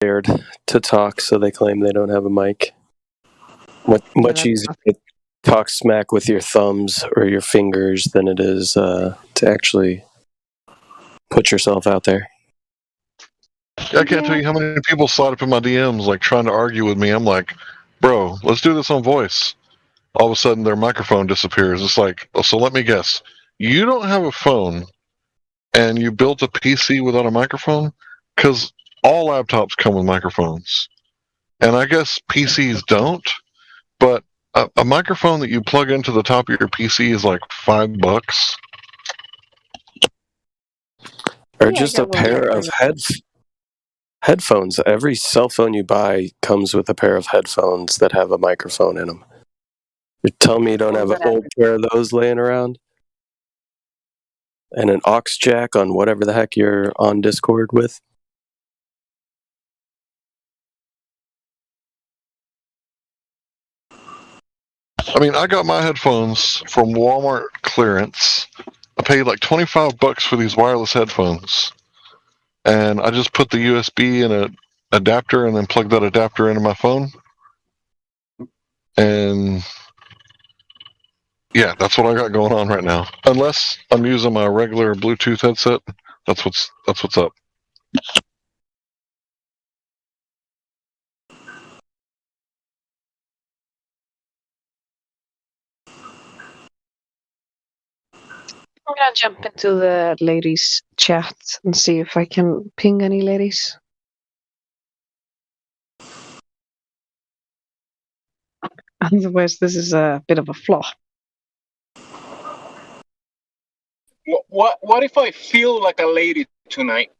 scared to talk, so they claim they don't have a mic. Much easier to talk smack with your thumbs or your fingers than it is to actually put yourself out there. I can't tell you how many people slide up in my DMs like trying to argue with me. I'm like, bro, let's do this on voice. All of a sudden their microphone disappears. It's like, so let me guess. You don't have a phone and you built a PC without a microphone? Because all laptops come with microphones. And I guess PCs don't, but a microphone that you plug into the top of your PC is like $5. Or just a pair of headphones. Every cell phone you buy comes with a pair of headphones that have a microphone in them. You're telling me you don't have an old pair of those laying around? And an aux jack on whatever the heck you're on Discord with? I mean, I got my headphones from Walmart clearance. I paid like $25 for these wireless headphones. And I just put the USB in an adapter and then plugged that adapter into my phone. And yeah, that's what I got going on right now. Unless I'm using my regular Bluetooth headset, that's what's up. I'm gonna jump into the ladies' chat and see if I can ping any ladies. Otherwise, this is a bit of a flaw. What if I feel like a lady tonight?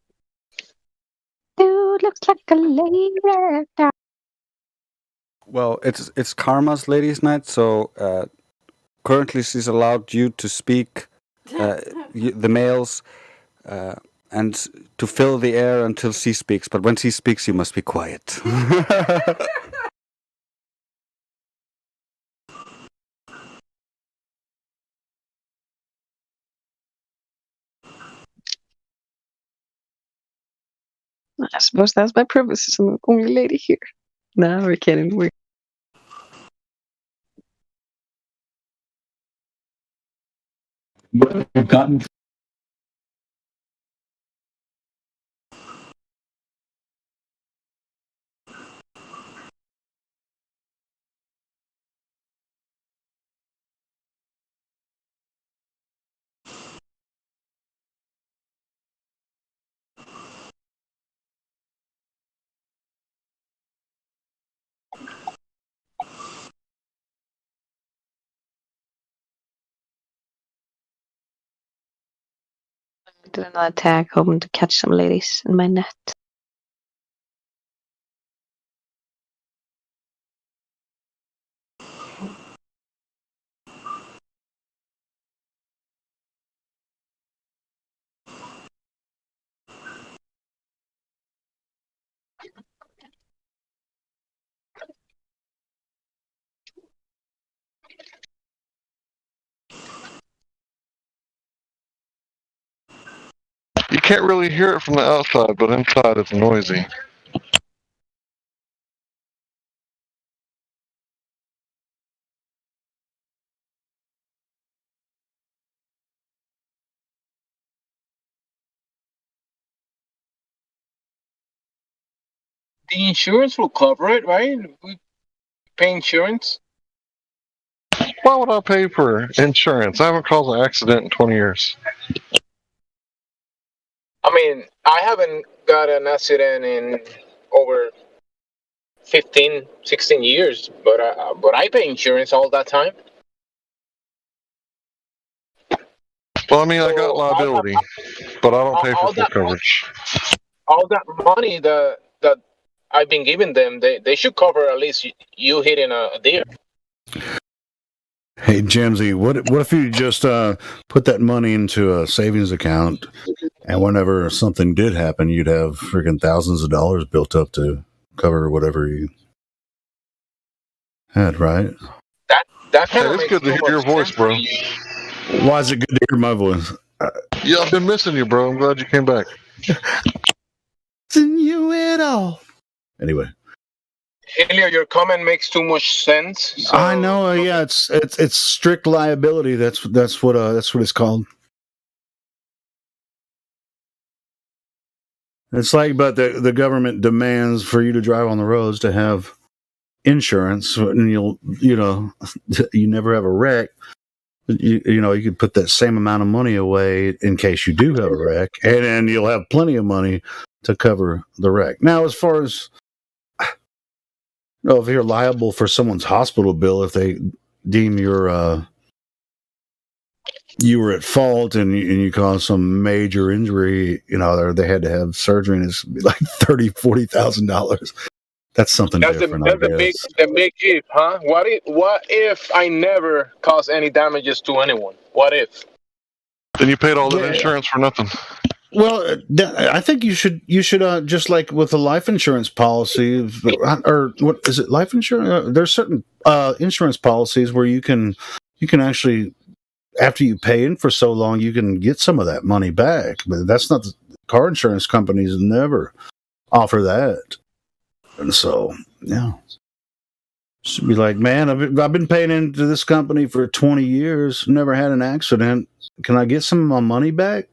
Dude looks like a lady. Well, it's Karma's ladies' night, so currently she's allowed you to speak, the males, and to fill the air until she speaks. But when she speaks, you must be quiet. I suppose that's my privacy. I'm the only lady here. No, we're kidding. We've gotten did another tag, hoping to catch some ladies in my net. You can't really hear it from the outside, but inside it's noisy. The insurance will cover it, right? We pay insurance. Why would I pay for insurance? I haven't caused an accident in 20 years. I mean, I haven't got an accident in over 15, 16 years, but I pay insurance all that time. Well, I mean, I got liability, but I don't pay for full coverage. All that money that I've been giving them, they should cover at least you hitting a deer. Hey, Jamsey, what if you just put that money into a savings account, and whenever something did happen, you'd have freaking thousands of dollars built up to cover whatever you had, right? That kind of it's good to hear your voice, bro. Why is it good to hear my voice? Yeah, I've been missing you, bro. I'm glad you came back. Missing you at all. Anyway, Helio, your comment makes too much sense. So I know. Yeah, it's strict liability. That's what it's called. It's like, but the government demands for you to drive on the roads to have insurance, and you never have a wreck. You could put that same amount of money away in case you do have a wreck, and then you'll have plenty of money to cover the wreck. Now, as far as if you're liable for someone's hospital bill, if they deem you were at fault and you caused some major injury, they had to have surgery, and it's like $30,000-$40,000. That's something different. That's the big if, huh? What if I never caused any damages to anyone? What if? Then you paid all that insurance for nothing. Well, I think you should just like with a life insurance policy, or what is it? Life insurance? There's certain insurance policies where you can actually, after you pay in for so long, you can get some of that money back. But that's not, car insurance companies never offer that. And so, yeah, should be like, man, I've been paying into this company for 20 years, never had an accident. Can I get some of my money back?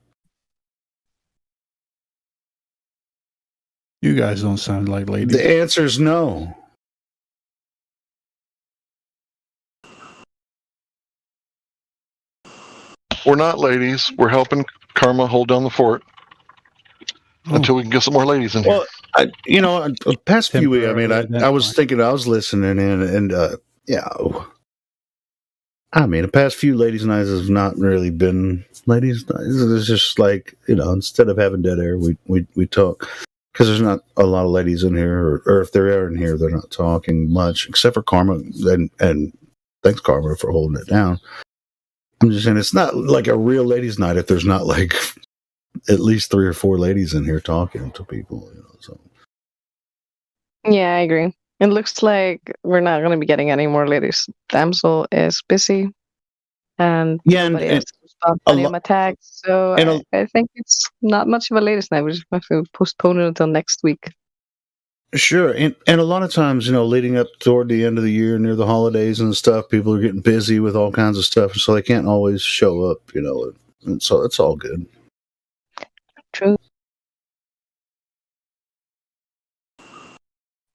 You guys don't sound like ladies. The answer is no. We're not ladies. We're helping Karma hold down the fort until we can get some more ladies in here. Well, past few weeks, I was thinking, I was listening in, and the past few ladies' nights have not really been ladies' nights. It's just like, instead of having dead air, we talk. Because there's not a lot of ladies in here, or if there are in here, they're not talking much, except for Karma, and thanks, Karma, for holding it down. I'm just saying, it's not like a real ladies' night if there's not like at least 3 or 4 ladies in here talking to people. So. Yeah, I agree. It looks like we're not going to be getting any more ladies. Damsel is busy, and nobody else responds to any of my tags. So I think it's not much of a ladies' night. We just have to postpone it until next week. Sure, and a lot of times, leading up toward the end of the year, near the holidays and stuff, people are getting busy with all kinds of stuff, so they can't always show up. And so it's all good. True.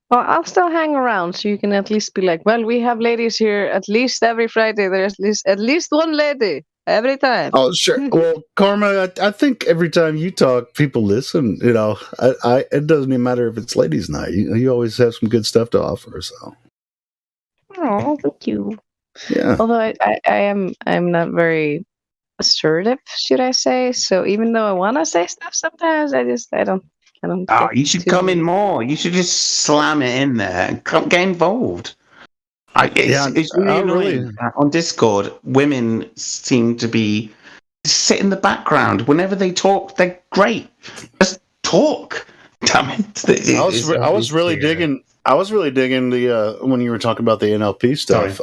Well, I'll still hang around, so you can at least be like, well, we have ladies here at least every Friday. There's at least one lady every time. Oh, sure. Well, Karma, I think every time you talk, people listen. It doesn't even matter if it's ladies' night. You always have some good stuff to offer. So. Oh, thank you. Yeah. Although I'm not very assertive, should I say? So even though I want to say stuff, sometimes I don't. Oh, you should come in more. You should just slam it in there and get involved. It's really annoying. On Discord, women seem to be sit in the background. Whenever they talk, they're great. Just talk. Damn it! I was really digging the when you were talking about the NLP stuff.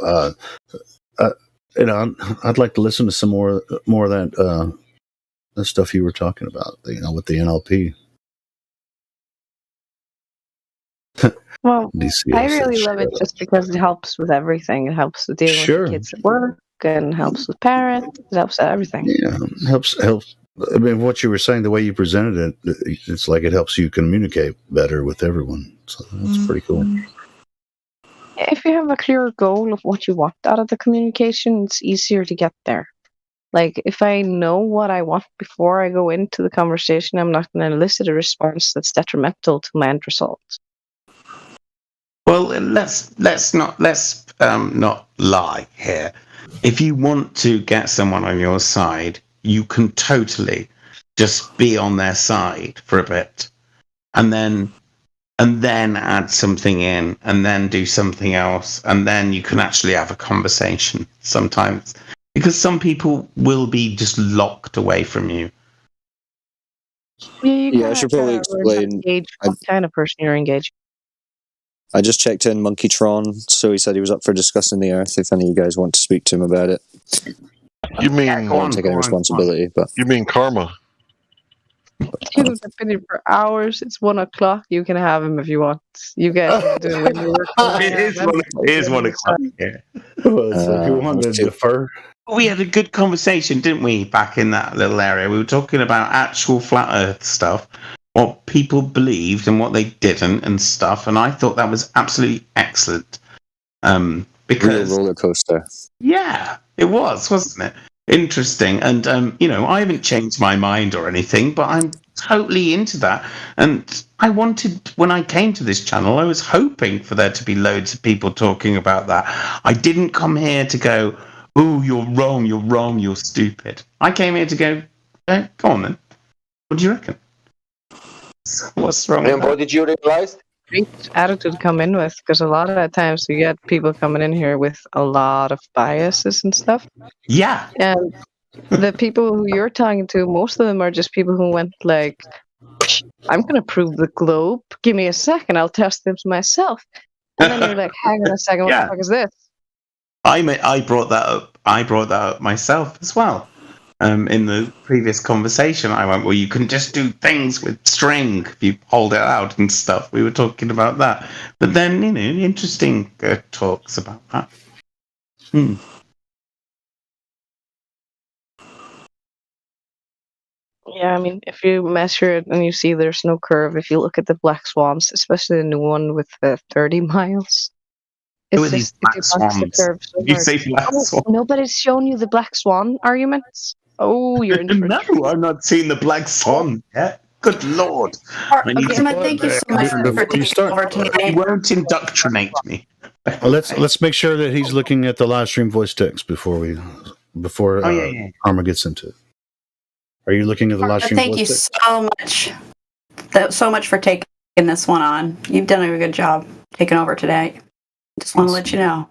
I'd like to listen to some more of that the stuff you were talking about. With the NLP. Well, I really love it just because it helps with everything. It helps with dealing with the kids at work, and helps with parents. It helps with everything. Yeah, helps. I mean, what you were saying, the way you presented it, it's like it helps you communicate better with everyone. So that's pretty cool. If you have a clear goal of what you want out of the communication, it's easier to get there. Like, if I know what I want before I go into the conversation, I'm not going to elicit a response that's detrimental to my end result. Well, let's not lie here. If you want to get someone on your side, you can totally just be on their side for a bit, and then add something in, and then do something else, and then you can actually have a conversation sometimes. Because some people will be just locked away from you. Yeah, I should probably explain what kind of person you're engaging. I just checked in Monkeytron, so he said he was up for discussing the Earth. If any of you guys want to speak to him about it, You mean I won't take any responsibility, but you mean Karma? Dude, I've been here for hours. It's 1 o'clock. You can have him if you want. You guys can do it when you work. It is 1 o'clock. Yeah. So you wanted to defer? We had a good conversation, didn't we, back in that little area? We were talking about actual flat Earth stuff, what people believed and what they didn't, and stuff. And I thought that was absolutely excellent. Because real roller coaster. Yeah, it was, wasn't it? Interesting. And I haven't changed my mind or anything, but I'm totally into that. And I wanted, when I came to this channel, I was hoping for there to be loads of people talking about that. I didn't come here to go, "Oh, you're wrong, you're stupid." I came here to go, go on then. What do you reckon? What's wrong? And what did you realize? Great attitude to come in with, because a lot of the times you get people coming in here with a lot of biases and stuff. Yeah. And the people who you're talking to, most of them are just people who went like, "I'm going to prove the globe. Give me a second. I'll test this myself." And then you're like, "Hang on a second. What the fuck is this?" I brought that up. I brought that up myself as well. In the previous conversation, I went, "Well, you can just do things with string if you hold it out and stuff." We were talking about that, but then interesting talks about that. Yeah, I mean, if you measure it and you see there's no curve, if you look at the black swans, especially the new one with the 30 miles, Who it's are these just black it debunks the swans? curve so You hard. say black swans? Nobody's shown you the black swan arguments. Oh, you're in for a treat. No, I've not seen the black swan yet. Good lord! Emma, thank you so much for taking over tonight. You won't indoctrinate me. Well, let's make sure that he's looking at the live stream voice text before Karma gets into it. Are you looking at the live stream Thank voice you text? so much for taking this one on. You've done a good job taking over today. Just want to let you know.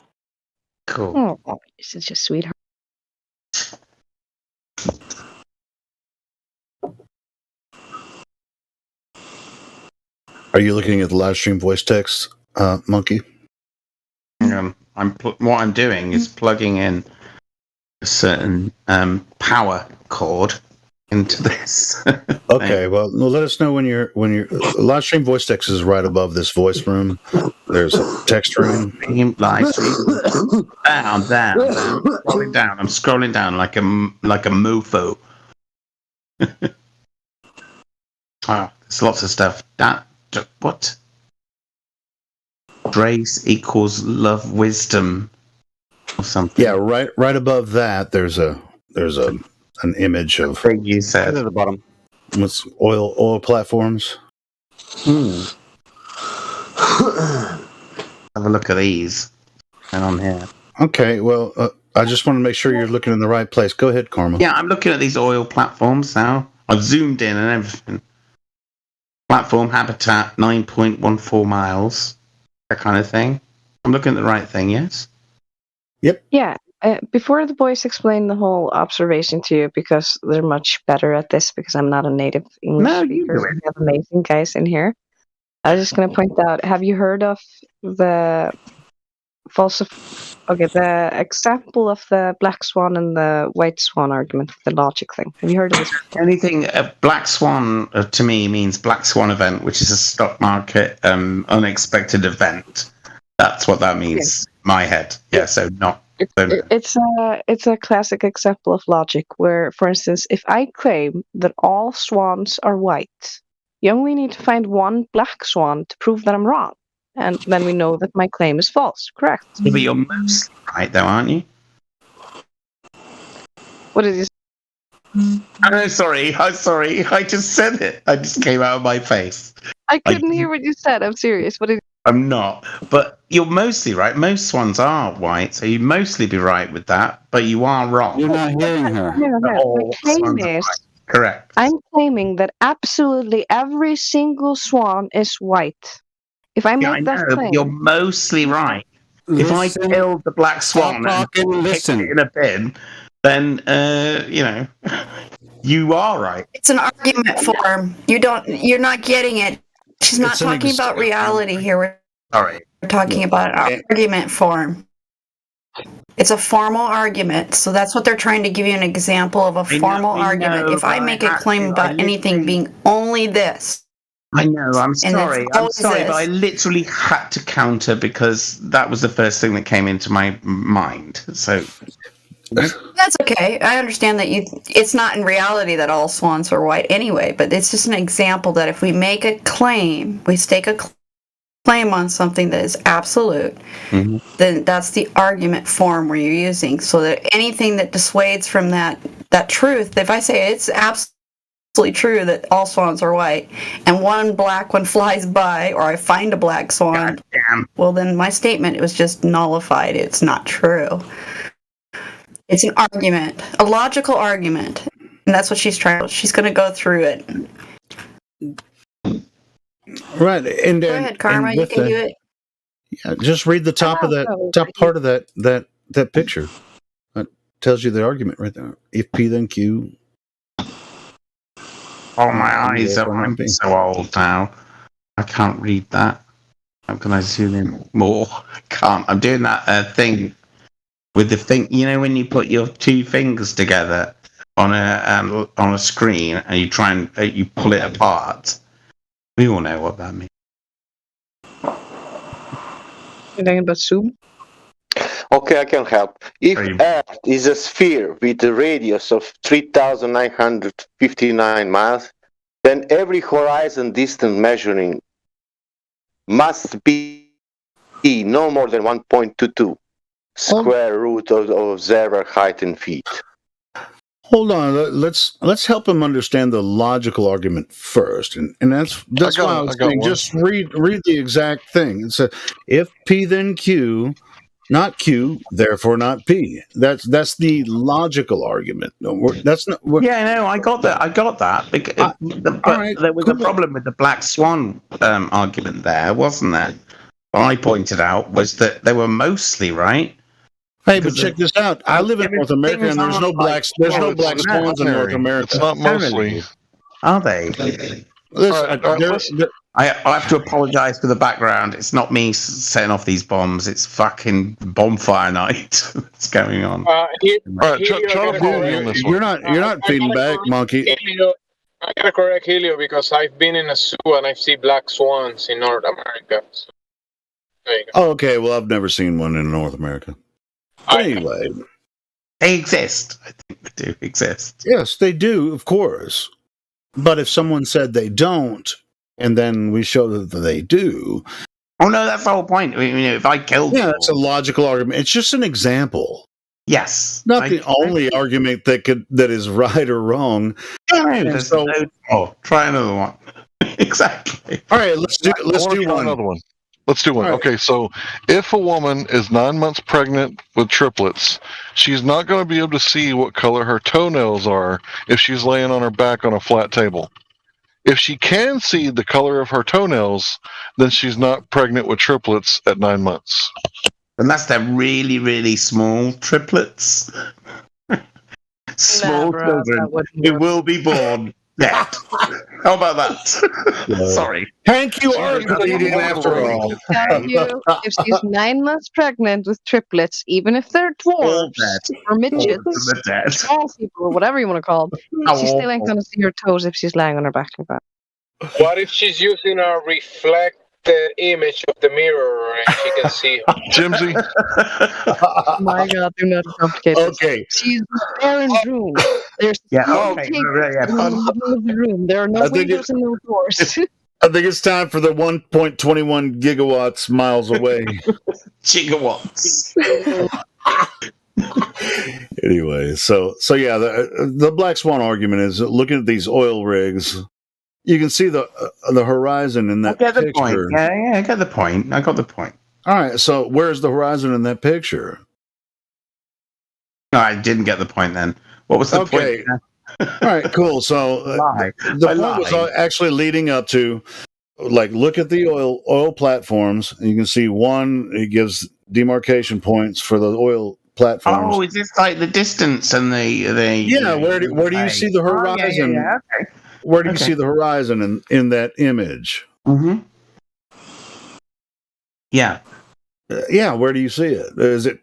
Cool. Oh, you're such a sweetheart. Are you looking at the live stream voice text, Monkey? What I'm doing is plugging in a certain power cord into this. Okay, well, let us know when you're live stream voice text is right above this voice room. There's a text room. Live stream. down. Scrolling down. I'm scrolling down like a mofo. There's lots of stuff. What? Grace equals love, wisdom, or something. Yeah, right above that. There's an image of. You said at the bottom. What's oil platforms? Have a look at these. And on here. Okay, well, I just want to make sure you're looking in the right place. Go ahead, Karma. Yeah, I'm looking at these oil platforms now. I've zoomed in and everything. Platform habitat 9.14 miles. That kind of thing. I'm looking at the right thing, yes? Yep. Yeah. Before the boys explain the whole observation to you, because they're much better at this, because I'm not a native English speaker. We have amazing guys in here. I was just going to point out, have you heard of the the example of the black swan and the white swan argument, the logic thing? Have you heard of this? Anything, black swan to me means black swan event, which is a stock market unexpected event. That's what that means. Yeah. My head. Yeah, so not. It's a classic example of logic where, for instance, if I claim that all swans are white, you only need to find one black swan to prove that I'm wrong. And then we know that my claim is false. Correct. Yeah, but you're mostly right, though, aren't you? What did you say? I'm sorry. I just said it. I just came out of my face. I couldn't hear what you said. I'm serious. What did you... I'm not. But you're mostly right. Most swans are white, so you'd mostly be right with that. But you are wrong. You're not hearing her. No. My claim is... Correct. I'm claiming that absolutely every single swan is white. If I make that claim... You're mostly right. If I killed the black swan and picked it in a bin, then, you are right. It's an argument form. You're not getting it. She's not talking about reality here. We're talking about an argument form. It's a formal argument, so that's what they're trying to give you an example of a formal argument. If I make a claim about anything being only this, I know. I'm sorry. I'm always sorry, this. but I literally had to counter because that was the first thing that came into my mind. So That's okay. I understand that it's not in reality that all swans are white anyway, but it's just an example that if we make a claim, we stake a claim on something that is absolute, then that's the argument form where you're using. So that anything that dissuades from that truth, if I say it's absolutely true that all swans are white, and one black one flies by, or I find a black swan, well then my statement was just nullified. It's not true. It's an argument, a logical argument, and that's what she's trying. She's going to go through it. Right, and Go ahead, Karma. You can do it. Yeah, just read the top of that top part of that picture. That tells you the argument right there. If P then Q. Oh, my eyes are I'm so old now. I can't read that. How can I zoom in more? Can't. I'm doing that thing with the thing. You know when you put your two fingers together on a screen and you try and you pull it apart. We all know what that means. You're talking about Zoom? Okay, I can help. If Earth is a sphere with a radius of 3,959 miles, then every horizon distance measuring must be no more than 1.22 square root of observer height in feet. Hold on, let's help him understand the logical argument first, and that's why I was saying just read the exact thing. It's if P then Q, not Q, therefore not P. That's the logical argument. No, that's not. Yeah, no, I got that. But there was a problem with the black swan argument there, wasn't there? What I pointed out was that they were mostly right. Hey, but check this out. I live in North America, and there's no black swans in North America. It's not mostly. Are they? I have to apologise for the background. It's not me setting off these bombs. It's fucking bonfire night. What's going on? You're not feeding back, monkey. Helio, I gotta correct Helio because I've been in a zoo and I've seen black swans in North America. So, there you go. Oh, okay. Well, I've never seen one in North America. Anyway, they exist. I think they do exist. Yes, they do, of course. But if someone said they don't, and then we show that they do, oh no, that's the whole point. I mean, if I killed, it's a logical argument. It's just an example. Yes, not the only argument that is right or wrong. Try another one. Exactly. All right, let's do another one. Let's do one. Right. Okay, so if a woman is 9 months pregnant with triplets, she's not going to be able to see what color her toenails are if she's laying on her back on a flat table. If she can see the color of her toenails, then she's not pregnant with triplets at 9 months. Unless they're really, really small triplets. Small children who will be born dead. How about that? Sorry. Hank, you are a comedian after all. If she's 9 months pregnant with triplets, even if they're dwarves or midgets, small people, or whatever you want to call them, she still ain't going to see her toes if she's lying on her back like that. What if she's using a reflected image of the mirror and she can see her? Jimsy? Oh my God, do not complicate this. Okay. She's in Aaron's room. There's in the room. There are no windows and no doors. I think it's time for the 1.21 gigawatts miles away. Gigawatts. Anyway, so yeah, the black swan argument is looking at these oil rigs. You can see the horizon in that picture. Point. Yeah, I get the point. I got the point. All right, so where's the horizon in that picture? No, I didn't get the point then. What was the point? All right, cool. So the point was actually leading up to, like, look at the oil platforms. And you can see one, it gives demarcation points for the oil platforms. Oh, is this like the distance and the yeah, where do you see the horizon? Okay. Where do you see the horizon in that image? Mm-hmm. Yeah. Yeah, where do you see it? Is it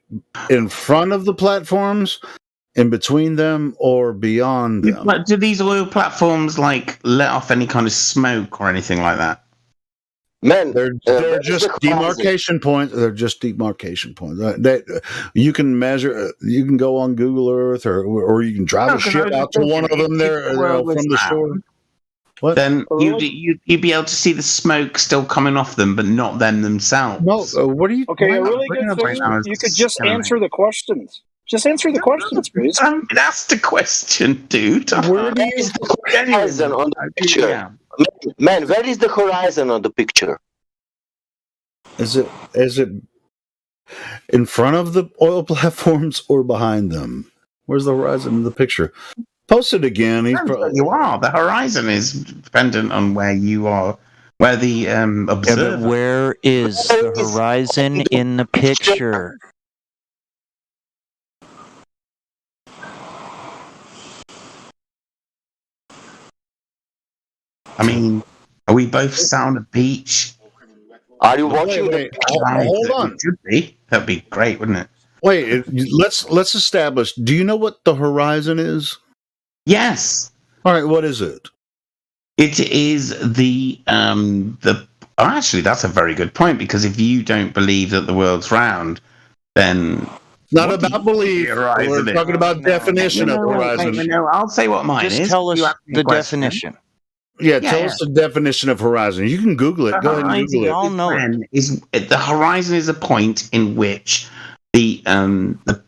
in front of the platforms, in between them, or beyond them? But do these oil platforms like let off any kind of smoke or anything like that? Man, they're just demarcation points. They're just demarcation points. You can measure. You can go on Google Earth, or you can drive a ship out to one of them there from the shore. What? Then you'd be able to see the smoke still coming off them, but not them themselves. No, what are you? Okay, a really good thing. You could just answer the questions. Just answer the questions, please. That's the question, dude. Where is the horizon on the picture? Yeah. Man, where is the horizon on the picture? Is it in front of the oil platforms or behind them? Where's the horizon in the picture? Post it again. You are. The horizon is dependent on where you are, where the observer. Yeah, but where is the horizon in the picture? I mean, are we both sound a beach? Are you watching? Hold on. Should be. That'd be great, wouldn't it? Wait. Let's establish. Do you know what the horizon is? Yes. All right. What is it? It is the. Actually, that's a very good point, because if you don't believe that the world's round, then. Not about belief. We're talking about definition of horizon. No, I'll say what mine is. Just tell us the definition. Yeah, tell us the definition of horizon. You can Google it. Go ahead and Google it. I'll know it. The horizon is a point in which the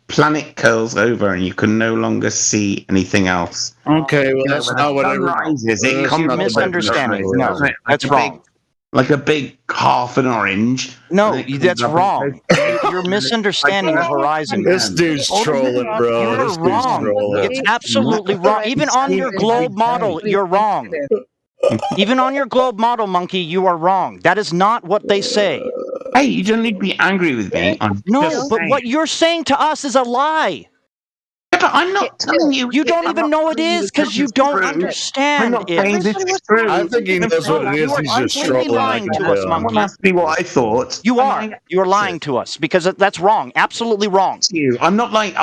planet curls over and you can no longer see anything else. Okay, well that's not what I rises. You're misunderstanding. No, that's wrong. Like a big half an orange. No, that's wrong. You're misunderstanding the horizon. This dude's trolling, bro. You're wrong. It's absolutely wrong. Even on your globe model, you're wrong. Even on your globe model, Monkey, you are wrong. That is not what they say. Hey, you don't need to be angry with me. No, but what you're saying to us is a lie. Yeah, but I'm not telling you. You don't even know it is because you don't understand I'm not saying this is true. I think he knows what it is. He's just trolling. Lying to us, Monkey. That must be what I thought. You are. You're lying to us because that's wrong. Absolutely wrong. I'm not lying.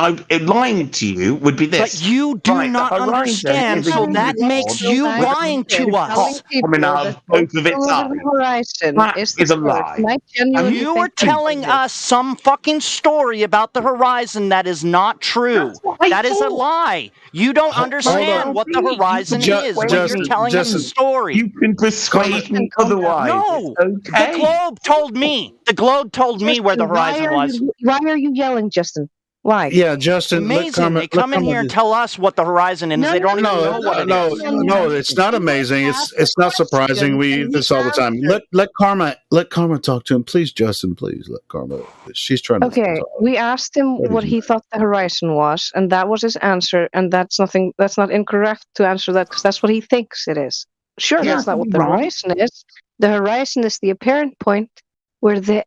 Lying to you would be this. But you do not understand, so that makes you lying to us. Coming out of both of its eyes. That is a lie. You are telling us some fucking story about the horizon that is not true. That is a lie. You don't understand what the horizon is when you're telling us a story. You can persuade me otherwise. No, the globe told me. The globe told me where the horizon was. Why are you yelling, Justin? Why? Yeah, Justin. Amazing. They come in here and tell us what the horizon is. They don't even know what it is. No, it's not amazing. It's not surprising. We eat this all the time. Let Karma talk to him, please, Justin. Please let Karma. She's trying to. Okay, we asked him what he thought the horizon was, and that was his answer. And that's nothing. That's not incorrect to answer that because that's what he thinks it is. Sure, that's not what the horizon is. The horizon is the apparent point where the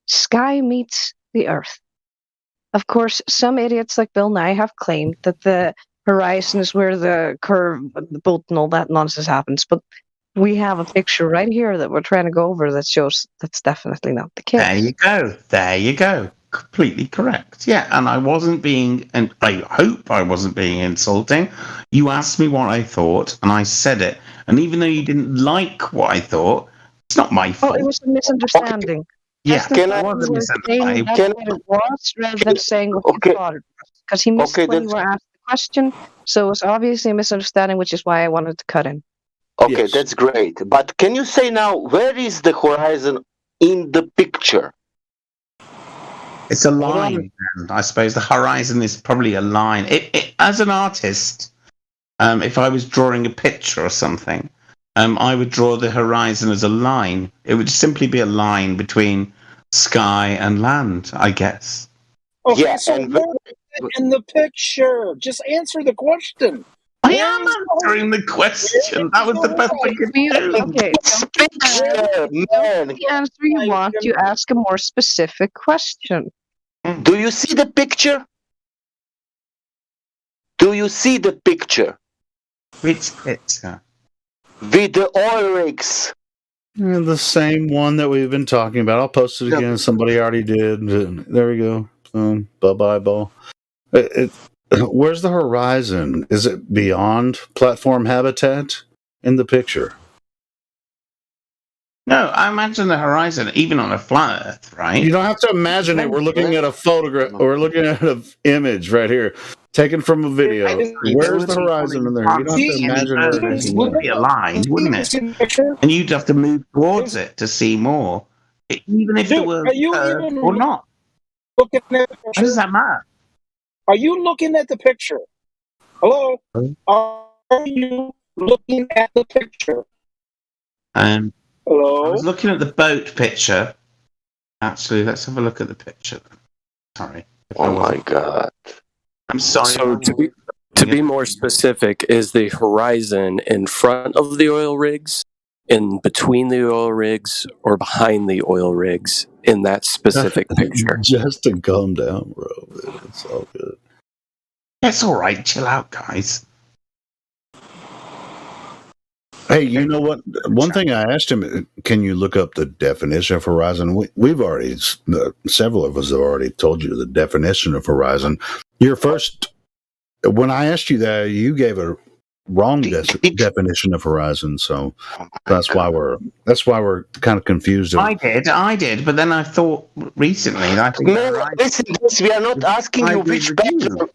sky meets the earth. Of course, some idiots like Bill Nye have claimed that the horizon is where the curve, the boat, and all that nonsense happens. But we have a picture right here that we're trying to go over that shows that's definitely not the case. There you go. There you go. Completely correct. Yeah, and I wasn't being, and I hope I wasn't being insulting. You asked me what I thought, and I said it. And even though you didn't like what I thought, it's not my fault. Oh, it was a misunderstanding. Yeah, Can I was saying that's what it was rather than saying what you thought it was. Because he missed when you were asked the question, so it was obviously a misunderstanding, which is why I wanted to cut in. Okay, that's great. But can you say now, where is the horizon in the picture? It's a line. I suppose the horizon is probably a line. As an artist, if I was drawing a picture or something, I would draw the horizon as a line. It would simply be a line between sky and land, I guess. Okay, Yeah, so and- where in the picture? Just answer the question. I am answering the question. That was the best I could do. Okay, the answer you want, you ask a more specific question. Do you see the picture? Do you see the picture? Which picture? With the oil rigs The same one that we've been talking about. I'll post it again. Somebody already did. There we go. Bye-bye, ball. Where's the horizon? Is it beyond platform habitat in the picture? No, I imagine the horizon, even on a flat Earth, right? You don't have to imagine it. We're looking at a photograph. We're looking at an image right here, taken from a video. Where's the horizon in there? You don't have to imagine where it is. It would be a line, wouldn't it? And you'd have to move towards it to see more, even if there were or not. Looking at the How does that matter? Are you looking at the picture? Hello? Are you looking at the picture? Hello? I was Hello? looking at the boat picture. Actually, let's have a look at the picture. Sorry. Oh my God. I'm sorry. So to be more specific, is the horizon in front of the oil rigs, in between the oil rigs, or behind the oil rigs in that specific picture? Justin, calm down, bro. It's all good. It's all right. Chill out, guys. Hey, you know what? One thing I asked him, can you look up the definition of horizon? We've already, several of us have already told you the definition of horizon. Your first, when I asked you that, you gave a wrong definition of horizon, so that's why we're kind of confused. I did, but then I thought recently. Listen, we are not asking you which petrol.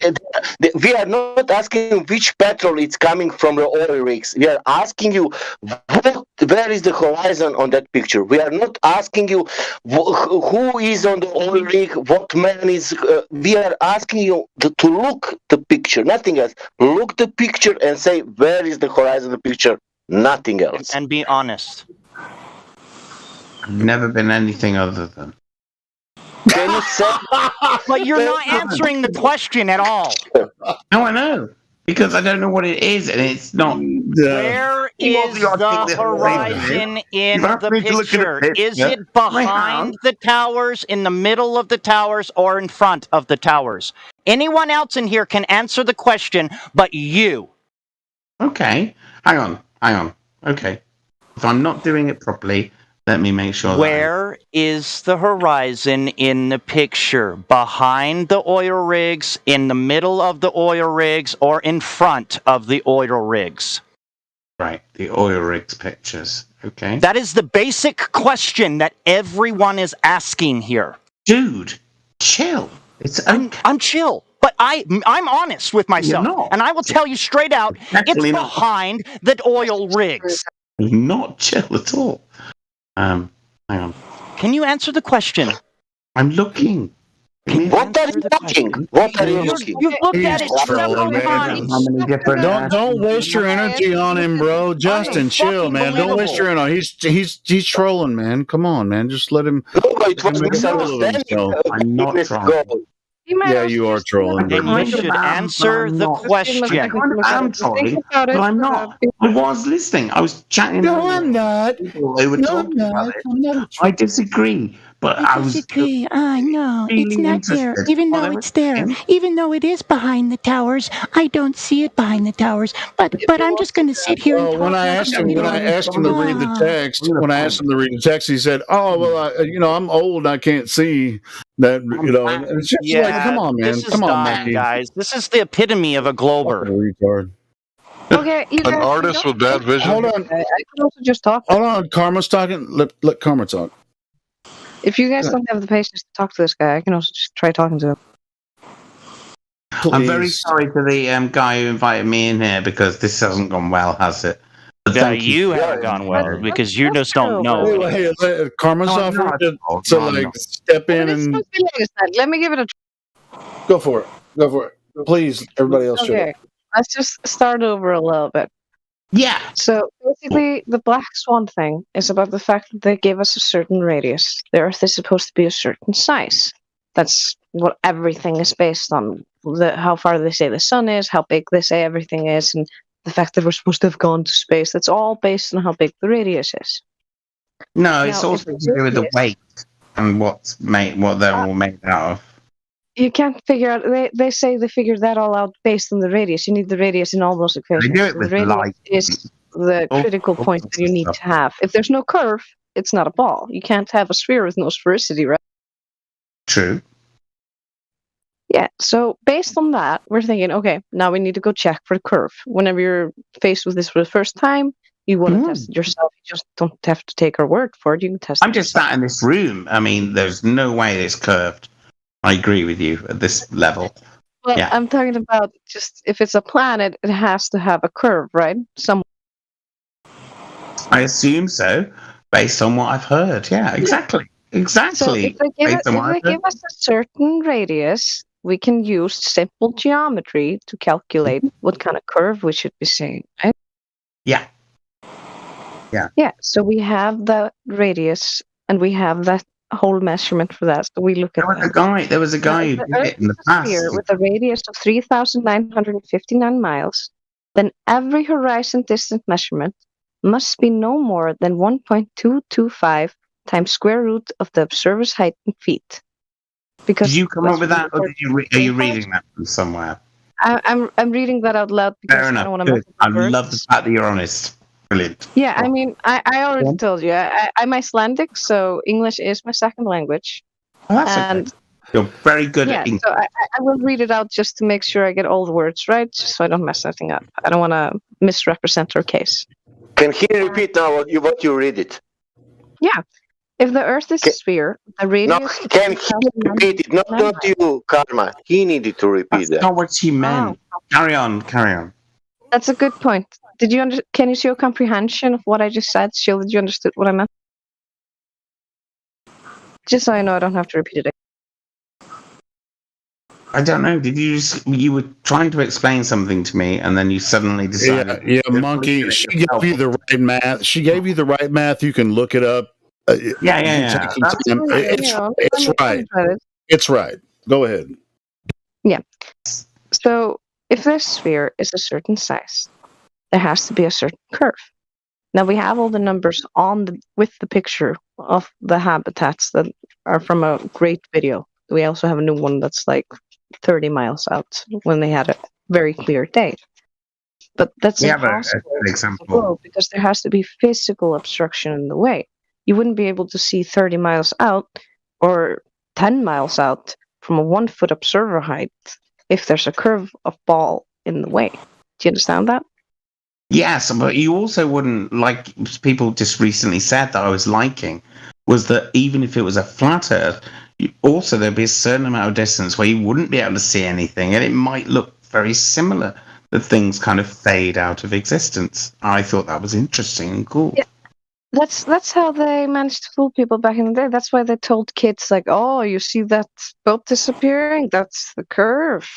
We are not asking which petrol is coming from the oil rigs. We are asking you where is the horizon on that picture. We are not asking you who is on the oil rig, what man is. We are asking you to look the picture, nothing else. Look the picture and say where is the horizon of the picture, nothing else. And be honest. I've never been anything other than. Can you say? But you're not answering the question at all. No, I know. Because I don't know what it is, and it's not. Where is the horizon in the picture? Is it behind the towers, in the middle of the towers, or in front of the towers? Anyone else in here can answer the question, but you. Okay. Hang on. Okay. If I'm not doing it properly, let me make sure. Where is the horizon in the picture? Behind the oil rigs, in the middle of the oil rigs, or in front of the oil rigs? Right, the oil rigs pictures. Okay. That is the basic question that everyone is asking here. Dude, chill. I'm chill. But I'm honest with myself, and I will tell you straight out, it's behind the oil rigs. Not chill at all. Hang on. Can you answer the question? I'm looking. What are you looking? What are you looking? You've looked at it several times. Don't waste your energy on him, bro. Justin, chill, man. Don't waste your energy. He's trolling, man. Come on, man. Just let him. I'm not trolling. Yeah, you are trolling. Then you should answer the question. I'm trolling, but I'm not. I was listening. I was chatting. No, I'm not. They were talking about it. I disagree. But I disagree. No, it's not there. Even though it's there, even though it is behind the towers, I don't see it behind the towers. But I'm just going to sit here and talk. When I asked him to read the text, he said, "Oh well, I'm old. I can't see that. And it's just like, come on, man, come on, Mikey. Guys. This is the epitome of a glober. Retard. Okay, an artist with bad vision. Hold on. I can also just talk. Hold on, Karma's talking. Let Karma talk. If you guys don't have the patience to talk to this guy, I can also just try talking to him. Please. I'm very sorry to the guy who invited me in here because this hasn't gone well, has it? Yeah, you haven't gone well because you just don't know. Hey, Karma's offered to step in and let me give it a try. Go for it. Please, everybody else. Okay, let's just start over a little bit. Yeah. So basically, the Black Swan thing is about the fact that they gave us a certain radius. The Earth is supposed to be a certain size. That's what everything is based on. How far they say the sun is, how big they say everything is, and the fact that we're supposed to have gone to space. That's all based on how big the radius is. No, it's also to do with the weight and what they're all made out of. You can't figure out. They say they figured that all out based on the radius. You need the radius in all those equations. They do it with light. the critical point that you need to have. If there's no curve, it's not a ball. You can't have a sphere with no sphericity, right? True. Yeah, so based on that, we're thinking, okay, now we need to go check for the curve. Whenever you're faced with this for the first time, you want to test it yourself. You just don't have to take our word for it. You can test it. I'm just sat in this room. I mean, there's no way it's curved. I agree with you at this level. Well, yeah. I'm talking about just if it's a planet, it has to have a curve, right? I assume so, based on what I've heard. Yeah, exactly. Exactly. So if they give us a certain radius, we can use simple geometry to calculate what kind of curve we should be seeing, right? Yeah. Yeah. Yeah, so we have the radius and we have that whole measurement for that. So we look at that. There was a guy who did it in the past. With a radius of 3,959 miles, then every horizon distance measurement must be no more than 1.225 times square root of the observer's height in feet. Because did you come up with that, or are you reading that from somewhere? I'm reading that out loud because Fair enough. I don't want to. I love the fact that you're honest. Brilliant. Yeah, I mean, I already told you. I'm Icelandic, so English is my second language. Oh, that's okay. You're very good at English. So I will read it out just to make sure I get all the words right, just so I don't mess anything up. I don't want to misrepresent our case. Can he repeat now what you read it? Yeah. If the Earth is a sphere, the radius... No, can he repeat it? Not you, Karma. He needed to repeat that. That's not what he meant. Oh. Carry on. That's a good point. Can you show comprehension of what I just said? Show that you understood what I meant? Just so I know I don't have to repeat it. I don't know. Did you were trying to explain something to me, and then you suddenly decided? Yeah, Monkey. She gave you the right math. You can look it up. Yeah. It's right. Go ahead. Yeah. So if this sphere is a certain size, there has to be a certain curve. Now we have all the numbers with the picture of the habitats that are from a great video. We also have a new one that's like 30 miles out when they had a very clear day. But that's impossible an example because there has to be physical obstruction in the way. You wouldn't be able to see 30 miles out or 10 miles out from a 1 foot observer height if there's a curve of ball in the way. Do you understand that? Yes, but you also wouldn't, like people just recently said that I was liking, was that even if it was a flat Earth, also there'd be a certain amount of distance where you wouldn't be able to see anything, and it might look very similar, that things kind of fade out of existence. I thought that was interesting and cool. Yeah. That's how they managed to fool people back in the day. That's why they told kids, like, oh, you see that boat disappearing? That's the curve.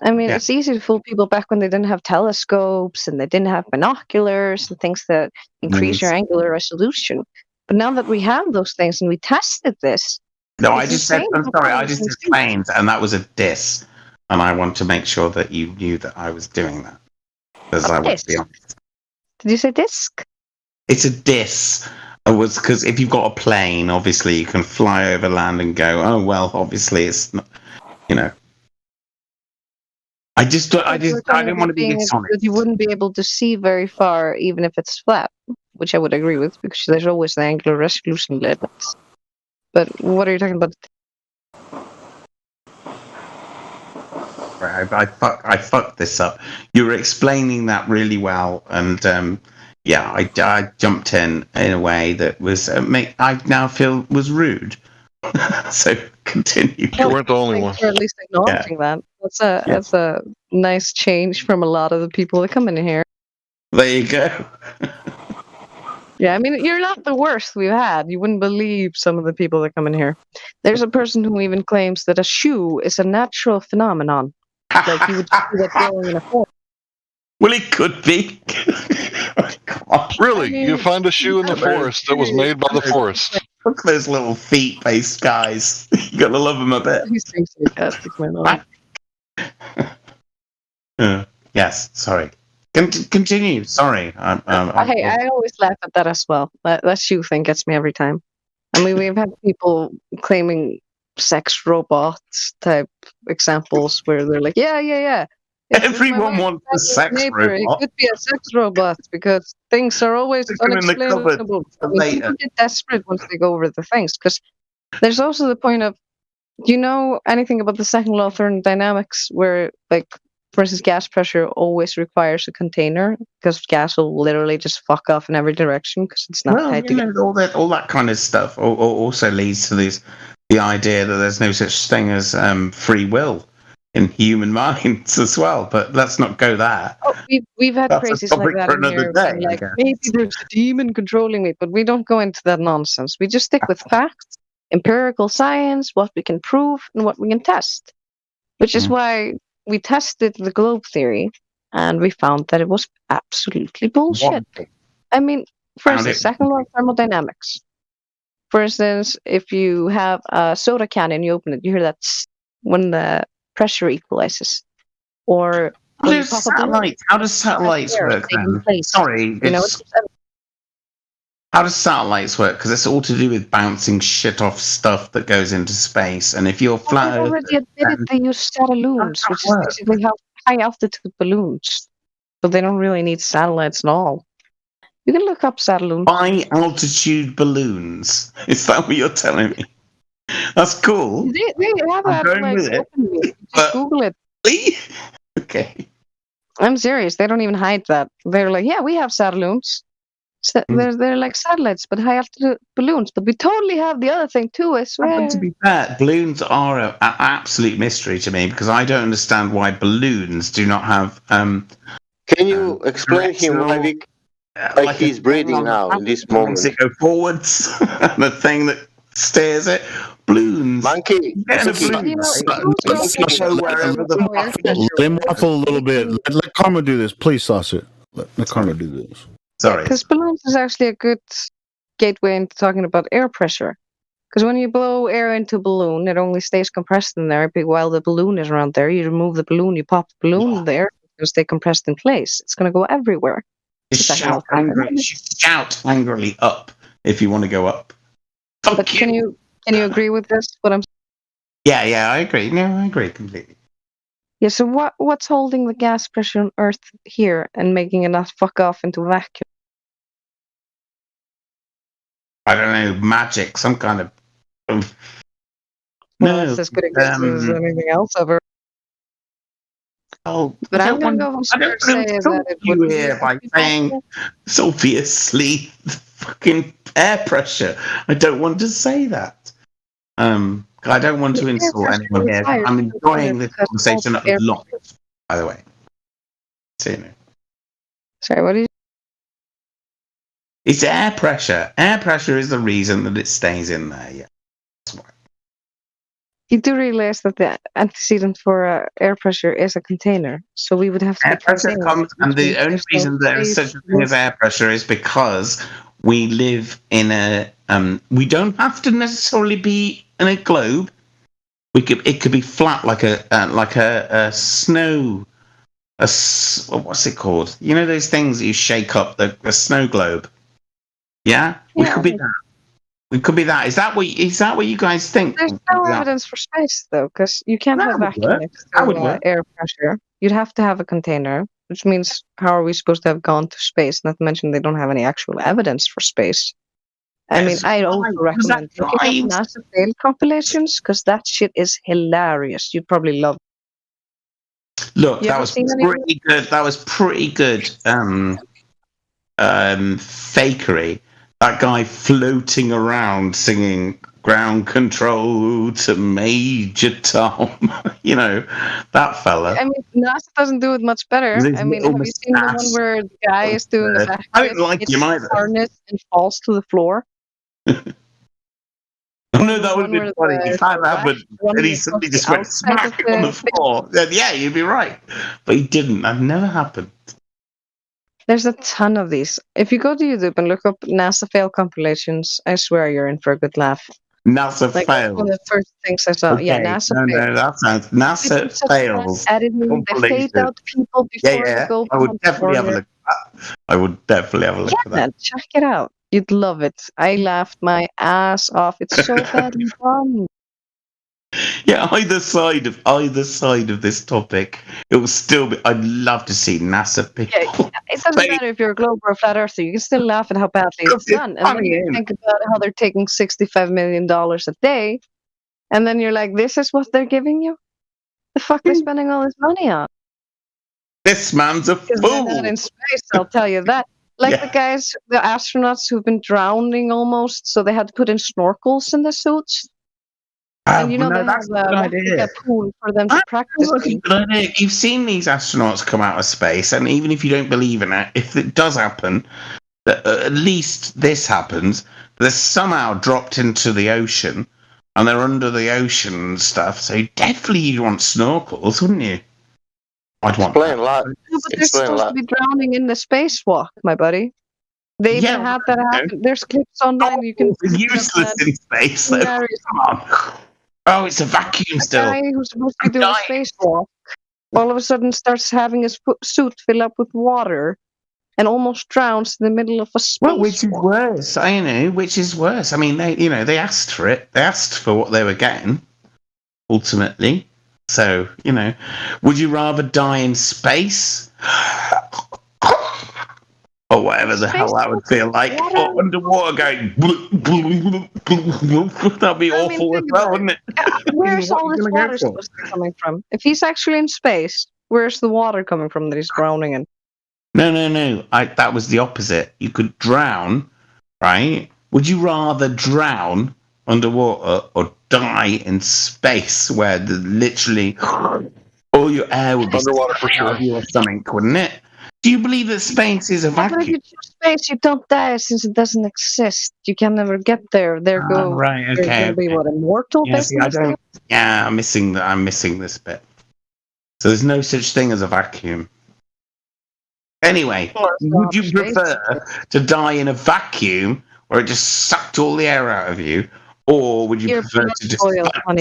I mean, it's easy to fool people back when they didn't have telescopes and they didn't have binoculars and things that increase your angular resolution. But now that we have those things and we tested this... No, I just explained, and that was a diss. And I want to make sure that you knew that I was doing that. Because I want to be honest. Did you say disc? It's a diss. It was because if you've got a plane, obviously you can fly over land and go, oh, well, obviously it's not, I didn't want to be dishonest. You wouldn't be able to see very far, even if it's flat, which I would agree with, because there's always the angular resolution limits. But what are you talking about? Right, I fucked this up. You were explaining that really well, and I jumped in a way that was I now feel was rude. So continue. You weren't the only one. For at least acknowledging that. That's a nice change from a lot of the people that come in here. There you go. Yeah, I mean, you're not the worst we've had. You wouldn't believe some of the people that come in here. There's a person who even claims that a shoe is a natural phenomenon. Like you would see that growing in a forest. Well, it could be. Really? You find a shoe in the forest that was made by the forest. Look at those little feet-based guys. You gotta love them a bit. He's so sarcastic, my lord. Yes, sorry. Continue. Sorry. I always laugh at that as well. That shoe thing gets me every time. I mean, we've had people claiming sex robots type examples where they're like, yeah. Everyone wants a sex neighbor, it robot. could be a sex robot because things are always Stick 'em in the cupboard unexplainable. for I mean, later. people get desperate once they go over the things because there's also the point of, do you know anything about the second law of thermodynamics where, like, for instance, gas pressure always requires a container because gas will literally just fuck off in every direction because it's not Well, tied you together. know, all that kind of stuff also leads to the idea that there's no such thing as free will in human minds as well. But let's not go there. Oh, we've had That's a crazies like topic that for in another here. day, Being I like, guess. maybe there's a demon controlling me, but we don't go into that nonsense. We just stick with facts, empirical science, what we can prove, and what we can test. Which is why we tested the globe theory, and we found that it was absolutely bullshit. I mean, for instance, second law of thermodynamics. For instance, if you have a soda can and you open it, you hear that when the pressure equalizes. Or How when you does pop up the satellites air work taking then? place. Sorry, You know, how does satellites work? Because it's all to do with bouncing shit off stuff that goes into space. And if you're flat I've Earth, already admitted they use satelloons, which is basically high altitude balloons. So they don't really need satellites at all. You can look up satelloons. high altitude balloons. Is that what you're telling me? That's cool. They have I'm going satellites with it. openly. Just Google it. Okay. I'm serious. They don't even hide that. They're like, yeah, we have satelloons. They're like satellites, but high altitude balloons. But we totally have the other thing too, I swear. But to be fair, balloons are an absolute mystery to me because I don't understand why balloons do not have. Can you explain him, Mavik? Like he's breathing now in this moment. It go forwards, the thing that steers it. Balloons. Monkey. Let him waffle a little bit. Let Karma do this, please, Saucer. Let Karma do this. Sorry. Because balloons is actually a good gateway into talking about air pressure. Because when you blow air into a balloon, it only stays compressed in there while the balloon is around there. You remove the balloon, you pop the balloon, the air is going to stay compressed in place. It's going to go everywhere. Shout angrily up if you want to go up. But can you agree with this? What I'm Yeah, I agree. No, I agree completely. Yeah, so what's holding the gas pressure on Earth here and making it not fuck off into a vacuum? I don't know, magic, some kind of. Well, that's as good as anything else ever. Oh, but I'm going to go I don't want to insult you here by saying it's obviously the fucking air pressure. I don't want to say that. I don't want to insult anyone here. I'm enjoying this conversation a lot, by the way. Sorry, what did you? It's air pressure. Air pressure is the reason that it stays in there. Yeah, that's why. You do realize that the antecedent for air pressure is a container, so we would have to. Air pressure comes, and the only reason there is such a thing as air pressure is because we live in a. We don't have to necessarily be in a globe. It could be flat, like a snow. What's it called? You know those things that you shake up, a snow globe. Yeah, we could be that. It could be that. Is that what you guys think? There's no evidence for space though, because you can't have vacuum next to air pressure. You'd have to have a container, which means how are we supposed to have gone to space? Not to mention they don't have any actual evidence for space. I mean, I also recommend looking up NASA fail compilations because that shit is hilarious. You'd probably love it. Look, that was pretty good. That was pretty good. Fakery. That guy floating around singing "Ground Control to Major Tom." You know, that fella. I mean, NASA doesn't do it much better. I mean, have you seen the one where the guy is doing a backflip, I don't like him either. harness and falls to the floor? Oh no, that would have been funny if that happened. And he suddenly just went smack on the floor. Then yeah, you'd be right. But he didn't. That never happened. There's a ton of these. If you go to YouTube and look up NASA fail compilations, I swear you're in for a good laugh. NASA fails. One of the first things I saw. Okay. Yeah, NASA fails. No, that sounds. NASA fails. Editing, they fade out people before they go. I would definitely have a look at that. I would definitely have a look at that. Man, check it out. You'd love it. I laughed my ass off. It's so badly done. Yeah, either side of this topic, it will still be. I'd love to see NASA people. Yeah, it doesn't matter if you're a globe or a flat earther. You can still laugh at how badly it's done, and then you think about how they're taking $65 million a day, and then you're like, "This is what they're giving you? The fuck are they spending all this money on?" This man's a Because they're not fool. in space, I'll tell you that. Like the astronauts who've been drowning almost, so they had to put in snorkels in the suits. And you know they have a pool for them to practice. You've seen these astronauts come out of space, and even if you don't believe in it, if it does happen, at least this happens. They're somehow dropped into the ocean, and they're under the ocean and stuff. So definitely you'd want snorkels, wouldn't you? I'd want. Explain a lot. No, but they're supposed to be drowning in the spacewalk, my buddy. They even had that happen. There's clips online you can. It's useless in space. Though. Come on. Oh, it's a vacuum still. The guy who's supposed to be doing a spacewalk all of a sudden starts having his suit fill up with water and almost drowns in the middle of a spacewalk. Well, which is worse? I know. Which is worse? I mean, they asked for it. They asked for what they were getting. Ultimately, so would you rather die in space? Or whatever the hell that would feel like, or underwater going. That'd be awful as well, wouldn't it? Where's all this water supposed to be coming from? If he's actually in space, where's the water coming from that he's drowning in? No. That was the opposite. You could drown, right? Would you rather drown underwater or die in space, where literally all your air would be underwater for sure, or something, wouldn't it? Do you believe that space is a vacuum? But if you choose space, you don't die since it doesn't exist. You can never get there. Right, okay. They're going to be immortal. I'm missing this bit. So there's no such thing as a vacuum. Anyway, would you prefer to die in a vacuum where it just sucked all the air out of you, or would you prefer to just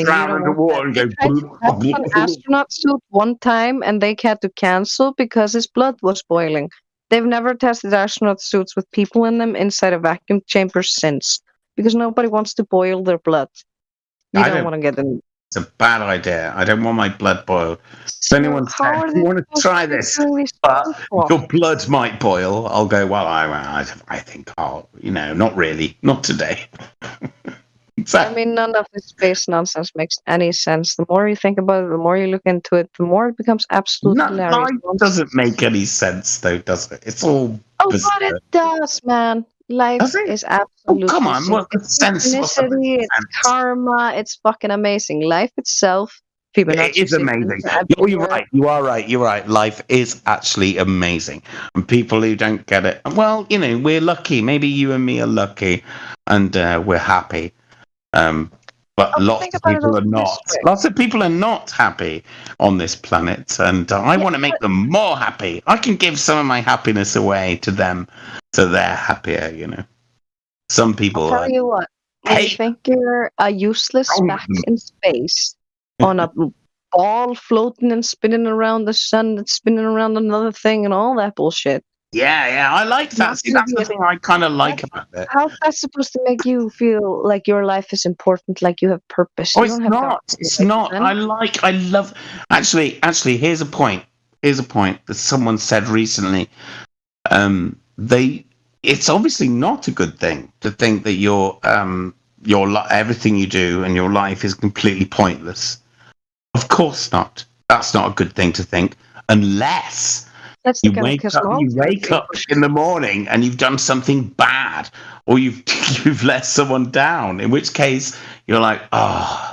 drown underwater and go? An astronaut suit one time, and they had to cancel because his blood was boiling. They've never tested astronaut suits with people in them inside a vacuum chamber since, because nobody wants to boil their blood. You don't want to get in. It's a bad idea. I don't want my blood boiled. If anyone says, you want to try this, but your blood might boil, I'll go, well, I think I'll, not really. Not today. I mean, none of this space nonsense makes any sense. The more you think about it, the more you look into it, the more it becomes absolutely hilarious. Life doesn't make any sense, though, does it? It's all bizarre. But it does, man. Life is absolutely. Come on, what's the sense? It's karma. It's fucking amazing. Life itself. It is amazing. You're right. You are right. You're right. Life is actually amazing. And people who don't get it, well, we're lucky. Maybe you and me are lucky, and we're happy. But lots of people are not. Lots of people are not happy on this planet, and I want to make them more happy. I can give some of my happiness away to them, so they're happier. Some people. I'll tell you what. I think you're a useless speck in space on a ball floating and spinning around the sun, that's spinning around another thing, and all that bullshit. Yeah, I like that. See, that's the thing I kind of like about it. How's that supposed to make you feel like your life is important, like you have purpose? It's not. It's not. I love. Actually, here's a point. That someone said recently. It's obviously not a good thing to think that your everything you do and your life is completely pointless. Of course not. That's not a good thing to think, unless. You wake up in the morning and you've done something bad, or you've let someone down, in which case you're like,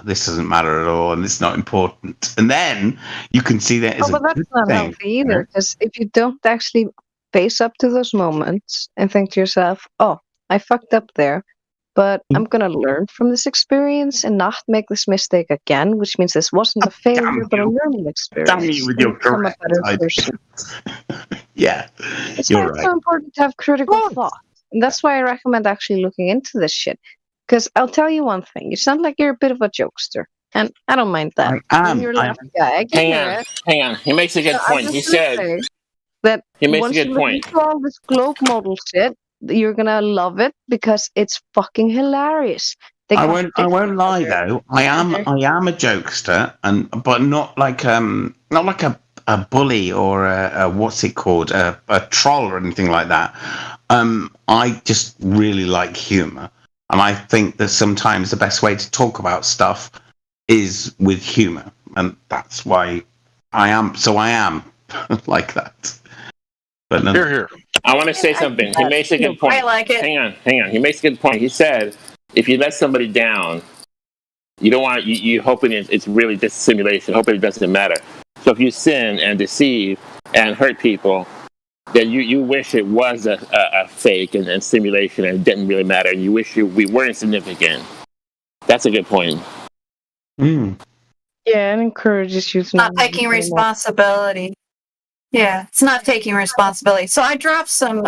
this doesn't matter at all and it's not important. And then you can see that as a good thing. But that's not healthy either, because if you don't actually face up to those moments and think to yourself, I fucked up there, but I'm going to learn from this experience and not make this mistake again, which means this wasn't a failure, but a learning experience. Damn you with your correct person. Yeah, it's so important to have critical thought. And that's why I recommend actually looking into this shit. Because I'll tell you one thing. You sound like you're a bit of a jokester. And I don't mind that. You're a laughing guy. Hang on. He makes a good point. He said that he makes once a good you point. look into all this globe model shit, you're gonna love it because it's fucking hilarious. I won't lie though. I am a jokester, but not like a bully or a what's it called, a troll or anything like that. I just really like humor, and I think that sometimes the best way to talk about stuff is with humor, and that's why I am like that. But no. Here. I want to say something. He makes a good point. I like it. Hang on. He makes a good point. He said, if you let somebody down, you don't want you hoping it's really just simulation, hoping it doesn't matter. So if you sin and deceive and hurt people, then you wish it was a fake and simulation and it didn't really matter, and you wish we weren't significant. That's a good point. Yeah, it encourages you to not taking responsibility. Yeah, it's not taking responsibility. So I dropped some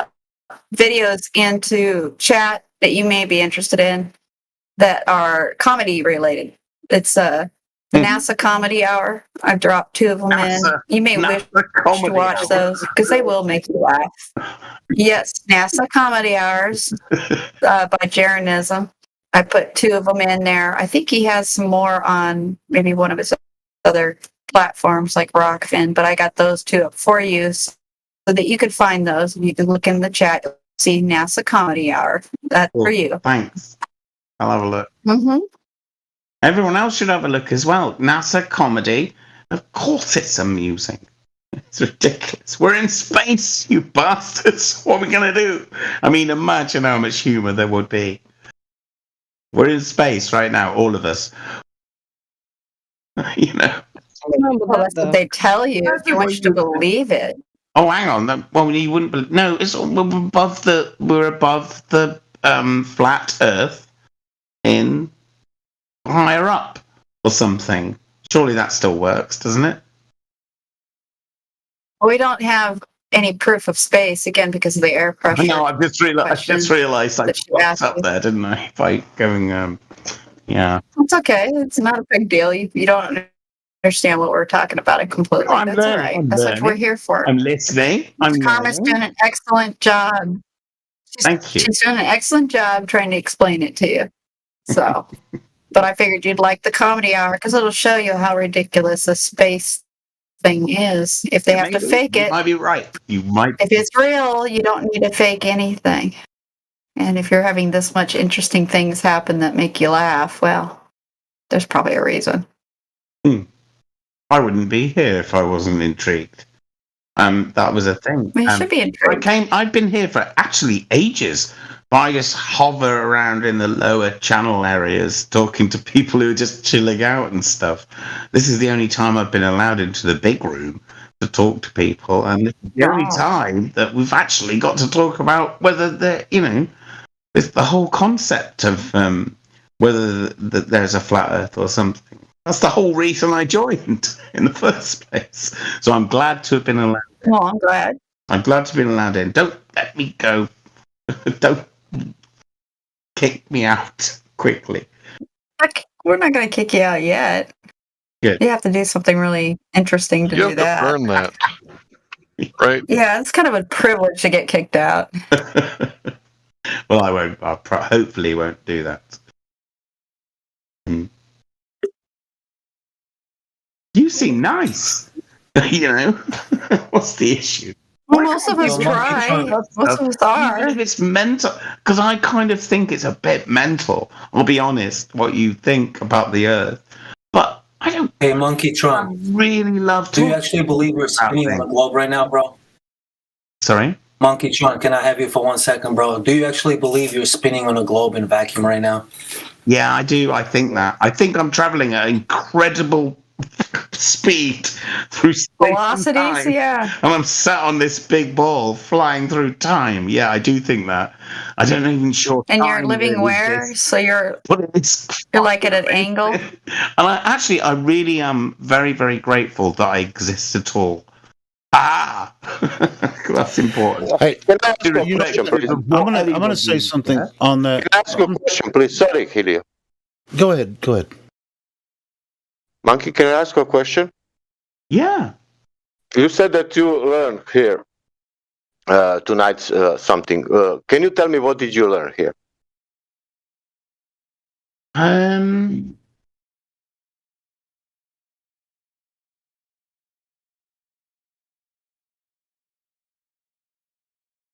videos into chat that you may be interested in that are comedy related. It's the NASA Comedy Hour. I've dropped 2 of them in. You may wish to watch those because they will make you laugh. Yes, NASA Comedy Hours by Jaronism. I put 2 of them in there. I think he has some more on maybe one of his other platforms like Rockfin, but I got those 2 up for you so that you could find those. You can look in the chat, you'll see NASA Comedy Hour. That's for you. Thanks. I'll have a look. Mm-hmm. Everyone else should have a look as well. NASA Comedy. Of course it's amusing. It's ridiculous. We're in space, you bastards. What are we going to do? I mean, imagine how much humor there would be. We're in space right now, all of us. You know. Well, that's what they tell you if you want you to believe it. Oh, hang on. Well, you wouldn't believe. No, it's we're above the flat Earth in higher up or something. Surely that still works, doesn't it? We don't have any proof of space again because of the air pressure. No, I just realized I fucked up there, didn't I? By going, yeah. It's okay. It's not a big deal. You don't understand what we're talking about it completely. No, That's all right. That's what we're here for. I'm listening. Karma's doing an excellent job. Thank you. She's doing an excellent job trying to explain it to you. So, but I figured you'd like the comedy hour because it'll show you how ridiculous a space thing is. If they have to fake it, you might be right. You might. If it's real, you don't need to fake anything. And if you're having this much interesting things happen that make you laugh, well, there's probably a reason. I wouldn't be here if I wasn't intrigued. That was a thing. You should be intrigued. I've been here for actually ages, but I just hover around in the lower channel areas talking to people who are just chilling out and stuff. This is the only time I've been allowed into the big room to talk to people, and this is the only time that we've actually got to talk about whether they're, it's the whole concept of whether there's a flat Earth or something. That's the whole reason I joined in the first place. So I'm glad to have been allowed in. Well, I'm glad. I'm glad to have been allowed in. Don't let me go. Don't kick me out quickly. We're not going to kick you out yet. Good. You have to do something really interesting to do that. You have to earn that. Right? Yeah, it's kind of a privilege to get kicked out. Well, I won't. I hopefully won't do that. You seem nice. What's the issue? Well, most of us try. Most of us are. Even if it's mental, because I kind of think it's a bit mental. I'll be honest, what you think about the Earth, but I don't. Hey, Monkey Tron. I really love. Do you actually believe we're spinning on the globe right now, bro? Sorry, Monkey Tron. Can I have you for 1 second, bro? Do you actually believe you're spinning on a globe in a vacuum right now? Yeah, I do. I think that. I think I'm traveling at incredible speed through space velocities, and time. Yeah. And I'm sat on this big ball flying through time. Yeah, I do think that. I don't even sure. And you're living where? So you're like at an angle. And I really am very, very grateful that I exist at all. That's important. Hey, can I ask you a question, please? I'm gonna say something on that. Can I ask you a question, please? Sorry, Helio. Go ahead. Monkey, can I ask you a question? Yeah. You said that you learned here tonight something. Can you tell me what did you learn here? I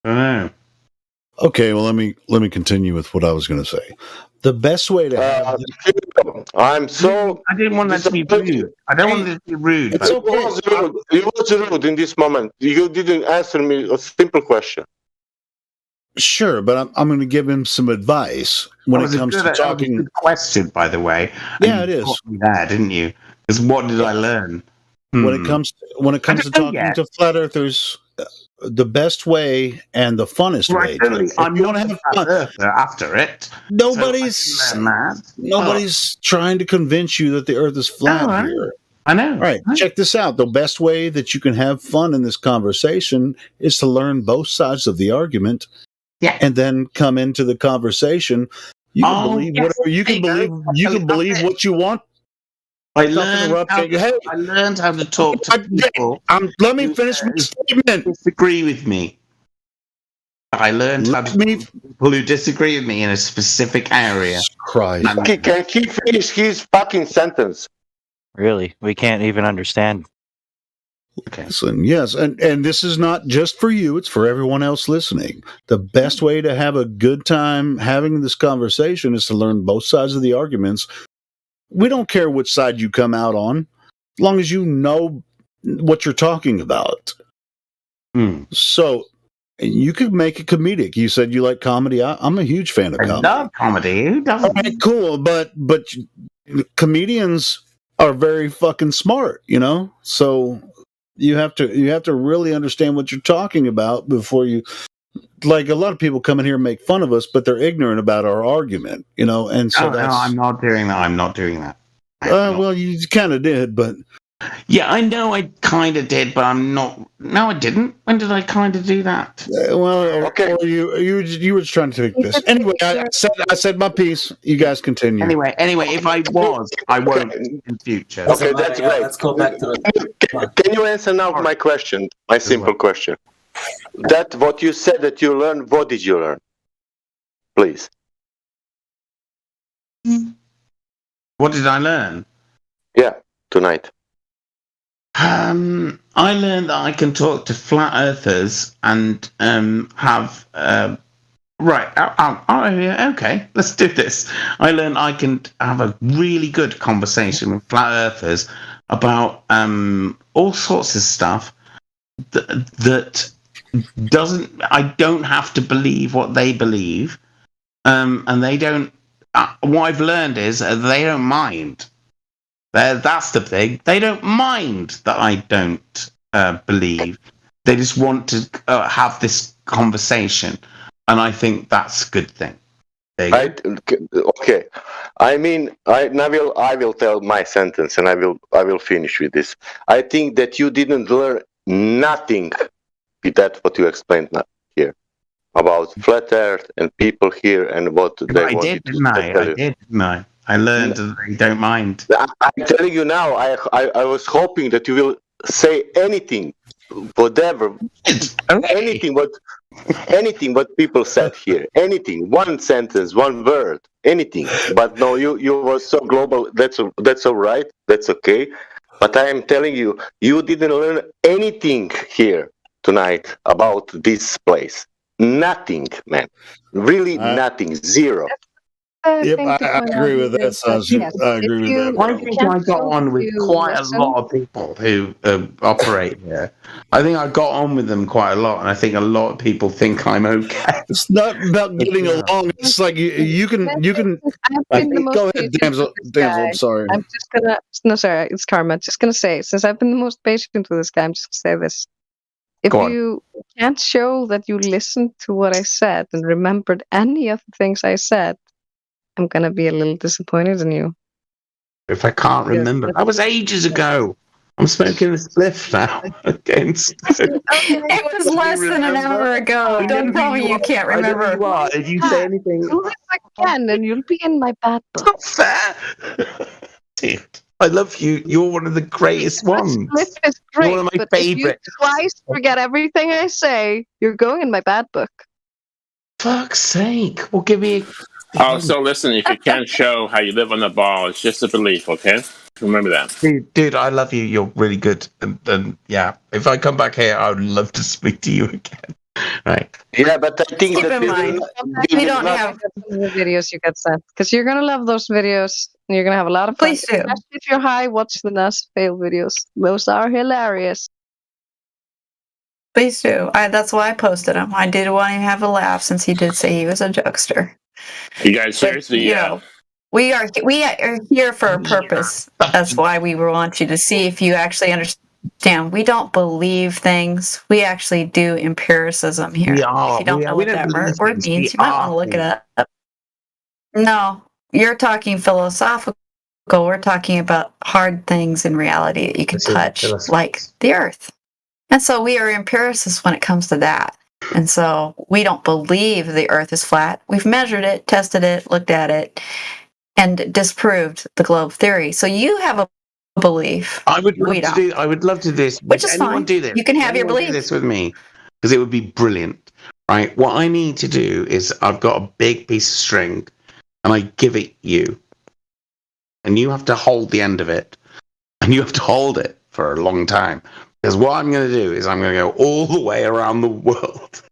don't know. Okay, well let me continue with what I was going to say. The best way to have I'm so. I didn't want that to be rude. I don't want it to be rude. It was rude. It was rude in this moment. You didn't answer me a simple question. Sure, but I'm going to give him some advice when it comes to talking. That was a good question, by the way. Yeah, it is. There, didn't you? Because what did I learn? When it comes to talking to flat earthers, the best way and the funnest way. I'm not have fun after it. Nobody's trying to convince you that the Earth is flat here. I know. Right. Check this out. The best way that you can have fun in this conversation is to learn both sides of the argument. Yeah. And then come into the conversation. You can believe whatever you can believe. You can believe what you want. I learned how to talk to people. Let me finish my statement. Disagree with me. I learned how to talk to people who disagree with me in a specific area. Christ. Okay, can he finish his fucking sentence? Really? We can't even understand. Okay. Listen, yes, and this is not just for you, it's for everyone else listening. The best way to have a good time having this conversation is to learn both sides of the arguments. We don't care which side you come out on, as long as you know what you're talking about. So you could make it comedic. You said you like comedy. I'm a huge fan of comedy. I love comedy. Who doesn't? Okay, cool, but comedians are very fucking smart, you know? So you have to really understand what you're talking about before you. Like a lot of people come in here and make fun of us, but they're ignorant about our argument, you know. And so no, I'm not doing that. I'm not doing that. Well, you kind of did, but yeah, I know I kind of did, but I'm not. No, I didn't. When did I kind of do that? Okay. Or you were trying to take this anyway. I said my piece. You guys continue. Anyway, if I was, I won't in future. Okay, that's great. Let's go back to the. Can you answer now my question? My simple question. That what you said that you learned. What did you learn? Please. What did I learn? Yeah, tonight. I learned that I can talk to flat earthers and have right. Okay, let's do this. I learned I can have a really good conversation with flat earthers about all sorts of stuff that doesn't. I don't have to believe what they believe, and they don't. What I've learned is they don't mind. That's the thing. They don't mind that I don't believe. They just want to have this conversation, and I think that's a good thing. Okay. I mean, I will tell my sentence, and I will finish with this. I think that you didn't learn nothing with that what you explained now here about flat Earth and people here and what they wanted to tell you. I did, didn't I? I learned that they don't mind. I'm telling you now, I was hoping that you will say anything, whatever, anything what people said here, anything, one sentence, one word, anything. But no, you were so global. That's all right. That's okay. But I am telling you, you didn't learn anything here tonight about this place. Nothing, man. Really nothing. Zero. Yep, I agree with that, Sasha. I agree with that. I think I got on with quite a lot of people who operate here. I think I got on with them quite a lot, and I think a lot of people think I'm okay. It's not about getting along. It's like you can. Go ahead, Damsel. I'm sorry. I'm just gonna. No, sorry, it's Karma. I'm just gonna say, since I've been the most patient with this guy, I'm just gonna say this. If you can't show that you listened to what I said and remembered any of the things I said, I'm gonna be a little disappointed in you. If I can't remember, that was ages ago. I'm smoking a spliff now. It was less than an hour ago. Don't tell me you can't remember. If you say anything, do this again, and you'll be in my bad book. Not fair. Dude, I love you. You're one of the greatest ones. Spliff is great, You're one of my but favorites. if you twice forget everything I say, you're going in my bad book. Fuck's sake! Well, give me Oh, so listen, if you can't show how you live on the ball, it's just a belief, okay? Remember that. Dude, I love you. You're really good. And yeah, if I come back here, I would love to speak to you again. Right. Yeah, but I think Keep in mind, we don't have the videos you get sent because you're gonna love those videos. And you're gonna have a lot of fun. Please do. Especially if you're high, watch the Nas fail videos. Those are hilarious. Please do. That's why I posted him. I did want him to have a laugh since he did say he was a jokester. You guys seriously? You know, we are here for a purpose. That's why we want you to see if you actually understand. We don't believe things. We actually do empiricism here. If you don't know what that word means, you might want to look it up. No, you're talking philosophical. We're talking about hard things in reality that you can touch, like the earth. And so we are empiricists when it comes to that. And so we don't believe the earth is flat. We've measured it, tested it, looked at it, and disproved the globe theory. So you have a belief. I would love to do this. Which is fine. Do this? You can have your belief. Do this with me because it would be brilliant, right? What I need to do is I've got a big piece of string, and I give it you, and you have to hold the end of it, and you have to hold it for a long time. Because what I'm going to do is I'm going to go all the way around the world.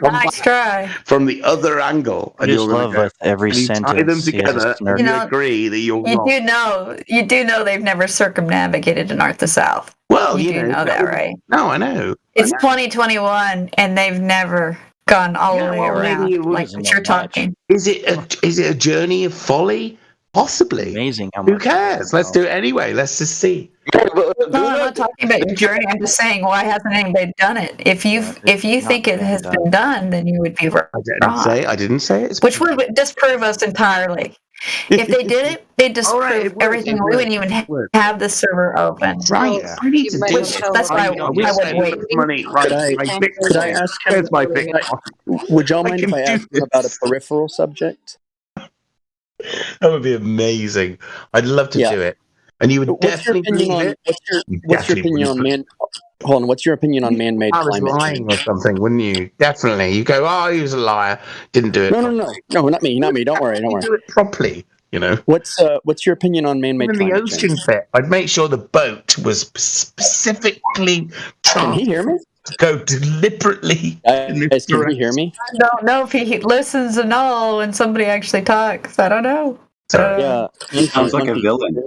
Nice try. From the other angle. I just love with every sentence. Tie them together and you agree that you're wrong. You do know they've never circumnavigated to north to south. Well, you do know that, right? No, I know. It's 2021 and they've never gone all the way around like what you're talking. Is it a journey of folly? Possibly. Amazing. Who cares? Let's do it anyway. Let's just see. No, I'm not talking about your journey. I'm just saying, why hasn't anybody done it? If you think it has been done, then you would be wrong. I didn't say it. Which would disprove us entirely. If they did it, they'd disprove everything. We wouldn't even have the server open. Right. I need to do this. That's why I would wait. Money. Right. Could I ask him? Would y'all mind if I ask him about a peripheral subject? That would be amazing. I'd love to do it. And you would definitely believe it. What's your opinion on Hold on. What's your opinion on man-made climate lying change? or something, wouldn't you? Definitely. You go, oh, he was a liar. Didn't do it. No, not me. Don't worry. Do it properly. You know. What's your opinion on man-made climate change? In the ocean bit, I'd make sure the boat was specifically. Can he hear me? Go deliberately. Can you hear me? I don't know if he listens at all when somebody actually talks. I don't know. Yeah, he sounds like a villain.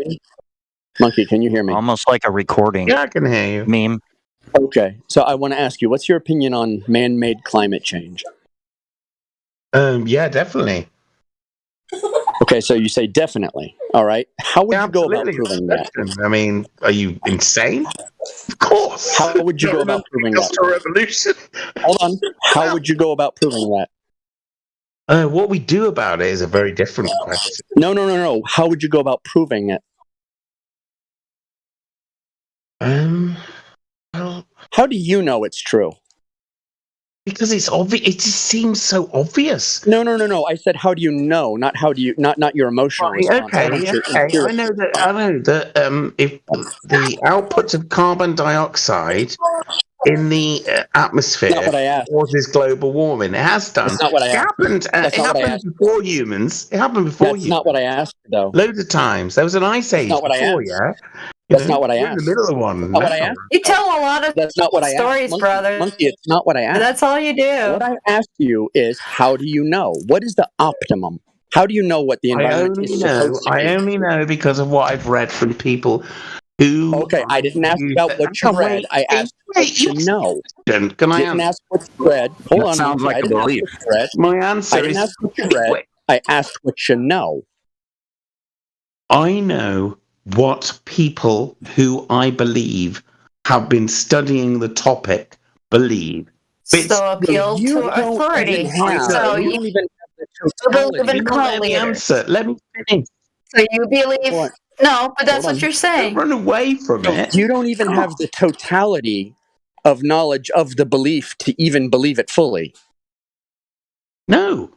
Monkey, can you hear me? Almost like a recording. Yeah, I can hear you. Meme. Okay, so I want to ask you, what's your opinion on man-made climate change? Yeah, definitely. Okay, so you say definitely. All right. How would you go about proving that? I mean, are you insane? Of course. How would you go about proving that? Revolution. Hold on. How would you go about proving that? What we do about it is a very different question. No. How would you go about proving it? Well, how do you know it's true? Because it's obvious. It just seems so obvious. No. I said, how do you know? Not how do you? Not your emotional response. Okay. I know that. If the output of carbon dioxide in the atmosphere causes global warming, it has done. That's not what I asked. It happened before humans. It happened before humans. That's not what I asked, though. Loads of times. There was an ice age before, yeah. That's not what I asked. In the middle of one. That's not what I asked. You tell a lot of That's not what I stories, asked. brother. Monkey, it's not what I asked. That's all you do. What I asked you is, how do you know? What is the optimum? How do you know what the environment is supposed to be? I only know because of what I've read from people who... Okay, I didn't ask about what you read. I asked what you know. Can I didn't ask what you read. Hold on. Sounds like a belief. My answer I didn't ask what you read. I asked what you know. I know what people who I believe have been studying the topic believe. So appeal to authority. So you don't even believe in cult leaders. Let me finish. So you believe... No, but that's what you're saying. Don't run away from it. You don't even have the totality of knowledge of the belief to even believe it fully. No.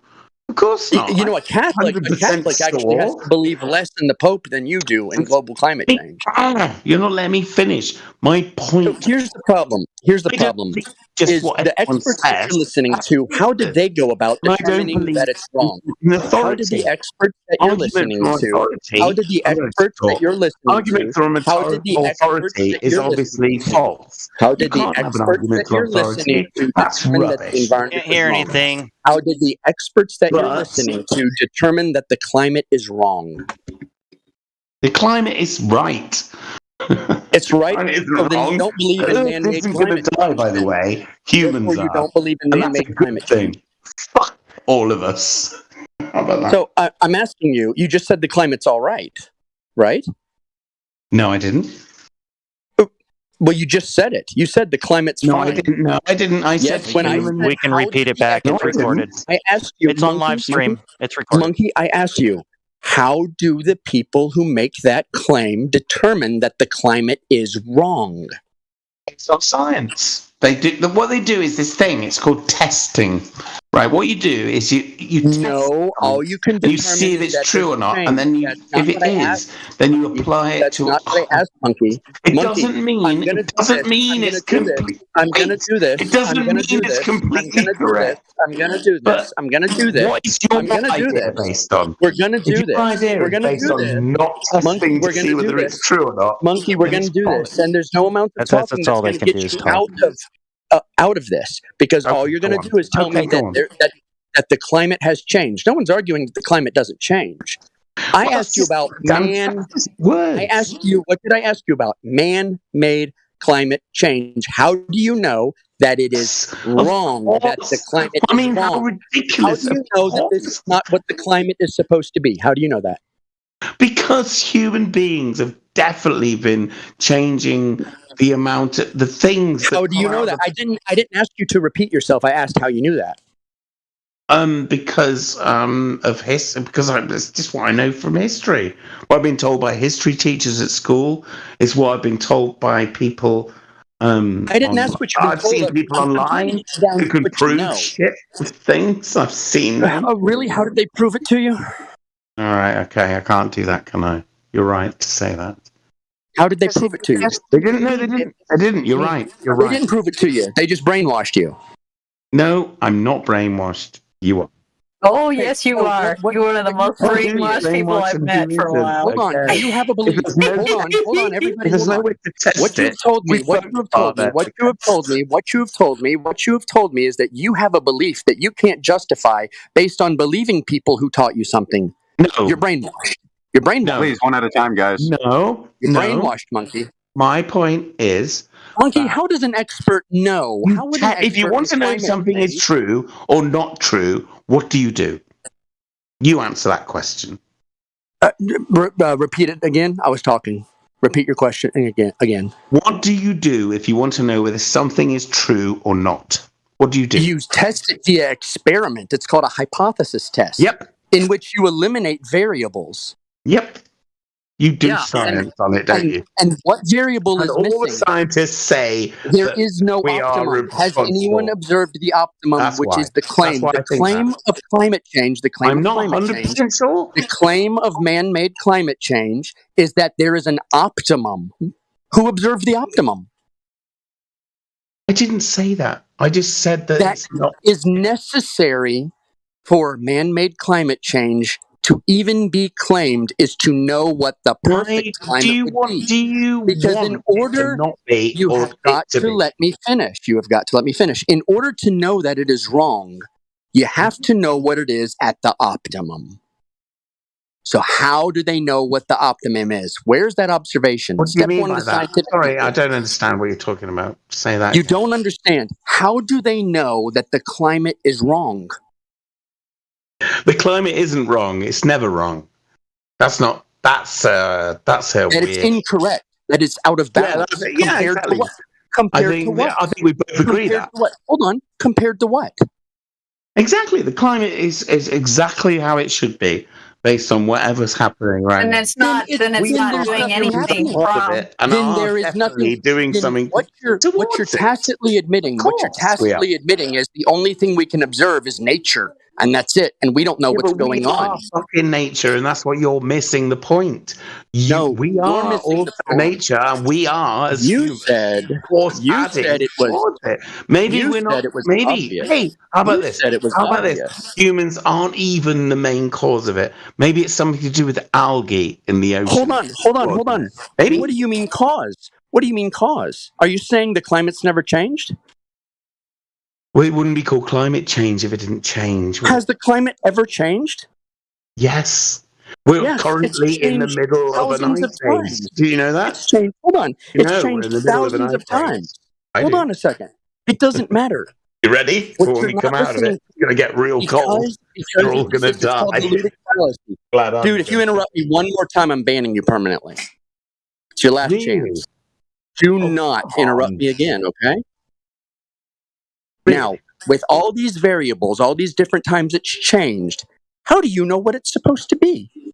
Of course not. You know, a Catholic actually has to believe less in the Pope than you do in global climate change. You're not letting me finish. My point. So here's the problem. Here's the problem. Is the experts that you're listening to, how did they go about determining that it's wrong? How did the experts that you're listening to, how did the experts that you're listening to, how did the experts that is you're obviously listening to, false. how did the experts that you're listening to determine that the environment Can't hear anything. How did the experts that you're listening to determine that the climate is wrong? The climate is right. It's right. So then you don't believe in man-made climate change. By the way, humans you don't believe in man-made climate change. Fuck all of us. How about that? So I'm asking you. You just said the climate's all right, right? No, I didn't. Well, you just said it. You said the climate's fine. No, I didn't. No, I didn't. I yes, said when we can repeat it back. It's recorded. I asked you. It's on live stream. It's recorded. Monkey, I asked you. How do the people who make that claim determine that the climate is wrong? It's not science. They do what they do is this thing. It's called testing, right? What you do is you know all you can you see if it's true or not, and then if it is, then you apply it to. That's not what I asked, Monkey. It doesn't mean it's complete. I'm gonna do this. It doesn't mean it's completely correct. I'm gonna do this. I'm gonna do this. What is your idea based on? We're gonna do this. We're gonna do this. Not testing to see whether it's true or not. Monkey, we're gonna do this, and there's no amount of talking that's all they can do is talk. Out of this, because all you're going to do is tell me that the climate has changed. No one's arguing that the climate doesn't change. I asked you about man. I asked you, what did I ask you about? Man-made climate change. How do you know that it is wrong? That the climate is wrong? How ridiculous! How do you know that this is not what the climate is supposed to be? How do you know that? Because human beings have definitely been changing the amount of the things. How do you know that? I didn't ask you to repeat yourself. I asked how you knew that. Because of history. Because it's just what I know from history. What I've been told by history teachers at school is what I've been told by people. I didn't ask what you've been I've told. seen people online who can prove shit with things. I've seen them. Oh, really? How did they prove it to you? All right. Okay. I can't do that, can I? You're right to say that. How did they prove it to you? They didn't. No, they didn't. They didn't. You're right. You're right. They didn't prove it to you. They just brainwashed you. No, I'm not brainwashed. You are. Oh, yes, you are. You're one of the most brainwashed people I've met for a while. Hold on. Do you have a belief? Hold on, everybody. There's no way to test what you've told me, what you have told me, what you have told me, what you have told me, what you have told me is that you have a belief that you can't justify based on believing people who taught you something. No. You're brainwashed. You're brainwashed. No. Please, one at a time, guys. No. You're brainwashed, Monkey. My point is, Monkey, how does an expert know? How would if you want to know if something is true or not true, what do you do? You answer that question. Repeat it again. I was talking. Repeat your question again. What do you do if you want to know whether something is true or not? What do you do? You test it via experiment. It's called a hypothesis test. Yep. In which you eliminate variables. Yep. You do science on it, don't you? And what variable is missing? All the scientists say there is no optimum. Has anyone observed the optimum, which is the claim? The claim of climate change, the claim of climate change, the claim of man-made climate change is that there is an optimum. Who observed the optimum? I didn't say that. I just said that that is necessary for man-made climate change to even be claimed is to know what the perfect climate would be. Because in order, you have got to let me finish. You have got to let me finish. In order to know that it is wrong, you have to know what it is at the optimum. So how do they know what the optimum is? Where's that observation? What do you mean by that? Sorry, I don't understand what you're talking about. Say that. You don't understand. How do they know that the climate is wrong? The climate isn't wrong. It's never wrong. That's weird. It's incorrect. That it's out of balance. Compared to what? Compared to what? I think we both agree that. Hold on. Compared to what? Exactly. The climate is exactly how it should be, based on whatever's happening right now. And it's not. Then it's not doing anything wrong. And then there is nothing doing something. What you're tacitly admitting. What you're tacitly admitting is the only thing we can observe is nature. and that's it. And we don't know what's going on. We are fucking nature, and that's what you're missing the point. We are also nature, and we are as you said it was. Maybe you we're not. said it was Maybe. obvious. Hey, how about You this? said it was How about obvious. this? Humans aren't even the main cause of it. Maybe it's something to do with algae in the ocean. Hold on. Maybe. What do you mean cause? What do you mean cause? Are you saying the climate's never changed? Well, it wouldn't be called climate change if it didn't change. Has the climate ever changed? Yes. We're currently in the middle of an ice age. Do you know that? It's changed. Hold on. It's changed thousands of times. Hold on a second. It doesn't matter. You ready? Before we come out of it, it's going to get real cold. You're all going to die. Dude, if you interrupt me one more time, I'm banning you permanently. It's your last chance. Do not interrupt me again, okay? Now, with all these variables, all these different times it's changed, how do you know what it's supposed to be?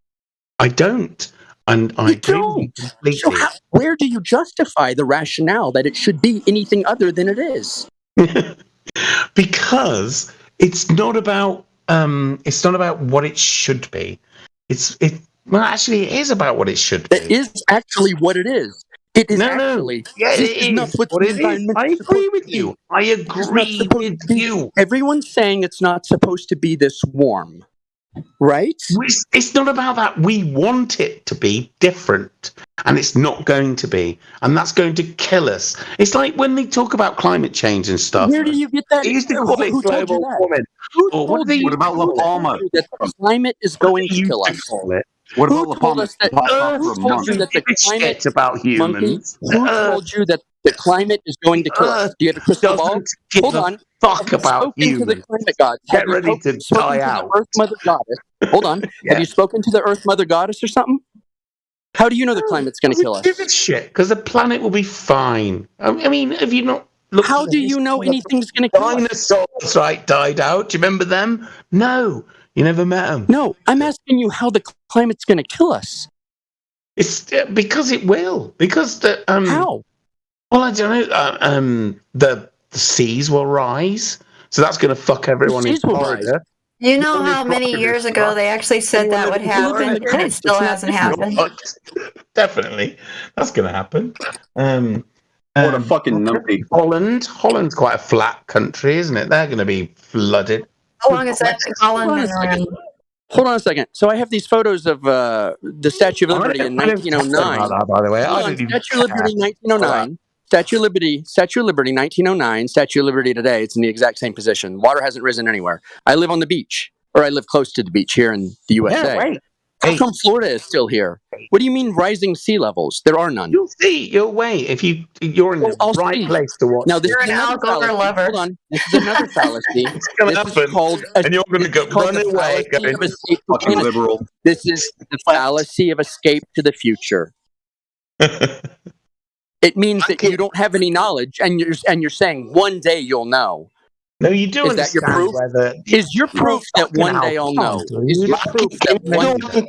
I don't. And I agree completely. So where do you justify the rationale that it should be anything other than it is? Because it's not about what it should be. Well, actually, it is about what it should be. It is actually what it is. It is actually. Yeah, it is not what it is. I agree with you. I agree with you. Everyone's saying it's not supposed to be this warm, right? It's not about that. We want it to be different, and it's not going to be, and that's going to kill us. It's like when they talk about climate change and stuff. Where do you get that? They used to call it global warming. What about La Palma? That the climate is going to kill us. What about who told you that the climate about humans? Who told you that the climate is going to kill us? Do you have a crystal ball? Hold on. Fuck about humans. To the climate gods. Get ready to die out. Earth Mother Goddess. Hold on. Have you spoken to the Earth Mother Goddess or something? How do you know the climate's going to kill us? Give a shit, because the planet will be fine. I mean, have you not? How do you know anything's going to kill us? Dinosaurs, right, died out. Do you remember them? No. You never met them. No, I'm asking you how the climate's going to kill us. It's because it will. Because the how? Well, I don't know. The seas will rise, so that's going to fuck everyone in Florida. You know how many years ago they actually said that would happen, and it still hasn't happened. Definitely, that's going to happen. What a fucking numpty. Holland's quite a flat country, isn't it? They're going to be flooded. How long has that Holland been around? Hold on a second. So I have these photos of the Statue of Liberty in 1909. By the way, Statue of Liberty 1909. Statue of Liberty 1909. Statue of Liberty today. It's in the exact same position. Water hasn't risen anywhere. I live on the beach, or I live close to the beach here in the USA. Yeah, right. How come Florida is still here? What do you mean rising sea levels? There are none. You'll see. You'll wait. If you're in the right place to watch. Now, this You're is an Al another Gore lover. Hold on. This is another fallacy. It's going to happen. And you're going to go run away. Fucking liberal. This is the fallacy of escape to the future. It means that you don't have any knowledge, and you're saying one day you'll know. No, you do. Is that your proof? Is your proof that one day I'll know? Is your proof that one day?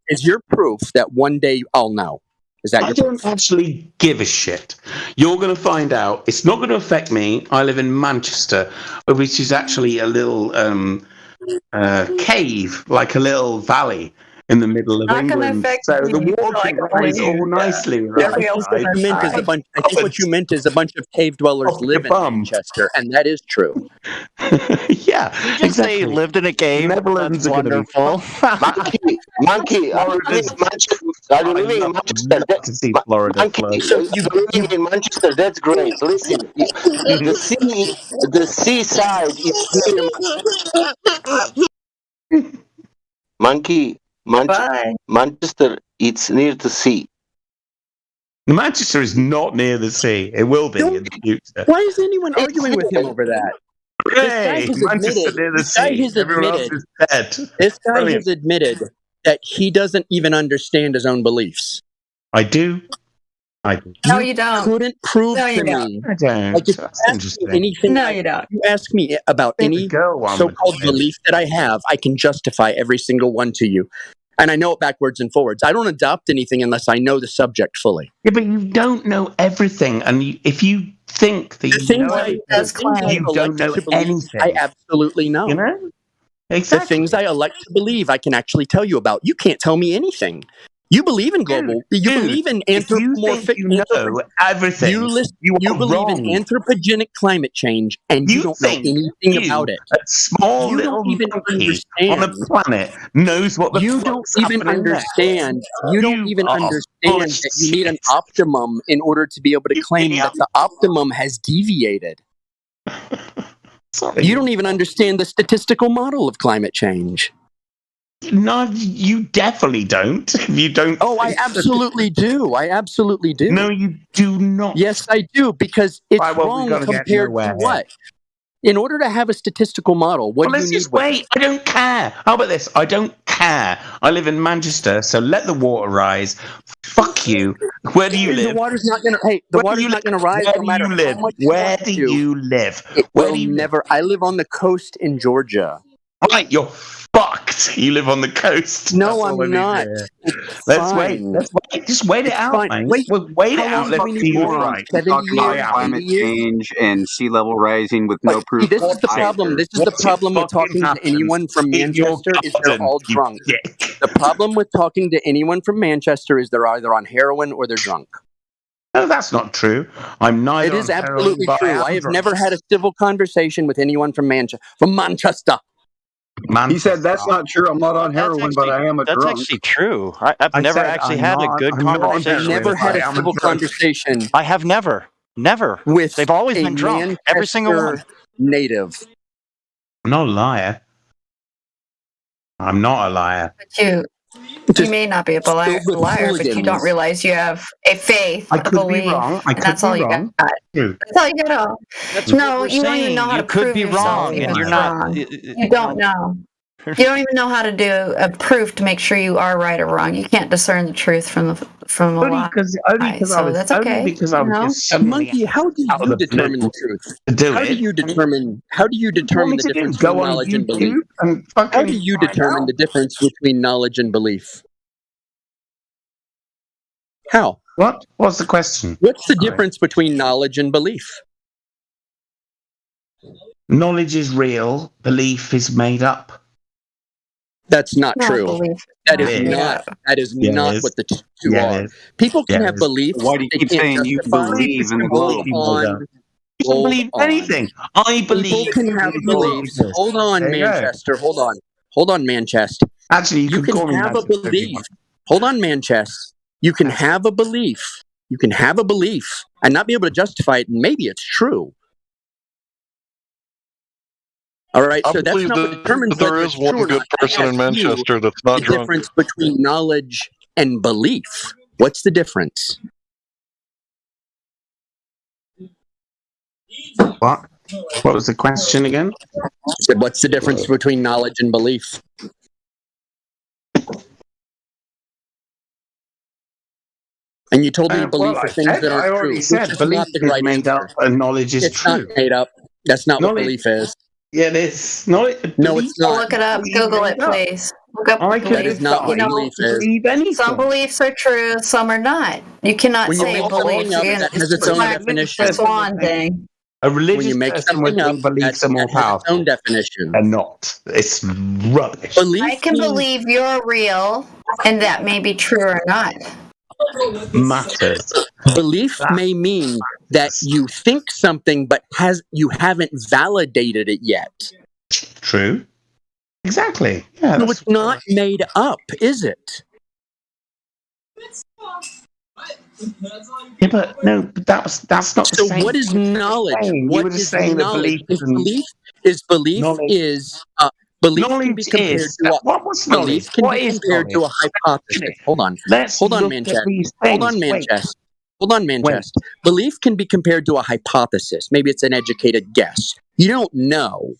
Is your proof that one day I'll know? Is that your I don't actually give a shit. You're going to find out. It's not going to affect me. I live in Manchester, which is actually a little cave, like a little valley in the middle of England. So the water runs all nicely. Right? I think what you meant is a bunch of cave dwellers live in Manchester, and that is true. Yeah, you just say you lived in a cave. That's wonderful. Monkey, are you living in Manchester? To see Florida. Monkey, you living in Manchester? That's great. Listen, the seaside is near. Monkey. Manchester, it's near the sea. Manchester is not near the sea. It will be in the future. Why is anyone arguing with him over that? Hey, Manchester near the sea. Everyone else is dead. This guy has admitted that he doesn't even understand his own beliefs. I do. No, you don't. Couldn't prove to me. I don't. Like if you ask me anything, no, you don't. You ask me about any so-called belief that I have, I can justify every single one to you. And I know it backwards and forwards. I don't adopt anything unless I know the subject fully. Yeah, but you don't know everything, and if you think that you don't know anything, I absolutely know. You know, exactly. The things I elect to believe, I can actually tell you about. You can't tell me anything. You believe in global. You believe in anthropomorphic. You know everything. You believe in anthropogenic climate change, and you don't know anything about it. A small you little don't even monkey understand. on a planet knows what the you don't even understand. You don't even understand that you need an optimum in order to be able to claim that the optimum has deviated. Sorry. You don't even understand the statistical model of climate change. No, you definitely don't. You don't. Oh, I absolutely do. I absolutely do. No, you do not. Yes, I do, because it's wrong compared to what? In order to have a statistical model, what do you need? Wait, I don't care. How about this? I don't care. I live in Manchester, so let the water rise. Fuck you. Where do you live? The water's not going to. Hey, the water's not going to rise no matter how much. Where do you live? Where do you never? I live on the coast in Georgia. Right, you're fucked. You live on the coast. No, I'm not. Let's wait. Just wait it out, man. Wait it out. Let's see who's right. Talking about climate change and sea level rising with no proof. This is the problem. This is the problem with talking to anyone from Manchester is they're all drunk. The problem with talking to anyone from Manchester is they're either on heroin or they're drunk. No, that's not true. I'm neither. It is absolutely true. I have never had a civil conversation with anyone from Manchester. He said, that's not true. I'm not on heroin, but I am a drunk. That's actually true. I've never actually had a good conversation. I've never had a civil conversation. I have never. They've always been drunk. Every single one. Native. I'm not a liar. I'm not a liar. But you may not be a liar, but you don't realize you have a faith, a belief, and that's all you got. That's all you got. No, you don't even know how to prove yourself. And you're not. You don't know. You don't even know how to do a proof to make sure you are right or wrong. You can't discern the truth from a lie. So that's okay. Because I was just Monkey, how do you determine the truth? How do you determine the difference between knowledge and belief? How do you determine the difference between knowledge and belief? How? What? What's the question? What's the difference between knowledge and belief? Knowledge is real. Belief is made up. That's not true. That is not what the two are. People can have beliefs. Why do you keep saying you believe in the globe? You can believe anything. I believe. People can have beliefs. Hold on, Manchester. Hold on, Manchester. Actually, you can have a belief. Hold on, Manchester. You can have a belief. You can have a belief and not be able to justify it. And maybe it's true. All right, so that's not what determines there is one good person in Manchester that's not drunk. The difference between knowledge and belief. What's the difference? What? What was the question again? I said, what's the difference between knowledge and belief? And you told me to believe for things that are true. Said, belief is right made up and knowledge is true. It's not made up. That's not what belief is. Yeah, it is. No, it's not. Look it up. Google it, please. Look up belief. That is not what belief is. Some beliefs are true, some are not. You cannot say belief. That has its own definition. It's one thing. A religious when you make something up, beliefs are more powerful. Its own definition. And not. It's rubbish. I can believe you're real, and that may be true or not. Matters. Belief may mean that you think something, but you haven't validated it yet. True. Exactly. Yeah, no, it's not made up, is it? Yeah, but no, that's not the so same. What is knowledge? What is knowledge? Belief can be compared to a hypothesis. Hold on, Manchester. Hold on, Manchester. Belief can be compared to a hypothesis. Maybe it's an educated guess. You don't know.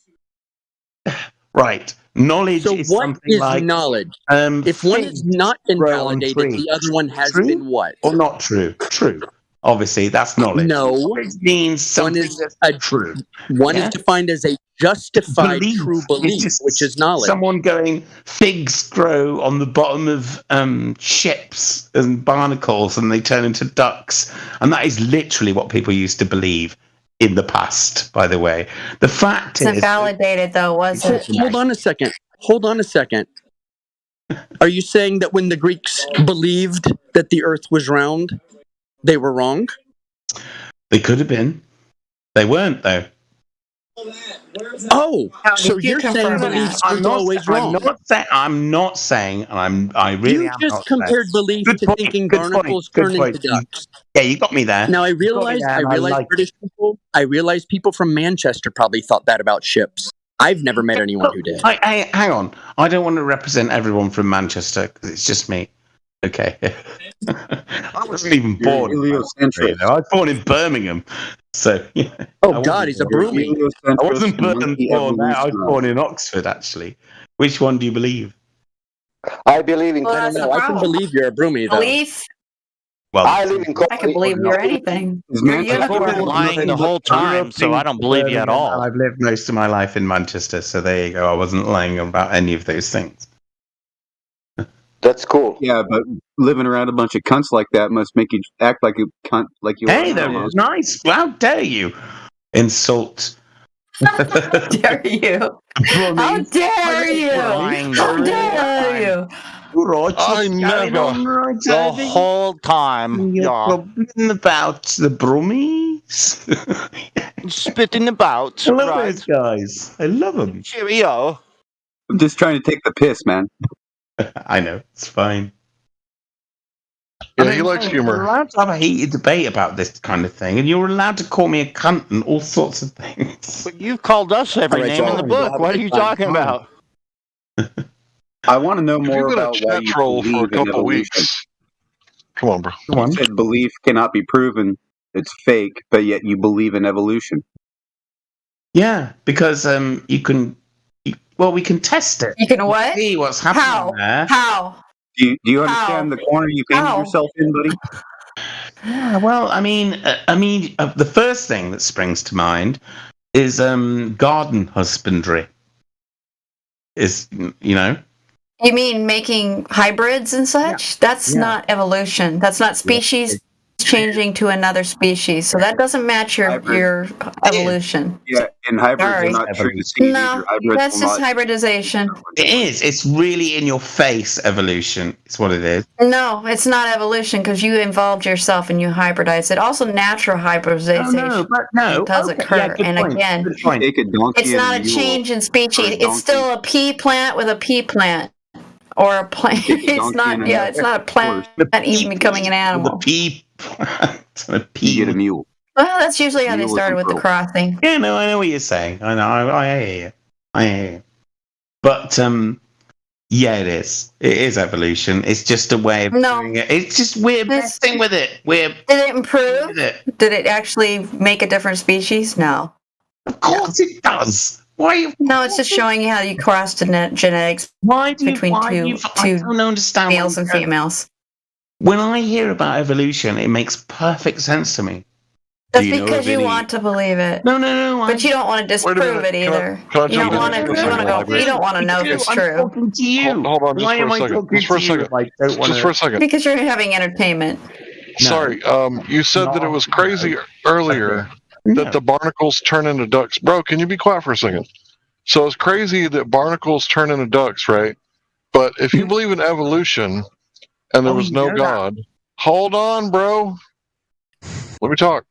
Right. Knowledge is what something like knowledge? If one has not been validated, the other one has been what? Or not true? True. Obviously, that's knowledge. No. Knowledge means something that's true. One Yeah? is defined as a justified true belief, which is knowledge. Someone going, figs grow on the bottom of ships and barnacles and they turn into ducks. And that is literally what people used to believe in the past, by the way. The fact It's is... invalidated, though, wasn't it? Hold on a second. Hold on a second. Are you saying that when the Greeks believed that the earth was round, they were wrong? They could have been. They weren't, though. Oh, so you're saying beliefs was always wrong? I'm not saying, and I really You am just not compared saying. belief Good to point, thinking good barnacles point, turn good into point. ducks. Yeah, you got me there. Now I You got me realize there, and I like British people. I realize people from Manchester probably thought that about ships. I've never met anyone who did. Hang on. I don't want to represent everyone from Manchester because it's just me. Okay. I wasn't even born. Heliocentric. I was born in Birmingham. So, yeah. Oh, God, he's a broomie. I wasn't born there. I was born in Oxford, actually. Which one do you believe? I believe in. Well, I don't that's know. the I can problem. believe you're a broomie, though. Belief? Well, I live in. I can believe you're anything. You're a You've been unicorn. lying the whole time, so I don't believe you at all. I've lived most of my life in Manchester, so there you go. I wasn't lying about any of those things. That's cool. Yeah, but living around a bunch of cunts like that must make you act like a cunt, like you Hey, are. they're Now. nice. How dare you insult? How dare you? How dare you? How dare you? I never. The whole time. You're Yeah. gobbling about the brummies. Spitting about. I love Right. those guys. I love them. Cheerio. I'm just trying to take the piss, man. I know. It's fine. Yeah, he likes You're humor. allowed to have a heated debate about this kind of thing, and you're allowed to call me a cunt and all sorts of things. But you've called us every All right, name in the John, book. What are you talking about? I want to know If more you've been a about why chat you troll believe for a in couple evolution. weeks. Come on, bro. You said belief cannot be proven; it's fake, but yet you believe in evolution. Yeah, because you can. We can test it. You can what? See what's happening How? there. How? Do you understand the corner you painted How? yourself in, buddy? Yeah, well, I mean, the first thing that springs to mind is garden husbandry. Is You mean making hybrids and such? That's Yeah. not evolution. That's not species changing to another species. So that doesn't match your evolution. Yeah, and hybrids Sorry. are not true to species. No, Your hybrids that's will just not- hybridization. It is. It's really in your face evolution. It's what it is. No, it's not evolution because you involved yourself and you hybridized it. Also, natural hybridization does okay, occur. yeah, good And point, again, good point. Take a donkey it's and not a mule change in species. or a It's donkey. still a pea plant with a pea plant. Or a plant. It's donkey not, and a yeah, it's not a plant even becoming an animal. Pea. You get a mule. Well, that's usually how they Mule started with with a the crossing. Yeah, no, I know what you're saying. I know. I hear you. I hear you. But yeah, it is. It is evolution. It's just a way of doing it. It's just we're messing with it. Did it improve? Did it actually make a different species? No. Of course it does. Why? No, it's just showing you how you cross genetics between two don't understand males and females. When I hear about evolution, it makes perfect sense to me. That's because you want to believe it. No, no, no. But you don't want to disprove it either. You don't want to. You don't want to know if it's true. I'm talking to you. Hold on, just Why for am a I second. talking Just for a to you second. if I don't wanna- Just for a second. Because you're having entertainment. Sorry, you said that it was crazy earlier that the barnacles turn into ducks. Bro, can you be quiet for a second? So it's crazy that barnacles turn into ducks, right? But if you believe in evolution and there was no God, hold on, bro. Let me talk.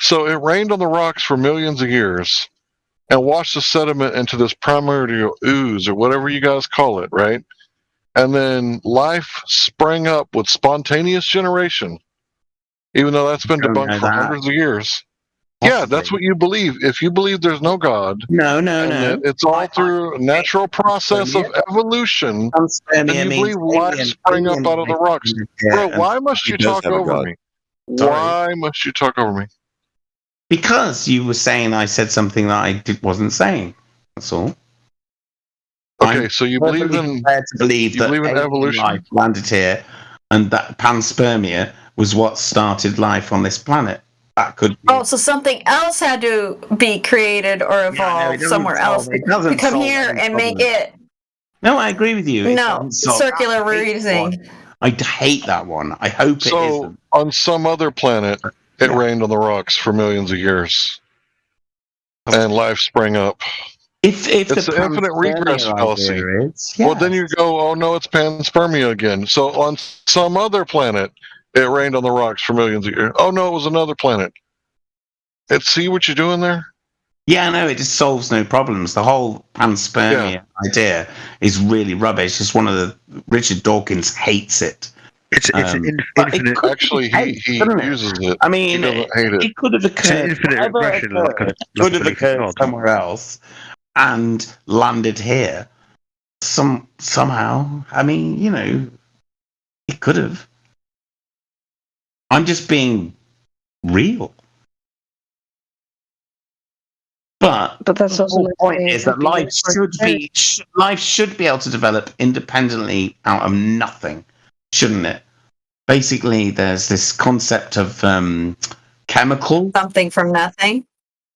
So it rained on the rocks for millions of years and washed the sediment into this primordial ooze or whatever you guys call it, right? And then life sprang up with spontaneous generation, even though that's been debunked for hundreds of years. Yeah, that's what you believe. If you believe there's no God, no, that it's all through a natural process of evolution, and you believe life sprang up out of the rocks. Bro, why must you talk over me? Why must you talk over me? Because you were saying I said something that I wasn't saying. That's all. Okay, so you believe in evolution, evolution? life landed here, and that panspermia was what started life on this planet. That could be. Oh, so something else had to be created or evolve somewhere else to come here and make it. No, I agree with you. No, circular reasoning. I hate that one. I hope it isn't. On some other planet, it rained on the rocks for millions of years, and life sprang up. If it's the infinite regress fallacy, well, then you go, oh no, it's panspermia again. So on some other planet, it rained on the rocks for millions of years. Oh no, it was another planet. See what you're doing there? Yeah, no, it just solves no problems. The whole panspermia idea is really rubbish. It's one of the Richard Dawkins hates it. It's infinite. Actually, he uses it. I mean, he doesn't hate it. It could have occurred. It's an infinite regression, Could have occurred somewhere else and landed here. Somehow. I mean, you know, it could have. I'm just being real. But that's also the whole point is that life should be able to develop independently out of nothing, shouldn't it? Basically, there's this concept of chemical. Something from nothing.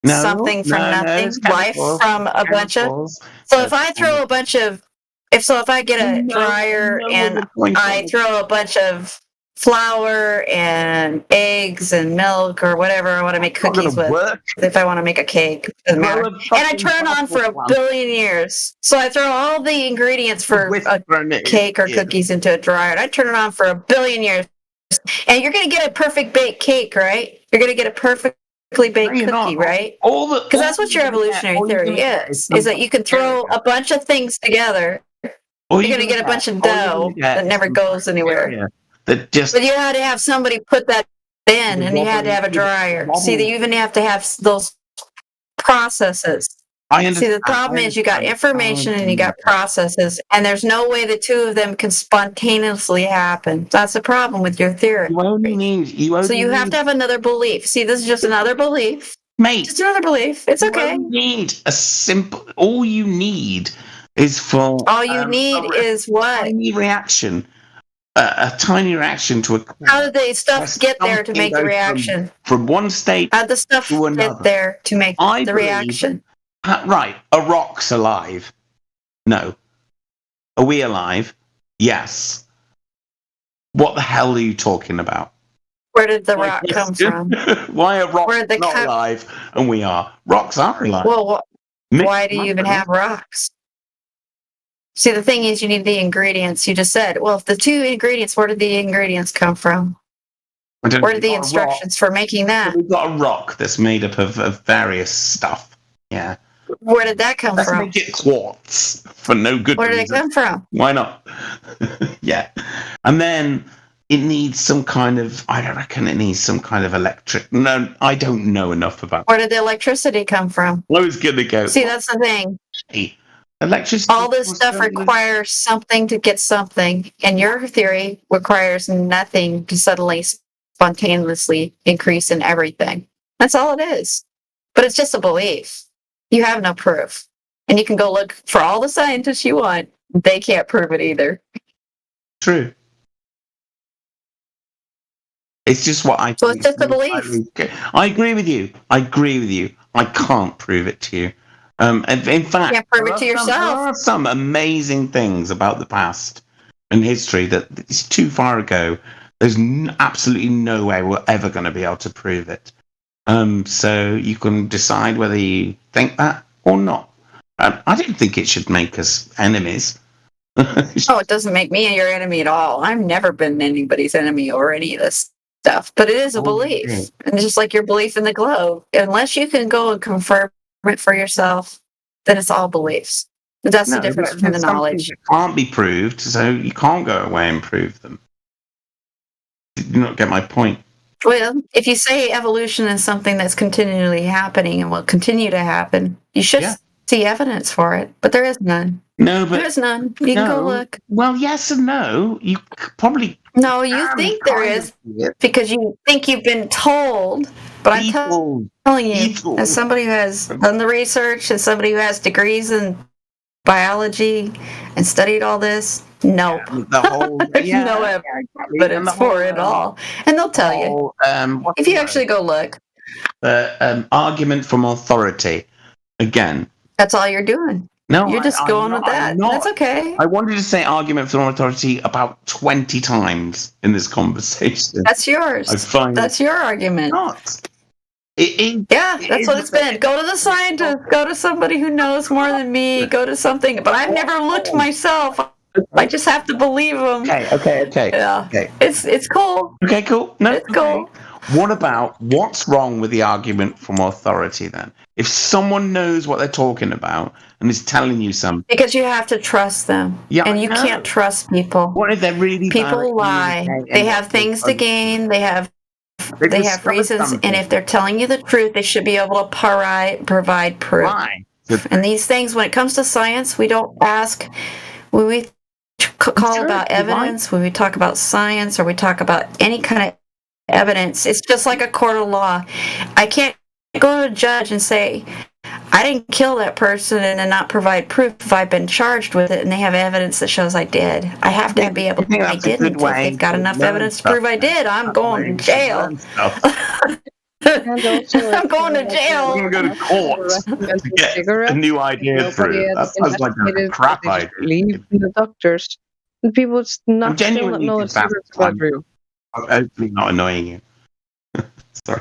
No, something from nothing. Life from a bunch of. So if I throw a bunch of, if I get a dryer and I throw a bunch of flour and eggs and milk or whatever I want to make cookies with, if I want to make a cake, doesn't matter. And I turn on for 1 billion years. So I throw all the ingredients for a cake or cookies into a dryer, and I turn it on for 1 billion years. And you're going to get a perfect baked cake, right? You're going to get a perfectly baked cookie, right? Because that's what your evolutionary theory is that you can throw a bunch of things together. You're going to get a bunch of dough that never goes anywhere. But you had to have somebody put that in, and you had to have a dryer. See, you even have to have those processes. See, the problem is you got information and you got processes, and there's no way the two of them can spontaneously happen. That's the problem with your theory. So you have to have another belief. See, this is just another belief. Mate. Just another belief. It's okay. All you need is for... All you need is what? Tiny reaction. A tiny reaction to a... How did the stuff get there to make the reaction? From one state How did the stuff get there to make the reaction? Right. A rock's alive. No. Are we alive? Yes. What the hell are you talking about? Where did the rock come from? Why are rocks not alive and we are? Rocks are alive. Well, why do you even have rocks? See, the thing is, you need the ingredients. You just said, well, if the two ingredients, where did the ingredients come from? Where did the instructions for making that? We've got a rock that's made up of various stuff. Yeah. Where did that come from? Let's make it quartz for no good reason. Where did it come from? Why not? Yeah. And then it needs some kind of, I reckon it needs some kind of electric. No, I don't know enough about. Where did the electricity come from? I was going to go. See, that's the thing. Electricity. All this stuff requires something to get something, and your theory requires nothing to suddenly spontaneously increase in everything. That's all it is. But it's just a belief. You have no proof. And you can go look for all the scientists you want. They can't prove it either. True. It's just what I... So it's just a belief. I agree with you. I can't prove it to you. And in fact, you can't prove it to yourself. There are some amazing things about the past and history that is too far ago. There's absolutely no way we're ever going to be able to prove it. So you can decide whether you think that or not. I don't think it should make us enemies. Oh, it doesn't make me your enemy at all. I've never been anybody's enemy or any of this stuff. But it is a belief. Okay. And just like your belief in the globe, unless you can go and confirm it for yourself, then it's all beliefs. But that's the difference between the knowledge. It can't be proved, so you can't go away and prove them. Did you not get my point? Well, if you say evolution is something that's continually happening and will continue to happen, you should see evidence for it, but there is none. No, but there is none. You can go look. Well, yes and no. You probably... No, you think there is because you think you've been told, but I'm telling you, as somebody who has done the research, as somebody who has degrees in biology and studied all this? Nope. The whole There's no evidence for it all. And they'll tell you. If you actually go look. Argument from authority. Again. That's all you're doing. No, you're just going with that. That's okay. I wanted to say argument from authority about 20 times in this conversation. That's yours. That's your argument. Not. That's what it's been. Go to the scientist. Go to somebody who knows more than me. Go to something. But I've never looked myself. I just have to believe them. Okay. Yeah. Okay. It's cool. Okay, cool. No, it's cool. What about what's wrong with the argument from authority then? If someone knows what they're talking about and is telling you something, because you have to trust them, and you can't trust people. What if they're really people lie? They have things to gain. They have reasons, and if they're telling you the truth, they should be able to provide proof. And these things, when it comes to science, we don't ask. When we call about evidence, when we talk about science, or we talk about any kind of evidence, it's just like a court of law. I can't go to a judge and say, I didn't kill that person, and then not provide proof if I've been charged with it and they have evidence that shows I did. I have to be able to prove I didn't. If they've got enough evidence to prove I did, I'm going to jail. I'm going to jail. I'm going to go to court to get a new idea through. That sounds like a crap idea. Believe in the doctors. And people still not know the secrets about you. I'm hopefully not annoying you. Sorry.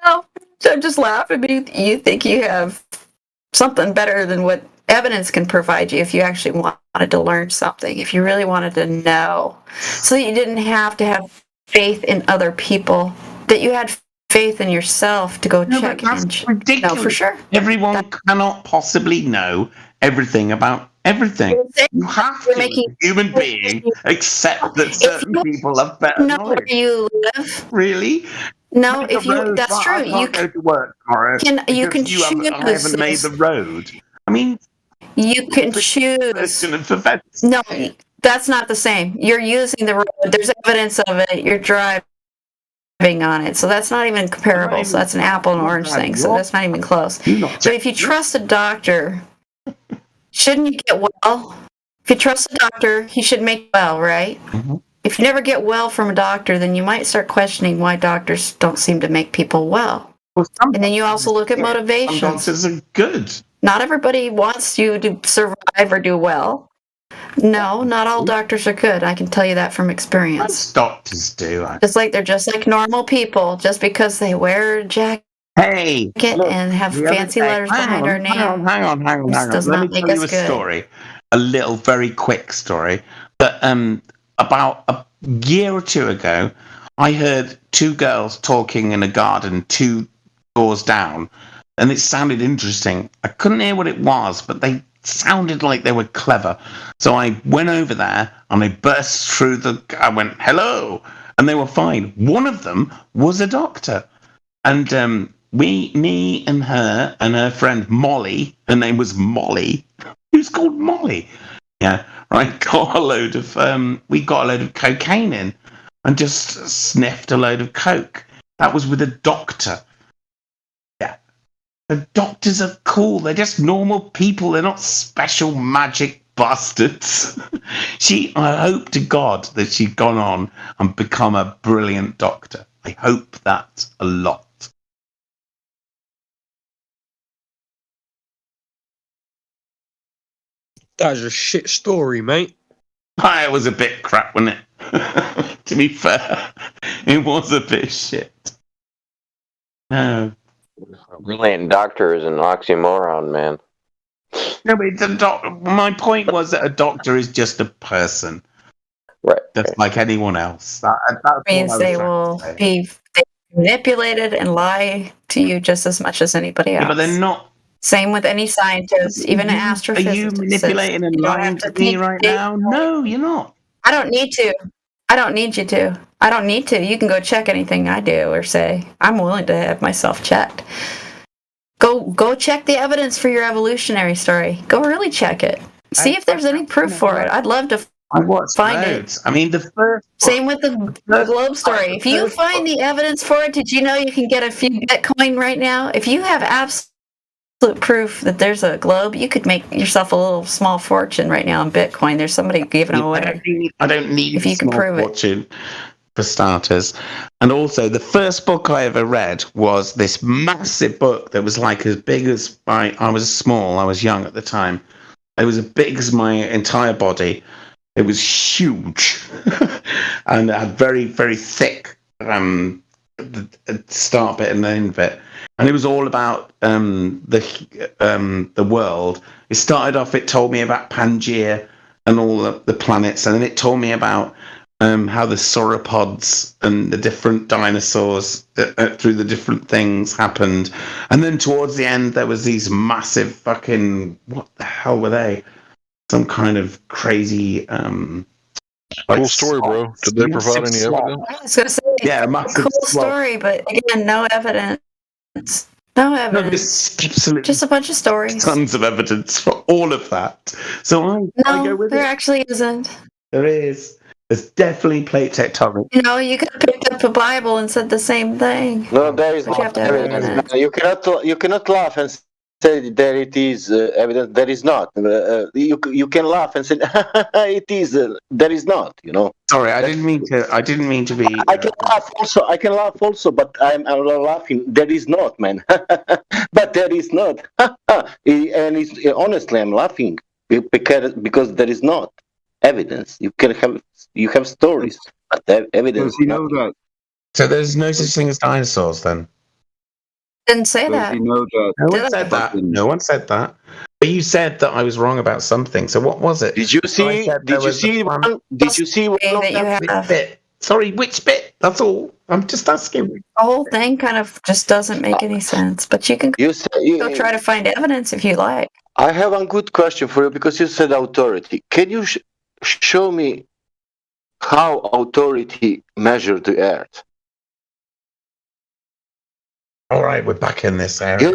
No, I'm just laughing. But you think you have something better than what evidence can provide you if you actually wanted to learn something, if you really wanted to know. So that you didn't have to have faith in other people, that you had faith in yourself to go check. That's ridiculous. No, for sure. Everyone cannot possibly know everything about everything. You have to, as a human being, accept that certain people have better knowledge. Where you live. Really? No, that's true. You can go to work tomorrow. You can choose. I haven't made the road. I mean, you can choose. No, that's not the same. You're using the road. There's evidence of it. You're driving on it, so that's not even comparable. So that's an apple and orange thing. So that's not even close. But if you trust a doctor, shouldn't you get well? If you trust a doctor, he should make you well, right? Mm-hmm. If you never get well from a doctor, then you might start questioning why doctors don't seem to make people well. And then you also look at motivation. Some doctors are good. Not everybody wants you to survive or do well. No, not all doctors are good. I can tell you that from experience. Doctors do. Just like normal people, just because they wear a jacket and have fancy letters behind our name. Hang on. Let me tell you a story. A little, very quick story. But about a year or two ago, I heard two girls talking in a garden 2 doors down, and it sounded interesting. I couldn't hear what it was, but they sounded like they were clever. So I went over there and I burst through I went, hello, and they were fine. One of them was a doctor. And me and her friend Molly, her name was Molly. Who's called Molly? Yeah, right. We got a load of cocaine in and just sniffed a load of coke. That was with a doctor. Yeah. The doctors are cool. They're just normal people. They're not special magic bastards. I hope to God that she'd gone on and become a brilliant doctor. I hope that a lot. That's a shit story, mate. It was a bit crap, wasn't it? To be fair, it was a bit shit. No. Brilliant doctor is an oxymoron, man. No, but my point was that a doctor is just a person. Right. Just like anyone else. That means they will be manipulated and lie to you just as much as anybody else. Yeah, but they're not. Same with any scientist, even an astrophysicist. Are you manipulating and lying to me right now? No, you're not. I don't need to. I don't need you to. I don't need to. You can go check anything I do or say. I'm willing to have myself checked. Go check the evidence for your evolutionary story. Go really check it. See if there's any proof for it. I'd love to find it. I mean, the first. Same with the globe story. If you find the evidence for it, did you know you can get a few Bitcoin right now? If you have proof that there's a globe, you could make yourself a little small fortune right now in Bitcoin. There's somebody giving away. I don't need if you can small prove fortune for starters. And also, the first book I ever read was this massive book that was like as big as I was small. I was young at the time. It was as big as my entire body. It was huge, and it had very, very thick the start bit and the end bit. And it was all about the world. It started off, it told me about Pangaea and all the planets, and then it told me about how the sauropods and the different dinosaurs through the different things happened. And then towards the end, there was these massive fucking, what the hell were they? Some kind of crazy... cool story, bro. Did they provide any evidence? I was going to say, yeah, massive cool story, but again, no evidence. No evidence. Just a bunch of stories. Tons of evidence for all of that. So I go with there it. actually isn't. There is. There's definitely plate tectonic. You know, you could have picked up a Bible and said the same thing. No, there is But you have not to have evidence. evidence. You cannot laugh and say there it is evidence. There is not. You can laugh and say it is. There is not. You know. Sorry, I didn't mean to be. I can laugh also. But I'm laughing. There is not, man. But there is not. And honestly, I'm laughing because there is not evidence. You have stories, but evidence. You know that. So there's no such thing as dinosaurs, then. Didn't say that. You know that. No one said that. No one said that. But you said that I was wrong about something. So what was it? Did you see? Did you see one? Did you see one of That you them? have. bit? Sorry, which bit? That's all. I'm just asking. The whole thing kind of just doesn't make any sense. But you can still try to find evidence if you like. I have one good question for you because you said authority. Can you show me how authority measured the earth? All right, we're back in this area.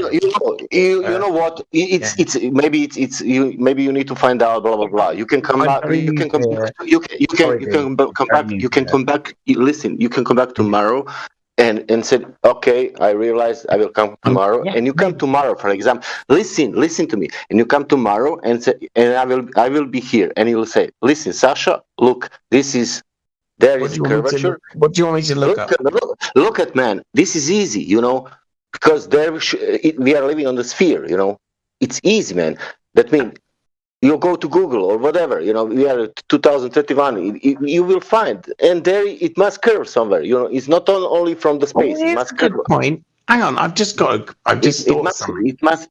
You know what? It's maybe you need to find out. Blah blah blah. You can come back. You can come back. You can come back. You can come back. Listen. You can come back tomorrow, and say, okay, I realized I will come tomorrow. And you come tomorrow, for example. Listen to me. And you come tomorrow and say, and I will be here. And you will say, listen, Sasha, look, this is. There is curvature. What do you want me to look up? Look at, man. This is easy, you know, because we are living on the sphere, you know. It's easy, man. That means you go to Google or whatever, you know. We are 2031. You will find, and there it must curve somewhere. You know, it's not only from the space. It must curve. Point. Hang on, I've just thought of something. It must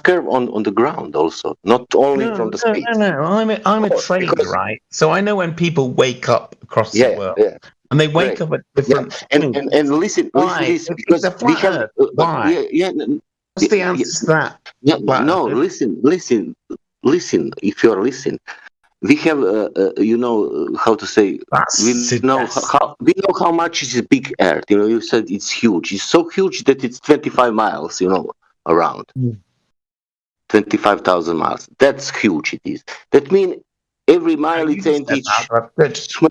curve on the ground also, not only from the space. No. I'm a trader, right? So I know when people wake up across the world, and they wake up at different. And listen, because we have why? What's the answer to that? No, listen. If you're listening. We have, you know, how to say. We know how much is a big Earth. You know, you said it's huge. It's so huge that it's 25 miles. You know, around 25,000 miles. That's huge. It is. That means every mile it's 8 each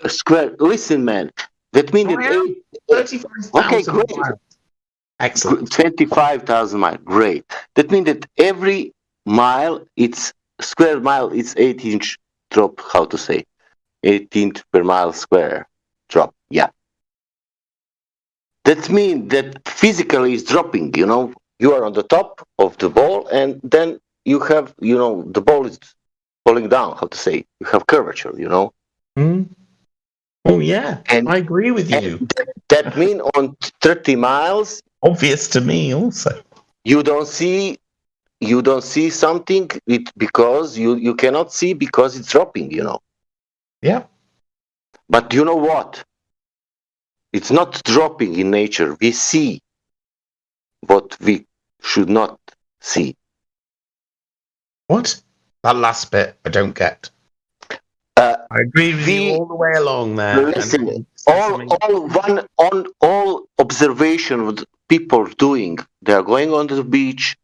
square. Listen, man. That means that. 35,000 okay, great. miles. Excellent. 25,000 miles. Great. That means that every mile, it's square mile. It's 8-inch. Drop, how to say, 18 per mile square drop. Yeah. That means that physically is dropping, you know. You are on the top of the ball and then you have, you know, the ball is falling down, how to say. You have curvature, you know. Oh, yeah. And I agree with you. That means on 30 miles. Obvious to me also. You don't see something because you cannot see because it's dropping, you know. Yeah. But you know what? It's not dropping in nature. We see what we should not see. What? That last bit I don't get. I agree with you all the way along there. Listen, all observation of people doing. They are going onto the beach.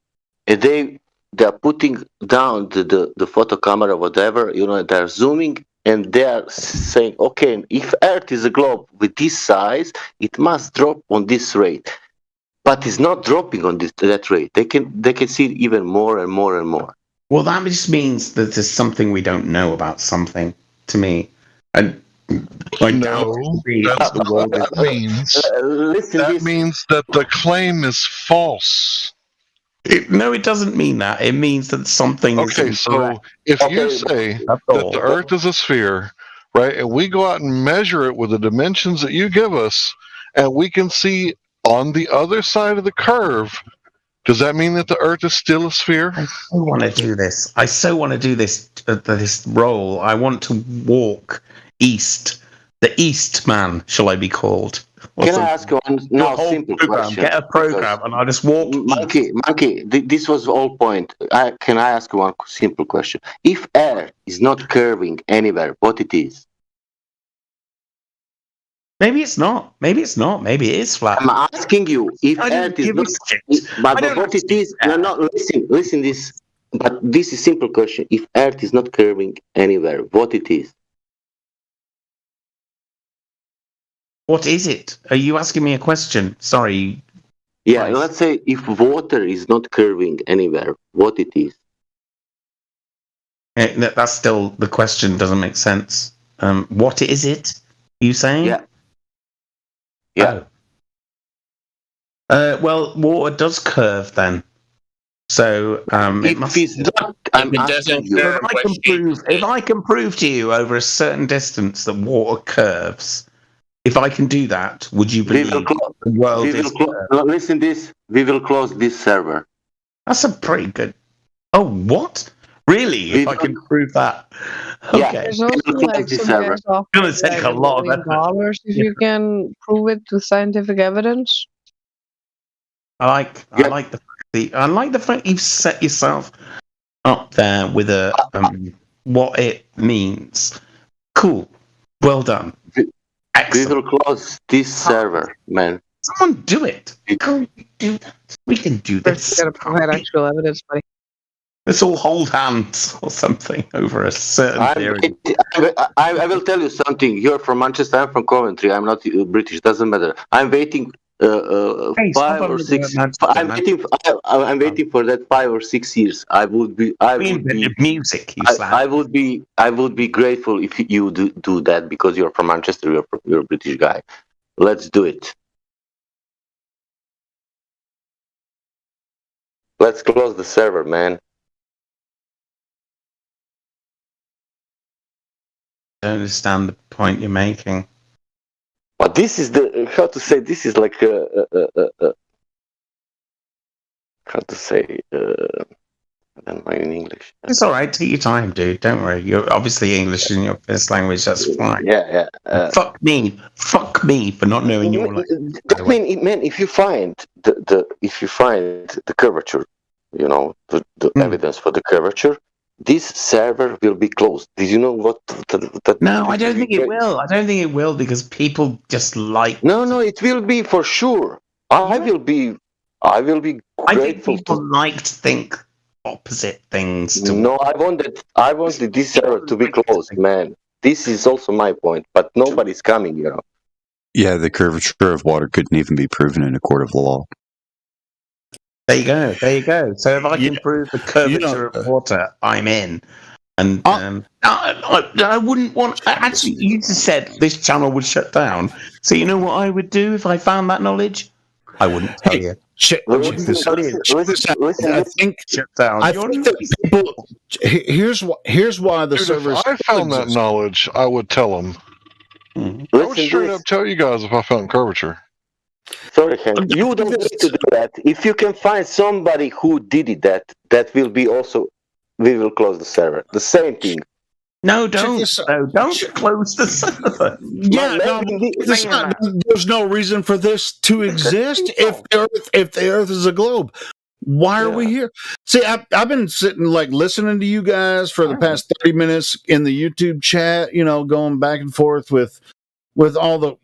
And they are putting down the photo camera, whatever, you know, they're zooming and they are saying, okay, if Earth is a globe with this size, it must drop on this rate. but it's not dropping on that rate. They can see even more and more and more. Well, that just means that there's something we don't know about something. To me, and that means that the claim is false. No, it doesn't mean that. It means that something is incorrect. So if you say that the Earth is a sphere, right, and we go out and measure it with the dimensions that you give us, and we can see on the other side of the curve, does that mean that the Earth is still a sphere? I want to do this. I so want to do this role. I want to walk east. The East Man, shall I be called? Can I ask you one simple question? Get a program, and I'll just walk. Monkey. This was the whole point. Can I ask you one simple question? If Earth is not curving anywhere, what it is? Maybe it's not. Maybe it's not. Maybe it is flat. I'm asking you if Earth is not. But what it is? No. Listen. This. But this is simple question. If Earth is not curving anywhere, what it is? What is it? Are you asking me a question? Sorry. Yeah. Let's say if water is not curving anywhere, what it is? That's still the question. Doesn't make sense. What is it? You saying? Yeah. Yeah. Well, water does curve then. So it must. If I can prove to you over a certain distance that water curves, if I can do that, would you believe the world is? Listen, we will close this server. That's a pretty good. Oh, what? Really? If I can prove that? Yeah. Okay. There's also like some guys It's going to take a lot of effort. dollars if you can prove it with scientific evidence. I like the fact you've set yourself up there with a what it means. Cool. Well done. Excellent. We will close this server, man. Someone do it. Can we do that? We can do this. First, you gotta provide actual evidence, buddy. Let's all hold hands or something over a certain theory. I will tell you something. You're from Manchester. I'm from Coventry. I'm not British. Doesn't matter. I'm waiting 5 or 6. I'm waiting for that 5 or 6 years. I would be grateful if you do that because you're from Manchester. You're a British guy. Let's do it. Let's close the server, man. I don't understand the point you're making. But this is how to say. This is like how to say. I don't know in English. It's all right. Take your time, dude. Don't worry. You're obviously English in your first language. That's fine. Yeah. Fuck me for not knowing your language. Man, if you find the curvature, the evidence for the curvature, this server will be closed. Did you know what? No, I don't think it will. I don't think it will because people just like. No, it will be for sure. I will be grateful. I think people like to think opposite things. No, I wanted this server to be closed, man. This is also my point, but nobody's coming. Yeah, the curvature of water couldn't even be proven in a court of law. There you go. So if I can prove the curvature of water, I'm in. And I wouldn't want. Actually, you just said this channel would shut down. So you know what I would do if I found that knowledge? I wouldn't tell you. Listen, I think shut down. I think that people. Here's why the servers. If I found that knowledge, I would tell them. I would straight up tell you guys if I found curvature. Sorry, Hank. You don't need to do that. If you can find somebody who did it, that will be also. We will close the server. The same thing. No, don't. Don't close the server. Yeah, there's no reason for this to exist if the Earth is a globe. Why are we here? See, I've been sitting listening to you guys for the past 30 minutes in the YouTube chat. Going back and forth with all the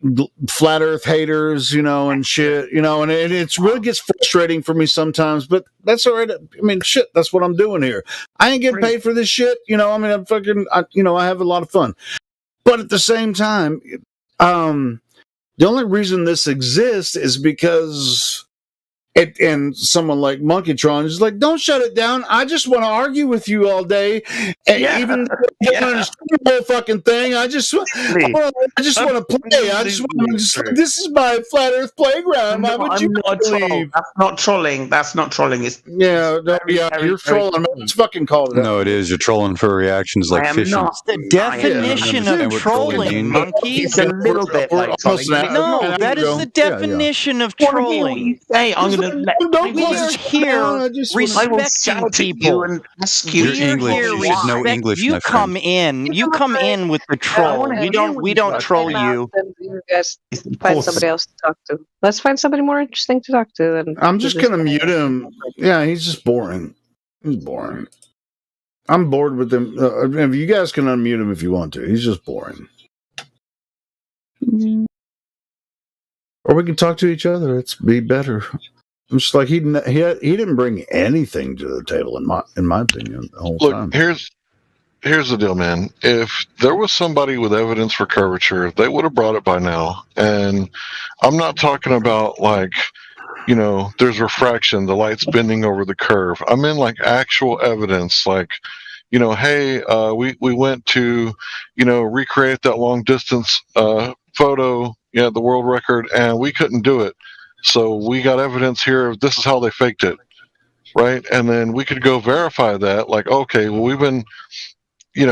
flat Earth haters, and shit, and it really gets frustrating for me sometimes, but that's all right. I mean, shit, that's what I'm doing here. I ain't getting paid for this shit, I have a lot of fun. But at the same time, the only reason this exists is because and someone like Monkeytron is like, don't shut it down. I just want to argue with you all day. Even though I don't understand the whole fucking thing. I just want to play. This is my flat Earth playground. Why would you believe? That's not trolling. That's not trolling. It's you're trolling. It's fucking called it. No, it is. You're trolling for reactions like fishing. It's the definition of trolling, monkey. It's a little bit like trolling. No, that is the definition of trolling. Hey, I'm gonna we are here respecting people. and ask you. You're English. You should know English, You my come friend. in. You come in with the troll. We don't troll you. You guys find somebody else to talk to. Let's find somebody more interesting to talk to. And I'm just gonna mute him. Yeah, he's just boring. He's boring. I'm bored with him. If you guys can unmute him if you want to. He's just boring. Or we can talk to each other. It's be better. It's like he didn't bring anything to the table in my opinion the whole time. Here's the deal, man. If there was somebody with evidence for curvature, they would have brought it by now. And I'm not talking about like, there's refraction, the light's bending over the curve. I mean like actual evidence, like, hey, we went to, recreate that long distance photo, the world record, and we couldn't do it. So we got evidence here. This is how they faked it, right? And then we could go verify that. Like, okay, well, we've been,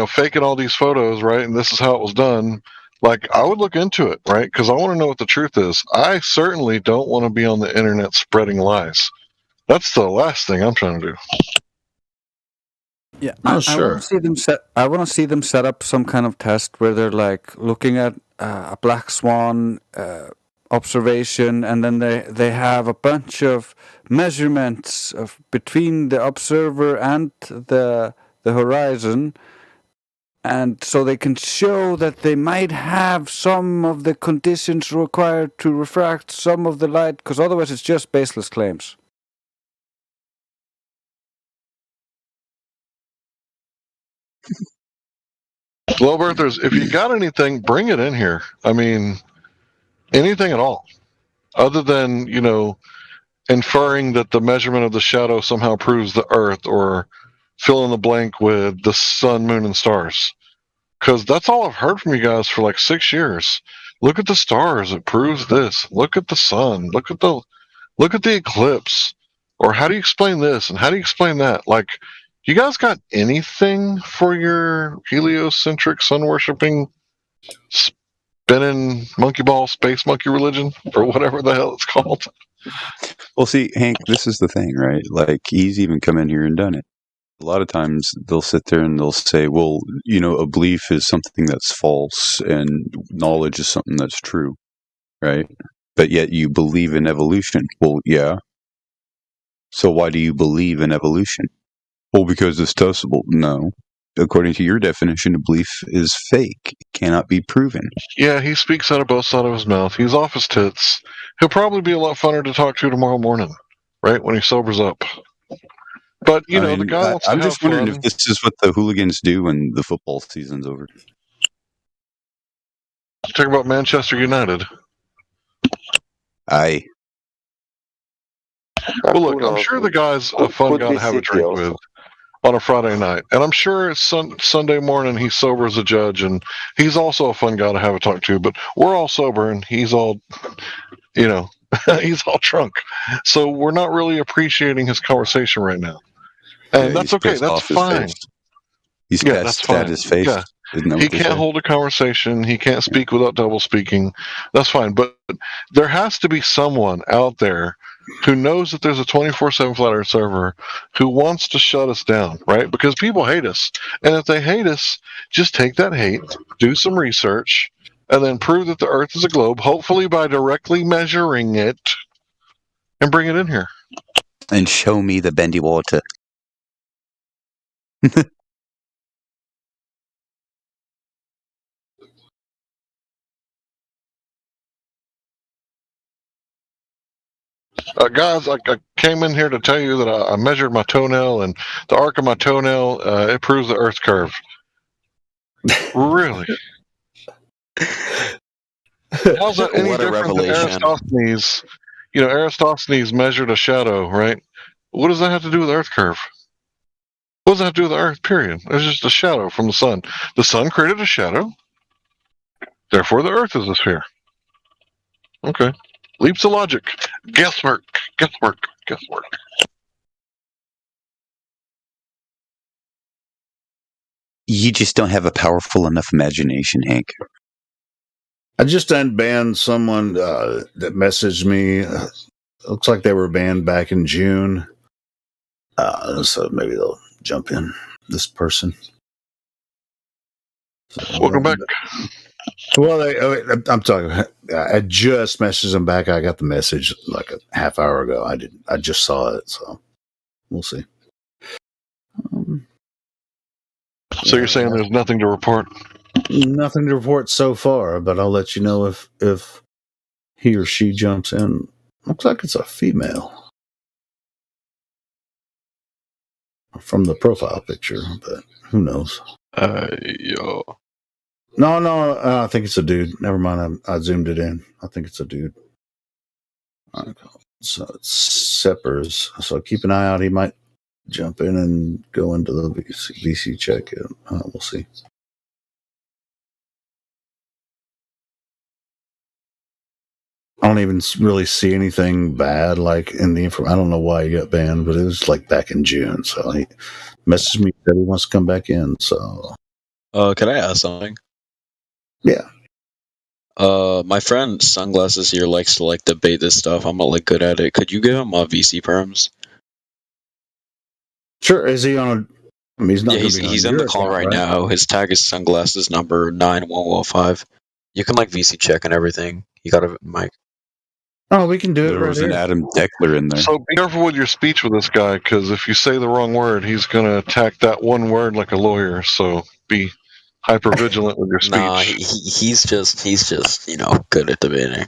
faking all these photos, right? And this is how it was done. Like, I would look into it, right? Because I want to know what the truth is. I certainly don't want to be on the internet spreading lies. That's the last thing I'm trying to do. Yeah, I want to see them set up some kind of test where they're like looking at a black swan observation, and then they have a bunch of measurements between the observer and the horizon, and so they can show that they might have some of the conditions required to refract some of the light, because otherwise it's just baseless claims. Well, Berthers, if you got anything, bring it in here. I mean, anything at all, other than, inferring that the measurement of the shadow somehow proves the Earth, or fill in the blank with the sun, moon, and stars. Because that's all I've heard from you guys for like 6 years. Look at the stars; it proves this. Look at the sun. Look at the eclipse. Or how do you explain this? And how do you explain that? Like, you guys got anything for your heliocentric, sun-worshipping, spinning monkey ball, space monkey religion, or whatever the hell it's called? Well, see, Hank, this is the thing, right? Like, he's even come in here and done it. A lot of times they'll sit there and they'll say, well, a belief is something that's false and knowledge is something that's true, right? But yet you believe in evolution. Well, yeah. So why do you believe in evolution? Well, because it's testable. No. According to your definition, a belief is fake. It cannot be proven. Yeah, he speaks out of both sides of his mouth. He's off his tits. He'll probably be a lot funner to talk to tomorrow morning, right, when he sobers up. But, the guy wants to I'm have just wondering fun. if this is what the hooligans do when the football season's over. Talk about Manchester United. Aye. Well, look, I'm sure the guy's a fun guy to have a drink with on a Friday night. And I'm sure Sunday morning he's sober as a judge, and he's also a fun guy to have a talk to. But we're all sober, and he's all, he's all drunk. So we're not really appreciating his conversation right now. And that's okay. That's fine. He's that's fine. At his face. Yeah. He can't hold a conversation. He can't speak without double speaking. That's fine. But there has to be someone out there who knows that there's a 24/7 Flat Earth server who wants to shut us down, right? Because people hate us. And if they hate us, just take that hate, do some research, and then prove that the Earth is a globe, hopefully by directly measuring it, and bring it in here. And show me the bendy water. Guys, I came in here to tell you that I measured my toenail, and the arc of my toenail, it proves the Earth's curve. Really? How's that any What a different than revelation. Eratosthenes Eratosthenes measured a shadow, right? What does that have to do with the Earth curve? What does that have to do with the Earth, period? It's just a shadow from the sun. The sun created a shadow. Therefore, the Earth is a sphere. Okay. Leaps of logic. Guesswork. You just don't have a powerful enough imagination, Hank. I just unbanned someone that messaged me. Looks like they were banned back in June. So maybe they'll jump in. This person. Welcome back. Well, I'm talking. I just messaged them back. I got the message like a half hour ago. I just saw it, so we'll see. So you're saying there's nothing to report? Nothing to report so far, but I'll let you know if he or she jumps in. Looks like it's a female from the profile picture, but who knows? Yo. No, I think it's a dude. Never mind, I zoomed it in. I think it's a dude. So it's Seppers. So keep an eye out. He might jump in and go into the VC check. We'll see. I don't even really see anything bad like in the info. I don't know why he got banned, but it was like back in June. So he messaged me that he wants to come back in. So, can I ask something? Yeah. My friend Sunglasses here likes to debate this stuff. I'm not good at it. Could you give him VC perms? Sure. Is he on a? I mean, he's not. Yeah, he's in the call right now. His tag is Sunglasses number 9115. You can VC check and everything. You got a mic. Oh, we can do it. There was an Adam Deckler in there. So be careful with your speech with this guy, because if you say the wrong word, he's going to attack that one word like a lawyer. So be hyper vigilant with your speech. Nah, he's just good at debating.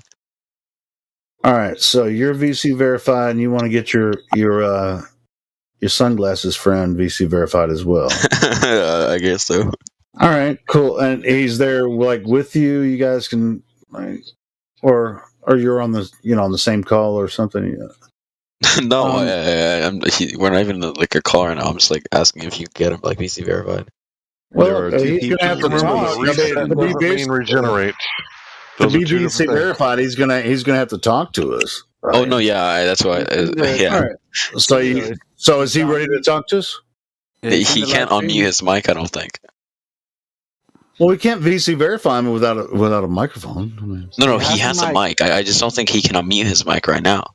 All right, so you're VC verified, and you want to get your Sunglasses friend VC verified as well. I guess so. All right, cool. And he's there with you. You guys can or you're on the on the same call or something. No, we're not even a call right now. I'm just asking if you get him VC verified. Well, he's going to have to talk. Regenerate. To be VC verified, he's going to have to talk to us. Right? Oh no, yeah, that's why. Yeah. All right. So is he ready to talk to us? He can't unmute his mic, I don't think. Well, we can't VC verify him without a microphone. I mean, no, he has a mic. I just don't think he can unmute his mic right now.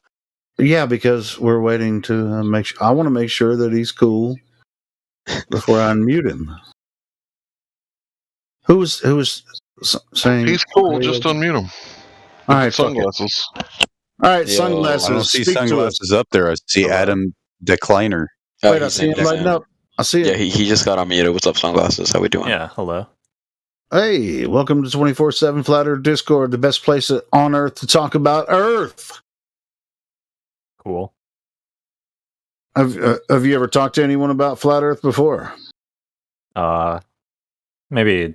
Yeah, because we're waiting to make sure. I want to make sure that he's cool before I unmute him. Who's saying he's cool? Just unmute him. All right, Sunglasses. All right, Sunglasses. I don't see Sunglasses up there. I see Adam Decliner. Wait, I see him lighting up. I see it. Yeah, he just got unmuted. What's up, Sunglasses? How we doing? Yeah, hello. Hey, welcome to 24/7 Flat Earth Discord, the best place on Earth to talk about Earth. Cool. Have you ever talked to anyone about Flat Earth before? Maybe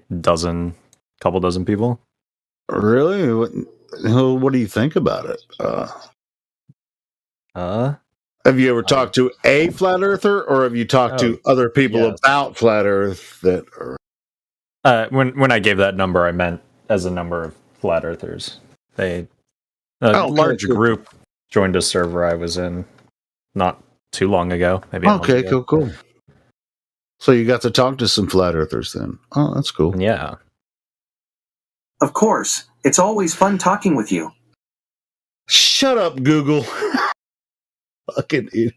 couple dozen people. Really? What do you think about it? Have you ever talked to a flat earther, or have you talked to other people about Flat Earth that are? When I gave that number, I meant as a number of flat earthers. A large group joined a server I was in not too long ago. Maybe. Okay, cool. So you got to talk to some flat earthers then. Oh, that's cool. Yeah. Of course. It's always fun talking with you. Shut up, Google. Fucking idiot.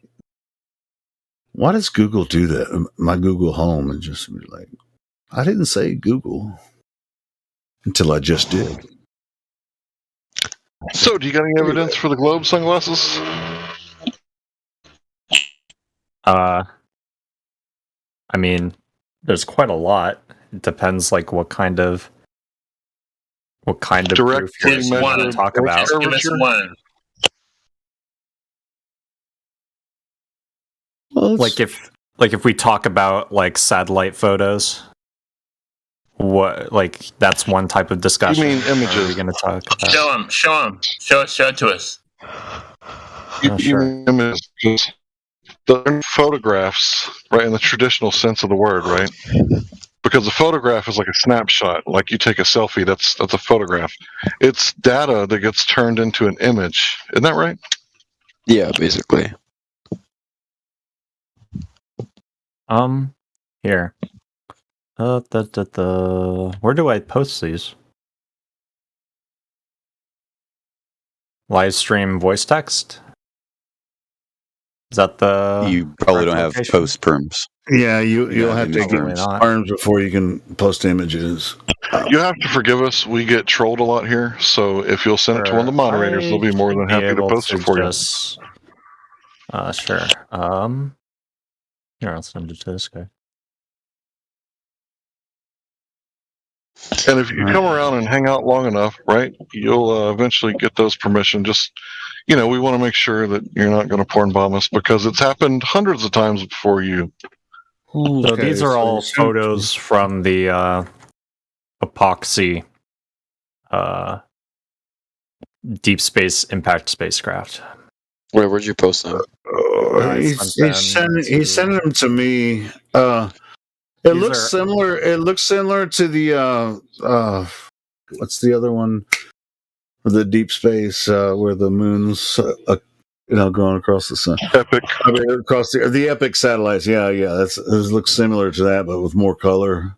Why does Google do that? My Google Home and just be like, I didn't say Google until I just did. So, do you got any evidence for the globe, Sunglasses? I mean, there's quite a lot. It depends, what kind of direct proof you want to talk about. Give us one. Well, if we talk about satellite photos, what that's one type of discussion. You mean images? Are we going to talk about? Show them. Show it to us. images, they're photographs, right, in the traditional sense of the word, right? Because a photograph is like a snapshot, like you take a selfie. That's a photograph. It's data that gets turned into an image. Isn't that right? Yeah, basically. Here. Where do I post these? Live stream voice text? Is that the? You probably don't have post perms. Yeah, you'll have to get arms before you can post images. You have to forgive us. We get trolled a lot here, so if you'll send it to one of the moderators, they'll be more than happy to post it for you. Sure. Here, I'll send it to this guy. And if you come around and hang out long enough, right, you'll eventually get those permission. Just, we want to make sure that you're not going to porn bomb us because it's happened hundreds of times before you. So these are all photos from the Epoxy Deep Space Impact spacecraft. Where'd you post them? He sent them to me. It looks similar. It looks similar to the what's the other one? The deep space where the moon's going across the sun. Epic. I mean, across the Epic satellites. Yeah. It looks similar to that, but with more color.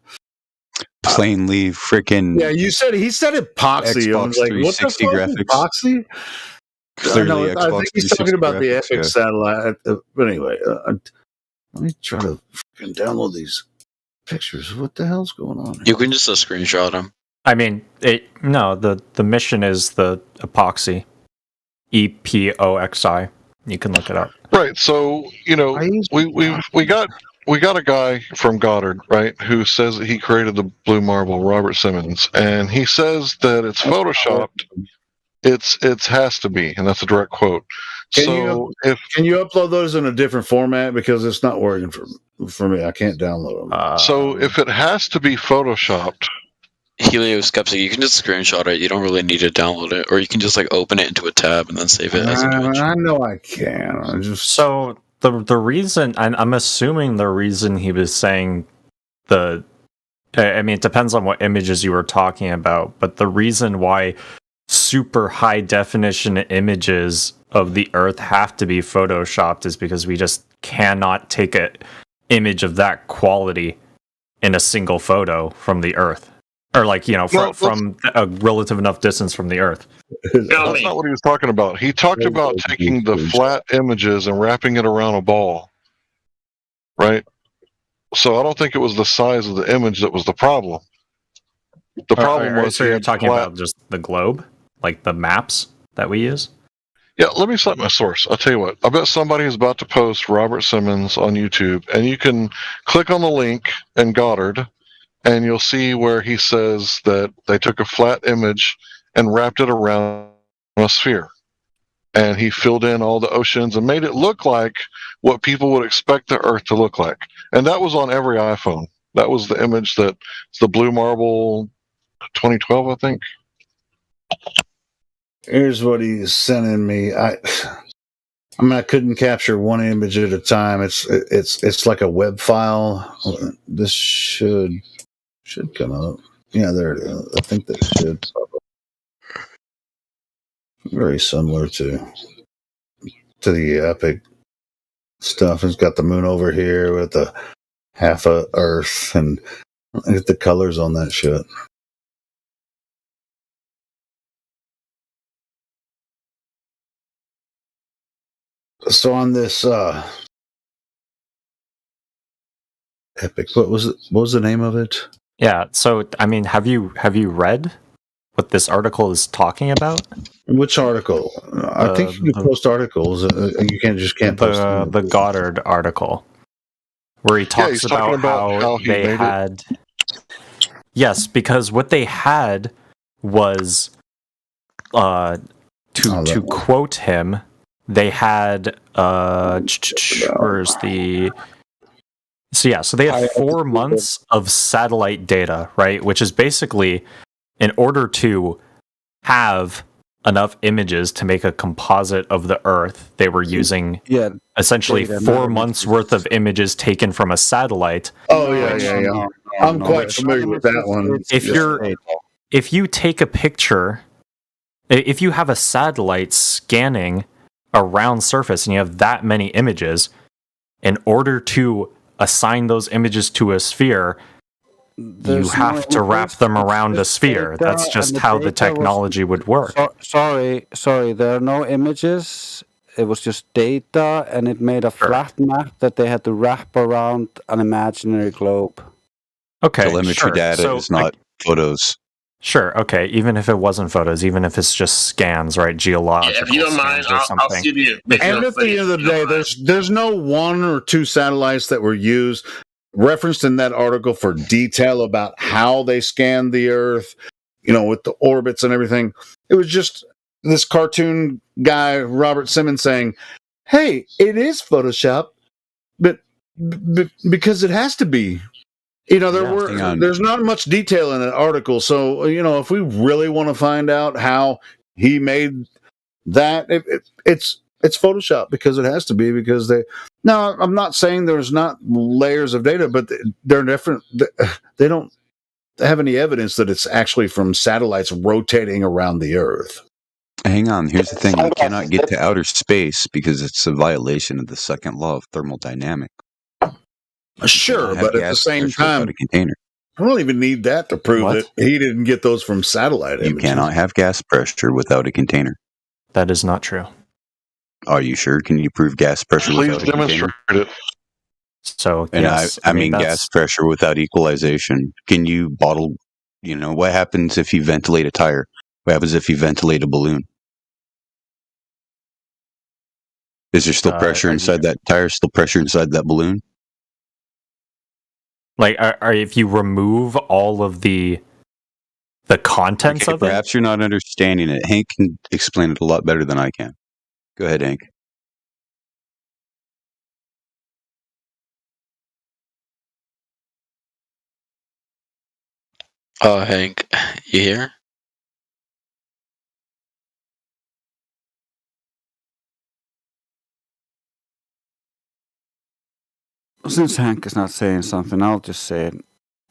Plainly, freaking. Yeah, he said epoxy. I was like, what the fuck, graphics. Epoxy? Clearly, I think he's talking about the Epic satellite. But anyway, let me try to freaking download these pictures. What the hell's going on here? You can just screenshot them. I mean, the mission is the Epoxy, EPOXI. You can look it up. Right. So we got a guy from Goddard, right, who says that he created the blue marble, Robert Simmons, and he says that it's photoshopped. It has to be, and that's a direct quote. Can you upload those in a different format because it's not working for me? I can't download them. So if it has to be photoshopped, Helioskeptic, you can just screenshot it. You don't really need to download it, or you can just open it into a tab and then save it as an image. I know I can. So the reason, I'm assuming the reason he was saying I mean, it depends on what images you were talking about, but the reason why super high definition images of the Earth have to be photoshopped is because we just cannot take an image of that quality in a single photo from the Earth. Or from a relative enough distance from the Earth. That's not what he was talking about. He talked about taking the flat images and wrapping it around a ball. Right? So I don't think it was the size of the image that was the problem. The problem was... So you're talking about just the globe? Like the maps that we use? Yeah, let me cite my source. I'll tell you what. I bet somebody is about to post Robert Simmons on YouTube, and you can click on the link in Goddard, and you'll see where he says that they took a flat image and wrapped it around a sphere. And he filled in all the oceans and made it look like what people would expect the Earth to look like. And that was on every iPhone. That was the image it's the Blue Marble 2012, I think. Here's what he's sending me. I couldn't capture one image at a time. It's like a web file. This should come up. Yeah, there it is. I think that should. Very similar to the Epic stuff. It's got the moon over here with the half of Earth, and look at the colors on that shit. So on this Epic, what was the name of it? Yeah, so I mean, have you read what this article is talking about? Which article? I think you can post articles. You can't post them. The Goddard article, where he talks about how they had. Yes, because what they had was, to quote him, they had where's the. So they had 4 months of satellite data, right? Which is basically, in order to have enough images to make a composite of the Earth. They were using essentially 4 months worth of images taken from a satellite. Oh yeah. I'm quite familiar with that one. If you take a picture, if you have a satellite scanning a round surface and you have that many images, in order to assign those images to a sphere, you have to wrap them around a sphere. That's just how the technology would work. Sorry, there are no images. It was just data, and it made a flat map that they had to wrap around an imaginary globe. Okay, telemetry data is not photos. Sure, okay, even if it wasn't photos, even if it's just scans, right, geological if you don't mind, I'll see you. And at the end of the day, there's no 1 or 2 satellites that were used, referenced in that article for detail about how they scanned the Earth, with the orbits and everything. It was just this cartoon guy, Robert Simmons, saying, hey, it is Photoshop, but because it has to be. There's not much detail in that article. So, if we really want to find out how he made that, it's Photoshop because it has to be, because now I'm not saying there's not layers of data, but they're different. They don't have any evidence that it's actually from satellites rotating around the Earth. Hang on. Here's the thing. You cannot get to outer space because it's a violation of the second law of thermodynamics. Sure, but at the same time, I don't even need that to prove that he didn't get those from satellite images. You cannot have gas pressure without a container. That is not true. Are you sure? Can you prove gas pressure without a container? Please demonstrate it. So, and yes, I mean gas pressure without equalization. Can you bottle, what happens if you ventilate a tire? What happens if you ventilate a balloon? Is there still pressure inside that tire, still pressure inside that balloon? Like, if you remove all of the contents of it? Perhaps you're not understanding it. Hank can explain it a lot better than I can. Go ahead, Hank. Hank, you here? Since Hank is not saying something, I'll just say it.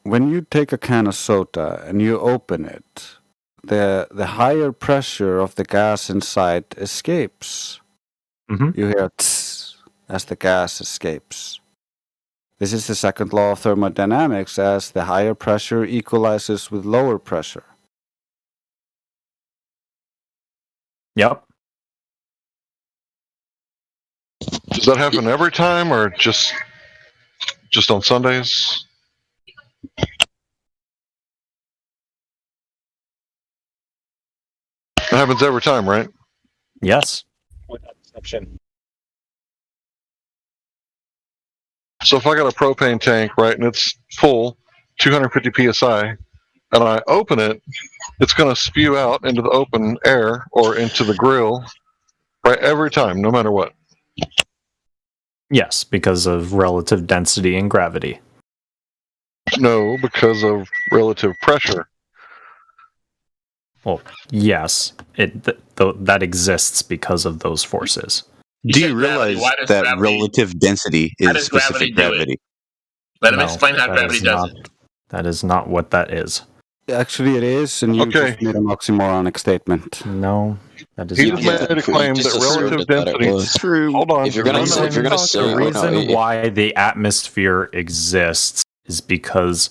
When you take a can of soda and you open it, the higher pressure of the gas inside escapes. Mm-hmm. You hear tss as the gas escapes. This is the second law of thermodynamics, as the higher pressure equalizes with lower pressure. Yep. Does that happen every time, or just on Sundays? It happens every time, right? Yes. Without exception. So if I got a propane tank, right, and it's full, 250 psi, and I open it, it's going to spew out into the open air or into the grill, right, every time, no matter what. Yes, because of relative density and gravity. No, because of relative pressure. Well, yes, that exists because of those forces. Do you realize that relative density is specific gravity? Let him explain how gravity does it. That is not what that is. Actually, it is, and you just made an oxymoronic statement. No, that is he not. He just made a claim that relative density is true. Hold on. If you're going to say the reason why the atmosphere exists is because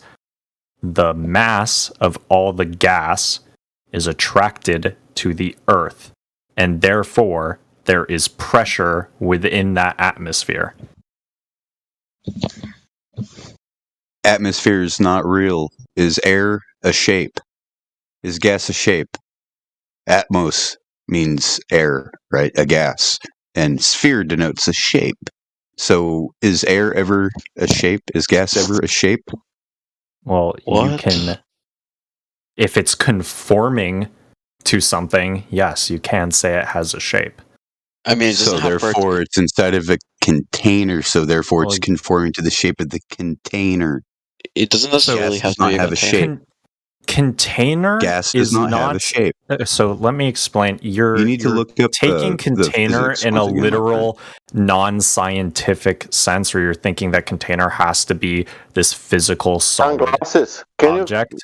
the mass of all the gas is attracted to the Earth, and therefore there is pressure within that atmosphere. Atmosphere is not real. Is air a shape? Is gas a shape? Atmos means air, right? A gas. And sphere denotes a shape. So is air ever a shape? Is gas ever a shape? Well, you can... If it's conforming to something, yes, you can say it has a shape. I mean, so therefore it's inside of a container, so therefore it's conforming to the shape of the container. It doesn't necessarily have to have a shape. Container gas does not have a shape. So let me explain. You need to look up taking the container physics in a once again, my literal, non-scientific sense, where you're thinking that container has to be this physical solid Sunglasses. object.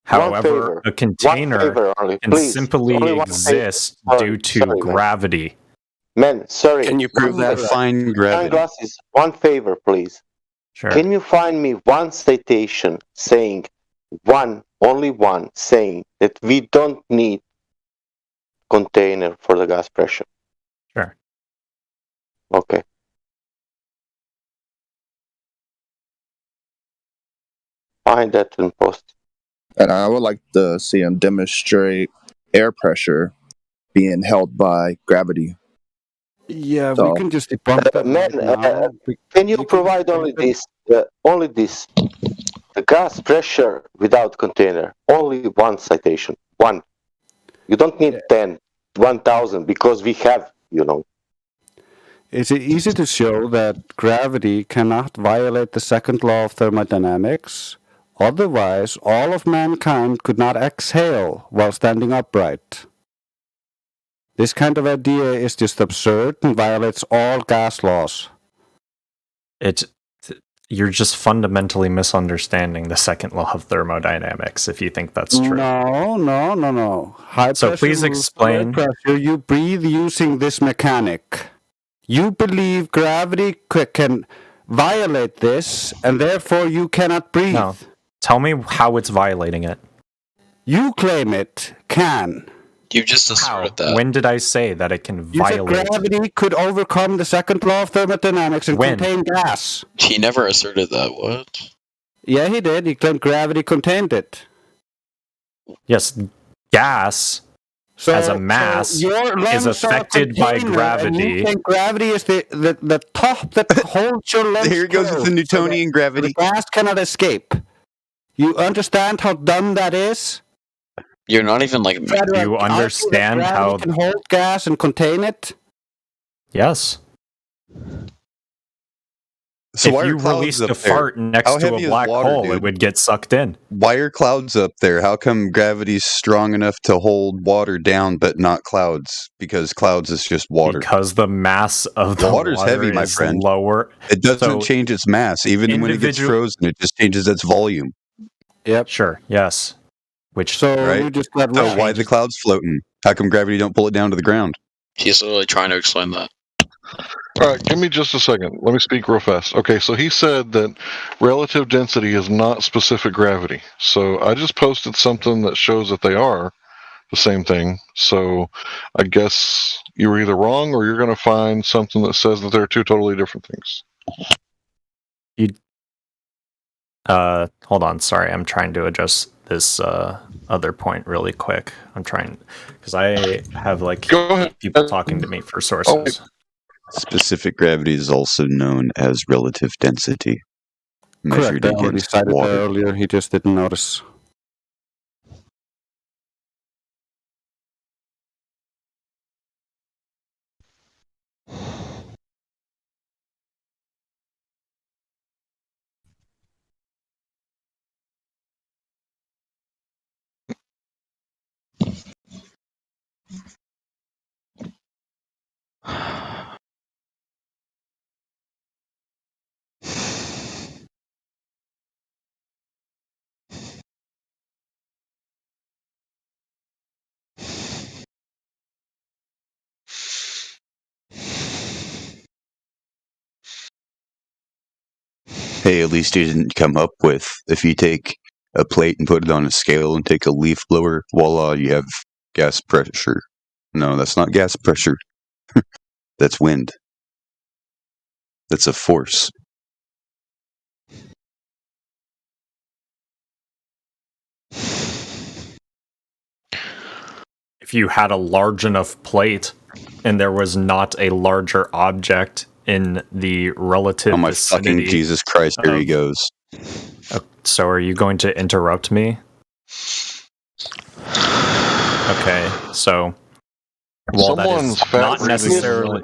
However, favor. a container favor only, can please. simply Only one exist favor. due to Sorry, man. gravity. Man, sorry. Can you prove that? Define gravity. Sunglasses. One favor, please. Sure. Can you find me one citation saying only one, saying that we don't need container for the gas pressure? Sure. Okay. Find that and post. And I would like to see him demonstrate air pressure being held by gravity. Yeah, So- we can just debunk that. Man, right now. can you provide only this? The gas pressure without container. Only one citation. One. You don't need 10, 1,000, because we have, It's easy to show that gravity cannot violate the second law of thermodynamics. Otherwise, all of mankind could not exhale while standing upright. This kind of idea is just absurd and violates all gas laws. You're just fundamentally misunderstanding the second law of thermodynamics if you think that's true. No. High So pressure please rules explain. for air pressure, you breathe using this mechanic. You believe gravity can violate this, and therefore you cannot breathe. No. Tell me how it's violating it. You claim it can. You just asserted that. When did I say that it can You said violate? gravity could overcome the second law of thermodynamics and When? contain gas. He never asserted that. What? Yeah, he did. He claimed gravity contained it. Yes, gas as a mass your is lungs are affected by container, and gravity. you think gravity is the top that holds your lungs. Here it goes with the closed, so Newtonian that gravity. The gas cannot escape. You understand how dumb that is? You're not even like. Frederick, You understand gravity how? can hold gas and contain it? Yes. So why if are you clouds released up a there? fart next How to heavy a is black water, hole, dude? it would get sucked in. Why are clouds up there? How come gravity's strong enough to hold water down, but not clouds? Because clouds is just water. Because the mass of the Water's water heavy, my is friend. lower. It doesn't So change its mass. Even when it gets frozen, it just changes its volume. Yep. Sure. Yes. Which So Right? you just got So why the clouds floating? How come gravity don't pull it down to the ground? He's literally trying to explain that. All right, give me just a second. Let me speak real fast. Okay, so he said that relative density is not specific gravity. So I just posted something that shows that they are the same thing. So I guess you were either wrong or you're going to find something that says that they're two totally different things. Hold on. Sorry, I'm trying to adjust this other point really quick. I'm trying because I have like people talking to me for sources. Specific gravity is also known as relative density, measured Correct. I already against cited that water. earlier. He just didn't notice. Hey, at least he didn't come up with, if you take a plate and put it on a scale and take a leaf blower, voila, you have gas pressure. No, that's not gas pressure. That's wind. That's a force. If you had a large enough plate and there was not a larger object in the relative Oh my vicinity fucking Jesus Christ, here he goes. So are you going to interrupt me? Okay, so while that is not necessarily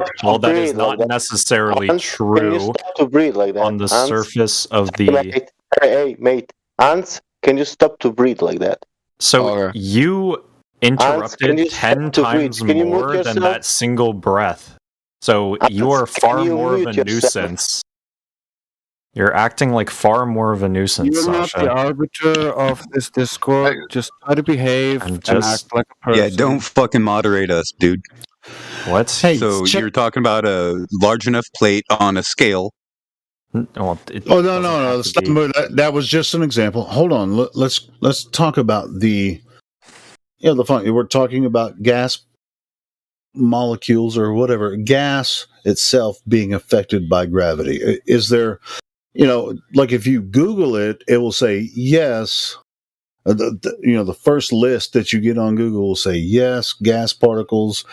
Can you stop to breathe like that? on the Hans? surface of the Hey, mate. Hans, can you stop to breathe like that? So you interrupted 10 times more than that single breath. So you are far more of a nuisance. You're acting like far more of a nuisance, You're not Sasha. the arbiter of this Discord. Just try to behave and act like a person. Yeah, don't fucking moderate us, dude. What? Hey, so you're talking about a large enough plate on a scale. Well, no. That was just an example. Hold on. Let's talk about the fun. We're talking about gas molecules or whatever, gas itself being affected by gravity. Is there, like if you Google it, it will say yes. The first list that you get on Google will say yes, gas particles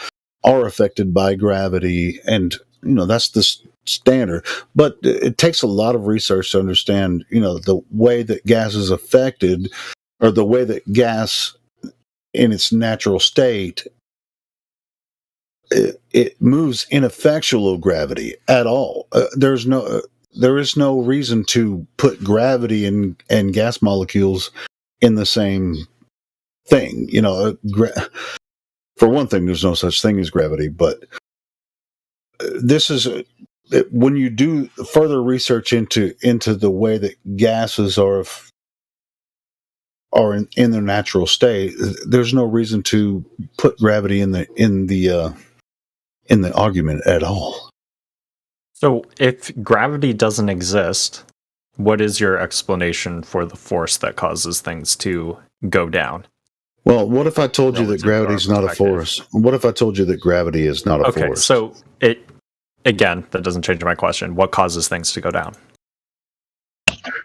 are affected by gravity, and that's the standard. But it takes a lot of research to understand, the way that gas is affected, or the way that gas in its natural state, it moves ineffectual of gravity at all. There is no reason to put gravity and gas molecules in the same thing. For one thing, there's no such thing as gravity, but this is when you do further research into the way that gases are in their natural state. There's no reason to put gravity in the argument at all. So if gravity doesn't exist, what is your explanation for the force that causes things to go down? Well, what if I told you that gravity is not a force? What if I told you that gravity is not a force? So that doesn't change my question. What causes things to go down?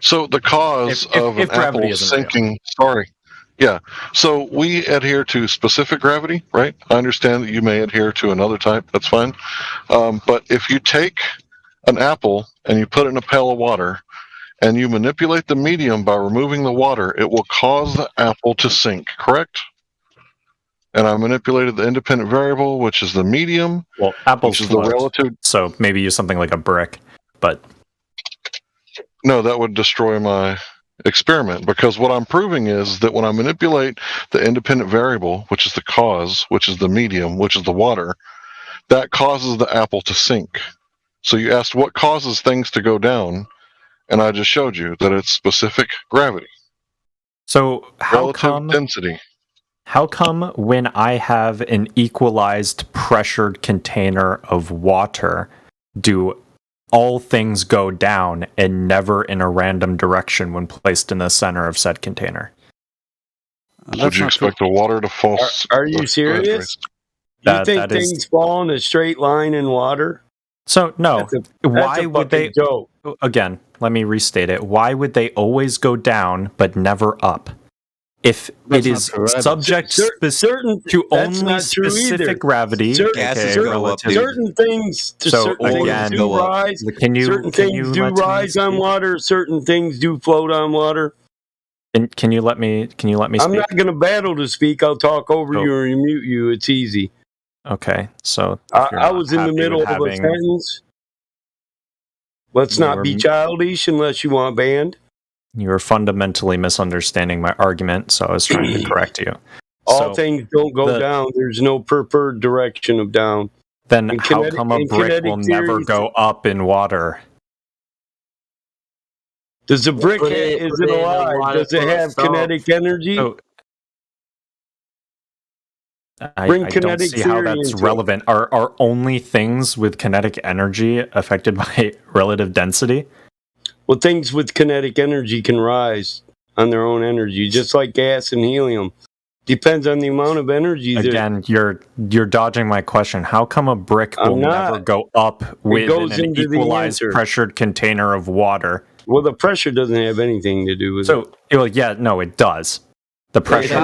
So the cause of an apple sinking. Sorry. Yeah. So we adhere to specific gravity, right? I understand that you may adhere to another type. That's fine. But if you take an apple and you put it in a pail of water and you manipulate the medium by removing the water, it will cause the apple to sink, correct? And I manipulated the independent variable, which is the medium. Well, apples which is the relative. So maybe use something like a brick, but no, that would destroy my experiment, because what I'm proving is that when I manipulate the independent variable, which is the cause, which is the medium, which is the water, that causes the apple to sink. So you asked what causes things to go down, and I just showed you that it's specific gravity. So relative density. How come when I have an equalized pressured container of water, do all things go down and never in a random direction when placed in the center of said container? Would you expect the water to fall? Are you serious? You think things fall in a straight line in water? So no. Why would they? Again, let me restate it. Why would they always go down but never up? If it is subject to only specific gravity, certain things do rise. Certain things do rise on water. Certain things do float on water. And can you let me speak? I'm not going to battle to speak. I'll talk over you or mute you. It's easy. Okay, so I was in the middle of a sentence. Let's not be childish unless you want banned. You were fundamentally misunderstanding my argument, so I was trying to correct you. All things don't go down. There's no preferred direction of down. Then how come a brick will never go up in water? Does a brick, is it alive? Does it have kinetic energy? I don't see how that's relevant. Are only things with kinetic energy affected by relative density? Well, things with kinetic energy can rise on their own energy, just like gas and helium. Depends on the amount of energy. Again, you're dodging my question. How come a brick will never go up within an equalized pressured container of water? Well, the pressure doesn't have anything to do with it. Well, yeah, no, it does. The pressure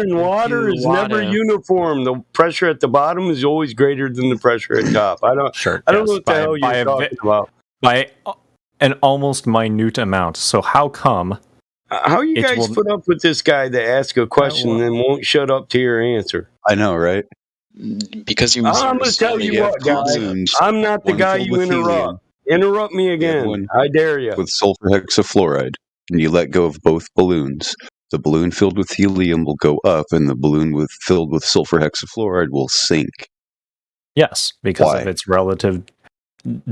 in water is never uniform. The pressure at the bottom is always greater than the pressure at top. I don't know what the hell you're talking about. By an almost minute amount. So how come? How you guys put up with this guy that asks a question and then won't shut up to your answer? I know, right? Because you. I'm going to tell you what, guys. I'm not the guy you interrupt. Interrupt me again. I dare you. With sulfur hexafluoride, and you let go of both balloons. the balloon filled with helium will go up, and the balloon filled with sulfur hexafluoride will sink. Yes, because of its relative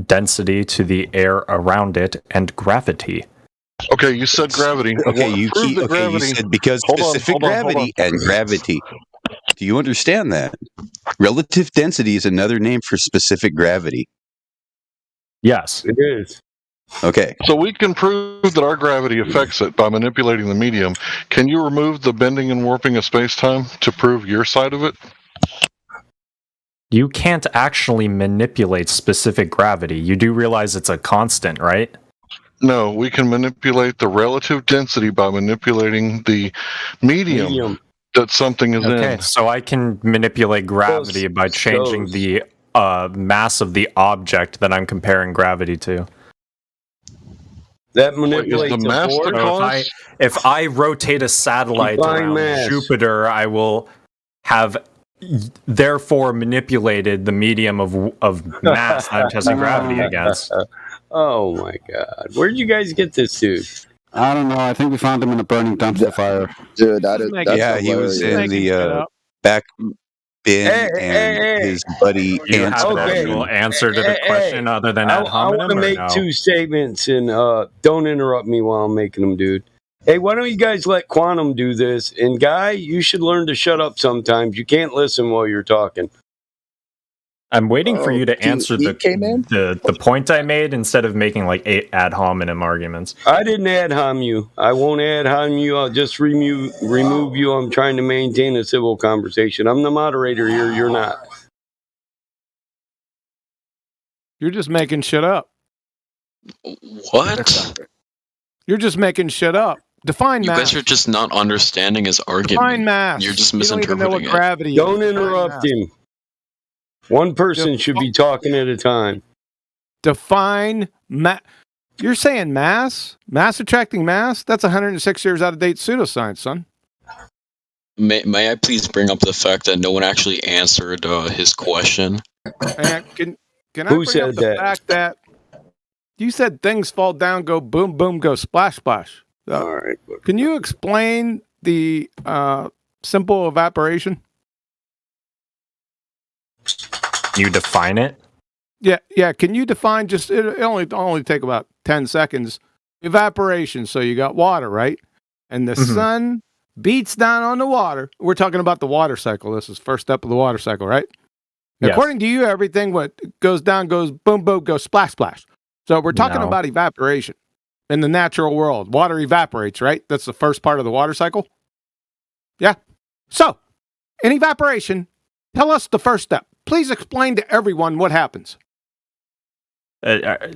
density to the air around it and gravity. Okay, you said gravity. You said because specific gravity and gravity. Do you understand that? Relative density is another name for specific gravity. Yes. It is. Okay. So we can prove that our gravity affects it by manipulating the medium. Can you remove the bending and warping of space-time to prove your side of it? You can't actually manipulate specific gravity. You do realize it's a constant, right? No, we can manipulate the relative density by manipulating the medium. That something is in. Okay, so I can manipulate gravity by changing the mass of the object that I'm comparing gravity to. That manipulates the mass the cause? If I rotate a satellite around Jupiter, I will have therefore manipulated the medium of mass that I'm testing gravity against. Oh my god. Where did you guys get this dude? I don't know. I think we found him in a burning dumpster fire. Dude, that's he was in the back bin, and his buddy answered. Actual answer to the question other than ad hominem? I want to make two statements, and don't interrupt me while I'm making them, dude. Hey, why don't you guys let Quantum do this? And Guy, you should learn to shut up sometimes. You can't listen while you're talking. I'm waiting for you to answer the point I made instead of making like 8 ad hominem arguments. I didn't ad hom you. I won't ad hom you. I'll just remove you. I'm trying to maintain a civil conversation. I'm the moderator here. You're not. You're just making shit up. What? You're just making shit up. Define mass. You guys are just not understanding his argument. Define mass. You're just misinterpreting you don't even know what gravity it. Don't interrupt him. One person should be talking at a time. Define mass. You're saying mass? Mass attracting mass? That's 106 years out of date pseudoscience, son. May I please bring up the fact that no one actually answered his question? Can I bring up the fact that you said things fall down, go boom, boom, go splash, splash. All right. Can you explain the simple evaporation? You define it? Yeah. Can you define it only take about 10 seconds. Evaporation. So you got water, right? And the sun beats down on the water. We're talking about the water cycle. This is first step of the water cycle, right? Yes. According to you, everything what goes down goes boom, boom, goes splash, splash. So we're talking about evaporation in the natural world. Water evaporates, right? That's the first part of the water cycle. Yeah. So in evaporation, tell us the first step. Please explain to everyone what happens.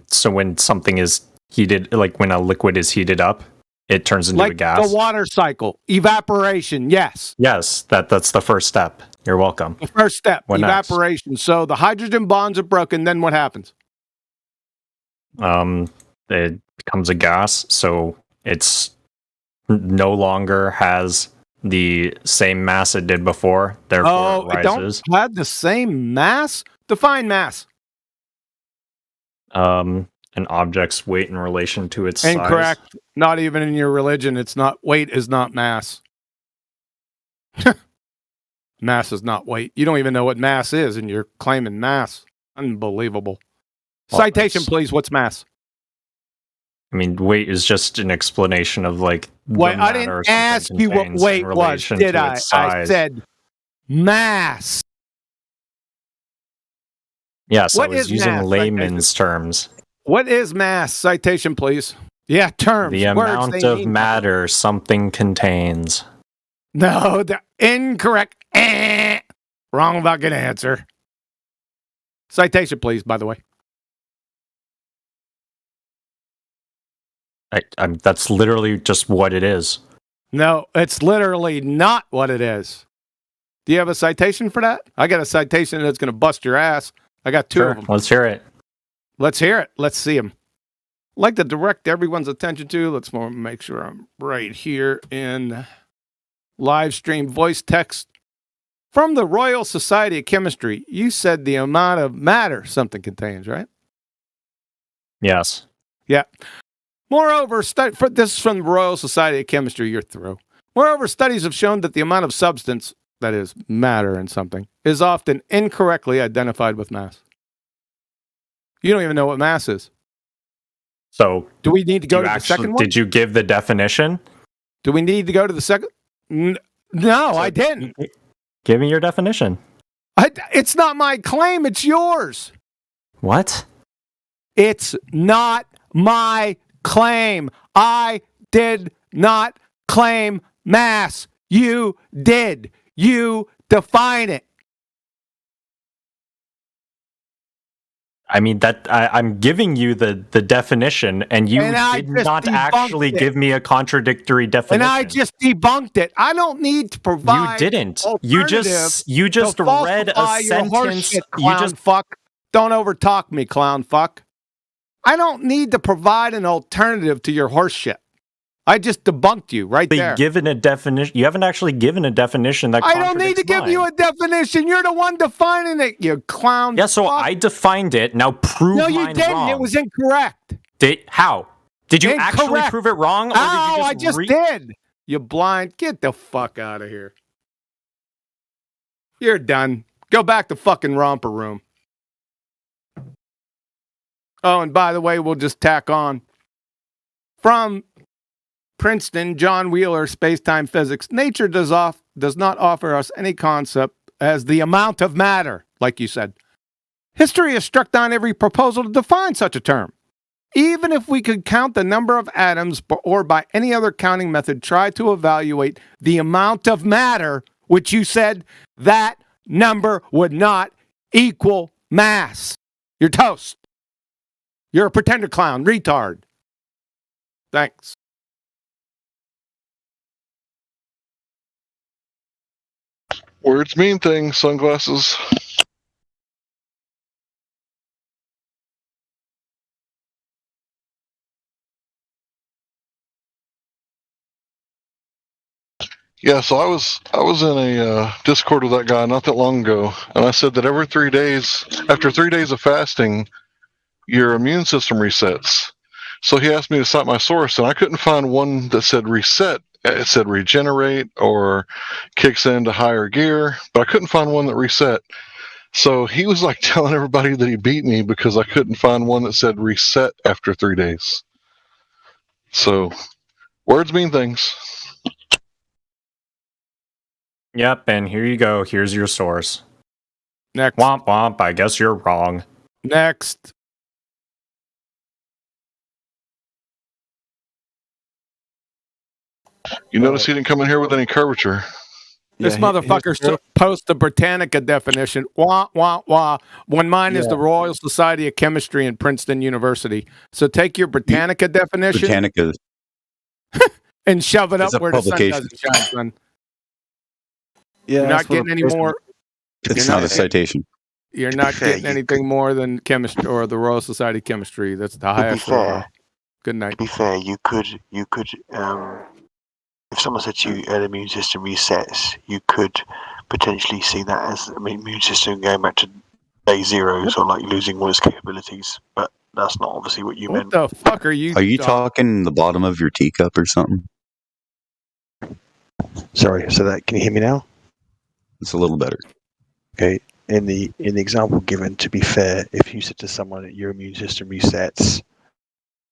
So when something is heated, like when a liquid is heated up, it turns into a gas. The water cycle, evaporation. Yes. Yes, that's the first step. You're welcome. The first step, what evaporation. Next? So the hydrogen bonds are broken. Then what happens? It becomes a gas. So it's no longer has the same mass it did before, therefore it rises. It don't have the same mass? Define mass. An object's weight in relation to its size. Incorrect. Not even in your religion. It's not weight is not mass. Mass is not weight. You don't even know what mass is, and you're claiming mass. Unbelievable. Well, citation, please. What's mass? I mean, weight is just an explanation of like. Wait, I didn't ask you what weight was, did I? I said mass. Yes, I was using layman's terms. What is mass? Citation, please. Yeah, terms. The amount of matter something contains. No, incorrect. Wrong fucking answer. Citation, please, by the way. That's literally just what it is. No, it's literally not what it is. Do you have a citation for that? I got a citation that's going to bust your ass. I got two of them. Let's hear it. Let's hear it. Let's see them. I'd like to direct everyone's attention to, let's make sure I'm right here in live stream voice text. From the Royal Society of Chemistry, you said the amount of matter something contains, right? Yes. Yeah. Moreover, this is from the Royal Society of Chemistry, you're through. Moreover, studies have shown that the amount of substance, that is, matter in something, is often incorrectly identified with mass. You don't even know what mass is. So, do we need to go to the second one? Did you give the definition? Do we need to go to the second? No, I didn't. Give me your definition. It's not my claim, it's yours. What? It's not my claim. I did not claim mass. You did. You define it. I mean, I'm giving you the definition, and you did not actually give me a contradictory definition. And I just debunked it. I don't need to provide. You didn't. You just read a sentence. You just fuck. Don't overtalk me, clown fuck. I don't need to provide an alternative to your horse shit. I just debunked you right there. Given a definition, you haven't actually given a definition that. I don't need to give you a definition. You're the one defining it, you clown. Yeah, so fuck. I defined it. Now prove mine wrong. No, you didn't. It was incorrect. How? Did you actually prove it wrong? Or I did you just did. You blind. Get the fuck out of here. You're done. Go back to fucking romper room. Oh, and by the way, we'll just tack on. From Princeton, John Wheeler, Space-Time Physics. Nature does not offer us any concept as the amount of matter, like you said. History has struck down every proposal to define such a term. Even if we could count the number of atoms or by any other counting method try to evaluate the amount of matter, which you said that number would not equal mass. You're toast. You're a pretender clown, retard. Thanks. Words mean things, sunglasses. Yeah, so I was in a Discord with that guy not that long ago, and I said that every 3 days, after 3 days of fasting, your immune system resets. So he asked me to cite my source, and I couldn't find one that said reset. It said regenerate or kicks into higher gear, but I couldn't find one that reset. So he was like telling everybody that he beat me because I couldn't find one that said reset after 3 days. So words mean things. Yep, and here you go. Here's your source. Next. Womp womp, I guess you're wrong. Next. You notice he didn't come in here with any curvature. This motherfucker posts the Britannica definition. Wah, wah, wah. When mine is the Royal Society of Chemistry in Princeton University. So take your Britannica definition. Britannica. And shove it up where the sun doesn't shine, son. Yeah, you're not getting any more. It's not a citation. You're not getting anything more than chemistry or the Royal Society of Chemistry. That's the highest. Good night. To be fair, you could, if someone said to you, an immune system resets, you could potentially see that as immune system going back to day zero, so like losing all its capabilities. But that's not obviously what you meant. What the fuck are you? Are you talking the bottom of your teacup or something? Sorry, so that can you hear me now? It's a little better. Okay. In the example given, to be fair, if you said to someone that your immune system resets,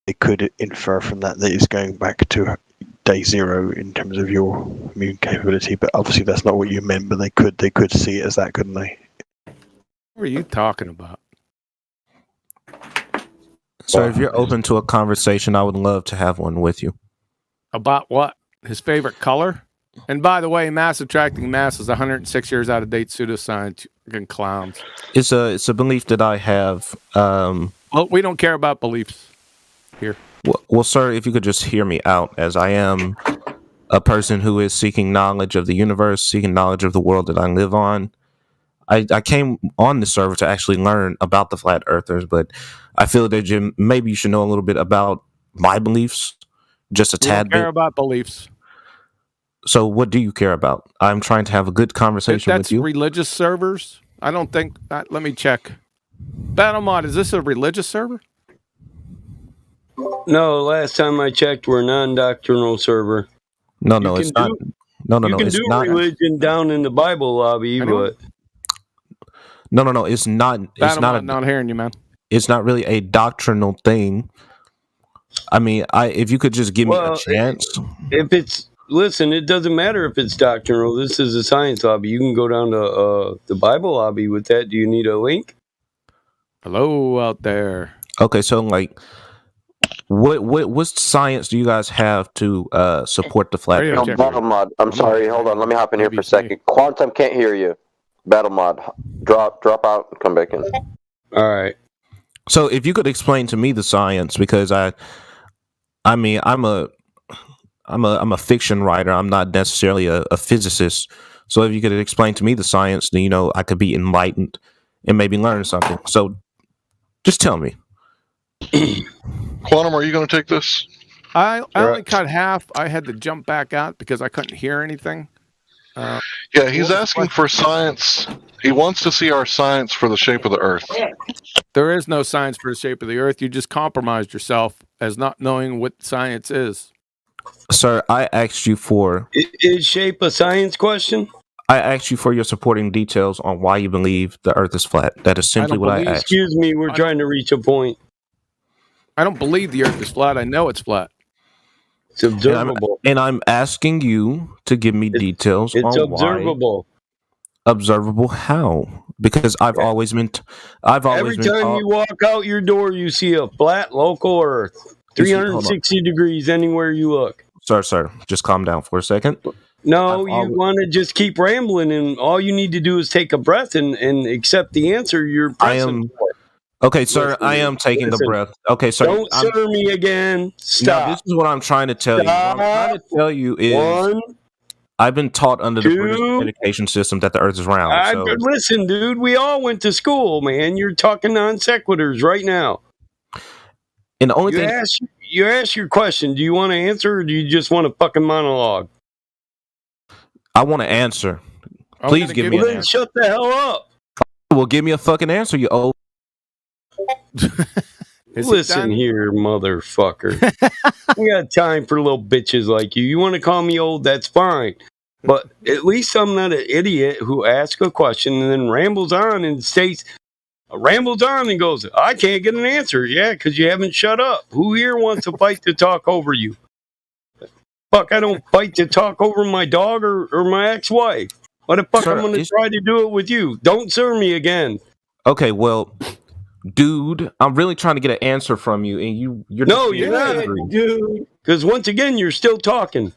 they could infer from that it's going back to day zero in terms of your immune capability. But obviously, that's not what you meant. But they could see it as that, couldn't they? What are you talking about? So, if you're open to a conversation, I would love to have one with you. About what? His favorite color? And by the way, mass attracting mass is 106 years out of date pseudoscience. Fucking clowns. It's a belief that I have. Well, we don't care about beliefs here. Well, sir, if you could just hear me out, as I am a person who is seeking knowledge of the universe, seeking knowledge of the world that I live on. I came on the server to actually learn about the flat earthers, but I feel that maybe you should know a little bit about my beliefs, just a tad bit. Care about beliefs. So what do you care about? I'm trying to have a good conversation with you. That's religious servers? I don't think... let me check. BattleMod, is this a religious server? No, last time I checked, we're a non-doctrinal server. No, You it's can not. do No, you can it's do not. religion down in the Bible lobby, but No, it's not. It's Battle not Mod, not hearing you, man. It's not really a doctrinal thing. I mean, if you could just give me a chance. If it's listen, it doesn't matter if it's doctrinal. This is a science lobby. You can go down to the Bible lobby with that. Do you need a link? Hello out there. Okay, so like, what science do you guys have to support the flat Earth? No, Battle Mod. I'm sorry. Hold on. Let me hop in here for a second. Quantum can't hear you. Battle Mod. Drop out and come back in. All right. So if you could explain to me the science, because I mean, I'm a fiction writer. I'm not necessarily a physicist. So if you could explain to me the science, then I could be enlightened and maybe learn something. So just tell me. Quantum, are you going to take this? I only cut half. I had to jump back out because I couldn't hear anything. Yeah, he's asking for science. He wants to see our science for the shape of the Earth. There is no science for the shape of the Earth. You just compromised yourself as not knowing what science is. Sir, I asked you for... Is shape a science question? I asked you for your supporting details on why you believe the Earth is flat. That is simply what I asked. Excuse me, we're trying to reach a point. I don't believe the Earth is flat. I know it's flat. It's observable. And I'm asking you to give me details It's on observable. Why. Observable how? Because I've always been... Every time you walk out your door, you see a flat local Earth. 360 degrees anywhere you look. Sir, just calm down for a second. No, you want to just keep rambling, and all you need to do is take a breath and accept the answer you're pressing for. Okay, sir, I am taking a breath. Okay, sir. Don't sir me again. Stop. No, this is what I'm trying to tell you. What I'm trying to tell you is I've been taught under the British education system that the Earth is round. Listen, dude, we all went to school, man. You're talking non sequiturs right now. And the only you ask your question. Do you want to answer, or do you just want a fucking monologue? I want to answer. Please give me an answer. Shut the hell up. Well, give me a fucking answer, you old. Listen here, motherfucker. We got time for little bitches like you. You want to call me old? That's fine. But at least I'm not an idiot who asks a question and then rambles on and goes, I can't get an answer. Yeah, because you haven't shut up. Who here wants to fight to talk over you? Fuck, I don't fight to talk over my dog or my ex-wife. Why the fuck I'm going to try to do it with you? Don't sir me again. Okay, well, dude, I'm really trying to get an answer from you, and you're no, you're not, dude. Because once again, you're still talking.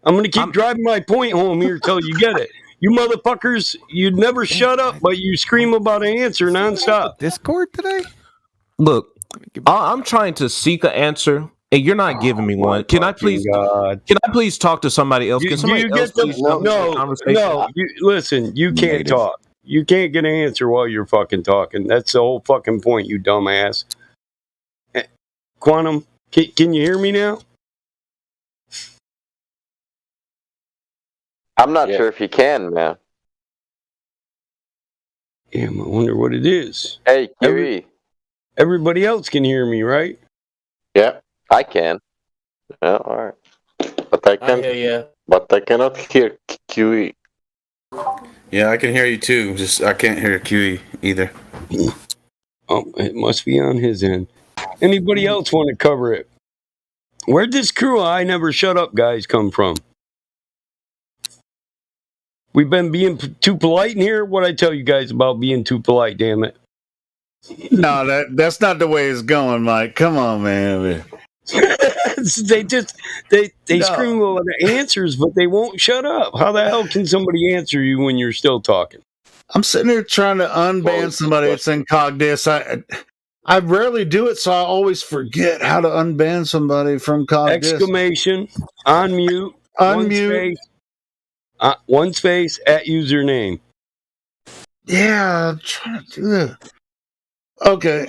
I'm going to keep driving my point home here till you get it. You motherfuckers, you never shut up, but you scream about an answer nonstop. Discord today? Look, I'm trying to seek an answer, and you're not giving me one. Can I please talk to somebody else? Can somebody else please No. Listen, you can't talk. You can't get an answer while you're fucking talking. That's the whole fucking point, you dumbass. Quantum, can you hear me now? I'm not sure if you can, man. Damn, I wonder what it is. Hey, QE. Everybody else can hear me, right? Yeah, I can. Yeah, all right. But I hear you. But I cannot hear QE. Yeah, I can hear you too. Just I can't hear QE either. Oh, it must be on his end. Anybody else want to cover it? Where'd this crew of I never shut up guys come from? We've been being too polite in here. What I tell you guys about being too polite? Damn it! No, that's not the way it's going, Mike. Come on, man. they scream over the answers, but they won't shut up. How the hell can somebody answer you when you're still talking? I'm sitting here trying to unban somebody that's in Cogdis. I rarely do it, so I always forget how to unban somebody from Cogdis. Exclamation, unmute, unmute. One space at username. Yeah, I'm trying to do that. Okay.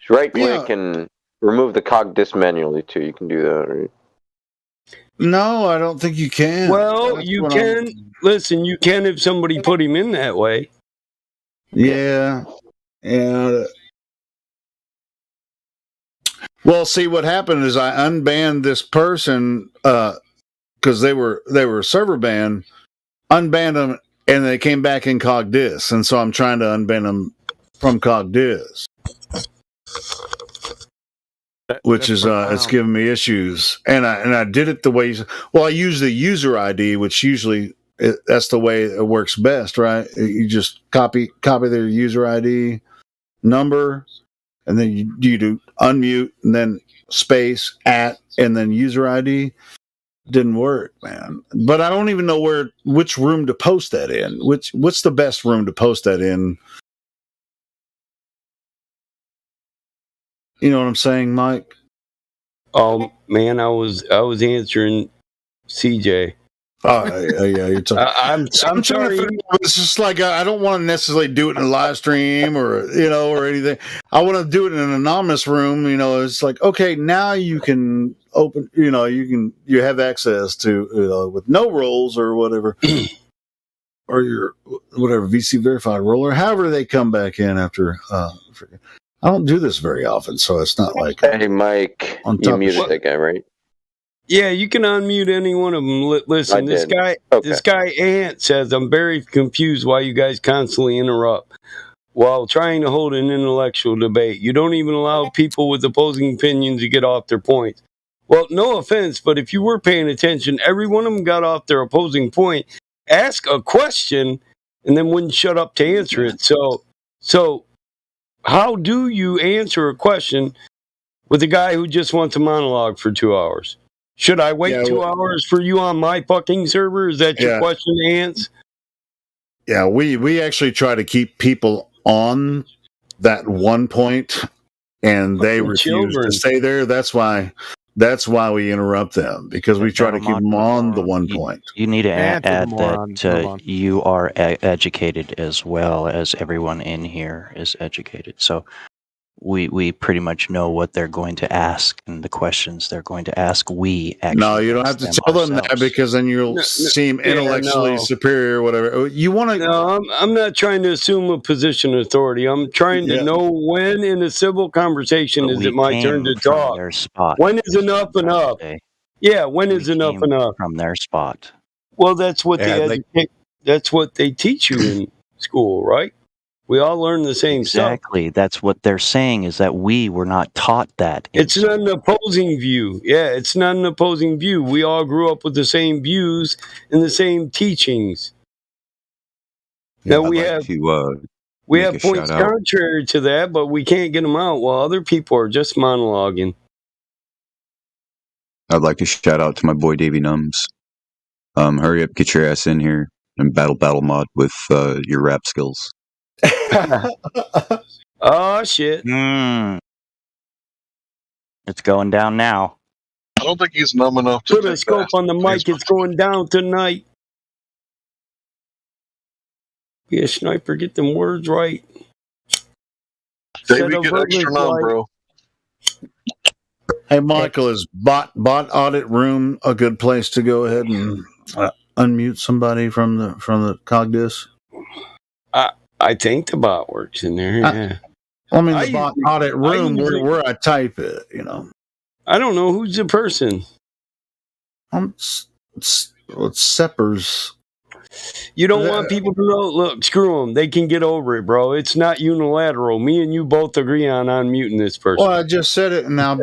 Right click and remove the Cogdis manually too. You can do that, right? No, I don't think you can. Well, you can. Listen, you can if somebody put him in that way. Yeah. Well, see, what happened is I unbanned this person because they were server banned, unbanned them, and they came back in CogDis, and so I'm trying to unban them from CogDis, which is it's giving me issues. And I did it the way I use the user ID, which usually that's the way it works best, right? You just copy their user ID number. And then you do unmute and then space @ and then user ID. Didn't work, man. But I don't even know which room to post that in. What's the best room to post that in? You know what I'm saying, Mike? Oh man, I was answering CJ. Oh yeah, you're talking. I'm sorry. It's just like I don't want to necessarily do it in a live stream or anything. I want to do it in an anonymous room. It's like, okay, now you can open. You have access to with no roles or whatever, or your whatever VC verified role or however they come back in after. I don't do this very often, so it's not like. Hey, Mike, you muted that guy, right? Yeah, you can unmute any one of them. Listen, this guy Ant says, I'm very confused why you guys constantly interrupt while trying to hold an intellectual debate. You don't even allow people with opposing opinions to get off their points. Well, no offense, but if you were paying attention, every one of them got off their opposing point, ask a question, and then wouldn't shut up to answer it. So how do you answer a question with a guy who just wants a monologue for 2 hours? Should I wait 2 hours for you on my fucking server? Is that your question, Ants? Yeah, we actually try to keep people on that one point, and they refuse to stay there. That's why we interrupt them, because we try to keep them on the one point. You need to add that you are educated as well as everyone in here is educated. So we pretty much know what they're going to ask and the questions they're going to ask. No, you don't have to tell them that, because then you'll seem intellectually superior or whatever. You want to? No, I'm not trying to assume a position of authority. I'm trying to know when in a civil conversation is it my turn to talk. When is enough enough? Yeah, when is enough enough? From their spot. Well, that's what that's what they teach you in school, right? We all learn the same stuff. Exactly. That's what they're saying, is that we were not taught that. It's not an opposing view. Yeah, it's not an opposing view. We all grew up with the same views and the same teachings. Now we have points contrary to that, but we can't get them out while other people are just monologuing. I'd like to shout out to my boy Davey Numbs. Hurry up, get your ass in here and battle mod with your rap skills. Oh shit! It's going down now. I don't think he's numb enough to put a scope on the mic. It's going down tonight. Be a sniper. Get them words right. Davey, get extra numb, bro. Hey, Michael, is bot audit room a good place to go ahead and unmute somebody from the CogDis? I think the bot works in there. Yeah. The bot audit room where I type it. I don't know who's the person. It's Seppers. You don't want people to know. Look, screw them. They can get over it, bro. It's not unilateral. Me and you both agree on unmuting this person. Well, I just said it now.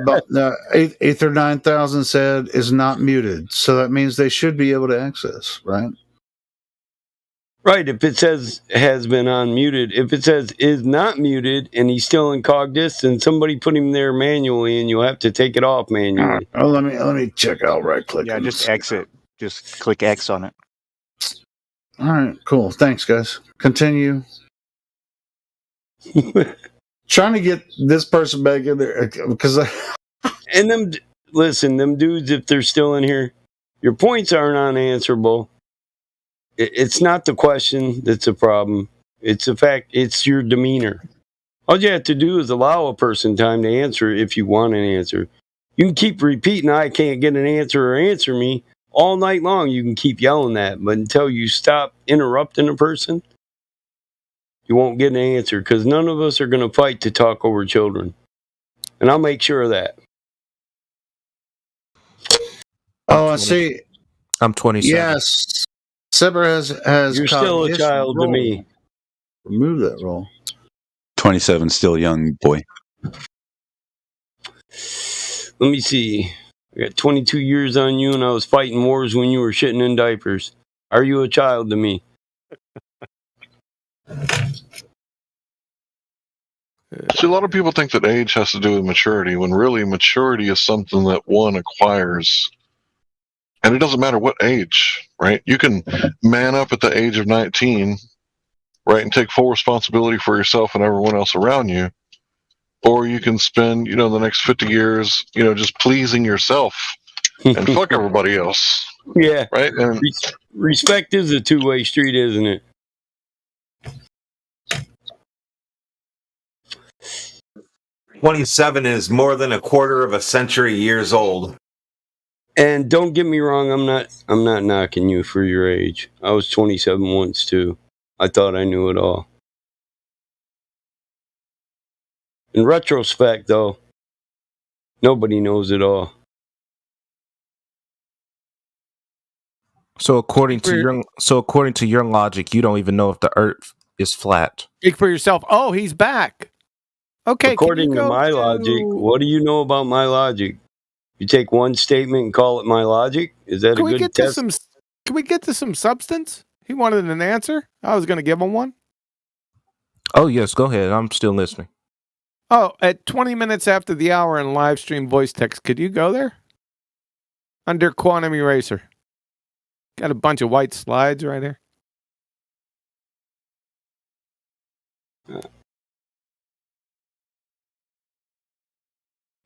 Aether 9000 said is not muted, so that means they should be able to access, right? Right. If it says has been unmuted, if it says is not muted and he's still in CogDis, then somebody put him there manually, and you'll have to take it off manually. Oh, let me check out. Right click. Yeah, just exit. Just click X on it. All right, cool. Thanks, guys. Continue. Trying to get this person back in there because and them dudes, if they're still in here, your points aren't unanswerable. It's not the question that's a problem. It's the fact. It's your demeanor. All you have to do is allow a person time to answer if you want an answer. You can keep repeating, I can't get an answer or answer me. All night long, you can keep yelling that, but until you stop interrupting a person, you won't get an answer, because none of us are going to fight to talk over children. And I'll make sure of that. Oh, I see. I'm 27. Yes, Sever has. You're still a child to me. Remove that roll. 27, still young boy. Let me see. I got 22 years on you, and I was fighting wars when you were shitting in diapers. Are you a child to me? See, a lot of people think that age has to do with maturity, when really maturity is something that one acquires. And it doesn't matter what age, right? You can man up at the age of 19, right, and take full responsibility for yourself and everyone else around you. Or you can spend, the next 50 years, just pleasing yourself and fuck everybody else. Yeah. Right? And respect is a two-way street, isn't it? "27 is more than a quarter of a century years old." And don't get me wrong, I'm not knocking you for your age. I was 27 once too. I thought I knew it all. In retrospect, though, nobody knows it all. So according to your logic, you don't even know if the Earth is flat. Speak for yourself. Oh, he's back. Okay. According to my logic, what do you know about my logic? You take one statement and call it my logic? Is that a good test? Can we get to some substance? He wanted an answer. I was going to give him one. Oh, yes. Go ahead. I'm still listening. Oh, at 20 minutes after the hour in live stream voice text, could you go there? Under Quantum Eraser. Got a bunch of white slides right there.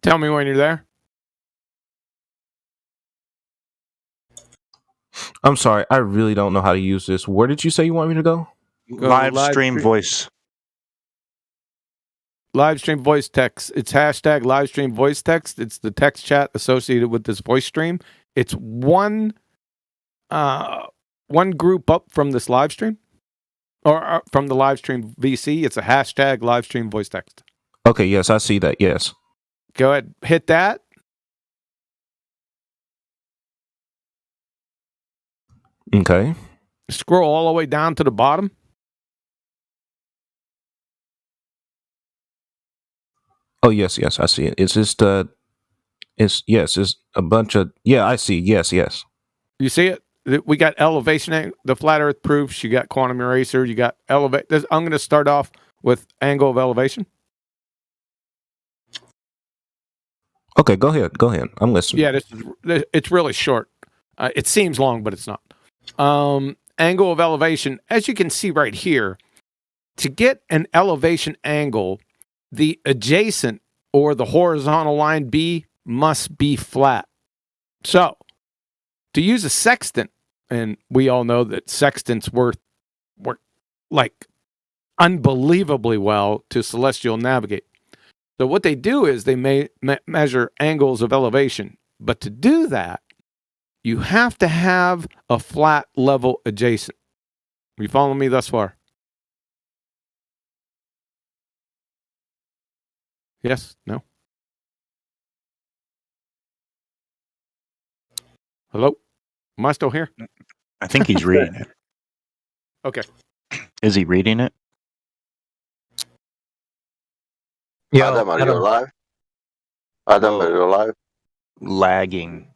Tell me when you're there. I'm sorry. I really don't know how to use this. Where did you say you want me to go? Live stream voice. Live stream voice text. It's hashtag live stream voice text. It's the text chat associated with this voice stream. It's one group up from this live stream, or from the live stream VC. It's a hashtag live stream voice text. Okay, yes, I see that. Yes. Go ahead, hit that. Okay. Scroll all the way down to the bottom. Oh, yes, I see it. It's just it's a bunch of, I see. Yes. You see it? We got elevation, the flat earth proofs, you got quantum eraser, you got elevate. I'm going to start off with angle of elevation. Okay, go ahead. I'm listening. Yeah, it's really short. It seems long, but it's not. Angle of elevation, as you can see right here, to get an elevation angle, the adjacent or the horizontal line B must be flat. So, to use a sextant, and we all know that sextants work like unbelievably well to celestial navigate. So what they do is they measure angles of elevation. But to do that, you have to have a flat level adjacent. You follow me thus far? Yes? No? Hello? Am I still here? I think he's reading it. Okay. Is he reading it? Adam, are you alive? Adam, are you alive? Lagging.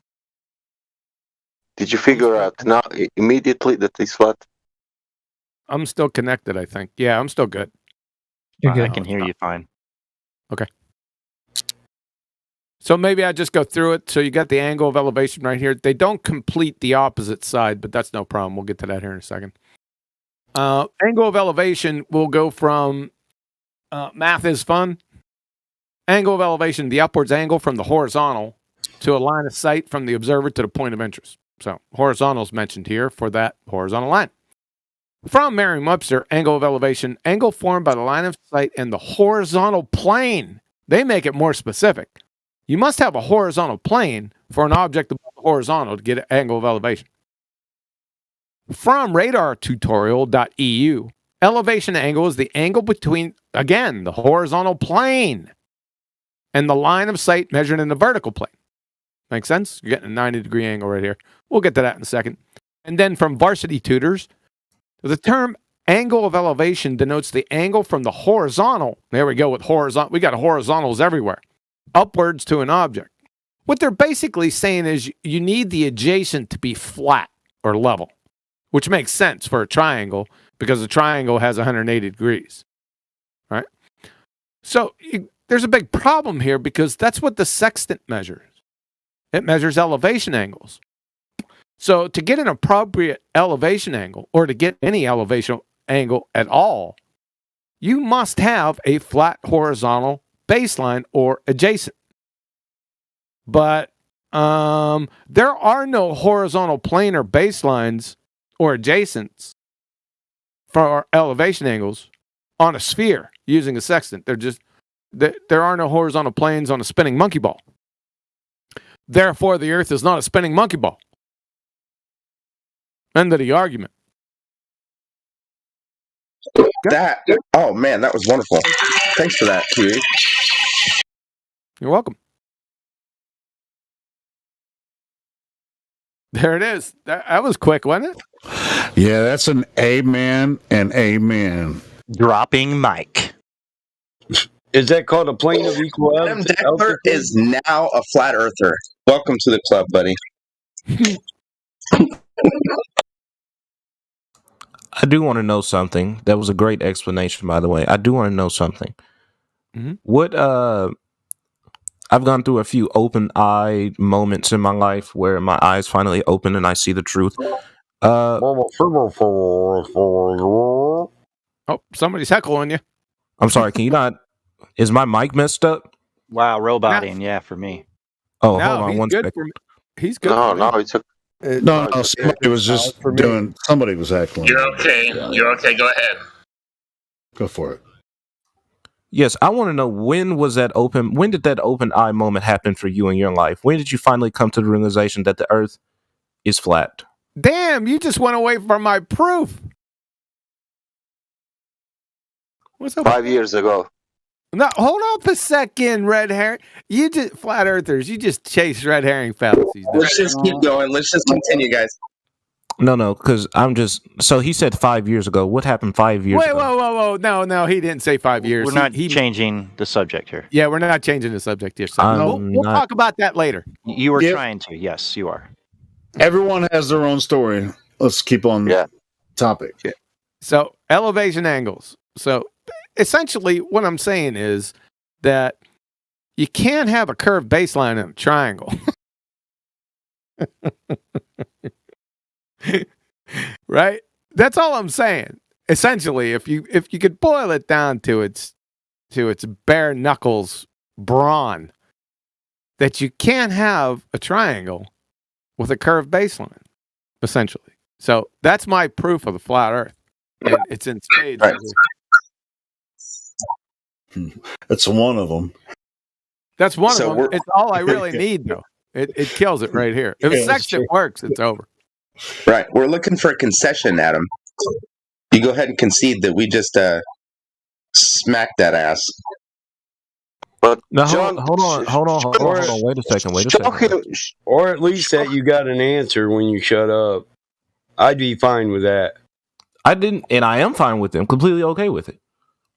Did you figure out now immediately that it's flat? I'm still connected, I think. Yeah, I'm still good. I can hear you fine. Okay. So maybe I just go through it. So you got the angle of elevation right here. They don't complete the opposite side, but that's no problem. We'll get to that here in a second. Angle of elevation will go from math is fun. Angle of elevation, the upwards angle from the horizontal to a line of sight from the observer to the point of interest. So horizontal is mentioned here for that horizontal line. From Merriam-Webster, angle of elevation, angle formed by the line of sight and the horizontal plane. They make it more specific. You must have a horizontal plane for an object above the horizontal to get an angle of elevation. From radartutorial.eu, elevation angle is the angle between, again, the horizontal plane and the line of sight measured in the vertical plane. Make sense? You're getting a 90-degree angle right here. We'll get to that in a second. And then from Varsity Tutors, the term angle of elevation denotes the angle from the horizontal. There we go with horizontal. We got horizontals everywhere. Upwards to an object. What they're basically saying is you need the adjacent to be flat or level, which makes sense for a triangle because a triangle has 180 degrees, right? So there's a big problem here because that's what the sextant measures. It measures elevation angles. So to get an appropriate elevation angle, or to get any elevation angle at all, you must have a flat horizontal baseline or adjacent. But there are no horizontal plane or baselines or adjacents for elevation angles on a sphere using a sextant. There are no horizontal planes on a spinning monkey ball. Therefore, the Earth is not a spinning monkey ball. End of the argument. Oh man, that was wonderful. Thanks for that, Kiwi. You're welcome. There it is. That was quick, wasn't it? Yeah, that's an amen and amen. Dropping mic. Is that called a plane of equal Adam Deckler is now a flat earther. Welcome to the club, buddy. I do want to know something. That was a great explanation, by the way. I do want to know something. Mm-hmm. What I've gone through a few open eye moments in my life where my eyes finally open and I see the truth. Oh, somebody's heckling you. I'm sorry, can you not? Is my mic messed up? Wow, roboting. Yeah, for me. Oh, No, hold on he's one good second. for me. He's good. No, for me. no, it's a No, somebody was just doing. Somebody was heckling. You're okay. You're okay. Go ahead. Go for it. Yes, I want to know when did that open eye moment happen for you in your life? When did you finally come to the realization that the earth is flat? Damn, you just went away from my proof. What's up? 5 years ago. No, hold up a second, red herring. You just flat earthers. You just chase red herring fallacies. Let's just keep going. Let's just continue, guys. No, because so he said 5 years ago. What happened 5 years ago? Whoa. No, he didn't say 5 years. We're not changing the subject here. Yeah, we're not changing the subject here. So we'll talk about that later. You were trying to. Yes, you are. Everyone has their own story. Let's keep on topic. Yeah. So elevation angles. So essentially what I'm saying is that you can't have a curved baseline in a triangle. Right? That's all I'm saying. Essentially, if you could boil it down to its bare knuckles brawn, that you can't have a triangle with a curved baseline, essentially. So that's my proof of the flat Earth. And it's in spades. Right. That's one of them. That's one of them. It's all I really need, though. It kills it right here. If a sextant works, it's over. Right. We're looking for a concession, Adam. You go ahead and concede that we just smacked that ass. But No, John, hold on. Wait a second. Or at least that you got an answer when you shut up. I'd be fine with that. I didn't, and I am fine with it. I'm completely okay with it.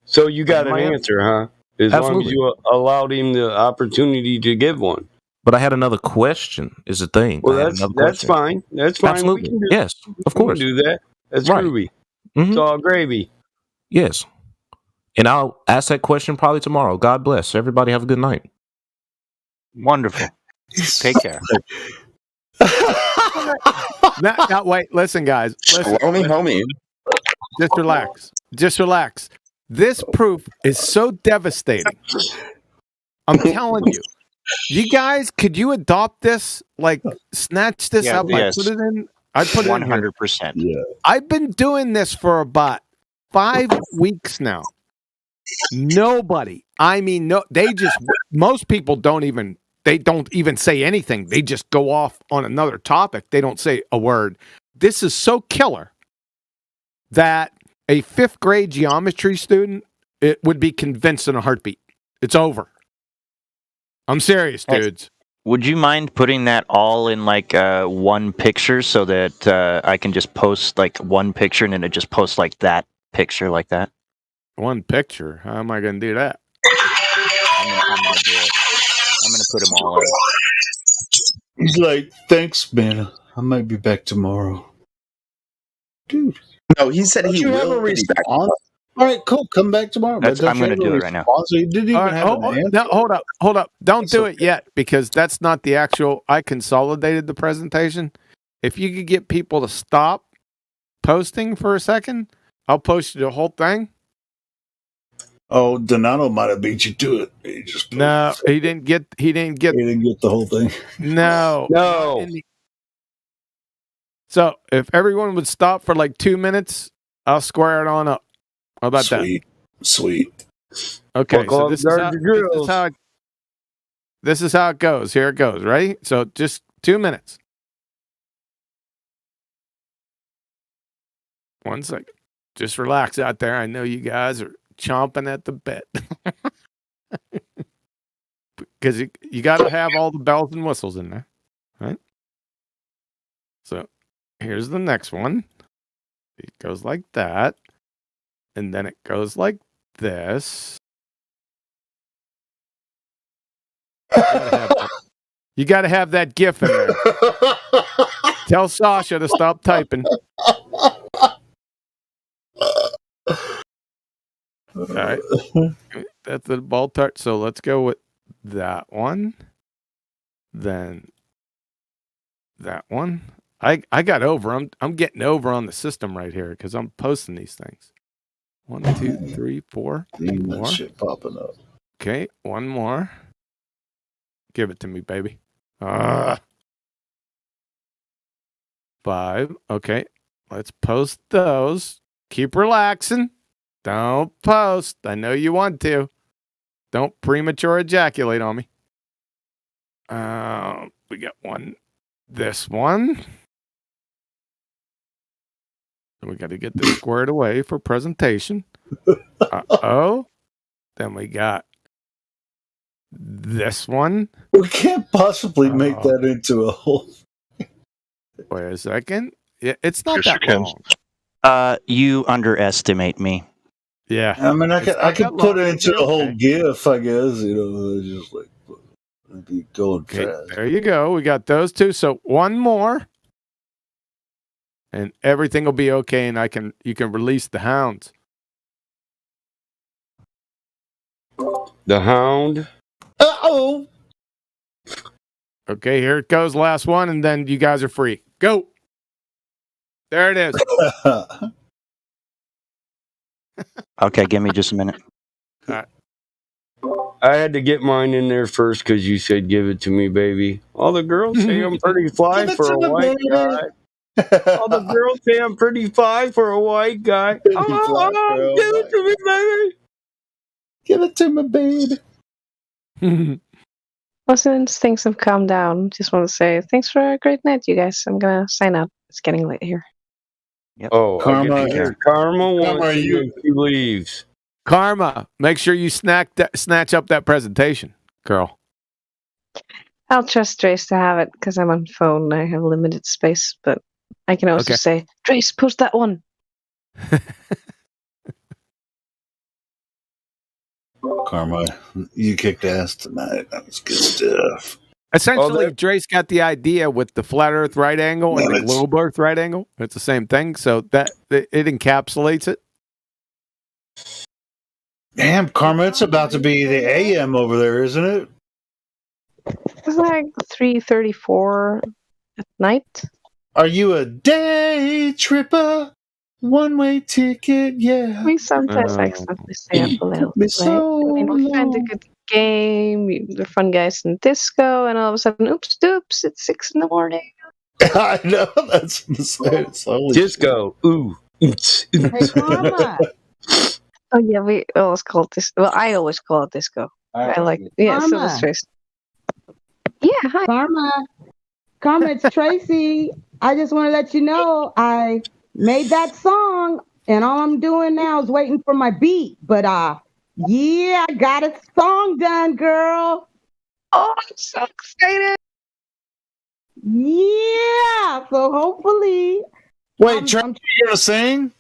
So you got an answer, huh? As long as you allowed him the opportunity to give one. But I had another question. Is the thing? Well, that's fine. That's fine. Absolutely. We can do, yes, of course. We can do that. That's right. groovy. Mm-hmm. It's all gravy. Yes. And I'll ask that question probably tomorrow. God bless. Everybody have a good night. Wonderful. Take care. Now, wait. Listen, guys. Listen. Homie. Just relax. This proof is so devastating. I'm telling you. You guys, could you adopt this? Like, snatch this up? Yes. I put it in. I put it in 100%. Yeah. I've been doing this for about 5 weeks now. Nobody. I mean, no. Most people don't even say anything. They just go off on another topic. They don't say a word. This is so killer that a 5th grade geometry student would be convinced in a heartbeat. It's over. I'm serious, dudes. Would you mind putting that all in like one picture so that I can just post like one picture and then it just posts like that picture like that? One picture? How am I going to do that? I'm gonna do it. I'm gonna put them all in. He's like, thanks, man. I might be back tomorrow. Dude. No, he said he have a will be back. response? All right, cool. Come back tomorrow. I'm going to do it right now. He didn't even have an answer. No, hold up. Don't do it yet because that's not the actual. I consolidated the presentation. If you could get people to stop posting for a second, I'll post you the whole thing. Oh, Donato might have beat you to it. He just he didn't get the whole thing. No. No. So if everyone would stop for like 2 minutes, I'll square it on up. How about that? Sweet. Okay, so this is how it goes. Here it goes, right? So just 2 minutes. 1 second. Just relax out there. I know you guys are chomping at the bit. Because you got to have all the bells and whistles in there, right? So here's the next one. It goes like that. And then it goes like this. You got to have that GIF in there. Tell Sasha to stop typing. All right. That's the ball tart. So let's go with that one. Then that one. I got over. I'm getting over on the system right here because I'm posting these things. 1, 2, 3, 4. More. Shit popping up. Okay, one more. Give it to me, baby. 5. Okay, let's post those. Keep relaxing. Don't post. I know you want to. Don't premature ejaculate on me. We got one. This one. We got to get this squared away for presentation. Uh-oh. Then we got this one. We can't possibly make that into a whole. Wait a second. Yeah, it's not that long. You underestimate me. Yeah. I mean, I could put it into a whole GIF, I guess. Just like be going fast. There you go. We got those two. So one more. And everything will be okay, and you can release the hounds. The hound. Uh-oh. Okay, here it goes. Last one, and then you guys are free. Go. There it is. Okay, give me just a minute. All right. I had to get mine in there first because you said give it to me, baby. All the girls say I'm pretty fly for a white guy. All the girls say I'm pretty fly for a white guy. Oh, give it to me, baby. Give it to me, baby. Well, since things have calmed down, just want to say thanks for a great night, you guys. I'm going to sign out. It's getting late here. Yep. Oh, Karma wants you when she leaves. Karma, make sure you snatch up that presentation, girl. I'll trust Trace to have it because I'm on phone and I have limited space, but I can also say, Trace, post that one. Karma, you kicked ass tonight. That was good stuff. Essentially, Drace got the idea with the flat Earth right angle and the globe Earth right angle. It's the same thing, so that it encapsulates it. Damn, Karma, it's about to be the AM over there, isn't it? It's like 3:34 at night. Are you a day tripper? One-way ticket, yeah. We sometimes accidentally stay up a little late. We find a good game. We're fun guys in disco, and all of a sudden, oops, it's 6 in the morning. I know, that's insane. Disco, ooh. Hey, Karma. Oh yeah, we always call it this. Well, I always call it disco. I like, yeah. So that's Trace. Yeah, hi, Karma, it's Tracy. I just want to let you know I made that song, and all I'm doing now is waiting for my beat. But yeah, I got a song done, girl. Oh, I'm so excited. Yeah. So hopefully. Wait, Trey, you're gonna sing?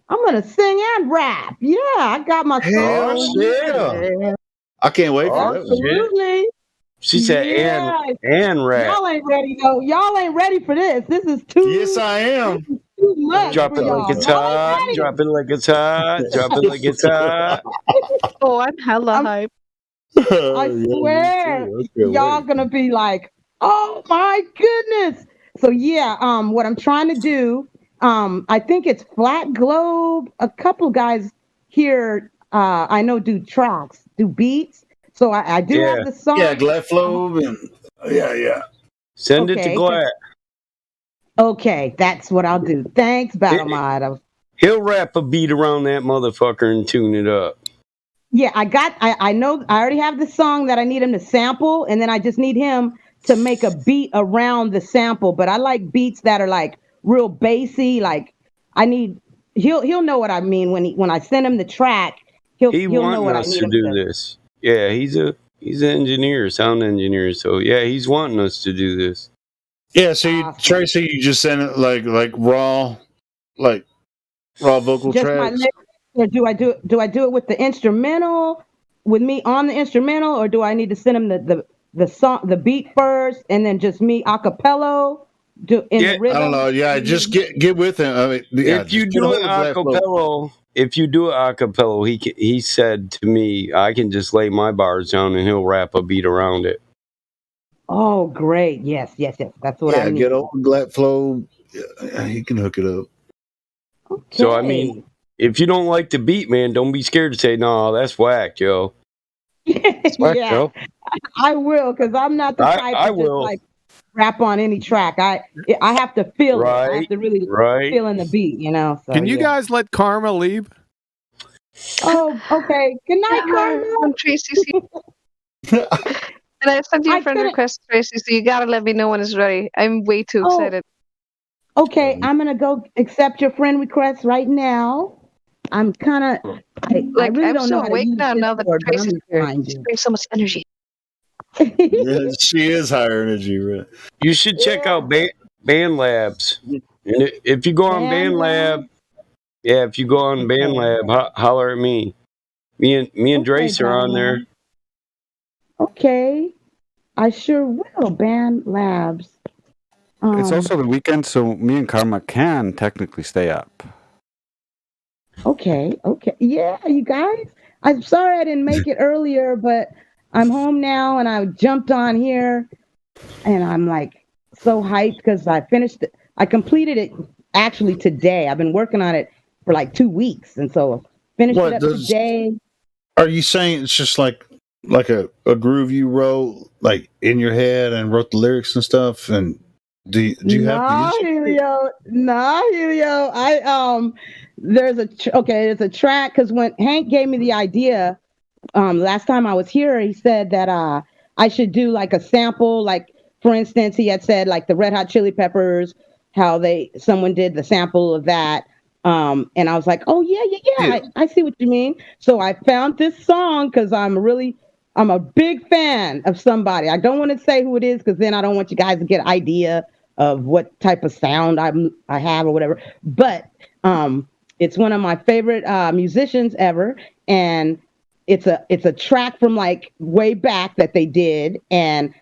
I'm gonna sing and rap. Yeah, I got my Hell song. yeah. I can't wait for that. Absolutely. She said, and rap. Y'all ain't ready though. Y'all ain't ready for this. This is too. Yes, I am. Too much Drop for it y'all. like it's hot. Drop it like it's hot. Drop it like it's hot. Oh, I'm hella hyped. I swear, y'all gonna be like, oh my goodness. So yeah, what I'm trying to do, I think it's Flat Globe. A couple guys here, I know do tracks, do beats. So I do have the song. Yeah, Gladflow and yeah. Send it to Glad. Okay, that's what I'll do. Thanks, Battle Mod. He'll wrap a beat around that motherfucker and tune it up. Yeah, I know I already have the song that I need him to sample, and then I just need him to make a beat around the sample. But I like beats that are like real bassy. Like he'll know what I mean when I send him the track. He'll know what I need him to do. This. Yeah, he's an engineer, sound engineer. So yeah, he's wanting us to do this. Yeah, so Tracy, you just send it like raw vocal Just tracks. my lyrics, or do I do it with the instrumental, with me on the instrumental, or do I need to send him the song, the beat first, and then just me a cappella? The rhythm? I don't know. Yeah, just get with him. I mean, yeah, if you do it a cappella, he said to me, I can just lay my bars down and he'll rap a beat around it. Oh, great! Yes. That's what I need. Yeah, get old Gladflow. He can hook it up. Okay. So I mean, if you don't like the beat, man, don't be scared to say, "No, that's whack, yo." Whack, yo. I will, because I'm not the type to just like rap on any track. I have to feel it. I have to really feel in the beat, you know. So, Can you guys let Karma leave? Oh, okay. Good night, Karma. I'm Tracy. And I sent you a friend request, Tracy, so you gotta let me know when it's ready. I'm way too excited. Okay, I'm gonna go accept your friend request right now. I'm kind of I really I'm don't so know how to awake use now that Discord, but Tracy's I'm here. trying She to. brings so much energy. Yeah, she is higher energy, really. You should check out Band Labs. And if you go on Band Lab, if you go on Band Lab, holler at me. Me and Drace are on there. Okay, I sure will. Band Labs. It's also the weekend, so me and Karma can technically stay up. Okay. Yeah, you guys. I'm sorry I didn't make it earlier, but I'm home now and I jumped on here and I'm like so hyped because I finished it. I completed it actually today. I've been working on it for like 2 weeks. And so finished it up today. Are you saying it's just like a groove you wrote like in your head and wrote the lyrics and stuff? And do you have Helio. There's a track because when Hank gave me the idea last time I was here, he said that I should do like a sample, like for instance, he had said like the Red Hot Chili Peppers, how someone did the sample of that. And I was like, oh yeah. I see what you mean. So I found this song because I'm a big fan of somebody. I don't want to say who it is because then I don't want you guys to get an idea of what type of sound I have or whatever. But it's one of my favorite musicians ever, and it's a track from like way back that they did, and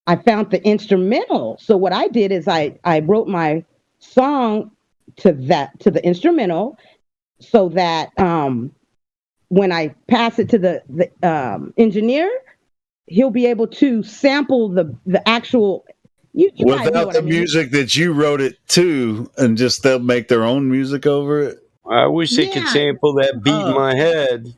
I found the instrumental. So what I did is I wrote my song to the instrumental, so that when I pass it to the engineer, he'll be able to sample the actual. You without the music that you wrote it to, and just they'll make their own music over it. I wish they could sample that beat in my head.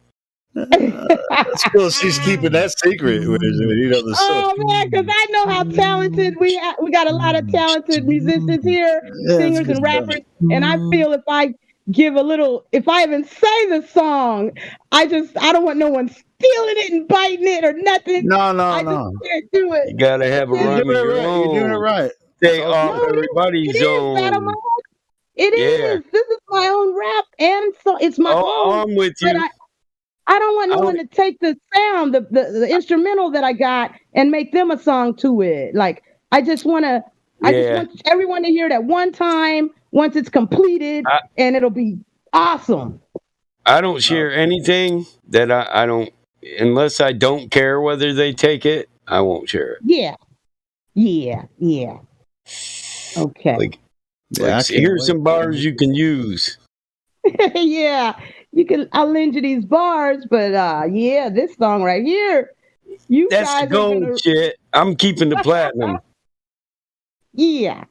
That's cool. She's keeping that secret. Oh man, because I know how talented we got a lot of talented musicians here, singers and rappers, and I feel if I even say the song, I don't want no one stealing it and biting it or nothing. No. I just can't do it. You gotta have a rhyme of your own. You're doing it right. Stay off everybody's own. It is. This is my own rap, and so it's my own. I'm with you. I don't want no one to take the sound, the instrumental that I got, and make them a song to it. Like I just want everyone to hear it at one time once it's completed, and it'll be awesome. I don't share anything that I don't, unless I don't care whether they take it, I won't share it. Yeah. Okay. Here's some bars you can use. Yeah, I'll lend you these bars, but this song right here, That's guys the gold shit. I'm keeping the platinum. Yeah.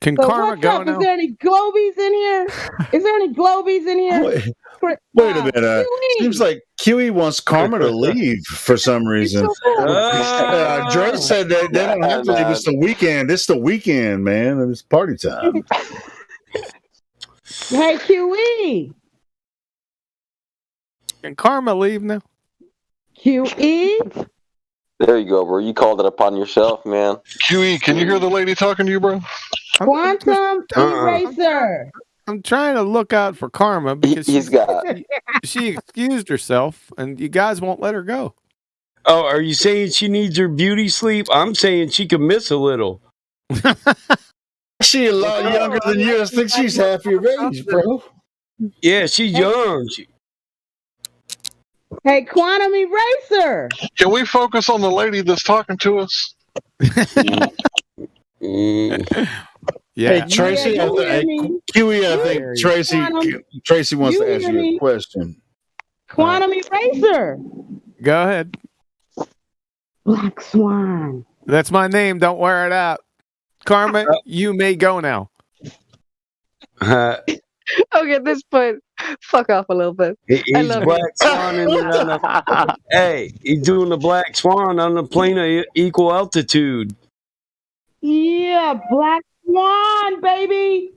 Can So Karma what's go up? now? Is there any Globies in here? Is there any Globies in here? Wait a minute. Seems like Huey wants Karma to leave for some reason. Dre said that they don't have to leave. It's the weekend. It's the weekend, man. It's party time. Hey, QE. Can Karma leave now? QE. There you go, bro. You called it upon yourself, man. QE, can you hear the lady talking to you, bro? Quantum Eraser. I'm trying to look out for Karma because she excused herself, and you guys won't let her go. Oh, are you saying she needs her beauty sleep? I'm saying she could miss a little. She a lot younger than you. I think she's half your age, bro. Yeah, she's young. Hey, Quantum Eraser. Can we focus on the lady that's talking to us? Hey, Tracy, Huey, I think Tracy wants to ask you a question. Quantum Eraser. Go ahead. Black Swan. That's my name. Don't wear it out. Karma, you may go now. Okay, at this point, fuck off a little bit. He's Black Swan. Hey, he's doing the Black Swan on the plane of equal altitude. Yeah, Black Swan, baby.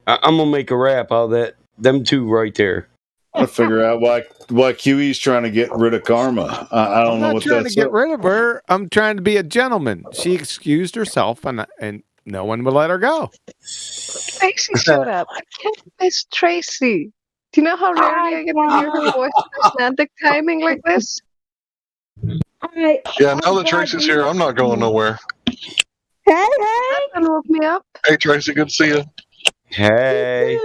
I'm gonna make a rap out of them two right there. I figure out why QE's trying to get rid of Karma. I don't know what that's. I'm not trying to get rid of her. I'm trying to be a gentleman. She excused herself, and no one would let her go. Tracy showed up. I can't miss Tracy. Do you know how rarely I get to hear her voice in Icelandic timing like this? Yeah, now that Tracy's here, I'm not going nowhere. Hey. And woke me up. Hey, Tracy, good to see you. Hey.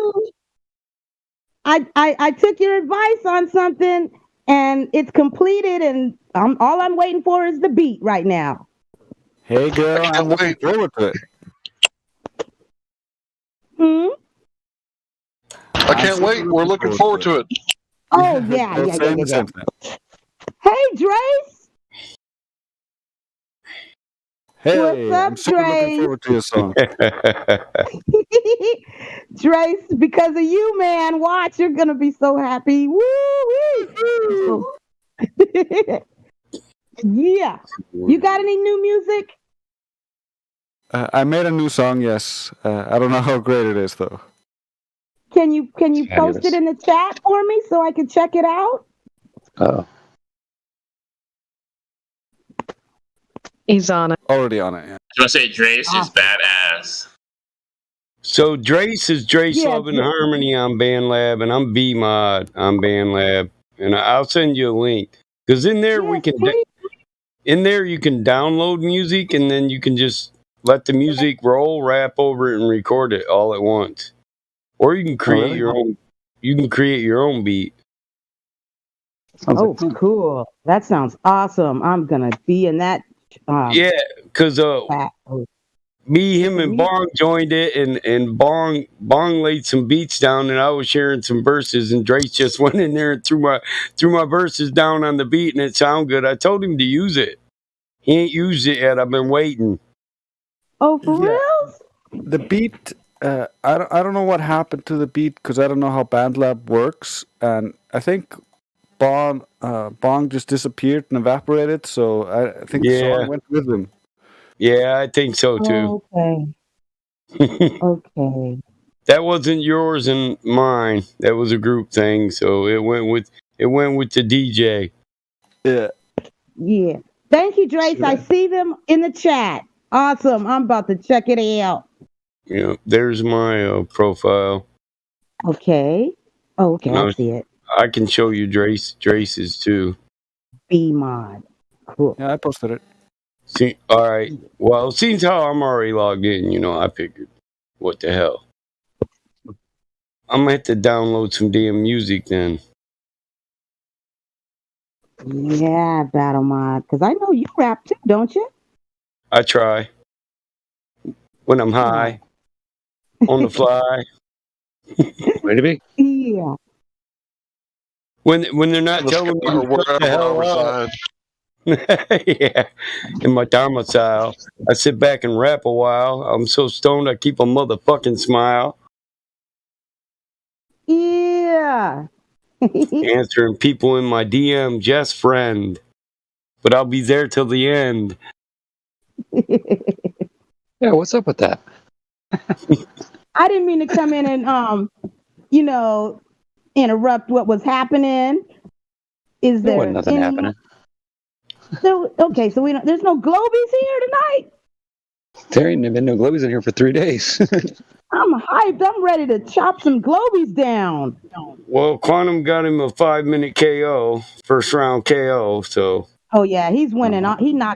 I took your advice on something, and it's completed, and all I'm waiting for is the beat right now. Hey, girl, I'm looking forward to it. I can't wait. We're looking forward to it. Oh, yeah. Hey, Drace. Hey, what's up, I'm super looking forward to your song. Drace, because of you, man. Watch, you're gonna be so happy. Woo! Yeah. You got any new music? I made a new song, yes. I don't know how great it is, though. Can you post it in the chat for me so I can check it out? Oh. He's on it. Already on it, yeah. I want to say Drace is badass. So Drace is Drace Love and Harmony on BandLab, and I'm B-Mod on BandLab, and I'll send you a link because in there you can download music, and then you can just let the music roll, rap over it, and record it all at once, or you can create your own. You can create your own beat. Cool! That sounds awesome. I'm gonna be in that. Yeah, because me, him, and Bong joined it, and Bong laid some beats down, and I was sharing some verses, and Drace just went in there and threw my verses down on the beat, and it sounded good. I told him to use it. He ain't used it yet. I've been waiting. Oh, for real? The beat, I don't know what happened to the beat because I don't know how BandLab works, and I think Bong just disappeared and evaporated, so I think the song went with him. Yeah, I think so too. Okay. That wasn't yours and mine. That was a group thing, so it went with the DJ. Yeah. Yeah. Thank you, Drace. I see them in the chat. Awesome. I'm about to check it out. Yeah, there's my profile. Okay. Oh, okay, I see it. I can show you Drace's too. B mod. Cool. Yeah, I posted it. See, all right. Well, since how I'm already logged in, I figured, what the hell? I'm gonna have to download some damn music then. Yeah, Battle Mod. Because I know you rap too, don't you? I try when I'm high, on the fly. Way to be. Yeah. When they're not telling me to shut the hell up. Yeah, in my domicile, I sit back and rap a while. I'm so stoned I keep a motherfucking smile. Yeah. Answering people in my DM, just friend, but I'll be there till the end. Yeah, what's up with that? I didn't mean to come in and interrupt what was happening. Is There there wasn't nothing happening. So okay, so there's no Globies here tonight. There ain't been no Globies in here for 3 days. I'm hyped. I'm ready to chop some Globies down. Well, Quantum got him a 5-minute KO, first round KO. So. Oh yeah, he's winning.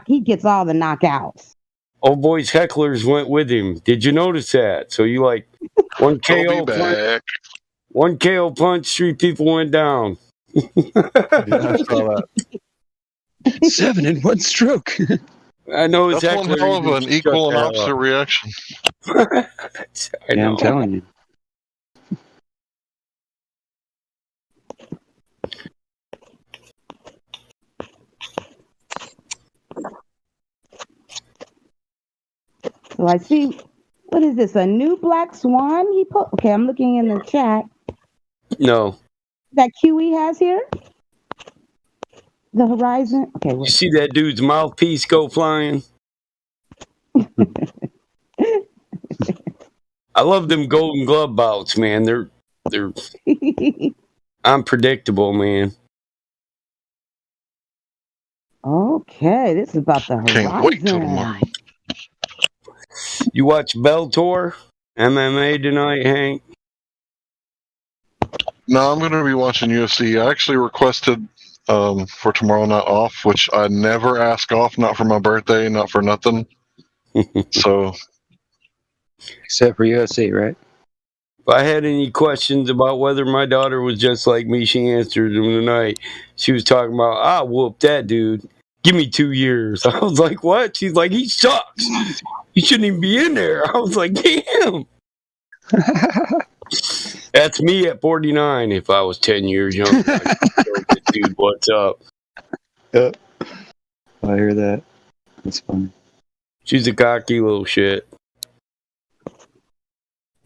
He gets all the knockouts. Old boy's hecklers went with him. Did you notice that? So you like one KO punch, 3 people went down. Yeah, I saw that. 7 in 1 stroke. I know That's one hell of an equal and opposite reaction. I'm telling you. So I see, what is this? A new Black Swan? Okay, I'm looking in the chat. No. That QE has here? The Horizon? Okay, You see that dude's mouthpiece go flying? I love them Golden Glove bouts, man. They're unpredictable, man. Okay, this is about the Horizon. Can't wait till tomorrow. You watch Bellator MMA tonight, Hank? No, I'm going to be watching UFC. I actually requested for tomorrow night off, which I never ask off, not for my birthday, not for nothing. So, except for UFC, right? If I had any questions about whether my daughter was just like me, she answered them tonight. She was talking about, I whooped that dude. Give me 2 years. I was like, what? She's like, he sucks. He shouldn't even be in there. I was like, damn. That's me at 49. If I was 10 years younger, dude, what's up? Yep. I hear that. That's funny. She's a cocky little shit.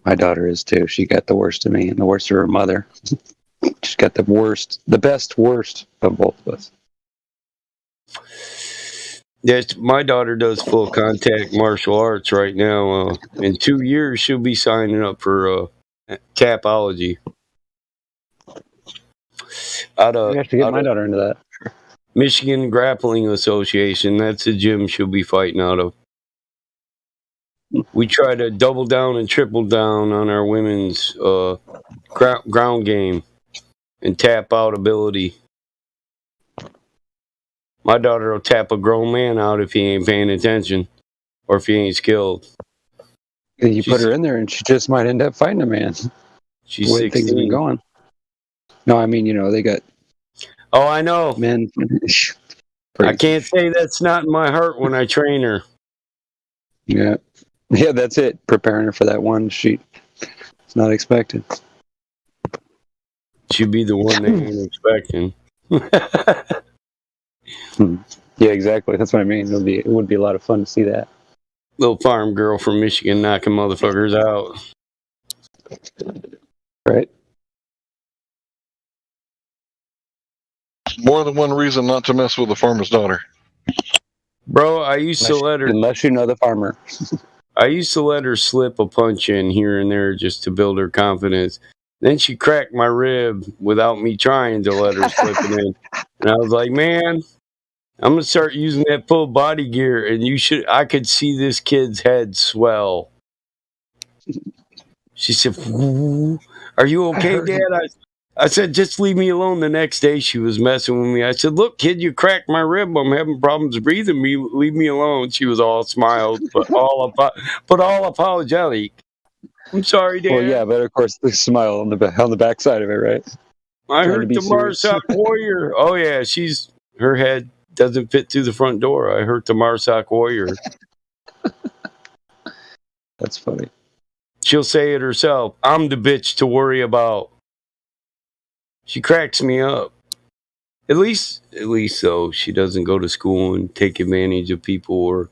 My daughter is too. She got the worst of me and the worst of her mother. She's got the worst of both of us. Yes, my daughter does full contact martial arts right now. In 2 years, she'll be signing up for Capology. I have to get my daughter into that. Michigan Grappling Association. That's the gym she'll be fighting out of. We try to double down and triple down on our women's ground game and tap out ability. My daughter will tap a grown man out if he ain't paying attention or if he ain't skilled. You put her in there and she just might end up fighting a man. She's the way things have been 16. going. No, I mean, they got. Oh, I know. Men. I can't say that's not in my heart when I train her. Yeah. Yeah, that's it. Preparing her for that one sheet. It's not expected. She'd be the one they ain't expecting. Yeah, exactly. That's what I mean. It would be a lot of fun to see that. Little farm girl from Michigan knocking motherfuckers out. Right. More than one reason not to mess with the farmer's daughter. Bro, I used to let her... Unless you know the farmer. I used to let her slip a punch in here and there just to build her confidence. Then she cracked my rib without me trying to let her slip it in. And I was like, man, I'm going to start using that full body gear. And I could see this kid's head swell. She said, "Are you okay, Dad?" I said, "Just leave me alone." The next day, she was messing with me. I said, "Look, kid, you cracked my rib. I'm having problems breathing. Leave me alone." She was all smiles, but all apologetic. I'm sorry, Dad. Well, yeah, but of course the smile on the back side of it, right? I heard the Marsoc Warrior. Oh yeah, her head doesn't fit through the front door. I heard the Marsoc Warrior. That's funny. She'll say it herself. I'm the bitch to worry about. She cracks me up. At least though, she doesn't go to school and take advantage of people, or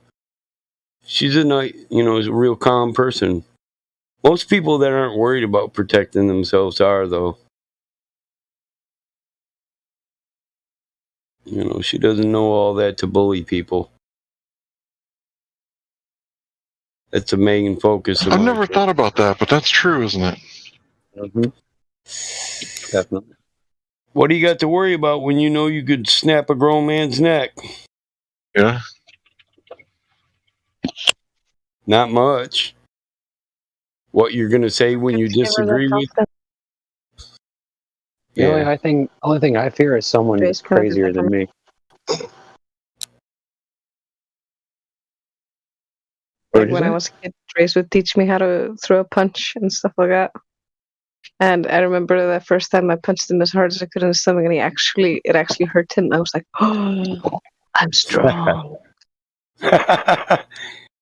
she's a real calm person. Most people that aren't worried about protecting themselves are, though. She doesn't know all that to bully people. That's the main focus of I've never thought about that, but that's true, isn't it? Mm-hmm. Definitely. What do you got to worry about when you know you could snap a grown man's neck? Yeah. Not much. What you're going to say when you disagree with? The only thing I fear is someone that's crazier than me. Like when I was a kid, Trace would teach me how to throw a punch and stuff like that. And I remember the first time I punched him as hard as I could in the stomach, and it actually hurt him. I was like, "Oh, I'm strong."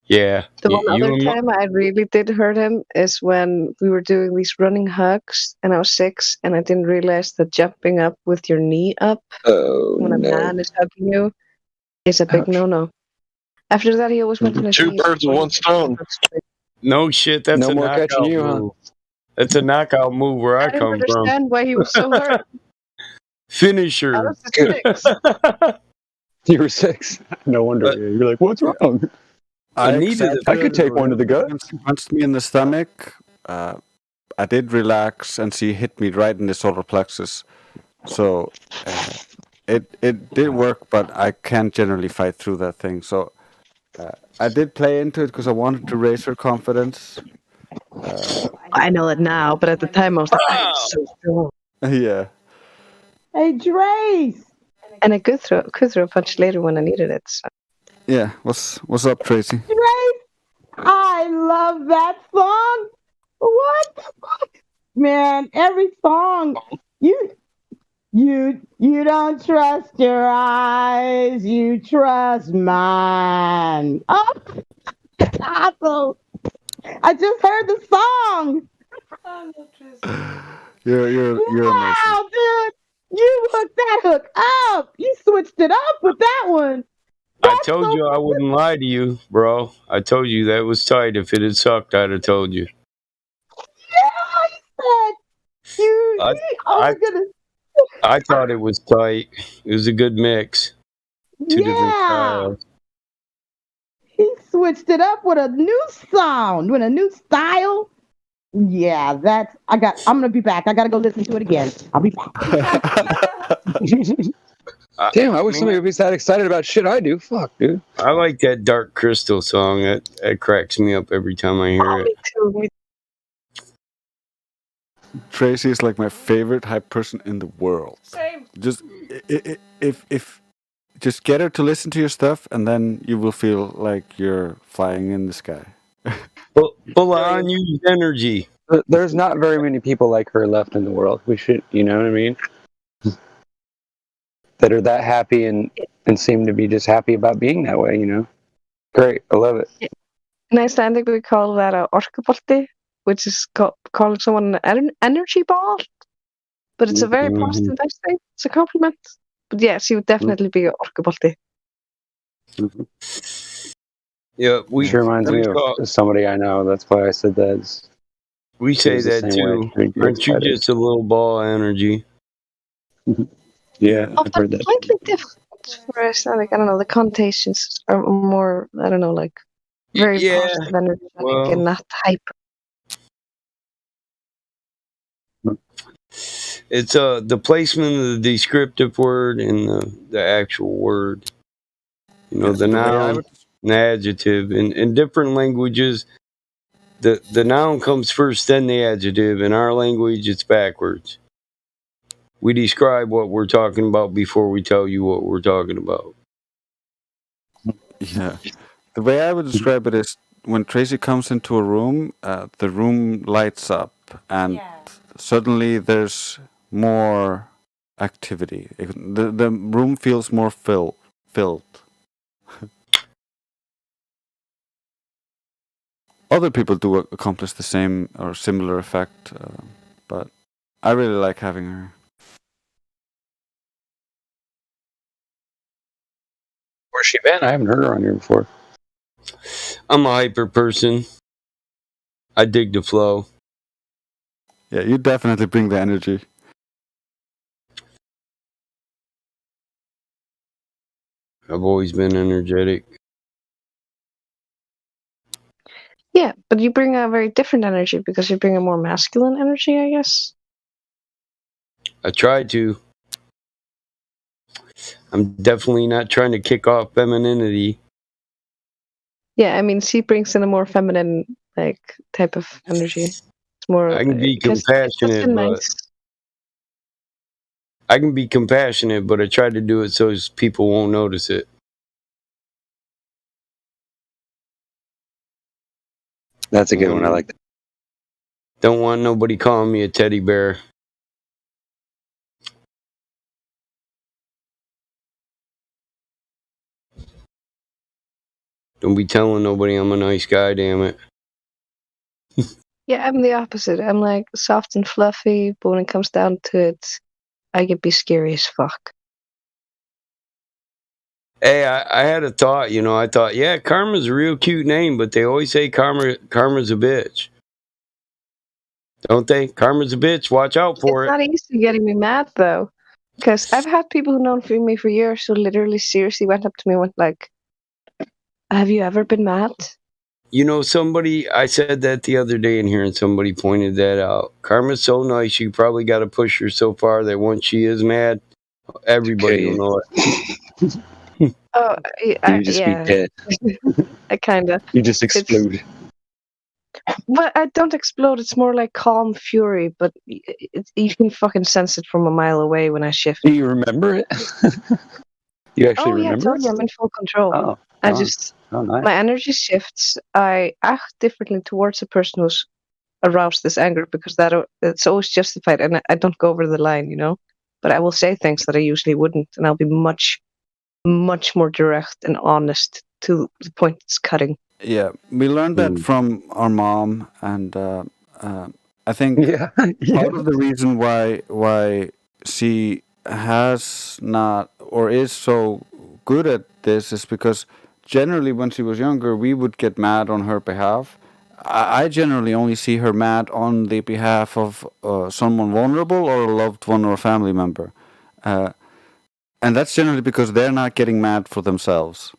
Yeah. The one other time I really did hurt him is when we were doing these running hugs, and I was 6, and I didn't realize that jumping up with your knee up when a man is hugging you is a big no-no. After that, he always went to his Two knees. birds with one stone. No shit, that's no a more knockout catching you, move. huh? That's a knockout move where I come didn't understand why he was so hurt. Finisher. I was 6. You were 6. No wonder. You're like, what's wrong? I could take one to the gut. She punched me in the stomach. I did relax, and she hit me right in the solar plexus. So it did work, but I can't generally fight through that thing. So I did play into it because I wanted to raise her confidence. I know it now, but at the time I was like, I'm so strong. Yeah. Hey, Trace! And I could throw a punch later when I needed it. So. Yeah. What's up, Tracy? Trace! I love that song! What the fuck? Man, every song, you don't trust your eyes, you trust mine. Oh, awesome. I just heard the song. You're amazing. Wow, dude. You hooked that hook up. You switched it up with that one. I told you I wouldn't lie to you, bro. I told you that was tight. If it had sucked, I'd have told you. Yeah, you said I thought it was tight. It was a good mix. Two different styles. He switched it up with a new sound, with a new style. Yeah, I'm gonna be back. I gotta go listen to it again. I'll be back. Damn, I wish somebody would be that excited about shit I do. Fuck, dude. I like that Dark Crystal song. That cracks me up every time I hear it. Me too. Tracy is like my favorite hype person in the world. Same. Just if just get her to listen to your stuff, and then you will feel like you're flying in the sky. Full of unused energy. There's not very many people like her left in the world. We should, you know what I mean? That are that happy and seem to be just happy about being that way, you know? Great, I love it. In Icelandic, we call that a orkubolti, which is calling someone an energy ball. But it's a very positive thing. It's a compliment. But yes, he would definitely be an orkubolti. Yeah, Which reminds me of somebody I know. That's why I said that. We say that too. Aren't you just a little ball of energy? Yeah, I've heard that. Slightly different for Icelandic. I don't know. The connotations are more, I don't know, like very positive energy and not hype. It's the placement of the descriptive word and the actual word. You know, the noun, the adjective. In different languages, the noun comes first, then the adjective. In our language, it's backwards. We describe what we're talking about before we tell you what we're talking about. Yeah. The way I would describe it is when Tracy comes into a room, the room lights up and suddenly there's more activity. The room feels more filled. Other people do accomplish the same or similar effect, but I really like having her. Where's she been? I haven't heard her on here before. I'm a hyper person. I dig the flow. Yeah, you definitely bring the energy. I've always been energetic. Yeah, but you bring a very different energy because you bring a more masculine energy, I guess. I try to. I'm definitely not trying to kick off femininity. Yeah, I mean, she brings in a more feminine like type of energy. It's more. I can be compassionate, but I try to do it so people won't notice it. That's a good one. I like that. Don't want nobody calling me a teddy bear. Don't be telling nobody I'm a nice guy, damn it. Yeah, I'm the opposite. I'm like soft and fluffy, but when it comes down to it, I can be scary as fuck. Hey, I had a thought, I thought, yeah, Karma's a real cute name, but they always say Karma's a bitch. Don't they? Karma's a bitch. Watch out for It's not easy getting me mad, though. Because I've had people who known me for years who literally seriously went up to me and went like, have you ever been mad? I said that the other day in here and somebody pointed that out. Karma's so nice, you probably got to push her so far that once she is mad, everybody will know it. Oh, You just be dead. I kind of. You just explode. But I don't explode. It's more like calm fury, but you can fucking sense it from a mile away when I shift. Do you remember it? You actually remember I told you I'm in full control. Oh, nice. My energy shifts. I act differently towards a person who's aroused this anger because it's always justified, and I don't go over the line, But I will say things that I usually wouldn't, and I'll be much, much more direct and honest to the point it's cutting. Yeah, we learned that from our mom, and I think part of the reason why she has not or is so good at this is because generally when she was younger, we would get mad on her behalf. I generally only see her mad on the behalf of someone vulnerable or a loved one or a family member. And that's generally because they're not getting mad for themselves.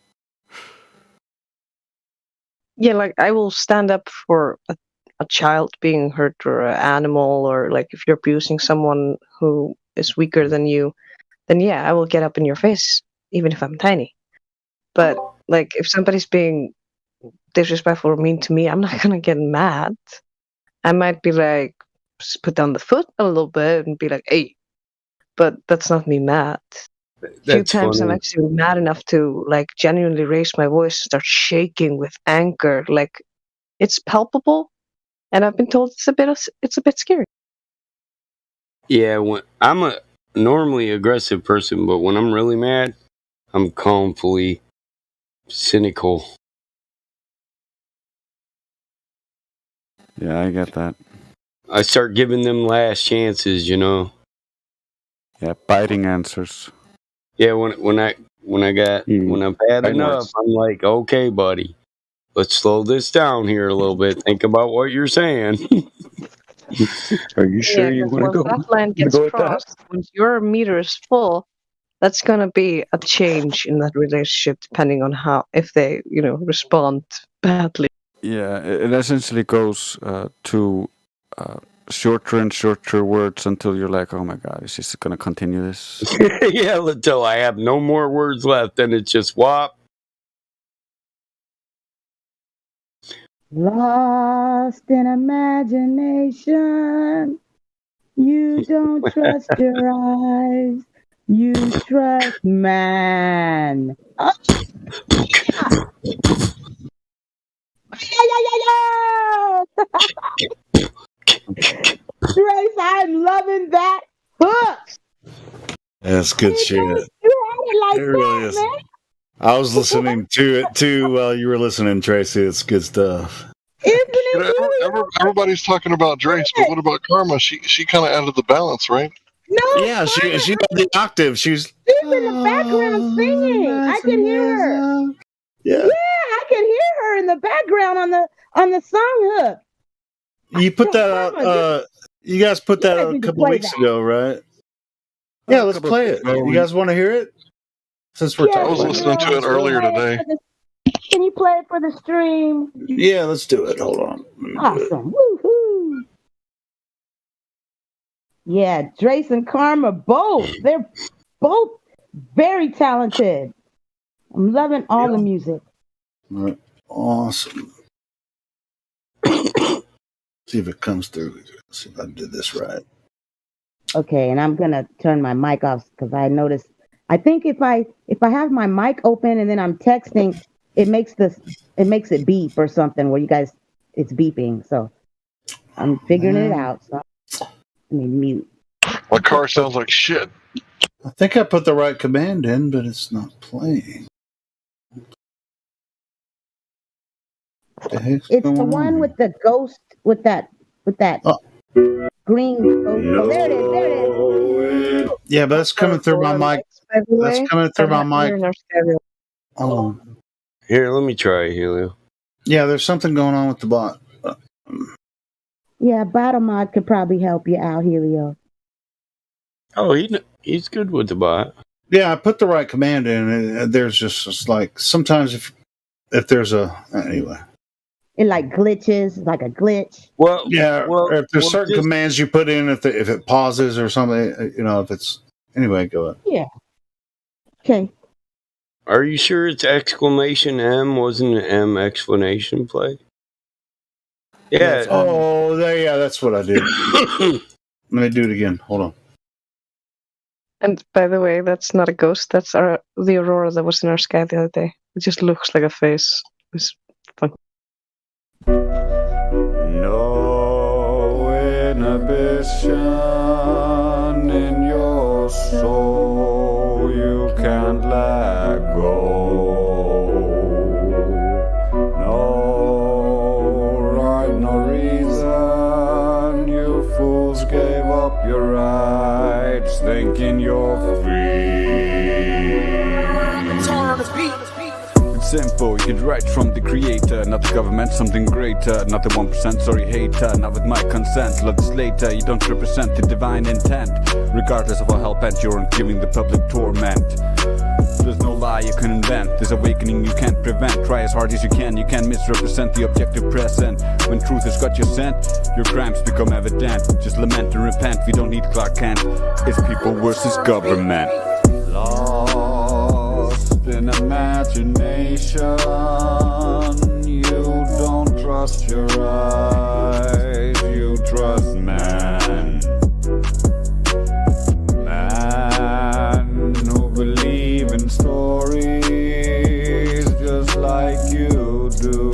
Yeah, like I will stand up for a child being hurt or an animal, or like if you're abusing someone who is weaker than you, then yeah, I will get up in your face, even if I'm tiny. But like if somebody's being disrespectful or mean to me, I'm not gonna get mad. I might be like, just put down the foot a little bit and be like, hey, but that's not me mad. A few times funny. I'm actually mad enough to like genuinely raise my voice and start shaking with anger. Like it's palpable, and I've been told it's a bit scary. Yeah, I'm a normally aggressive person, but when I'm really mad, I'm calmly cynical. Yeah, I get that. I start giving them last chances, Yeah, biting answers. Yeah, when I've had enough, I'm like, okay, buddy, let's slow this down here a little bit. Think about what you're saying. Are you sure you want to go? That line gets crossed, once your meter is full, that's gonna be a change in that relationship, depending on if they, respond badly. Yeah, it essentially goes to shorter and shorter words until you're like, oh my god, is this going to continue this? Yeah, until I have no more words left, and it's just whop. Lost in imagination. You don't trust your eyes. You trust man. Oh, yeah. Trace, I'm loving that hook. That's good shit. You had it like It really that, is. man. I was listening to it too while you were listening, Tracy. It's good stuff. Everybody's talking about Drace, but what about Karma? She kind of added the balance, right? No. Yeah, she had the octave. She's in the background singing. I could hear her. Yeah. I could hear her in the background on the song hook. You put that out. You guys put that out a couple weeks ago, right? Yeah, let's play it. You guys want to hear it? Since we're talking, I was listening to it earlier today. Can you play it for the stream? Yeah, let's do it. Hold on. Awesome. Woohoo. Yeah, Drace and Karma both. They're both very talented. I'm loving all the music. All right. Awesome. See if it comes through. See if I did this right. Okay, and I'm gonna turn my mic off because I noticed. I think if I have my mic open and then I'm texting, it makes it beep or something where you guys it's beeping. So I'm figuring it out. So let me mute. My car sounds like shit. I think I put the right command in, but it's not playing. It's the one with the ghost with that green ghost. Oh, there it is. There it is. Yeah, but that's coming through my mic. That's coming through my mic. Oh. Here, let me try, Helio. Yeah, there's something going on with the bot. Yeah, Battlemod could probably help you out, Helio. Oh, he's good with the bot. Yeah, I put the right command in. And there's just like sometimes if there's anyway. It like glitches, like a glitch. Well, yeah. If there's certain commands you put in, if it pauses or something, if it's anyway, go ahead. Yeah. Okay. Are you sure it's exclamation M wasn't an M explanation play? Yeah. Oh, yeah, that's what I did. Let me do it again. Hold on. And by the way, that's not a ghost. That's the aurora that was in our sky the other day. It just looks like a face. It's fun. No inhibition in your soul, you can't let go. No rhyme, no reason, you fools gave up your rights, thinking you're free. Simple, you get right from the creator, not the government, something greater, not the 1%, sorry hater, not with my consent, love this later, you don't represent the divine intent, regardless of how hell-bent you're on giving the public torment. There's no lie you can invent, this awakening you can't prevent, try as hard as you can misrepresent the objective present. When truth has got your scent, your crimes become evident, just lament and repent, we don't need Clark Kent, it's people versus government. Lost in imagination, you don't trust your eyes, you trust man. Man who believe in stories just like you do,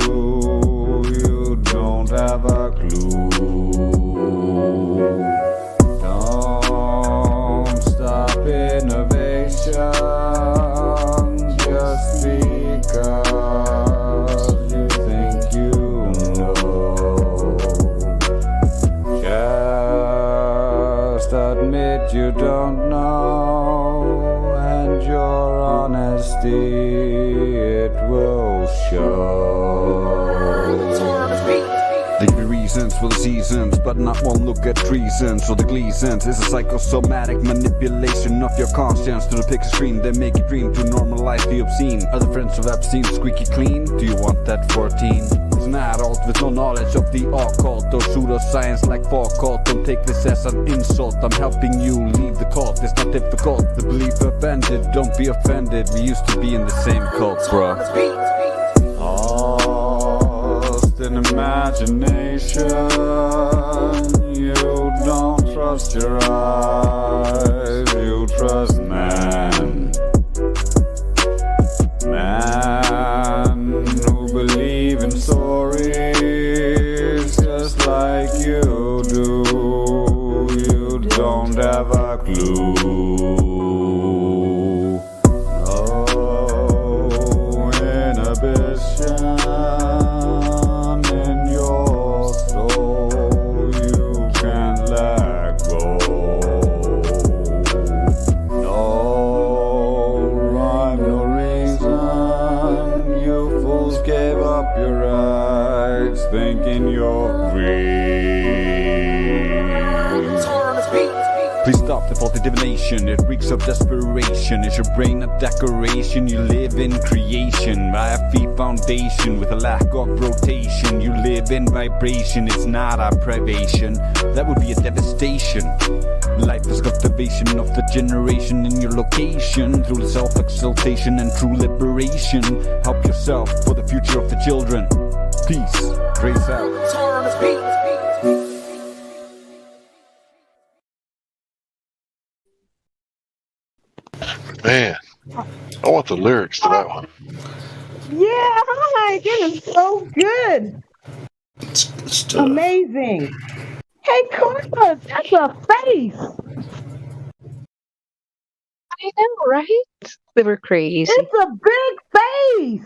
you don't have a clue. Don't stop innovation just because you think you know. Just admit you don't know, and your honesty it will show. There be reasons for the seasons, but not one look at treason. So the gleasons is a psychosomatic manipulation of your conscience to depict a screen that make you dream to normalize the obscene. Are the friends of Epstein squeaky clean? Do you want that 14? It's an adult with no knowledge of the occult or pseudoscience like Foucault. Don't take this as an insult, I'm helping you leave the cult. It's not difficult, the belief offended, don't be offended. We used to be in the same cult, bro. Lost in an imagination. You don't trust your eyes, you trust man. Man who believe in stories just like you do. You don't have a clue. No inhibition in your soul. You can't let go. No rhyme, no reason. You fools gave up your rights, thinking you're free. Please stop the faulty divination. It reeks of desperation. Is your brain a decoration? You live in creation by a fee foundation with a lack of rotation. You live in vibration. It's not a privation. That would be a devastation. Life is cultivation of the generation in your location. Through self-exaltation and true liberation. Help yourself for the future of the children. Peace. Grace out. Man, I want the lyrics to that one. Yeah, Hank, it is so good. Amazing. Hey, Carlos, that's a face. I know, right? They were crazy. It's a big face.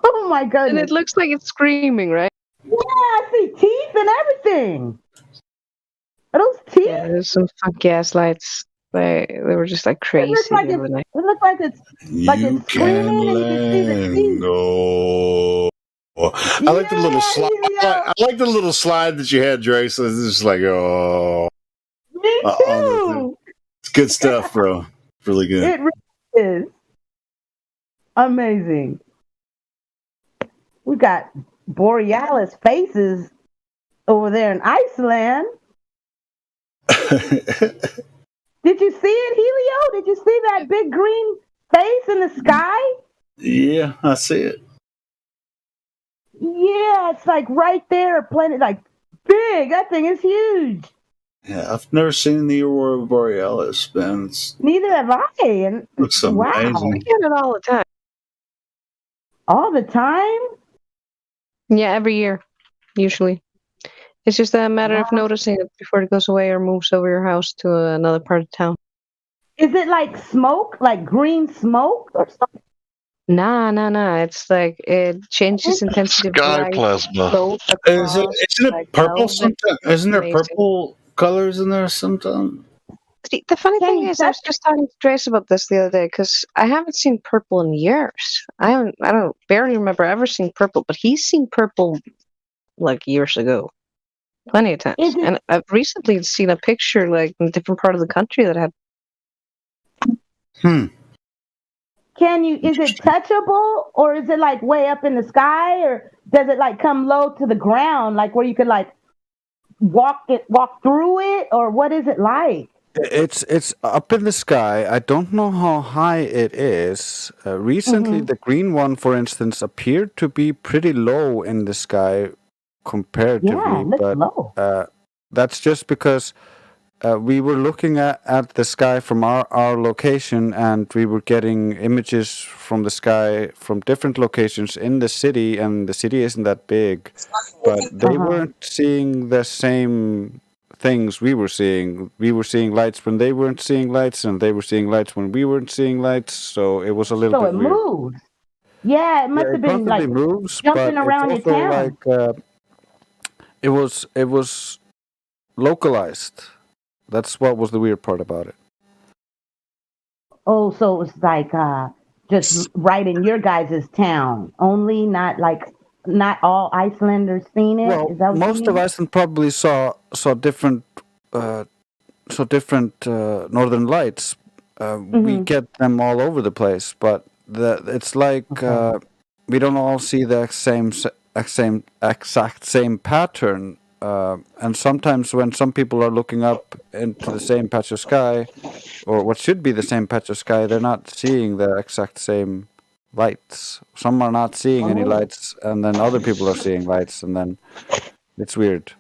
Oh my goodness. And it looks like it's screaming, right? Yeah, I see teeth and everything. Are those teeth? Yeah, there's some funky ass lights. They were just like crazy. It looks like it's screaming and you can see the teeth. Go. I like the little slide. I like the little slide that you had, Dre. So it's just like, oh, me too. It's good stuff, bro. Really good. It really is amazing. We got Borealis faces over there in Iceland. Did you see it, Helio? Did you see that big green face in the sky? Yeah, I see it. Yeah, it's like right there, planet like big. That thing is huge. Yeah, I've never seen the Aurora Borealis, man. Neither have I. And looks amazing. Wow. We get it all the time. All the time? Yeah, every year, usually. It's just a matter of noticing it before it goes away or moves over your house to another part of town. Is it like smoke, like green smoke or something? Nah. It's like it changes intensity. Sky plasma. Isn't it purple sometimes? Isn't there purple colors in there sometimes? The funny thing is, I was just talking to Trace about this the other day because I haven't seen purple in years. I don't barely remember ever seeing purple, but he's seen purple like years ago, plenty of times. And I've recently seen a picture like in a different part of the country that had. Is it touchable or is it like way up in the sky or does it like come low to the ground, like where you could like walk through it, or what is it like? It's up in the sky. I don't know how high it is. Recently, the green one, for instance, appeared to be pretty low in the sky comparatively. Yeah, it looks low. That's just because we were looking at the sky from our location, and we were getting images from the sky from different locations in the city, and the city isn't that big, but they weren't seeing the same things we were seeing. We were seeing lights when they weren't seeing lights, and they were seeing lights when we weren't seeing lights, so it was a little bit weird. Moved. Yeah, it must have been like moves, jumping around in town. Like, it was localized. That's what was the weird part about it. Oh, so it was like just right in your guys' town. Only not all Icelanders seen it. Well, is that what most of Iceland probably saw different northern lights. We get them all over the place, but it's like we don't all see the exact same pattern. And sometimes when some people are looking up into the same patch of sky, or what should be the same patch of sky, they're not seeing the exact same lights. Some are not seeing any lights, and then other people are seeing lights, and then it's weird.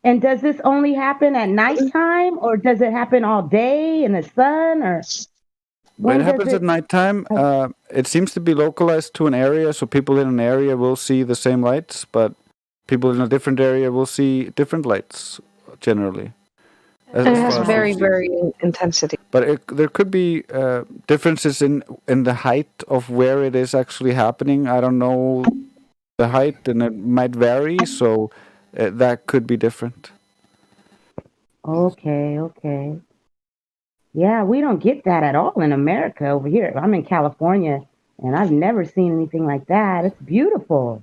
And does this only happen at nighttime, or does it happen all day in the sun, or? It happens at nighttime. It seems to be localized to an area, so people in an area will see the same lights, but people in a different area will see different lights, generally. And it has very, very intensity. But there could be differences in the height of where it is actually happening. I don't know the height, and it might vary, so that could be different. Okay. Yeah, we don't get that at all in America over here. I'm in California, and I've never seen anything like that. It's beautiful.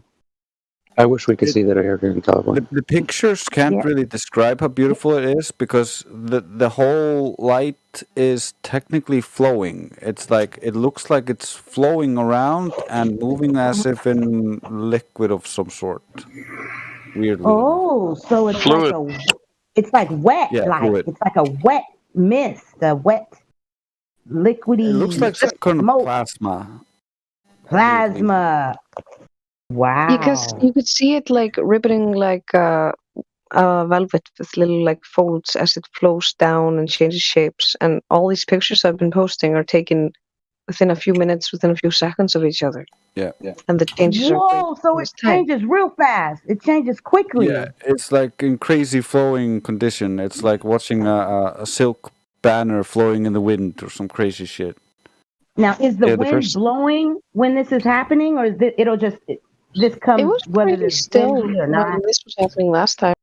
I wish we could see that here in California. The pictures can't really describe how beautiful it is, because the whole light is technically flowing. It's like, it looks like it's flowing around and moving as if in liquid of some sort. Weirdly. Oh, so it's like wet light. Fluid. It's like a wet mist, a wet liquidy. It looks like some kind of plasma. Plasma. Wow. Because you could see it like ribbon like velvet with little like folds as it flows down and changes shapes. And all these pictures I've been posting are taken within a few minutes, within a few seconds of each other. Yeah. And the changes are Whoa, so it changes real fast. It changes quickly. Yeah, it's like in crazy flowing condition. It's like watching a silk banner flowing in the wind or some crazy shit. Now, is the wind blowing when this is happening, or is it'll just this comes it was whether pretty it's still windy or not? when this was happening last time.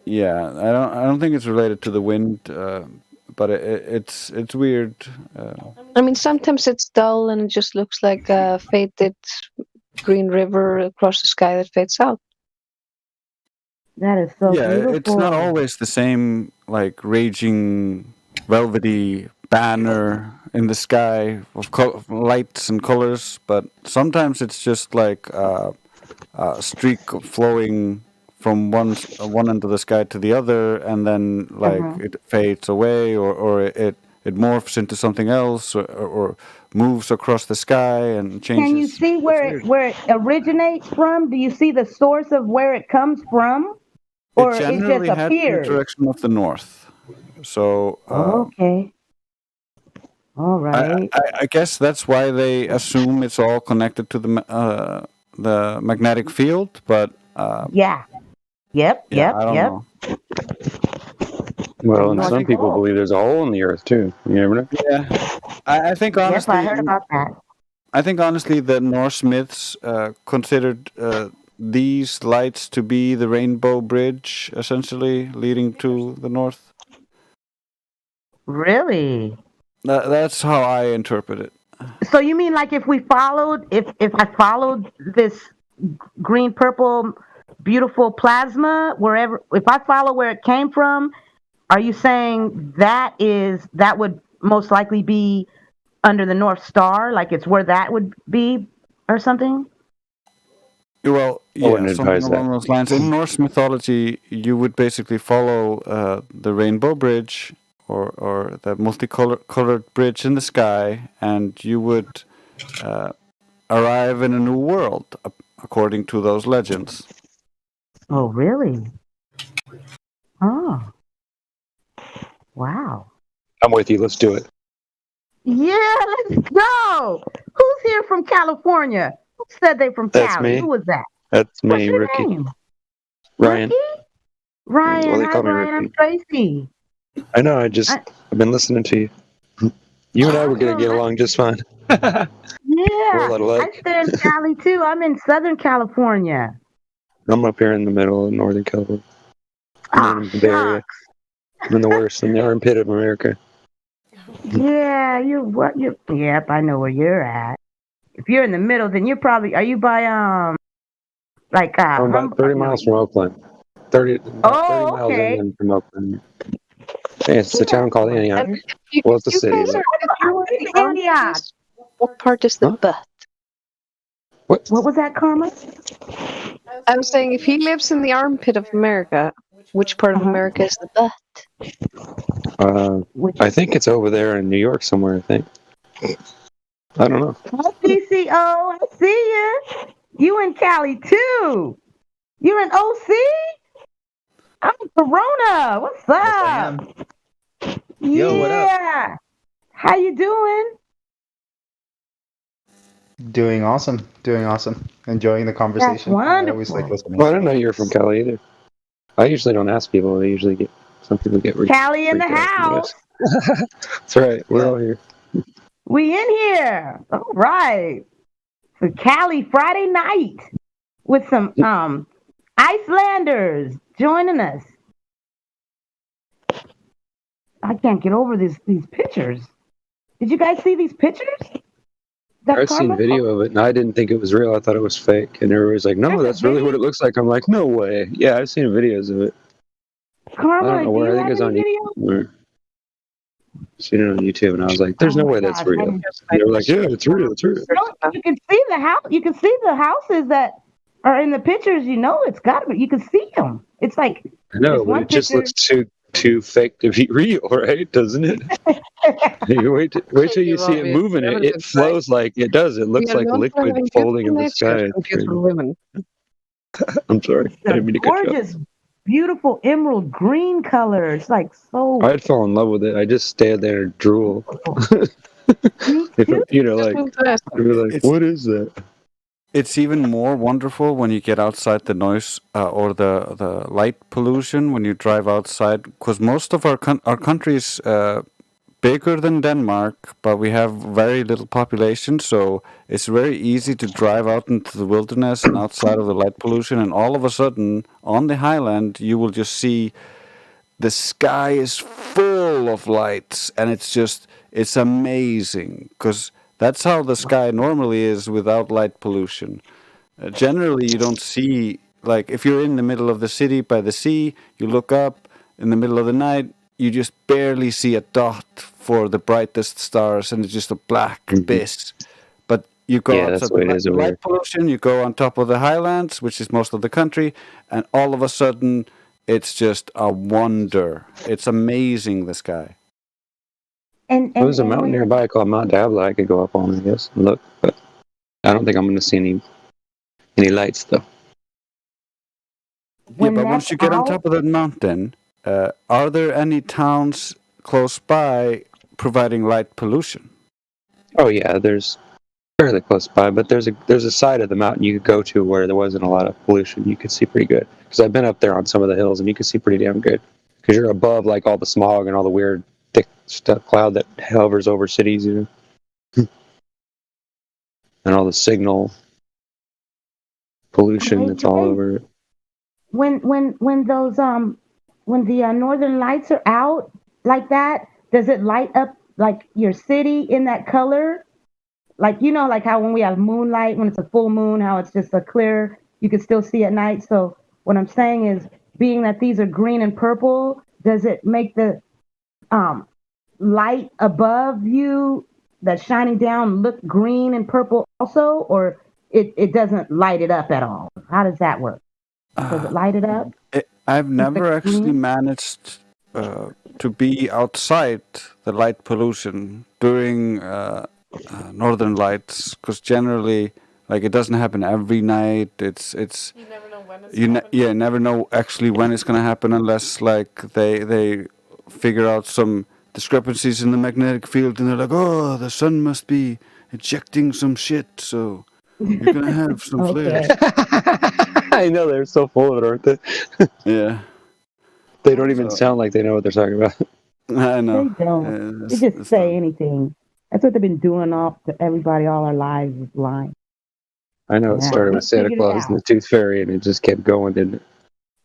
Yeah, I don't think it's related to the wind, but it's weird. I mean, sometimes it's dull and it just looks like a faded green river across the sky that fades out. That is so beautiful. It's not always the same like raging velvety banner in the sky of lights and colors, but sometimes it's just like a streak flowing from one end of the sky to the other, and then like it fades away, or it morphs into something else, or moves across the sky and changes. Can you see where it originates from? Do you see the source of where it comes from, or it it generally just has the appears? direction of the north. So Okay. All right. I guess that's why they assume it's all connected to the magnetic field, but Yeah. Yep. I don't know. Well, and some people believe there's a hole in the earth too. You never know. Yeah, I think honestly, Yep, I heard about that. I think honestly, the Norse myths considered these lights to be the Rainbow Bridge, essentially leading to the north. Really? That's how I interpret it. So you mean like if I followed this green, purple, beautiful plasma wherever, if I follow where it came from, are you saying that would most likely be under the North Star, like it's where that would be or something? Well, yeah, something along those lines. In Norse mythology, you would basically follow the Rainbow Bridge or the multicolored bridge in the sky, and you would arrive in a new world, according to those legends. Oh, really? Oh. Wow. I'm with you. Let's do it. Yeah, let's go. Who's here from California? Who said they from Cali? That's me. Who was that? That's me, What's your Ricky. name? Ryan. Ryan. Well, they Hi, call me Ryan. I'm Ricky. Tracy. I know. I've been listening to you. You and I were gonna get along just fine. Yeah, We're a lot alike. I stay in Cali too. I'm in Southern California. I'm up here in the middle of Northern California. I'm in the Bay Area. I'm in the worst, in the armpit of America. Yeah, yep, I know where you're at. If you're in the middle, then are you by I'm about 30 miles from Oakland. 30 miles okay. inland from Oakland. Yeah, it's a town called Antioch. Well, it's a city. Antioch. What part is the butt? What was that, Karma? I was saying, if he lives in the armpit of America, which part of America is the butt? I think it's over there in New York somewhere, I think. I don't know. Hi, PCO. I see you. You in Cali too. You're in OC? I'm in Corona. What's up? Yo, what up? Yeah. How you doing? Doing awesome. Enjoying the conversation. I always like listening. Well, I didn't know you were from Cali either. I usually don't ask people. Some people get Cali in the house. That's right. We're all here. We in here. All right. For Cali Friday night with some Icelanders joining us. I can't get over these pictures. Did you guys see these pictures? I've seen video of it, and I didn't think it was real. I thought it was fake. And everybody's like, no, that's really what it looks like. I'm like, no way. Yeah, I've seen videos of it. Karma, I don't know where. I think it's on YouTube. Seen it on YouTube, and I was like, there's no way that's real. And they were like, yeah, it's real. It's real. You can see the house. You can see the houses that are in the pictures. You know it's got to be. You can see them. It's like I know, but it just looks too fake to be real, right? Doesn't it? You wait till you see it moving. It flows like it does. It looks like liquid folding in the sky. I'm sorry. I didn't mean to cut you off. Gorgeous, beautiful emerald green color. It's like so. I'd fall in love with it. I just stand there and drool. You know, like, what is that? It's even more wonderful when you get outside the noise or the light pollution when you drive outside, because most of our country is bigger than Denmark, but we have very little population, so it's very easy to drive out into the wilderness and outside of the light pollution, and all of a sudden on the highland you will just see the sky is full of lights, and it's amazing, because that's how the sky normally is without light pollution. Generally, you don't see, like, if you're in the middle of the city by the sea, you look up in the middle of the night, you just barely see a dot for the brightest stars, and it's just a black abyss. But you go outside the light pollution, you go on top of the highlands, which is most of the country, and all of a sudden, it's just a wonder. It's amazing, the sky. There's a mountain nearby called Mount Diablo I could go up on, I guess, and look, but I don't think I'm going to see any lights, though. Yeah, but once you get on top of that mountain, are there any towns close by providing light pollution? Oh yeah, there's fairly close by, but there's a side of the mountain you could go to where there wasn't a lot of pollution. You could see pretty good, because I've been up there on some of the hills, and you can see pretty damn good, because you're above like all the smog and all the weird thick stuff, cloud that hovers over cities, you know, and all the signal pollution that's all over it. When the northern lights are out like that, does it light up like your city in that color? Like, you know, like how when we have moonlight, when it's a full moon, how it's just a clear, you can still see at night. So what I'm saying is, being that these are green and purple, does it make the light above you that's shining down look green and purple also, or it doesn't light it up at all? How does that work? Does it light it up? I've never actually managed to be outside the light pollution during northern lights, because generally, like, it doesn't happen every night. It's you never know when it's never know actually when it's gonna happen, unless like they figure out some discrepancies in the magnetic field, and they're like, oh, the sun must be ejecting some shit, so you're gonna have some flares. I know, they're so full of it, aren't they? Yeah. They don't even sound like they know what they're talking about. I know. They don't. They just say anything. That's what they've been doing to everybody all our lives, is lying. I know it started with Santa Claus and the Tooth Fairy, and it just kept going, didn't it?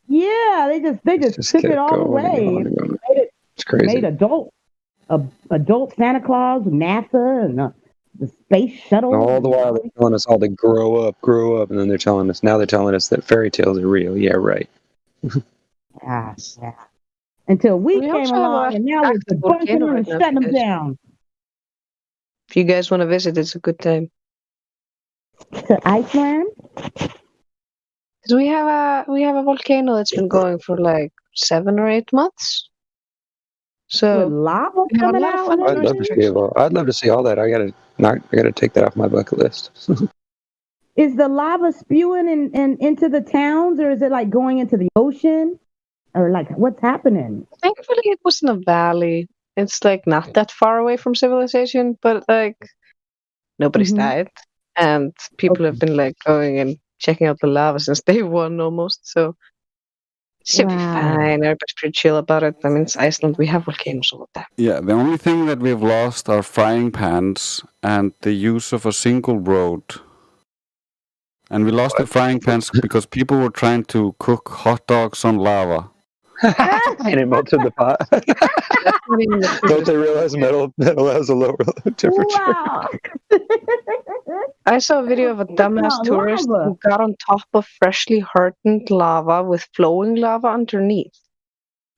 Yeah, they just took it all the way. It's crazy. Made adult Santa Claus, NASA, and the space shuttle. All the while they're telling us all to grow up, and then they're telling us that fairy tales are real. Yeah, right. Yeah. Until we came along, and now we're debunking them and shutting them down. If you guys want to visit, it's a good time. To Iceland? Because we have a volcano that's been going for like 7 or 8 months. So lava coming out. I'd love to see all that. I I got to take that off my bucket list. Is the lava spewing and into the towns, or is it like going into the ocean, or like what's happening? Thankfully, it was in a valley. It's like not that far away from civilization, but like nobody's died, and people have been like going and checking out the lava since day one almost. So it should be fine. Everybody's pretty chill about it. I mean, it's Iceland. We have volcanoes all the time. Yeah, the only thing that we've lost are frying pans and the use of a single road. And we lost the frying pans because people were trying to cook hot dogs on lava. And it melted the pot. Don't they realize metal has a lower temperature? Wow. I saw a video of a dumbass tourist who got on top of freshly hardened lava with flowing lava underneath,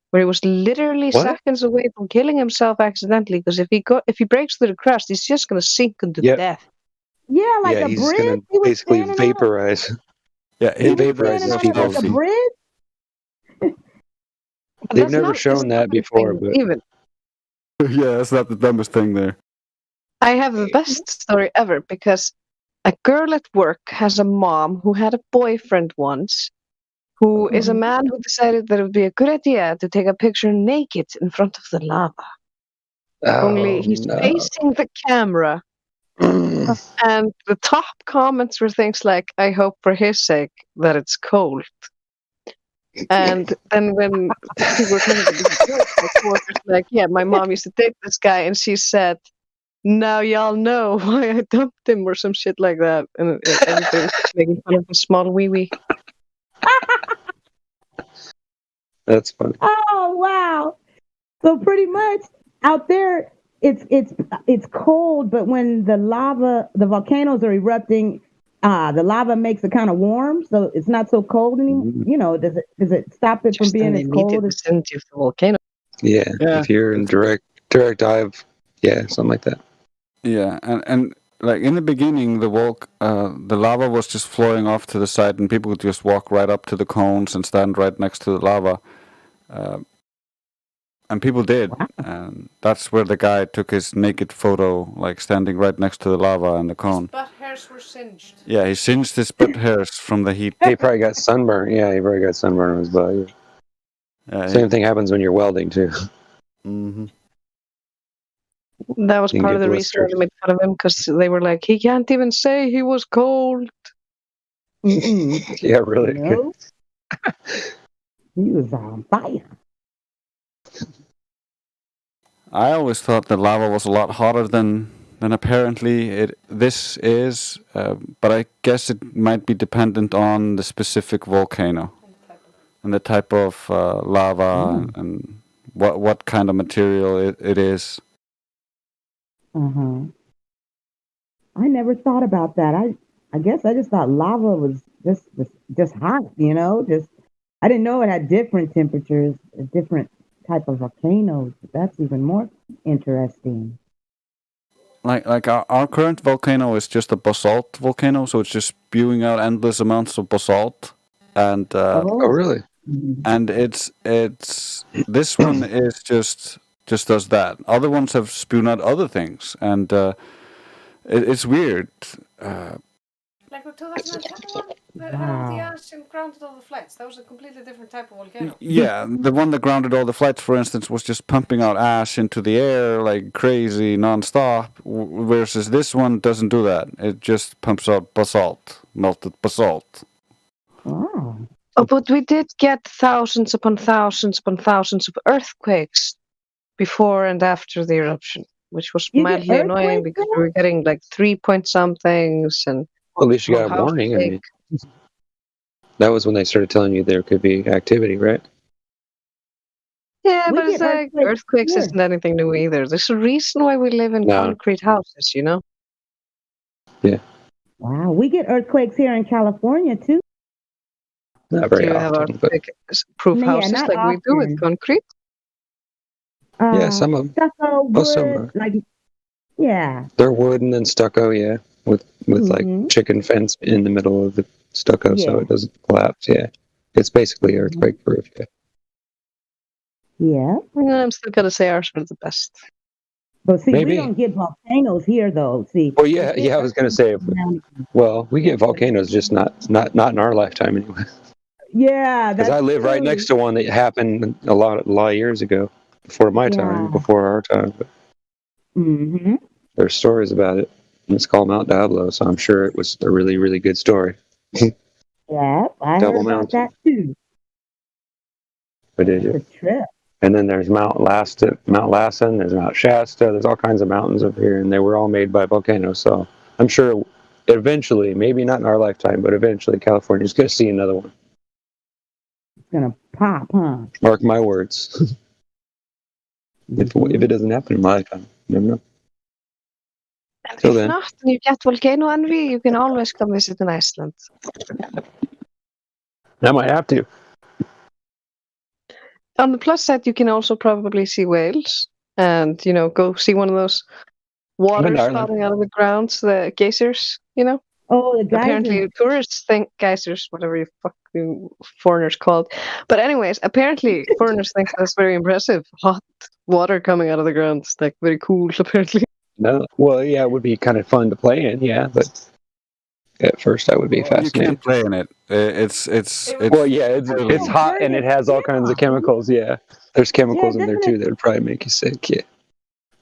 where he was literally seconds away from killing himself accidentally. Because if he breaks through the crust, he's just gonna sink into death. Yeah, like a he's bridge. gonna basically vaporize. Yeah, it vaporizes people. Like a bridge. They've never shown that before, but even. Yeah, that's not the dumbest thing there. I have the best story ever because a girl at work has a mom who had a boyfriend once who is a man who decided that it would be a good idea to take a picture naked in front of the lava. Only he's facing the camera. And the top comments were things like, I hope for his sake that it's cold. And then when people were coming to the like, yeah, my mom used to date this guy, and she said, now y'all know why I dumped him, or some shit like that. And everybody was making fun of a small wee. That's funny. Oh wow! So pretty much out there, it's cold, but when the volcanoes are erupting, the lava makes it kind of warm, so it's not so cold anymore. You know, does it stop it from being as cold as the volcano? Yeah, if you're in direct dive, something like that. Yeah, and like in the beginning, the lava was just flowing off to the side, and people could just walk right up to the cones and stand right next to the lava. And people did, and that's where the guy took his naked photo, like standing right next to the lava and the cone. His butt hairs were singed. Yeah, he singed his butt hairs from the heat. He probably got sunburn. Yeah, he probably got sunburn on his butt. Same thing happens when you're welding too. Mm-hmm. That was You can part of get the reason they made fun of him, because they were like, he can't even say he was cold. Yeah, really. No. He was on fire. I always thought that lava was a lot hotter than apparently this is, but I guess it might be dependent on the specific volcano and the type of lava and what kind of material it is. I never thought about that. I guess I just thought lava was just hot, you know. I didn't know it had different temperatures, different type of volcanoes. That's even more interesting. Like our current volcano is just a basalt volcano, so it's just spewing out endless amounts of basalt. And Oh, really? And it's this one is just does that. Other ones have spewed out other things, and it's weird. Like with 2021, that had all the ash and grounded all the flights. That was a completely different type of volcano. Yeah, the one that grounded all the flights, for instance, was just pumping out ash into the air like crazy nonstop. Versus this one doesn't do that. It just pumps out basalt, melted basalt. Wow. Oh, but we did get thousands upon thousands upon thousands of earthquakes before and after the eruption, which was You get mildly annoying earthquakes because we were getting like 3-point-somethings and. Well, at least you got a how warning. I big. mean, that was when they started telling you there could be activity, right? Yeah, We but it's get like earthquakes here. isn't anything new either. There's a reason why we live in No. concrete houses, you know? Wow, we get earthquakes here in California too. Not Do very you have often, but earthquake-proof Yeah, houses not like we do with often. concrete? yeah, some of them. Stucco, Most of them wood, like yeah. They're wood and then stucco, yeah, with like chicken fence in the middle of the stucco, so Yeah. it doesn't collapse. Yeah, it's basically earthquake proof. Yeah. Yeah. I'm still gonna say ours are the best. But see, Maybe. we don't get volcanoes here, though. See. Well, yeah. I was going to say. Well, we get volcanoes, just not in our lifetime anyway. Yeah, Because that's I live right true. next to one that happened a lot of years ago, before my time, before our time. But there's stories about it. And it's called Mount Diablo, so I'm sure it was a really, really good story. Yeah, I Double heard about mountain. that too. But did you? It's a trip. And then there's Mount Lassen, there's Mount Shasta, there's all kinds of mountains over here, and they were all made by volcanoes. So I'm sure eventually, maybe not in our lifetime, but eventually California's going to see another one. It's gonna pop, huh? Mark my words. if it doesn't happen in my lifetime, you never know. And Till if then. not, and you get volcano envy, you can always come visit in Iceland. I might have to. On the plus side, you can also probably see whales and, go see one of those waters spouting out of the ground, the geysers, Oh, the geysers. Apparently, tourists think geysers, whatever you fucking foreigners called. But anyways, apparently, foreigners think that's very impressive. Hot water coming out of the ground. It's like very cool, apparently. No, well, yeah, it would be kind of fun to play in, yeah, but at first I would be fascinated. You can't play in it. It's well, yeah, it's hot and it has all kinds of chemicals. Yeah, there's chemicals in there too that would probably make you sick. Yeah,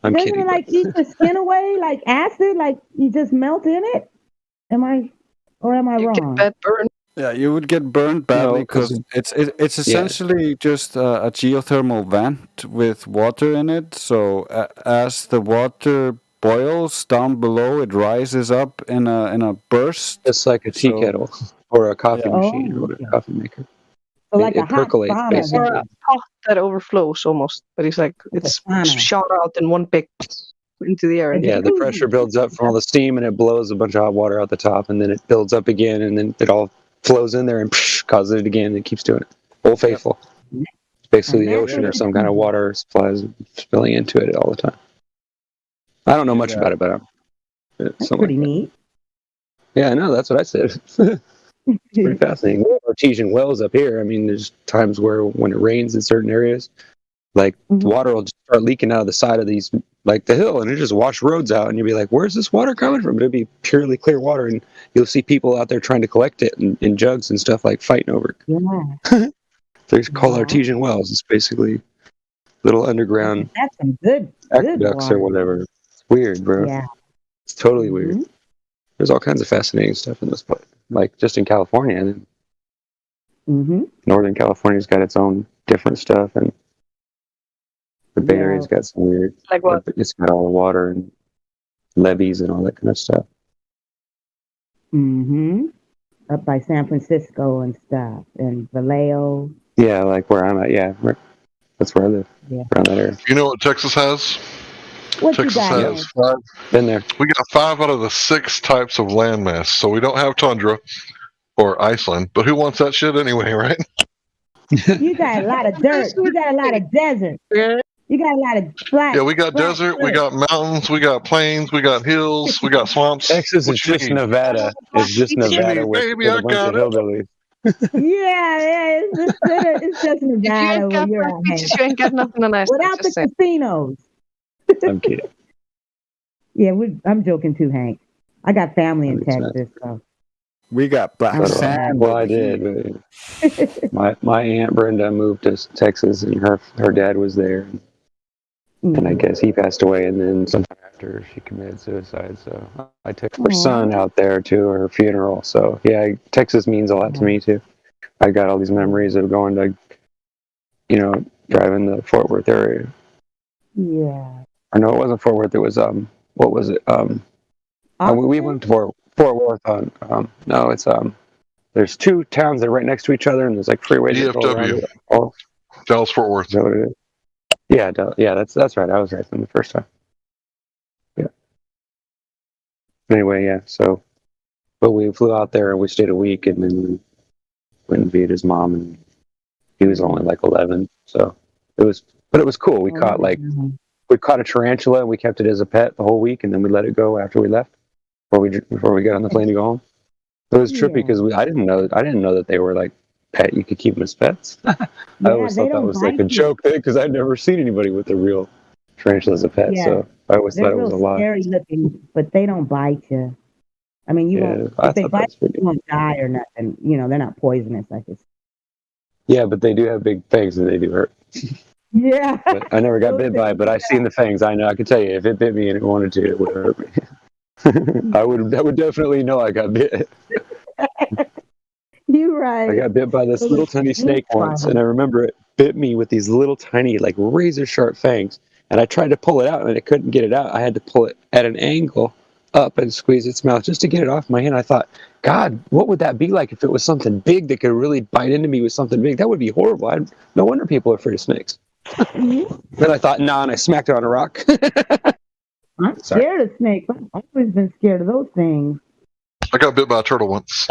I'm Doesn't kidding. it like eat the skin away, like acid, like you just melt in it? Am I wrong? Get burned. Yeah, you would get burned badly because it's essentially just a geothermal vent with water in it. So as the water boils down below, it rises up in a burst. It's like a tea kettle or a coffee machine or whatever, coffee maker. So like it percolates basically. Or a pot that overflows almost, but it's shot out in one big into the air. Yeah, the pressure builds up from all the steam and it blows a bunch of hot water out the top, and then it builds up again, and then it all flows in there and causes it again, and it keeps doing it. Old Faithful. It's basically the ocean or some kind of water supplies spilling into it all the time. I don't know much about it, but That's pretty neat. Yeah, I know. That's what I said. It's pretty fascinating. We have artesian wells up here. I mean, there's times where when it rains in certain areas, like water will just start leaking out of the side of these, like the hill, and it just wash roads out, and you'll be like, "Where's this water coming from?" It'll be purely clear water, and you'll see people out there trying to collect it in jugs and stuff, like fighting over it. Yeah. They're called artesian wells. It's basically little underground That's some good aqueducts or water. whatever. It's weird, bro. Yeah. It's totally weird. There's all kinds of fascinating stuff in this place. Like just in California, and Northern California's got its own different stuff, and the Bay Area's got some weird. Like what? It's got all the water and levees and all that kind of stuff. Up by San Francisco and stuff, and Vallejo. Yeah, like where I'm at. Yeah, that's where I live. Yeah. Around that area. You know what Texas has? What Texas you got? has 5. Been there. We got 5 out of the 6 types of landmass. So we don't have tundra or Iceland, but who wants that shit anyway, right? You got a lot of dirt. You got a lot of desert. You got a lot of flat. Yeah, we got desert, we got mountains, we got plains, we got hills, we got swamps. Texas is just Nevada. It's just Nevada with Baby, a I bunch got of it. hillbillies. Yeah, it's just Nevada where you're at. Beaches, you ain't got nothing on Iceland. Without the casinos. I'm kidding. Yeah, I'm joking too, Hank. I got family in Texas, so. We got black sand. Well, I did. My aunt Brenda moved to Texas, and her dad was there, and I guess he passed away. And then sometime after, she committed suicide. So I took her son out there to her funeral. So yeah, Texas means a lot to me too. I got all these memories of going to, driving the Fort Worth area. Yeah. I know it wasn't Fort Worth. It was what was it? We went to Fort Worth on. No, it's There's 2 towns that are right next to each other, and there's like freeways. DFW. Dallas Fort Worth. Is that what it is? Yeah, that's right. I was right from the first time. Yeah. Anyway, yeah. So, but we flew out there and we stayed a week, and then we went and viewed his mom, and he was only like 11. So it was cool. We caught a tarantula, and we kept it as a pet the whole week, and then we let it go after we left, before we got on the plane to go home. It was trippy because I didn't know that they were like pet. You could keep them as pets. I always thought that was like a joke thing because I'd never seen anybody with a real tarantulas a pet, Yeah. so I always They're thought it was a real lie. scary looking, but they don't bite you. I mean, you Yeah, won't. I If they thought that bite was you, pretty. you won't die or nothing. You know, they're not poisonous. I guess. Yeah, but they do have big fangs and they do hurt. Yeah. But I never got bit by it, but I seen the fangs. I know. I can tell you, if it bit me and it wanted to, it would hurt me. I would definitely know I got bit. You're right. I got bit by this Those little are tiny snake snake once, bites. and I remember it bit me with these little tiny, like razor sharp fangs. And I tried to pull it out, and I couldn't get it out. I had to pull it at an angle up and squeeze its mouth just to get it off my hand. I thought, God, what would that be like if it was something big that could really bite into me with something big? That would be horrible. No wonder people are afraid of snakes. Then I thought, nah, and I smacked it on a rock. I'm scared of snakes. I've always been scared of those things. I got bit by a turtle once.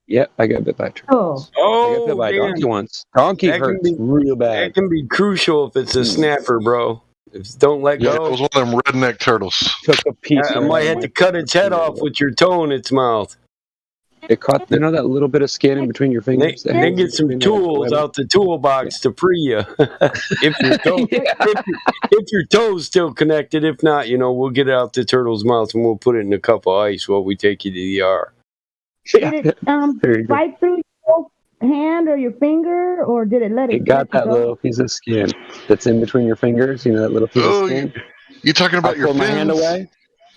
Yep, I got bit by a turtle. Oh. I got bit by a damn. donkey once. Donkey That can hurts be- real bad. That can be crucial if it's a snapper, bro. If don't let Yeah, go. it was one of them redneck turtles. Took a piece. I might have to cut its head off with your toe in its mouth. It caught, you know, that little bit of skin in between your fingers. And then get some tools out the toolbox to free you. if your toe, if your toe's still connected, if not, you know, we'll get it out the turtle's mouth and we'll put it in a cup of ice while we take you to the ER. Did it bite through your hand or your finger, or did it let it? It got that go? little piece of skin that's in between your fingers. You know, that little piece of skin. You talking about I your pulled my hand fins? away.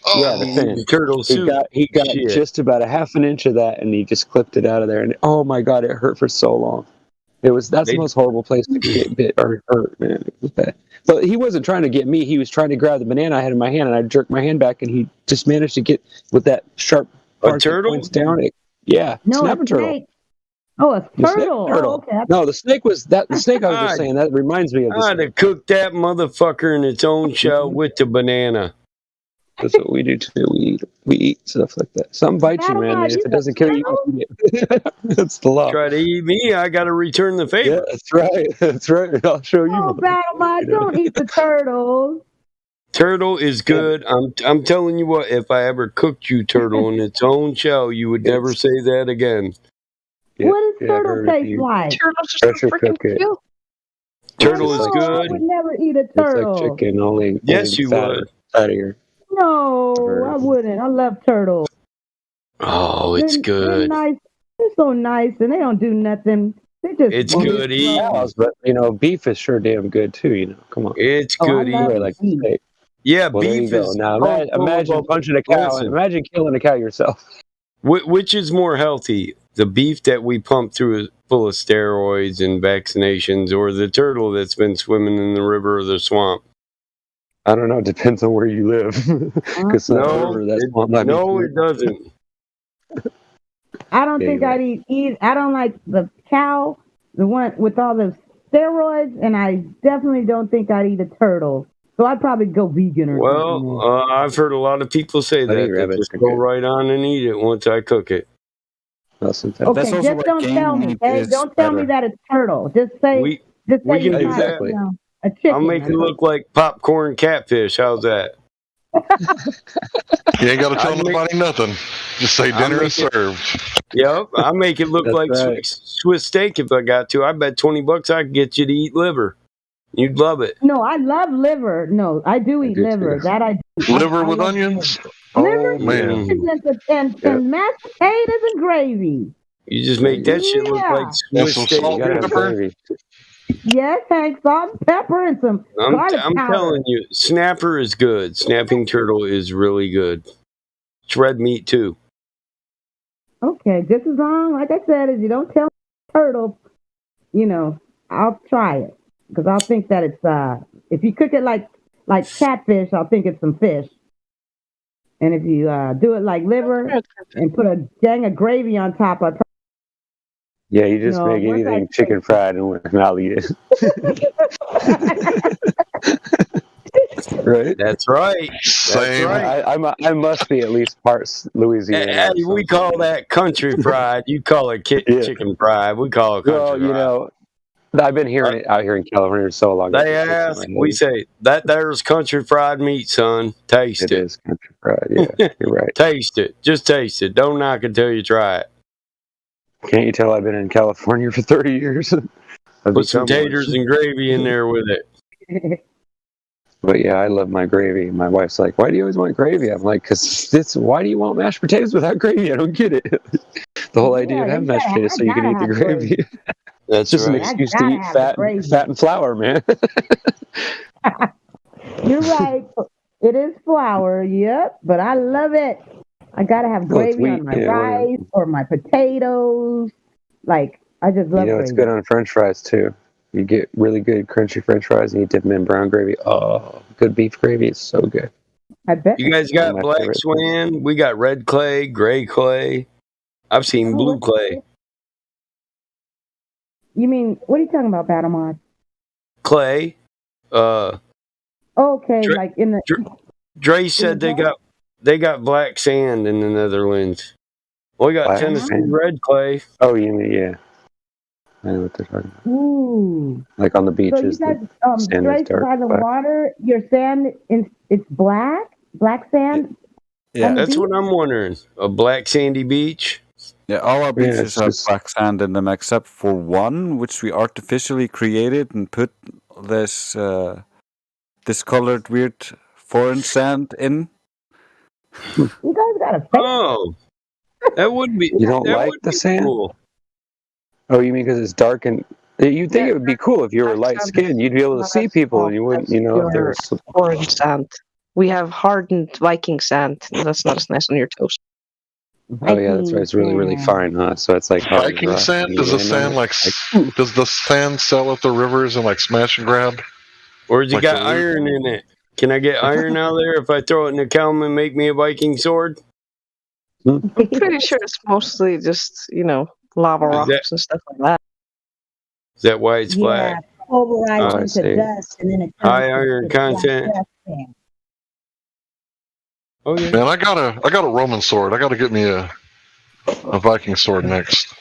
Oh, Yeah, the fin. The turtle suit. He got Shit. just about a half an inch of that, and he just clipped it out of there. And oh my God, it hurt for so long. That's the most horrible place to get bit or hurt, man. It was bad. But he wasn't trying to get me. He was trying to grab the banana I had in my hand, and I jerked my hand back, and he just managed to get with that sharp part that turtle? points down. Yeah, No, snapper a turtle. snake. Oh, a The snake turtle. turtle. Oh, okay. No, the snake was that. The snake I was just saying. That reminds me of the I'd have cooked that motherfucker in its own shell with the banana. That's what we do too. We eat stuff like that. Some bites you, man. And if it doesn't kill you, you eat it. That's the law. Try to eat me, I got to return the favor. Yeah, that's right. That's right. I'll show you. Oh, BattleBot, don't eat the turtles. Turtle is good. I'm telling you what. If I ever cooked you turtle in its own shell, you would never say that again. What does turtle taste like? Turtles are so freaking cute. Turtle is No, I good. would never eat a It's like turtle. chicken, only Yes, you fatter, would. fattier. No, I wouldn't. I love turtles. Oh, it's They're good. nice. They're so nice, and they don't do nothing. They just. It's good eating. But beef is sure damn good too. You know, come on. It's Oh, I good love eating. Like steak. Yeah, Well, there you beef go. is. Now Oh, imagine punching a cow. listen. Imagine killing a cow yourself. Which is more healthy? The beef that we pump through is full of steroids and vaccinations, or the turtle that's been swimming in the river or the swamp? I don't know. It depends on where you live. Because It doesn't. I don't Yeah, think you're I'd eat. I don't like the cow, the one with all the steroids, and I definitely don't think I'd eat a turtle. So I'd probably go vegan or something. Well, I've heard a lot of people say that. eat They rabbits, just they're go good. right on and eat it once I cook it. Okay, just don't tell me. Hey, don't tell me that it's turtle. Just say. We just say can you do got, that. you know, a chicken. I'll make it look like popcorn catfish. How's that? You ain't got to tell I'll make- nobody nothing. Just say I'll dinner make is it- served. Yep, I'll make it look That's like right. Swiss steak if I got to. I bet $20 I could get you to eat liver. You'd love it. No, I love liver. No, I do eat liver. too. That I do. Liver I with love onions? liver. Oh, man. And mashed potatoes and gravy. You just make that shit look like And Swiss some steak. salt and pepper? Yes, Hank, salt and pepper and some garlic I'm powder. telling you, snapper is good. Snapping turtle is really good. It's red meat too. Okay, just as long, like I said, as you don't tell me turtle, you know, I'll try it because I'll think that it's if you cook it like catfish, I'll think it's some fish. And if you do it like liver and put a gang of gravy on top, Yeah, you just No, make once I anything chicken fried and I'll eat it. Right? That's right. Same. That's right. I must be at least parts Louisiana. Hey, we call that country fried. You call it chicken fried. We call it country Well, you fried. know, I've been hearing it out here in California for so long. They ask, we say, that there's country fried meat, son. Taste it. It is country fried, yeah. You're right. Taste it. Just taste it. Don't knock until you try it. Can't you tell I've been in California for 30 years? I've Put some become one. taters and gravy in there with it. But yeah, I love my gravy. My wife's like, "Why do you always want gravy?" I'm like, "Cause it's why do you want mashed potatoes without gravy? I don't get it." The whole idea of having mashed potatoes so you can eat the gravy. It's just an excuse to eat fat and flour, man. You're right. It is flour, yep, but I love it. I gotta have gravy on my rice or my potatoes. Like, I just love gravy. It's good on French fries too. You get really good crunchy French fries and you dip them in brown gravy. Oh, good beef gravy is so good. I bet. You guys got black swan. We got red clay, gray clay. I've seen blue clay. You mean, what are you talking about, Battlemod? Clay. Okay, like in the. Dre said they got black sand in the Netherlands. We got Tennessee red clay. Oh, you mean I know what they're talking about. Ooh. Like on the beaches. So you guys, straight by the water, your sand, it's black sand? Yeah. That's what I'm wondering. A black sandy beach? Yeah, all our beaches have black sand in them except for one, which we artificially created and put this discolored weird foreign sand in. You guys got a face. Oh. That would be. You don't like the sand? Cool. Oh, you mean because it's dark and you'd think it would be cool if you were light skinned. You'd be able to see people and you wouldn't, if there was orange sand. We have hardened Viking sand. That's not as nice on your toast. Oh yeah, that's right. It's really, really fine, huh? So it's like Viking sand. Does the sand does the sand sell at the rivers and like smash and grab? Or has it got iron in it? Can I get iron out there if I throw it in the kiln and make me a Viking sword? I'm pretty sure it's mostly just, lava rocks and stuff like that. Is that why it's black? Pulverized into dust and then it high iron content. Oh yeah. Man, I got a Roman sword. I got to get me a Viking sword next.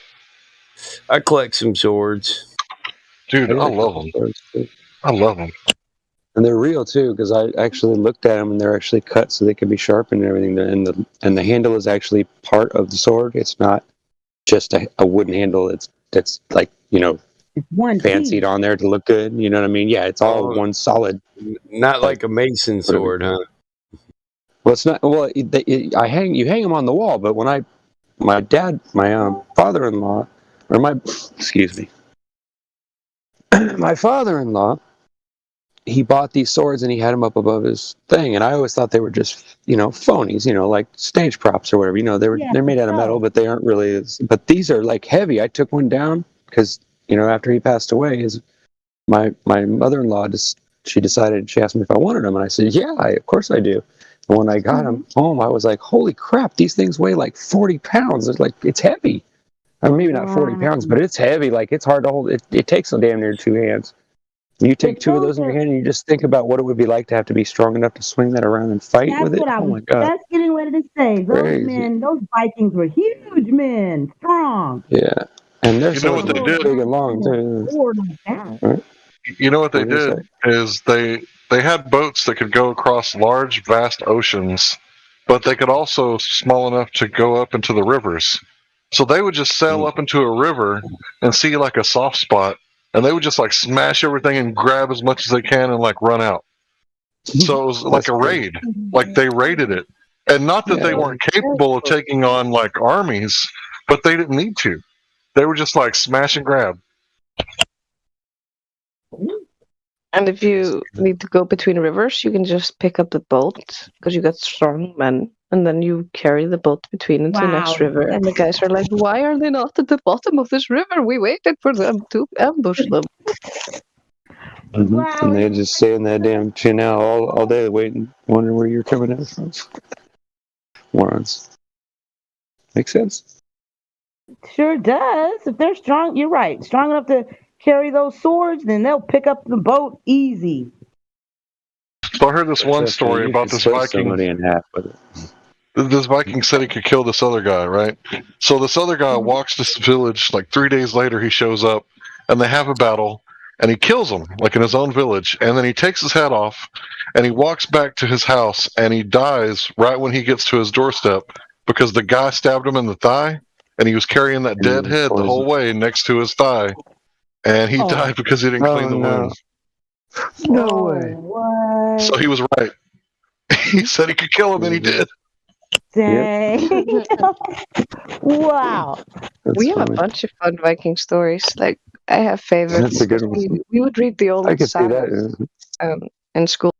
I collect some swords. Dude, I love them. I love them. And they're real too, because I actually looked at them and they're actually cut so they can be sharpened and everything. And the handle is actually part of the sword. It's not just a wooden handle. It's like fancied on there to look good. You know what I mean? Yeah, it's all one solid. Not like a mason sword, huh? Well, it's not. Well, you hang them on the wall. But when my father-in-law, or my father-in-law, he bought these swords and he had them up above his thing, and I always thought they were just phonies, like stage props or whatever. They're made out of metal, but they aren't really. But these are like heavy. I took one down because after he passed away, my mother-in-law she asked me if I wanted them, and I said of course I do. And when I got them home, I was like, holy crap, these things weigh like 40 pounds. It's heavy. I mean, maybe not 40 pounds, but it's heavy. Like it's hard to hold. It takes a damn near 2 hands. You take two of those in your hand and you just think about what it would be like to have to be strong enough to swing that around and fight with it. Oh my God. That's getting ready to say. Those Vikings were huge men, strong. Yeah. And they're what they did? Big and long too. Right? You know what they did is they had boats that could go across large, vast oceans, but they could also small enough to go up into the rivers. So they would just sail up into a river and see like a soft spot, and they would just like smash everything and grab as much as they can and like run out. So it was like a raid. Like they raided it. And not that they weren't capable of taking on like armies, but they didn't need to. They were just like smash and grab. And if you need to go between rivers, you can just pick up the boat because you got strong men, and then you carry the boat between into the next river. And the guys are like, "Why are they not at the bottom of this river? We waited for them to ambush them." Wow. And they just stay in that damn canal all day, waiting, wondering where you're coming in from. Morons. Makes sense. Sure does. If they're strong, you're right. Strong enough to carry those swords, then they'll pick up the boat easy. So I heard this one story about this Viking. This Viking said he could kill this other guy, right? So this other guy walks this village. Like 3 days later, he shows up, and they have a battle, and he kills him, like in his own village. And then he takes his hat off, and he walks back to his house, and he dies right when he gets to his doorstep because the guy stabbed him in the thigh, and he was carrying that dead head the whole way next to his thigh. And he died because he didn't clean the wound. No way. What? So he was right. He said he could kill him, and he did. Dang. Wow. We have a bunch of fun Viking stories. Like I have favorites. That's a good one. We would read the old I could see sagas that. in school.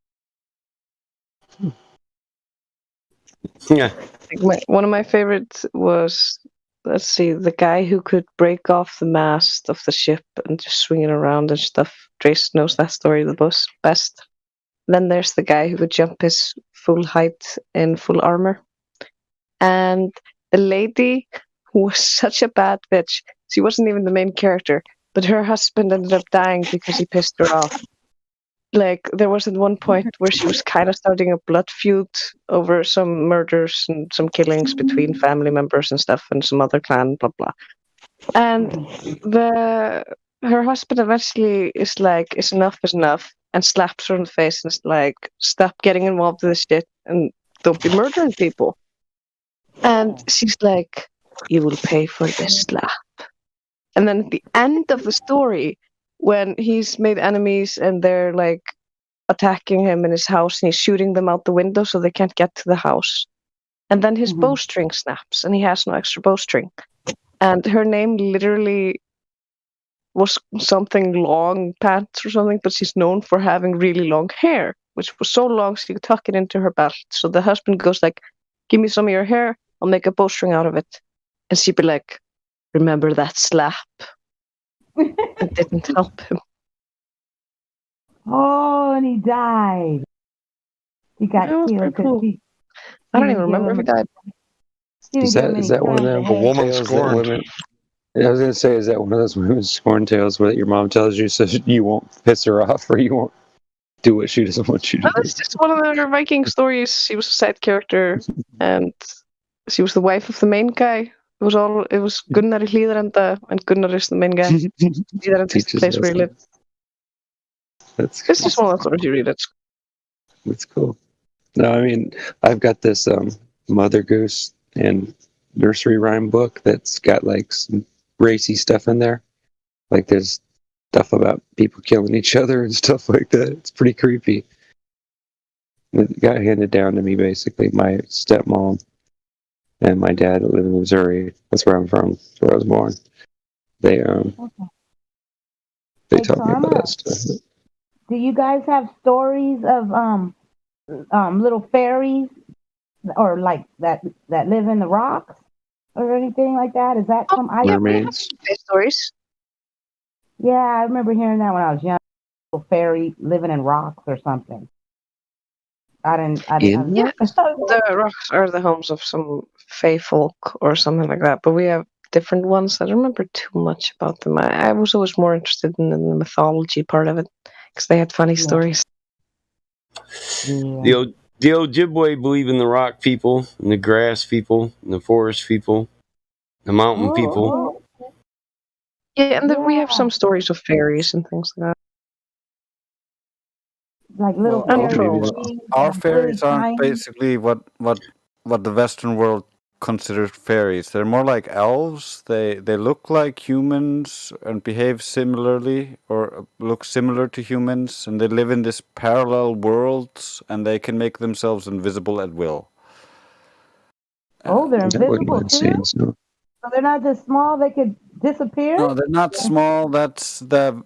Yeah. Like one of my favorites was, let's see, the guy who could break off the mast of the ship and just swing it around and stuff. Trace knows that story the best. Then there's the guy who could jump his full height in full armor. And the lady who was such a bad bitch, she wasn't even the main character, but her husband ended up dying because he pissed her off. Like, there was at one point where she was kind of starting a blood feud over some murders and some killings between family members and stuff and some other clan, blah, blah. And her husband eventually is like, enough is enough, and slaps her in the face and is like, stop getting involved in this shit and don't be murdering people. And she's like, you will pay for this slap. And then at the end of the story, when he's made enemies and they're like attacking him in his house and he's shooting them out the window so they can't get to the house. And then his bowstring snaps and he has no extra bowstring. And her name literally was something long pants or something, but she's known for having really long hair, which was so long she could tuck it into her belt. So the husband goes like, give me some of your hair, I'll make a bowstring out of it. And she'd be like, remember that slap? It didn't help him. Oh, and he died. He got killed because I don't even remember if he died. Is that one of them? A woman tales that scorned. women? I was gonna say, is that one of those women's scorn tales where your mom tells you so you won't piss her off or you won't do what she doesn't want you to do? That's just one of her Viking stories. She was a side character, and she was the wife of the main guy. It was Gunnar í Hlíðarenda, and Gunnar is the main guy. Hlíðarenda is the place where he lived. It's just one of those stories you read at school. That's cool. No, I mean, I've got this Mother Goose and nursery rhyme book that's got like some racy stuff in there. Like there's stuff about people killing each other and stuff like that. It's pretty creepy. It got handed down to me basically. My stepmom and my dad that live in Missouri. That's where I'm from. That's where I was born. They taught me about that stuff. Do you guys have stories of little fairies or like that live in the rocks or anything like that? Is that some mermaids? Stories? Yeah, I remember hearing that when I was young. Little fairy living in rocks or something. Yeah, the rocks are the homes of some fae folk or something like that, but we have different ones. I don't remember too much about them. I was always more interested in the mythology part of it because they had funny stories. The Ojibwe believe in the rock people, and the grass people, and the forest people, the mountain people. Yeah, and then we have some stories of fairies and things like that. Like little fairies. Our fairies aren't basically what the Western world considers fairies. They're more like elves. They look like humans and behave similarly or look similar to humans, and they live in this parallel worlds, and they can make themselves invisible at will. Oh, they're invisible too? So they're not just small, they could disappear? No, they're not small. That's the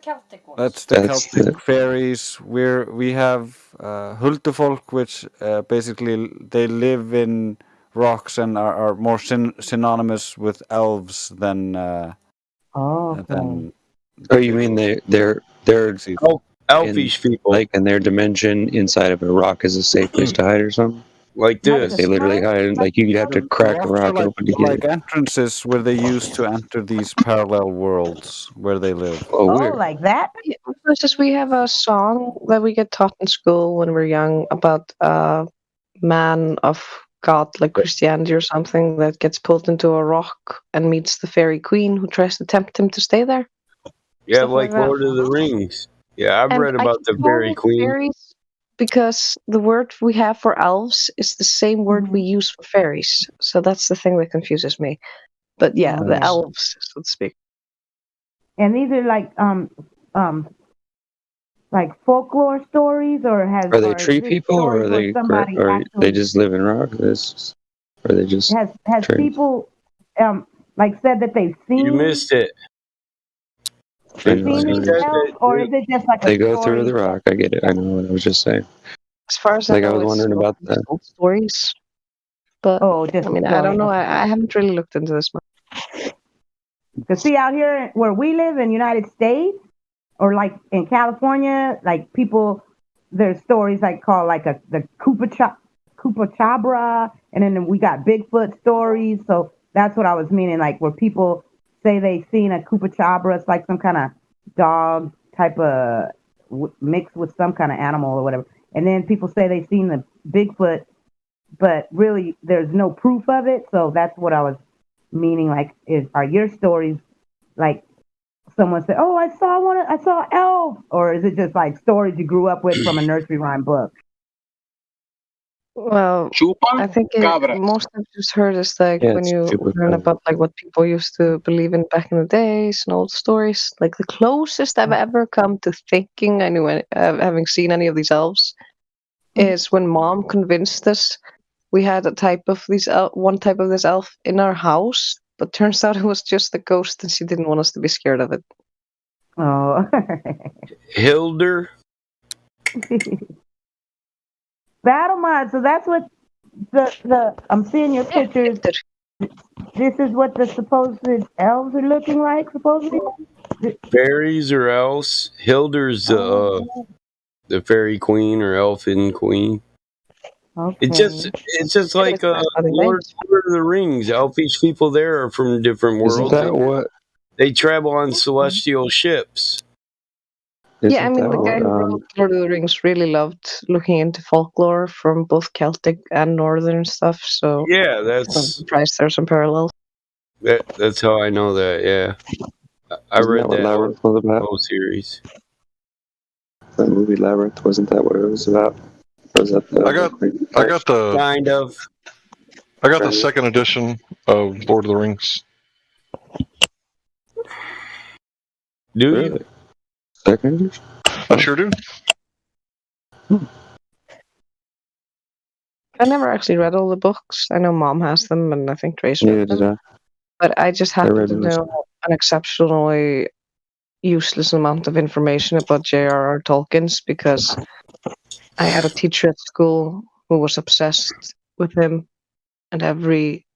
Celtic ones. That's the Celtic fairies. We have Huldufolk, which basically they live in rocks and are more synonymous with elves than. You mean they're elfish people, like in their dimension inside of a rock is a safe place to hide or something? Like this, they literally hide. Like you'd have to crack the rock open to get like entrances where they used to enter these parallel worlds where they live. Like that? Yeah, we have a song that we get taught in school when we're young about a man of God, like Christianity or something, that gets pulled into a rock and meets the fairy queen who tries to tempt him to stay there. Yeah, Stuff like like that. Lord of the Rings. Yeah, I've read about the fairy queen. Fairies, because the word we have for elves is the same word we use for fairies. So that's the thing that confuses me. But yeah, the elves, so to speak. And these are like like folklore stories, or Are they is tree this people, or stories are where they somebody or they actually just live in rock? Or they just has trees? people like said that they've You seen missed it. I know, I seen know. these elves, or is it just like a They go through story? the rock. I get it. I know what I was just saying. As far as I Like I know, was it's wondering about that. old stories. But just I mean, I don't know. I haven't really looked into this much. Because see, out here where we live in United States, or like in California, like people, there's stories like called like the Chupacabra, and then we got Bigfoot stories. So that's what I was meaning, like where people say they've seen a Chupacabra. It's like some kind of dog type of mixed with some kind of animal or whatever. And then people say they've seen the Bigfoot, but really there's no proof of it. So that's what I was meaning. Like, are your stories like someone said, "Oh, I saw elf," or is it just like stories you grew up with from a nursery rhyme book? Well, I think most I've just heard is like Yeah, when it's you learn Chupacabra. about like what people used to believe in back in the days and old stories. Like the closest I've ever come to thinking I knew having seen any of these elves is when Mom convinced us we had a type of one type of this elf in our house, but turns out it was just a ghost, and she didn't want us to be scared of it. Oh, Hilder. Battle Mod. So that's what the I'm seeing your pictures. This is what the supposed elves are looking like, supposedly. Fairies or else. Hilder's the fairy queen or elfin queen. Okay. It's just like Lord of the Rings. Elfish people there are from different worlds. Isn't that what? They travel on celestial ships. Yeah, I mean, the guy who wrote Lord of the Rings really loved looking into folklore from both Celtic and Northern stuff. So Yeah, I'm surprised there's some parallels. that's how I know that. Yeah, I Isn't read that what that Labyrinth was about? whole series. That movie Labyrinth, wasn't that what it was about? Or was that I got the kind of. I got the second edition of Lord of the Rings. Do really? Second edition? I sure do. I never actually read all the books. I know Mom has them, and I think Trace read them. But I just happen to know an exceptionally useless amount of information about J.R.R. Tolkien's because I had a teacher at school who was obsessed with him and every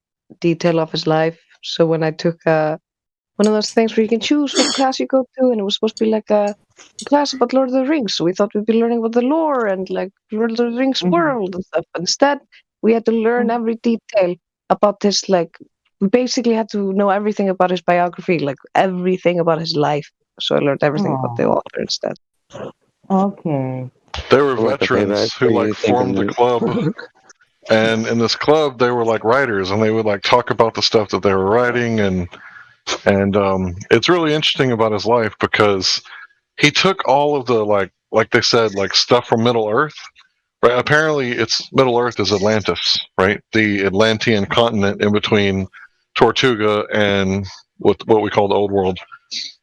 detail of his life. So when I took one of those things where you can choose what class you go to, and it was supposed to be like a class about Lord of the Rings, so we thought we'd be learning about the lore and like Lord of the Rings world and stuff. Instead, we had to learn every detail about this. Like, we basically had to know everything about his biography, like everything about his life. So I learned everything about the author instead. Okay. They were veterans who like formed the club, and in this club they were like writers, and they would like talk about the stuff that they were writing, and it's really interesting about his life because he took all of the like they said, like stuff from Middle Earth. Right? Apparently, Middle Earth is Atlantis, right? The Atlantean continent in between Tortuga and what we call the Old World.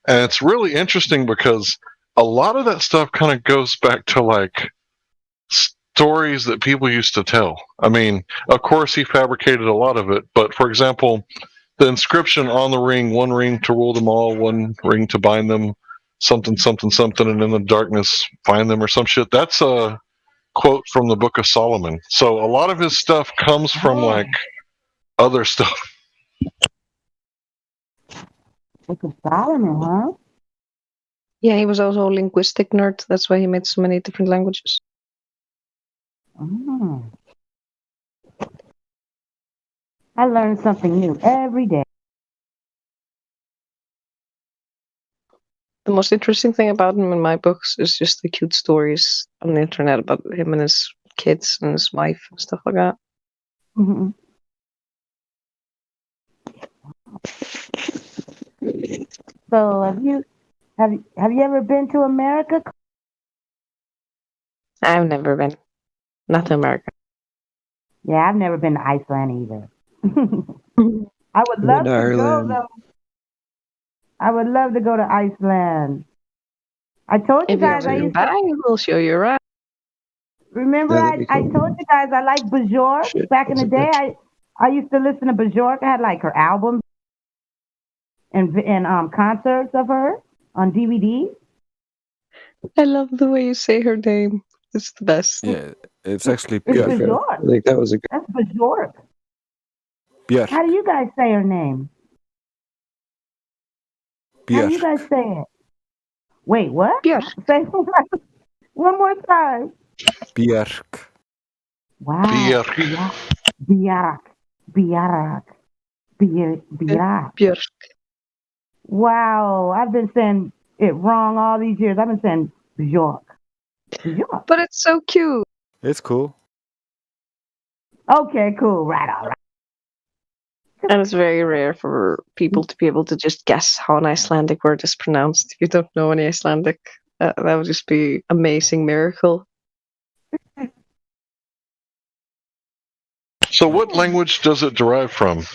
And it's really interesting because a lot of that stuff kind of goes back to like stories that people used to tell. I mean, of course, he fabricated a lot of it, but for example, the inscription on the ring, one ring to rule them all, one ring to bind them, something, something, something, and in the darkness find them or some shit. That's a quote from the Book of Solomon. So a lot of his stuff comes from like other stuff. Book of Solomon, huh? Yeah, he was also a linguistic nerd. That's why he made so many different languages. Oh. I learn something new every day. The most interesting thing about him in my books is just the cute stories on the internet about him and his kids and his wife and stuff like that. Mm-hmm. So have you ever been to America? I've never been. Not to America. Yeah, I've never been to Iceland either. I would love to go though. I would love to go to Iceland. I told you If you guys I ever used come to. back, we'll show you around. Remember, Yeah, that'd be I cool. told you guys I liked Bajork Shit, back in that's the a day. I used to listen to Bajork. I had like her albums and concerts of her on DVD. I love the way you say her name. It's the best. Yeah, it's actually It's Björk. Bajork. I think that was a good. That's Bajork. Björk. How do you guys say her name? How do you Björk. guys say it? Wait, what? Björk. Say it one more time. Björk. Wow. Björk. Björk. Björk. Wow, I've been saying it wrong all these years. I've been saying Bjork. Bjork. But it's so cute. It's cool. Okay, cool. Right, all right. And it's very rare for people to be able to just guess how an Icelandic word is pronounced. If you don't know any Icelandic, that would just be amazing miracle. So, what language does it derive from?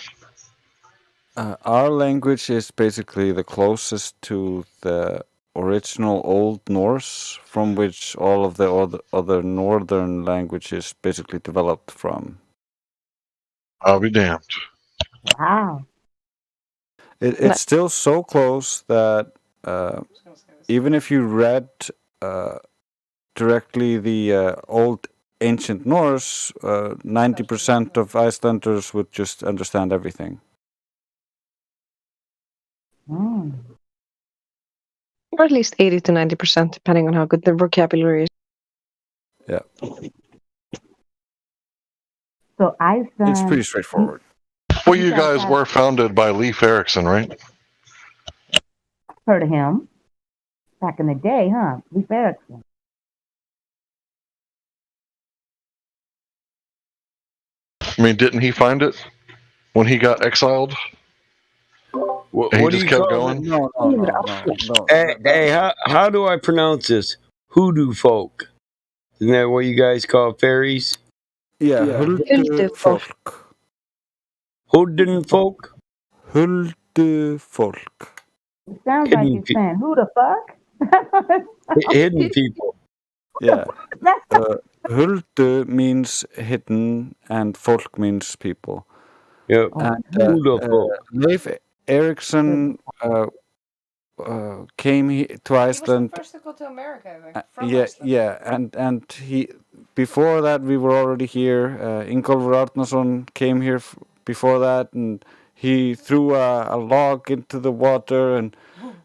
Our language is basically the closest to the original Old Norse, from which all of the other northern languages basically developed from. I'll be damned. Wow. It's still so close that even if you read directly the old ancient Norse, 90% of Icelanders would just understand everything. Mm. Or at least 80 to 90%, depending on how good their vocabulary is. Yeah. So Iceland. It's pretty straightforward. Well, you guys were founded by Leif Erikson, right? Heard of him back in the day, huh? Leif Erikson. I mean, didn't he find it when he got exiled? What And he do just you kept call going? it? Hey, how do I pronounce this? Hoodoo folk. Isn't that what you guys call fairies? Yeah, Huldufolk. Huldufolk? Huldufolk. It sounds like you're saying, who the fuck? Hidden people. Yeah. Huldu means hidden and folk means people. Yep. And Leif Erikson came to Iceland. He was the first to go to America, I think. From Iceland. Yeah, and he before that we were already here. Ingólfur Árnason came here before that, and he threw a log into the water, and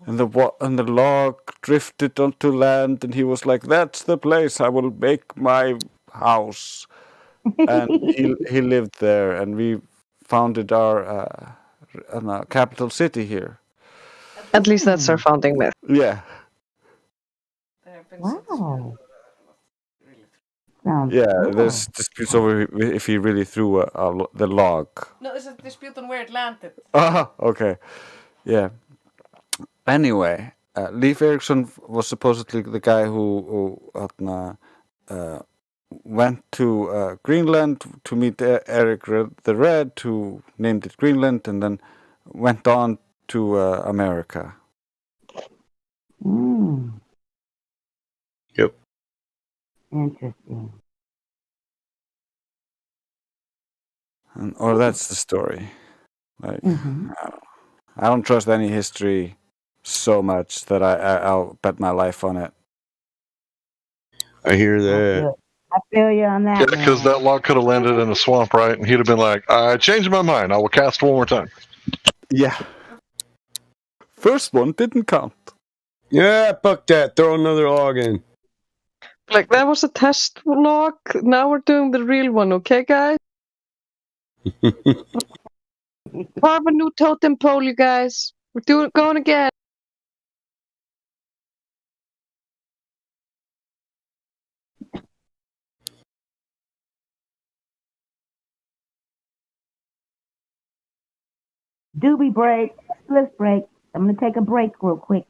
the log drifted onto land, and he was like, "That's the place I will make my house," and he lived there, and we founded our capital city here. At least that's our founding myth. Yeah. Wow. There's disputes over if he really threw the log. No, there's a dispute on where it landed. Okay. Yeah. Anyway, Leif Erikson was supposedly the guy who went to Greenland to meet Eric the Red, who named it Greenland, and then went on to America. Yep. Interesting. Or that's the story. Like, I don't trust any history so much that I'll bet my life on it. I hear that. I feel you on that. Yeah, because that log could have landed in a swamp, right? And he'd have been like, I changed my mind. I will cast one more time. Yeah. First one didn't count. Yeah, fuck that. Throw another log in. Like, that was a test log. Now we're doing the real one, okay, guys? Carve a new totem pole, you guys. We're going again. Doobie break. Let's break. I'm going to take a break real quick.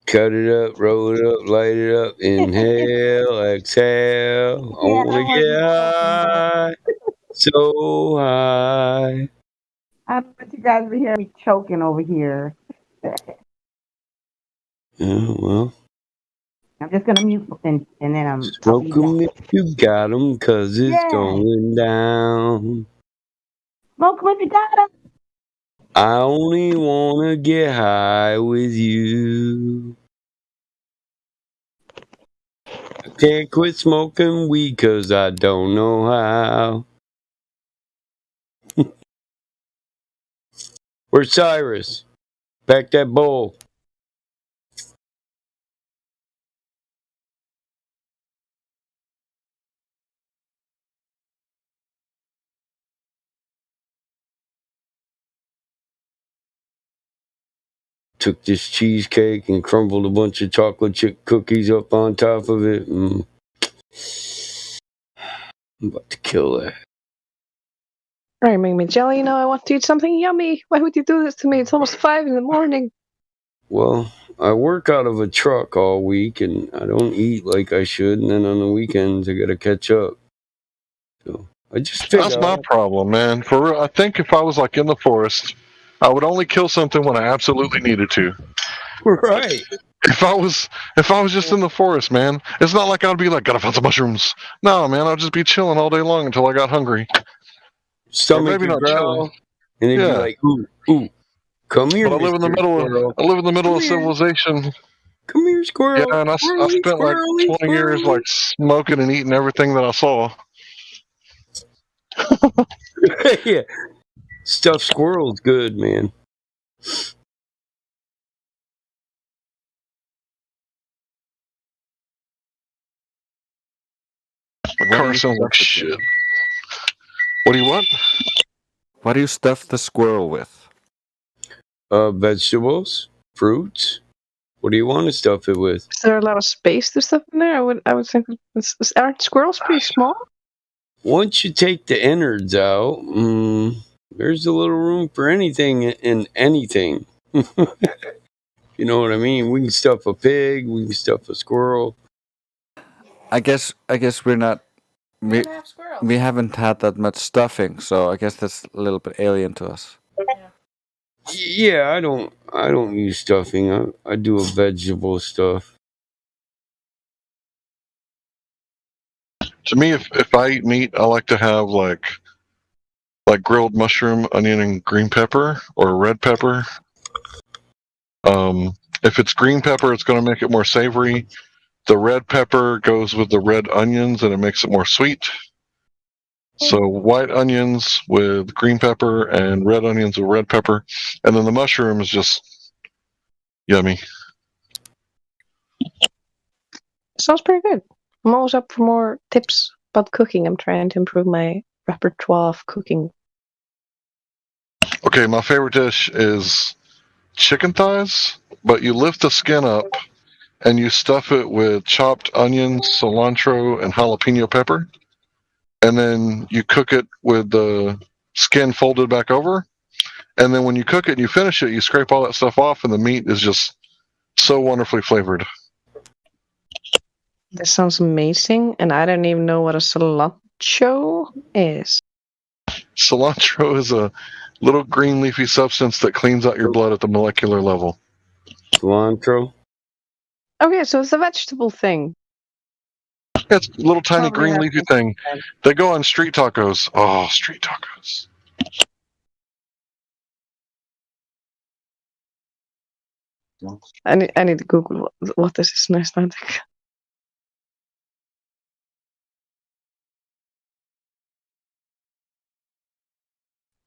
Cut it up, roll it up, light it up, inhale, exhale. I want to get high, so high. I don't want you guys to hear me choking over here. Yeah, well, I'm just gonna mute and then I'll Smoke be 'em back. if you got 'em, 'cause it's Yeah. going down. Smoke 'em if you got 'em. I only wanna get high with you. I can't quit smoking weed 'cause I don't know how. Where's Cyrus? Back that bowl. Took this cheesecake and crumbled a bunch of chocolate chip cookies up on top of it. I'm about to kill that. All right, make me jelly. Now I want to eat something yummy. Why would you do this to me? It's almost 5 in the morning. Well, I work out of a truck all week and I don't eat like I should, and then on the weekends I gotta catch up. So I just figured That's my problem, man. For real, I think if I was like in the forest, I would only kill something when I absolutely needed to. Right. If I was just in the forest, man, it's not like I'd be like, gotta find some mushrooms. No, man, I'd just be chilling all day long until I got hungry. Stomach Or maybe would not growl, chilling. and it'd be Yeah. like, ooh, come here, But I live in the Mr. middle Squirrel. I live in the middle Come of here. civilization. Come here, squirrel. Yeah, and I spent like 20 years like smoking and eating everything that I saw. Yeah. Stuffed squirrel's good, man. My car sounds like shit. What do you want? What do you stuff the squirrel with? Vegetables, fruits. What do you want to stuff it with? Is there a lot of space to stuff in there? I would think. Aren't squirrels pretty small? Once you take the innards out, there's a little room for anything and anything. You know what I mean? We can stuff a pig. We can stuff a squirrel. I guess we're not. We haven't had that much stuffing, so I guess that's a little bit alien to us. Yeah, I don't use stuffing. I do a vegetable stuff. To me, if I eat meat, I like to have like grilled mushroom, onion, and green pepper or red pepper. If it's green pepper, it's going to make it more savory. The red pepper goes with the red onions, and it makes it more sweet. So white onions with green pepper and red onions with red pepper, and then the mushroom is just yummy. Sounds pretty good. I'm always up for more tips about cooking. I'm trying to improve my repertoire of cooking. Okay, my favorite dish is chicken thighs, but you lift the skin up and you stuff it with chopped onions, cilantro, and jalapeno pepper. And then you cook it with the skin folded back over. And then when you cook it and you finish it, you scrape all that stuff off, and the meat is just so wonderfully flavored. This sounds amazing, and I don't even know what a cilantro is. Cilantro is a little green leafy substance that cleans out your blood at the molecular level. Cilantro? Okay, so it's a vegetable thing. It's a little tiny green leafy thing. They go on street tacos. Oh, street tacos. I need to Google what this is in Icelandic.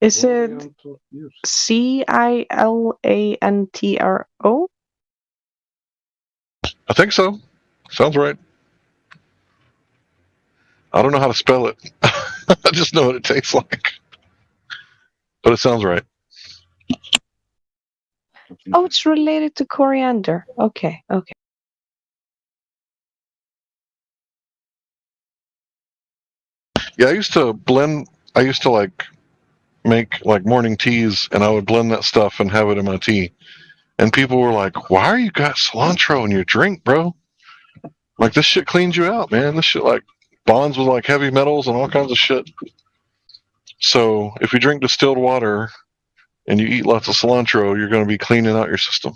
Is it CILANTRO? I think so. Sounds right. I don't know how to spell it. I just know what it tastes like. But it sounds right. Oh, it's related to coriander. Okay. Yeah, I used to like make like morning teas, and I would blend that stuff and have it in my tea. And people were like, "Why are you got cilantro in your drink, bro? Like this shit cleans you out, man. This shit like bonds with like heavy metals and all kinds of shit." So if you drink distilled water and you eat lots of cilantro, you're going to be cleaning out your system.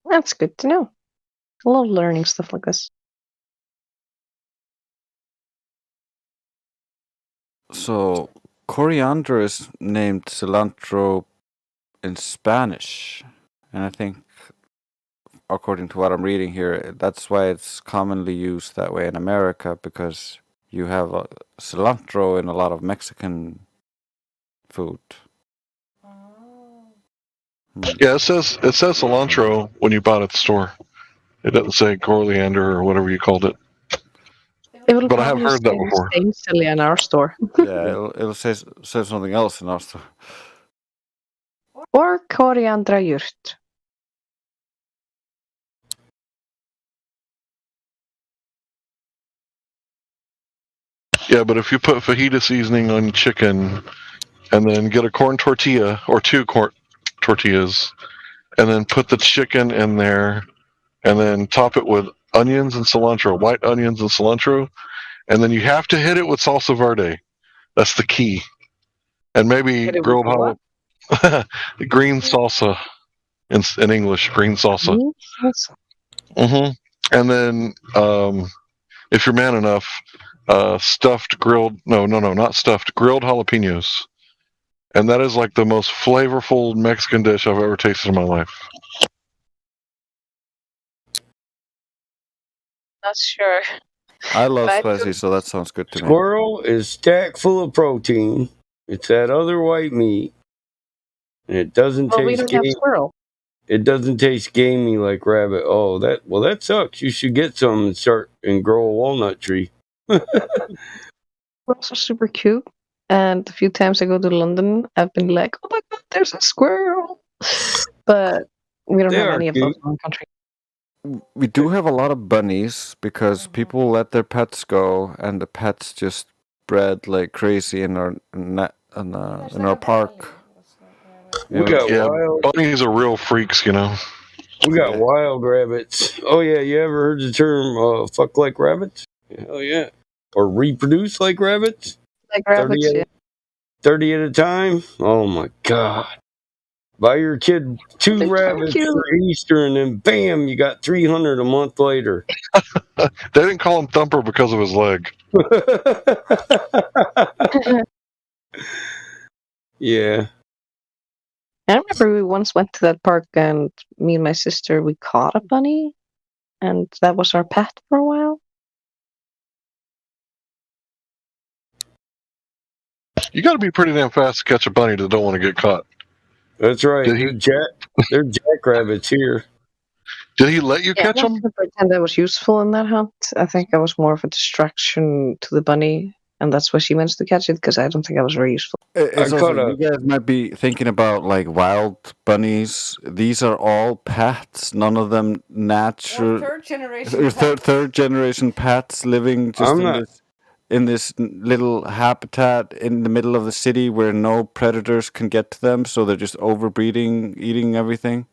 That's good to know. I love learning stuff like this. So coriander is named cilantro in Spanish, and I think, according to what I'm reading here, that's why it's commonly used that way in America, because you have cilantro in a lot of Mexican food. Yeah, it says cilantro when you buy it at the store. It doesn't say coriander or whatever you called it. It will But I have probably heard that say before. the same silly in our store. Yeah, it'll say something else in our store. Or koriandra jurt. Yeah, but if you put fajita seasoning on chicken and then get a corn tortilla or 2 corn tortillas and then put the chicken in there and then top it with onions and cilantro, white onions and cilantro, and then you have to hit it with salsa verde. That's the key. And maybe grilled jalapeno. Green salsa in English, green salsa. And then if you're man enough, stuffed grilled not stuffed, grilled jalapenos. And that is like the most flavorful Mexican dish I've ever tasted in my life. Not sure. I love spicy, so that sounds good to me. Squirrel is stacked full of protein. It's that other white meat. And it doesn't Well, we taste don't have gamey. squirrel. It doesn't taste gamey like rabbit. Oh, that sucks. You should get some and grow a walnut tree. Squirrels are super cute. And a few times I go to London, I've been like, oh my god, there's a squirrel. But we don't have any of those in the country. We do have a lot of bunnies because people let their pets go, and the pets just bred like crazy in our park. We got wild bunnies are real freaks, you know. We got wild rabbits. Oh yeah, you ever heard the term "fuck like rabbits"? Hell yeah. Or reproduce like rabbits. Like rabbits, 30 at a time. Oh my god. Buy your kid 2 rabbits for Easter, and then bam, you got 300 a month later. They didn't call him Thumper because of his leg. Yeah. I remember we once went to that park, and me and my sister, we caught a bunny, and that was our pet for a while. You got to be pretty damn fast to catch a bunny that don't want to get caught. That's right. They're jackrabbits here. Did he let you catch them? I didn't pretend I was useful in that hunt. I think I was more of a distraction to the bunny, and that's why she managed to catch it, because I don't think I was very useful. It's also, you guys might be thinking about like wild bunnies. These are all pets. None of them natural. Third generation. Third generation pets living just in this little habitat in the middle of the city where no predators can get to them. So they're just overbreeding, eating everything.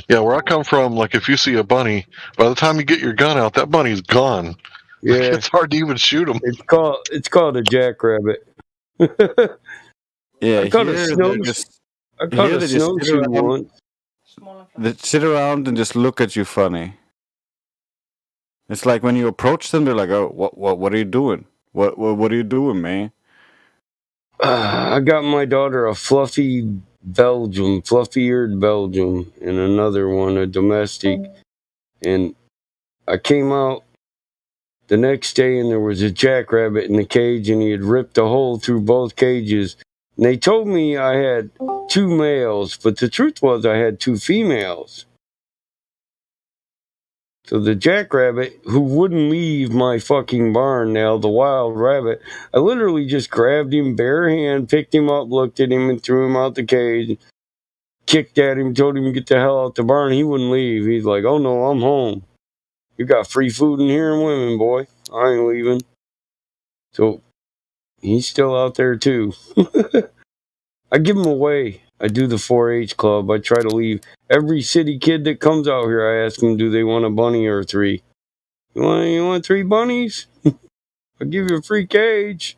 Yeah, where I come from, like if you see a bunny, by the time you get your gun out, that bunny's gone. Yeah, it's hard to even shoot them. It's called a jackrabbit. Yeah, I caught a snowshoe once. They sit around and just look at you funny. It's like when you approach them, they're like, "Oh, what are you doing? What are you doing, man?" I got my daughter a fluffy-eared Belgium, and another one, a domestic. And I came out the next day, and there was a jackrabbit in the cage, and he had ripped a hole through both cages. And they told me I had 2 males, but the truth was I had 2 females. So the jackrabbit, who wouldn't leave my fucking barn now, the wild rabbit, I literally just grabbed him bare hand, picked him up, looked at him, and threw him out the cage, kicked at him, told him to get the hell out the barn. He wouldn't leave. He's like, oh no, I'm home. You got free food in here and women, boy. I ain't leaving. So he's still out there too. I give him away. I do the 4-H club. I try to leave every city kid that comes out here. I ask them, do they want a bunny or 3? You want 3 bunnies? I'll give you a free cage.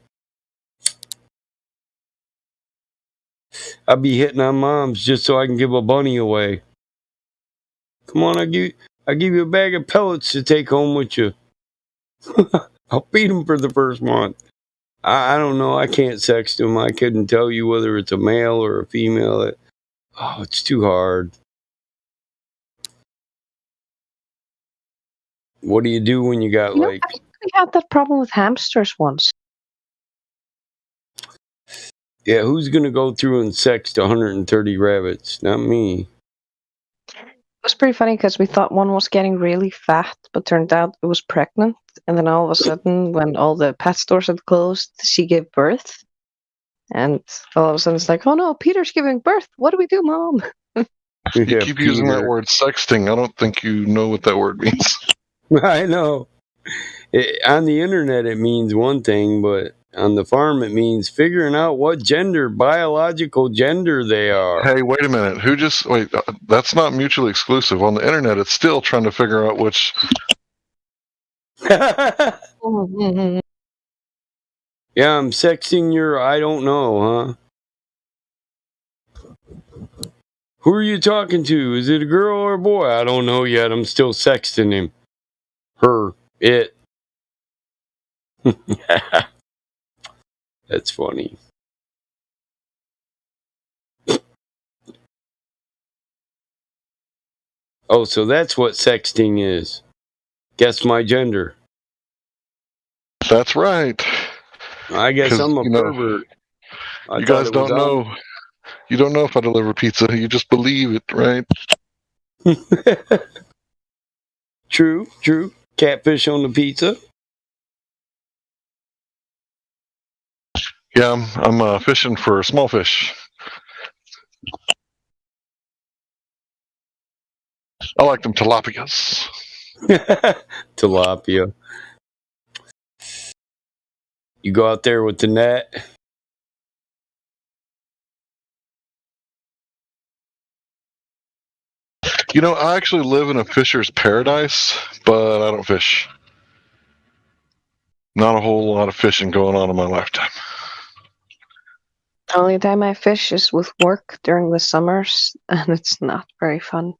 I'll be hitting on moms just so I can give a bunny away. Come on, I give you a bag of pellets to take home with you. I'll feed them for the first month. I don't know. I can't sext them. I couldn't tell you whether it's a male or a female. It's too hard. What do you do when you got I think we had that problem with hamsters once. Yeah, who's going to go through and sext 130 rabbits? Not me. It was pretty funny because we thought one was getting really fat, but turned out it was pregnant. And then all of a sudden, when all the pet stores had closed, she gave birth. And all of a sudden, it's like, oh no, Peter's giving birth. What do we do, Mom? You keep using that word sexting. I don't think you know what that word means. I know. On the internet, it means one thing, but on the farm, it means figuring out what biological gender they are. Hey, wait a minute. Wait, that's not mutually exclusive. On the internet, it's still trying to figure out which. Yeah, I'm sexting your I don't know, huh? Who are you talking to? Is it a girl or a boy? I don't know yet. I'm still sexting him. Her. It. That's funny. Oh, so that's what sexting is. Guess my gender. That's right. I guess I'm a pervert. You guys don't know. You don't know if I deliver pizza. You just believe it, right? True. Catfish on the pizza. Yeah, I'm fishing for small fish. I like them tilapias. Tilapia. You go out there with the net. I actually live in a fisher's paradise, but I don't fish. Not a whole lot of fishing going on in my lifetime. The only time I fish is with work during the summers, and it's not very fun.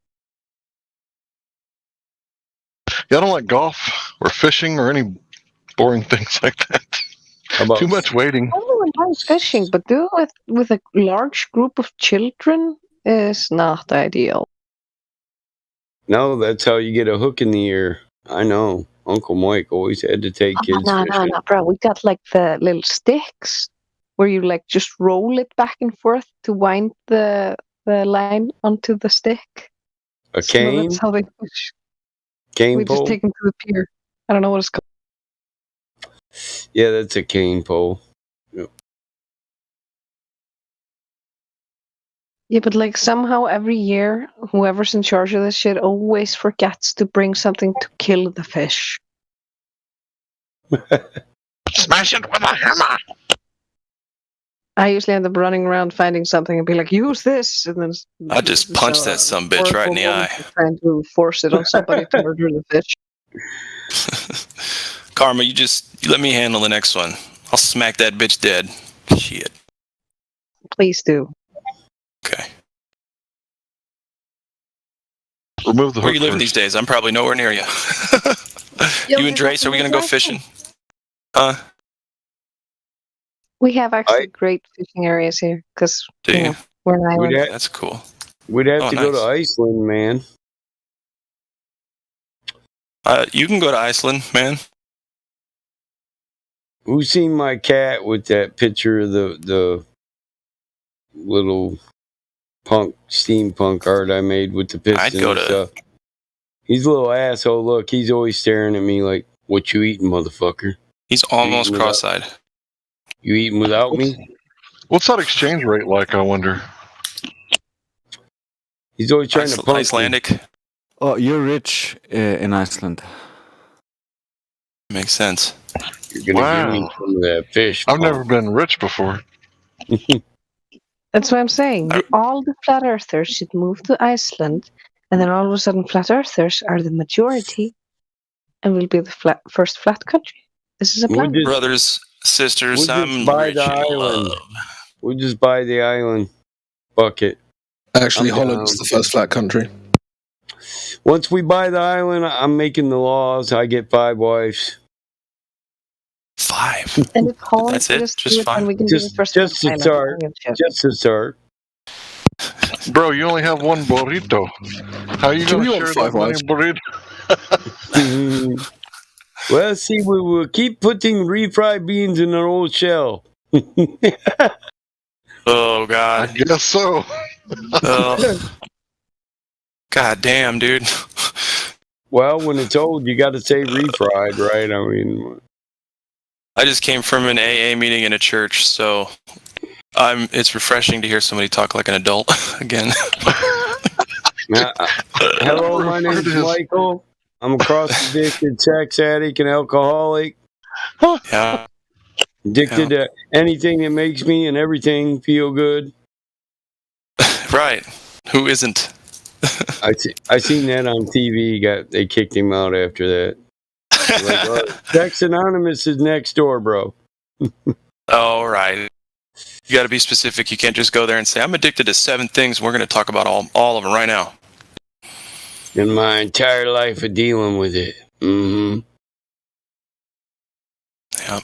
Yeah, I don't like golf or fishing or any boring things like that. Too much waiting. Everyone likes fishing, but do it with a large group of children is not ideal. No, that's how you get a hook in the ear. I know. Uncle Mike always had to take kids fishing. No, bro. We got like the little sticks where you like just roll it back and forth to wind the line onto the stick. A cane? That's how they fish. Cane we pole? just take them to the pier. I don't know what it's called. Yeah, that's a cane pole. Yep. Yeah, but like somehow every year, whoever's in charge of this shit always forgets to bring something to kill the fish. Smash it with a hammer! I usually end up running around finding something and be like, use this! And then I just punched that sumbitch right in the eye. Trying to force it on somebody to murder the fish. Karma, you let me handle the next one. I'll smack that bitch dead. Shit. Please do. Okay. Remove the Where are you living these days? I'm probably nowhere near you. You and Drace, are we going to go fishing? Huh? We have actually great fishing areas here because we're an island. That's cool. We'd have to go to Iceland, man. You can go to Iceland, man. Who's seen my cat with that picture of the little steampunk art I made with the piston and stuff? He's a little asshole. Look, he's always staring at me like, "What you eating, motherfucker?" He's almost cross-eyed. You eating without me? What's that exchange rate like, I wonder? He's always trying to punk Icelandic. Oh, you're rich in Iceland. Makes sense. You're gonna give me some of that fish. I've never been rich before. That's what I'm saying. All the flat earthers should move to Iceland, and then all of a sudden, flat earthers are the majority, and we'll be the first flat country. This is a plan. Brothers, sisters, I'm rich in love. We'll just buy the island. Fuck it. Actually, Holland's the first flat country. once we buy the island, I'm making the laws. I get 5 wives. 5. And if Holland That's it? just Just do it, then 5? we can do it for Just to start. Just to start. Bro, you only have one burrito. How are you Can going you to have share 5 that many wives? burritos? Well, see, we will keep putting refried beans in our old shell. Oh, God. I guess so. God damn, dude. Well, when it's old, you got to say refried, right? I mean, I just came from an AA meeting in a church, so it's refreshing to hear somebody talk like an adult again. hello, my name is Michael. I'm a cross-addicted sex addict and alcoholic. Yeah. Addicted to anything that makes me and everything feel good. Right. Who isn't? I seen that on TV. They kicked him out after that. Like, Sex Anonymous is next door, bro. Oh, right. You got to be specific. You can't just go there and say, I'm addicted to 7 things. We're going to talk about all of them right now. In my entire life of dealing with it. Mm-hmm. Yeah.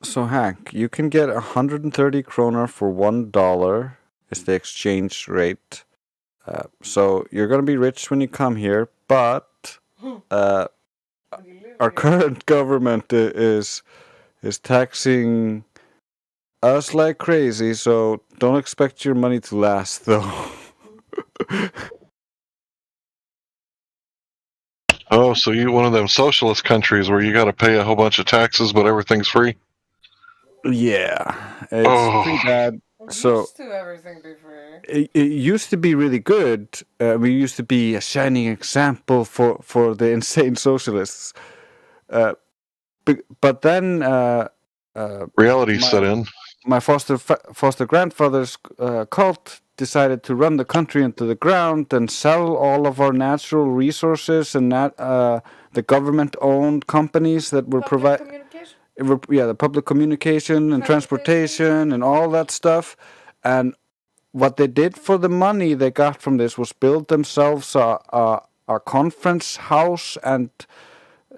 So, Hank, you can get 130 kroner for $1 is the exchange rate. So you're going to be rich when you come here, but our current government is taxing us like crazy, so don't expect your money to last, though. Oh, so you one of them socialist countries where you got to pay a whole bunch of taxes, but everything's free? Yeah, it's pretty bad. So Used to everything be free. it used to be really good. We used to be a shining example for the insane socialists. But then reality set in. My foster grandfather's cult decided to run the country into the ground and sell all of our natural resources and the government-owned companies that were providing. Yeah, the public communication and transportation and all that stuff. And what they did for the money they got from this was build themselves a conference house and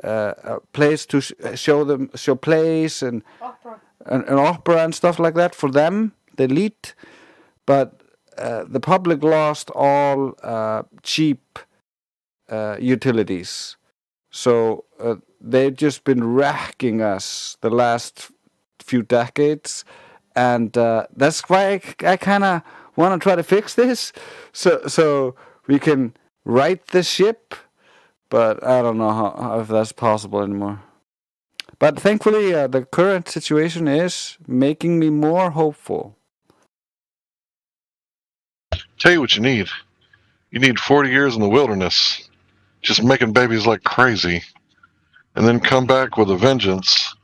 a place to show plays and opera and stuff like that for them, the elite. But the public lost all cheap utilities. So they've just been racking us the last few decades, and that's why I kind of want to try to fix this, so we can right the ship. But I don't know how if that's possible anymore. But thankfully, the current situation is making me more hopeful. Tell you what you need. You need 40 years in the wilderness, just making babies like crazy, and then come back with a vengeance.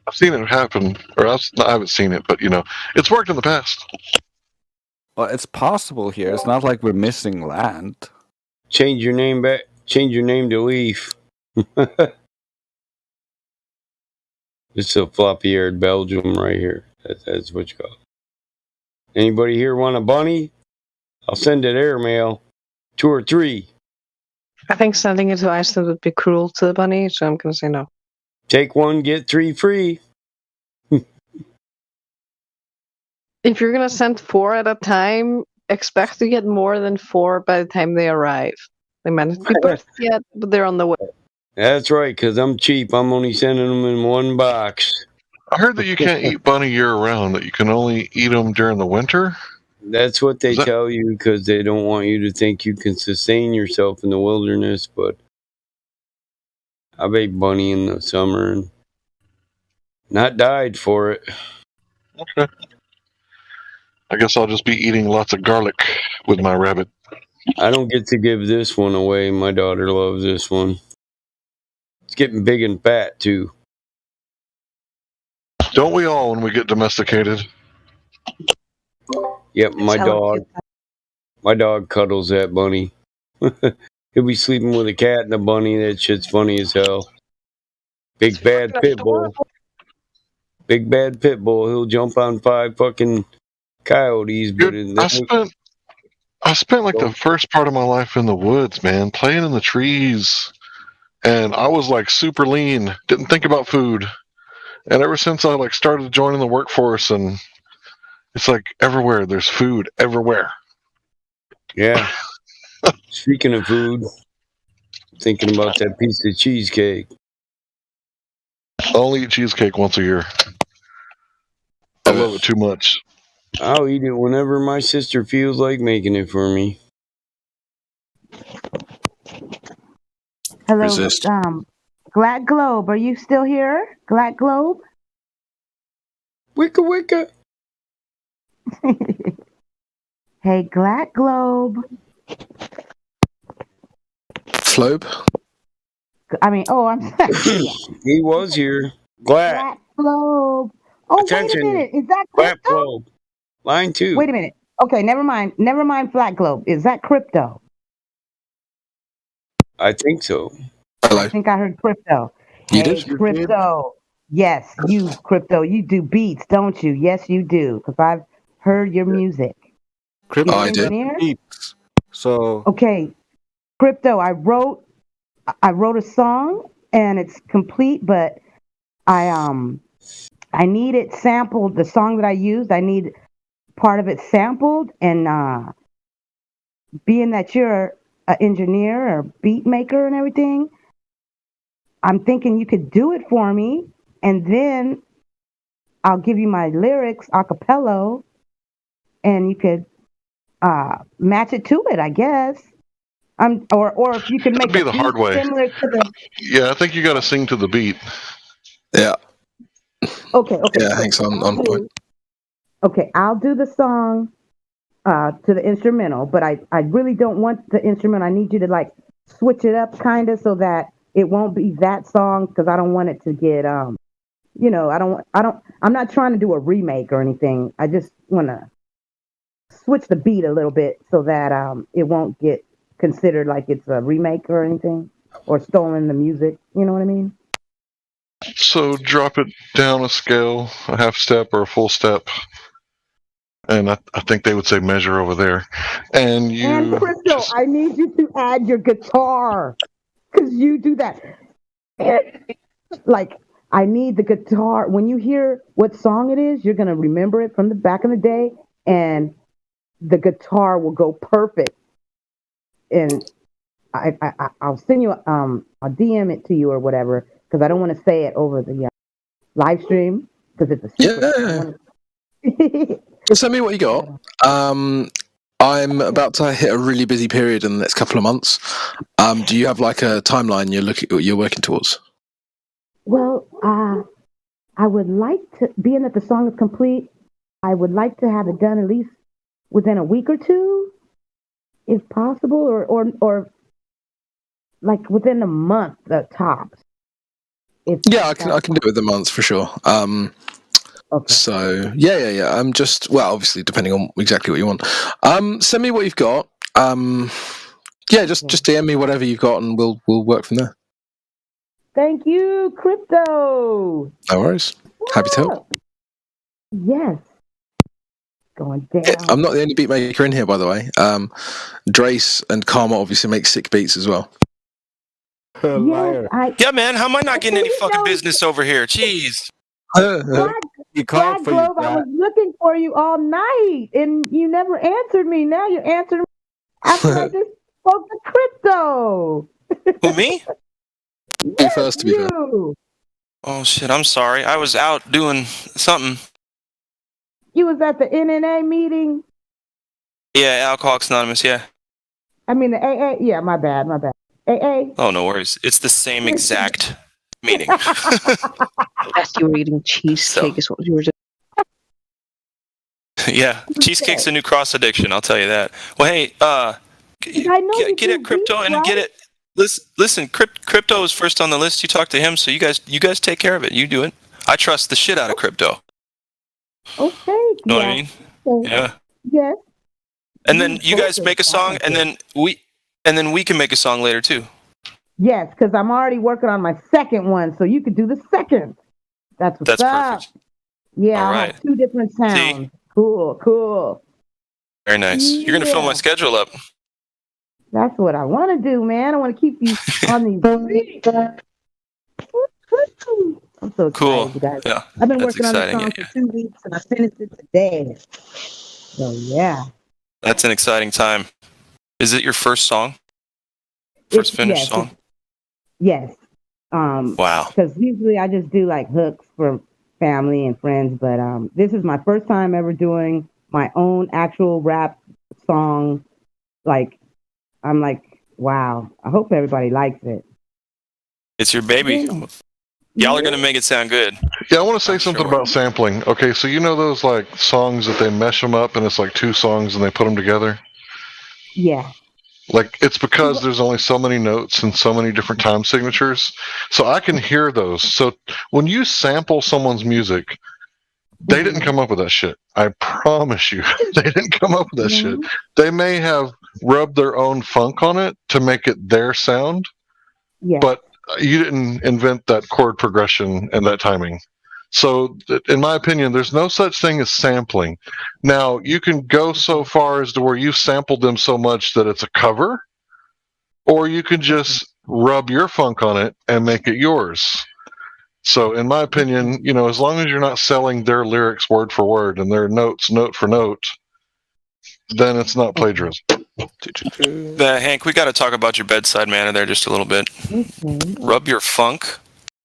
I've seen it happen, or I haven't seen it, but it's worked in the past. Well, it's possible here. It's not like we're missing land. Change your name back. Change your name to Leaf. It's a floppy-haired Belgium right here. That's what you call it. Anybody here want a bunny? I'll send it airmail. 2 or 3. I think sending it to Iceland would be cruel to the bunny, so I'm going to say no. Take 1, get 3 free. If you're going to send 4 at a time, expect to get more than 4 by the time they arrive. They might not be birthed yet, but they're on the way. That's right, because I'm cheap. I'm only sending them in 1 box. I heard that you can't eat bunny year-round, that you can only eat them during the winter? That's what they tell you, because they don't want you to think you can sustain yourself in the wilderness, but I've ate bunny in the summer and not died for it. Okay. I guess I'll just be eating lots of garlic with my rabbit. I don't get to give this one away. My daughter loves this one. It's getting big and fat, too. Don't we all when we get domesticated? Yep, my dog cuddles that bunny. He'll be sleeping with a cat and a bunny. That shit's funny as hell. Big bad pit bull. Big bad pit bull. He'll jump on 5 fucking coyotes. Dude, but I spent like the first part of my life in the woods, man, playing in the trees. And I was like super lean, didn't think about food. And ever since I like started joining the workforce, and it's like everywhere there's food everywhere. Yeah. Speaking of food, thinking about that piece of cheesecake. I only eat cheesecake once a year. I love it too much. I'll eat it whenever my sister feels like making it for me. Hello, Resist. Glad Globe. Are you still here? Glad Globe? Wicca. Hey, Glad Globe. Flobe? I'm sorry. He was here. Glad. Glad Globe. Oh, Attention. wait a minute. Is that Glad crypto? Globe. Line 2. Wait a minute. Okay, never mind. Never mind Flat Globe. Is that crypto? I think so. I think I heard crypto. You Hey, did? crypto. Yes, you crypto. You do beats, don't you? Yes, you do. Because I've heard your music. Crypto I did. Engineer? So Okay, crypto. I wrote a song and it's complete, but I need it sampled. The song that I used, I need part of it sampled. And being that you're an engineer or beat maker and everything, I'm thinking you could do it for me, and then I'll give you my lyrics a cappella, and you could match it to it, I guess. Or if you could make That'd be a the beat hard way. similar to the. Yeah, I think you got to sing to the beat. Yeah. Okay. Yeah, Hank's on point. Okay, I'll do the song to the instrumental, but I really don't want the instrument. I need you to like switch it up kind of so that it won't be that song, because I don't want it to get I'm not trying to do a remake or anything. I just want to switch the beat a little bit so that it won't get considered like it's a remake or anything, or stolen the music. You know what I mean? So drop it down a scale, a half step or a full step. And I think they would say measure over there. And you. And Crystal, I need you to add your guitar, because you do that. Like, I need the guitar. When you hear what song it is, you're gonna remember it from the back in the day, and the guitar will go perfect. And I'll send you I'll DM it to you or whatever, because I don't want to say it over the live stream, because it's a secret. Yeah. Well, send me what you got. I'm about to hit a really busy period in the next couple of months. Do you have like a timeline you're working towards? Well, I would like to, being that the song is complete, I would like to have it done at least within a week or two, if possible, or like within a month, the tops. Yeah, I can do it within a month for sure. Okay. So yeah. I'm just, well, obviously depending on exactly what you want. Send me what you've got. Just DM me whatever you've got, and we'll work from there. Thank you, Crypto. No worries. Happy to help. Yes. Going down. I'm not the only beat maker in here, by the way. Drace and Karma obviously make sick beats as well. Liar. Yeah, man. How am I not getting any fucking business over here? Jeez. Glad Globe, I was looking for you all night, and you never answered me. Now you answered me after I just spoke to Crypto. Who, me? You first, to be fair. Oh shit! I'm sorry. I was out doing something. You was at the NNA meeting? Yeah, Alcoholics Anonymous. Yeah. I mean the AA. Yeah, my bad. AA. Oh, no worries. It's the same exact meaning. Yes, you were eating cheesecake is what you were doing. Yeah, cheesecake's a new cross addiction. I'll tell you that. Well, hey, get it, Crypto, and get it. Listen, Crypto is first on the list. You talk to him, so you guys take care of it. You do it. I trust the shit out of Crypto. Okay. Know what I mean? Yeah. Yes. And then you guys make a song, and then we can make a song later too. Yes, because I'm already working on my second one, so you could do the second. That's what's up. Perfect. Yeah, All I right. have 2 different sounds. Cool. Very nice. Yeah. You're gonna fill my schedule up. That's what I want to do, man. I want to keep you on these beats. I'm so excited, Cool. you guys. Yeah. I've been That's working on the exciting. song for 2 weeks, and I finished it today. So yeah. That's an exciting time. Is it your first song? First finished song? Yes. Wow. Because usually I just do like hooks for family and friends, but this is my first time ever doing my own actual rap song. Like, I'm like, wow. I hope everybody likes it. It's your baby. Yeah. Y'all are gonna make it sound good. Yeah, I want to say something about sampling. Okay, so you know those like songs that they mesh them up and it's like 2 songs and they put them together? Yeah. Like, it's because there's only so many notes and so many different time signatures. So I can hear those. So when you sample someone's music, they didn't come up with that shit. I promise you. They didn't come up with that shit. They may have rubbed their own funk on it to make it their sound. Yeah. But you didn't invent that chord progression and that timing. So, in my opinion, there's no such thing as sampling. Now, you can go so far as to where you've sampled them so much that it's a cover, or you can just rub your funk on it and make it yours. So, in my opinion, you know, as long as you're not selling their lyrics word for word and their notes note for note, then it's not plagiarism. Hank, we got to talk about your bedside manner there just a little bit. Rub your funk.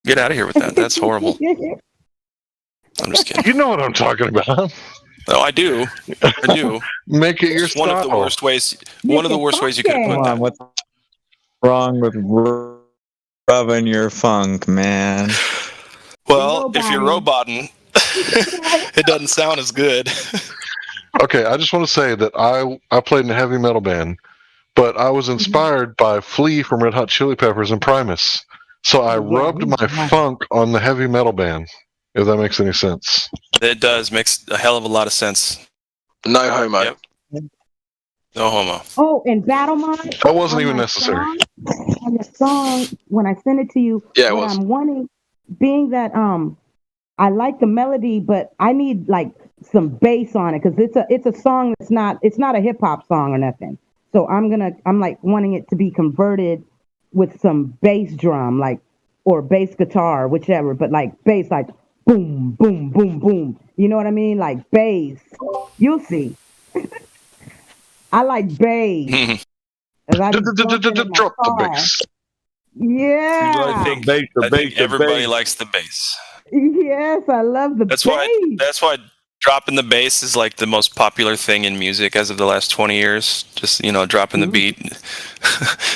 Get out of here with that. That's horrible. I'm just kidding. You know what I'm talking about. Oh, I do. I do. Make it your It's one of the worst ways. One of the worst ways you could have put that. What's wrong with rubbing your funk, man? Well, if you're roboting, it doesn't sound as good. Okay, I just want to say that I played in a heavy metal band, but I was inspired by Flea from Red Hot Chili Peppers and Primus. So I rubbed my funk on the heavy metal band, if that makes any sense. It does. Makes a hell of a lot of sense. No homo. Yep. No homo. Oh, and Battle Mind. That wasn't even necessary. On the song, when I send it to you, yeah, what I'm wanting, being that I like the melody, but I need like some bass on it because it's a song that's not a hip hop song or nothing. So I'm like wanting it to be converted with some bass drum, like, or bass guitar, whichever, but like bass, like boom, boom, boom, boom. You know what I mean? Like bass. You'll see. I like bass. Drop the bass. Yeah. I think everybody likes the bass. Yes, I love the bass. That's why dropping the bass is like the most popular thing in music as of the last 20 years. Just, you know, dropping the beat.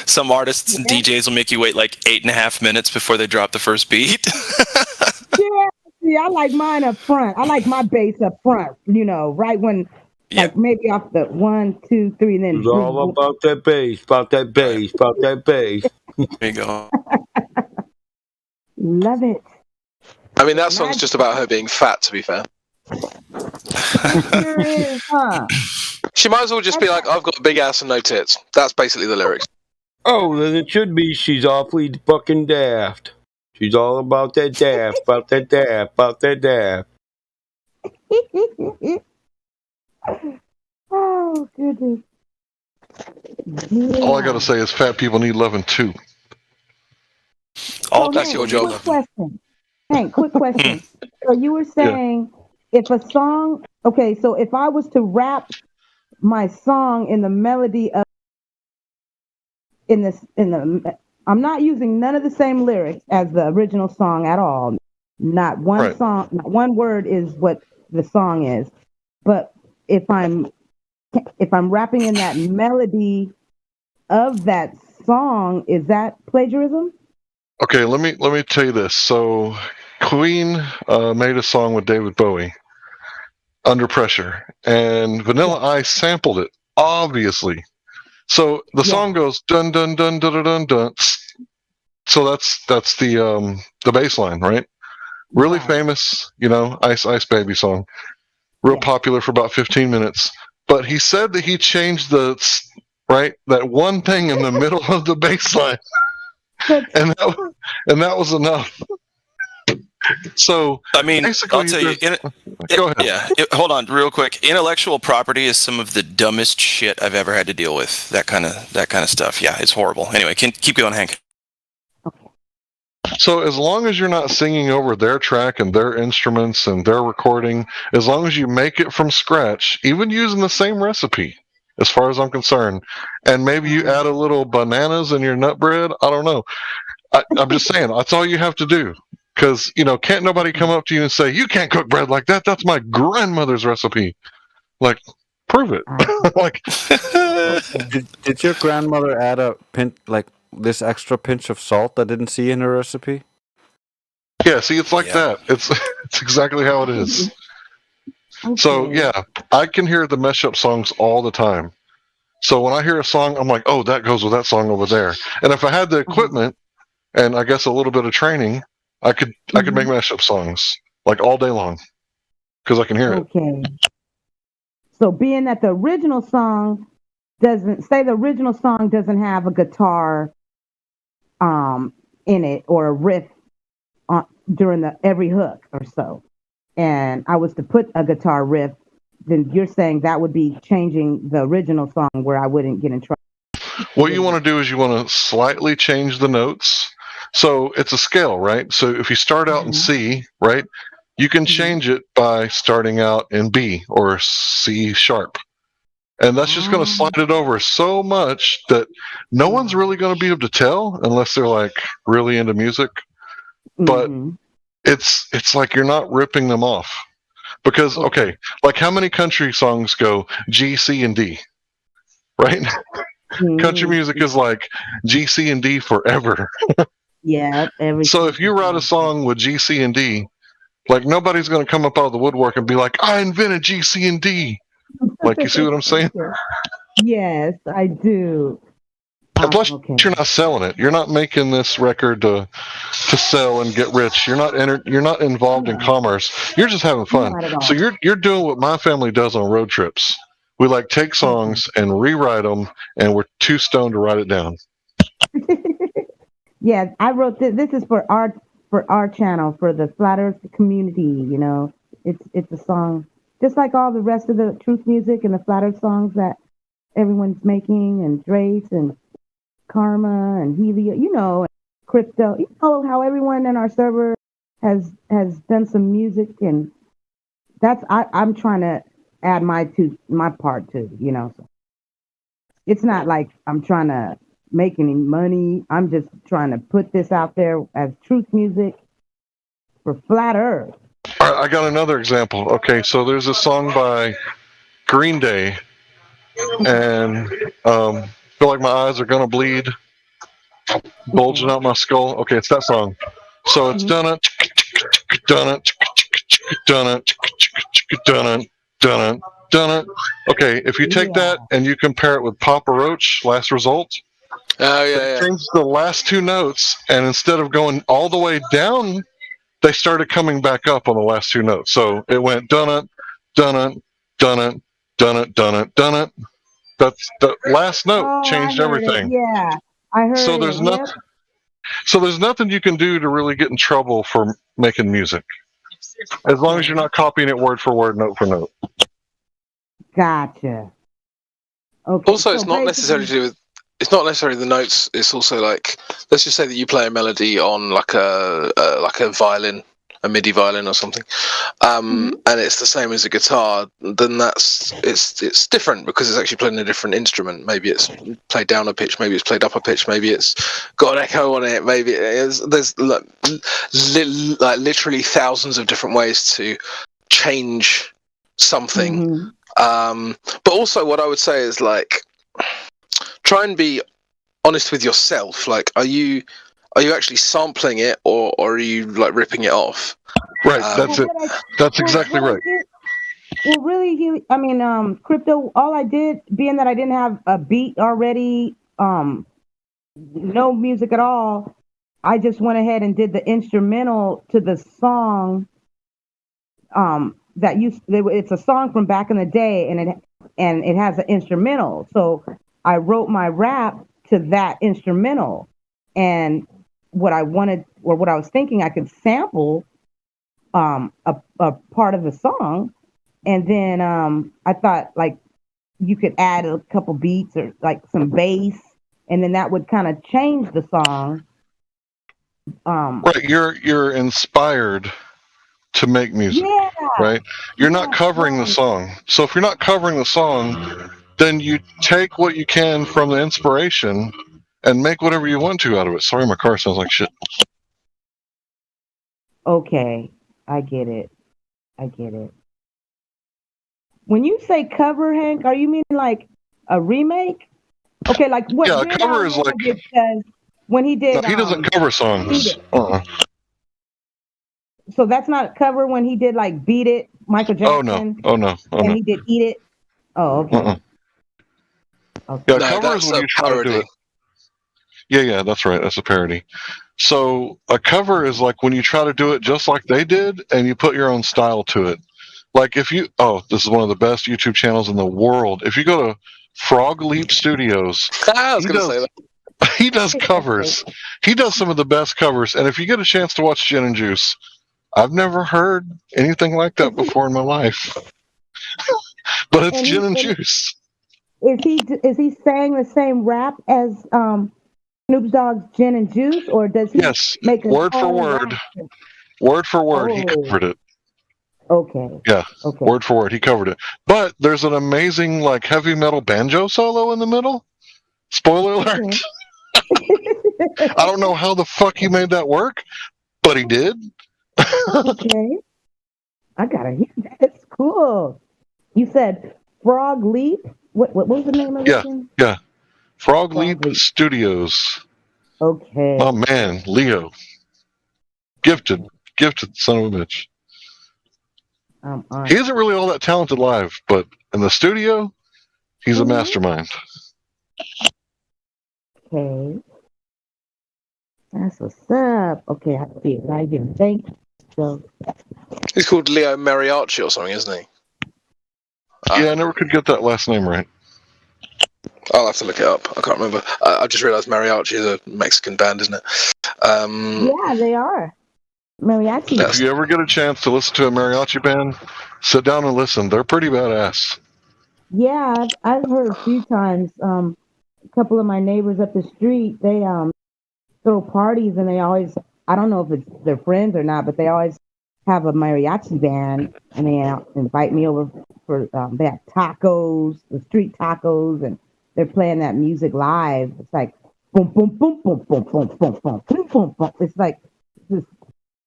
Some artists and DJs will make you wait like 8.5 minutes before they drop the first beat. Yeah, see, I like mine up front. I like my bass up front, you know, right when, like maybe off the 1, 2, 3, and then. It's all about that bass, about that bass, about that bass. There you go. Love it. I mean, that song's just about her being fat, to be fair. Sure is, huh? She might as well just be like, I've got a big ass and no tits. That's basically the lyrics. Oh, then it should be she's awfully fucking daft. She's all about that daft, about that daft, about that daft. Oh, goodness. All I gotta say is fat people need loving too. That's your job. Quick question. Hank, quick question. So you were saying if a song, okay, so if I was to rap my song in the melody of, I'm not using none of the same lyrics as the original song at all. Not one song, not one word is what the song is. But if I'm rapping in that melody of that song, is that plagiarism? Okay, let me tell you this. So Queen made a song with David Bowie, Under Pressure, and Vanilla Ice sampled it, obviously. So the song goes dun dun dun dun dun dun dun. So that's the bass line, right? Really famous, you know, Ice Ice Baby song. Real popular for about 15 minutes. But he said that he changed that one thing in the middle of the bass line. And that was enough. So I mean, basically, I'll tell you. Go ahead. Yeah, hold on, real quick. Intellectual property is some of the dumbest shit I've ever had to deal with. That kind of stuff. Yeah, it's horrible. Anyway, keep going, Hank. So as long as you're not singing over their track and their instruments and their recording, as long as you make it from scratch, even using the same recipe, as far as I'm concerned, and maybe you add a little bananas in your nut bread, I don't know. I'm just saying, that's all you have to do. Because, can't nobody come up to you and say, you can't cook bread like that. That's my grandmother's recipe. Like, prove it. Like, did your grandmother add a pinch, like this extra pinch of salt I didn't see in her recipe? Yeah, see, it's like that. It's exactly how it is. So, yeah, I can hear the mesh-up songs all the time. So when I hear a song, I'm like, oh, that goes with that song over there. And if I had the equipment, and I guess a little bit of training, I could make mashup songs like all day long because I can hear it. Okay. So being that the original song doesn't have a guitar in it or a riff during every hook or so, and I was to put a guitar riff, then you're saying that would be changing the original song where I wouldn't get in trouble. What you want to do is you want to slightly change the notes. So it's a scale, right? So if you start out in C, right, you can change it by starting out in B or C sharp. And that's just going to slide it over so much that no one's really going to be able to tell unless they're like really into music. But it's like you're not ripping them off. Because, okay, like how many country songs go G, C, and D, right? Country music is like G, C, and D forever. Yeah. So if you write a song with G, C, and D, like nobody's going to come up out of the woodwork and be like, I invented G, C, and D. Like, you see what I'm saying? Yes, I do. And plus, you're not selling it. You're not making this record to sell and get rich. You're not involved in commerce. You're just having fun. So you're doing what my family does on road trips. We like take songs and rewrite them, and we're too stoned to write it down. Yeah, I wrote this. This is for our channel, for the Flat Earth community. It's a song just like all the rest of the truth music and the Flat Earth songs that everyone's making, and Drace and Karma and Helia, and Crypto. You know how everyone in our server has done some music, and that's I'm trying to add my part too. So it's not like I'm trying to make any money. I'm just trying to put this out there as truth music for Flat Earth. All right, I got another example. Okay, so there's a song by Green Day, and feel like my eyes are gonna bleed, bulging out my skull. Okay, it's that song. So it's done it, Okay, if you take that and you compare it with Papa Roach, Last Result, they changed the last two notes, and instead of going all the way down, they started coming back up on the last two notes. So it went dun it, dun it, dun it, dun it, dun it, dun it. That's the last note changed everything. Yeah, I heard. So there's nothing. So there's nothing you can do to really get in trouble for making music, as long as you're not copying it word for word, note for note. Gotcha. Okay. Also, it's not necessarily to do with. It's not necessarily the notes. It's also like, let's just say that you play a melody on like a violin, a MIDI violin or something, and it's the same as a guitar. Then it's different because it's actually playing a different instrument. Maybe it's played down a pitch. Maybe it's played up a pitch. Maybe it's got an echo on it. Maybe there's like literally thousands of different ways to change something. But also, what I would say is like, try and be honest with yourself. Like, are you actually sampling it, or are you like ripping it off? Right, that's it. That's exactly right. Well, really, Crypto, all I did, being that I didn't have a beat already, no music at all, I just went ahead and did the instrumental to the song. It's a song from back in the day, and it has an instrumental. So I wrote my rap to that instrumental, and what I wanted, or what I was thinking I could sample a part of the song, and then I thought like you could add a couple beats or like some bass, and then that would kind of change the song. Right, you're inspired to make music, right? You're not covering the song. So if you're not covering the song, then you take what you can from the inspiration and make whatever you want to out of it. Sorry, my car sounds like shit. Okay, I get it. When you say cover, Hank, are you meaning like a remake? Okay, like what? Yeah, a cover is like when he did. No, he doesn't cover songs. So that's not a cover when he did like Beat It, Michael Jackson. Oh no. And he did Eat It. Oh, okay. Yeah, cover is when you try to do it. Yeah, that's right. That's a parody. So a cover is like when you try to do it just like they did, and you put your own style to it. Like if you, this is one of the best YouTube channels in the world. If you go to Frog Leap Studios, I was going to say that. He does covers. He does some of the best covers. And if you get a chance to watch Gin and Juice, I've never heard anything like that before in my life. But it's Gin and Juice. Is he saying the same rap as Snoop Dogg's Gin and Juice, or does he make word for word? Word for word, he covered it. Okay. Yeah. Okay. Word for word, he covered it. But there's an amazing like heavy metal banjo solo in the middle. Spoiler alert. I don't know how the fuck he made that work, but he did. Okay. I gotta hear that. It's cool. You said Frog Leap? What was the name of it? Yeah. Frog Leap Studios. Okay. Oh man, Leo. Gifted son of a bitch. He isn't really all that talented live, but in the studio, he's a mastermind. Okay. That's what's up. Okay, I see it right here. Thank you. So, he's called Leo Mariachi or something, isn't he? Yeah, I never could get that last name right. I'll have to look it up. I can't remember. I just realised Mariachi is a Mexican band, isn't it? yeah, they are. Mariachi. If you ever get a chance to listen to a mariachi band, sit down and listen. They're pretty badass. Yeah, I've heard a few times. A couple of my neighbors up the street, they throw parties, and they always, I don't know if it's their friends or not, but they always have a mariachi band, and they invite me over for, they have tacos, the street tacos, and they're playing that music live. It's like, boom, boom, boom, boom, boom, boom, boom, boom, boom, boom, boom. It's like just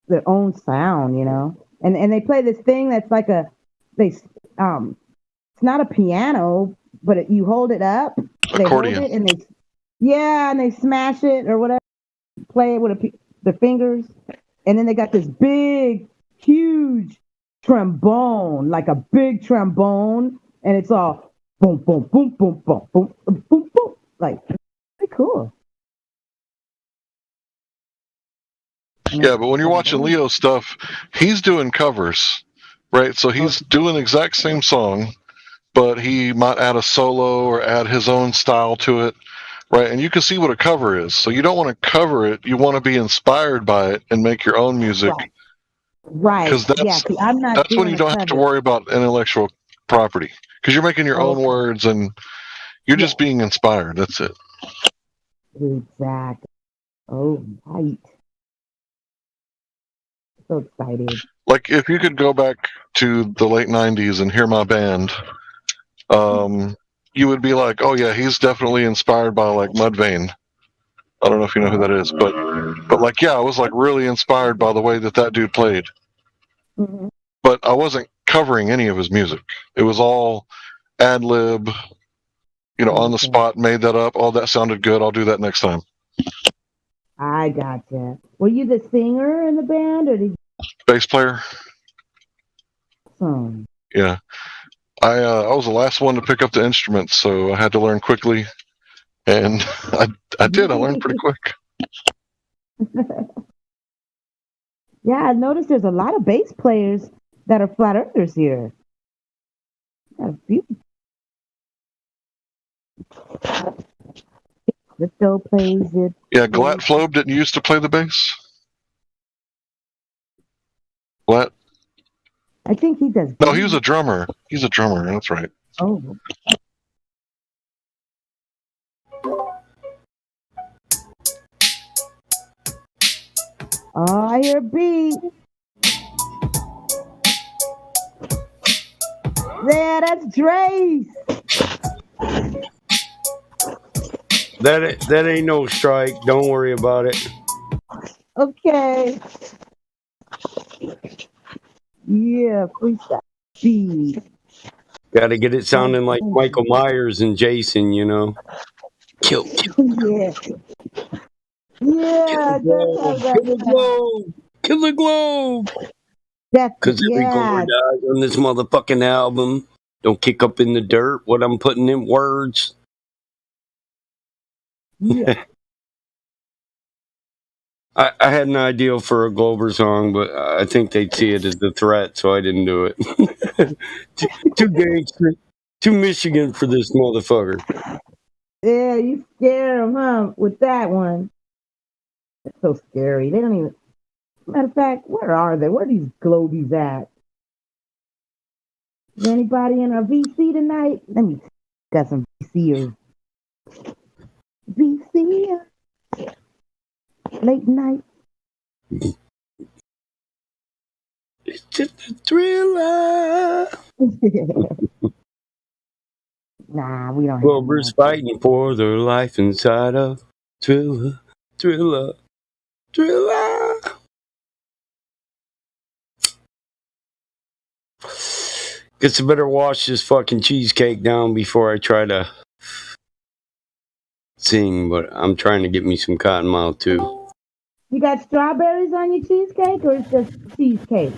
their own sound, you know? And they play this thing that's like it's not a piano, but you hold it up, they hold it, and they smash it or whatever, play it with the fingers, and then they got this big, huge trombone, like a big trombone, and it's all boom, boom, boom, boom, boom, boom, boom, boom, boom. Like, pretty cool. Yeah, but when you're watching Leo's stuff, he's doing covers, right? So he's doing the exact same song, but he might add a solo or add his own style to it, right? And you can see what a cover is. So you don't want to cover it. You want to be inspired by it and make your own music. Right. Because that's when you don't have to worry about intellectual property. Because you're making your own words and you're just being inspired. That's it. Exactly. Oh, right. So excited. Like if you could go back to the late 90s and hear my band, you would be like, oh yeah, he's definitely inspired by like Mudvayne. I don't know if you know who that is, but like, yeah, I was like really inspired by the way that dude played. Mm-hmm. But I wasn't covering any of his music. It was all ad lib, on the spot, made that up. Oh, that sounded good. I'll do that next time. I gotcha. Were you the singer in the band, or did you? Bass player. Yeah. I was the last one to pick up the instruments, so I had to learn quickly, and I did. I learned pretty quick. Yeah, I noticed there's a lot of bass players that are flat earthers here. A few. Crypto plays it. Yeah, Glat Flobe didn't used to play the bass. Glat I think he does. No, he was a drummer. He's a drummer. That's right. Oh. Oh, I hear a beat. Yeah, that's Dre's. That ain't no strike. Don't worry about it. Okay. Yeah, freestyle beat. Got to get it sounding like Michael Myers and Jason, you know. Kill. Yeah. Yeah, Kill the globe. Kill the globe. Because every globe dies on this motherfucking album. Don't kick up in the dirt what I'm putting in words. Yeah. I had an idea for a Glober song, but I think they'd see it as a threat, so I didn't do it. Too gangster. Too Michigan for this motherfucker. Yeah, you scare them, huh? With that one. That's so scary. They don't even. Matter of fact, where are they? Where are these Globies at? Is anybody in a VC tonight? Let me see. Got some VCers. VC. Late night. It's just a thriller. Nah, we don't. Glober's fighting for their life inside of Thriller. Guess I better wash this fucking cheesecake down before I try to sing, but I'm trying to get me some cottonmouth too. You got strawberries on your cheesecake, or it's just cheesecake?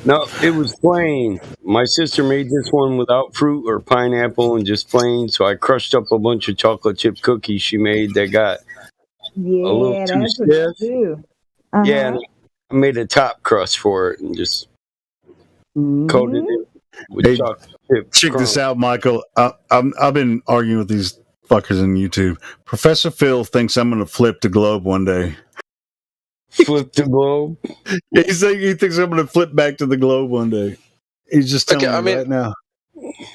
No, it was plain. My sister made this one without fruit or pineapple and just plain, so I crushed up a bunch of chocolate chip cookies she made that got a little too that's stiff. what you do. Uh-huh. Yeah, and I made a top crust for it and just coated it with chocolate chip. Check this out, Michael. I've been arguing with these fuckers on YouTube. Professor Phil thinks I'm going to flip the globe one day. Flip the globe? Yeah, he thinks I'm going to flip back to the globe one day. He's just telling me right now.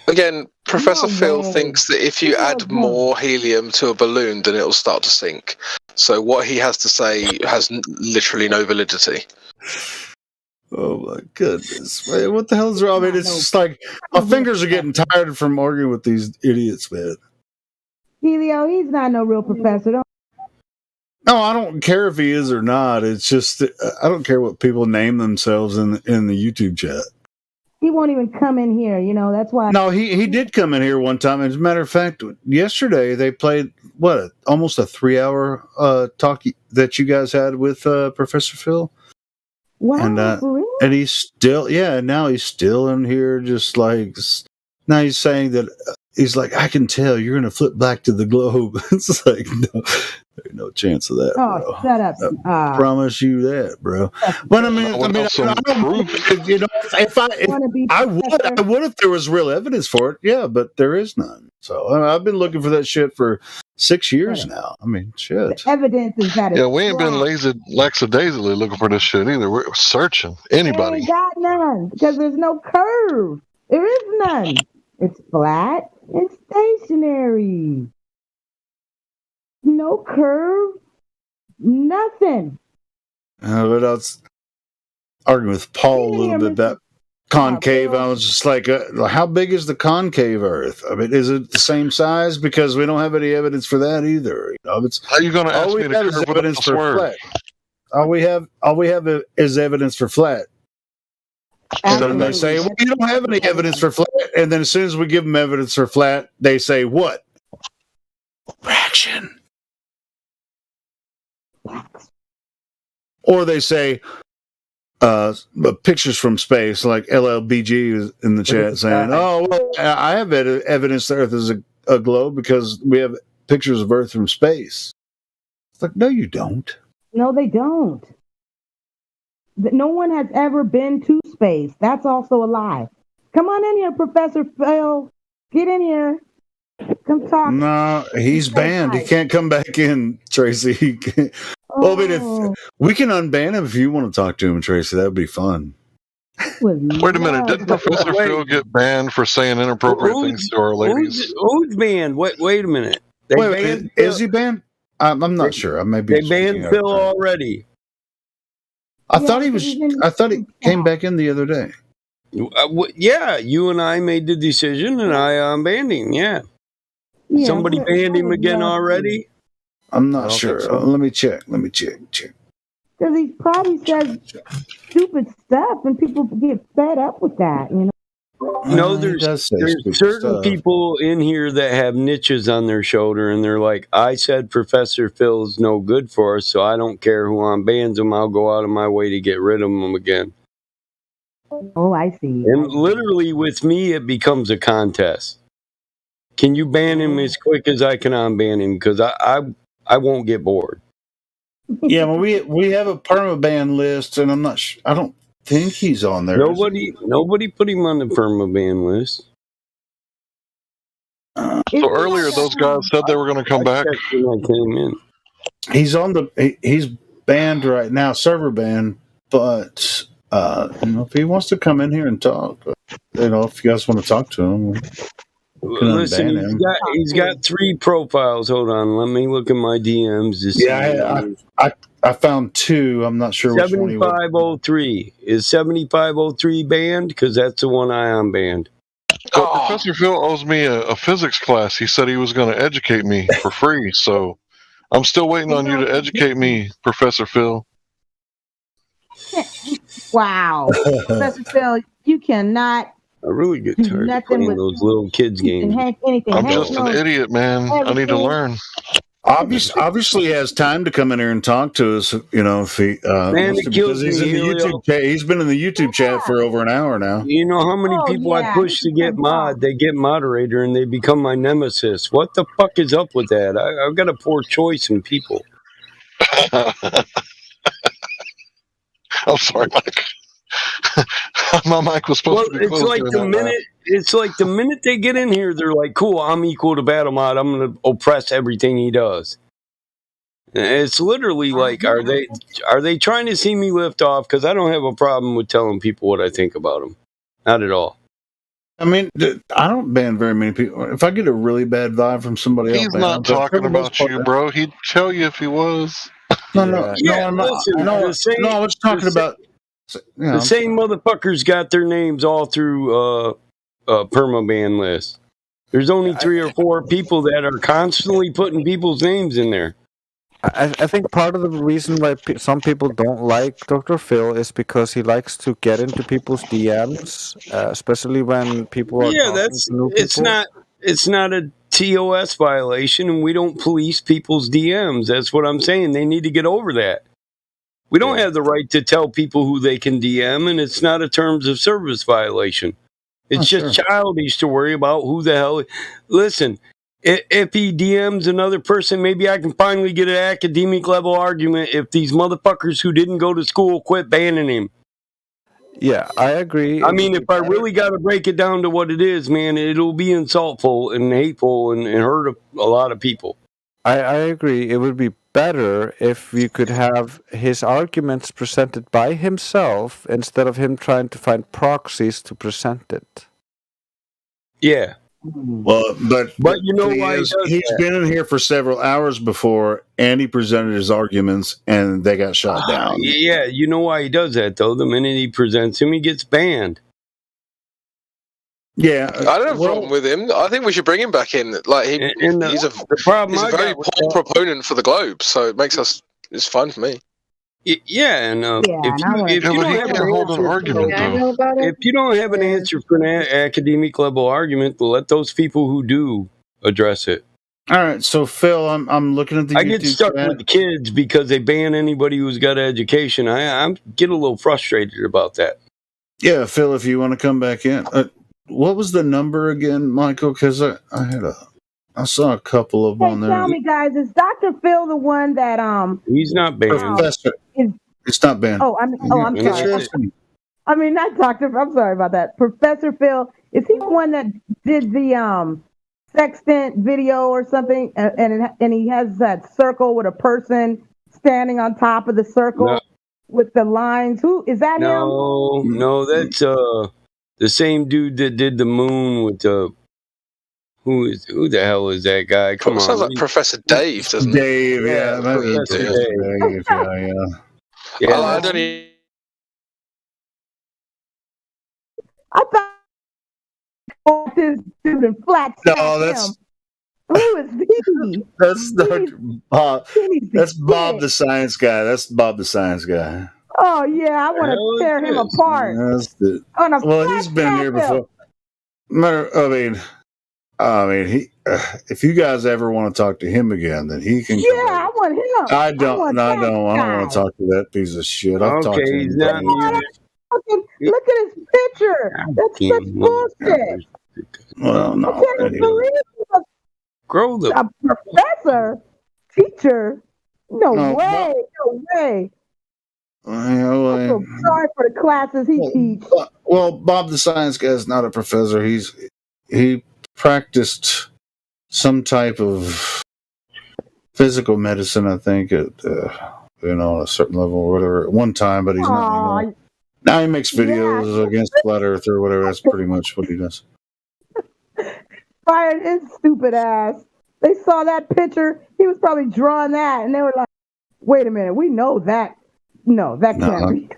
Again, Professor Phil thinks that if you add more helium to a balloon, then it'll start to sink. So what he has to say has literally no validity. Oh my goodness, man. What the hell is wrong? I mean, it's just like my fingers are getting tired from arguing with these idiots, man. Helio, he's not no real professor. No, I don't care if he is or not. It's just I don't care what people name themselves in the YouTube chat. He won't even come in here, you know. That's why. No, he did come in here one time. As a matter of fact, yesterday they played almost a 3-hour talk that you guys had with Professor Phil. Wow, for real? And he's still, now he's still in here, just like now he's saying that he's like, I can tell you're gonna flip back to the globe. It's like there's no chance of that. Oh, bro. shut up! I promise you that, bro. But I mean, I don't, you know, if I would if there was real evidence for it, yeah, but there is none. So I've been looking for that shit for 6 years now. I mean, shit. The evidence is that it's we ain't been lackadaisically looking for this shit either. We're searching anybody. ain't got none because there's no curve. There is none. It's flat and stationary. No curve. Nothing. But I was arguing with Paul a little bit about concave. I was just like, how big is the concave Earth? I mean, is it the same size? Because we don't have any evidence for that either. You know, how are you going to ask me to curve evidence for swerve? flat. All we have is evidence for flat. And then they say, well, you don't have any evidence for flat. And then as soon as we give them evidence for flat, they say what? Fraction. Or they say pictures from space, like LLBG is in the chat saying, oh, well, I have evidence the Earth is a globe because we have pictures of Earth from space. It's like, no, you don't. No, they don't. No one has ever been to space. That's also a lie. Come on in here, Professor Phil. Get in here. Come talk. No, he's banned. He can't come back in, Tracy. He can't. Well, I mean, if we can unban him if you want to talk to him, Tracy, that would be fun. Wait a minute. Didn't Professor Phil get banned for saying inappropriate things to our ladies? Who's banned? Wait a minute. Wait, is he banned? I'm not sure. I may be. They banned Phil already. I thought he came back in the other day. Yeah, you and I made the decision, and I banned him. Yeah. Somebody banned him again already. I'm not sure. So. Let me check. Because he probably says stupid stuff, and people get fed up with that. There's certain people in here that have niches on their shoulder, and they're like, I said Professor Phil's no good for us, so I don't care who unbans him. I'll go out of my way to get rid of him again. Oh, I see. And literally with me, it becomes a contest. Can you ban him as quick as I can unban him? Because I won't get bored. Yeah, well, we have a permaban list, and I'm not sure. I don't think he's on there. Nobody put him on the permaban list. So earlier, those guys said they were going to come back. When I came in. He's banned right now, server banned. But if he wants to come in here and talk, if you guys want to talk to him, listen, he's got 3 profiles. Hold on, let me look at my DMs to see. Yeah, I found 2. I'm not sure which one he was. 7503 is 7503 banned because that's the one I unbanned. Professor Phil owes me a physics class. He said he was going to educate me for free, so I'm still waiting on you to educate me, Professor Phil. Wow, Professor Phil, you cannot. I really get tired of playing those little kids games. I'm just an idiot, man. I need to learn. Obviously, he has time to come in here and talk to us. If he he's in the YouTube chat. He's been in the YouTube chat for over an hour now. You know how many people I push to get mod? They get moderator and they become my nemesis. What the fuck is up with that? I've got a poor choice in people. I'm sorry, Mike. My mic was supposed to be closed. It's like the minute they get in here, they're like, "Cool, I'm equal to BattleMod. I'm going to oppress everything he does." It's literally like, are they trying to see me lift off? Because I don't have a problem with telling people what I think about them, not at all. I mean, I don't ban very many people. If I get a really bad vibe from somebody else, he's not talking about you, bro. He'd tell you if he was. No, I'm not. I was talking about. The same motherfuckers got their names all through permaban list. There's only 3 or 4 people that are constantly putting people's names in there. I think part of the reason why some people don't like Dr. Phil is because he likes to get into people's DMs, especially when people are talking to new people. It's not a TOS violation, and we don't police people's DMs. That's what I'm saying. They need to get over that. We don't have the right to tell people who they can DM, and it's not a terms of service violation. It's just childish to worry about who the hell. Listen, if he DMs another person, maybe I can finally get an academic level argument if these motherfuckers who didn't go to school quit banning him. Yeah, I agree. I mean, if I really got to break it down to what it is, man, it'll be insultful and hateful and hurt a lot of people. I agree. It would be better if we could have his arguments presented by himself instead of him trying to find proxies to present it. Yeah. Well, but you know why he's been in here for several hours before, and he presented his arguments, and they got shot down. Yeah, you know why he does that, though? The minute he presents him, he gets banned. Yeah, I don't have a problem with him. I think we should bring him back in. Like he's a very poor proponent for the Globe, so it makes it's fun for me. Yeah, and if you don't have an answer for an academic level argument, let those people who do address it. All right, so Phil, I'm looking at the. I get stuck with the kids because they ban anybody who's got education. I get a little frustrated about that. Yeah, Phil, if you want to come back in. What was the number again, Michael? Because I saw a couple of them on there. Tell me, guys, is Dr. Phil the one that He's not banned. Professor, it's not banned. I'm sorry. I mean, not Dr. I'm sorry about that. Professor Phil, is he the one that did the sextant video or something? And he has that circle with a person standing on top of the circle. with the lines. Who is that? No, that's the same dude that did the moon with the. Who the hell is that guy? Come on. Sounds like Professor Dave, doesn't it? Dave, yeah, Professor Dave. Yeah, I don't even. I thought this dude in flat. No, that's. Who is he? That's Dr. Bob. That's Bob the Science Guy. That's Bob the Science Guy. Oh yeah, I want to tear him apart. Well, he's been here before. I mean, he. If you guys ever want to talk to him again, then he can. Yeah, I want him. I don't want to talk to that piece of shit. I've talked to him. Look at his picture. That's such bullshit. Well, no. I can't even believe it. A professor, teacher. No way. No way. I'm so sorry for the classes he teaches. Well, Bob the Science Guy is not a professor. He practiced some type of physical medicine, I think, at a certain level or whatever at one time, but he's not anymore. Now he makes videos against Flat Earth or whatever. That's pretty much what he does. Fired his stupid ass. They saw that picture. He was probably drawing that, and they were like, "Wait a minute, we know that. No, that can't be."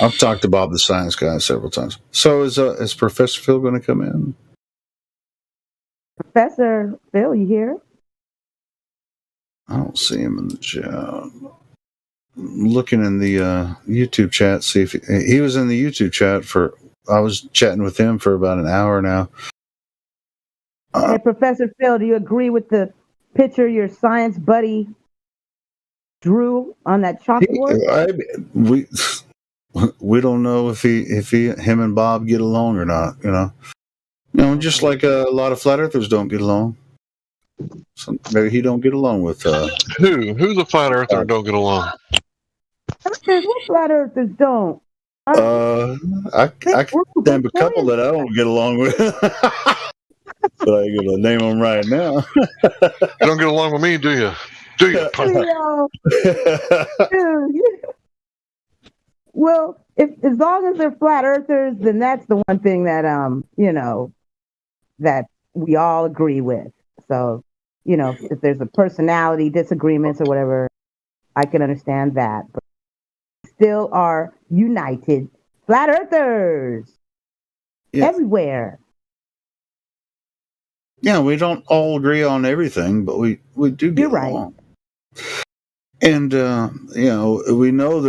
I've talked to Bob the Science Guy several times. So is Professor Phil going to come in? Professor Phil, you here? I don't see him in the chat. I'm looking in the YouTube chat, see if he was in the YouTube chat I was chatting with him for about an hour now. Hey, Professor Phil, do you agree with the picture your science buddy drew on that chalkboard? We don't know if him and Bob get along or not. Just like a lot of flat earthers don't get along. So maybe he don't get along with who's a flat earther don't get along. What flat earthers don't? I can name a couple that I don't get along with. But I ain't gonna name them right now. You don't get along with me, do you? Do you? Well, as long as they're flat earthers, then that's the one thing that that we all agree with. So, if there's a personality disagreements or whatever, I can understand that. But still are united flat earthers everywhere. Yeah, we don't all agree on everything, but we do get along. And we know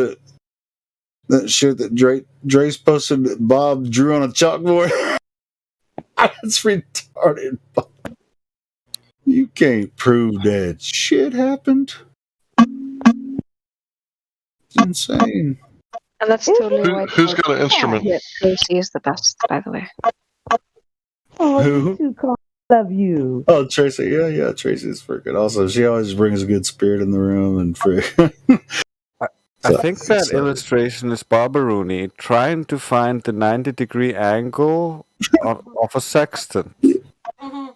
that shit that Dre's posted that Bob drew on a chalkboard. That's retarded. You can't prove that shit happened. It's insane. And that's totally who's got an instrument? Tracy is the best, by the way. Who? Love you. Oh, Tracy. Yeah. Tracy's freaking awesome. She always brings a good spirit in the room and I think that illustration is Barbaruni trying to find the 90-degree angle of a sextant.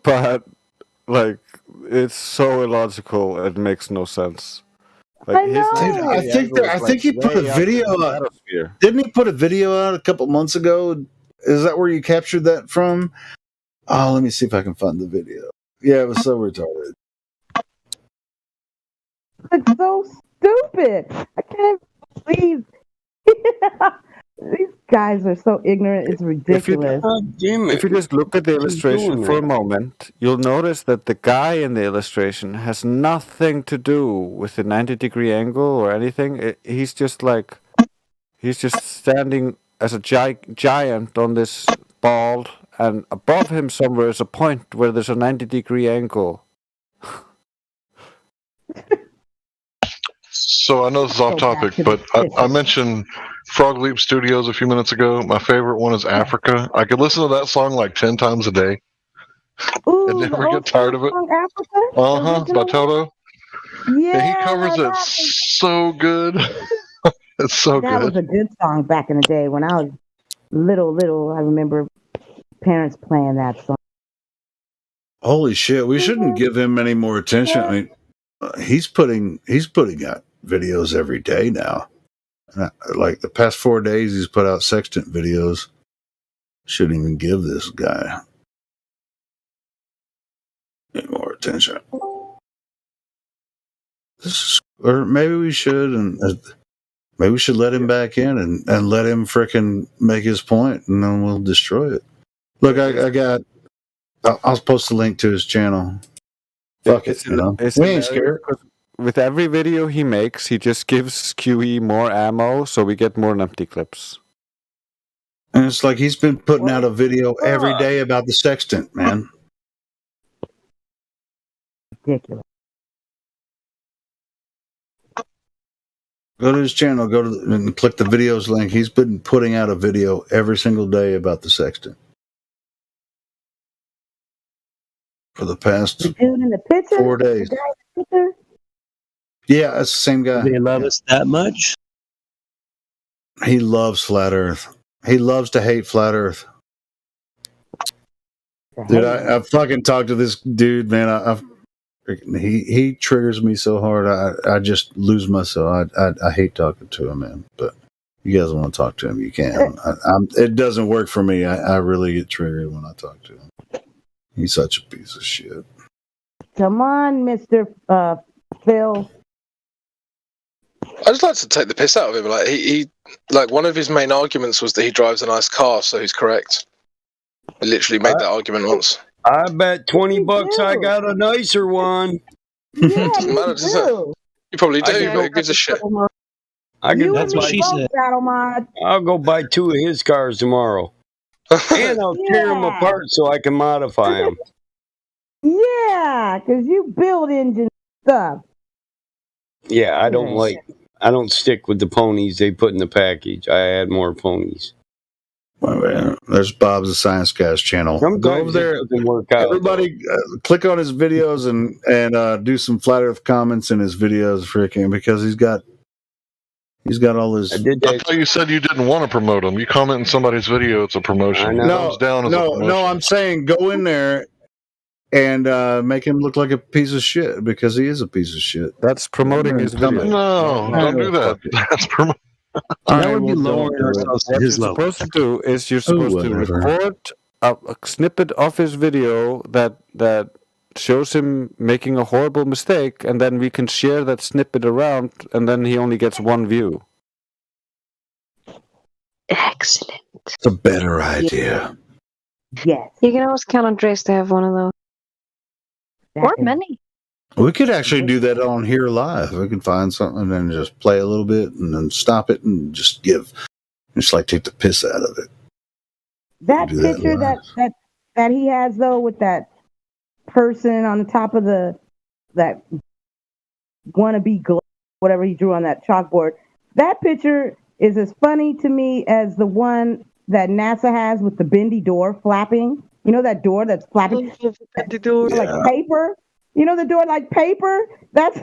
But, it's so illogical, it makes no sense. I think he put a video out. Didn't he put a video out a couple months ago? Is that where you captured that from? Oh, let me see if I can find the video. Yeah, it was so retarded. It's so stupid. I can't believe these guys are so ignorant. It's ridiculous. If you just look at the illustration for a moment, you'll notice that the guy in the illustration has nothing to do with the 90-degree angle or anything. He's just standing as a giant on this ball, and above him somewhere is a point where there's a 90-degree angle. So I know this is off topic, but I mentioned Frog Leap Studios a few minutes ago. My favorite one is Africa. I could listen to that song like 10 times a day. Ooh, and never get tired of it. By Toto. Yeah, and he covers it so good. It's so good. That was a good song back in the day when I was little. I remember parents playing that song. Holy shit! We shouldn't give him any more attention. I mean, he's putting out videos every day now. Like the past 4 days, he's put out sextant videos. Shouldn't even give this guy any more attention. Or maybe we should, and maybe we should let him back in and let him frickin' make his point, and then we'll destroy it. Look, I'll post a link to his channel. Fuck it, we ain't scared. With every video he makes, he just gives QE more ammo, so we get more empty clips. And it's like he's been putting out a video every day about the sextant, man. Ridiculous. Go to his channel, and click the videos link. He's been putting out a video every single day about the sextant for the past the dude in the picture, 4 days. The guy in the picture? Yeah, that's the same guy. They love us that much? He loves Flat Earth. He loves to hate Flat Earth. Dude, I fucking talked to this dude, man. He triggers me so hard. I just lose myself. I hate talking to him, man. But you guys want to talk to him, you can. It doesn't work for me. I really get triggered when I talk to him. He's such a piece of shit. Come on, Mr. Phil. I just like to take the piss out of him. Like he like one of his main arguments was that he drives a nice car, so he's correct. I literally made that argument once. I bet $20 I got a nicer one. Yeah, you probably do, but who gives a shit? That's what she said. I'll go buy 2 of his cars tomorrow. And I'll tear them apart so I can modify them. Yeah, because you build engine stuff. Yeah, I don't stick with the ponies they put in the package. I add more ponies. There's Bob's the Science Guy's channel. Go over there. Everybody, click on his videos and do some Flat Earth comments in his videos, freaking, because he's got all his. I thought you said you didn't want to promote him. You comment in somebody's video, it's a promotion. No, I'm saying go in there and make him look like a piece of shit, because he is a piece of shit. That's promoting his video. No, don't do that. That's promoting. That would be lowering ourselves to his level. What you're supposed to do is you're supposed to record a snippet of his video that shows him making a horrible mistake, and then we can share that snippet around, and then he only gets 1 view. Excellent. It's a better idea. Yes. You can always count on Drace to have one of those. Or many. We could actually do that on here live. We can find something and then just play a little bit and then stop it and just take the piss out of it. That picture that he has though with that person on the top of that wannabe whatever he drew on that chalkboard. That picture is as funny to me as the one that NASA has with the bendy door flapping. You know that door that's flapping? The door. Like paper? You know the door like paper? That's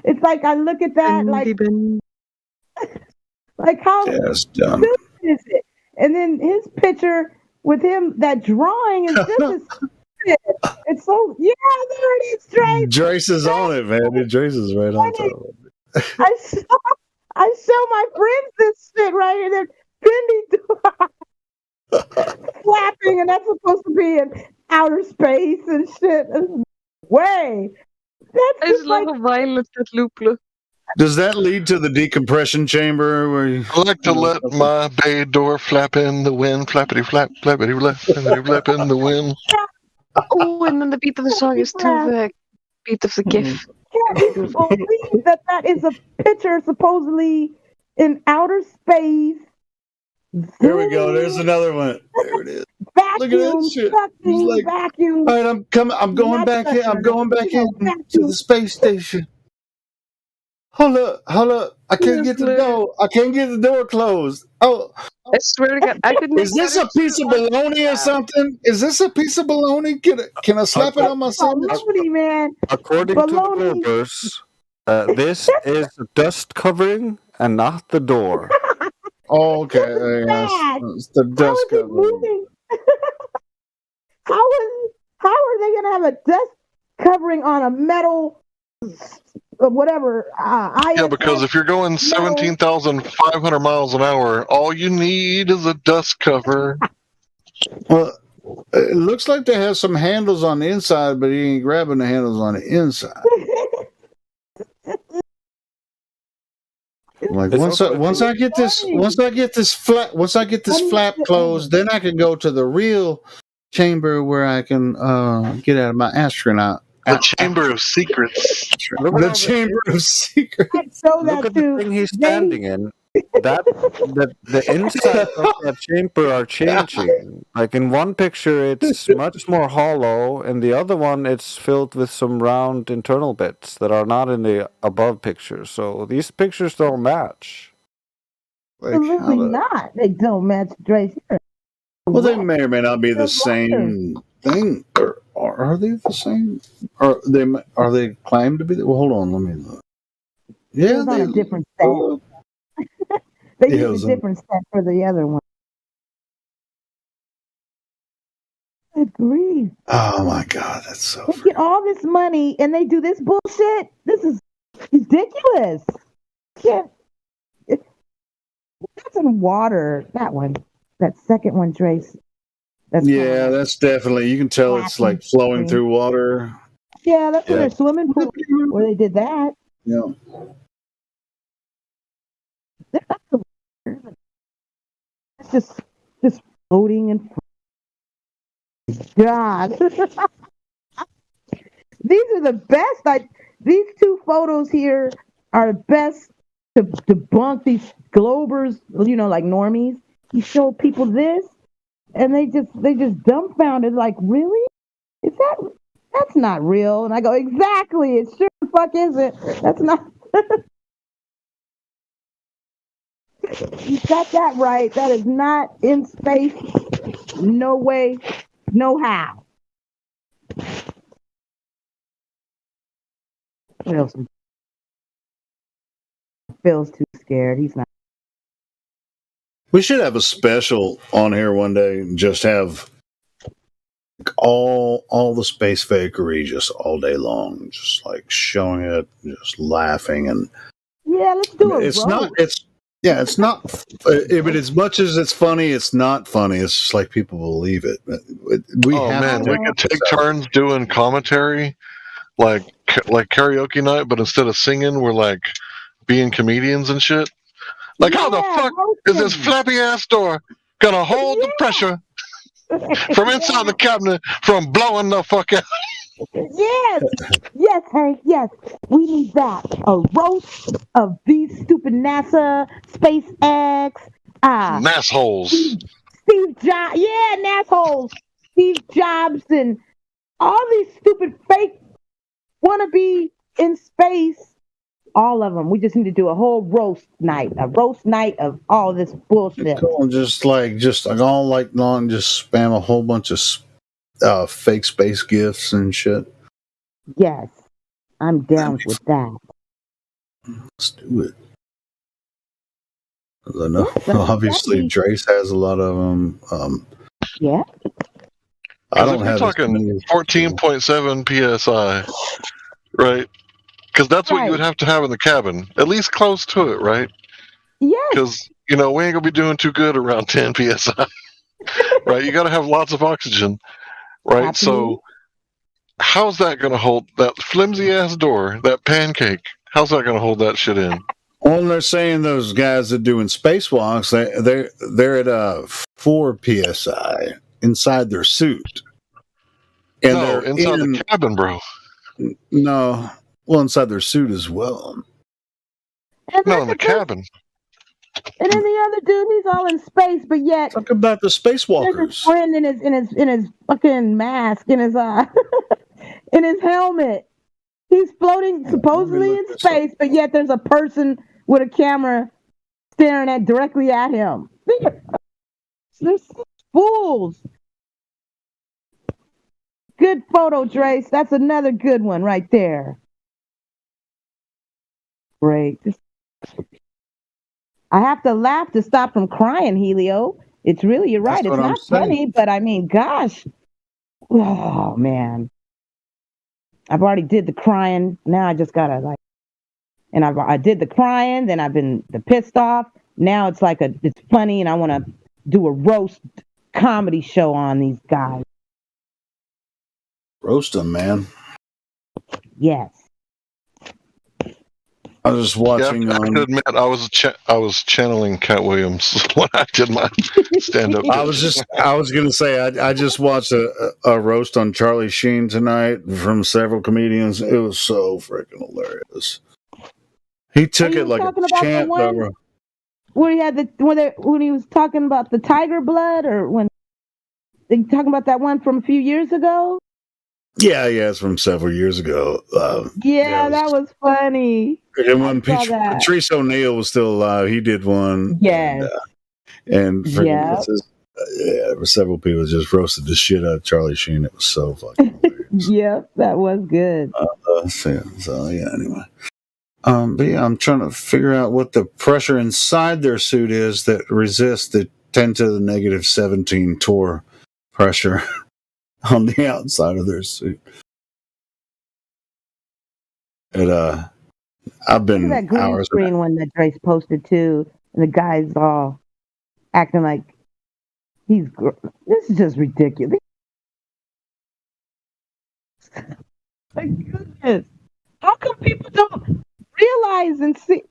it's like I look at that like how stupid is it? And then his picture with him, that drawing is just as stupid. It's so there it is, Drace. Drace is on it, man. Drace is right on top of it. I show my friends this shit right here. They're bendy door flapping, and that's supposed to be in outer space and shit. Way. That's just like violent that loop. Does that lead to the decompression chamber where you... I like to let my bay door flap in the wind, flappity flap, flappity flap, flappity flap in the wind. Oh, and then the beat of the song is to the beat of the GIF. Can't you believe that is a picture supposedly in outer space? There we go. There's another one. There it is. Vacuum, look at that shit. Sucking, vacuum. All right, I'm coming. I'm going back in. I'm going back in to the space station. Hold up. I can't get the door. I can't get the door closed. Oh, I swear to God, I couldn't. Is this a piece of bologna or something? Is this a piece of bologna? Can I slap it on my stomach? Bologna, man. According to the Globers, this is the dust covering and not the door. Oh, okay. Yes. It's the dust covering. How are they going to have a dust covering on a metal whatever. Yeah, because if you're going 17,500 miles an hour, all you need is a dust cover. Well, it looks like they have some handles on the inside, but he ain't grabbing the handles on the inside. Like once I get this flap closed, then I can go to the real chamber where I can get out of my astronaut. The Chamber of Secrets. The Chamber of Secrets. Look at the thing he's standing in. The inside of that chamber are changing. Like in one picture, it's much more hollow, and the other one, it's filled with some round internal bits that are not in the above picture. So these pictures don't match. Absolutely not. They don't match Dre's here. Well, they may or may not be the same thing. Or are they the same? Are they claimed to be? Well, hold on. Let me look. Yeah, they're on a different set. They use a different set for the other one. Good grief. Oh my God, that's so. They get all this money and they do this bullshit. This is ridiculous. That's in water. That one. That second one, Trace. That's definitely. You can tell it's like flowing through water. Yeah, that's in their swimming pool where they did that. Yeah. It's just floating and God. These are the best. These two photos here are the best to debunk these globers, like normies. You show people this and they just dumbfounded, like, really? That's not real? And I go, exactly, it sure the fuck isn't. That's not. You got that right. That is not in space. No way, no how. What else? Phil's too scared. He's not. We should have a special on here one day and just have all the space fakery just all day long, just like showing it, just laughing and. Yeah, let's do it. It's not. It's not. But as much as it's funny, it's not funny. It's just like people believe it. We could take turns doing commentary, like karaoke night, but instead of singing, we're like being comedians and shit. Like, how the fuck is this flappy ass door gonna hold the pressure from inside the cabinet from blowing the fuck out? Yes, Hank, yes. We need that. A roast of these stupid NASA, SpaceX, NASSholes. Steve Jobs, NASSholes. Steve Jobs and all these stupid fake wannabe in space. All of them. We just need to do a whole roast night of all this bullshit. Just all like long, just spam a whole bunch of fake space gifts and shit. Yes, I'm down with that. Let's do it. I know, obviously, Drace has a lot of them. Yeah. I don't have. You're talking 14.7 psi, right? Because that's what you would have to have in the cabin, at least close to it, right? Yeah. Because we ain't gonna be doing too good around 10 psi, right? You got to have lots of oxygen, right? So, how's that gonna hold that flimsy ass door, that pancake? How's that gonna hold that shit in? Well, they're saying those guys that doing spacewalks, they're at 4 psi inside their suit, and no, inside the cabin, bro. No. Well, inside their suit as well. No, in the cabin. And then the other dude, he's all in space, but yet talk about the spacewalkers. There's his friend in his fucking mask, in his in his helmet. He's floating supposedly in space, but yet there's a person with a camera staring directly at him. They're fools. Good photo, Trace. That's another good one right there. Great. I have to laugh to stop from crying, Helio. It's really, you're right. It's not funny, but I mean, gosh. Oh, man. I've already did the crying. Now I just gotta and I did the crying, then I've been the pissed off. Now it's like it's funny, and I want to do a roast comedy show on these guys. Roast them, man. Yes. I was just watching. I have to admit, I was channeling Cat Williams when I did my stand-up. I was gonna say I just watched a roast on Charlie Sheen tonight from several comedians. It was so freaking hilarious. He took it like a champ. Where he had when he was talking about the tiger blood, or when they talking about that one from a few years ago. Yeah, it's from several years ago. That was funny. And when Patrice O'Neal was still alive, he did one. Yes. And there were several people that just roasted the shit out of Charlie Sheen. It was so fucking hilarious. Yep, that was good. Anyway. But yeah, I'm trying to figure out what the pressure inside their suit is that resists the 10 to the negative 17 torr pressure on the outside of their suit. I've been that green hours screen one that Trace posted too, and the guy's all acting like this is just ridiculous. My goodness, how come people don't realize and see?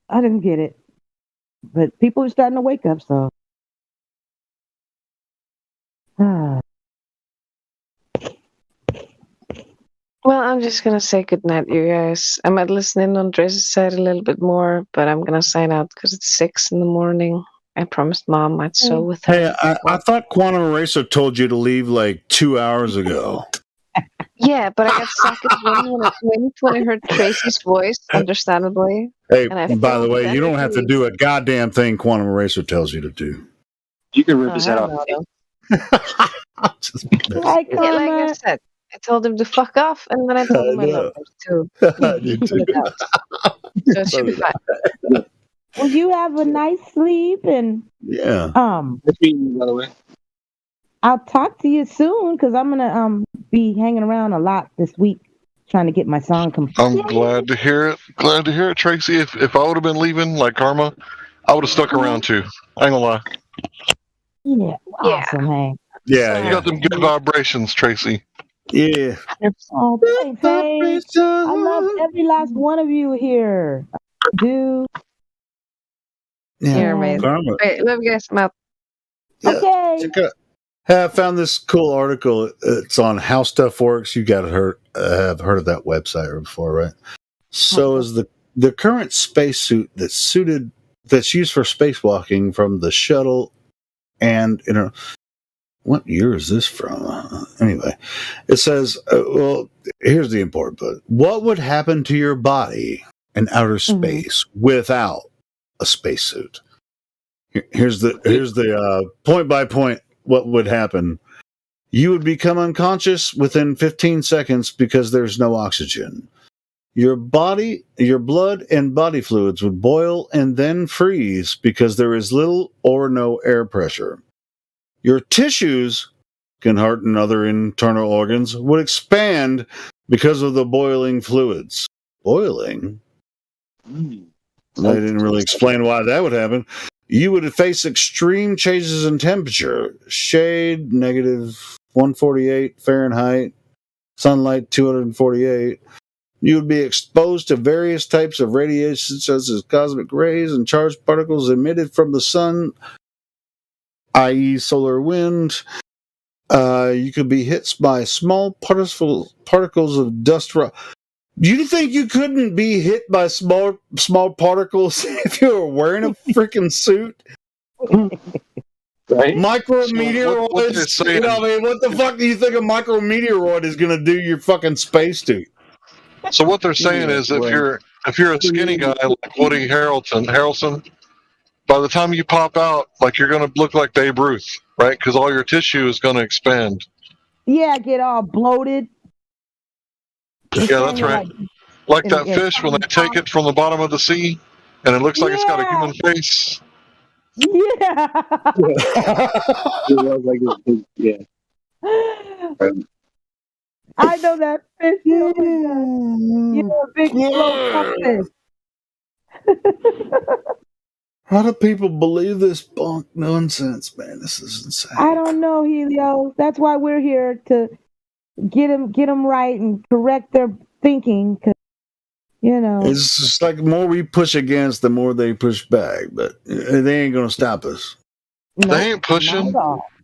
I didn't get it, but people are starting to wake up. So, Well, I'm just gonna say goodnight, you guys. I might listen in on Trace's side a little bit more, but I'm gonna sign out because it's 6 a.m. I promised Mom I'd sew with her. Hey, I thought Quantum Eraser told you to leave like 2 hours ago. Yeah, but I got stuck at 1 minute when I heard Tracy's voice, understandably. Hey, by the way, you don't have to do a goddamn thing Quantum Eraser tells you to do. You can rip his head off. Like I said, I told him to fuck off, and then I told him I love him too. So it should be fine. Well, you have a nice sleep, and yeah. Nice meeting you, by the way. I'll talk to you soon because I'm gonna be hanging around a lot this week trying to get my song complete. I'm glad to hear it. Glad to hear it, Tracy. If I would have been leaving like Karma, I would have stuck around too. I ain't gonna lie. Yeah, awesome, Hank. Yeah, you got them good vibrations, Tracy. Yeah. Oh, thanks, Hank. I love every last one of you here. I do. Yeah, You're amazing. Karma. Wait, love you guys. I'm out. Okay. Hey, I found this cool article. It's on How Stuff Works. You got to have heard of that website before, right? So is the current spacesuit that's used for spacewalking from the shuttle, and what year is this from? Anyway, it says, well, here's the important part. What would happen to your body in outer space without a spacesuit? Here's the point by point. What would happen? You would become unconscious within 15 seconds because there's no oxygen. Your blood and body fluids would boil and then freeze because there is little or no air pressure. Your tissues, and heart and other internal organs, would expand because of the boiling fluids. Boiling? They didn't really explain why that would happen. You would face extreme changes in temperature. Shade, negative 148 Fahrenheit. Sunlight, 248. You would be exposed to various types of radiation, such as cosmic rays and charged particles emitted from the sun, i.e. solar wind. You could be hit by small particles of dust. Do you think you couldn't be hit by small particles if you were wearing a freaking suit? Right? Micrometeoroids. So what the fuck do you think a micrometeoroid is going to do your fucking spacesuit? So what they're saying is, if you're a skinny guy like Woody Harrelson, by the time you pop out, like you're going to look like Babe Ruth, right? Because all your tissue is going to expand. Yeah, get all bloated. Yeah, that's right. Like that fish when they take it from the bottom of the sea, and it looks like it's got a human face. Yeah. I know that fish. Yeah, big blow fish. How do people believe this bunk nonsense, man? This is insane. I don't know, Helio. That's why we're here to get them right and correct their thinking. 'Cause, it's just like the more we push against, the more they push back. But they ain't gonna stop us. They ain't pushing.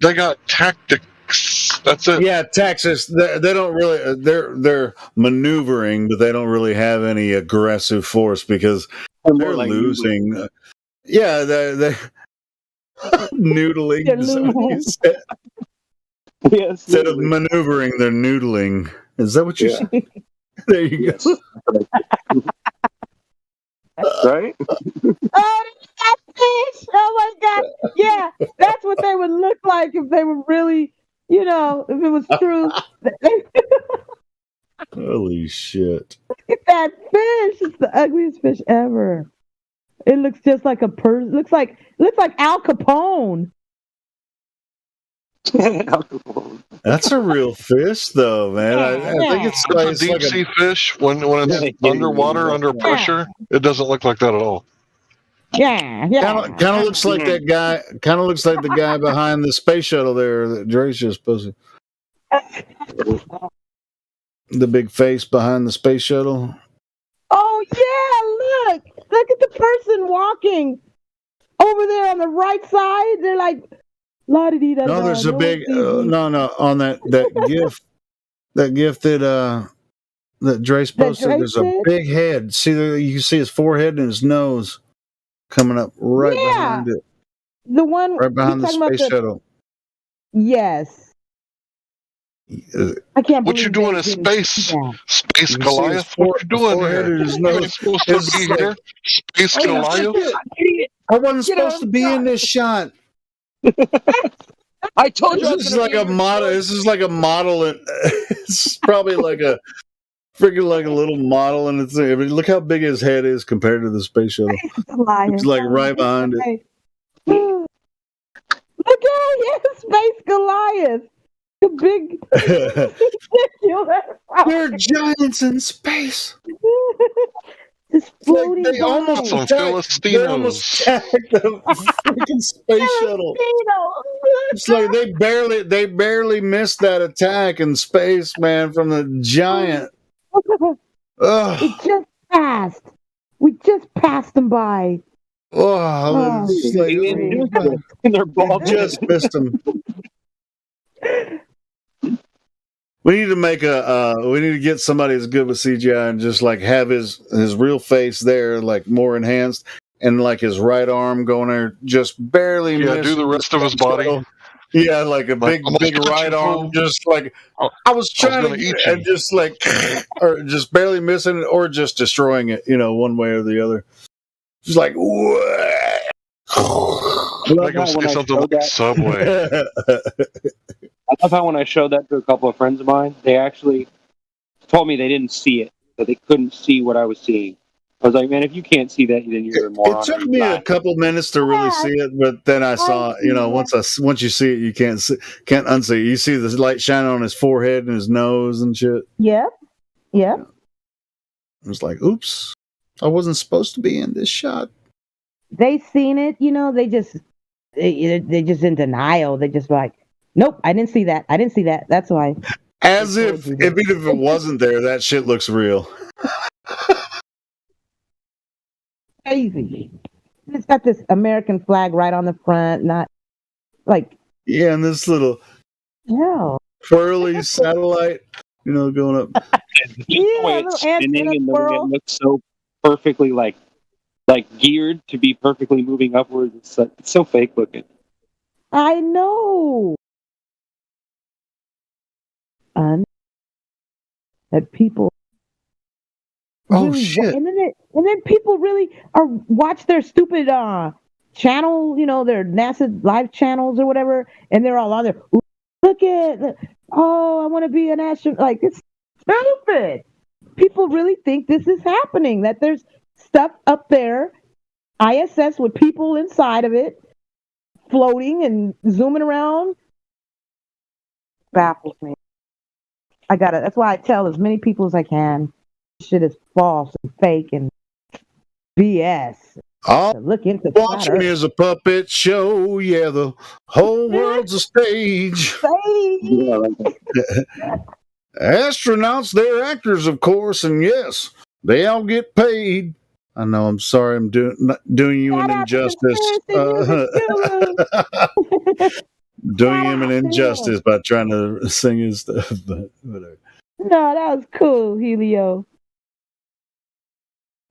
They got tactics. That's it. Yeah, Texas. They don't really. They're maneuvering, but they don't really have any aggressive force because they're losing. Yeah, they're noodling. Yes. Instead of maneuvering, they're noodling. Is that what you said? There you go. Right? Oh, that fish! Oh my God! Yeah, that's what they would look like if they were really, if it was true. Holy shit! Look at that fish! It's the ugliest fish ever. It looks just like a person. Looks like Al Capone. That's a real fish, though, man. I think it's a deep sea fish. When it's underwater, under pressure, it doesn't look like that at all. Yeah. Kind of looks like that guy. Kind of looks like the guy behind the space shuttle there that Dre's just posted. The big face behind the space shuttle. Oh yeah! Look at the person walking over there on the right side. They're like, la di da. No, there's a big no on that gift that Dre's posted. There's a big head. See, you can see his forehead and his nose coming up right behind it. The one right behind the space shuttle. Yes. I can't. What you doing in space? Space Goliath? What you doing here? You supposed to be here? Space Goliath? I wasn't supposed to be in this shot. I told you. This is like a model. This is like a model, and it's probably like a freaking like a little model. And it's. I mean, look how big his head is compared to the space shuttle. It's like right behind it. Look at Space Goliath. The big. They're giants in space. Just floating. They almost attacked the freaking space shuttle. It's like they barely missed that attack in space, man, from the giant. It just passed. We just passed them by. Oh, like, just missed them. We need to make we need to get somebody as good with CGI and just like have his real face there, like more enhanced, and like his right arm going there, just barely. Yeah, do the rest of his body. Yeah, like a big right arm, just like I was trying to eat and just like, or just barely missing it, or just destroying it, one way or the other. Just like, like him say something like Subway. I love how when I showed that to a couple of friends of mine, they actually told me they didn't see it, that they couldn't see what I was seeing. I was like, man, if you can't see that, then you're a moron. It took me a couple minutes to really see it, but then I saw, once you see it, you can't unsee it. You see the light shining on his forehead and his nose and shit. Yep. It was like, oops, I wasn't supposed to be in this shot. They seen it, they just in denial. They just like, nope, I didn't see that. That's why. As if even if it wasn't there, that shit looks real. Crazy. It's got this American flag right on the front, not like. Yeah, and this little twirly satellite, going up. The way it's spinning and the way it looks so perfectly like geared to be perfectly moving upwards. It's so fake looking. I know. That people. Oh shit! And then people really watch their stupid channel, their NASA live channels or whatever, and they're all on there. Look at, I want to be an astronaut. Like, it's stupid. People really think this is happening. That there's stuff up there, ISS with people inside of it, floating and zooming around. Baffles me. I got it. That's why I tell as many people as I can. Shit is false and fake and BS. All Look into watching is a puppet show. Yeah, the whole world's a stage. Astronauts, they're actors, of course, and yes, they all get paid. I know. I'm sorry. I'm doing you an injustice. Doing him an injustice by trying to sing his stuff, but whatever. No, that was cool, Helio.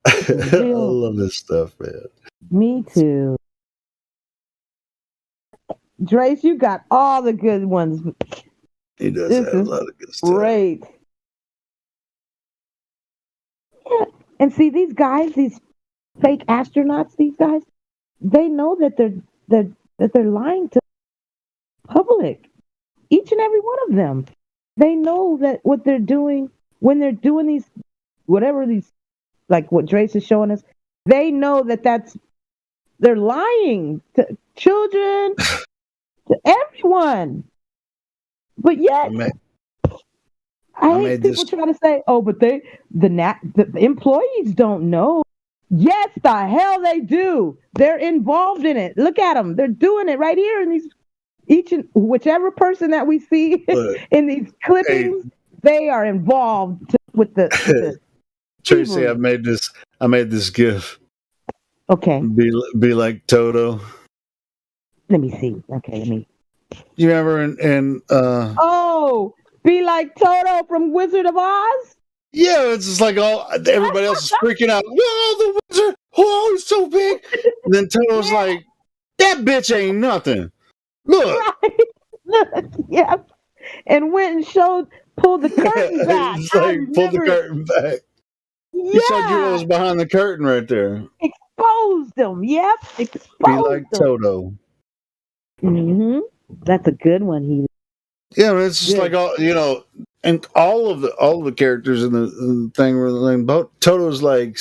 I love this stuff, man. Me too. Drace, you got all the good ones. He does have a lot of good stuff. Great. Yeah. And see, these guys, these fake astronauts, these guys, they know that they're lying to the public. Each and every one of them. They know that what they're doing when they're doing these, whatever these, like what Drace is showing us, they know that they're lying to children, to everyone. But yet, I hate people trying to say, "Oh, but the employees don't know." Yes, the hell they do. They're involved in it. Look at them. They're doing it right here in these. Whichever person that we see in these clippings, they are involved with the Tracy, I made this GIF. Okay. Be like Toto. Let me see. Okay, let me. You remember in Oh, be like Toto from Wizard of Oz? Yeah, it's just like everybody else is freaking out. Whoa, the wizard! Whoa, he's so big. And then Toto's like, that bitch ain't nothing. Look. Right. Yeah. And went and pulled the curtain back. He's like, pulled the curtain back. Yeah. He showed you what was behind the curtain right there. Exposed them. Yep. Exposed Be like them. Toto. Mm-hmm. That's a good one. Yeah, it's just like and all of the characters in the thing were like, Toto's like,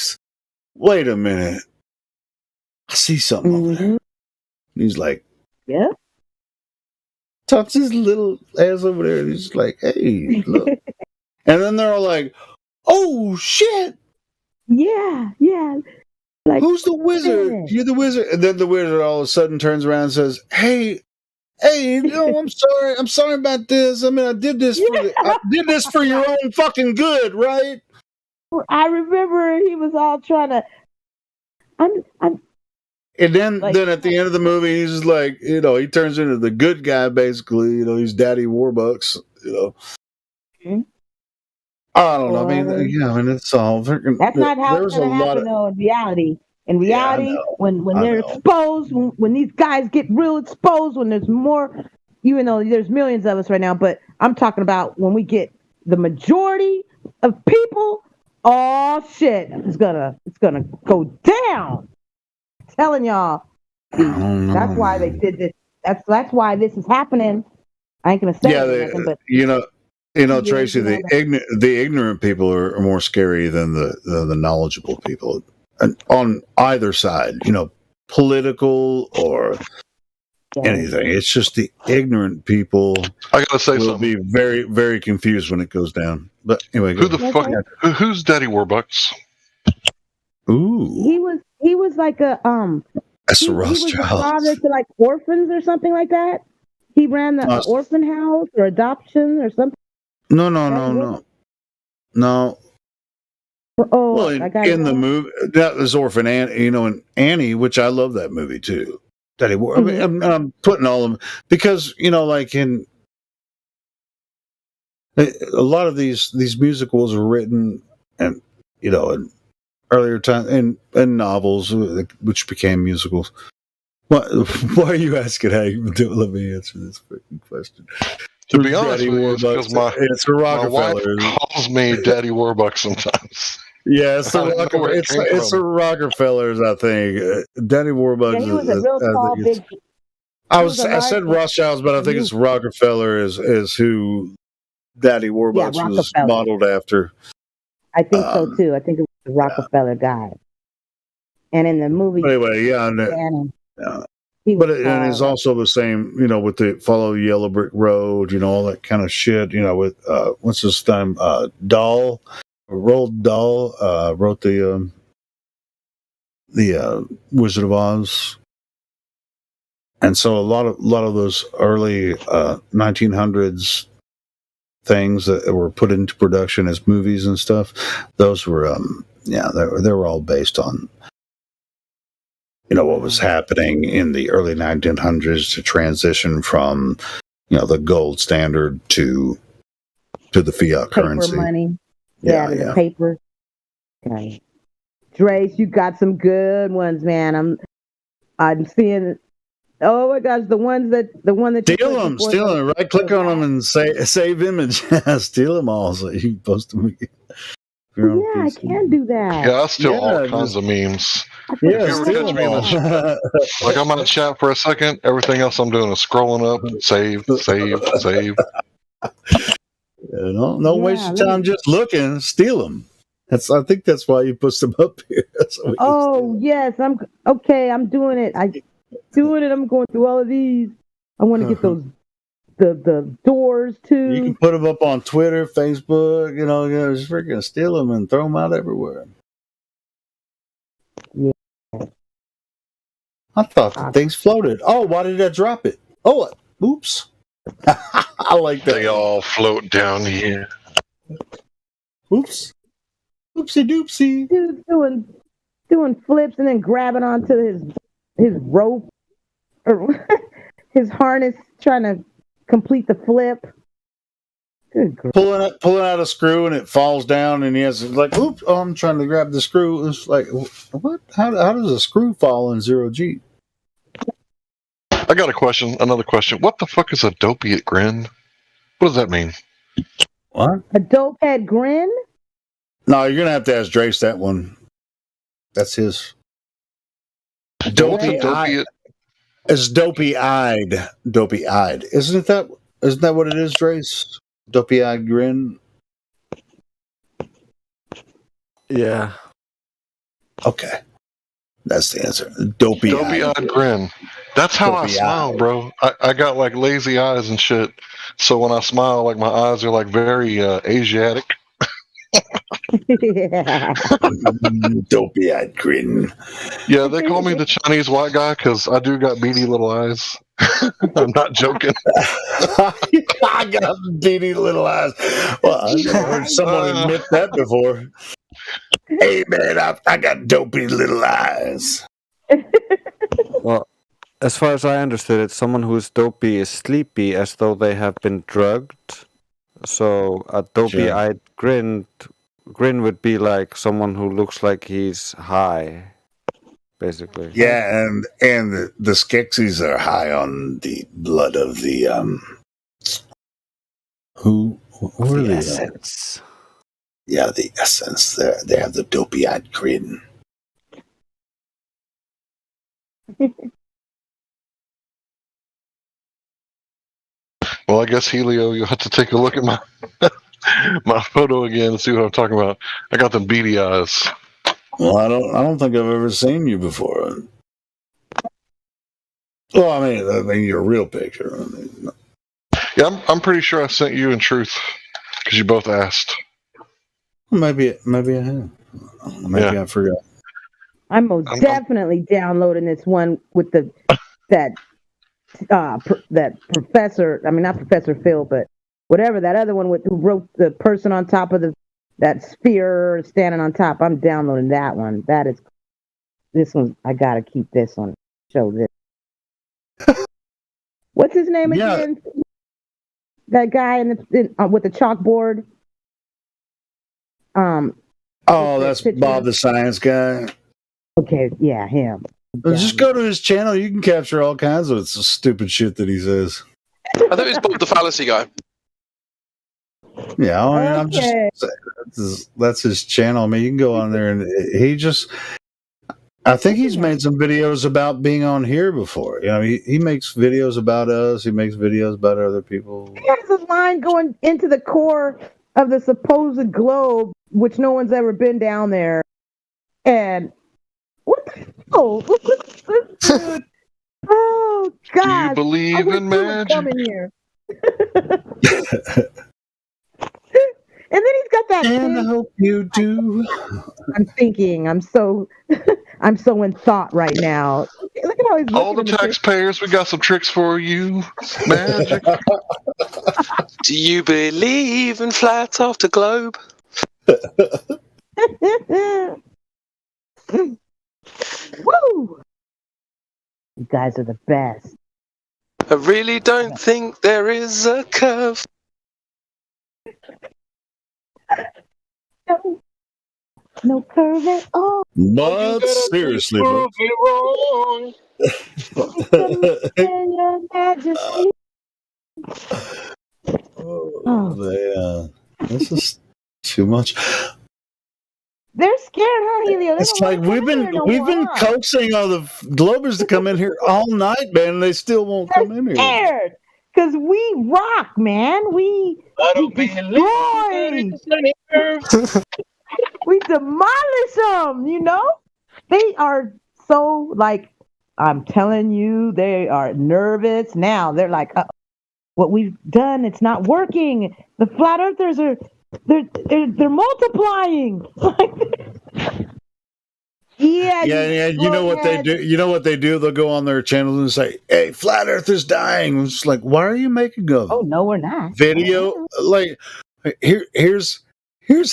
wait a minute, I see something over there. And he's like, yeah. Taps his little ass over there, and he's like, hey, look. And then they're all like, oh shit, yeah. Like, who's the wizard? Yeah. You're the wizard. And then the wizard all of a sudden turns around and says, hey, no, I'm sorry about this. I mean, I did this for your own fucking good, right? I remember he was all trying to. And then at the end of the movie, he's just like, he turns into the good guy, basically. He's Daddy Warbucks. Mm-hmm. I don't know. I mean, it's all. That's not how it's going to happen, though. In reality. In reality, when they're exposed, when these guys get real exposed, when there's more, even though there's millions of us right now, but I'm talking about when we get the majority of people, oh shit, it's gonna go down. I'm telling y'all, that's why they did this. That's why this is happening. I ain't gonna say nothing, but Tracy, the ignorant people are more scary than the knowledgeable people. And on either side, political or anything. It's just the ignorant people. I gotta say will be very, very confused when it goes down. But anyway, who's Daddy Warbucks? Ooh, he was like a that's he Rothschild. was a father to like orphans or something like that. He ran the orphan house or adoption or something. No. Oh, well, in the movie, that was Orphan Annie, and Annie, which I love that movie too. Daddy War. Mm-hmm. I mean, I'm putting all of them because like in a lot of these musicals are written, and in earlier time and novels which became musicals. Why are you asking? Let me answer this freaking question. To be honest with you, because my wife calls me Daddy Warbucks sometimes. Yeah, it's the Rockefellers, I think. Danny Warbucks. Yeah, he was a real tall, big. I said Rothschilds, but I think it's Rockefeller is who Daddy Warbucks was modeled after. I think so too. I think it was the Rockefeller guy. And in the movie, anyway, and it's also the same, with the Follow the Yellow Brick Road, all that kind of shit. With what's his name, Roald Dahl wrote the Wizard of Oz. And so a lot of those early 1900s things that were put into production as movies and stuff, those were they were all based on what was happening in the early 1900s to transition from the gold standard to the fiat currency. Paper money. The paper. Okay. Drace, you got some good ones, man. I'm seeing. Oh my gosh, the one that steal them, right click on them and save image. Steal them all so you can post them again. Yeah, I can do that. Yeah, I steal all kinds of memes. Yeah, if you ever catch me in the like I'm on a chat for a second, everything else I'm doing is scrolling up, save. Don't waste your time just looking. Steal them. I think that's why you put them up here. Yes, I'm okay. I'm doing it. I'm going through all of these. I want to get those the doors too. You can put them up on Twitter, Facebook. Just freaking steal them and throw them out everywhere. Yeah. I thought the things floated. Oh, why did I drop it? Oh, oops. I like that. They all float down here. Oops. Oopsie doopsie. Dude doing flips and then grabbing onto his rope or his harness, trying to complete the flip. Good pulling out a screw and it falls down and he has like, oops! Oh, I'm trying to grab the screw. It's like, what? How does a screw fall in 0G? I got another question. What the fuck is a dopiate grin? What does that mean? What? A dope head grin? No, you're gonna have to ask Drace that one. That's his. Dopey-eyed. It's dopey-eyed. Dopey-eyed. Isn't that what it is, Drace? Dopey-eyed grin? Yeah. Okay. That's the answer. Dopey-eyed grin. That's how I smile, bro. I got like lazy eyes and shit. So when I smile, like my eyes are like very Asiatic. Dopey-eyed grin. Yeah, they call me the Chinese white guy because I do got beady little eyes. I'm not joking. I got beady little eyes. Well, I've never heard someone admit that before. Hey, man, I got dopey little eyes. Well, as far as I understood it, someone who is dopey is sleepy as though they have been drugged. So a dopey-eyed grin would be like someone who looks like he's high, basically. Yeah, and the Skeksis are high on the blood of the who are the essence. Yeah, the essence. They have the dopey-eyed grin. Well, I guess Helio, you'll have to take a look at my my photo again and see what I'm talking about. I got them beady eyes. Well, I don't think I've ever seen you before. Well, I mean your real picture. Yeah, I'm pretty sure I sent you in truth because you both asked. Maybe I have. Maybe I forgot. I'm definitely downloading this one with that professor. I mean, not Professor Phil, but whatever that other one who wrote the person on top of that sphere standing on top. I'm downloading that one. This one. I gotta keep this on. Show this. What's his name again? That guy with the chalkboard. That's Bob the Science Guy. Okay, yeah, him. Just go to his channel. You can capture all kinds of stupid shit that he says. I thought it was Bob the Fallacy Guy. Yeah, I mean, that's his channel. I mean, you can go on there and I think he's made some videos about being on here before. He makes videos about us. He makes videos about other people. He has a line going into the core of the supposed globe, which no one's ever been down there. And what the hell? Look at this dude. Oh, God. Do you believe in magic? Coming here. then he's got that. And I hope you do. I'm thinking. I'm so in thought right now. Look at how he's all the taxpayers. We got some tricks for you. Magic. Do you believe in flat off the globe? Woo! You guys are the best. I really don't think there is a curve. No curve at all. But seriously, Prove me wrong. Your Majesty. This is too much. They're scared, huh, Helio? It's like we've been coaxing all the Globers to come in here all night, man, and they still won't come in here. Scared, because we rock, man. We destroy. We demolish them. You know, they are so like. I'm telling you, they are nervous now. They're like, what we've done, it's not working. The flat earthers are. They're multiplying. Yeah. You know what they do? You know what they do? They'll go on their channel and say, "Hey, flat Earth is dying." It's like, why are you making a no, we're not video? Like, here's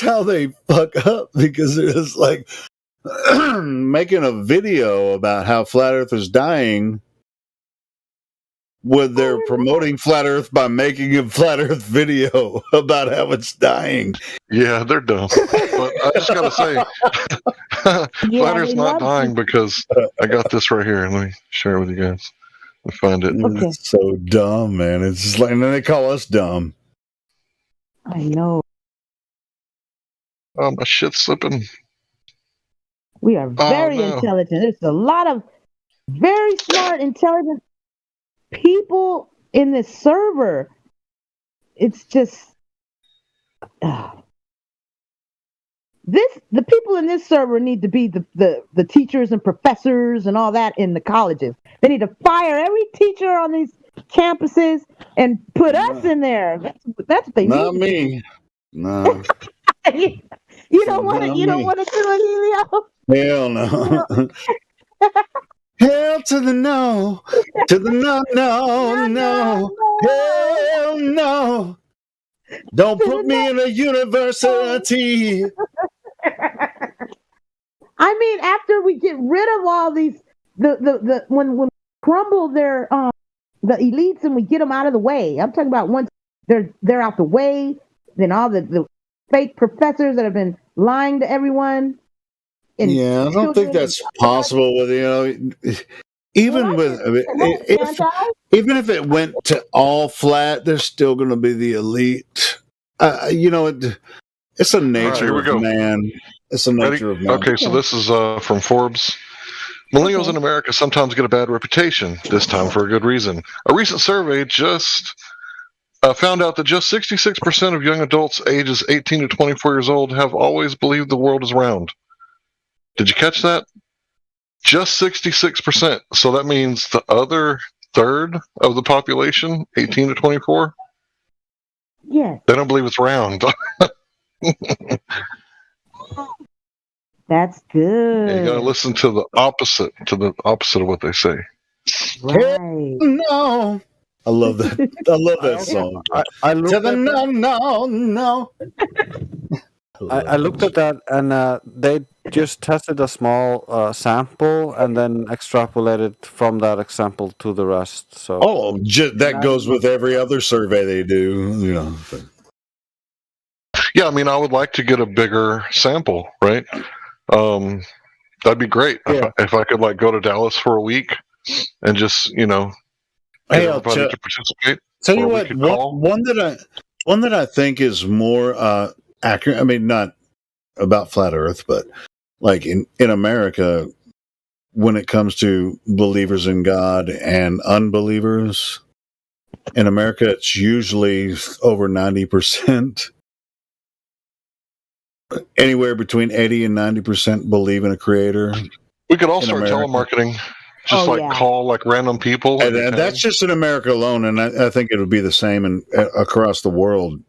how they fuck up, because it's like making a video about how flat Earth is dying. When they're promoting flat Earth by making a flat Earth video about how it's dying. Yeah, they're dumb. But I just gotta say, flat Earth's not dying because I got this right here. Let me share it with you guys. Let me find it. Okay. It's so dumb, man. It's just like, and then they call us dumb. I know. Oh, my shit's slipping. We are very intelligent. There's a lot of very smart, intelligent people in this server. It's just the people in this server need to be the teachers and professors and all that in the colleges. They need to fire every teacher on these campuses and put us in there. That's what they need. Not me. No. You don't want to do it, Helio? Hell no. Hell to the no, to the no. Hell no. Don't put me in a university. I mean, after we get rid of all these, when we crumble their the elites and we get them out of the way. I'm talking about once they're out the way, then all the fake professors that have been lying to everyone. Yeah, I don't think that's possible with, even even if it went to all flat, there's still going to be the elite. It's a nature of man. It's a nature of man. Okay, so this is from Forbes. Millennials in America sometimes get a bad reputation, this time for a good reason. A recent survey just found out that just 66% of young adults ages 18 to 24 years old have always believed the world is round. Did you catch that? Just 66%. So that means the other third of the population, 18 to 24, yeah, they don't believe it's round. That's good. Yeah, you gotta listen to the opposite of what they say. Right. No. I love that. I love that song. I looked at no. I looked at that, and they just tested a small sample and then extrapolated from that example to the rest. So that goes with every other survey they do. Yeah, I mean, I would like to get a bigger sample, right? That'd be great if I could go to Dallas for a week and just get everybody to participate. Tell you what, one that I think is more accurate. I mean, not about flat Earth, but in America, when it comes to believers in God and unbelievers, in America, it's usually over 90%. Anywhere between 80 and 90% believe in a creator. We could all start telemarketing. Just call random people. And that's just in America alone, and I think it would be the same across the world.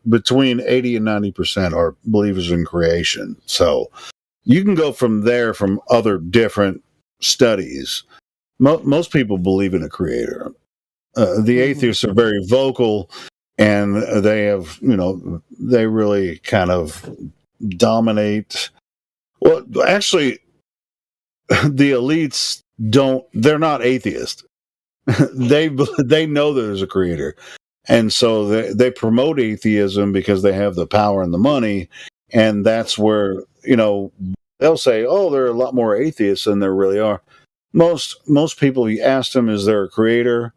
between 80 and 90% are believers in creation. So you can go from there from other different studies. Most people believe in a creator. The atheists are very vocal, and they have, they really kind of dominate. Well, actually, the elites they're not atheists. they know there's a creator, and so they promote atheism because they have the power and the money, and that's where they'll say, oh, there are a lot more atheists than there really are. Most people, you ask them, is there a creator?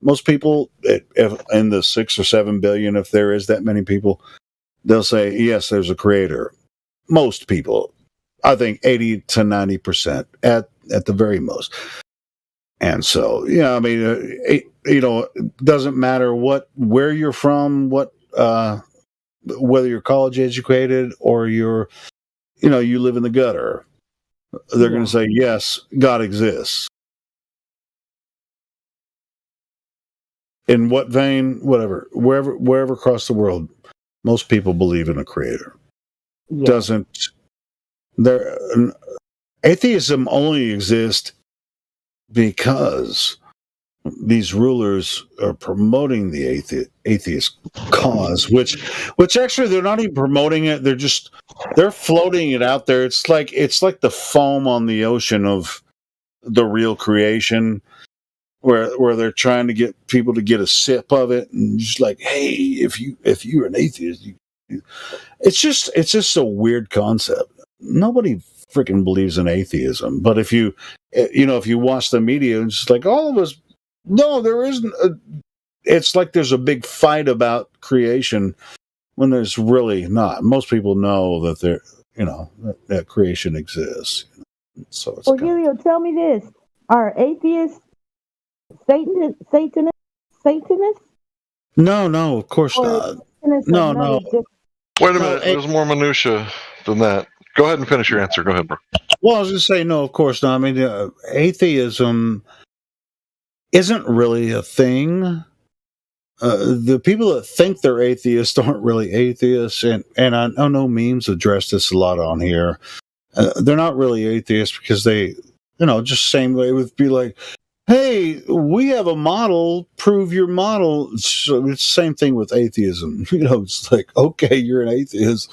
Most people, if in the 6 or 7 billion, if there is that many people, they'll say, yes, there's a creator. Most people, I think 80 to 90% at the very most. And so, it doesn't matter where you're from, whether you're college educated or you live in the gutter. They're going to say, yes, God exists. In what vein, whatever, wherever across the world, most people believe in a creator. Yeah. Atheism only exists because these rulers are promoting the atheist cause, which actually they're not even promoting it. They're floating it out there. It's like the foam on the ocean of the real creation, where they're trying to get people to get a sip of it, and just like, hey, if you're an atheist, it's just a weird concept. Nobody freaking believes in atheism, but if you watch the media, it's just like all of us. No, there isn't. It's like there's a big fight about creation when there's really not. Most people know that that creation exists. So it's Helio, tell me this: are atheists Satanists? No, of course not. No. Wait a minute. There's more minutia than that. Go ahead and finish your answer. Go ahead, bro. Well, I was going to say, no, of course not. I mean, atheism isn't really a thing. The people that think they're atheists aren't really atheists, and I know memes address this a lot on here. They're not really atheists because they, just same way would be like, hey, we have a model, prove your model. So it's the same thing with atheism. It's like, okay, you're an atheist.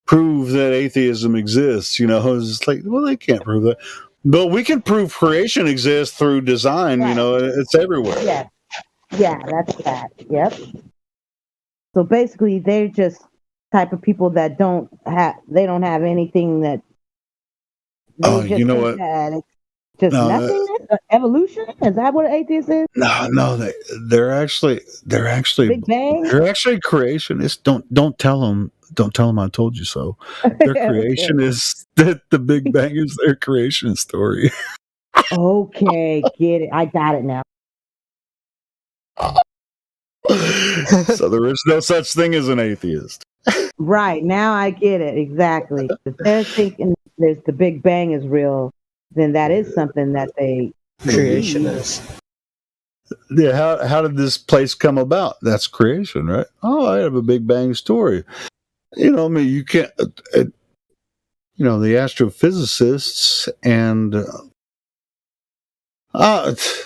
Prove that atheism exists. It's like, well, they can't prove that. But we can prove creation exists through design. Right. It's everywhere. Yeah, that's that. Yep. So basically, they're just type of people that don't have anything that. You know what? Just nothingness? Evolution? Is that what an atheist is? No, they're actually Big Bang? They're actually creationists. Don't tell them I told you so. Their creation is that the Big Bang is their creation story. Okay, get it. I got it now. So there is no such thing as an atheist. Right, now I get it. Exactly. If they're thinking the Big Bang is real, then that is something that they creation is. Yeah, how did this place come about? That's creation, right? Oh, I have a Big Bang story. You can't. The astrophysicists and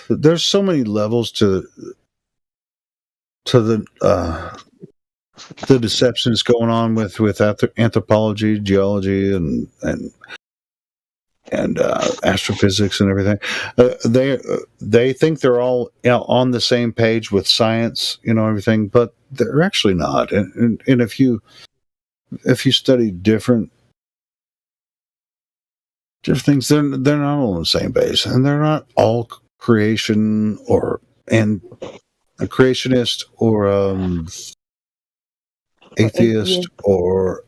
there's so many levels to the deceptions going on with anthropology, geology, and astrophysics and everything. They think they're all on the same page with science, everything, but they're actually not. And if you study different things, they're not all on the same base, and they're not all creation and a creationist or atheist or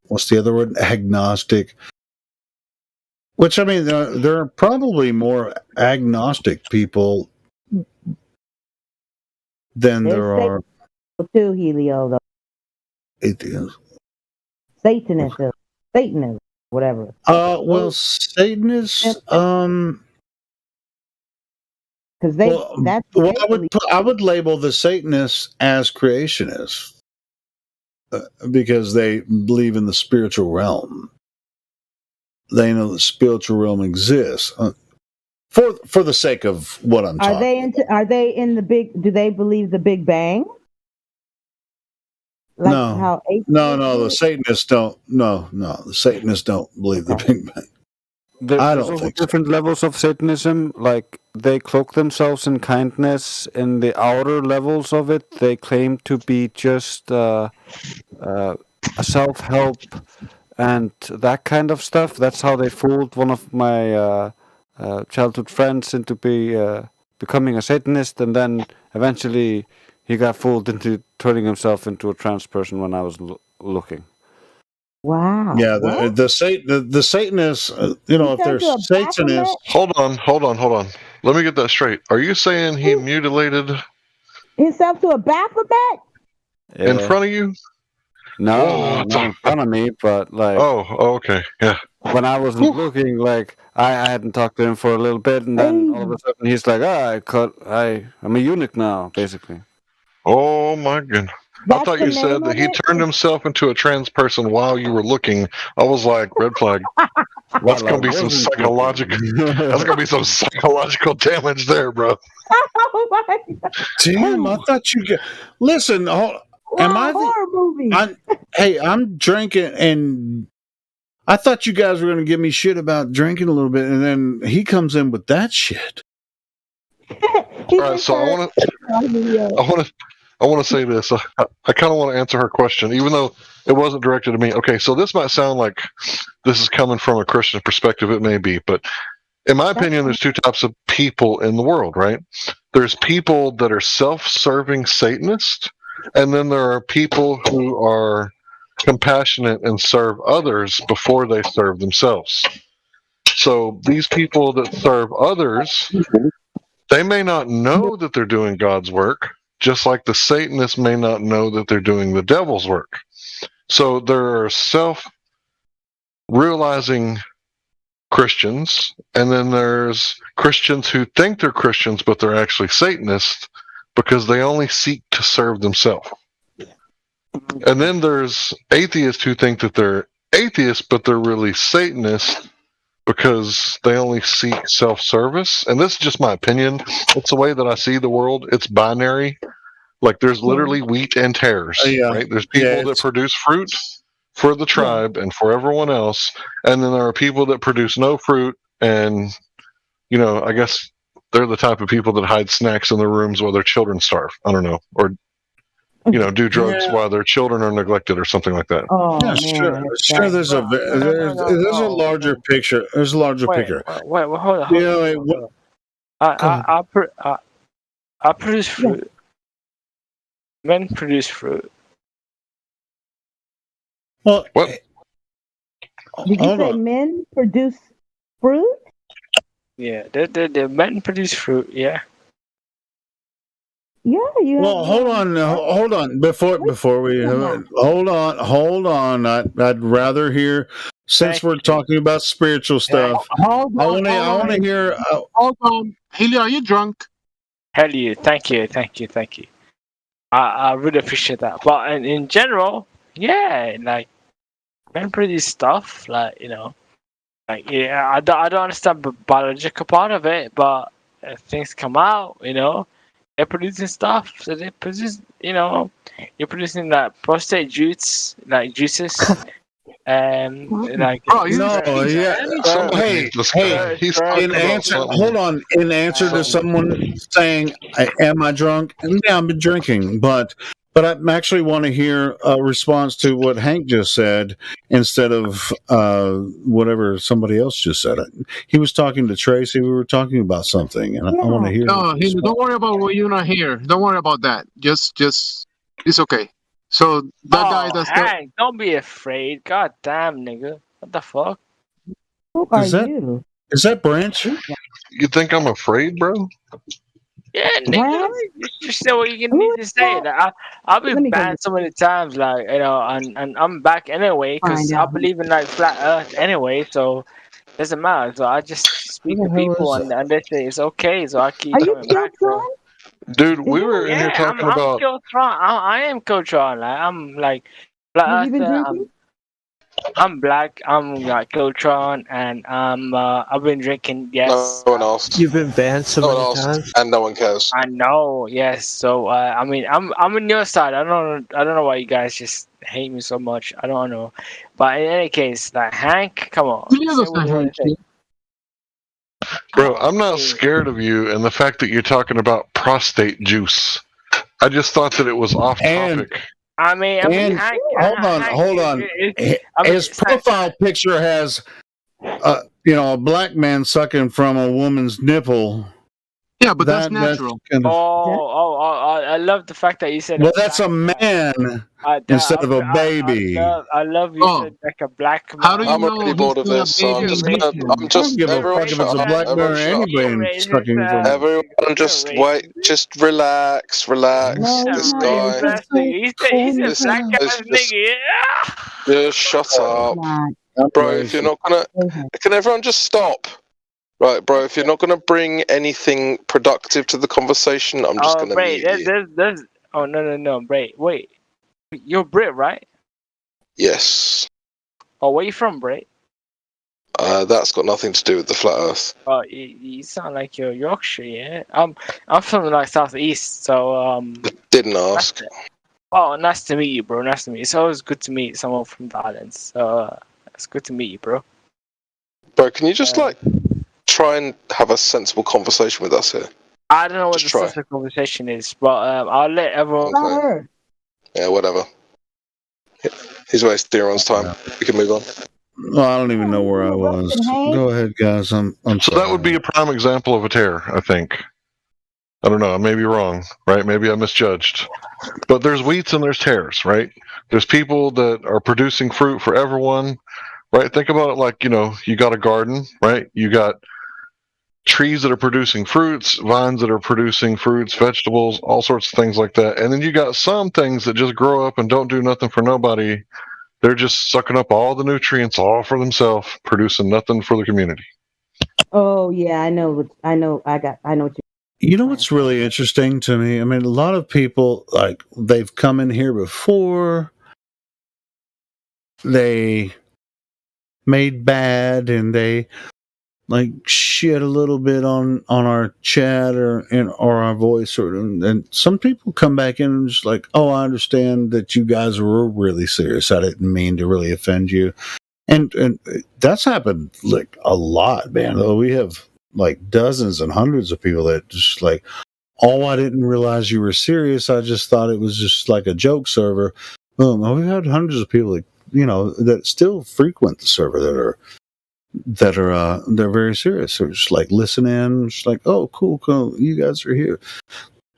what's the other word? Agnostic. Which, I mean, there are probably more agnostic people than there are too, Helio, though. Atheists. Satanism, whatever. Well, Satanists, because I would label the Satanists as creationists. because they believe in the spiritual realm. They know the spiritual realm exists. For the sake of what I'm talking. Are they in the big? Do they believe the Big Bang? Like no, the Satanists don't. No, the Satanists don't believe the Big Bang. There's also different levels of Satanism. Like they cloak themselves in kindness. In the outer levels of it, they claim to be just a self-help and that kind of stuff. That's how they fooled one of my childhood friends into becoming a Satanist, and then eventually he got fooled into turning himself into a trans person when I was looking. Wow. Yeah, the Satanists, if they're Satanists. Hold on. Let me get that straight. Are you saying he mutilated himself to a Baphomet in front of you? No, not in front of me, but like. Oh, okay, yeah. When I wasn't looking, like I hadn't talked to him for a little bit, and then all of a sudden he's like, I'm a eunuch now, basically. Oh my goodness. I thought you said that he turned himself into a trans person while you were looking. I was like, red flag. That's gonna be some psychological. That's gonna be some psychological damage there, bro. Oh my God. Damn, I thought you get. Listen, am I horror movie? I'm drinking, and I thought you guys were gonna give me shit about drinking a little bit, and then he comes in with that shit. All right, so I want to say this. I kind of want to answer her question, even though it wasn't directed to me. Okay, so this might sound like this is coming from a Christian perspective. It may be, but in my opinion, there's two types of people in the world, right? There's people that are self-serving Satanists, and then there are people who are compassionate and serve others before they serve themselves. So these people that serve others, they may not know that they're doing God's work, just like the Satanists may not know that they're doing the devil's work. So there are self-realizing Christians, and then there's Christians who think they're Christians, but they're actually Satanists because they only seek to serve themselves. And then there's atheists who think that they're atheists, but they're really Satanists because they only seek self-service. And this is just my opinion. It's the way that I see the world. It's binary. Like there's literally wheat and tares, right? There's people that produce fruit for the tribe and for everyone else. And then there are people that produce no fruit. And, I guess they're the type of people that hide snacks in their rooms while their children starve. I don't know. Or, do drugs while their children are neglected or something like that. Oh, yeah, sure. There's a larger picture. There's a larger picture. Wait, hold on. I produce fruit. Men produce fruit. Well, what? Did you say men produce fruit? Yeah, the men produce fruit. Yeah. Yeah, you. Well, hold on. Before we hold on. I'd rather hear, since we're talking about spiritual stuff. I want to hear. Hold on, Haley, are you drunk? Hell yeah! Thank you. I really appreciate that. But in general, yeah, like men produce stuff, I don't understand the biological part of it, but things come out, they're producing stuff. So they produce, you're producing like prostate juices, and like. In answer to someone saying, "Am I drunk?" Yeah, I've been drinking, but I actually want to hear a response to what Hank just said instead of whatever somebody else just said. He was talking to Tracy. We were talking about something, and I want to hear. No, don't worry about what you're not here. Don't worry about that. Just it's okay. So that guy does Hank, don't be afraid. God damn, nigga. What the fuck? Who are you? Is that Branch? You think I'm afraid, bro? Yeah, nigga. You just say what you need to say. I've been banned so many times, and I'm back anyway because I believe in flat Earth anyway. So it doesn't matter. So I just speak to people and they say it's okay. So I keep coming back. Dude, we were in here talking about. Killtron. I am Killtron. I'm Flat Earther, I'm black. I'm like Kiltron, and I've been drinking. Yes. No one asked. You've been banned so No many one asked, times. and no one cares. I know. Yes. So I mean, I'm on your side. I don't know why you guys just hate me so much. I don't know. But in any case, like Hank, come on. You never say what said you wanna hate say. you. Bro, I'm not scared of you and the fact that you're talking about prostate juice. I just thought that it was off topic. I mean, Hank, hold on. His profile picture has, a black man sucking from a woman's nipple. Yeah, but that's natural. I love the fact that you said. Well, that's a man instead of a baby. I love you said like a black man. How do you I'm know already bored of this, so I'm just I don't give a fuck if it's a black man or anybody sucking from. Everyone, just wait, just relax. This guy. He's a black ass nigga. Just shut up, bro. If you're not gonna, can everyone just stop? Right, bro. If you're not gonna bring anything productive to the conversation, I'm just gonna Bray, mute you. there's. Oh no, Bray. Wait, you're Brit, right? Yes. Oh, where you from, Bray? That's got nothing to do with the flat Earth. Oh, you sound like you're Yorkshire, yeah. I'm from like southeast, so Didn't ask. Oh, nice to meet you, bro. Nice to meet you. It's always good to meet someone from the islands. So it's good to meet you, bro. Bro, can you just try and have a sensible conversation with us here? I don't know what the social conversation is, but I'll let everyone. Okay. Yeah, whatever. He's wasting everyone's time. We can move on. Well, I don't even know where I was. Go ahead, guys. I'm So that would be a prime example of a tear, I think. I don't know. I may be wrong, right? Maybe I misjudged. But there's wheats and there's tares, right? There's people that are producing fruit for everyone, right? Think about it like, you got a garden, right? You got trees that are producing fruits, vines that are producing fruits, vegetables, all sorts of things like that. And then you got some things that just grow up and don't do nothing for nobody. They're just sucking up all the nutrients all for themselves, producing nothing for the community. Oh yeah, I know. I know what You know what's really interesting to me? I mean, a lot of people, they've come in here before, they made bad, and they shit a little bit on our chat or our voice, and some people come back in and just oh, I understand that you guys were really serious. I didn't mean to really offend you, and that's happened a lot, man. We have dozens and hundreds of people that just oh, I didn't realize you were serious. I just thought it was just a joke server. Boom. We've had hundreds of people that still frequent the server that are they're very serious. They're just listen in, just oh, cool, you guys are here.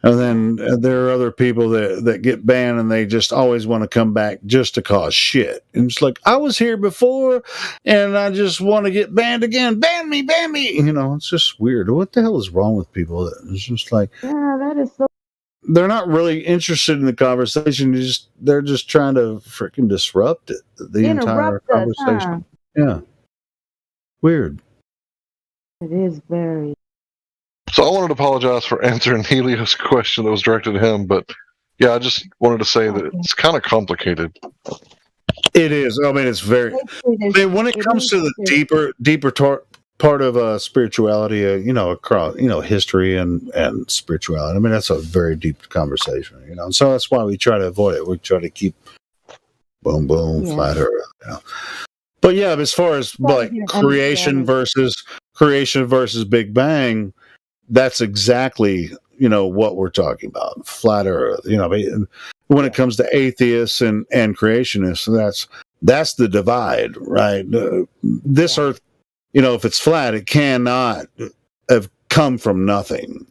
And then there are other people that get banned and they just always want to come back just to cause shit. And it's I was here before and I just want to get banned again. Ban me. It's just weird. What the hell is wrong with people? It's just yeah, that is so. They're not really interested in the conversation. They're just trying to freaking disrupt it. The entire conversation. Yeah. Weird. It is very. So I wanted to apologize for answering Helios' question that was directed at him, but yeah, I just wanted to say that it's kind of complicated. It is. I mean, it's very. When it comes to the deeper part of spirituality, across history and spirituality. I mean, that's a very deep conversation, and so that's why we try to avoid it. We try to keep boom, flat Earth. But yeah, as far as creation versus Big Bang, that's exactly what we're talking about. Flat Earth. When it comes to atheists and creationists, that's the divide, right? This Earth, if it's flat, it cannot have come from nothing.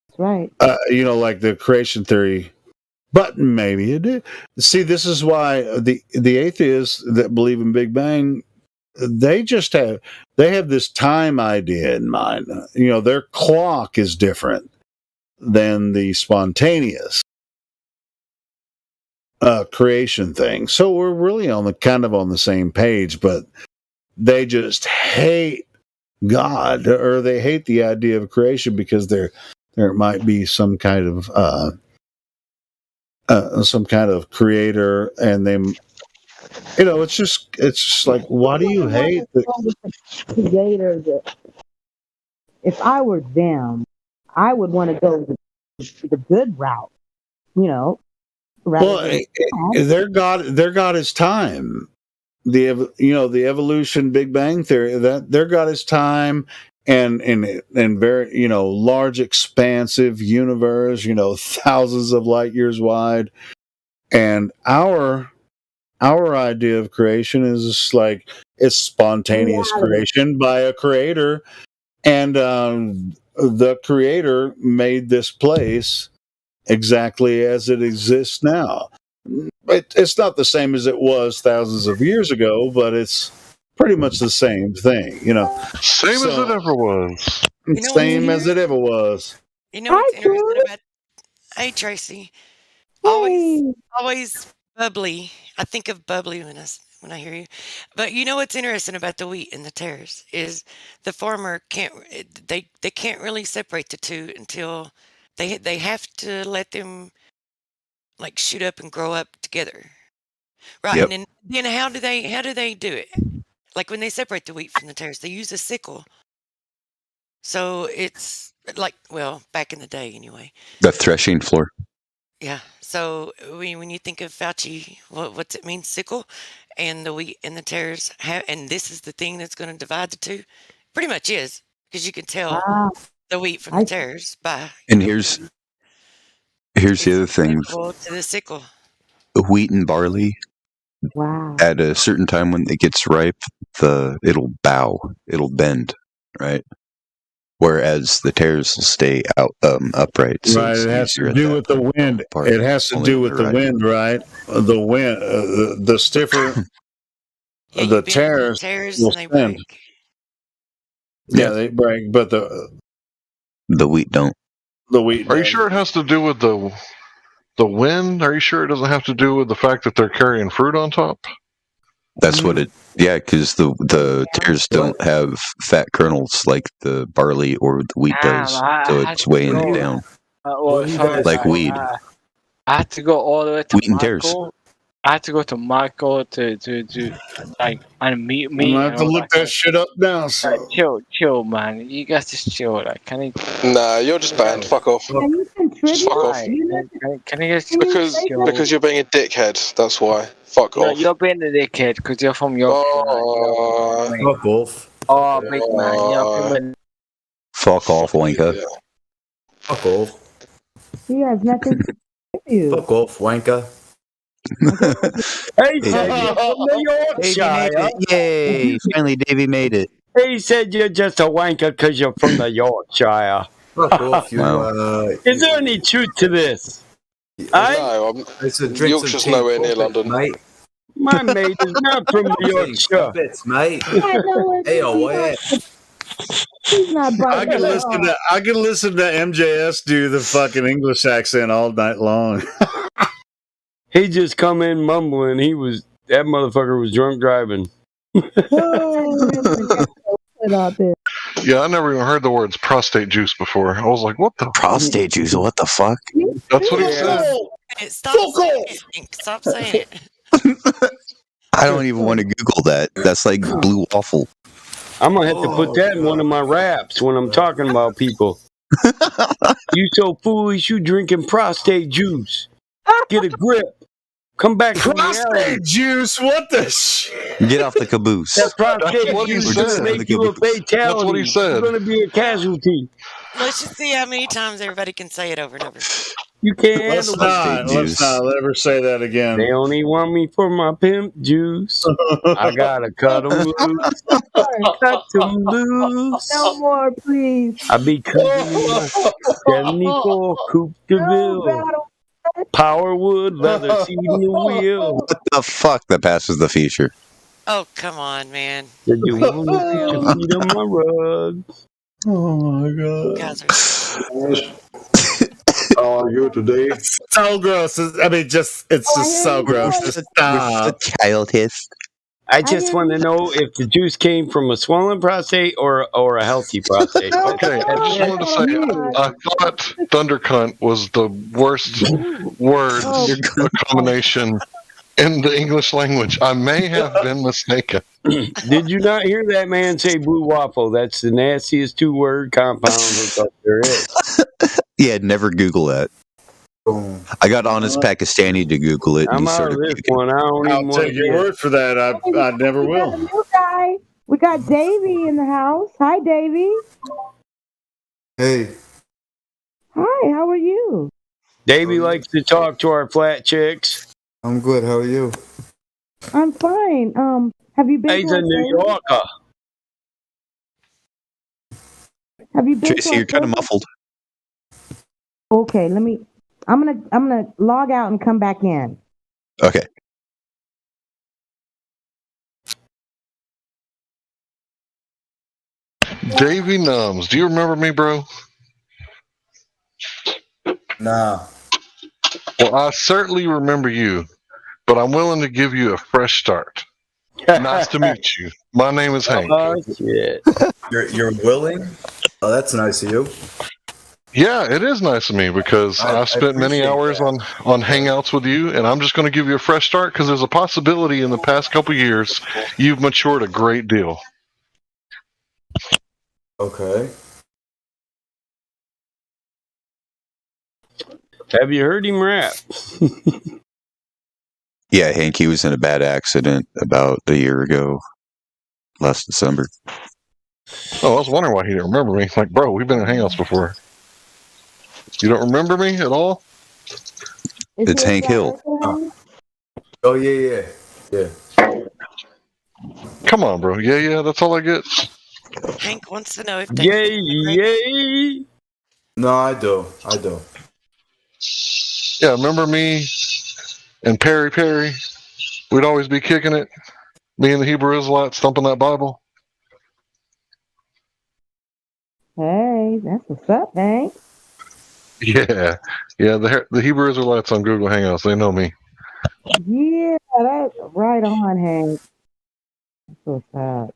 That's right. Like the creation theory. But maybe it did. See, this is why the atheists that believe in Big Bang, they have this time idea in mind. Their clock is different than the spontaneous creation thing. So we're really on the same page, but they just hate God, or they hate the idea of creation because there might be some kind of some kind of creator, and they, it's just like, why do you hate the creator? If I were them, I would want to go the good route, Well, their God is time. The evolution Big Bang theory, that their God is time, and very large expansive universe, thousands of light years wide, and our idea of creation is like it's spontaneous creation by a creator, and the creator made this place exactly as it exists now. It's not the same as it was thousands of years ago, but it's pretty much the same thing, Same as it ever was. Same as it ever was. You know what's interesting about? Hey, Tracy. Always bubbly. I think of bubbly when I hear you. But you know what's interesting about the wheat and the tares is the farmer can't really separate the two until they have to let them like shoot up and grow up together. Right. Yep. And then how do they do it? Like when they separate the wheat from the tares, they use a sickle. So it's like, well, back in the day anyway. The threshing floor. Yeah. So when you think of Fauci, what's it mean, sickle, and the wheat and the tares, and this is the thing that's going to divide the two? Pretty much is, because you can tell the wheat from the tares by. And here's the other thing. To the sickle. Wheat and barley. Wow. At a certain time when it gets ripe, it'll bend, right? Whereas the tares will stay upright. So right, it has to do with the wind. It has to do with the wind, right? The wind, the stiffer the tares will bend. Yeah, they break, but the wheat don't. The wheat. Are you sure it has to do with the wind? Are you sure it doesn't have to do with the fact that they're carrying fruit on top? That's what it. Yeah, because the tares don't have fat kernels like the barley or the wheat does, so it's weighing it down. Like weed. I had to go all the way to wheat and tares. I had to go to Michael to like and meet me. I have to look that shit up now. So. Like, chill, man. You guys just chill. Like, can you? Nah, you're just banned. Fuck off. Can you contribute? Fuck off. Can you just because you're being a dickhead. That's why. Fuck off. You're being a dickhead because you're from York. Fuck off. Oh, big man. Fuck off, wanker. Yeah. Fuck off. He has nothing to do. Fuck off, wanker. Hey, said you're from the Yorkshire. Yay! Finally, Davey made it. He said you're just a wanker because you're from the Yorkshire. Fuck off, you. Is there any truth to this? No, Yorkshire's nowhere near London, mate. My mate is not from Yorkshire. Bits, mate. Hey, he's not I can listen to MJS do the fucking English accent all night long. He just come in mumbling. That motherfucker was drunk driving. Yeah, I never even heard the words prostate juice before. I was like, what the prostate juice? What the fuck? That's what he said. Stop saying it. I don't even want to Google that. That's like blue waffle. I'm gonna have to put that in one of my raps when I'm talking about people. You so foolish, you drinking prostate juice. Get a grip. Come back to reality. Prostate juice? What the shit? Get off the caboose. That prostate juice will make you a fatality. That's what he said. You're gonna be a casualty. Let's just see how many times everybody can say it over and over. You can't Let's handle not ever say that again. They only want me for my pimp juice. I gotta cut them loose. Cut them loose. No more, please. I be cutting 74 Coupe de Ville. Powerwood, leather seat in the wheel. What the fuck that passes the feature? Oh, come on, man. Did you want to put your feet on my rug? Oh my god. Guys are How are you today? So gross. I mean, it's just so gross. Just stop. The child hiss. I just want to know if the juice came from a swollen prostate or a healthy prostate. Okay, I just wanted to say, I thought Thundercunt was the worst word combination in the English language. I may have been mistaken. Did you not hear that man say blue waffle? That's the nastiest 2-word compound hookup there is. Yeah, never Google that. I got Honest Pakistani to Google it. I'm out of this one. I don't even I'll want take your word for that. I never We got a will. new guy. We got Davey in the house. Hi, Davey. Hey. Hi, how are you? Davey likes to talk to our flat chicks. I'm good. How are you? I'm fine. Have you been? He's a New Yorker. Have you been? Tracy, you're kind of muffled. Okay, I'm gonna log out and come back in. Okay. Davey Numbs, do you remember me, bro? Nah. Well, I certainly remember you, but I'm willing to give you a fresh start. Nice to meet you. My name is Hank. Shit. You're willing? Oh, that's nice of you. Yeah, it is nice of me because I've spent many hours on Hangouts with you, and I'm just going to give you a fresh start because there's a possibility in the past couple years you've matured a great deal. Okay. Have you heard him rap? Yeah, Hank, he was in a bad accident about a year ago, last December. Oh, I was wondering why he didn't remember me. Like, bro, we've been in Hangouts before. You don't remember me at all? It's Hank Hill. Oh, yeah. Come on, bro. Yeah, that's all I get. Hank wants to know if Yay! No, I do. Yeah, remember me and Perry? We'd always be kicking it. Me and the Hebrew Israelites thumping that Bible. Hey, that's what's up, Hank. Yeah. The Hebrew Israelites on Google Hangouts, they know me. Yeah, that's right on, Hank. That's what's up.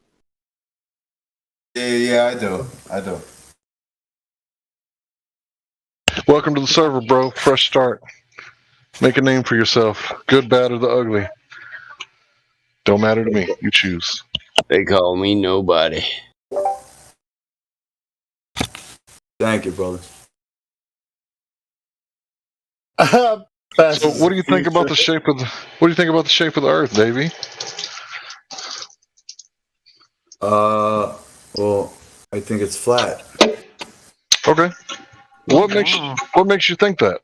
Yeah, I do. Welcome to the server, bro. Fresh start. Make a name for yourself. Good, bad, or the ugly. Don't matter to me. You choose. They call me nobody. Thank you, brother. So, what do you think about the shape of the Earth, Davey? Well, I think it's flat. Okay. What makes you think that?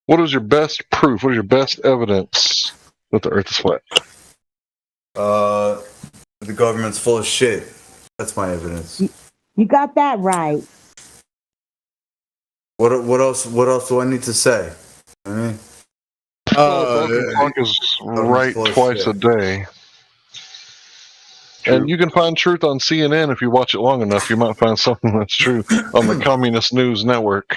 What is your best proof? What is your best evidence that the Earth is flat? The government's full of shit. That's my evidence. You got that right. What else? What else do I need to say? I mean, Clock is right twice a day. And you can find truth on CNN if you watch it long enough. You might find something that's true on the Communist News Network.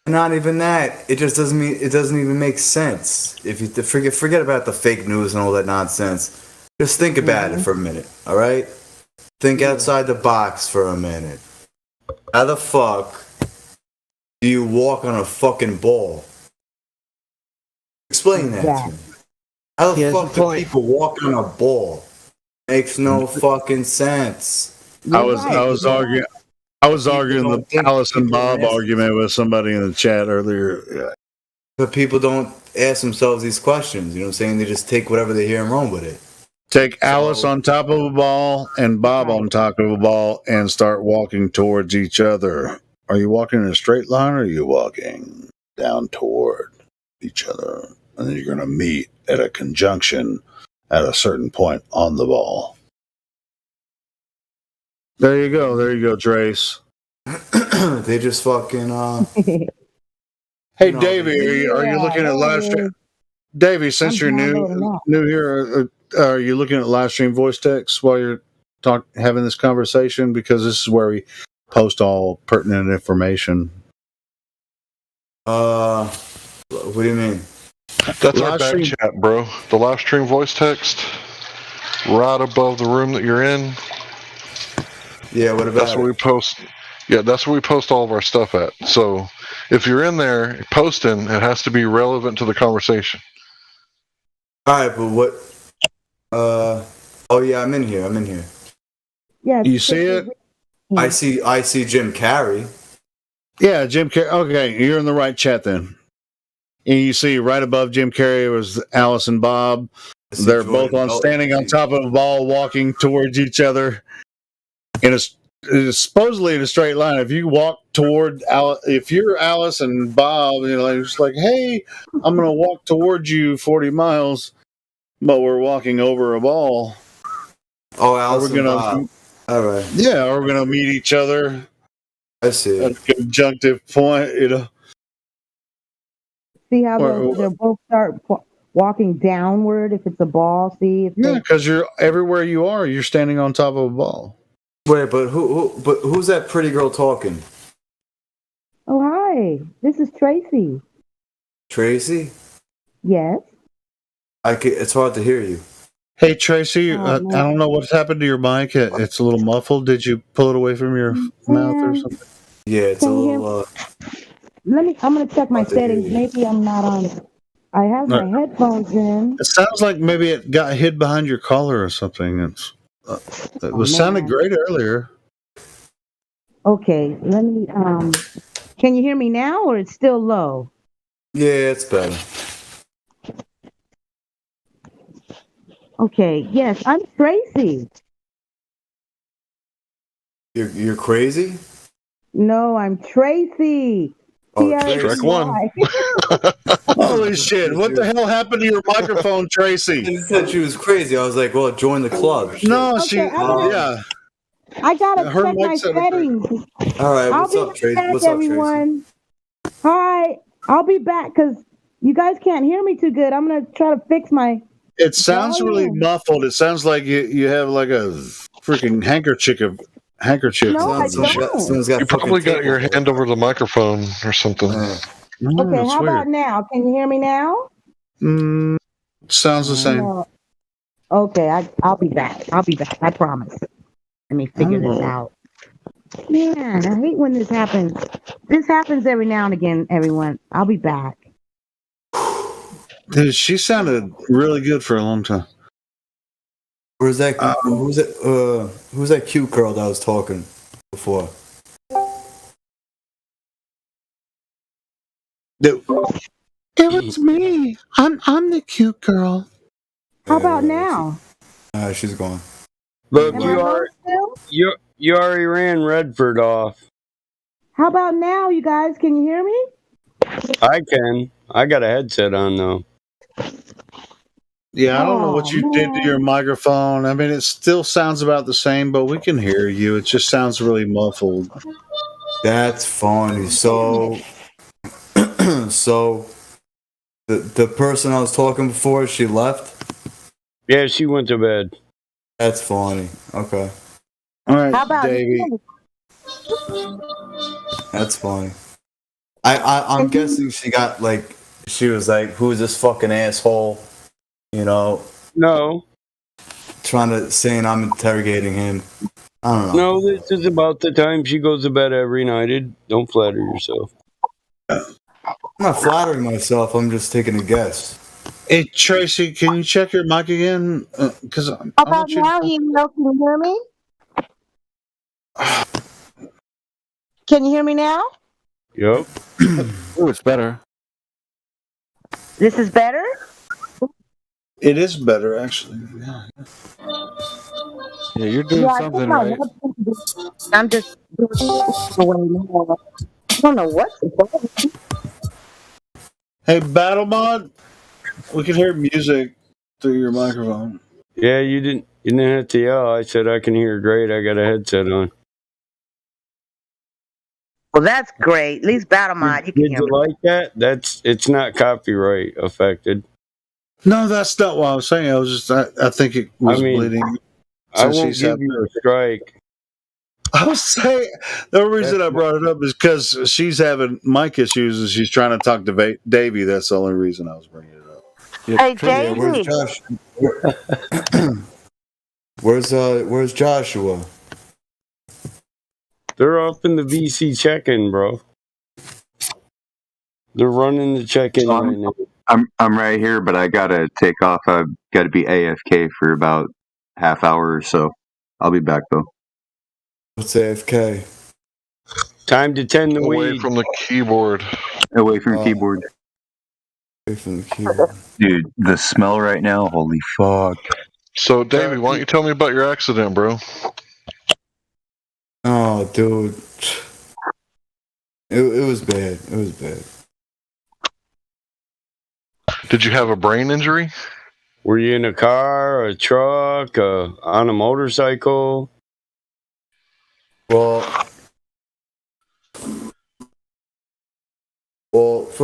Not even that. It just doesn't mean it doesn't even make sense. If you forget about the fake news and all that nonsense. Just think about it for a minute. All right. Think outside the box for a minute. How the fuck do you walk on a fucking ball? Explain that to me. How the fuck do people walk on a ball? Makes no fucking sense. I was arguing the Alice and Bob argument with somebody in the chat earlier. But people don't ask themselves these questions. You know what I'm saying? They just take whatever they hear and run with it. Take Alice on top of a ball and Bob on top of a ball and start walking towards each other. Are you walking in a straight line or are you walking down toward each other? And then you're going to meet at a conjunction at a certain point on the ball. There you go, Trace. They just fucking Hey, Davey, are you looking at live stream? Davey, since you're new here, are you looking at live stream voice text while you're having this conversation? Because this is where we post all pertinent information. What do you mean? That's our back chat, bro. The live stream voice text. right above the room that you're in. Yeah, what about That's where we post. Yeah, that's where we post all of our stuff at. So if you're in there posting, it has to be relevant to the conversation. All right, but what? Oh yeah, I'm in here. I'm in here. Yeah. You see it? I see Jim Carrey. Yeah, Jim Carrey. Okay, you're in the right chat then. And you see right above Jim Carrey was Alice and Bob. They're both standing on top of a ball, walking towards each other. And it's supposedly in a straight line. If you walk toward if you're Alice and Bob, it's like, hey, I'm going to walk towards you 40 miles, but we're walking over a ball. Oh, Alice and Bob. All right. Yeah, we're going to meet each other. I see. At a conjunctive point, See how they'll both start walking downward if it's a ball. See if because you're everywhere you are, you're standing on top of a ball. Wait, but who's that pretty girl talking? Oh, hi. This is Tracy. Tracy? Yes. It's hard to hear you. Hey Tracy, I don't know what's happened to your mic. It's a little muffled. Did you pull it away from your mouth or something? Yeah, it's a little. I'm gonna check my settings. Maybe I'm not on. I have my headphones in. It sounds like maybe it got hid behind your collar or something. It was sounding great earlier. Okay, let me. Can you hear me now, or it's still low? Yeah, it's better. Okay. Yes, I'm Tracy. You're crazy? No, I'm Tracy. Oh, Track one. Holy shit! What the hell happened to your microphone, Tracy? She said she was crazy. I was like, well, join the club. No, I gotta check my settings. All right, what's I'll up, be Tracy? back, What's up, everyone. Hi, I'll be back because you guys can't hear me too good. I'm gonna try to fix my. It sounds really muffled. It sounds like you have like a freaking handkerchief. No, I don't. You probably got your hand over the microphone or something. Okay, how about now? Can you hear me now? Sounds the same. Okay, I'll be back. I promise. Let me figure this out. Man, I hate when this happens. This happens every now and again, everyone. I'll be back. Dude, she sounded really good for a long time. Who's that? Who's that cute girl that was talking before? It was me. I'm the cute girl. How about now? She's gone. Look, Am I low still? you already ran Redford off. How about now, you guys? Can you hear me? I can. I got a headset on though. Yeah, I don't know what you did to your microphone. I mean, it still sounds about the same, but we can hear you. It just sounds really muffled. That's funny. So the person I was talking before, she left? Yeah, she went to bed. That's funny. Okay. All right, How about Davey. That's funny. I'm guessing she was like, who's this fucking asshole? No. Saying I'm interrogating him. I don't know. No, this is about the time she goes to bed every night. Don't flatter yourself. I'm not flattering myself. I'm just taking a guess. Hey, Tracy, can you check your mic again? Because How about now, Email? Can you hear me? Can you hear me now? Yep. Oh, it's better. This is better? It is better, actually. Yeah, you're doing something right. I'm just away now. I don't know what's wrong. Hey, Battle Mod, we can hear music through your microphone. Yeah, you didn't have to yell. I said I can hear great. I got a headset on. Well, that's great. At least Battle Mod, you can Did hear you me. like that? It's not copyright affected. No, that's not what I was saying. I think it was bleeding. I won't give you a strike. I was saying the reason I brought it up is because she's having mic issues and she's trying to talk to Davey. That's the only reason I was bringing it up. Hey, Davey. Where's Joshua? They're up in the VC check-in, bro. They're running the check-in right now. I'm right here, but I gotta take off. I've got to be AFK for about half hour or so. I'll be back though. What's AFK? Time to tend the Away weed. from the keyboard. Away from the keyboard. Away from the keyboard. Dude, the smell right now, holy fuck. So, Davey, why don't you tell me about your accident, bro? Oh, dude. It was bad. It was bad. Did you have a brain injury? Were you in a car, a truck, on a motorcycle? Well, If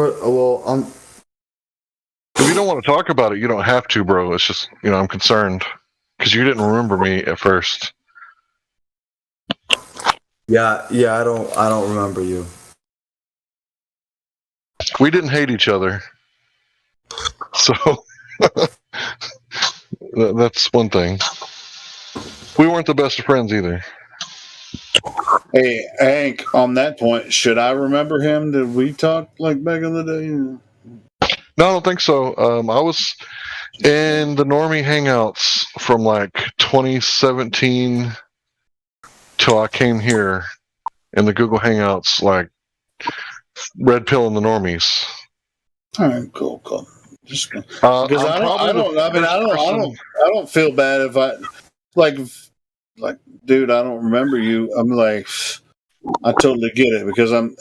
you don't want to talk about it, you don't have to, bro. It's just, I'm concerned because you didn't remember me at first. Yeah, I don't remember you. We didn't hate each other, so that's one thing. We weren't the best of friends either. Hey, Hank, on that point, should I remember him? Did we talk like back in the day? No, I don't think so. I was in the Normie Hangouts from like 2017 till I came here in the Google Hangouts, like Red Pill and the Normies. All right, cool. Just because I don't feel bad if I like, dude, I don't remember you. I'm like, I totally get it because I'm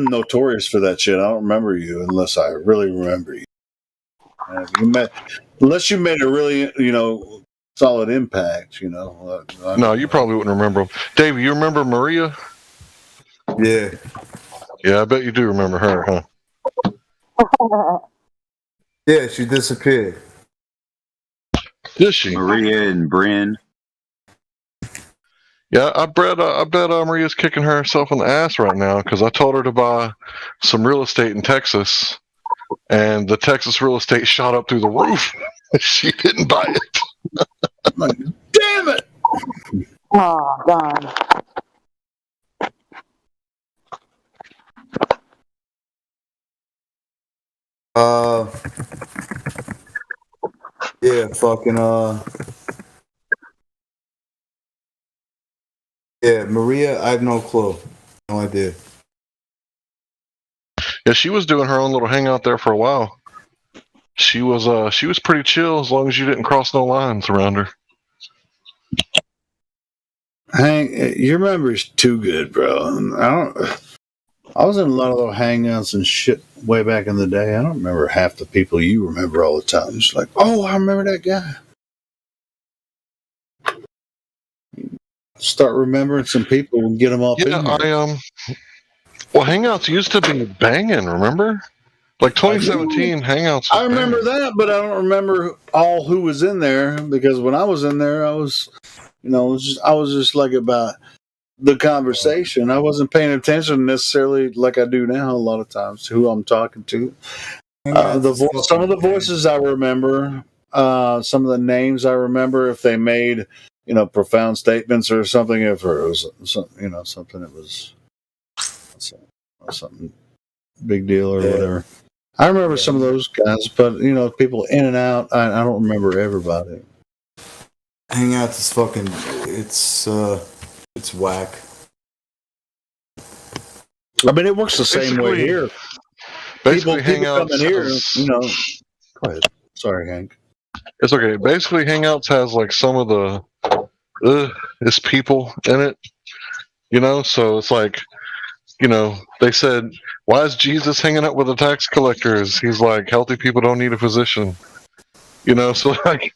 notorious for that shit. I don't remember you unless I really remember you. Unless you made a really, solid impact, No, you probably wouldn't remember him. Dave, you remember Maria? Yeah. Yeah, I bet you do remember her, huh? Yeah, she disappeared. Did she? Maria and Bryn. Yeah, I bet Maria's kicking herself in the ass right now because I told her to buy some real estate in Texas, and the Texas real estate shot up through the roof. She didn't buy it. Damn it! Oh, God. Yeah, fucking, yeah, Maria, I have no clue. No idea. Yeah, she was doing her own little hangout there for a while. She was pretty chill as long as you didn't cross no lines around her. Hank, your memory's too good, bro. I was in a lot of little hangouts and shit way back in the day. I don't remember half the people you remember all the time. It's like, oh, I remember that guy. Start remembering some people and get them up in there. Well, Hangouts used to be banging, remember? Like 2017 Hangouts. I remember that, but I don't remember all who was in there because when I was in there, I was just like about the conversation. I wasn't paying attention necessarily like I do now a lot of times to who I'm talking to. Some of the voices I remember, some of the names I remember if they made, profound statements or something. If it was, something that was something big deal or whatever. I remember some of those guys, but people in and out. I don't remember everybody. Hangouts is fucking. It's whack. I mean, it works the same way here. People come in here, Go ahead. Sorry, Hank. It's okay. Basically, Hangouts has like some of the it's people in it, So it's like, they said, why is Jesus hanging out with the tax collectors? He's like, healthy people don't need a physician, So like,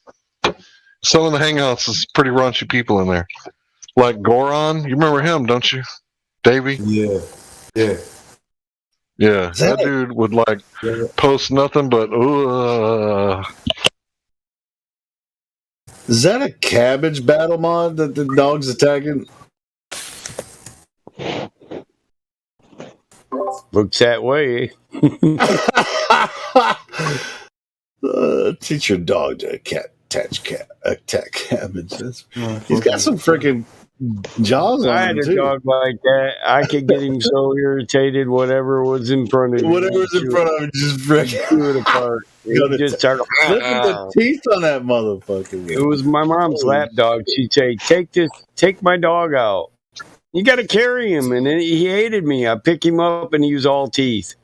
some of the Hangouts is pretty raunchy people in there. Like Goron, you remember him, don't you, Davey? Yeah. Yeah, that dude would like post nothing but Is that a cabbage battle mod that the dog's attacking? Looks that way. Teach your dog to attack cabbage. He's got some freaking jaws on I had him a too. dog like that. I could get him so irritated. Whatever was in front of him, Whatever's in front of him, just freaking chew it apart. He just started. Look at the teeth on that motherfucker. It was my mom's lap dog. She'd say, take my dog out. You got to carry him. And then he hated me. I pick him up and he was all teeth.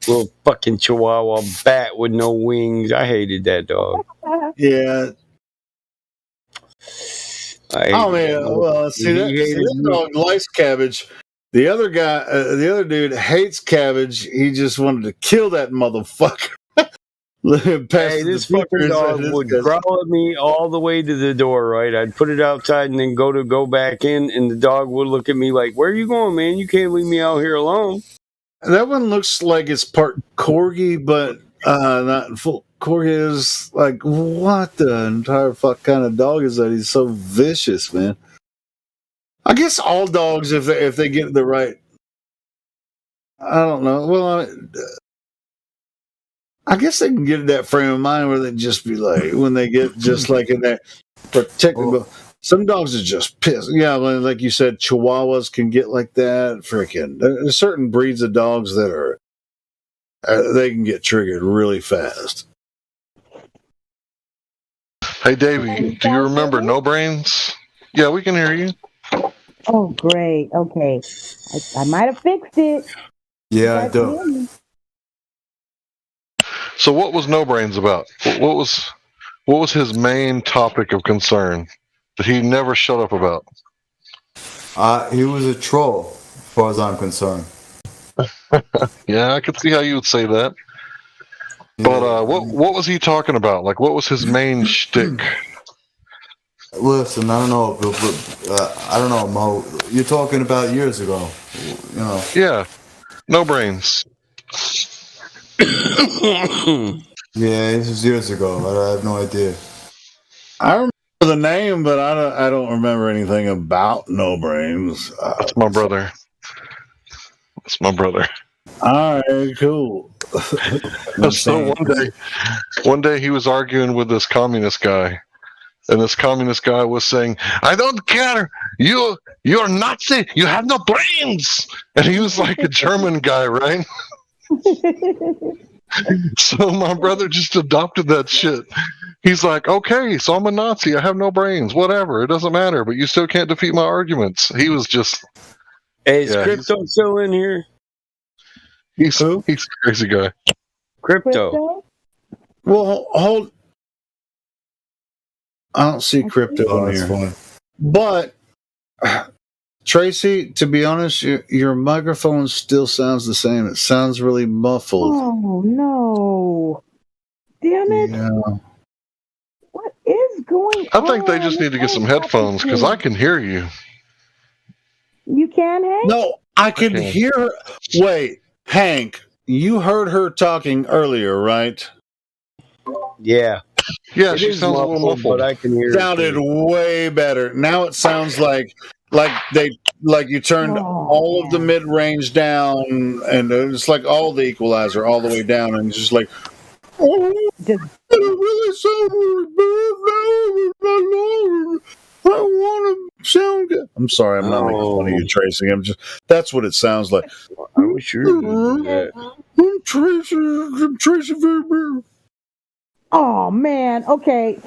Little fucking Chihuahua bat with no wings. I hated that dog. Yeah. Oh man, well, see that dog likes cabbage. The other guy, the other dude hates cabbage. He just wanted to kill that motherfucker. Hey, this fucking dog would growl at me all the way to the door, right? I'd put it outside and then go back in, and the dog would look at me like, "Where are you going, man? You can't leave me out here alone." That one looks like it's part corgi, but not full. Corgi is like, what the entire fuck kind of dog is that? He's so vicious, man. I guess all dogs, if they get the right, I don't know. Well, I guess they can get that frame of mind where they just be like, when they get just like in that protected. Some dogs are just pissed. Yeah, like you said, Chihuahuas can get like that. Freaking, there's certain breeds of dogs that are they can get triggered really fast. Hey, Davey, do you remember No Brains? Yeah, we can hear you. Oh, great. Okay, I might have fixed it. Yeah, I do. So, what was No Brains about? What was his main topic of concern that he never shut up about? He was a troll, as far as I'm concerned. Yeah, I could see how you would say that. But what was he talking about? Like, what was his main shtick? Listen, I don't know, I don't know, Mo. You're talking about years ago, you know. Yeah, No Brains. Yeah, this was years ago. I have no idea. I remember the name, but I don't remember anything about No Brains. That's my brother. That's my brother. All right, cool. So one day he was arguing with this communist guy, and this communist guy was saying, "I don't care. You're Nazi. You have no brains." And he was like a German guy, right? So my brother just adopted that shit. He's like, "Okay, so I'm a Nazi. I have no brains. Whatever. It doesn't matter. But you still can't defeat my arguments." He was just. Hey, is Crypto still in here? He's a crazy guy. Crypto. Well, hold. I don't see Crypto on here. Fine. But Tracy, to be honest, your microphone still sounds the same. It sounds really muffled. Oh no! Damn it! Yeah. What is going I on? think they just need to get some headphones because I can hear you. You can, Hank? No, I can hear her. Wait, Hank, you heard her talking earlier, right? Yeah. Yeah, It she is sounds a little muffled. but I can hear Sounded it. way better. Now it sounds like you turned all of the mid range down, and it's like all the equalizer all the way down, and it's just like. It really sounds bad. I want to sound good. I'm sorry, I'm not making fun of you, Tracy. That's what it sounds like. I wish you were doing that. I'm Tracy Fairbairn. Oh man. Okay.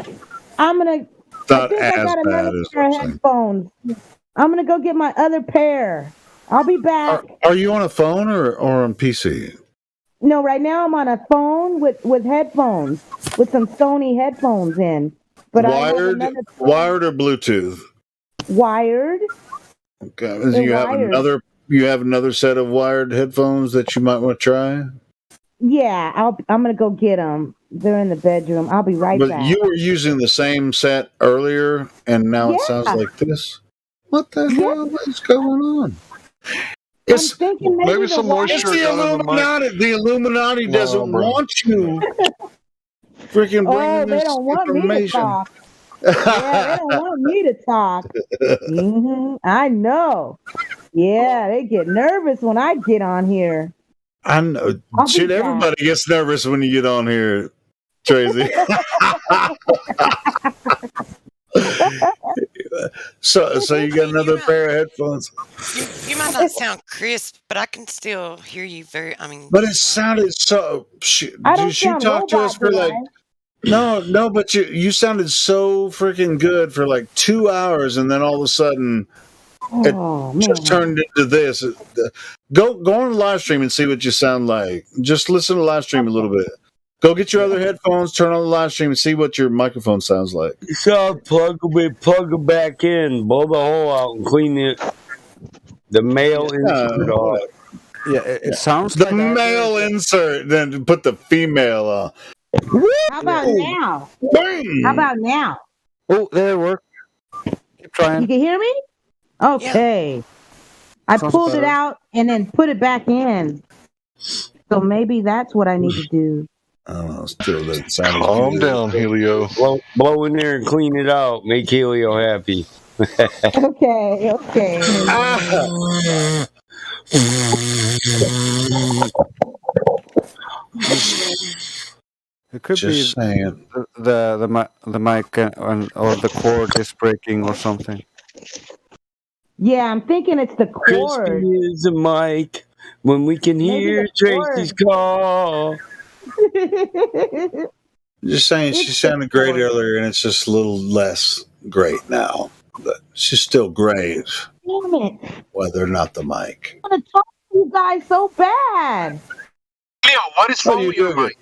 I'm gonna. Not I think I as got bad another as pair of I'm saying. headphones. I'm gonna go get my other pair. I'll be back. Are you on a phone or on PC? No, right now I'm on a phone with headphones, with some Sony headphones in. But Wired or Bluetooth? Wired. Okay. They're You have wired. another set of wired headphones that you might want to try? Yeah, I'm gonna go get them. They're in the bedroom. I'll be right But back. you were using the same set earlier, and now it sounds like this. What the hell is going on? I'm thinking maybe some the moisture It's the got in the mic. Illuminati. The Illuminati doesn't bro. want you freaking bringing they this don't want me to information. talk. Yeah, they don't want me to talk. I know. Yeah, they get nervous when I get on here. I know. I'll be Shit, back. everybody gets nervous when you get on here. Tracy. So you got another pair of headphones. You might not sound crisp, but I can still hear you very. I mean, But it sounded so. I don't Did she sound talk to us for robot, like? No, but you sounded so freaking good for like 2 hours, and then all of a sudden, it just turned into this. Go on the live stream and see what you sound like. Just listen to the live stream a little bit. Go get your other headphones, turn on the live stream, and see what your microphone sounds like. So plug it back in, blow the hole out, and clean it. The male insert on. Yeah, it sounds the like male insert. Then put the female on. How about now? Bang! How about now? Oh, there it worked. Keep trying. You can hear me? Okay. I Sounds pulled it better. out and then put it back in. So maybe that's what I need to do. I don't know. Still doesn't sound Calm down, Helio. Blow in there and clean it out. Make Helio happy. Okay. It could Just be saying. the mic or the cord is breaking or something. Yeah, I'm thinking it's the cord. Crispy is a mic when we can hear Tracy's call. Just saying, she sounded great earlier, and it's just a little less great now. But she's still great, Damn it. whether or not the mic. I want to talk to you guys so bad. Leo, what is wrong with your mic?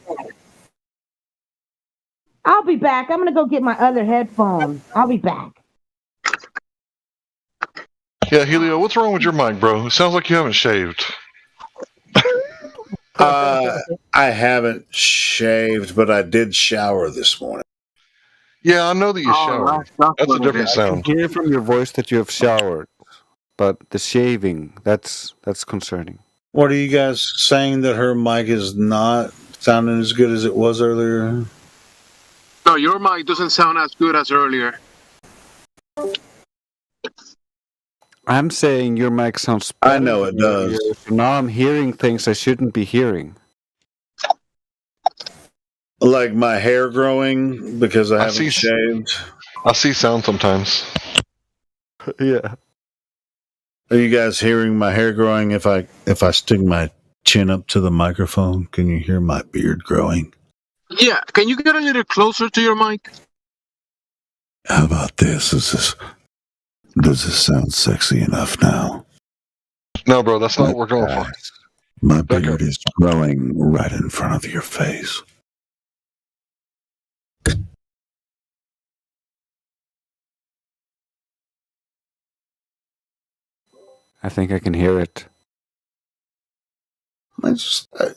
I'll be back. I'm going to go get my other headphones. I'll be back. Yeah, Helio, what's wrong with your mic, bro? It sounds like you haven't shaved. I haven't shaved, but I did shower this morning. Yeah, I know that you showered. That's a different I sound. can hear from your voice that you have showered, but the shaving, that's concerning. What are you guys saying, that her mic is not sounding as good as it was earlier? No, your mic doesn't sound as good as earlier. I'm saying your mic sounds better. I know it does. Now I'm hearing things I shouldn't be hearing. Like my hair growing because I haven't shaved. I see sound sometimes. Yeah. Are you guys hearing my hair growing? If I stick my chin up to the microphone, can you hear my beard growing? Yeah, can you get a little closer to your mic? How about this? Does this sound sexy enough now? No, bro, that's not what we're going for. My beard is growing right in front of your face. I think I can hear it.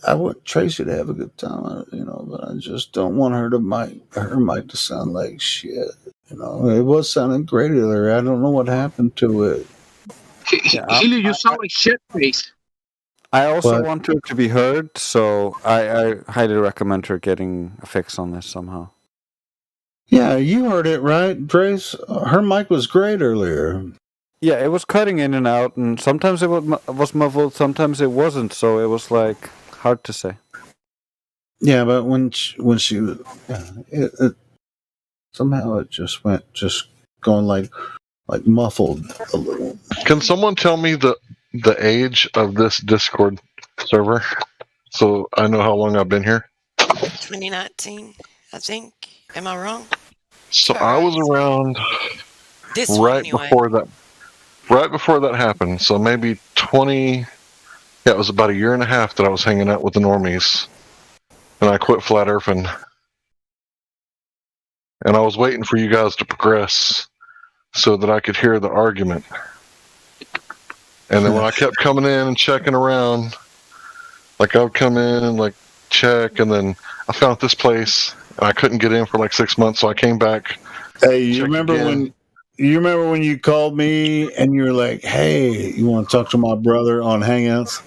I want Tracy to have a good time, but I just don't want her mic to sound like shit. It was sounding great earlier. I don't know what happened to it. Helio, you sound like shit face. I also want her to be heard, so I highly recommend her getting a fix on this somehow. Yeah, you heard it right, Trace. Her mic was great earlier. Yeah, it was cutting in and out, and sometimes it was muffled, sometimes it wasn't, so it was like hard to say. Yeah, but when she somehow it just going like muffled a little. Can someone tell me the age of this Discord server so I know how long I've been here? 2019, I think. Am I wrong? So I was around This one, right anyway. before that happened. So maybe 20. Yeah, it was about a year and a half that I was hanging out with the normies, and I quit flat earthing. And I was waiting for you guys to progress so that I could hear the argument. And then when I kept coming in and checking around, like I would come in and like check, and then I found this place and I couldn't get in for like 6 months, so I came back. Hey, you remember when you called me and you were like, "Hey, you want to talk to my brother on Hangouts?"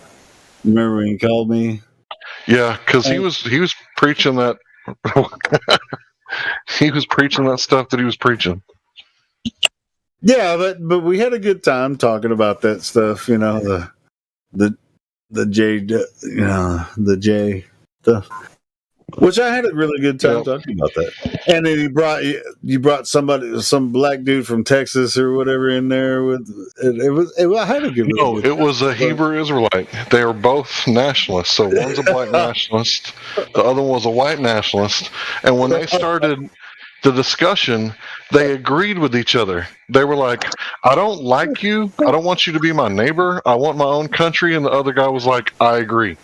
You remember when you called me? Yeah, because he was preaching that. He was preaching that stuff that he was preaching. Yeah, but we had a good time talking about that stuff. The J, the J stuff. Which I had a really good time talking about that. And then you brought somebody, some black dude from Texas or whatever in there with I had a good. No, it was a Hebrew Israelite. They were both nationalists. So one's a black nationalist, the other one was a white nationalist. And when they started the discussion, they agreed with each other. They were like, "I don't like you. I don't want you to be my neighbor. I want my own country." And the other guy was like, "I agree."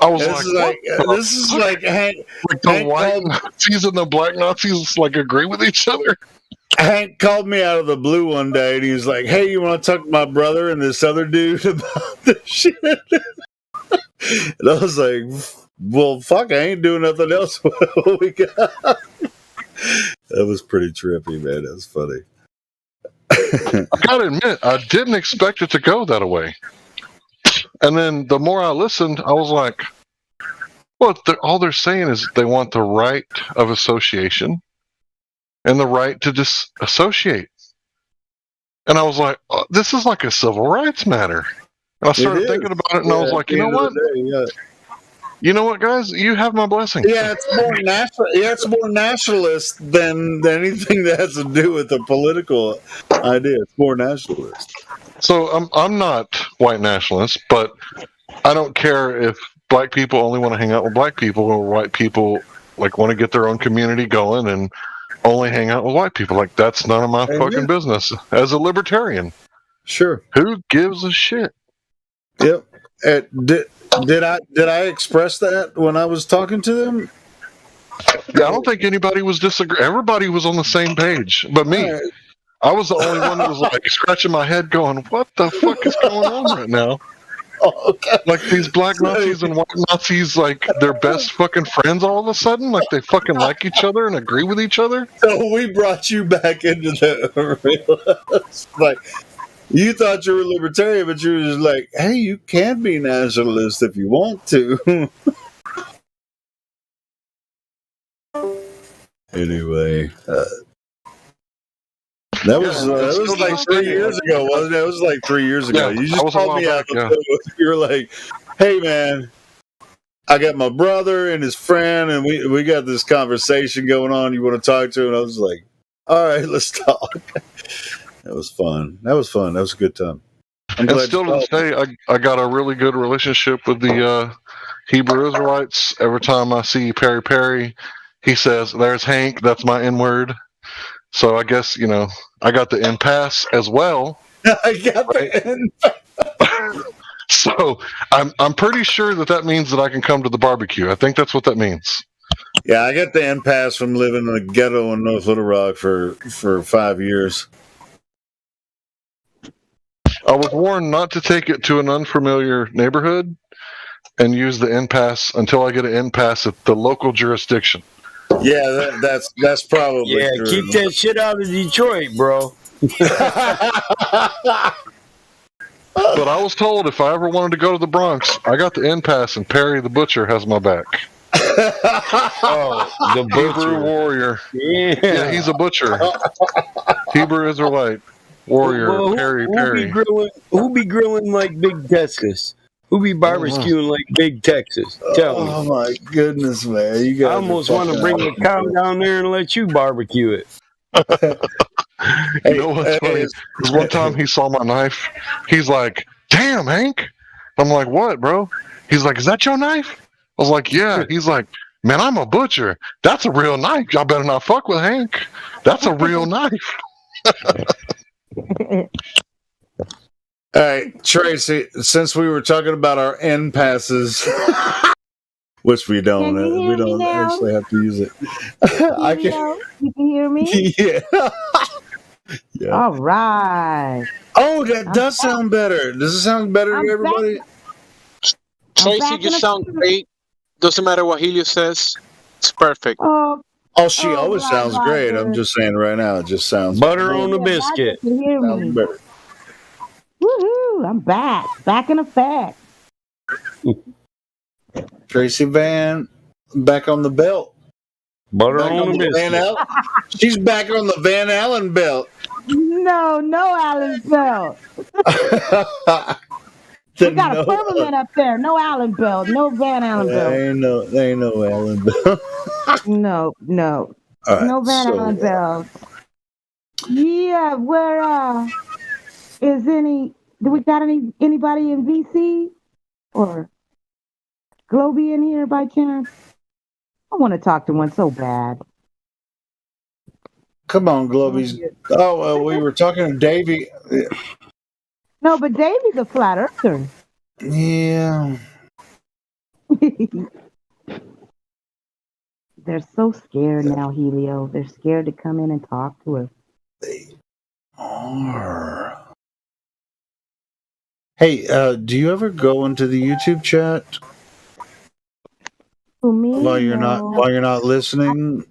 I was this is like Hank, the white Nazis and the black Nazis like agree with each other. Hank called me out of the blue one day, and he was like, "Hey, you want to talk to my brother and this other dude about this shit?" And I was like, "Well, fuck, I ain't doing nothing else." What we got? That was pretty trippy, man. That was funny. I gotta admit, I didn't expect it to go that way. And then the more I listened, I was like, well, all they're saying is they want the right of association and the right to disassociate. And I was like, oh, this is like a civil rights matter. And I started thinking about it, and I was like, you know what? You know what, guys? You have my blessing. Yeah, it's more national. Yeah, it's more nationalist than anything that has to do with the political idea. It's more nationalist. So I'm not white nationalist, but I don't care if black people only want to hang out with black people, or white people like want to get their own community going and only hang out with white people. Like, that's none of my fucking business. As a libertarian, sure. Who gives a shit? Yep. Did I express that when I was talking to them? Yeah, I don't think anybody was disagreeing. Everybody was on the same page, but me. I was the only one that was like scratching my head, going, "What the fuck is going on right now?" Like, these black Nazis and white Nazis, like, they're best fucking friends all of a sudden. Like, they fucking like each other and agree with each other. So we brought you back into the like. You thought you were libertarian, but you were just like, hey, you can be nationalist if you want to. Anyway, that was like 3 years ago, wasn't it? It was like 3 years ago. Yeah, you just called me out. You were like, hey, man, I got my brother and his friend, and we got this conversation going on. You want to talk to? And I was like, all right, let's talk. That was fun. That was a good time. And still to this day, I got a really good relationship with the Hebrew Israelites. Every time I see Perry, he says, "There's Hank." That's my N-word. So I guess, I got the N-pass as well. I got the N-pass. So I'm pretty sure that means that I can come to the barbecue. I think that's what that means. Yeah, I got the N-pass from living in a ghetto in North Little Rock for 5 years. I was warned not to take it to an unfamiliar neighborhood and use the N-pass until I get an N-pass at the local jurisdiction. Yeah, that's probably true. Keep that shit out of Detroit, bro. But I was told if I ever wanted to go to the Bronx, I got the N-pass, and Perry the Butcher has my back. Oh, the Hebrew warrior. Yeah, he's a butcher. Hebrew Israelite warrior. Well, Perry. Who be grilling like Big Texas? Who be barbecuing like Big Texas? Tell me. Oh my goodness, man! You guys I almost want to bring a cow down there and let you barbecue it. You know what's funny? Because one time he saw my knife, he's like, "Damn, Hank!" I'm like, "What, bro?" He's like, "Is that your knife?" I was like, "Yeah." He's like, "Man, I'm a butcher. That's a real knife. Y'all better not fuck with Hank. That's a real knife." All right, Tracy, since we were talking about our N passes, which we don't actually have to use it. I can. You can hear me? Yeah. Yeah. All right. Oh, that does sound better. Does it sound better to everybody? Tracy, you sound great. Doesn't matter what Helio says. It's perfect. Oh, she always sounds great. I'm just saying right now, it just sounds butter on the biscuit. Sounds better. Woohoo! I'm back. Back in effect. Tracy Van, back on the belt. Butter back on the biscuit. Van Allen. She's back on the Van Allen belt. No Allen belt. We got a firmament up there. No Allen Bell. No Van Allen Bell. They ain't no Allen Bell. No. All right, No Van Allen Bell. Yeah, where is any? Do we got anybody in VC or Globy in here by chance? I want to talk to one so bad. Come on, Globies. Oh, we were talking to Davey. No, but Davey's a flat earther. Yeah. They're so scared now, Helio. They're scared to come in and talk to us. They are. Hey, do you ever go into the YouTube chat For me, while you're not listening?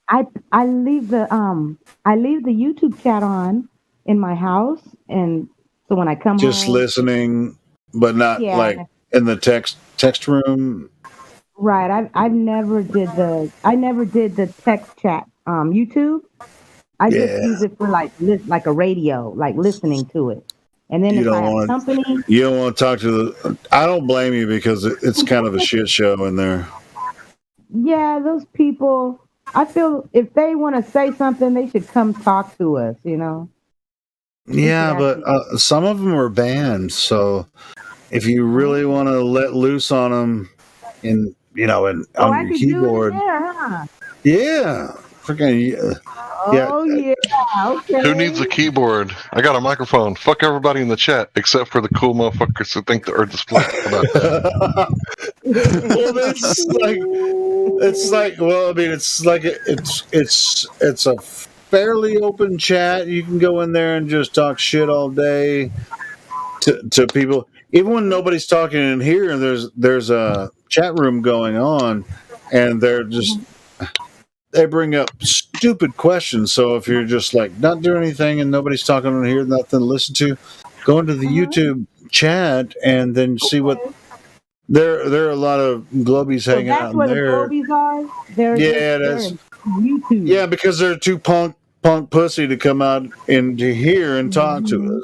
I leave the YouTube chat on in my house, and so when I come Just home, listening, but not like in the text room. Right. I never did the text chat YouTube. I just use it for like a radio, like listening to it. And then if I have company, you don't want to talk to the. I don't blame you because it's kind of a shit show in there. Yeah, those people. I feel if they want to say something, they should come talk to us. Yeah, but some of them are banned. So if you really want to let loose on them, on your keyboard, do it in there, huh? Yeah, freaking Oh yeah, okay. Who needs a keyboard? I got a microphone. Fuck everybody in the chat except for the cool motherfuckers who think the Earth is flat. It's a fairly open chat. You can go in there and just talk shit all day to people. Even when nobody's talking in here, there's a chat room going on, and they bring up stupid questions. So if you're just like not doing anything and nobody's talking in here, nothing to listen to, go into the YouTube chat and then see what. There are a lot of globies hanging out in there. That's where the globies are. That's YouTube. Yeah, because they're too punk pussy to come out into here and talk to us.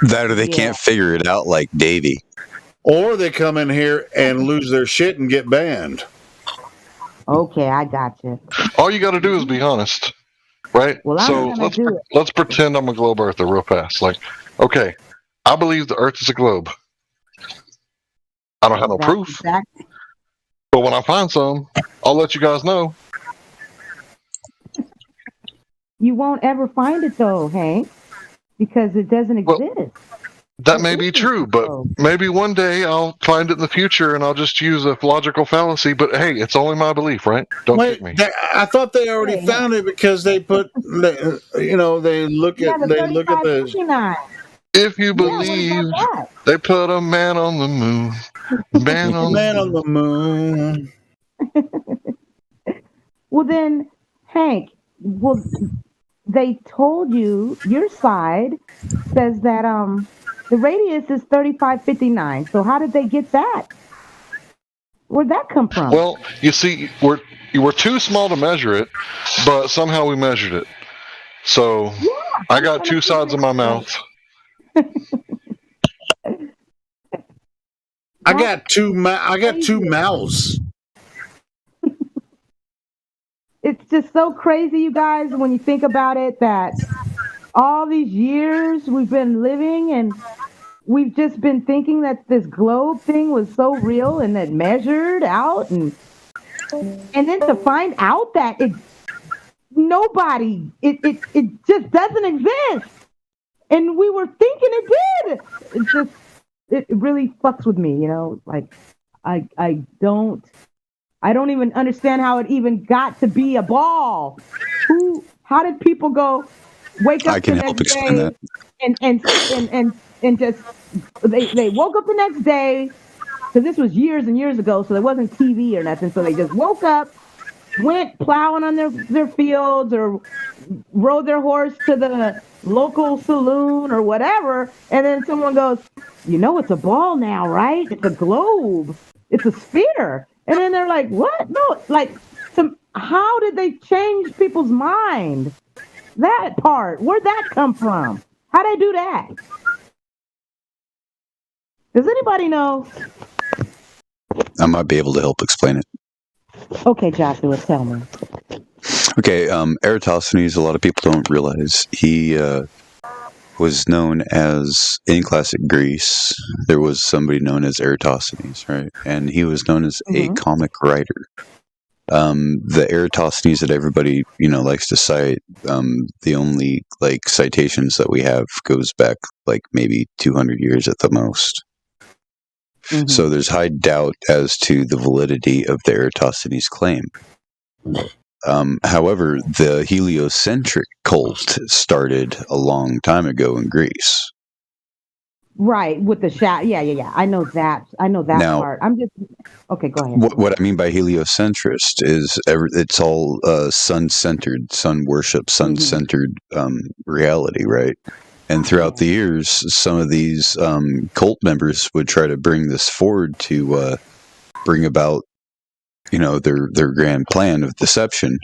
That or they can't figure it out like Davey. Or they come in here and lose their shit and get banned. Okay, I got you. All you got to do is be honest, right? Well, let's pretend I'm a globe earther real fast. Like, okay, I believe the Earth is a globe. I don't have no proof, but when I find some, I'll let you guys know. You won't ever find it though, Hank, because it doesn't exist. That may be true, but maybe one day I'll find it in the future and I'll just use a logical fallacy. But hey, it's only my belief, right? Don't kick me. I thought they already found it because they put, they look at the. If you believe they put a man on the moon, man on the moon. Well then, Hank, they told you your side says that the radius is 3559. So how did they get that? Where'd that come from? Well, you see, we're too small to measure it, but somehow we measured it. So I got two sides of my mouth. I got two mouths. It's just so crazy, you guys, when you think about it, that all these years we've been living and we've just been thinking that this globe thing was so real and that measured out and then to find out that it just doesn't exist. And we were thinking it did. It really fucks with me, like I don't even understand how it even got to be a ball. How did people wake up the next day and just they woke up the next day, because this was years and years ago, so there wasn't TV or nothing, so they just woke up, went plowing on their fields or rode their horse to the local saloon or whatever, and then someone goes, it's a ball now, right? It's a globe. It's a sphere. And then they're like, what? No, how did they change people's mind? That part, where'd that come from? How'd they do that? Does anybody know? I might be able to help explain it. Okay, Joshua, tell me. Okay, Eratosthenes, a lot of people don't realize, he was known as, in classic Greece, there was somebody known as Eratosthenes, right? And he was known as a comic writer. The Eratosthenes that everybody, likes to cite, the only, citations that we have goes back, maybe 200 years at the most. So there's high doubt as to the validity of the Eratosthenes claim. However, the heliocentric cult started a long time ago in Greece. Right, with the shot. Yeah. I know that. Now, part. I'm just okay. Go ahead. What I mean by heliocentrist is it's all sun-centered, sun worship, sun-centered reality, right? And throughout the years, some of these cult members would try to bring this forward to bring about, their grand plan of deception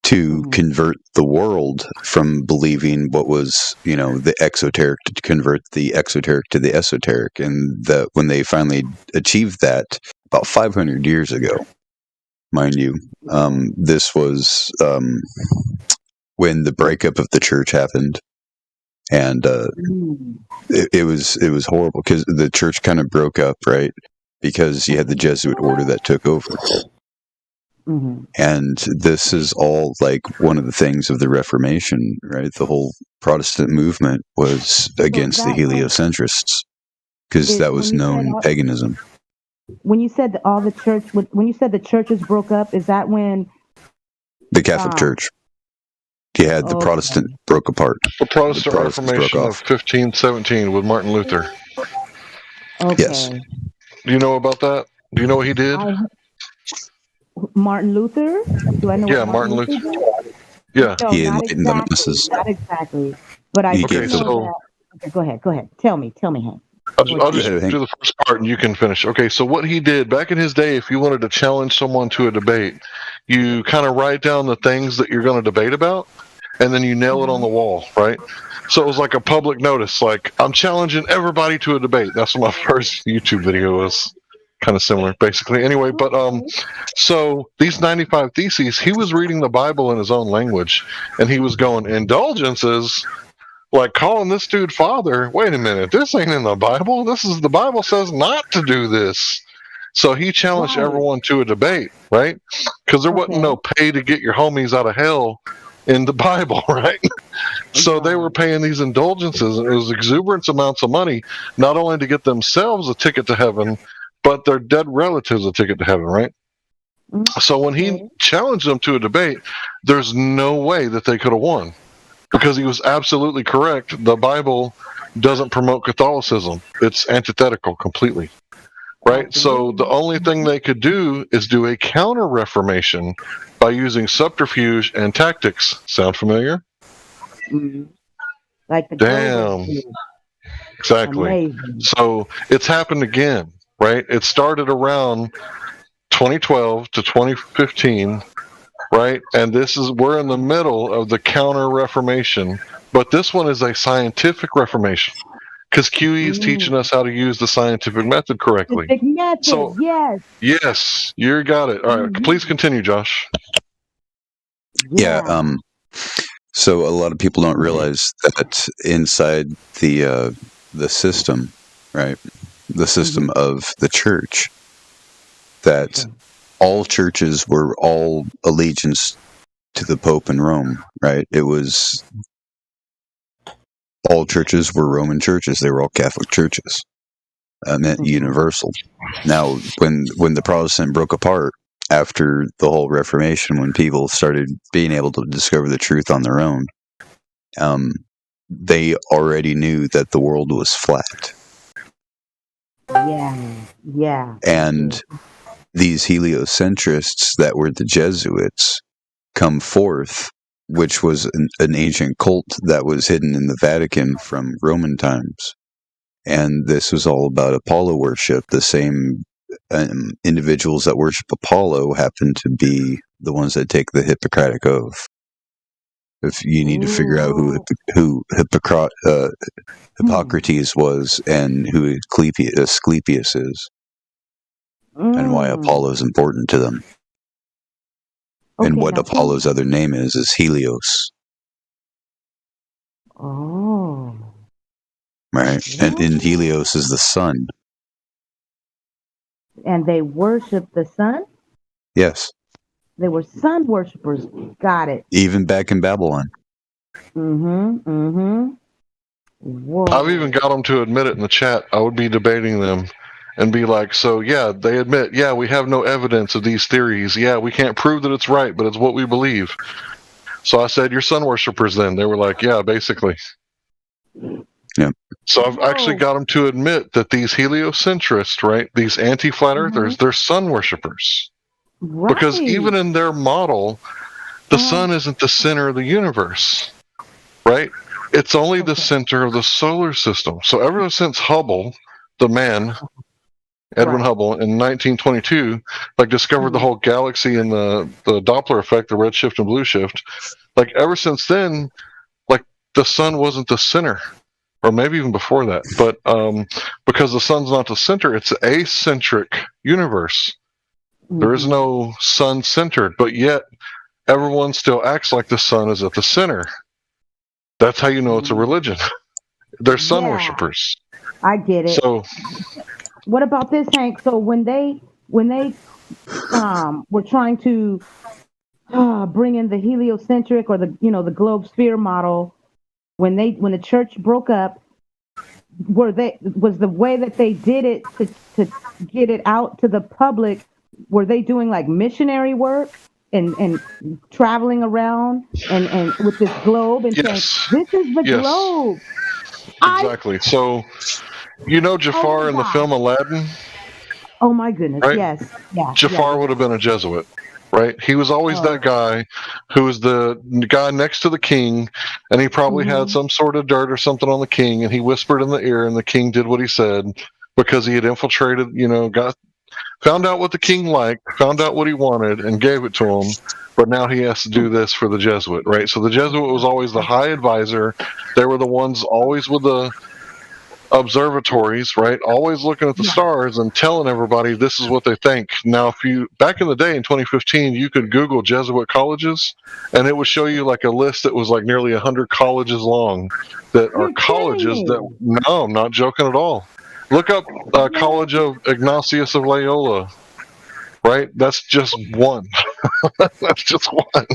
to convert the world from believing what was, the exoteric, to convert the exoteric to the esoteric. And that when they finally achieved that about 500 years ago, mind you, this was when the breakup of the church happened. And it was horrible because the church kind of broke up, right? Because you had the Jesuit order that took over. And this is all one of the things of the Reformation, right? The whole Protestant movement was against the heliocentrists because that was known paganism. When you said all the church, when you said the churches broke up, is that when the Catholic Church? You had the Protestant broke apart. The Protestant Reformation of 1517 with Martin Luther. Okay. Yes. Do you know about that? Do you know what he did? Martin Luther? Do I know? Yeah, what Martin Luther. Yeah, no, he enlightened the masses. Not exactly, but I do know that. Okay, go ahead. Tell me, Hank. I'll just do the first part and you can finish. Okay, so what he did back in his day, if you wanted to challenge someone to a debate, you kind of write down the things that you're going to debate about, and then you nail it on the wall, right? So it was like a public notice, like, I'm challenging everybody to a debate. That's what my first YouTube video was. Kind of similar, basically. Anyway, but so these 95 Theses, he was reading the Bible in his own language, and he was going, indulgences, like calling this dude father. Wait a minute, this ain't in the Bible. The Bible says not to do this. So he challenged everyone to a debate, right? Because there wasn't no pay to get your homies out of hell in the Bible, right? So they were paying these indulgences, and it was exuberant amounts of money, not only to get themselves a ticket to heaven, but their dead relatives a ticket to heaven, right? So when he challenged them to a debate, there's no way that they could have won, because he was absolutely correct. The Bible doesn't promote Catholicism. It's antithetical completely, right? So the only thing they could do is do a counter-reformation by using subterfuge and tactics. Sound familiar? Like the Damn. Exactly. Amazing. So it's happened again, right? It started around 2012 to 2015, right? And we're in the middle of the counter-reformation, but this one is a scientific reformation, because QE is teaching us how to use the scientific method correctly. Scientific method, So, yes, you got it. All right, please continue, Josh. Yeah. So a lot of people don't realize that inside the system, right? The system of the church, that all churches were all allegiance to the Pope in Rome, right? It was all churches were Roman churches. They were all Catholic churches. Meant universal. Now, when the Protestant broke apart after the whole Reformation, when people started being able to discover the truth on their own, they already knew that the world was flat. Yeah. And these heliocentrists that were the Jesuits come forth, which was an ancient cult that was hidden in the Vatican from Roman times. And this was all about Apollo worship. The same individuals that worship Apollo happen to be the ones that take the Hippocratic Oath. If you need to figure out who Hippocrates was and who Asclepius is, and why Apollo is important to them, and what Apollo's other name is Helios. Oh. Right, and Helios is the sun. And they worship the sun? Yes. They were sun worshippers. Got it. Even back in Babylon. Whoa. I've even got them to admit it in the chat. I would be debating them and be like, so yeah, they admit, yeah, we have no evidence of these theories. Yeah, we can't prove that it's right, but it's what we believe. So I said, you're sun worshippers then. They were like, yeah, basically. Yeah. So I've actually got them to admit that these heliocentrists, right, these anti-flat earthers, they're sun worshippers. Right. Because even in their model, the sun isn't the center of the universe, right? It's only the center of the solar system. So ever since Hubble, the man, Edwin Hubble, in 1922, like discovered the whole galaxy and the Doppler effect, the red shift and blue shift, like ever since then, like the sun wasn't the center. Or maybe even before that. But because the sun's not the center, it's an acentric universe. There is no sun-centered, but yet everyone still acts like the sun is at the center. That's how you know it's a religion. They're sun worshippers. I get it. So, what about this, Hank? So when they were trying to bring in the heliocentric or the globe sphere model, when the church broke up, was the way that they did it to get it out to the public? Were they doing like missionary work and traveling around and with this globe and saying, this is the globe? Exactly. So, Jafar in the film Aladdin? Oh my goodness, right? Yes. Yeah. Jafar would have been a Jesuit, right? He was always that guy who was the guy next to the king, and he probably had some sort of dirt or something on the king, and he whispered in the ear, and the king did what he said because he had infiltrated, found out what the king liked, found out what he wanted, and gave it to him. But now he has to do this for the Jesuit, right? So the Jesuit was always the high advisor. They were the ones always with the observatories, right? Always looking at the stars and telling everybody this is what they think. Now, back in the day in 2015, you could Google Jesuit colleges, and it would show you like a list that was like nearly 100 colleges long that are colleges that. No, I'm not joking at all. Look up College of Ignatius of Loyola, right? That's just one. That's just one.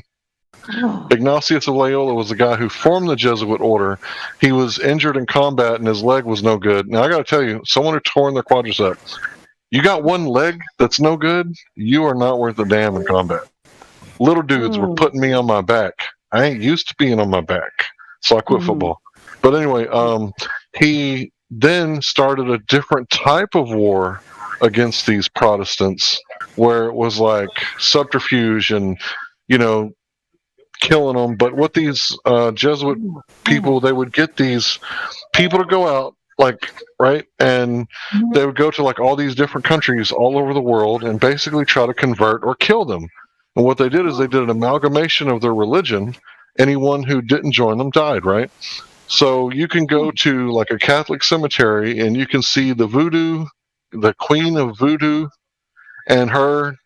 Ignatius of Loyola was the guy who formed the Jesuit order. He was injured in combat and his leg was no good. Now, I got to tell you, someone who torn their quadricep, you got one leg that's no good, you are not worth a damn in combat. Little dudes were putting me on my back. I ain't used to being on my back, so I quit football. But anyway, he then started a different type of war against these Protestants where it was like subterfuge and, killing them. But what these Jesuit people, they would get these people to go out, and they would go to like all these different countries all over the world and basically try to convert or kill them. And what they did is they did an amalgamation of their religion. Anyone who didn't join them died, right? So you can go to like a Catholic cemetery and you can see the queen of voodoo, and her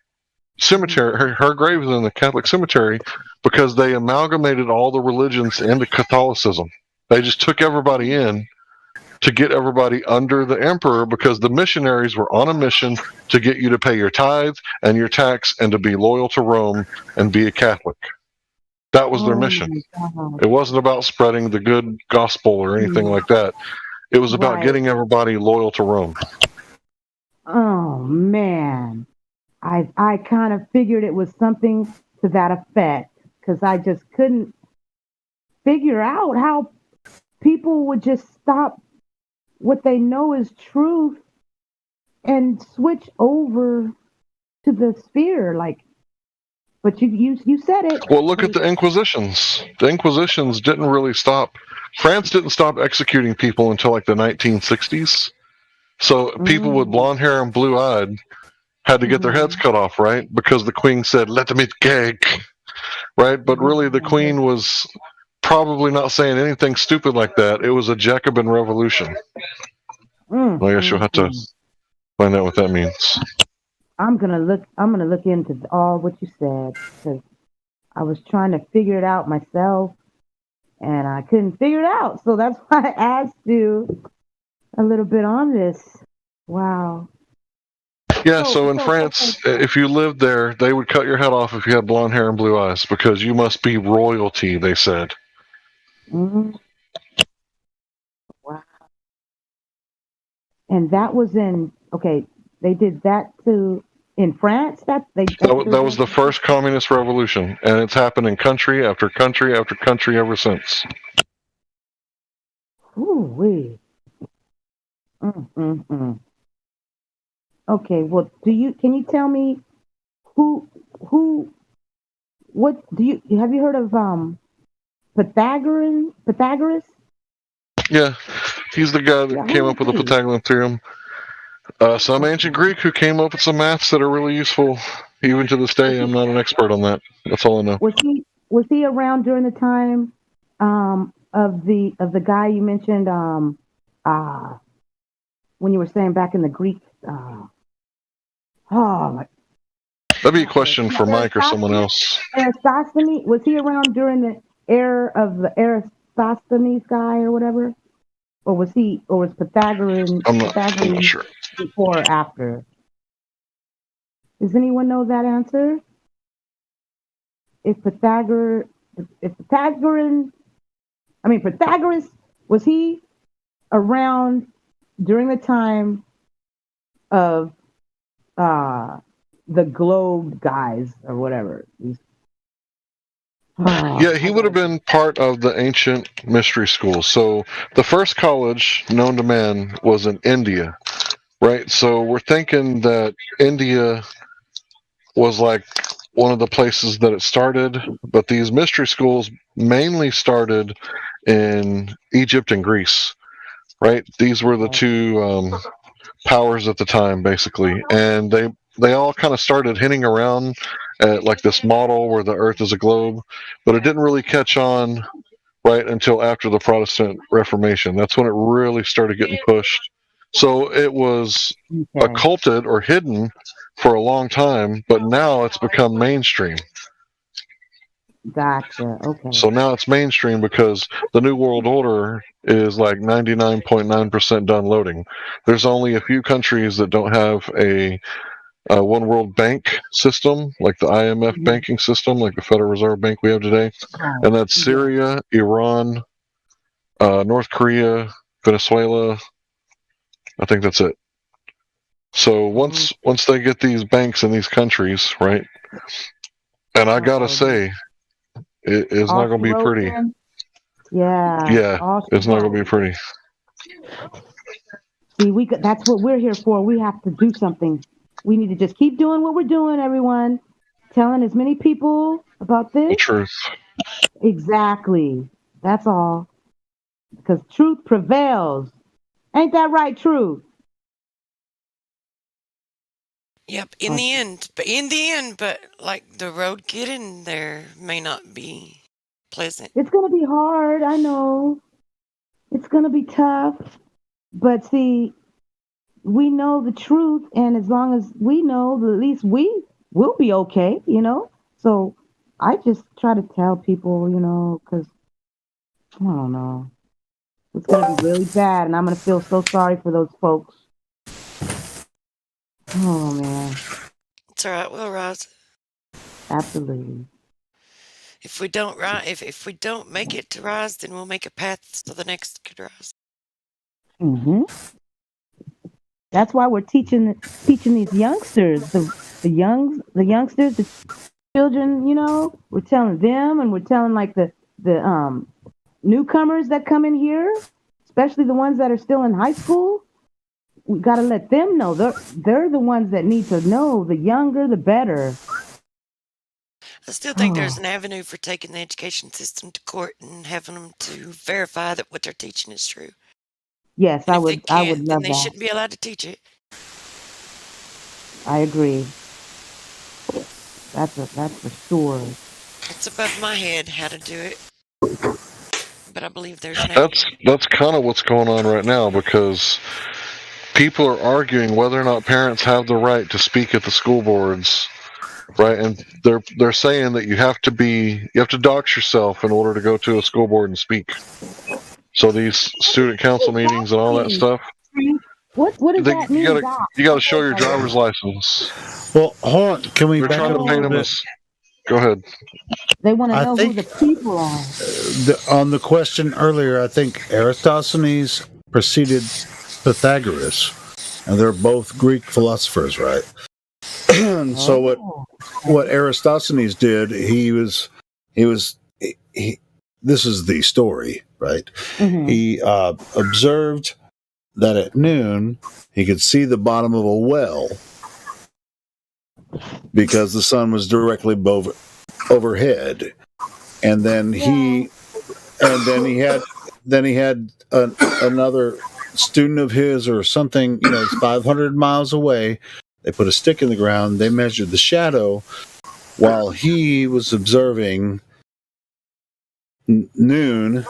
cemetery, her grave is in the Catholic cemetery because they amalgamated all the religions into Catholicism. They just took everybody in to get everybody under the emperor because the missionaries were on a mission to get you to pay your tithe and your tax and to be loyal to Rome and be a Catholic. That was their mission. It wasn't about spreading the good gospel or anything like that. It was about getting everybody loyal to Rome. Oh, man. I kind of figured it was something to that effect because I just couldn't figure out how people would just stop what they know is truth and switch over to the sphere. But you said it. Well, look at the Inquisitions. The Inquisitions didn't really stop. France didn't stop executing people until like the 1960s. So people with blonde hair and blue-eyed had to get their heads cut off, right? Because the queen said, "Let them eat cake." right? But really, the Queen was probably not saying anything stupid like that. It was a Jacobin revolution. I guess you'll have to find out what that means. I'm gonna look into all what you said because I was trying to figure it out myself, and I couldn't figure it out. So that's why I asked you a little bit on this. Wow. Yeah, so in France, if you lived there, they would cut your head off if you had blonde hair and blue eyes because you must be royalty, they said. Wow. And that was they did that in France. That was the first communist revolution, and it's happened in country after country after country ever since. Ooh wee. Okay, well, can you tell me have you heard of Pythagoras? Yeah, he's the guy that came up with the Pythagorean theorem. Some ancient Greek who came up with some maths that are really useful. Even to this day, I'm not an expert on that. That's all I know. Was he around during the time of the guy you mentioned when you were saying back in the Greek? That'd be a question for Mike or someone else. Aristophanes, was he around during the era of the Aristophanes guy or whatever? Or was Pythagoras I'm not sure. Before or after? Does anyone know that answer? Pythagoras, was he around during the time of the globe guys or whatever? Yeah, he would have been part of the ancient mystery school. So the first college known to man was in India, right? So we're thinking that India was like one of the places that it started, but these mystery schools mainly started in Egypt and Greece, right? These were the two powers at the time, basically, and they all kind of started hinting around at like this model where the Earth is a globe, but it didn't really catch on right until after the Protestant Reformation. That's when it really started getting pushed. So it was occulted or hidden for a long time, but now it's become mainstream. Gotcha. Okay. So now it's mainstream because the New World Order is like 99.9% done loading. There's only a few countries that don't have a one world bank system, like the IMF banking system, like the Federal Reserve Bank we have today. And that's Syria, Iran, North Korea, Venezuela. I think that's it. So once they get these banks in these countries, right? And I gotta say, it's not gonna be pretty. Yeah. Yeah, it's not gonna be pretty. See, that's what we're here for. We have to do something. We need to just keep doing what we're doing, everyone. Telling as many people about this. The truth. Exactly. That's all. Because truth prevails. Ain't that right, Truth? Yep. In the end, but like the road getting there may not be pleasant. It's gonna be hard. I know. It's gonna be tough. But see, we know the truth, and as long as we know, at least we will be okay, you know? So I just try to tell people, you know, because I don't know. It's going to be really bad, and I'm going to feel so sorry for those folks. Oh, man. It's all right. We'll rise. Absolutely. If we don't rise, if we don't make it to rise, then we'll make a path so the next could rise. That's why we're teaching these youngsters, the youngsters, the children. You know, we're telling them, and we're telling like the newcomers that come in here, especially the ones that are still in high school. We got to let them know. They're the ones that need to know. The younger, the better. I still think there's an avenue for taking the education system to court and having them to verify that what they're teaching is true. Yes, I would love then they that. shouldn't be allowed to teach it. I agree. That's for sure. It's above my head how to do it, but I believe there's an That's kind of what's going on right now, because people are arguing whether or not parents have the right to speak at the school boards, right? And they're saying that you have to dox yourself in order to go to a school board and speak. So these student council meetings and all that stuff. What does that mean? You gotta show your driver's license. Well, hold on. Can we They're back trying up to a paint little them bit? as. Go ahead. They want to I know who think- the people are. On the question earlier, I think Eratosthenes preceded Pythagoras, and they're both Greek philosophers, right? And so what Eratosthenes did, this is the story, right? Mhm. He observed that at noon he could see the bottom of a well because the sun was directly overhead, and then he had another student of his or something, it's 500 miles away. They put a stick in the ground, they measured the shadow while he was observing noon,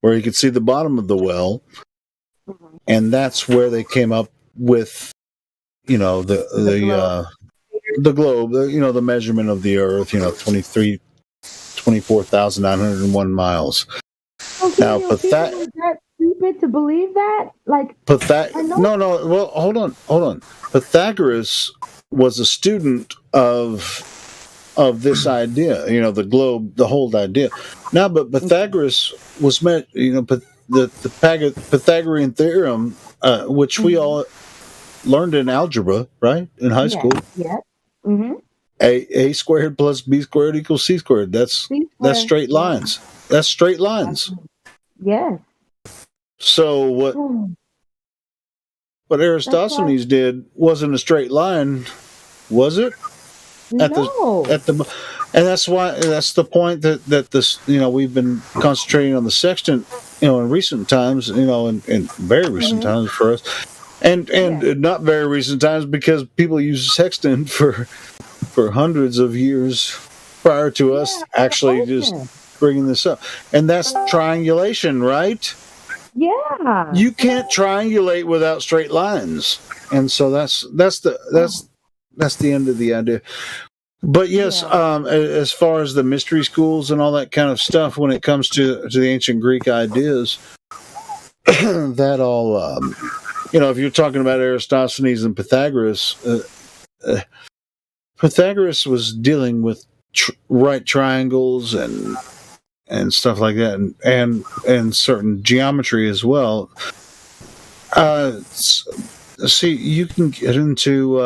where he could see the bottom of the well, and that's where they came up with the globe, the measurement of the Earth, 24,901 miles. Now, Is that stupid to believe that? Like, Well, hold on. Pythagoras was a student of this idea, the globe, the whole idea. Now, but Pythagoras was the Pythagorean theorem, which we all learned in algebra, right, in high school. Yeah. Mm-hmm. A squared plus B squared equals C squared. That's straight lines. That's straight lines. Yes. So what Eratosthenes did wasn't a straight line, was it? No. And that's the point that this, we've been concentrating on the sextant, in recent times, in very recent times for us, and not very recent times, because people use sextant for hundreds of years prior to us actually just bringing this up, and that's triangulation, right? Yeah. You can't triangulate without straight lines, and so that's the end of the idea. But yes, as far as the mystery schools and all that kind of stuff, when it comes to the ancient Greek ideas, that all, if you're talking about Eratosthenes and Pythagoras, Pythagoras was dealing with right triangles and stuff like that, and certain geometry as well. See, you can get into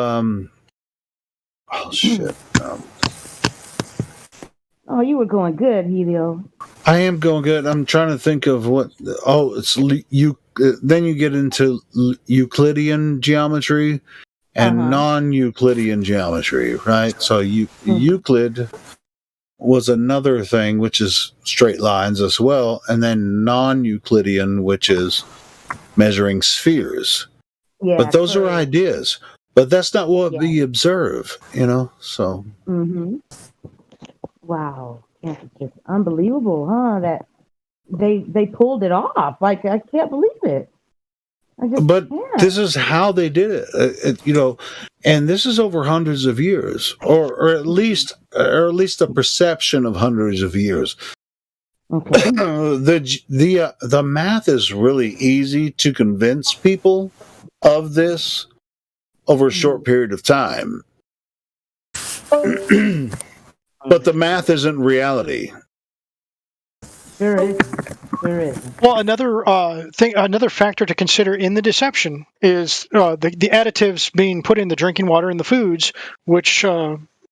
you were going good, Helio. I am going good. I'm trying to think of what. Then you get into Euclidean geometry and non-Euclidean geometry, right? So Euclid was another thing, which is straight lines as well, and then non-Euclidean, which is measuring spheres. Yeah, but those are ideas. But that's not what we observe, so. Mm-hmm. Wow. It's just unbelievable, huh? That they pulled it off. Like, I can't believe it. But this is how they did it, and this is over hundreds of years, or at least a perception of hundreds of years. Okay. The math is really easy to convince people of this over a short period of time, but the math isn't reality. There is. Well, another factor to consider in the deception is the additives being put in the drinking water and the foods, which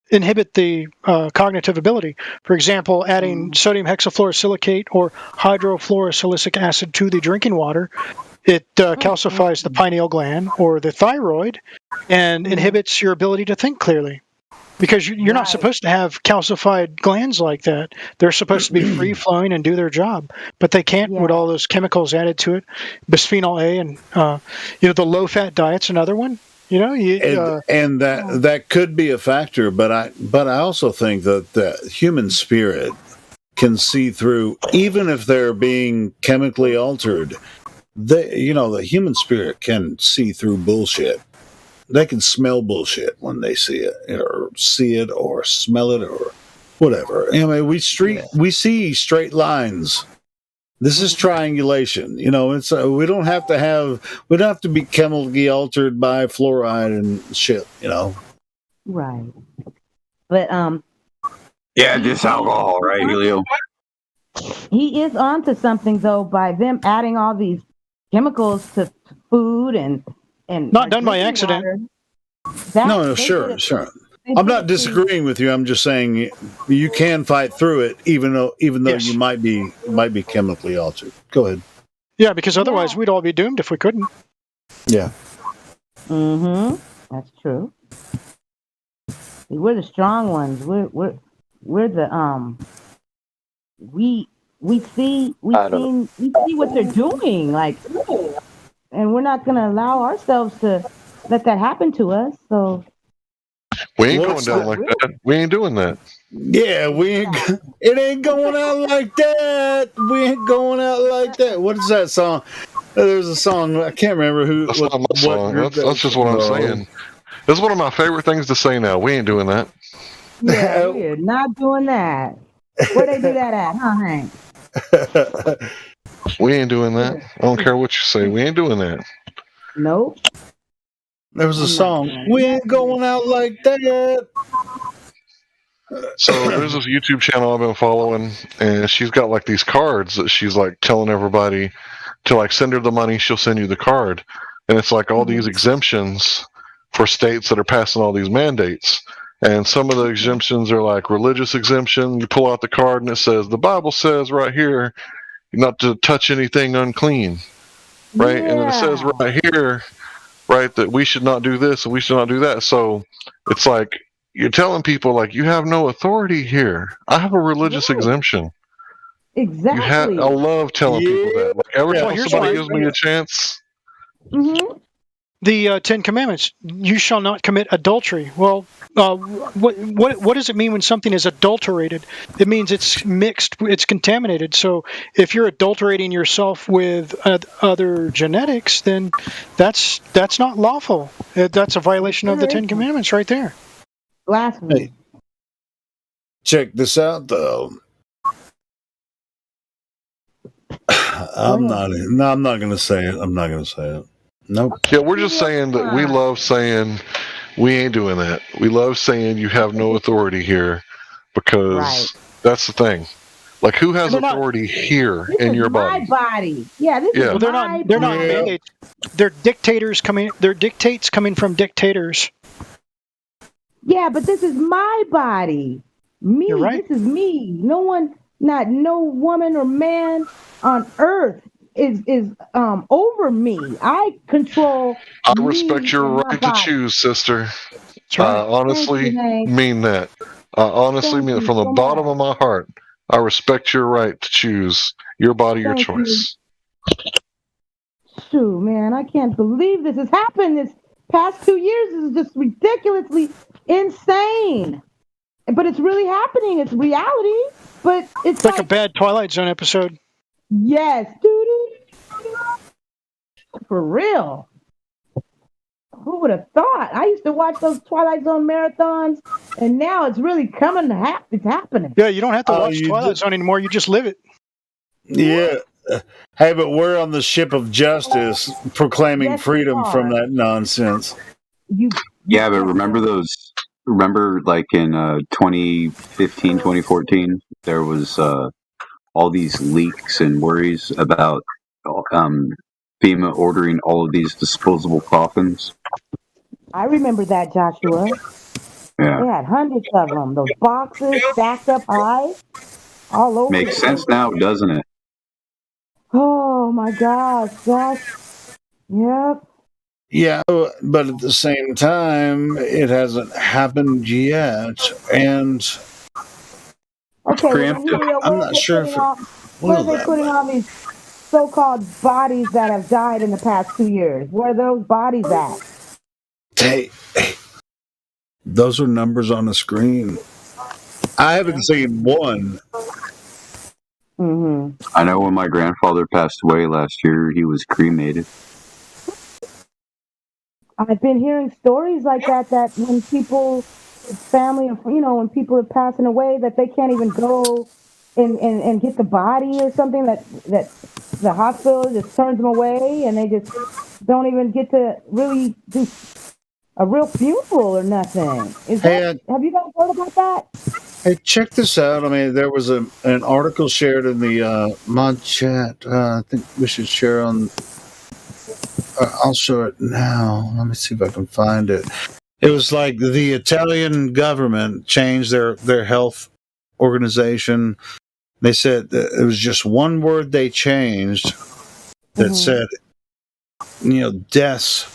inhibit the cognitive ability. For example, adding sodium hexafluorosilicate or hydrofluorosilicic acid to the drinking water, it calcifies the pineal gland or the thyroid and inhibits your ability to think clearly. Because you're not supposed to have calcified glands like that. They're supposed to be free-flowing and do their job. But they can't with all those chemicals added to it. Bisphenol A and, the low-fat diet's another one. You know, and that could be a factor, but I also think that the human spirit can see through, even if they're being chemically altered. The human spirit can see through bullshit. They can smell bullshit when they see it or smell it or whatever. I mean, we see straight lines. This is triangulation. It's we don't have to be chemically altered by fluoride and shit. Right. But yeah, just alcohol, right, Helio? He is onto something though by them adding all these chemicals to food and not done by accident. No, sure. I'm not disagreeing with you. I'm just saying you can fight through it, even though Yes. you might be chemically altered. Go ahead. Yeah, because otherwise we'd all be doomed if we couldn't. Yeah. Mm-hmm. That's true. See, we're the strong ones. We're the we see what they're doing, like, and we're not gonna allow ourselves to let that happen to us. So we ain't going down like that. We ain't doing that. Yeah, it ain't going out like that. We ain't going out like that. What is that song? There's a song, I can't remember who. That's not my song. That's just what I'm saying. It's one of my favorite things to say now. We ain't doing that. yeah, we're not doing that. Where they do that at, huh, Hank? We ain't doing that. I don't care what you say. We ain't doing that. Nope. There was a song. We ain't going out like that. So there's this YouTube channel I've been following, and she's got like these cards that she's like telling everybody to like send her the money, she'll send you the card. And it's like all these exemptions for states that are passing all these mandates. And some of the exemptions are like religious exemption. You pull out the card and it says, the Bible says right here, not to touch anything unclean. Right? Yeah. And then it says right here, right, that we should not do this and we should not do that. So it's like, you're telling people like, you have no authority here. I have a religious exemption. Exactly. I love telling people that. Like every time somebody gives me a chance. Mm-hmm. The Ten Commandments: you shall not commit adultery. Well, what does it mean when something is adulterated? It means it's mixed, it's contaminated. So if you're adulterating yourself with other genetics, then that's not lawful. That's a violation of the Ten Commandments, right there. Blasphemy. Hey, check this out, though. I'm not going to say it. I'm not going to say it. Nope. Yeah, we're just saying that we love saying we ain't doing that. We love saying you have no authority here because that's the thing. Like, who has authority here in your body? My body. Yeah, this is they're not mandates. They're dictators coming. They're dictates coming from dictators. Yeah, but this is my body. Me. You're right. This is me. No woman or man on earth is over me. I control. I respect your right to choose, sister. Right. I honestly mean that. I honestly mean it from the bottom of my heart. I respect your right to choose your body, your choice. Shoot, man, I can't believe this has happened. This past 2 years is just ridiculously insane. But it's really happening. It's reality. But it's like a bad Twilight Zone episode. Yes. For real. Who would have thought? I used to watch those Twilight Zone marathons, and now it's really coming to happen. It's happening. Yeah, you don't have to watch Twilight Zone anymore. You just live it. Yeah. Hey, but we're on the ship of justice, proclaiming freedom from that nonsense. Yeah, but remember like in 2015, 2014, there was all these leaks and worries about FEMA ordering all of these disposable coffins. I remember that, Joshua. Yeah. They had hundreds of them. Those boxes stacked up high, all over. Makes sense now, doesn't it? Oh my gosh, Josh. Yep. Yeah, but at the same time, it hasn't happened yet, and preemptive. I'm not sure if where are they putting all these so-called bodies that have died in the past 2 years? Where are those bodies at? Hey, those are numbers on the screen. I haven't seen one. Mm-hmm. I know when my grandfather passed away last year, he was cremated. I've been hearing stories like that when people, family, when people are passing away, that they can't even go and get the body or something, that the hospital just turns them away, and they just don't even get to really do a real funeral or nothing. Have you guys heard about that? Hey, check this out. I mean, there was an article shared in the mod chat. I think we should share on. I'll show it now. Let me see if I can find it. It was like the Italian government changed their health organization. They said that it was just one word they changed that said, deaths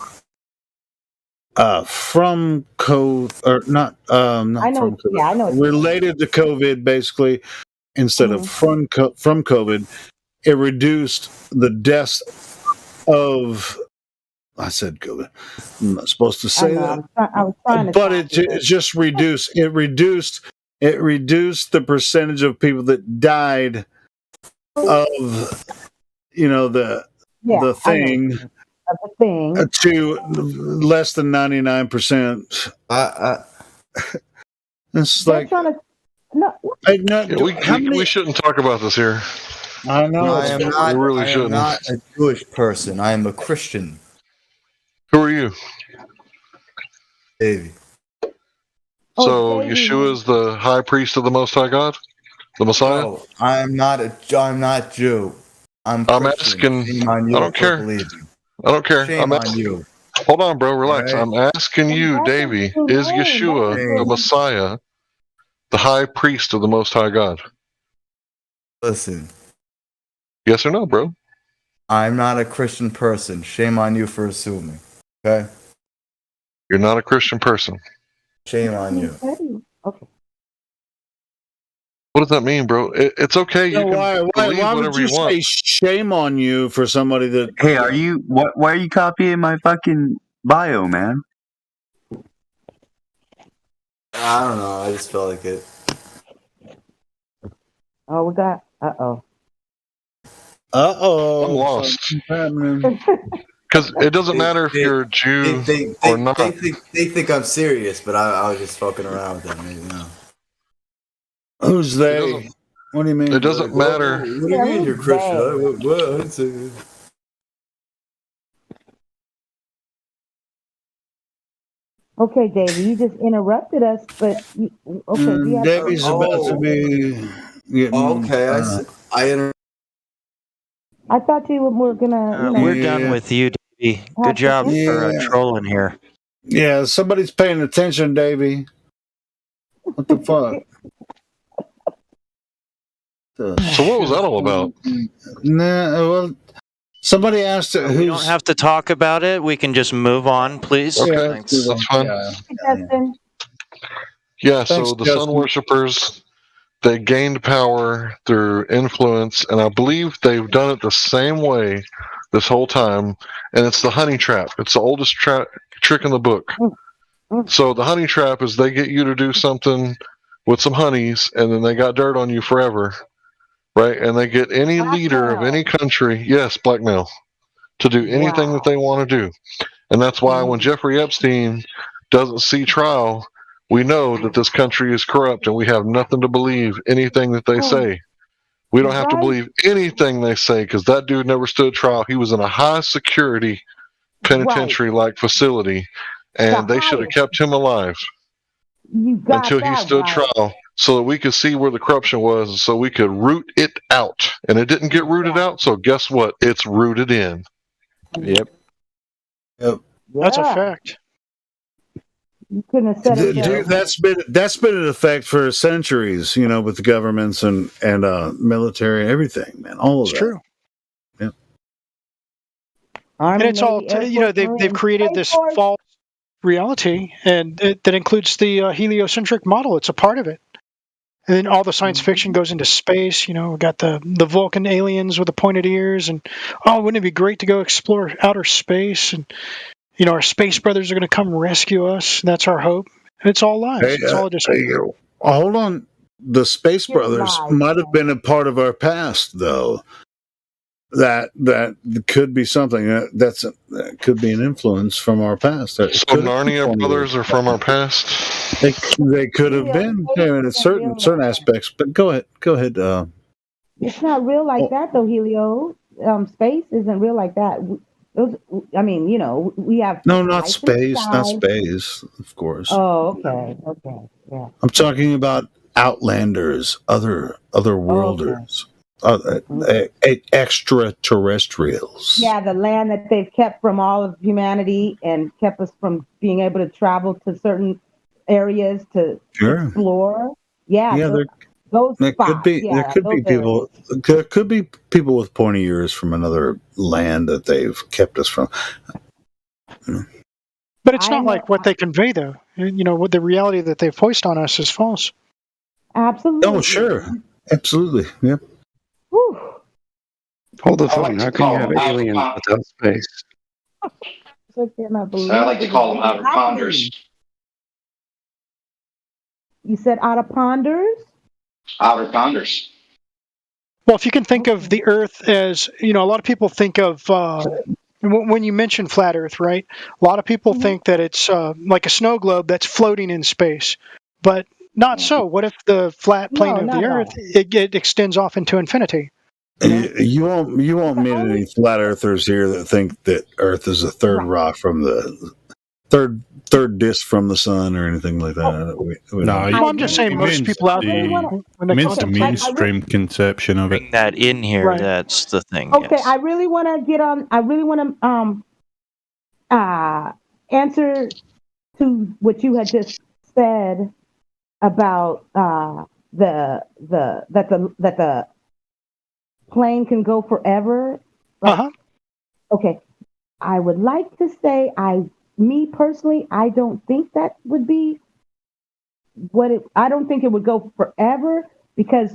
from COVID, or not from COVID. Yeah, I know. Related to COVID, basically, instead of from COVID, it reduced the deaths of. I said COVID. I'm not supposed to say that. I was trying to. But it just reduced. It reduced the percentage of people that died of, the thing. Of the thing. To less than 99%. It's like we shouldn't talk about this here. I know. I am not. We really I am shouldn't. not a Jewish person. I am a Christian. Who are you? Davey. So Yeshua is the high priest of the Most High God, the Messiah. No, I'm not Jew. I'm asking. I don't care. I don't care. Shame on you. Hold on, bro. Relax. Right. I'm asking you, Davey, is Yeshua the Messiah, the high priest of the Most High God? Listen. Yes or no, bro? I'm not a Christian person. Shame on you for assuming. Okay? You're not a Christian person. Shame on you. Okay. What does that mean, bro? It's okay. You can why would you say shame on you for somebody that? Hey, why are you copying my fucking bio, man? I don't know. I just felt like it. Oh, we got. Uh-oh. I'm lost. Because it doesn't matter if you're a Jew or not. They think I'm serious, but I was just fucking around with them. Who's they? What do you mean? It doesn't matter. What do you mean you're Christian? What? Okay, Davey, you just interrupted us, but Davey's about to be. I thought you were gonna. We're done with you, Davey. Good job for trolling here. Yeah, somebody's paying attention, Davey. What the fuck? So what was that all about? Well, somebody asked. We don't have to talk about it. We can just move on, please. Okay, Thanks. that's fine. Yeah, so the sun worshippers, they gained power through influence, and I believe they've done it the same way this whole time, and it's the honey trap. It's the oldest trick in the book. So the honey trap is they get you to do something with some honeys, and then they got dirt on you forever, right? And they get any leader of any country, yes, blackmail, to do anything that they want to do. And that's why when Jeffrey Epstein doesn't see trial, we know that this country is corrupt and we have nothing to believe anything that they say. We don't have to believe anything they say because that dude never stood trial. He was in a high security penitentiary-like facility, and they should have kept him alive until he stood trial so that we could see where the corruption was and so we could root it out. And it didn't get rooted out, so guess what? It's rooted in. Yep. That's a fact. You couldn't have said it. Dude, that's been in effect for centuries, with the governments and military and everything, man. All of It's that. true. Yeah. And it's all, they've created this false reality, and that includes the heliocentric model. It's a part of it. And then all the science fiction goes into space. We got the Vulcan aliens with the pointed ears, and wouldn't it be great to go explore outer space? And our space brothers are going to come rescue us. That's our hope. And it's all lies. It's all just. Hold on. The Space Brothers might have been a part of our past, though. That could be something that could be an influence from our past. So Narnia brothers are from our past. They could have been in certain aspects. But go ahead. It's not real like that, though, Helio. Space isn't real like that. We have not space, of course. Oh, okay, yeah. I'm talking about outlanders, other worlders, extraterrestrials. Yeah, the land that they've kept from all of humanity and kept us from being able to travel to certain areas to explore. Yeah, those there spots. could be people. There could be people with pointy ears from another land that they've kept us from. But it's not like what they convey, though. What the reality that they've foist on us is false. Absolutely. Oh, sure. Absolutely. Yeah. Hold the phone. How can you have aliens without space? I like to call them outer ponders. You said outer ponders? Outer ponders. Well, if you can think of the Earth as, a lot of people think of, when you mention flat Earth, right? A lot of people think that it's like a snow globe that's floating in space. But not so. What if the flat plane of the Earth, it extends off into infinity? You won't meet any flat earthers here that think that Earth is a third rock from the third disk from the sun or anything like that. I'm just saying most people out there. Means the mainstream conception of it. Bring that in here. Right. That's the thing. Okay, yes. I really want to get on. I really want to answer to what you had just said about that the plane can go forever. Right? Okay, I would like to say me personally, I don't think that would be I don't think it would go forever because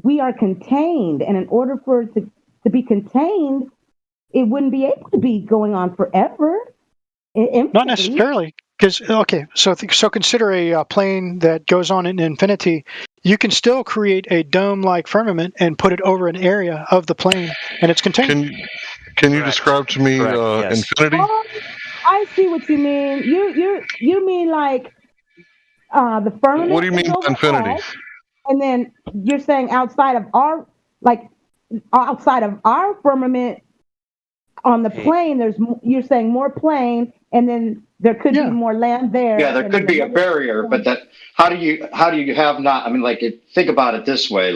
we are contained, and in order for it to be contained, it wouldn't be able to be going on forever. Not necessarily, because so consider a plane that goes on in infinity. You can still create a dome-like firmament and put it over an area of the plane, and it's contained. Can you describe to me infinity? Oh, I see what you mean. You mean like the firmament? What do you mean infinity? Us, and then you're saying outside of our firmament on the plane, you're saying more plane, and then there could be more land there. Yeah, there could be a barrier, but how do you have not? I mean, think about it this way: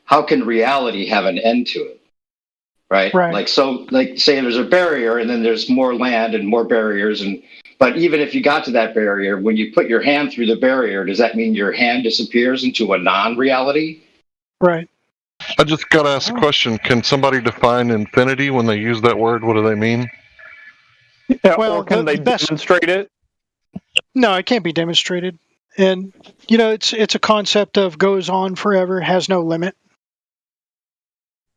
how can reality have an end to it? Right. Say there's a barrier, and then there's more land and more barriers, but even if you got to that barrier, when you put your hand through the barrier, does that mean your hand disappears into a non-reality? Right. I just got to ask a question. Can somebody define infinity when they use that word? What do they mean? Yeah, or can they demonstrate it? No, it can't be demonstrated. And, it's a concept of goes on forever, has no limit.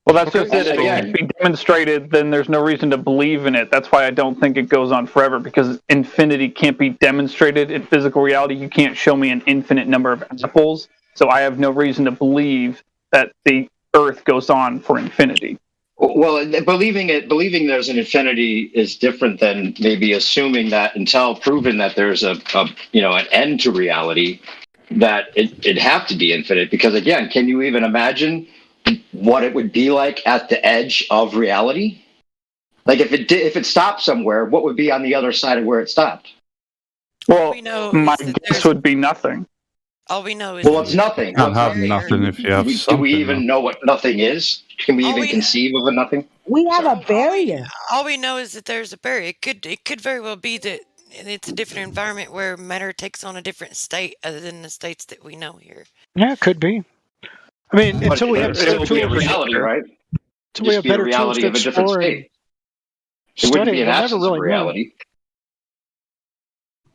Well, that's just it. If it can't be demonstrated, then there's no reason to believe in it. That's why I don't think it goes on forever, because infinity can't be demonstrated in physical reality. You can't show me an infinite number of apples, so I have no reason to believe that the Earth goes on for infinity. Well, believing there's an infinity is different than maybe assuming that until proven that there's an end to reality, that it'd have to be infinite. Because again, can you even imagine what it would be like at the edge of reality? Like if it stopped somewhere, what would be on the other side of where it stopped? Well, my guess would be nothing. All we know is it's nothing. Can't have nothing if you have something. Do we even know what nothing is? Can we even conceive of a nothing? We have a barrier. All we know is that there's a barrier. It could very well be that it's a different environment where matter takes on a different state other than the states that we know here. Yeah, it could be. I mean, until we have better tools, reality, right? Until we have better tools to explore and study, we'll never really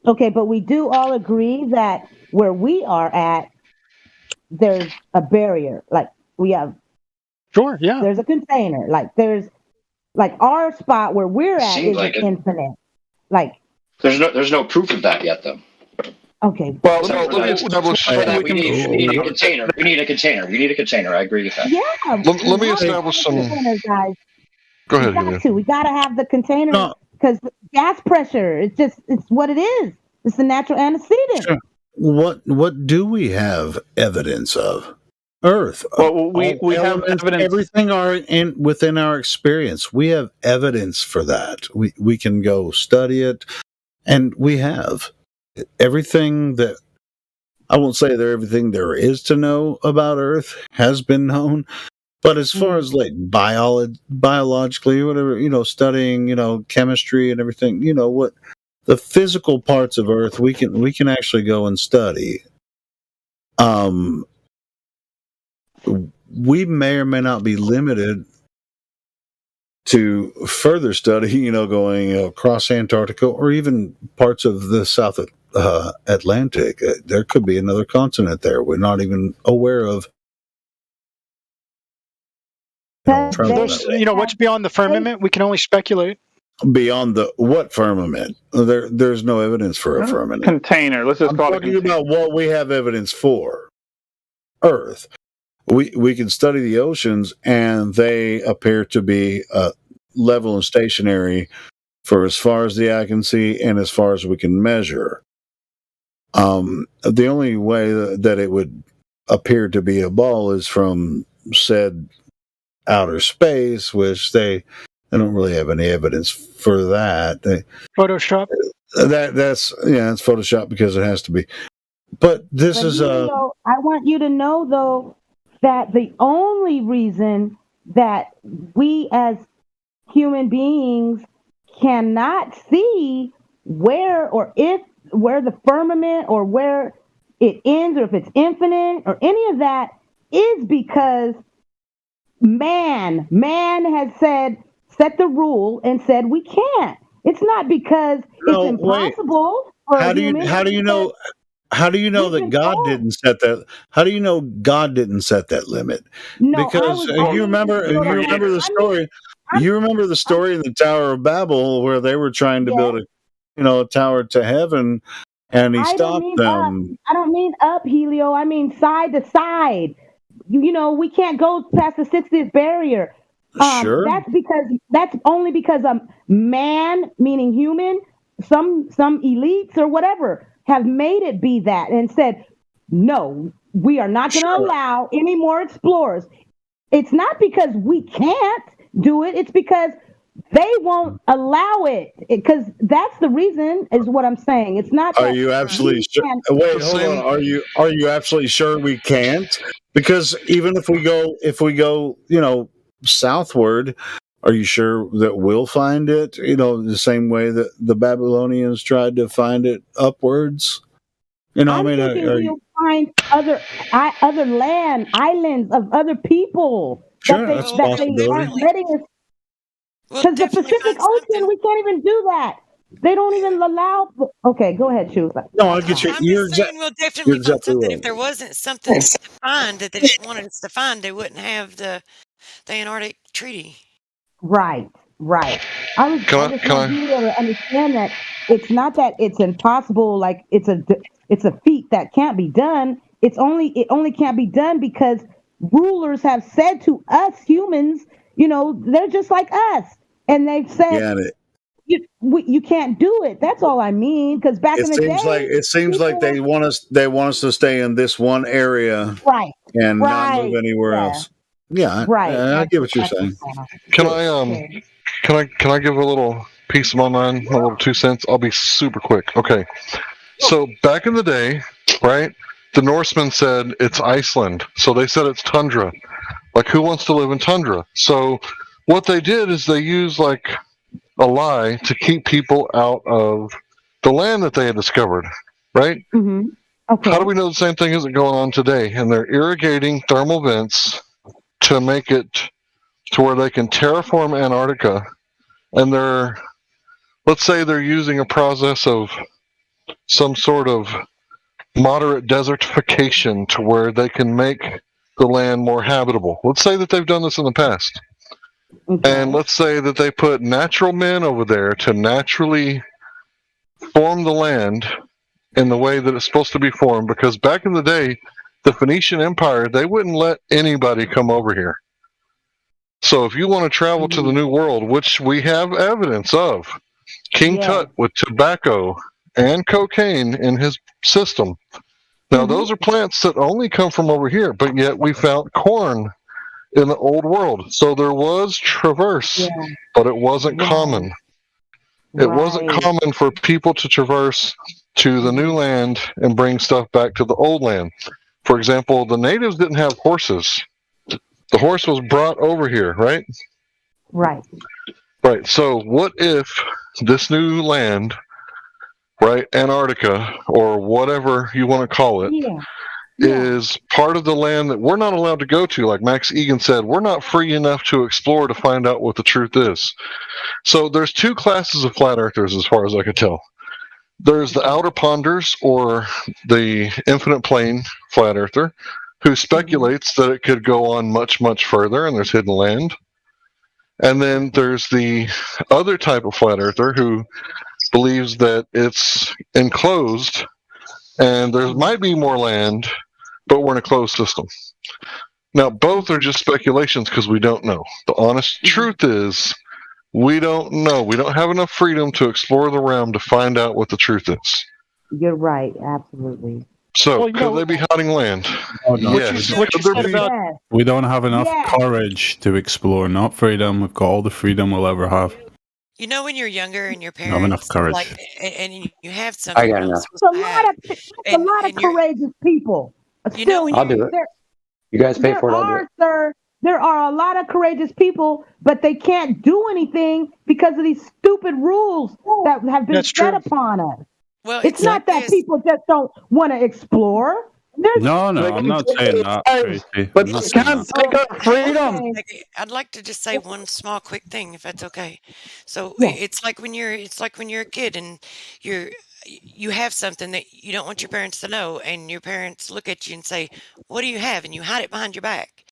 know. Okay, but we do all agree that where we are at, there's a barrier. Like we have. Sure, yeah. There's a container. Like there's, our spot where we're at Seems isn't like it. infinite. Like, There's no proof of that yet, though. Okay. Well, let me establish that. We need a container. We need a container. I agree with that. Yeah. Let me establish some. Guys. Go ahead. We got to have the container because gas pressure. It's what it is. It's the natural antecedent. Sure. What do we have evidence of? Earth. Well, we have evidence. Everything within our experience. We have evidence for that. We can go study it, and we have everything that. I won't say that everything there is to know about Earth has been known, but as far as like biologically, whatever, studying, chemistry and everything, what the physical parts of Earth we can actually go and study. We may or may not be limited to further study, going across Antarctica or even parts of the South Atlantic. There could be another continent there we're not even aware of. What's beyond the firmament? We can only speculate. Beyond the what firmament? There's no evidence for a firmament. Container. Let's just call it. I'm talking about what we have evidence for. Earth. We can study the oceans, and they appear to be level and stationary for as far as the eye can see and as far as we can measure. The only way that it would appear to be a ball is from said outer space, which they don't really have any evidence for that. Photoshop. That's it's Photoshop because it has to be. But this is I want you to know though that the only reason that we as human beings cannot see where the firmament or where it ends or if it's infinite or any of that is because man has set the rule and said we can't. It's not because it's impossible. How do you know that God didn't set that? How do you know God didn't set that limit? No, because you remember the story. You remember the story in the Tower of Babel where they were trying to build a tower to heaven, and he stopped them. I don't mean up, Helio. I mean side to side. We can't go past the 60th barrier. Sure. That's only because man, meaning human, some elites or whatever, have made it be that and said, no, we are not going to allow any more explorers. It's not because we can't do it. It's because they won't allow it. Because that's the reason, is what I'm saying. It's not. Are you absolutely sure? Wait, hold on. Are you absolutely sure we can't? Because even if we go, southward, are you sure that we'll find it? The same way that the Babylonians tried to find it upwards. I'm thinking we'll find other land, islands of other people. Sure, that's a possibility. They aren't letting us. Because the Pacific Ocean, we can't even do that. They don't even allow. Okay, go ahead, Shula. No, I'll get you. We'll definitely find something. If there wasn't something to find that they didn't want us to find, they wouldn't have the Antarctic Treaty. Right. I just want you to understand that it's not that it's impossible. Like it's a feat that can't be done. It only can't be done because rulers have said to us humans, they're just like us, and they've said you can't do it. That's all I mean. Because back in the day, it seems like they want us to stay in this one area, right, and not move anywhere else. Yeah, right. I get what you're saying. Can I give a little piece of my mind, a little 2 cents? I'll be super quick. Okay. So back in the day, right? The Norsemen said it's Iceland, so they said it's tundra. Like, who wants to live in tundra? So what they did is they used like a lie to keep people out of the land that they had discovered, right? Mm-hmm. Okay. How do we know the same thing isn't going on today? And they're irrigating thermal vents to make it to where they can terraform Antarctica, and let's say they're using a process of some sort of moderate desertification to where they can make the land more habitable. Let's say that they've done this in the past. Okay. And let's say that they put natural men over there to naturally form the land in the way that it's supposed to be formed, because back in the day, the Phoenician Empire, they wouldn't let anybody come over here. So if you want to travel to the New World, which we have evidence of, King Tut with tobacco and cocaine in his system. Now, those are plants that only come from over here, but yet we found corn in the old world. So there was traverse, but it wasn't common. It wasn't common for people to traverse to the new land and bring stuff back to the old land. For example, the natives didn't have horses. The horse was brought over here, right? Right. Right. So what if this new land, right, Antarctica, or whatever you want to call it, is part of the land that we're not allowed to go to? Like Max Egan said, we're not free enough to explore to find out what the truth is. So there's two classes of flat earthers as far as I could tell. There's the outer ponders, or the infinite plane flat earther, who speculates that it could go on much, much further and there's hidden land. And then there's the other type of flat earther who believes that it's enclosed and there might be more land, but we're in a closed system. Now, both are just speculations because we don't know. The honest truth is we don't know. We don't have enough freedom to explore the realm to find out what the truth is. You're right. Absolutely. So, could they be hiding land? Yes. We don't have enough courage to explore, not freedom. We've got all the freedom we'll ever have. You know, when you're younger and your Don't have enough parents courage. like, and you have something. I got you're not enough. supposed It's to have, a lot of courageous people. You know, when I'll do it. You guys pay for it, I'll do it. Sir, there are a lot of courageous people, but they can't do anything because of these stupid rules that have been set upon us. Well, it's not that people just don't want to explore. No, I'm not saying that, Tracy. But I'm not you saying can't that. take our freedom. I'd like to just say one small quick thing, if that's okay. So it's like when you're a kid and you have something that you don't want your parents to know, and your parents look at you and say, "What do you have?" and you hide it behind your back.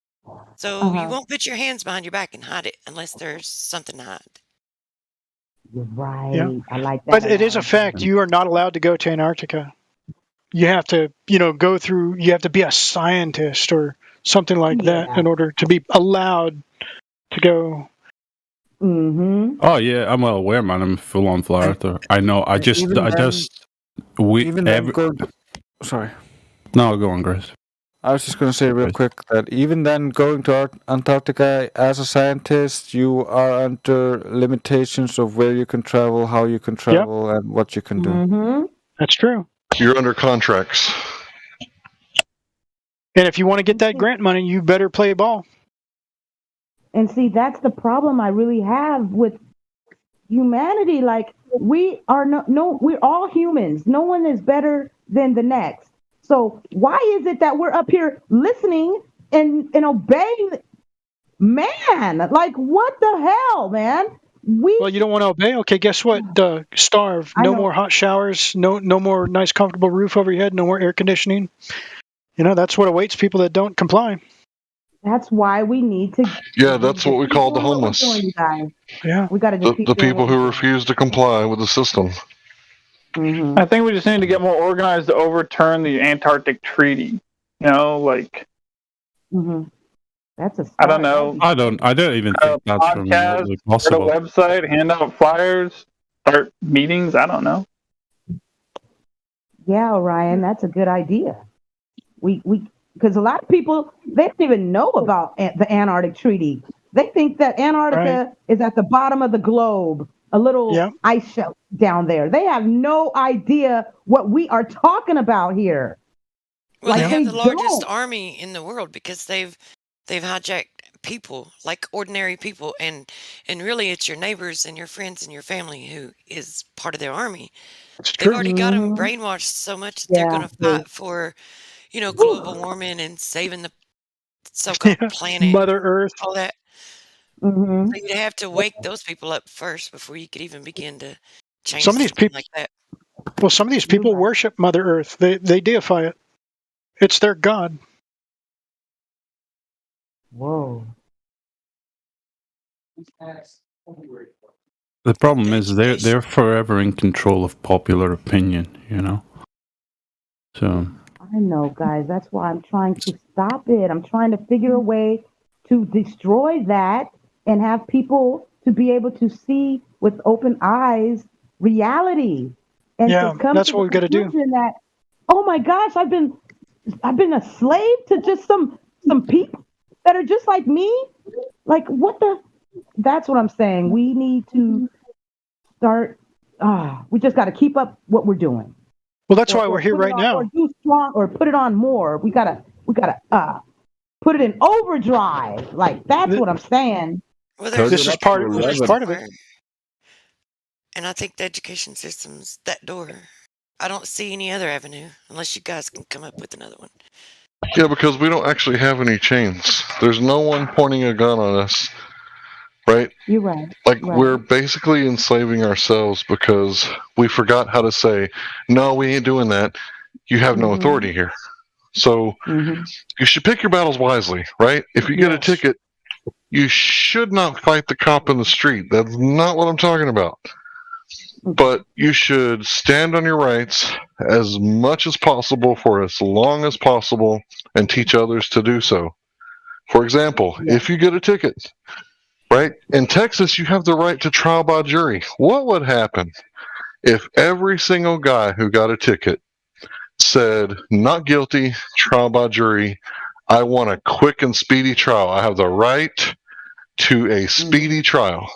So you won't put your hands behind your back and hide it unless there's something to hide. You're right. Yeah. I like that. But it is a fact. You are not allowed to go to Antarctica. You have to, go through. You have to be a scientist or something like that in order to be allowed to go. Oh yeah, I'm well aware, man. I'm a full-on flat earther. I know. Sorry. No, go on, Grace. I was just going to say real quick that even then, going to Antarctica as a scientist, you are under limitations of where you can travel, how you can travel, and what you can do. That's true. You're under contracts. And if you want to get that grant money, you better play ball. And see, that's the problem I really have with humanity. Like, we are we're all humans. No one is better than the next. So why is it that we're up here listening and obeying? Man, like, what the hell, man? Well, you don't want to obey? Okay, guess what? Starve. No more hot showers. No more nice, comfortable roof over your head. No more air conditioning. That's what awaits people that don't comply. That's why we need to. Yeah, that's what we call the homeless. Yeah, we got to the people who refuse to comply with the system. I think we just need to get more organized to overturn the Antarctic Treaty. That's a. I don't know. I don't even think that's remotely possible. Start a website, hand out flyers, start meetings. I don't know. Yeah, Orion, that's a good idea. We because a lot of people, they don't even know about the Antarctic Treaty. They think that Antarctica is at the bottom of the globe, a little ice shelf down there. They have no idea what we are talking about here. Well, they have the largest army in the world because they've hijacked people, like ordinary people, and really it's your neighbors and your friends and your family who is part of their army. They've already got them brainwashed so much that they're going to fight for, global warming and saving the so-called planet, Mother Earth, all that. So you'd have to wake those people up first before you could even begin to change some of these people like that. Well, some of these people worship Mother Earth. They deify it. It's their god. Whoa. The problem is they're forever in control of popular opinion, you know. So I know, guys. That's why I'm trying to stop it. I'm trying to figure a way to destroy that and have people to be able to see with open eyes reality. And Yeah, to come that's to what the we got to do. conclusion that, oh my gosh, I've been a slave to just some people that are just like me. Like what the? That's what I'm saying. We need to start. We just got to keep up what we're doing. Well, that's why we're here put it right on- now. Or do strong, or put it on more. We gotta put it in overdrive. Like that's what I'm saying. Well, Turn This it is up part to this is 11. part of it. And I think the education system's that door. I don't see any other avenue unless you guys can come up with another one. Yeah, because we don't actually have any chains. There's no one pointing a gun on us, right? You're right. Like, Right. we're basically enslaving ourselves because we forgot how to say, no, we ain't doing that. You have no authority here. So you should pick your battles wisely, right? If you get a ticket, you should not fight the cop in the street. That's not what I'm talking about. But you should stand on your rights as much as possible for as long as possible and teach others to do so. For example, if you get a ticket, right? In Texas, you have the right to trial by jury. What would happen if every single guy who got a ticket said, not guilty, trial by jury, I want a quick and speedy trial. I have the right to a speedy trial.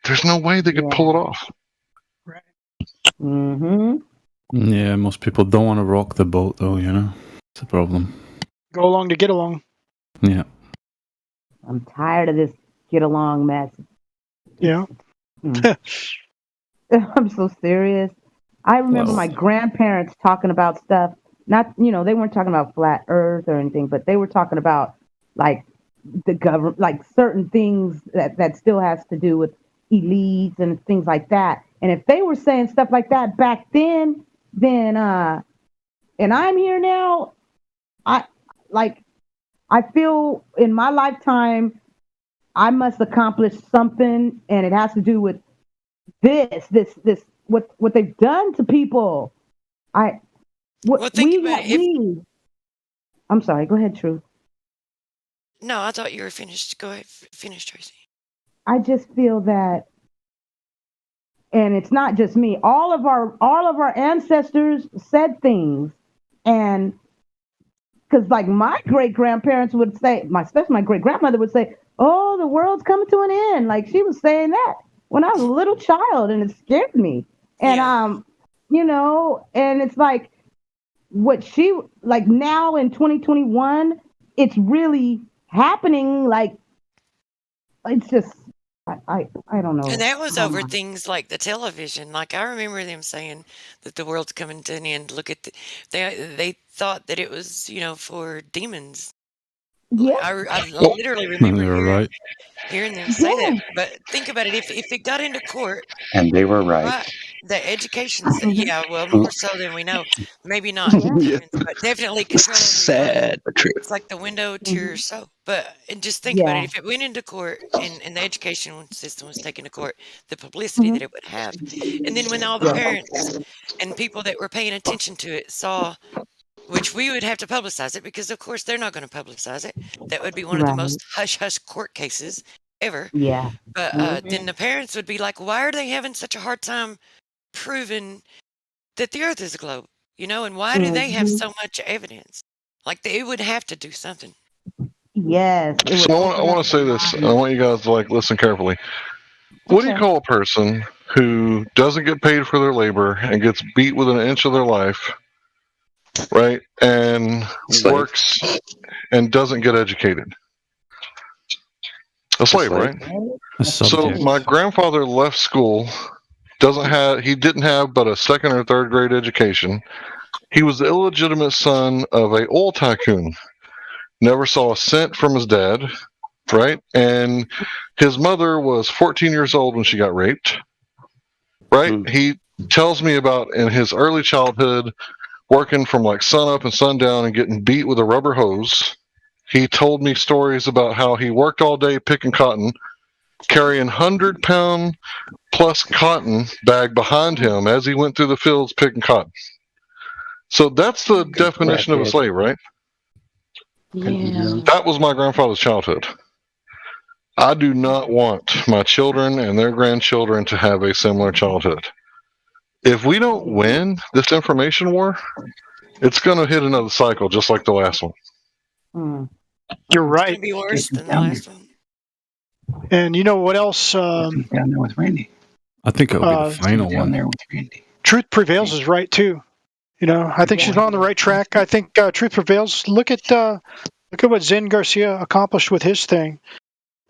There's no way they could pull it off. Yeah, most people don't want to rock the boat, though. You know, it's a problem. Go along to get along. Yeah. I'm tired of this get along mess. Yeah. I'm so serious. I remember my grandparents talking about stuff. Not, they weren't talking about flat Earth or anything, but they were talking about like the government, like certain things that still has to do with elites and things like that. And if they were saying stuff like that back then, and I'm here now, I feel in my lifetime, I must accomplish something, and it has to do with this, what they've done to people. I'm sorry, go ahead, Truth. No, I thought you were finished. Go ahead, finish, Tracy. I just feel that, and it's not just me. All of our ancestors said things, and because like my great grandparents would say, especially my great grandmother would say, "Oh, the world's coming to an end." Like she was saying that when I was a little child, and it scared me. And and it's like what she like now in 2021, it's really happening. Like it's just. I don't know. And that was over things like the television. Like I remember them saying that the world's coming to an end. Look at they thought that it was for demons. Yeah, I literally remember hearing them say Yeah. that. But think about it: if it got into court, And they were right. the education, well, more so than we know. Maybe not, demons, but definitely control. Sad but true. It's like the window to your soul. And just think about it. If it went into court and the education system was taken to court, the publicity that it would have. And then when all the parents and people that were paying attention to it saw, which we would have to publicize it because, of course, they're not going to publicize it. That would be one of the most hush-hush court cases ever. Yeah. But then the parents would be like, why are they having such a hard time proving that the earth is a globe? And why do they have so much evidence? Like they would have to do something. Yes. So I want to say this. I want you guys to listen carefully. What do you call a person who doesn't get paid for their labor and gets beat within an inch of their life, right? And works and doesn't get educated? A slave, right? So my grandfather left school. He didn't have but a second or third grade education. He was the illegitimate son of a oil tycoon. Never saw a cent from his dad, right? And his mother was 14 years old when she got raped, right? He tells me about in his early childhood working from like sun up and sundown and getting beat with a rubber hose. He told me stories about how he worked all day picking cotton carrying 100-pound plus cotton bag behind him as he went through the fields picking cotton. So that's the definition of a slave, right? Yeah. That was my grandfather's childhood. I do not want my children and their grandchildren to have a similar childhood. If we don't win this information war, it's going to hit another cycle just like the last one. You're right. Be worse than the last one. And you know what else? Down there with Randy. I think it'll be the final Down one. there with Randy. Truth Prevails is right too. You know, I think she's on the right track. I think Truth Prevails. Look at what Zen Garcia accomplished with his thing.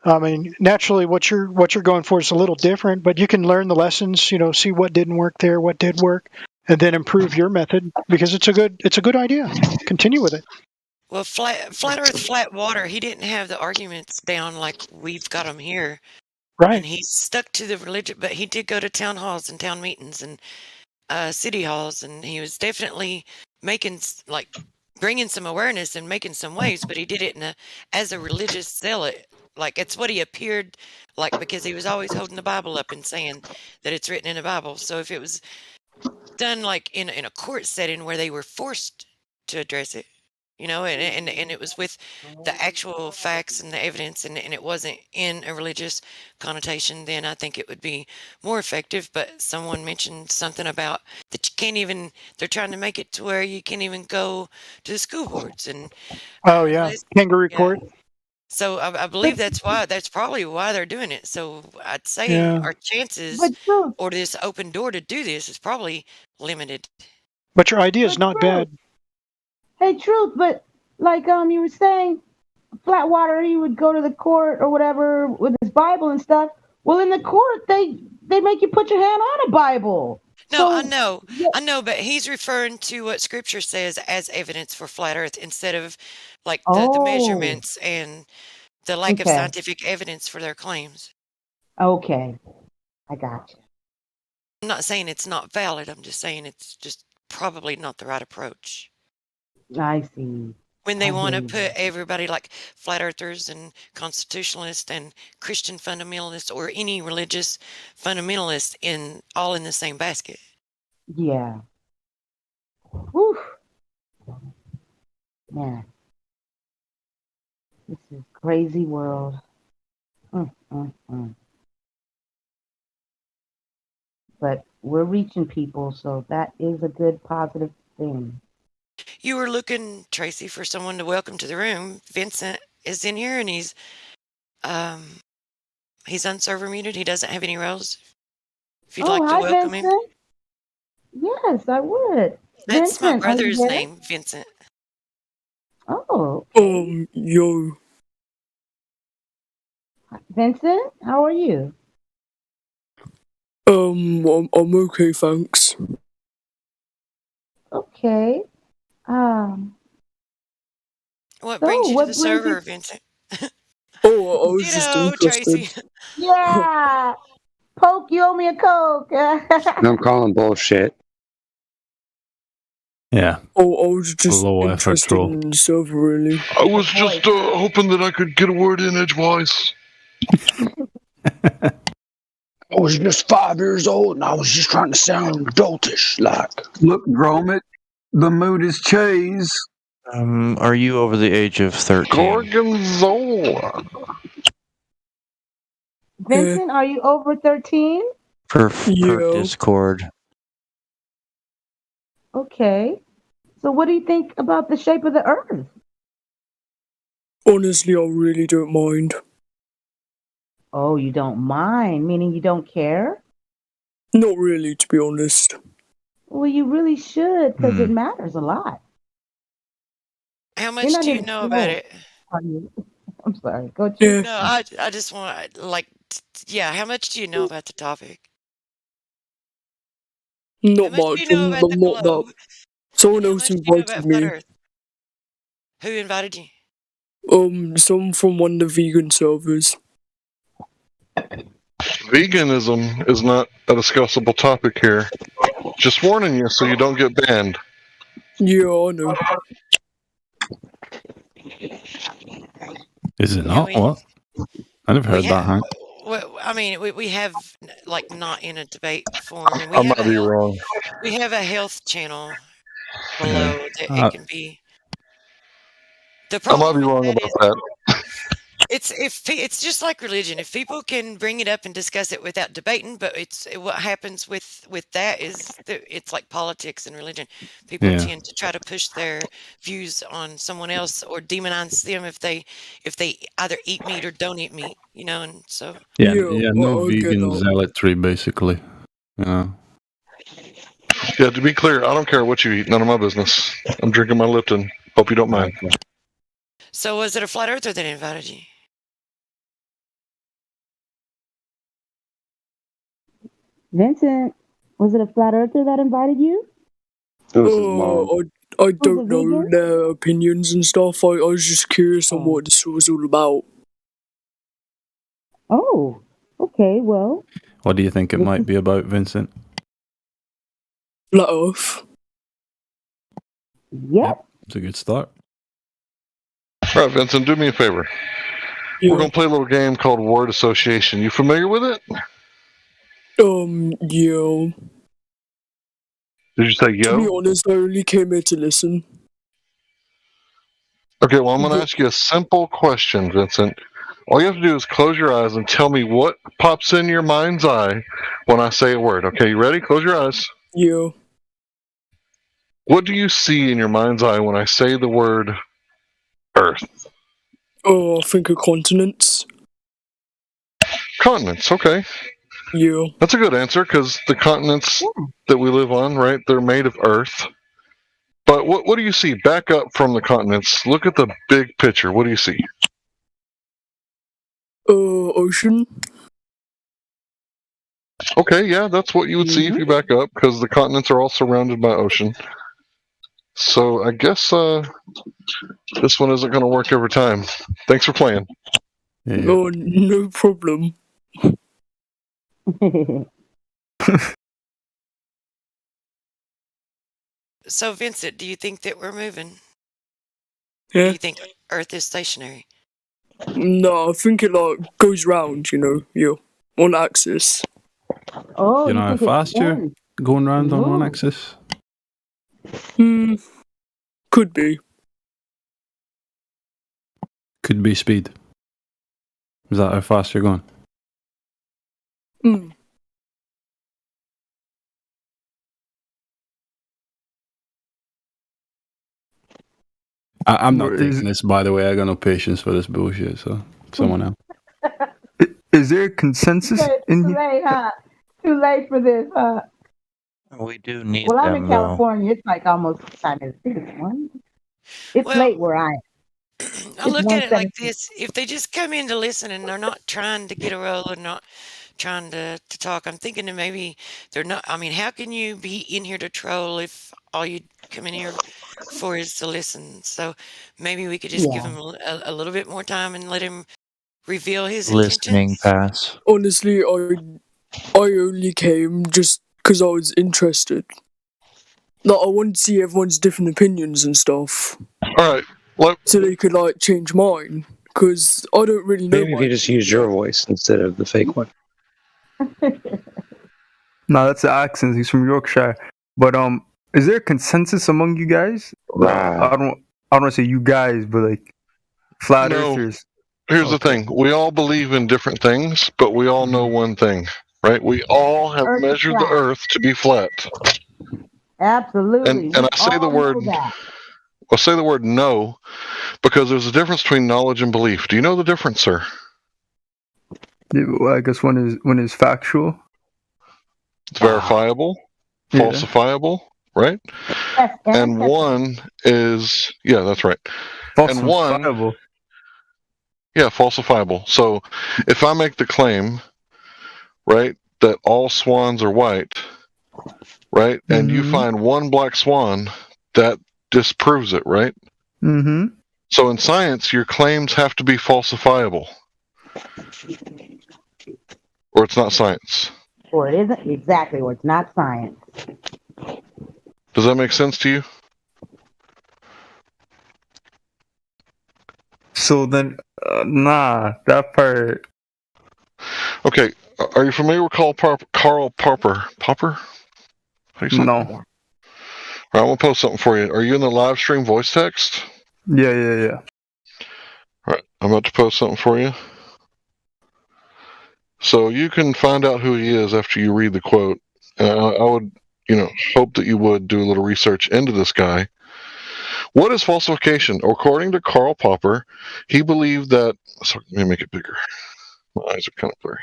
I mean, naturally, what you're going for is a little different, but you can learn the lessons. You know, see what didn't work there, what did work, and then improve your method because it's a good idea. Continue with it. Well, flat Earth, flat water. He didn't have the arguments down like we've got them here. Right. And he stuck to the religion, but he did go to town halls and town meetings and city halls, and he was definitely bringing some awareness and making some waves. But he did it as a religious zealot. Like it's what he appeared like because he was always holding the Bible up and saying that it's written in the Bible. So if it was done like in a court setting where they were forced to address it, you know, and it was with the actual facts and the evidence and it wasn't in a religious connotation, then I think it would be more effective. But someone mentioned something about that you can't even, they're trying to make it to where you can't even go to the school boards. And oh yeah, kangaroo court. So I believe that's probably why they're doing it. So I'd say our chances or this open door to do this is probably limited. But your idea is not bad. Hey, Truth, but like you were saying, Flatwater, he would go to the court or whatever with his Bible and stuff. Well, in the court, they make you put your hand on a Bible. No, So- I know, but he's referring to what Scripture says as evidence for flat Earth instead of like the measurements and the lack of Okay. scientific evidence for their claims. Okay, I got you. I'm not saying it's not valid. I'm just saying it's just probably not the right approach. I see. When they I want to hear you. put everybody like flat earthers and constitutionalists and Christian fundamentalists or any religious fundamentalist all in the same basket. Yeah. Whew. Man. This is a crazy world. But we're reaching people, so that is a good positive thing. You were looking, Tracy, for someone to welcome to the room. Vincent is in here and he's unserver muted. He doesn't have any roles. If you'd like to hi, welcome him. Vincent. Yes, I would. That's my Vincent, are you brother's there? name, Vincent. Oh, Yo. Vincent, how are you? I'm okay, thanks. Okay. What So, brings you to what the brings server, you- Vincent? Oh, I was just Ditto, interested. Tracy. Yeah. Poke, you owe me a Coke. I'm calling bullshit. Yeah. Oh, I was just Low effort interested troll. in the server, really. I was just hoping that I could get a word in edgewise. I was just 5 years old and I was just trying to sound adultish, like. Look, Gromit, the mood is cheese. Are you over the age of 13? Gorgonzola. Vincent, are you over 13? Per Yeah. Discord. Okay. So what do you think about the shape of the earth? Honestly, I really don't mind. Oh, you don't mind, meaning you don't care? Not really, to be honest. Well, you really should, because it matters a lot. How You're much not do you here to know troll, about it? are you? I'm sorry. Go to No, I just want how much do you know about the topic? Not much do much. you know about the I'm not globe? that. Someone How else much do you know invited about flat me. Earth? Who invited you? Some from one of the vegan servers. Veganism is not a discussable topic here. Just warning you so you don't get banned. Yeah, I know. Is it not? What? I never heard that, Hank. Well, I mean, we have like not in a debate forum, and I might be wrong. we have a health channel below that it can be. The I might problem be with wrong that about is that. it's just like religion. If people can bring it up and discuss it without debating, but what happens with that is it's like politics and religion. People Yeah. tend to try to push their views on someone else or demonize them if they either eat meat or don't eat meat, and so Yeah, Yeah, no I get vegan that. zealotry, basically. Yeah, to be clear, I don't care what you eat. None of my business. I'm drinking my Lipton. Hope you don't mind. So was it a flat earther that invited you? Vincent, was it a flat earther that invited you? I don't know their opinions and stuff. I was just curious on what this was all about. Oh, okay. Well, What do you think it might be about, Vincent? Flat Earth. Yep. It's a good start. All right, Vincent, do me a favor. We're going to play a little game called Word Association. You familiar with it? Yeah. Did you say To be yo? honest, I only came here to listen. Okay, well, I'm going to ask you a simple question, Vincent. All you have to do is close your eyes and tell me what pops in your mind's eye when I say a word. Okay, you ready? Close your eyes. Yeah. What do you see in your mind's eye when I say the word Earth? Oh, I think of continents. Continents, okay. Yeah. That's a good answer because the continents that we live on, right, they're made of Earth. But what do you see? Back up from the continents. Look at the big picture. What do you see? Ocean. Okay, yeah, that's what you would see if you back up because the continents are all surrounded by ocean. So I guess this one isn't going to work every time. Thanks for playing. Oh, no problem. So Vincent, do you think that we're moving? Yeah. Do you think Earth is stationary? No, I think it goes round, yeah, on axis. Oh, You know how think it fast you're spins? going round on one axis? Could be. Could be speed. Is that how fast you're going? I'm not taking this, by the way. I got no patience for this bullshit, so someone else. Is there a consensus in Too here? late, huh? Too late for this, huh? We do need Well, I'm them, in though. California. It's like almost time. I think it's one. It's late where I am. I look at it like this: if they just come in to listen and they're not trying to get a role or not trying to talk, I'm thinking that maybe they're not. I mean, how can you be in here to troll if all you come in here for is to listen? So maybe we could just give him a little bit more time and let him reveal his Listening intentions. pass. Honestly, I only came just because I was interested. I wanted to see everyone's different opinions and stuff. All right. So they could change mine, because I don't really know. Maybe if you just use your voice instead of the fake one. No, that's the accent. He's from Yorkshire. But is there a consensus among you guys? I don't want to say you guys, but flat earthers. Here's the thing. We all believe in different things, but we all know one thing, right? We all have Earth is measured the flat. Earth to be flat. Absolutely. And We I say the all word know that. I'll say the word no because there's a difference between knowledge and belief. Do you know the difference, sir? Yeah, well, I guess one is factual. It's verifiable, falsifiable, right? Yes, And one is that's right. And one falsifiable. So if I make the claim, right, that all swans are white, right, and you find one black swan, that disproves it, right? Mm-hmm. So in science, your claims have to be falsifiable, or it's not science. Or it isn't exactly, or it's not science. Does that make sense to you? So then, nah, that part. Okay, are you familiar with Karl Popper? Popper? How do you say No. it? All right, I'm gonna post something for you. Are you in the live stream voice text? Yeah. All right, I'm about to post something for you. So you can find out who he is after you read the quote. I would, hope that you would do a little research into this guy. What is falsification? According to Karl Popper, he believed that. Sorry, let me make it bigger. My eyes are kind of blurry.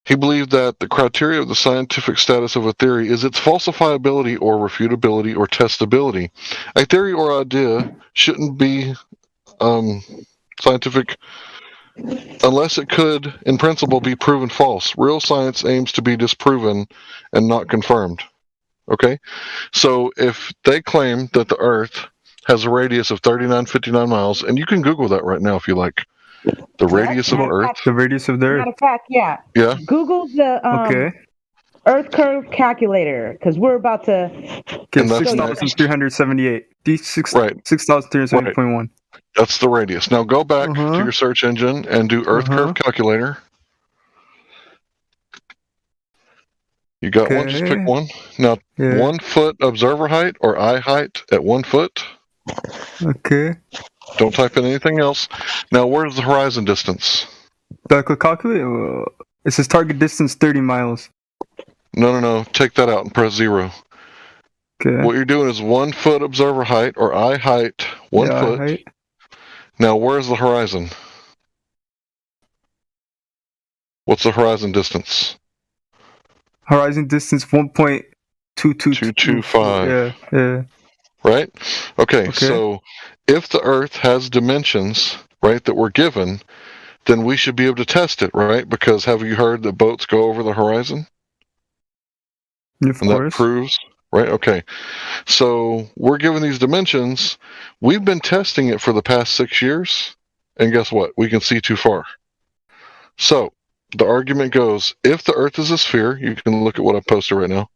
He believed that the criteria of the scientific status of a theory is its falsifiability or refutability or testability. A theory or idea shouldn't be scientific unless it could, in principle, be proven false. Real science aims to be disproven and not confirmed. Okay? So if they claim that the Earth has a radius of 3959 miles, and you can Google that right now if you like. The radius of Earth. The radius of the Earth. Matter of fact, yeah. Yeah. Google the Earth curve calculator because we're about to. Okay, 6,378. 6,378.1. That's the radius. Now go back to your search engine and do Earth curve calculator. You got one? Just pick one. Now, 1 foot observer height or eye height at 1 foot. Okay. Don't type in anything else. Now, where's the horizon distance? Do I click calculate? It says target distance 30 miles. No. Take that out and press 0. Okay. What you're doing is 1 foot observer height or eye height, 1 foot. Eye height. Now, where's the horizon? What's the horizon distance? Horizon distance 1.225. Yeah. Right? Okay, so if the Earth has dimensions, right, that we're given, then we should be able to test it, right? Because have you heard that boats go over the horizon? Of course. That proves, right? Okay. So we're given these dimensions. We've been testing it for the past 6 years, and guess what? We can see too far. So the argument goes, if the Earth is a sphere, you can look at what I posted right now.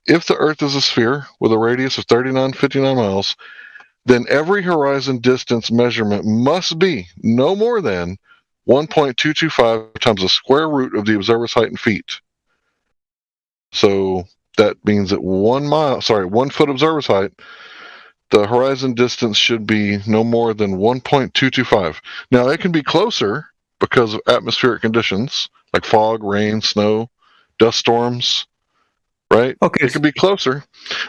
If the Earth is a sphere with a radius of 3959 miles, then every horizon distance measurement must be no more than 1.225 times the square root of the observer's height in feet. So that means that 1 foot observer's height, the horizon distance should be no more than 1.225. Now, it can be closer because of atmospheric conditions like fog, rain, snow, dust storms. Right? Okay. It could be closer,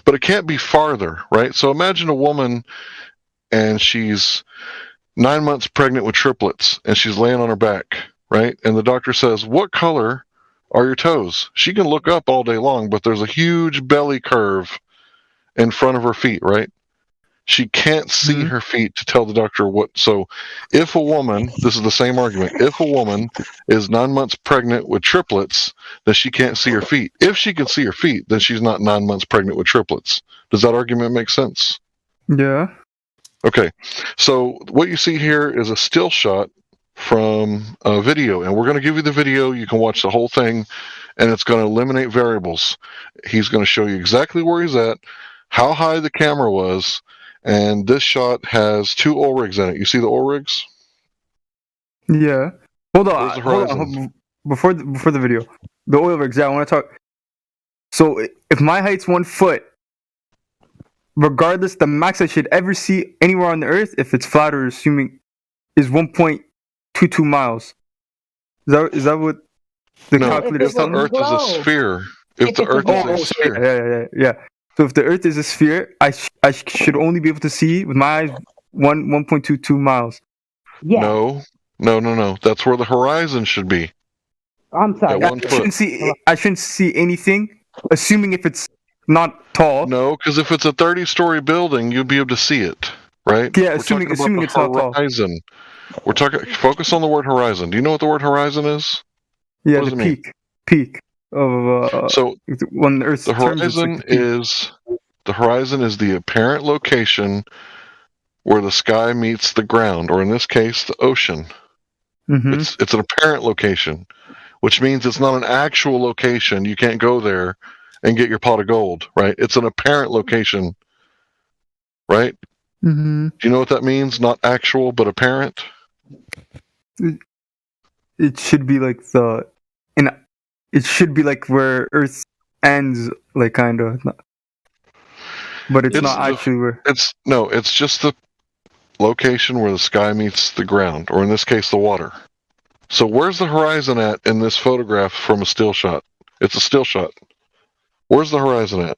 but it can't be farther, right? So imagine a woman and she's 9 months pregnant with triplets and she's laying on her back, right? And the doctor says, "What color are your toes?" She can look up all day long, but there's a huge belly curve in front of her feet, right? She can't see her feet to tell the doctor what. So if a woman, this is the same argument, if a woman is 9 months pregnant with triplets, then she can't see her feet. If she can see her feet, then she's not 9 months pregnant with triplets. Does that argument make sense? Yeah. Okay. So what you see here is a still shot from a video, and we're going to give you the video. You can watch the whole thing, and it's going to eliminate variables. He's going to show you exactly where he's at, how high the camera was, and this shot has 2 oil rigs in it. You see the oil rigs? Yeah. Hold on. Before the video, the oil rigs. Yeah, I want to talk. So if my height's 1 foot, regardless, the max I should ever see anywhere on the Earth, if it's flat or assuming, is 1.22 miles. Is that what the calculator is telling me? If the Earth is a sphere. If the Earth is a sphere. Yeah. So if the Earth is a sphere, I should only be able to see with my eyes 1.22 miles. Yeah. No. That's where the horizon should be. I'm sorry. I shouldn't see anything, assuming if it's not tall. No, because if it's a 30-story building, you'll be able to see it, right? Yeah, assuming it's not tall. Horizon. We're talking. Focus on the word horizon. Do you know what the word horizon is? Yeah, the peak of so when the Earth's the horizon is the apparent location where the sky meets the ground, or in this case, the ocean. Mm-hmm. It's an apparent location, which means it's not an actual location. You can't go there and get your pot of gold, right? It's an apparent location, right? Mm-hmm. Do you know what that means? Not actual, but apparent. it should be like it should be like where Earth ends, like kind of, but it's not actually where. It's just the location where the sky meets the ground, or in this case, the water. So where's the horizon at in this photograph from a still shot? It's a still shot. Where's the horizon at?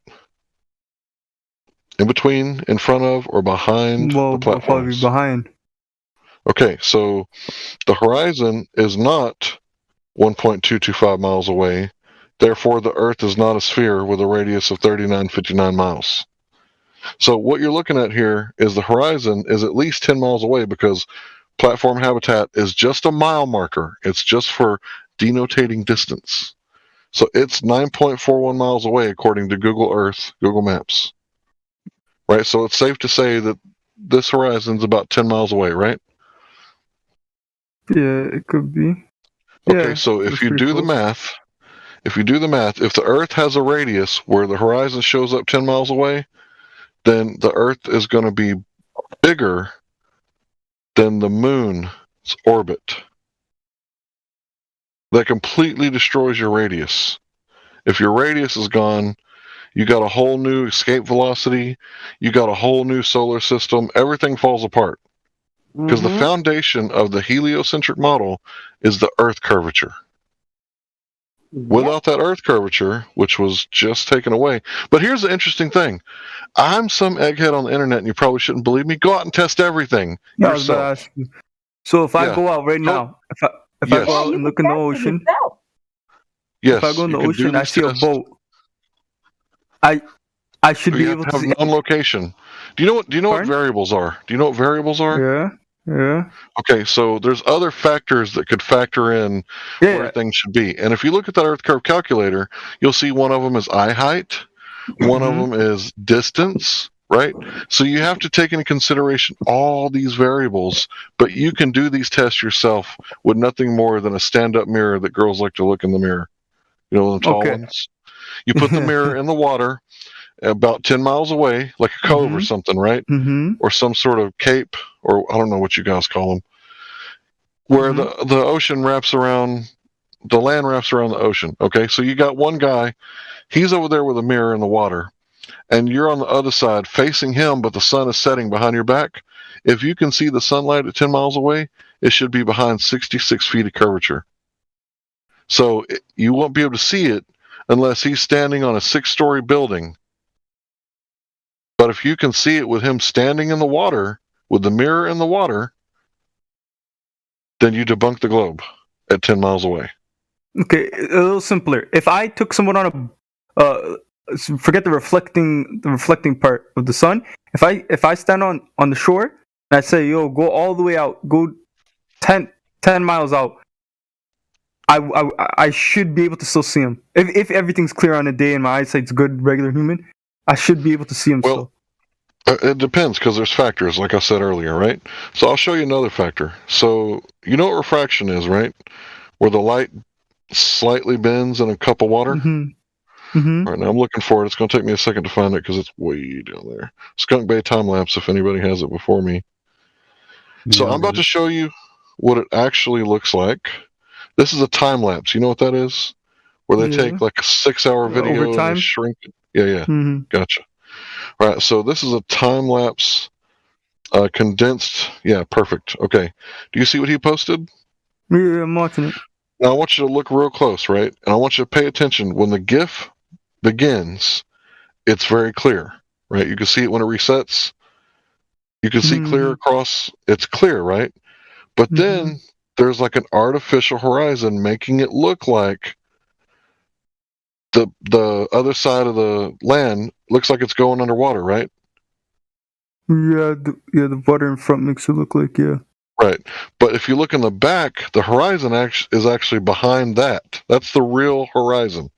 In between, in front of, or behind the platforms? Probably behind. Okay, so the horizon is not 1.225 miles away. Therefore, the Earth is not a sphere with a radius of 3959 miles. So what you're looking at here is the horizon is at least 10 miles away, because platform habitat is just a mile marker. It's just for denotating distance. So it's 9.41 miles away according to Google Earth, Google Maps. Right? So it's safe to say that this horizon's about 10 miles away, right? Yeah, it could be. Okay, Yeah, so if you do the math, if the Earth has a radius where the horizon shows up 10 miles away, then the Earth is going to be bigger than the moon's orbit. That completely destroys your radius. If your radius is gone, you got a whole new escape velocity, you got a whole new solar system, everything falls apart. Because the foundation of the heliocentric model is the Earth curvature. Without that Earth curvature, which was just taken away. But here's the interesting thing. I'm some egghead on the internet, and you probably shouldn't believe me. Go out and test everything yourself. So if I go out right now, if I go out and look in the ocean, if I go in the ocean, I see a boat. I should be able to have known location. Do you know what variables are? Do you know what variables are? Yeah. Okay, so there's other factors that could factor in where things should be. And if you look at that Earth curve calculator, you'll see one of them is eye height, one of them is distance, right? So you have to take into consideration all these variables, but you can do these tests yourself with nothing more than a stand-up mirror that girls like to look in the mirror. You know, the tall ones. You put the mirror in the water about 10 miles away, like a cove or something, right? Or some sort of cape, or I don't know what you guys call them, where the ocean wraps around, the land wraps around the ocean. Okay, so you got one guy, he's over there with a mirror in the water, and you're on the other side facing him, but the sun is setting behind your back. If you can see the sunlight at 10 miles away, it should be behind 66 feet of curvature. So you won't be able to see it unless he's standing on a 6-story building. But if you can see it with him standing in the water, with the mirror in the water, then you debunk the globe at 10 miles away. Okay, a little simpler. If I took someone on forget the reflecting part of the sun. If I stand on the shore and I say, yo, go all the way out, go 10 miles out, I should be able to still see him. If everything's clear on a day and my eyesight's good, regular human, I should be able to see him still. It depends, because there's factors, like I said earlier, right? So I'll show you another factor. So you know what refraction is, right? Where the light slightly bends in a cup of water. All right, now I'm looking for it. It's going to take me a second to find it because it's way down there. Skunk Bay time lapse, if anybody has it before me. So I'm about to show you what it actually looks like. This is a time lapse. You know what that is? Where they take like a 6-hour video and they shrink it. Yeah. Gotcha. All right, so this is a time lapse condensed. Yeah, perfect. Okay. Do you see what he posted? Yeah, I'm watching it. Now I want you to look real close, right? And I want you to pay attention. When the GIF begins, it's very clear, right? You can see it when it resets. You can see clear across. It's clear, right? But then there's like an artificial horizon making it look like the other side of the land looks like it's going underwater, right? Yeah, the water in front makes it look like, yeah. Right. But if you look in the back, the horizon is actually behind that. That's the real horizon.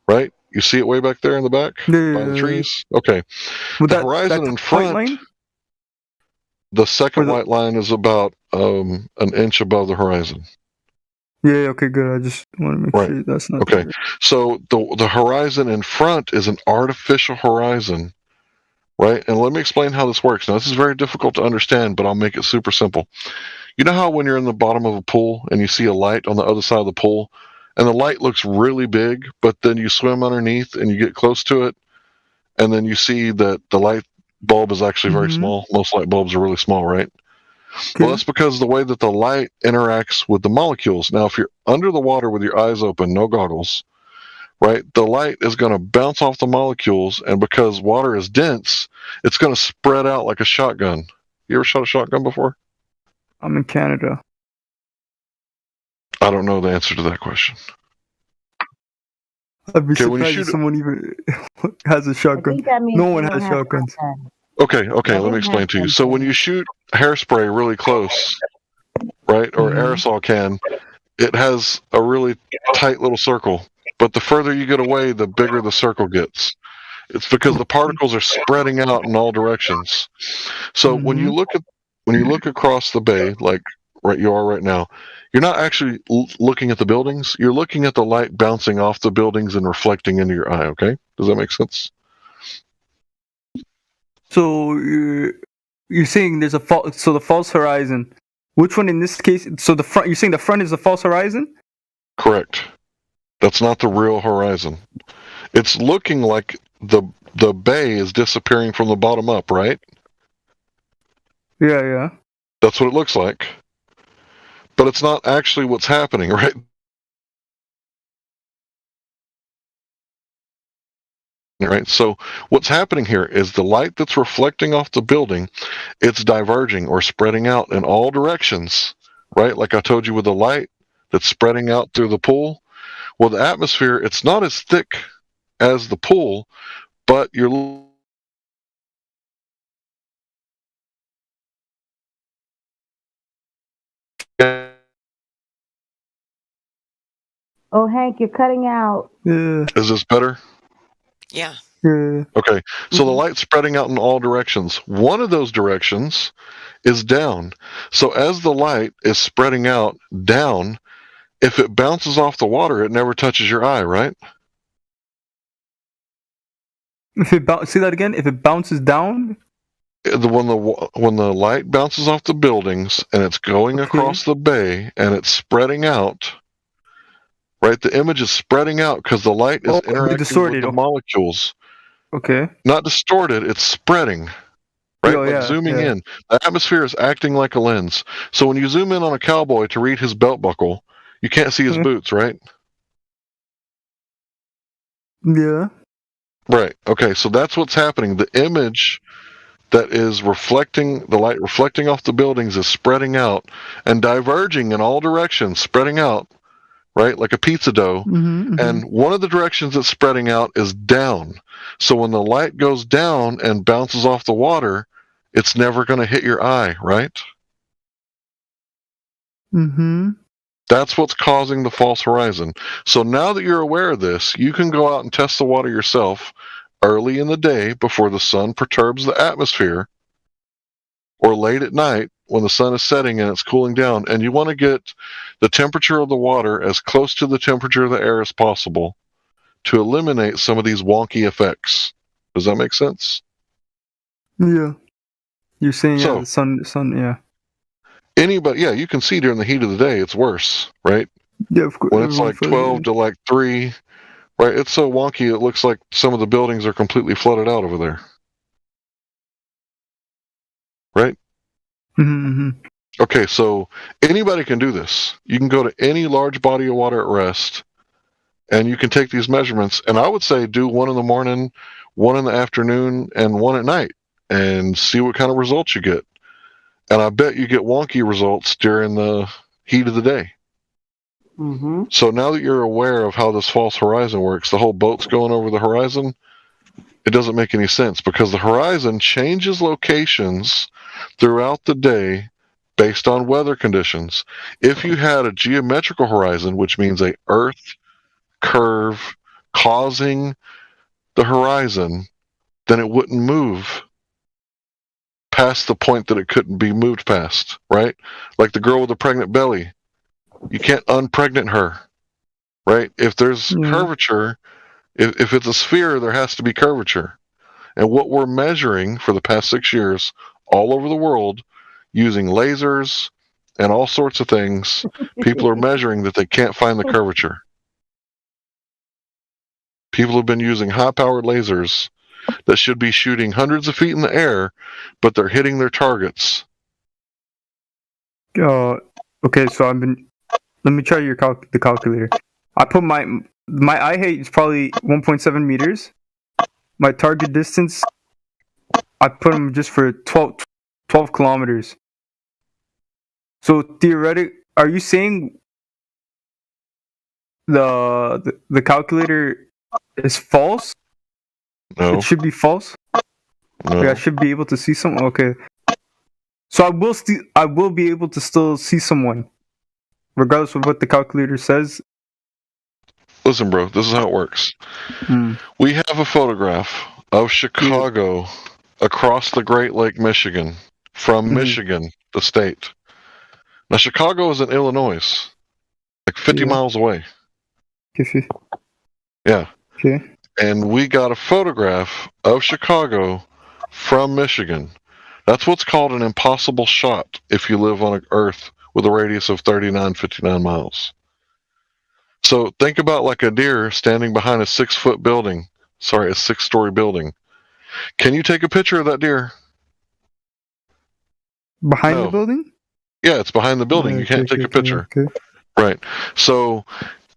Right? You see it way back there in the back? Yeah. By the trees? Okay. The horizon in front, the second white line is about an inch above the horizon. Yeah, okay, good. I just want to make sure that's not okay. So the horizon in front is an artificial horizon, right? And let me explain how this works. Now, this is very difficult to understand, but I'll make it super simple. You know how when you're in the bottom of a pool and you see a light on the other side of the pool, and the light looks really big, but then you swim underneath and you get close to it, and then you see that the light bulb is actually very small. Most light bulbs are really small, right? Well, that's because of the way that the light interacts with the molecules. Now, if you're under the water with your eyes open, no goggles, right, the light is going to bounce off the molecules, and because water is dense, it's going to spread out like a shotgun. You ever shot a shotgun before? I'm in Canada. I don't know the answer to that question. I'd be Okay, when you surprised shoot if someone even has a shotgun. No one has shotguns. Okay, let me explain to you. So when you shoot hairspray really close, right, or aerosol can, it has a really tight little circle. But the further you get away, the bigger the circle gets. It's because the particles are spreading out in all directions. So when you look across the bay, like you are right now, you're not actually looking at the buildings. You're looking at the light bouncing off the buildings and reflecting into your eye. Okay, does that make sense? So you're saying there's a the false horizon. Which one in this case? So the front. You're saying the front is the false horizon? Correct. That's not the real horizon. It's looking like the bay is disappearing from the bottom up, right? Yeah. That's what it looks like. But it's not actually what's happening, right? Right. So what's happening here is the light that's reflecting off the building, it's diverging or spreading out in all directions, right? Like I told you with the light that's spreading out through the pool. Well, the atmosphere, it's not as thick as the pool, but you're Oh, Hank, you're cutting out. Yeah. Is this better? Yeah. Okay, so the light's spreading out in all directions. One of those directions is down. So as the light is spreading out down, if it bounces off the water, it never touches your eye, right? Say that again. If it bounces down, When the light bounces off the buildings and it's going across the bay and it's spreading out, right? The image is spreading out because the light is interacting with the molecules. Okay. Not distorted, it's spreading. Right? Zooming in. The atmosphere is acting like a lens. So when you zoom in on a cowboy to read his belt buckle, you can't see his boots, right? Yeah. Right. Okay, so that's what's happening. The image that is reflecting, the light reflecting off the buildings is spreading out and diverging in all directions, spreading out, right? Like a pizza dough. And one of the directions it's spreading out is down. So when the light goes down and bounces off the water, it's never going to hit your eye, right? That's what's causing the false horizon. So now that you're aware of this, you can go out and test the water yourself early in the day before the sun perturbs the atmosphere, or late at night when the sun is setting and it's cooling down, and you want to get the temperature of the water as close to the temperature of the air as possible to eliminate some of these wonky effects. Does that make sense? Yeah. You're saying So- the sun, yeah. Anybody, yeah, you can see during the heat of the day, it's worse, right? Yeah, of course. When it's like 12 to like 3, right? It's so wonky, it looks like some of the buildings are completely flooded out over there. Right? Okay, so anybody can do this. You can go to any large body of water at rest, and you can take these measurements. And I would say do one in the morning, one in the afternoon, and one at night, and see what kind of results you get. And I bet you get wonky results during the heat of the day. So now that you're aware of how this false horizon works, the whole boat's going over the horizon, it doesn't make any sense because the horizon changes locations throughout the day based on weather conditions. If you had a geometrical horizon, which means a Earth curve causing the horizon, then it wouldn't move past the point that it couldn't be moved past, right? Like the girl with the pregnant belly. You can't unpregnant her, right? If there's curvature, if it's a sphere, there has to be curvature. And what we're measuring for the past 6 years all over the world using lasers and all sorts of things, people are measuring that they can't find the curvature. People have been using high-powered lasers that should be shooting hundreds of feet in the air, but they're hitting their targets. Okay, so let me try the calculator. I put my eye height is probably 1.7 meters. My target distance, I put them just for 12 kilometers. So theoretic, are you saying the calculator is false? No. It should be false? No. Okay, I should be able to see someone. Okay. So I will be able to still see someone, regardless of what the calculator says. Listen, bro, this is how it works. We have a photograph of Chicago across the Great Lake, Michigan, from Michigan, the state. Now, Chicago is in Illinois, like 50 miles away. Yeah. Okay. And we got a photograph of Chicago from Michigan. That's what's called an impossible shot if you live on Earth with a radius of 59 miles. So think about like a deer standing behind a 6-foot building. Sorry, a 6-story building. Can you take a picture of that deer? Behind the building? Yeah, it's behind the building. You can't take a picture. Okay. Right. So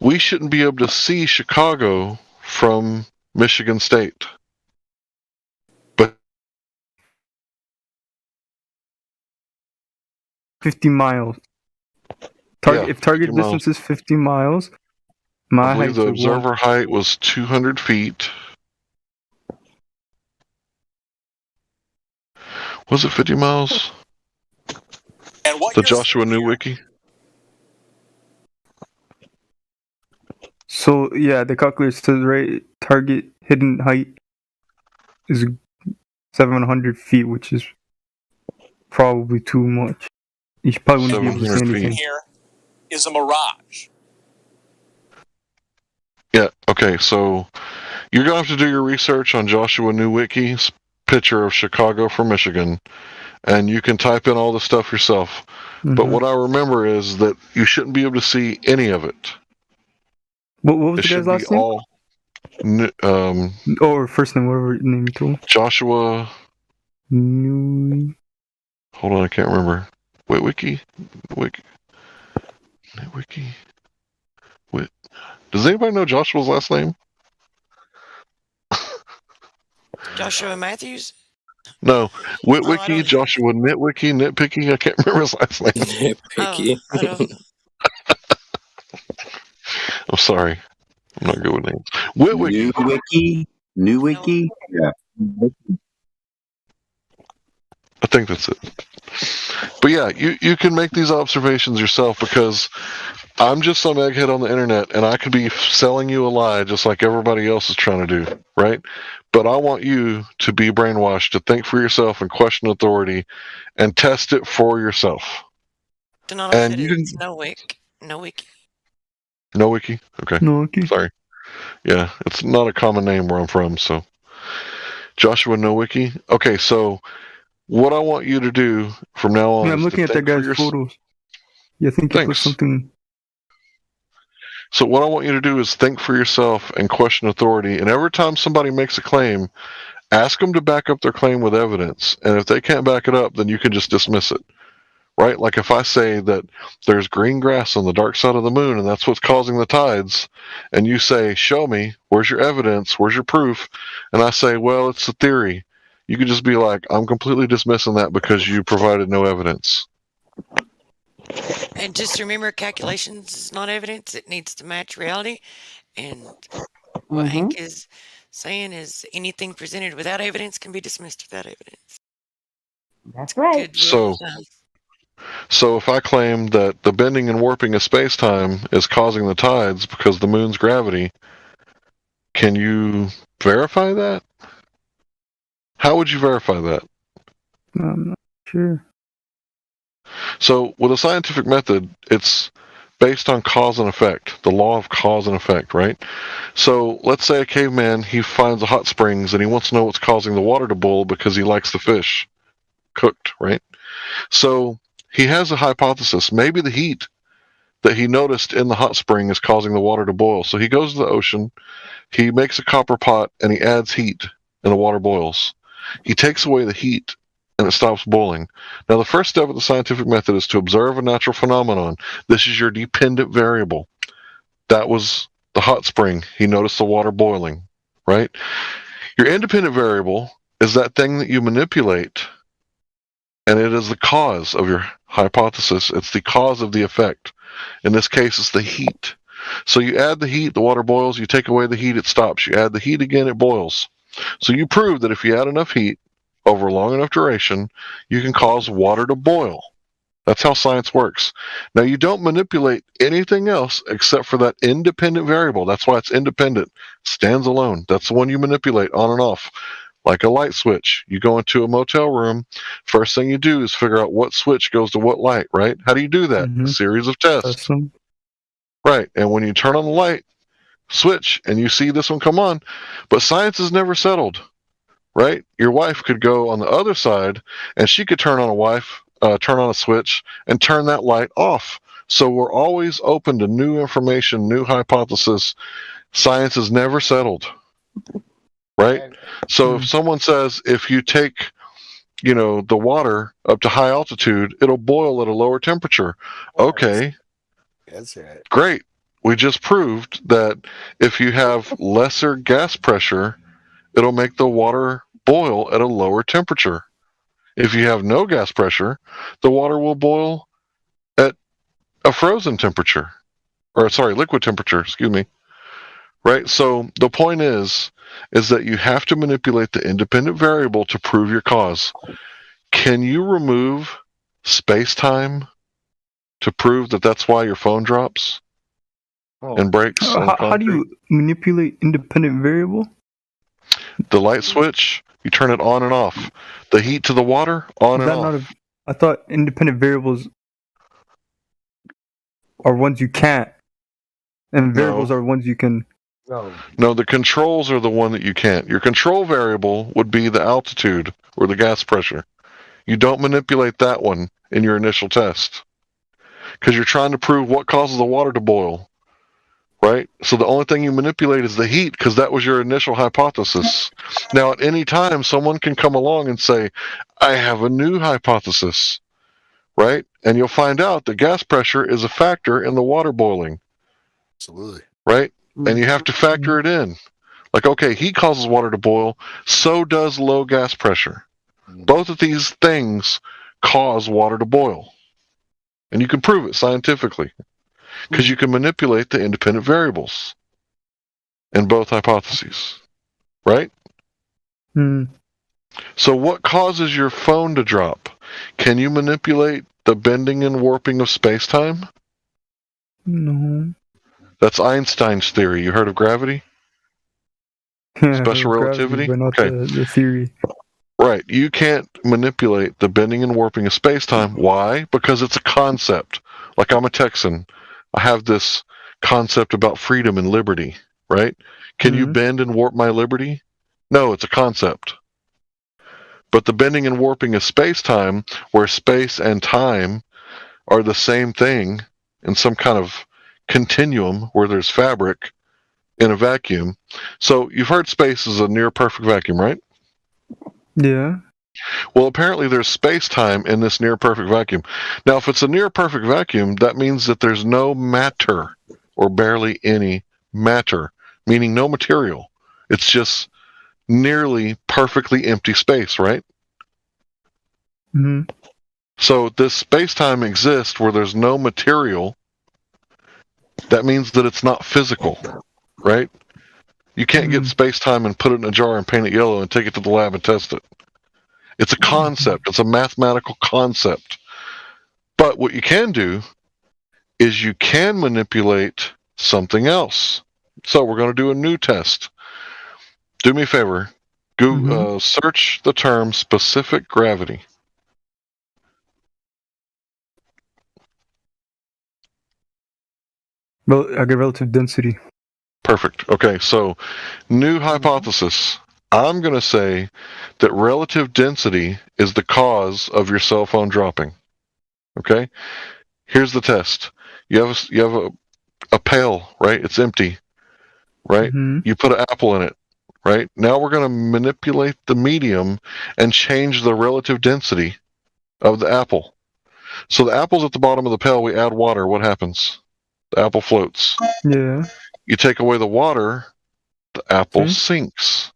we shouldn't be able to see Chicago from Michigan State. But 50 miles. If target 50 distance is 50 miles, my I believe height the is observer height was 200 feet. Was it 50 miles? The Joshua New Wiki? So yeah, the calculator says right target hidden height is 700 feet, which is probably too much. You probably wouldn't be able to see 700 feet. anything. Here is a mirage. Yeah, okay, so you're going to have to do your research on Joshua New Wiki's picture of Chicago from Michigan, and you can type in all the stuff yourself. But what I remember is that you shouldn't be able to see any of it. What was It the should guy's be last name? all Or first name, whatever name you told me. Joshua. New. Hold on, I can't remember. Wait, Wiki. Does anybody know Joshua's last name? Joshua Matthews? No. Witwiki, Joshua Nitwiki, Nitpicky. I can't remember his last name. Nitpicky. I don't know. I'm sorry. I'm not good with names. Witwiki. New Wiki? Yeah. I think that's it. But yeah, you can make these observations yourself, because I'm just some egghead on the internet and I could be selling you a lie just like everybody else is trying to do, right? But I want you to be brainwashed, to think for yourself and question authority and test it for yourself. And you can no wiki. No Wiki? Okay. No Wiki. Sorry. Yeah, it's not a common name where I'm from, so. Joshua No Wiki? Okay, so what I want you to do from now on Yeah, I'm is looking to at that think for guy's photos. Yeah, I think you put Thanks. something. So what I want you to do is think for yourself and question authority. And every time somebody makes a claim, ask them to back up their claim with evidence. And if they can't back it up, then you can just dismiss it. Right? Like if I say that there's green grass on the dark side of the moon and that's what's causing the tides, and you say, show me, where's your evidence, where's your proof? And I say, well, it's a theory. You could just be like, I'm completely dismissing that because you provided no evidence. And just remember, calculations is not evidence. It needs to match reality. And what Hank is saying is anything presented without evidence can be dismissed without evidence. That's right. So if I claim that the bending and warping of space-time is causing the tides because of the moon's gravity, can you verify that? How would you verify that? I'm not sure. So with a scientific method, it's based on cause and effect, the law of cause and effect, right? So let's say a caveman, he finds a hot springs and he wants to know what's causing the water to boil because he likes the fish cooked, right? So he has a hypothesis. Maybe the heat that he noticed in the hot spring is causing the water to boil. So he goes to the ocean, he makes a copper pot, and he adds heat, and the water boils. He takes away the heat, and it stops boiling. Now, the first step of the scientific method is to observe a natural phenomenon. This is your dependent variable. That was the hot spring. He noticed the water boiling, right? Your independent variable is that thing that you manipulate, and it is the cause of your hypothesis. It's the cause of the effect. In this case, it's the heat. So you add the heat, the water boils. You take away the heat, it stops. You add the heat again, it boils. So you prove that if you add enough heat over a long enough duration, you can cause water to boil. That's how science works. Now, you don't manipulate anything else except for that independent variable. That's why it's independent. Stands alone. That's the one you manipulate on and off. Like a light switch. You go into a motel room, first thing you do is figure out what switch goes to what light, right? How do you do that? A series of tests. Right. And when you turn on the light switch and you see this one come on, but science is never settled, right? Your wife could go on the other side and she could turn on a switch and turn that light off. So we're always open to new information, new hypothesis. Science is never settled, right? So if someone says if you take, the water up to high altitude, it'll boil at a lower temperature. Okay. That's right. Great. We just proved that if you have lesser gas pressure, it'll make the water boil at a lower temperature. If you have no gas pressure, the water will boil at a frozen temperature. Liquid temperature, excuse me. Right? So the point is that you have to manipulate the independent variable to prove your cause. Can you remove space-time to prove that that's why your phone drops and breaks? How do you manipulate independent variable? The light switch, you turn it on and off. The heat to the water, on and off. I thought independent variables are ones you can't, and variables are ones you can. No, the controls are the one that you can't. Your control variable would be the altitude or the gas pressure. You don't manipulate that one in your initial test because you're trying to prove what causes the water to boil, right? So the only thing you manipulate is the heat because that was your initial hypothesis. Now, at any time, someone can come along and say, I have a new hypothesis, right? And you'll find out that gas pressure is a factor in the water boiling. Absolutely. Right? And you have to factor it in. Like, okay, heat causes water to boil, so does low gas pressure. Both of these things cause water to boil. And you can prove it scientifically because you can manipulate the independent variables in both hypotheses. Right? So what causes your phone to drop? Can you manipulate the bending and warping of space-time? No. That's Einstein's theory. You heard of gravity? Special relativity? But not the theory. Right. You can't manipulate the bending and warping of space-time. Why? Because it's a concept. Like I'm a Texan. I have this concept about freedom and liberty, right? Can you bend and warp my liberty? No, it's a concept. But the bending and warping of space-time, where space and time are the same thing in some kind of continuum where there's fabric in a vacuum. So you've heard space is a near perfect vacuum, right? Yeah. Well, apparently there's space-time in this near perfect vacuum. Now, if it's a near perfect vacuum, that means that there's no matter or barely any matter, meaning no material. It's just nearly perfectly empty space, right? So this space-time exists where there's no material. That means that it's not physical, right? You can't get space-time and put it in a jar and paint it yellow and take it to the lab and test it. It's a concept. It's a mathematical concept. But what you can do is you can manipulate something else. So we're going to do a new test. Do me a favor. Go search the term specific gravity. Well, I get relative density. Perfect. Okay, so new hypothesis. I'm going to say that relative density is the cause of your cell phone dropping. Okay. Here's the test. You have a pail, right? It's empty, right? You put an apple in it, right? Now we're going to manipulate the medium and change the relative density of the apple. So the apple's at the bottom of the pail. We add water. What happens? The apple floats. Yeah. You take away the water, the apple sinks.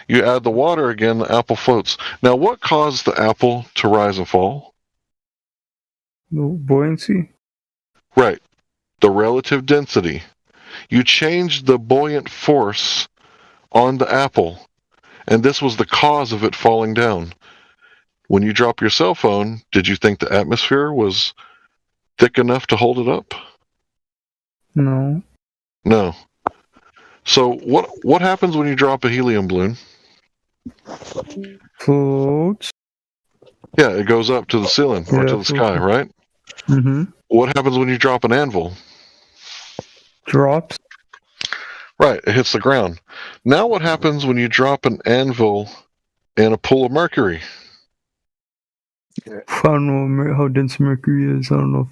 You add the water again, the apple floats. Now, what caused the apple to rise and fall? No buoyancy. Right. The relative density. You changed the buoyant force on the apple, and this was the cause of it falling down. When you drop your cell phone, did you think the atmosphere was thick enough to hold it up? No. No. So what happens when you drop a helium balloon? Floats. Yeah, it goes up to the ceiling or to the sky, right? Mm-hmm. What happens when you drop an anvil? Drops. Right, it hits the ground. Now what happens when you drop an anvil in a pool of mercury? I don't know how dense mercury is. I don't know.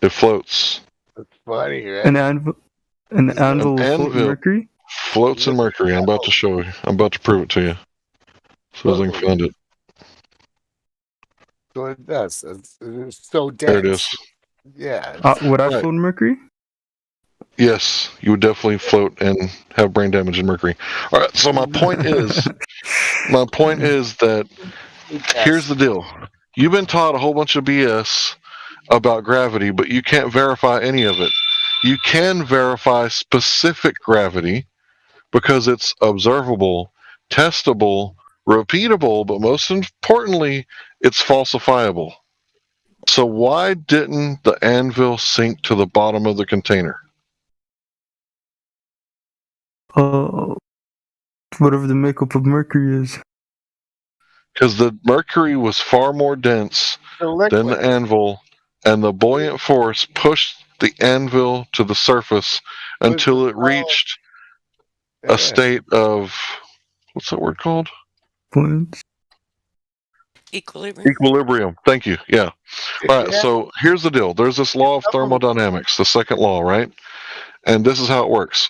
It floats. That's funny, right? An anvil will float in mercury? Floats in mercury. I'm about to show you. I'm about to prove it to you. So as I can find it. So it does. It's so dense. There it is. Yeah. Would I float in mercury? Yes, you would definitely float and have brain damage in mercury. All right, so my point is that here's the deal. You've been taught a whole bunch of BS about gravity, but you can't verify any of it. You can verify specific gravity because it's observable, testable, repeatable, but most importantly, it's falsifiable. So why didn't the anvil sink to the bottom of the container? Whatever the makeup of mercury is. Because the mercury was far more dense than the anvil, and the buoyant force pushed the anvil to the surface until it reached a state of, what's that word called? Buoyance. Equilibrium. Equilibrium. Thank you. Yeah. All right. So here's the deal. There's this law of thermodynamics, the second law, right? And this is how it works.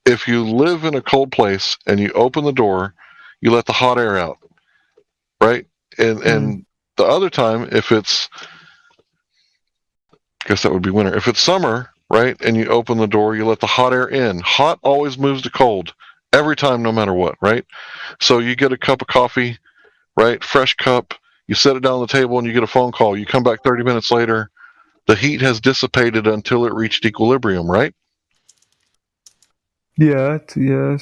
If you live in a cold place and you open the door, you let the hot air out, right? And the other time, if it's, I guess that would be winter. If it's summer, right, and you open the door, you let the hot air in. Hot always moves to cold every time, no matter what, right? So you get a cup of coffee, right, fresh cup, you set it down on the table and you get a phone call. You come back 30 minutes later, the heat has dissipated until it reached equilibrium, right? Yeah, in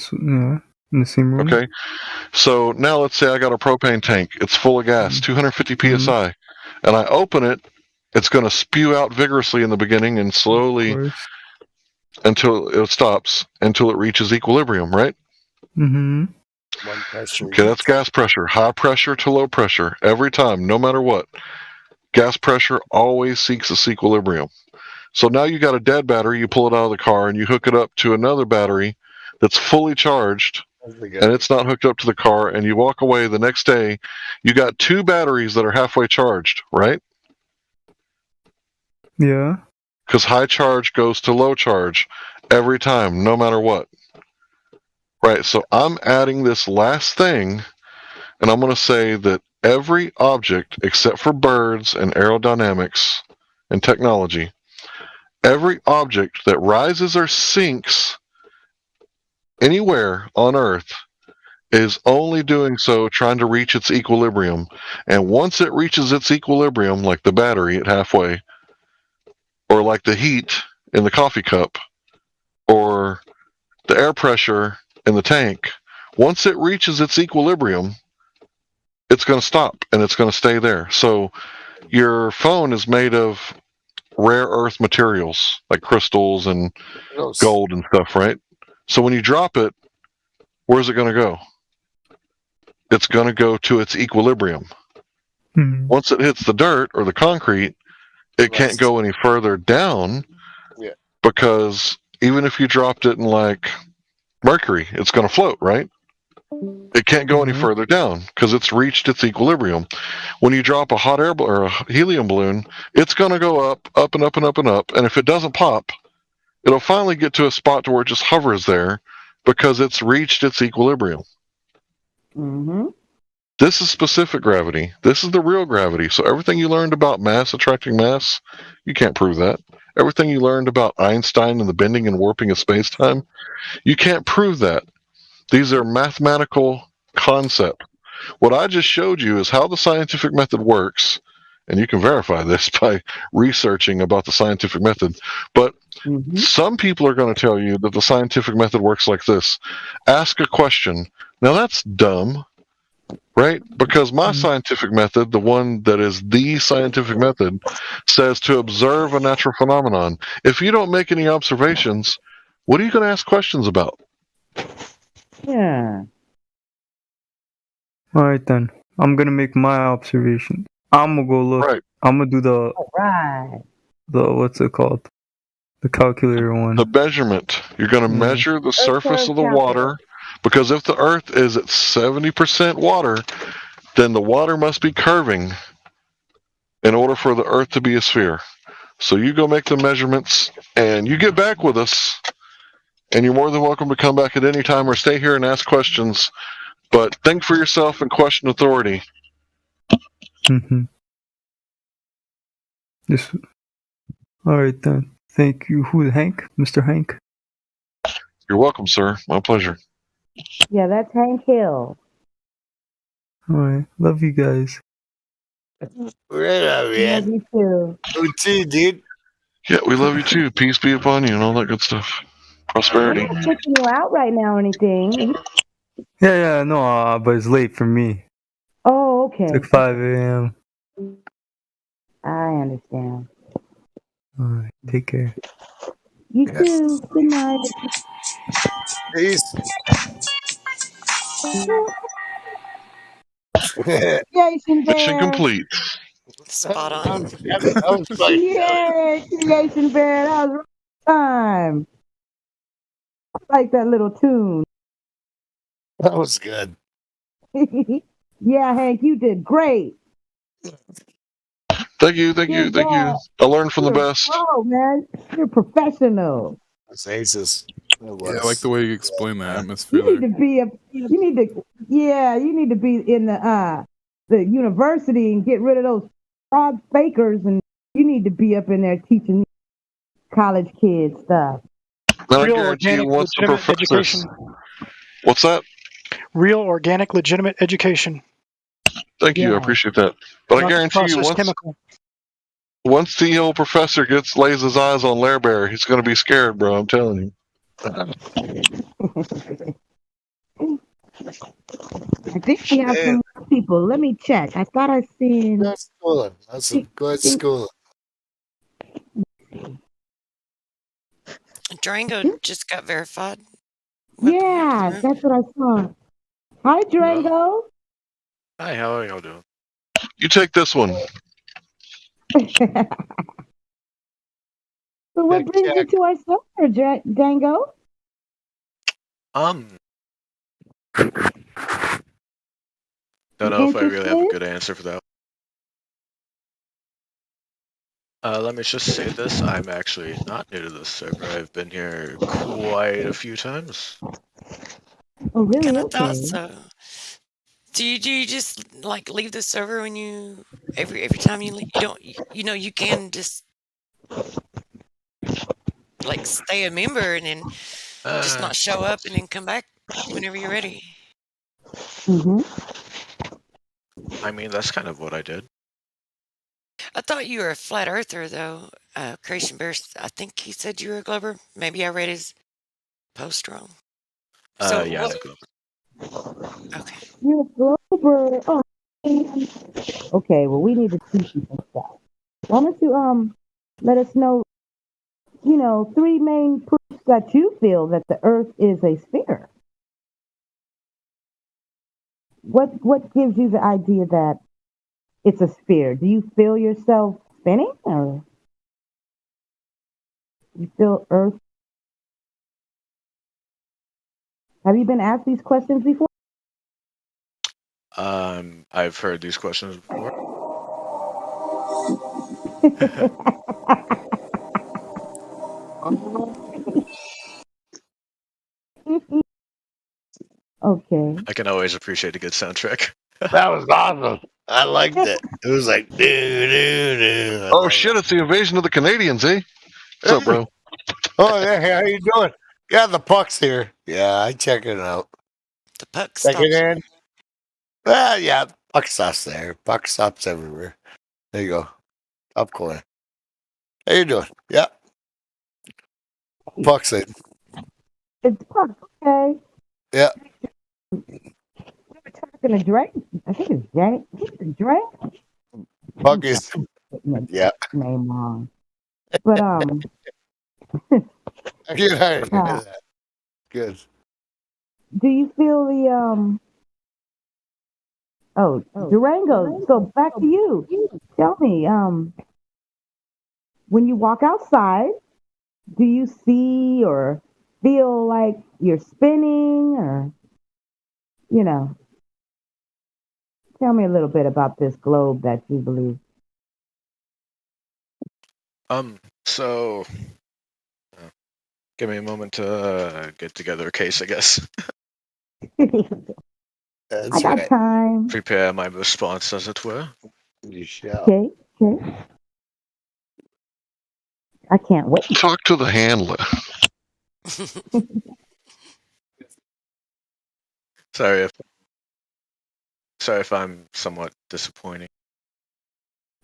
the same room. Okay. So now let's say I got a propane tank. It's full of gas, 250 psi, and I open it. It's going to spew out vigorously in the beginning and slowly until it stops, until it reaches equilibrium, right? Mm-hmm. Okay, that's gas pressure. High pressure to low pressure every time, no matter what. Gas pressure always seeks its equilibrium. So now you got a dead battery, you pull it out of the car and you hook it up to another battery that's fully charged and it's not hooked up to the car, and you walk away the next day, you got two batteries that are halfway charged, right? Yeah. Because high charge goes to low charge every time, no matter what. Right, so I'm adding this last thing, and I'm going to say that every object, except for birds and aerodynamics and technology, every object that rises or sinks anywhere on Earth is only doing so trying to reach its equilibrium. And once it reaches its equilibrium, like the battery at halfway, or like the heat in the coffee cup, or the air pressure in the tank, once it reaches its equilibrium, it's going to stop and it's going to stay there. So your phone is made of rare earth materials like crystals and gold and stuff, right? So when you drop it, where's it going to go? It's going to go to its equilibrium. Once it hits the dirt or the concrete, it can't go any further down because even if you dropped it in like mercury, it's going to float, right? It can't go any further down because it's reached its equilibrium. When you drop a hot air or a helium balloon, it's going to go up, up and up and up and up. And if it doesn't pop, it'll finally get to a spot to where it just hovers there because it's reached its equilibrium. Mm-hmm. This is specific gravity. This is the real gravity. So everything you learned about mass attracting mass, you can't prove that. Everything you learned about Einstein and the bending and warping of space-time, you can't prove that. These are mathematical concepts. What I just showed you is how the scientific method works, and you can verify this by researching about the scientific method. But some people are going to tell you that the scientific method works like this. Ask a question. Now that's dumb, right? Because my scientific method, the one that is the scientific method, says to observe a natural phenomenon. If you don't make any observations, what are you going to ask questions about? Yeah. All right then. I'm gonna make my observation. I'm gonna go look. Right. I'm gonna do All right. the what's it called? The calculator one. The measurement. You're going to measure the surface of the water, because if the Earth is at 70% water, then the water must be curving in order for the Earth to be a sphere. So you go make the measurements, and you get back with us, and you're more than welcome to come back at any time or stay here and ask questions. But think for yourself and question authority. Mm-hmm. This. All right then. Thank you. Who, Hank? Mr. Hank? You're welcome, sir. My pleasure. Yeah, that's Hank Hill. All right. Love you guys. Right on, Love man. you too. You too, dude. Yeah, we love you too. Peace be upon you and all that good stuff. Prosperity. I'm not kicking you out right now or anything. Yeah, no, but it's late for me. Oh, okay. It's like 5 a.m. I understand. All right. Take care. You too. Good night. Peace. Creation Mission Bear. complete. Spot on. That was funny. Yeah, Creation Bear. That was right time. I like that little tune. That was good. Yeah, Hank, you did great. Thank you. I learned from the You're best. a pro, man. You're professional. That's aces. Yeah, I like the way you explain the atmosphere. You need to be you need to be in the university and get rid of those fraud fakers, and you need to be up in there teaching college kids stuff. Real organic, legitimate education. What's that? Real organic, legitimate education. Thank you. I appreciate that. But Not I guarantee you, processed chemical. once the old professor lays his eyes on Lair Bear, he's going to be scared, bro. I'm telling you. I think we have some more people. Let me check. I thought I seen. Good schooling. That's some good schooling. Durango just got verified. Yeah, that's what I saw. Hi, Durango. Hi, how are y'all doing? You take this one. So what brings you to our center, Durango? Don't know if I really have a good answer for that. Let me just say this. I'm actually not new to this server. I've been here quite a few times. Oh, really? Kind of Okay. thought so. Do you just like leave the server when you every time you leave? You don't. You can just like stay a member and then just not show up and then come back whenever you're ready. I mean, that's kind of what I did. I thought you were a flat earther, though. Creation Bear, I think he said you were a Glober. Maybe I read his post wrong. So Yeah, what, I'm a Glober. okay. You're a Glober. Oh. Okay, well, we need to teach you some stuff. Why don't you let us know, 3 main proofs that you feel that the Earth is a sphere? What gives you the idea that it's a sphere? Do you feel yourself spinning, or you feel Earth? Have you been asked these questions before? I've heard these questions before. Okay. I can always appreciate a good soundtrack. That was awesome. I liked it. It was like, do, do, do. Oh shit! It's the invasion of the Canadians, eh? What's up, bro? Oh, yeah. Hey, how you doing? Yeah, the puck's here. Yeah, I check it out. The puck Check stops. it in. Well, yeah, puck stops there. Puck stops everywhere. There you go. Up corner. How you doing? Yeah. Puck's in. It's Puck, okay. Yeah. We're talking to Drake. I think it's Drake. Drake? Puck is. Yeah. Name wrong. But Good. Good. do you feel the Durango? So back to you. Tell me, when you walk outside, do you see or feel like you're spinning, or tell me a little bit about this globe that you believe. So give me a moment to get together a case, I guess. I got time. Prepare my response, as it were. You shall. Okay. I can't wait. Talk to the handler. Sorry if I'm somewhat disappointing.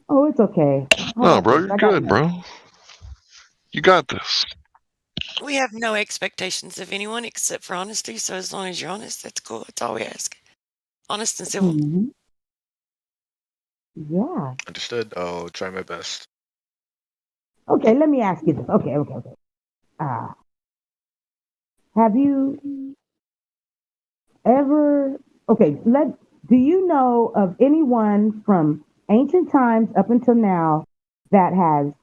Oh, it's okay. No, bro, you're good, bro. You got this. We have no expectations of anyone except for honesty. So as long as you're honest, that's cool. That's all we ask. Honest and civil. Yeah. Understood. I'll try my best. Okay, let me ask you this. Okay. Have you ever? Okay, do you know of anyone from ancient times up until now that has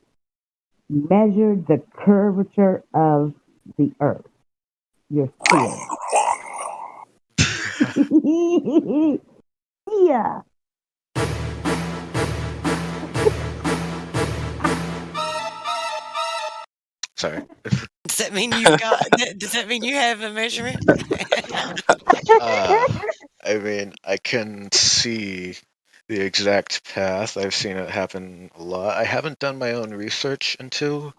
measured the curvature of the Earth? Your sphere. Yeah. Sorry. Does that mean you've got? Does that mean you have a measurement? I mean, I can see the exact path. I've seen it happen a lot. I haven't done my own research into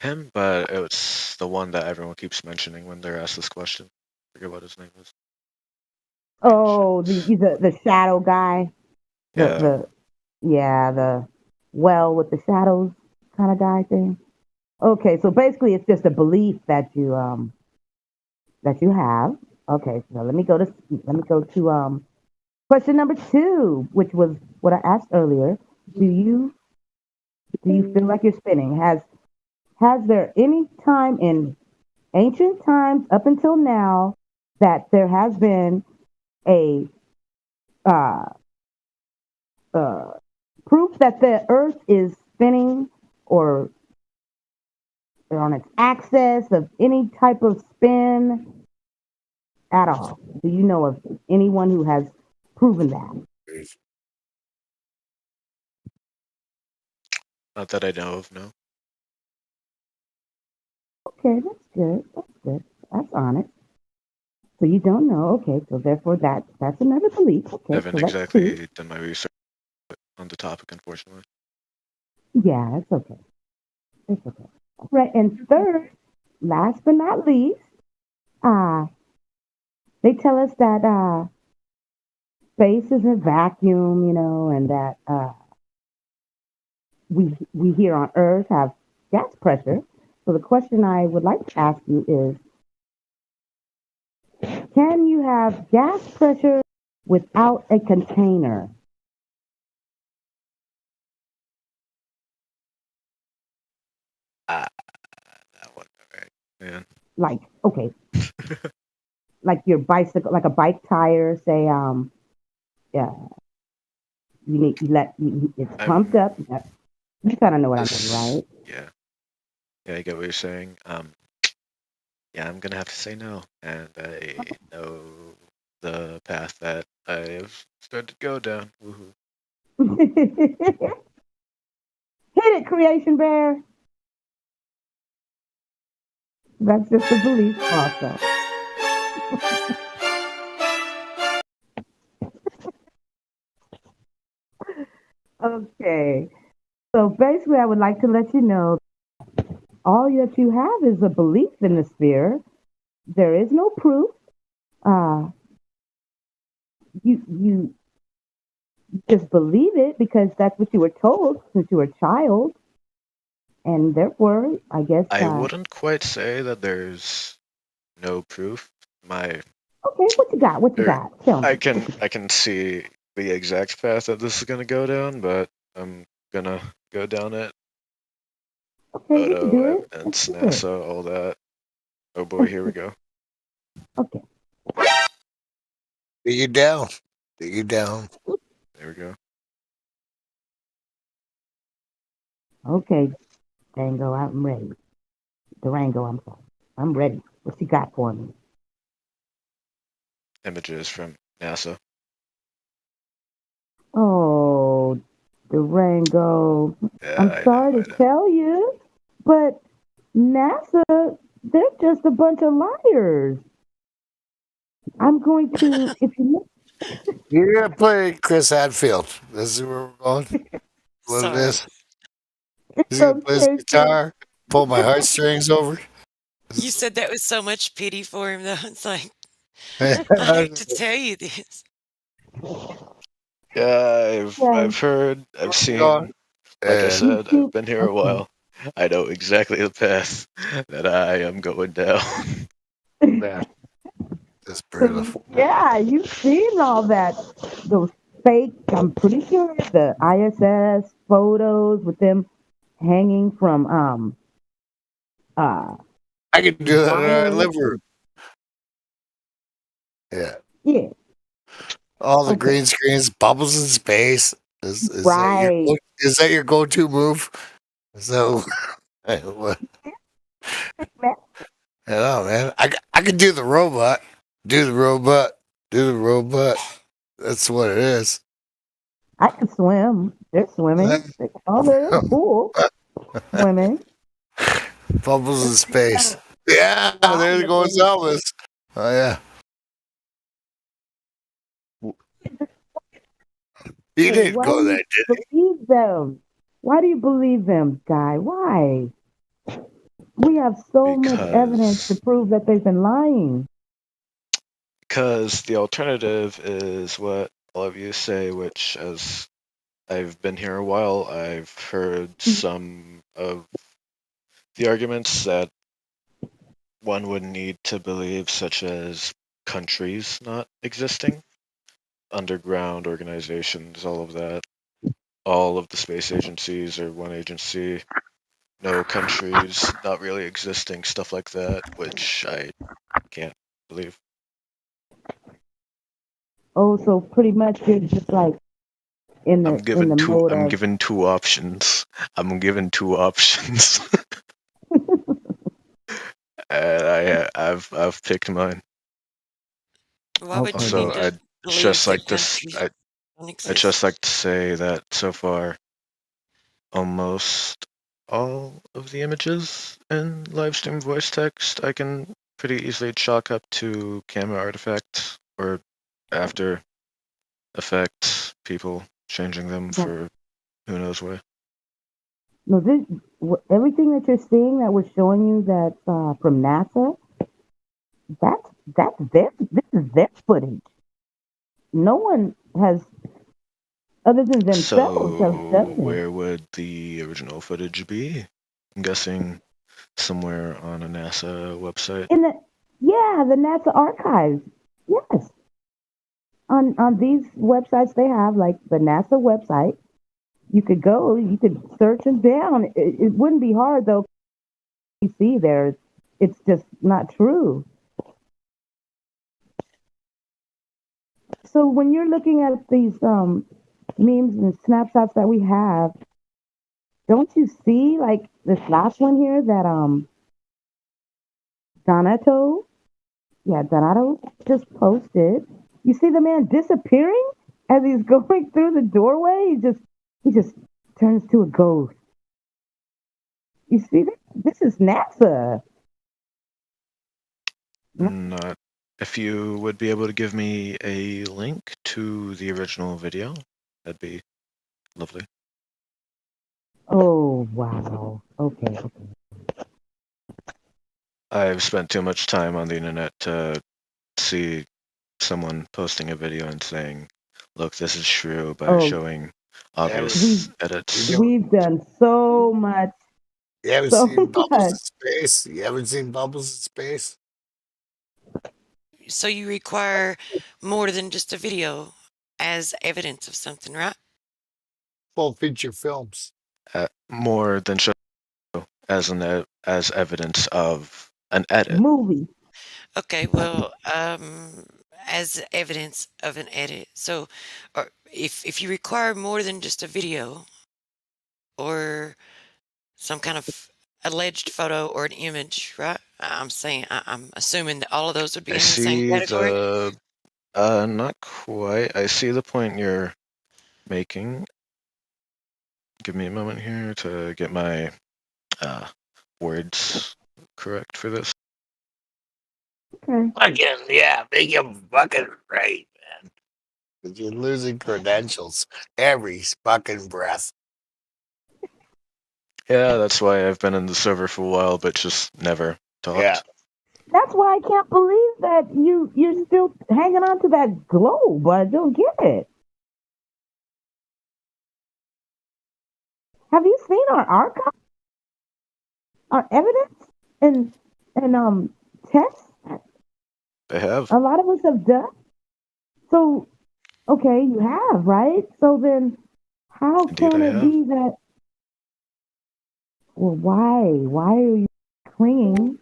him, but it's the one that everyone keeps mentioning when they're asked this question. I forget what his name is. Oh, the shadow guy. The well with the shadows kind of guy thing. Okay, so basically it's just a belief that you have. Okay, so let me go to question number 2, which was what I asked earlier. Do you feel like you're spinning? Has there any time in ancient times up until now that there has been a proof that the Earth is spinning or on its axis of any type of spin at all? Do you know of anyone who has proven that? Not that I know of, no. Okay, that's good. That's honest. So you don't know. Okay, so therefore that's another belief. Okay, I haven't so exactly done my research on the topic, unfortunately. Yeah, that's okay. It's okay. Right, and third, last but not least, they tell us that space is a vacuum, and that we here on Earth have gas pressure. So the question I would like to ask you is, can you have gas pressure without a container? That one, alright. Yeah. Like, okay. Like your bicycle, like a bike tire, say, it's pumped up. You kind of know what I mean, right? Yeah, I get what you're saying. Yeah, I'm gonna have to say no, and I know the path that I have started to go down. Woohoo. Hit it, Creation Bear. That's just a belief also. Okay. So basically, I would like to let you know all that you have is a belief in the sphere. There is no proof. You just believe it because that's what you were told since you were a child, and therefore, I guess. I wouldn't quite say that there's no proof. Okay, what you got? What you got? Tell me. I can see the exact path that this is gonna go down, but I'm gonna go down it. Okay, you can do it. Evidence, NASA, all that. Oh boy, here we go. Okay. Dig you down. Dig you down. There we go. Okay, Dango, I'm ready. Durango, I'm sorry. I'm ready. What you got for me? Images from NASA. Oh, Durango. I'm sorry to tell you, but NASA, they're just a bunch of liars. I'm going to, if you look. You're gonna play Chris Hadfield. This is where we're going. What it is. He's gonna play his guitar, pull my heartstrings over. You said that with so much pity for him, though. It's like, I hate to tell you this. Yeah, I've heard, I've seen. Like I said, I've been here a while. I know exactly the path that I am going down. Yeah. That's brutal. Yeah, you've seen all that. Those fake, I'm pretty sure the ISS photos with them hanging from I can do that in our liver. Yeah. Yeah. All the green screens, bubbles in space. Is that your go-to move? So, what? I know, man. I can do the robot. Do the robot. Do the robot. That's what it is. I can swim. They're swimming. Oh, they're cool. Swimming. Bubbles in space. Yeah, there goes Elvis. Oh, yeah. He didn't Why go do there, you did he? believe them? Why do you believe them, Guy? Why? We have so much evidence to prove that they've been lying. Because the alternative is what all of you say, which, as I've been here a while, I've heard some of the arguments that one would need to believe, such as countries not existing, underground organizations, all of that. All of the space agencies are one agency, no countries not really existing, stuff like that, which I can't believe. Oh, so pretty much you're just like in the mode I'm of given two options. I'm given two options. And I've picked mine. Why would you Also, need to I'd believe just that like to countries don't I'd exist? just like to say that so far, almost all of the images in livestream voice text I can pretty easily chalk up to camera artifacts or after effects, people changing them for who knows why. no. Everything that you're seeing that was showing you that from NASA. That's their. This is their footage. No one has, other than themselves, have So done it. where would the original footage be? I'm guessing somewhere on a NASA website. The NASA archives. Yes. On these websites they have, like the NASA website. You could go. You could search them down. It wouldn't be hard though. You see there, it's just not true. So when you're looking at these memes and snapshots that we have, don't you see like this last one here that Donato just posted? You see the man disappearing as he's going through the doorway. He just turns to a ghost. You see that? This is NASA. Not. If you would be able to give me a link to the original video, that'd be lovely. Oh wow. Okay. I've spent too much time on the internet to see someone posting a video and saying, "Look, this is true," by showing obvious edits. We've done so much. You haven't So seen Bubbles in much. Space? You haven't seen Bubbles in Space? So you require more than just a video as evidence of something, right? Full feature films. More than just as evidence of an edit. Movie. Okay, well, as evidence of an edit. So, or if you require more than just a video or some kind of alleged photo or an image, right? I'm assuming that all of those would be I in the same see category. not quite. I see the point you're making. Give me a moment here to get my words correct for this. Okay. Again, yeah, make him fucking right, man. Because you're losing credentials every fucking breath. Yeah, that's why I've been in the server for a while, but just never talked. Yeah. That's why I can't believe that you're still hanging on to that globe. I don't get it. Have you seen our archive? Our evidence and tests? I have. A lot of us have done. So, okay, you have, right? So then, how can it be that? Well, why? Why are you clinging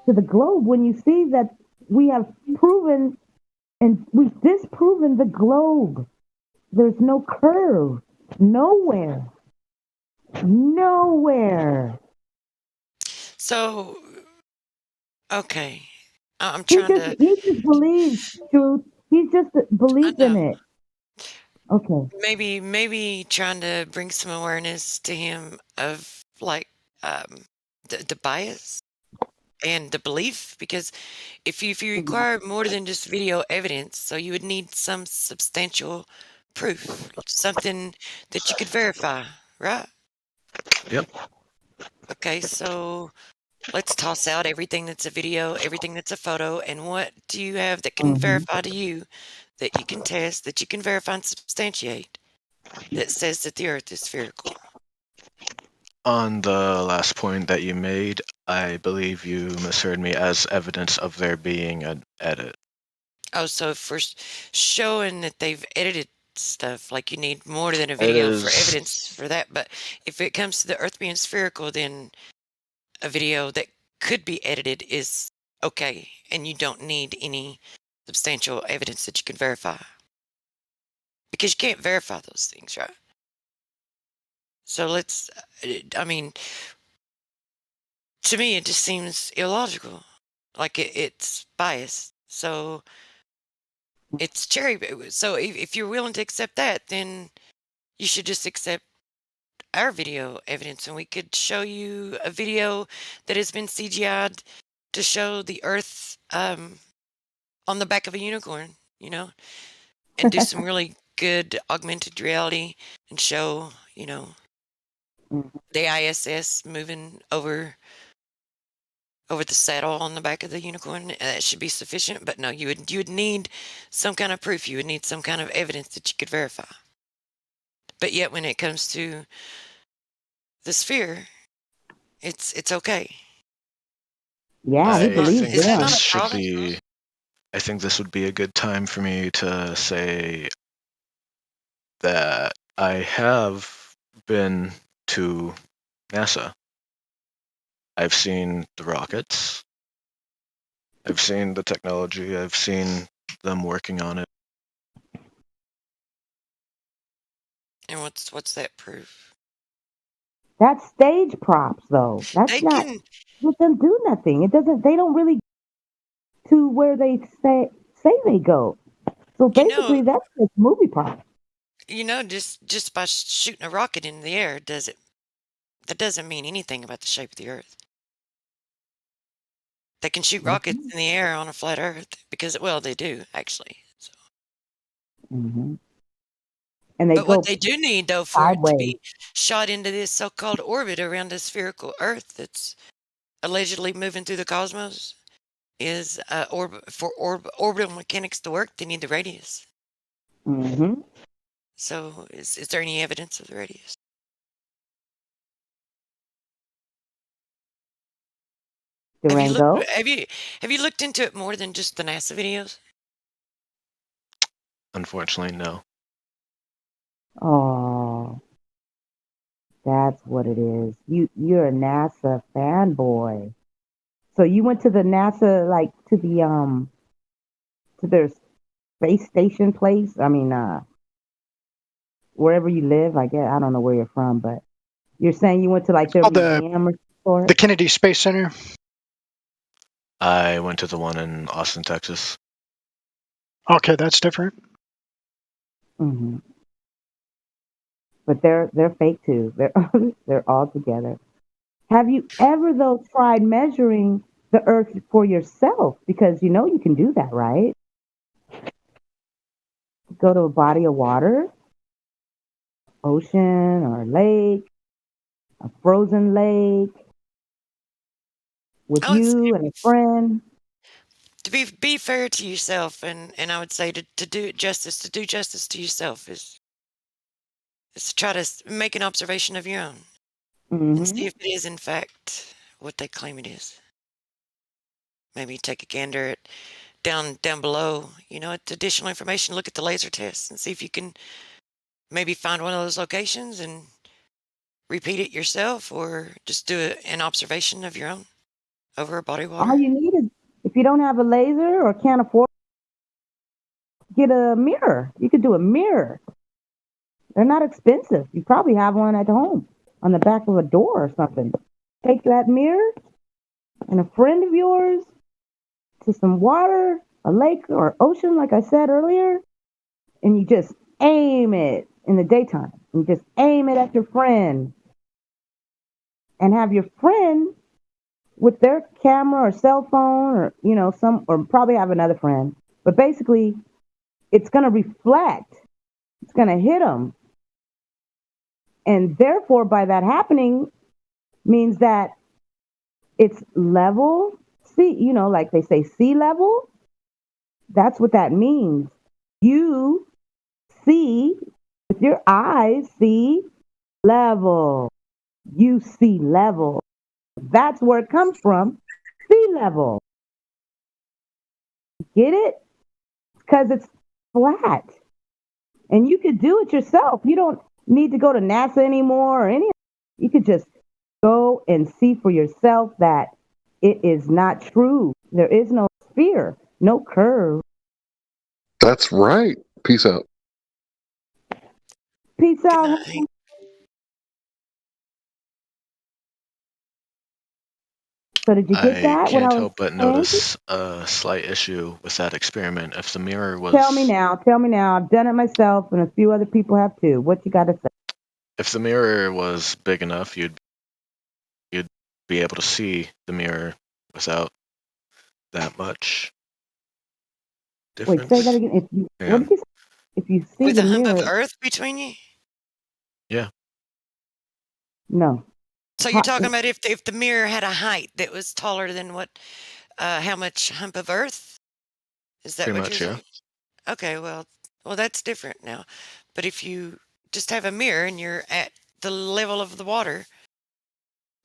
to the globe when you see that we have proven and we've disproven the globe? There's no curve, nowhere. So, okay, I'm He trying to. just believes truth. He just believes in it. Okay. Maybe trying to bring some awareness to him of like the bias and the belief, because if you require more than just video evidence, so you would need some substantial proof, something that you could verify, right? Yep. Okay, so let's toss out everything that's a video, everything that's a photo, and what do you have that can verify to you, that you can test, that you can verify and substantiate, that says that the Earth is spherical? On the last point that you made, I believe you misheard me as evidence of there being an edit. Oh, so if we're showing that they've edited stuff, like you need more than a video for evidence for that. But if it comes to the Earth being spherical, then a video that could be edited is okay, and you don't need any substantial evidence that you can verify, because you can't verify those things, right? So let's, I mean, to me, it just seems illogical. Like it's biased. So it's cherry. So if you're willing to accept that, then you should just accept our video evidence, and we could show you a video that has been CGI'd to show the Earth on the back of a unicorn, you know, and do some really good augmented reality and show, you know, the ISS moving over the saddle on the back of the unicorn. That should be sufficient. But no, you would need some kind of proof. You would need some kind of evidence that you could verify. But yet, when it comes to the sphere, it's okay. Yeah, he believes it. I think this would be a good time for me to say that I have been to NASA. I've seen the rockets. I've seen the technology. I've seen them working on it. And what's that proof? That's stage props, though. That's They not. can- It doesn't do nothing. It doesn't. They don't really to where they say they go. So basically, that's just movie prop. Just by shooting a rocket in the air, that doesn't mean anything about the shape of the Earth. They can shoot rockets in the air on a flat Earth because, well, they do actually. So. Mm-hmm. And but what they do need, though, for it to be shot into this so-called orbit around a spherical Earth that's allegedly moving through the cosmos is for orbital mechanics to work. They need the radius. Mm-hmm. So, is there any evidence of the radius? Durango? Have you looked into it more than just the NASA videos? Unfortunately, no. Oh, that's what it is. You're a NASA fanboy. So you went to the NASA, like to their space station place. I mean, wherever you live. I guess I don't know where you're from, but you're saying you went to like their museum or the Kennedy Space Center. I went to the one in Austin, Texas. Okay, that's different. Mm-hmm. But they're fake too. They're all together. Have you ever though tried measuring the Earth for yourself? Because you know you can do that, right? Go to a body of water, ocean or lake, a frozen lake, with you and a friend. To be fair to yourself, and I would say to do justice to yourself is to try to make an observation of your own and see if it is in fact what they claim it is. Maybe take a gander at down below, at additional information. Look at the laser tests and see if you can maybe find one of those locations and repeat it yourself, or just do an observation of your own over a body of water. All you need is, if you don't have a laser or can't afford, get a mirror. You could do a mirror. They're not expensive. You probably have one at home on the back of a door or something. Take that mirror and a friend of yours to some water, a lake or ocean, like I said earlier, and you just aim it in the daytime. You just aim it at your friend and have your friend with their camera or cell phone or, or probably have another friend. But basically, it's going to reflect. It's going to hit them. And therefore, by that happening, means that it's level, like they say, sea level. That's what that means. You see, with your eyes, see level. You see level. That's where it comes from, sea level. Get it? Because it's flat. And you could do it yourself. You don't need to go to NASA anymore or any. You could just go and see for yourself that it is not true. There is no sphere, no curve. That's right. Peace out. Peace out. So did you get that? I can't help but notice a slight issue with that experiment. If the mirror was... Tell me now. I've done it myself, and a few other people have too. What you got to say? If the mirror was big enough, you'd be able to see the mirror without that much difference. Wait, say that again. What did you say? If you see with the a hump mirror, of Earth between you? Yeah. No. So you're talking about if the mirror had a height that was taller than how much hump of Earth? Is that Pretty what much, you're yeah. saying? Okay, well, that's different now. But if you just have a mirror and you're at the level of the water,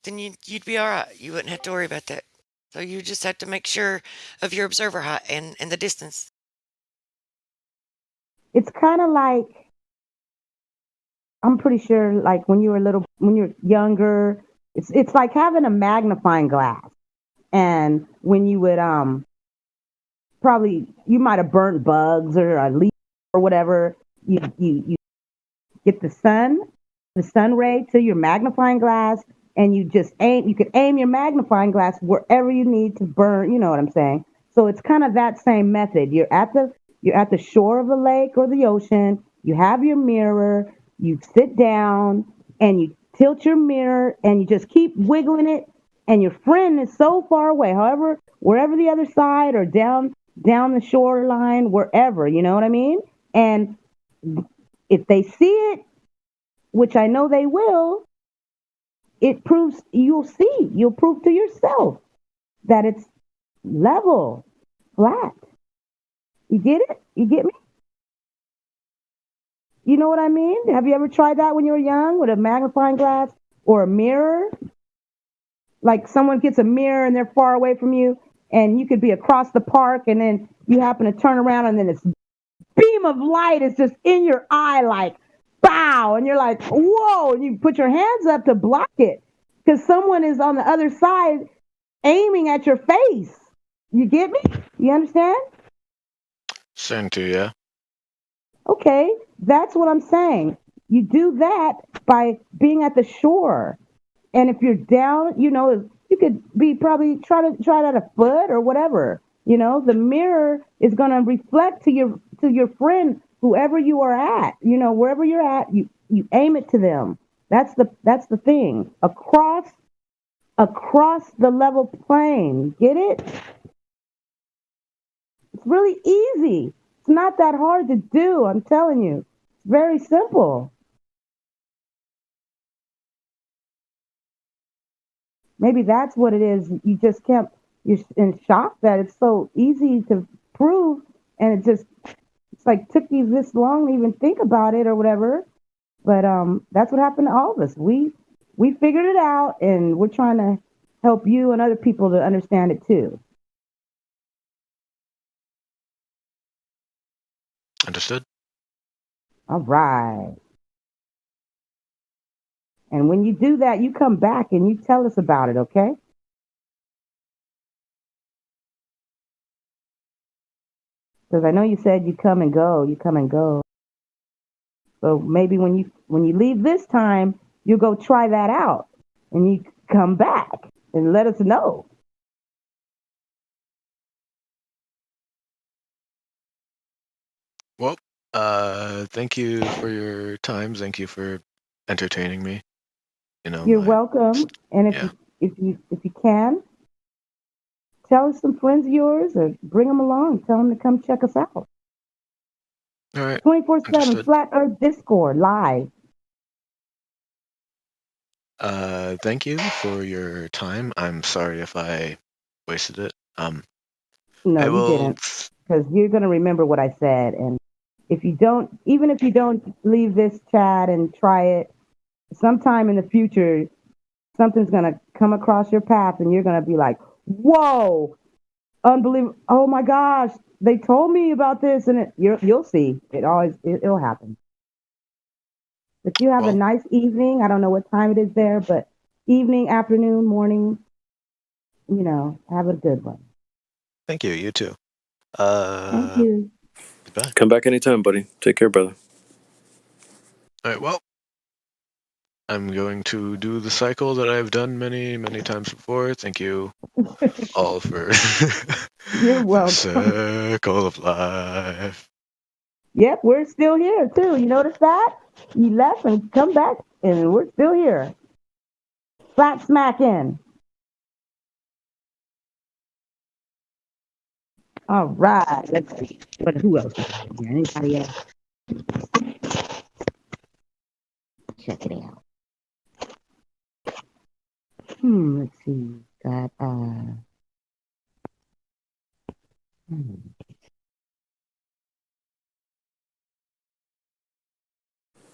then you'd be all right. You wouldn't have to worry about that. So you just have to make sure of your observer height and the distance. It's kind of like, I'm pretty sure, like when you're younger, it's like having a magnifying glass. And when you would probably, you might have burnt bugs or a leaf or whatever, you get the sun ray to your magnifying glass, and you could aim your magnifying glass wherever you need to burn, you know what I'm saying? So it's kind of that same method. You're at the You're at the shore of the lake or the ocean. You have your mirror. You sit down and you tilt your mirror and you just keep wiggling it. And your friend is so far away, however, wherever the other side or down the shoreline, wherever, you know what I mean? And if they see it, which I know they will, it proves you'll prove to yourself that it's level, flat. You get it? You get me? You know what I mean? Have you ever tried that when you were young with a magnifying glass or a mirror? Like someone gets a mirror and they're far away from you and you could be across the park and then you happen to turn around and then this beam of light is just in your eye like, bow, and you're like, whoa, and you put your hands up to block it because someone is on the other side aiming at your face. You get me? You understand? Same to you. Okay, that's what I'm saying. You do that by being at the shore. And if you're down, you know, you could be probably try that a foot or whatever. You know, the mirror is going to reflect to your friend, whoever you are at. You know, wherever you're at, you aim it to them. That's the thing. Across the level plane. Get it? It's really easy. It's not that hard to do, I'm telling you. It's very simple. Maybe that's what it is. You just can't, you're in shock that it's so easy to prove, and it's like took you this long to even think about it or whatever. But that's what happened to all of us. We figured it out, and we're trying to help you and other people to understand it too. Understood. All right. And when you do that, you come back and you tell us about it, okay? Because I know you said you come and go. So maybe when you leave this time, you go try that out and you come back and let us know. Well, thank you for your time. Thank you for entertaining me. You know, You're welcome. And if you can, tell us some friends of yours or bring them along. Tell them to come check us out. All right. 24/7 Flat Earth Discord live. Thank you for your time. I'm sorry if I wasted it. No, I will... you didn't, because you're gonna remember what I said. And if you don't leave this chat and try it, sometime in the future, something's gonna come across your path, and you're gonna be like, "Whoa, unbelievable! Oh my gosh, they told me about this," and you'll see. It'll happen. But you have a nice evening. I don't know what time it is there, but evening, afternoon, morning, you know, have a good one. Thank you. You too. Thank you. Goodbye. Come back anytime, buddy. Take care, brother. All right. Well, I'm going to do the cycle that I've done many, many times before. Thank you all for You're welcome. Circle of Life. Yep, we're still here too. You notice that? You left and come back, and we're still here. Flat smack in. All right. Let's see. But who else? Anybody else? Check it out. Let's see. Got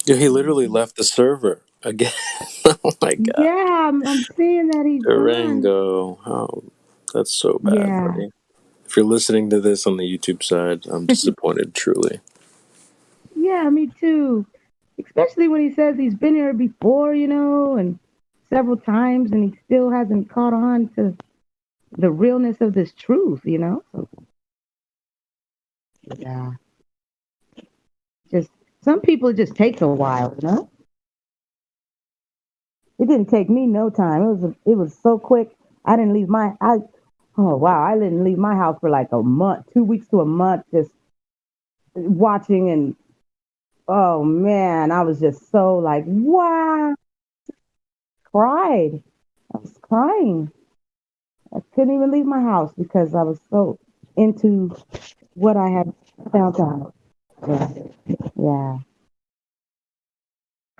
Yeah, he literally left the server again. Oh my god. Yeah, I'm seeing that he's gone. Durango. Oh, that's so bad, Yeah. buddy. If you're listening to this on the YouTube side, I'm disappointed, truly. Yeah, me too. Especially when he says he's been here before, you know, and several times, and he still hasn't caught on to the realness of this truth, you know? So, yeah. Just some people, it just takes a while, you know? It didn't take me no time. It was so quick. I didn't leave I didn't leave my house for like a month, 2 weeks to a month, just watching, and oh man, I was just so like, wow, cried. I was crying. I couldn't even leave my house because I was so into what I had found out. Yeah.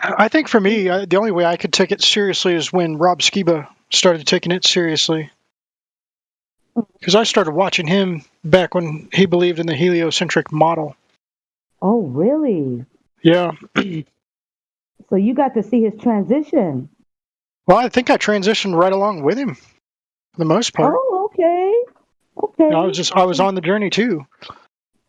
I think for me, the only way I could take it seriously is when Rob Skiba started taking it seriously. Because I started watching him back when he believed in the heliocentric model. Oh, really? Yeah. So you got to see his transition. Well, I think I transitioned right along with him, for the most part. Oh, okay. Okay. I was on the journey too.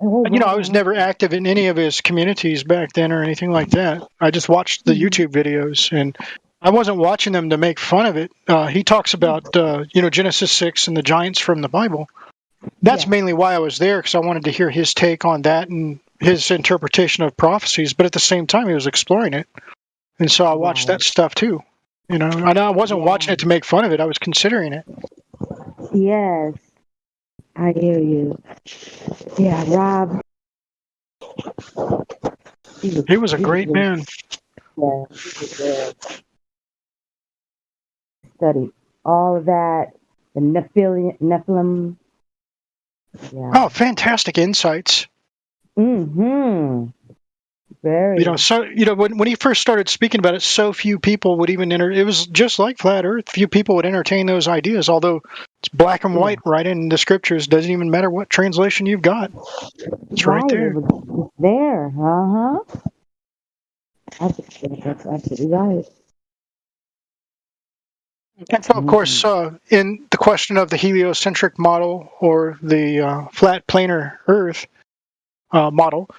Oh, And, I was never active in any of his communities back then or anything like that. I just watched the YouTube videos, and I wasn't watching them to make fun of it. He talks about, Genesis 6 and the giants from the Bible. That's mainly why I was there, because I wanted to hear his take on that and his interpretation of prophecies. But at the same time, he was exploring it. And so I watched that stuff too. And I wasn't watching it to make fun of it. I was considering it. Yes. I hear you. Yeah, Rob. He was a great man. Yeah, he was good. Studied all of that, the Nephilim. Yeah. Oh, fantastic insights. Mm-hmm. Very. When he first started speaking about it, so few people would even it was just like Flat Earth. Few people would entertain those ideas, although it's black and white right in the scriptures. Doesn't even matter what translation you've got. It's right there. It's there. Uh-huh. That's absolutely right. And so, of course, in the question of the heliocentric model or the flat planar Earth model,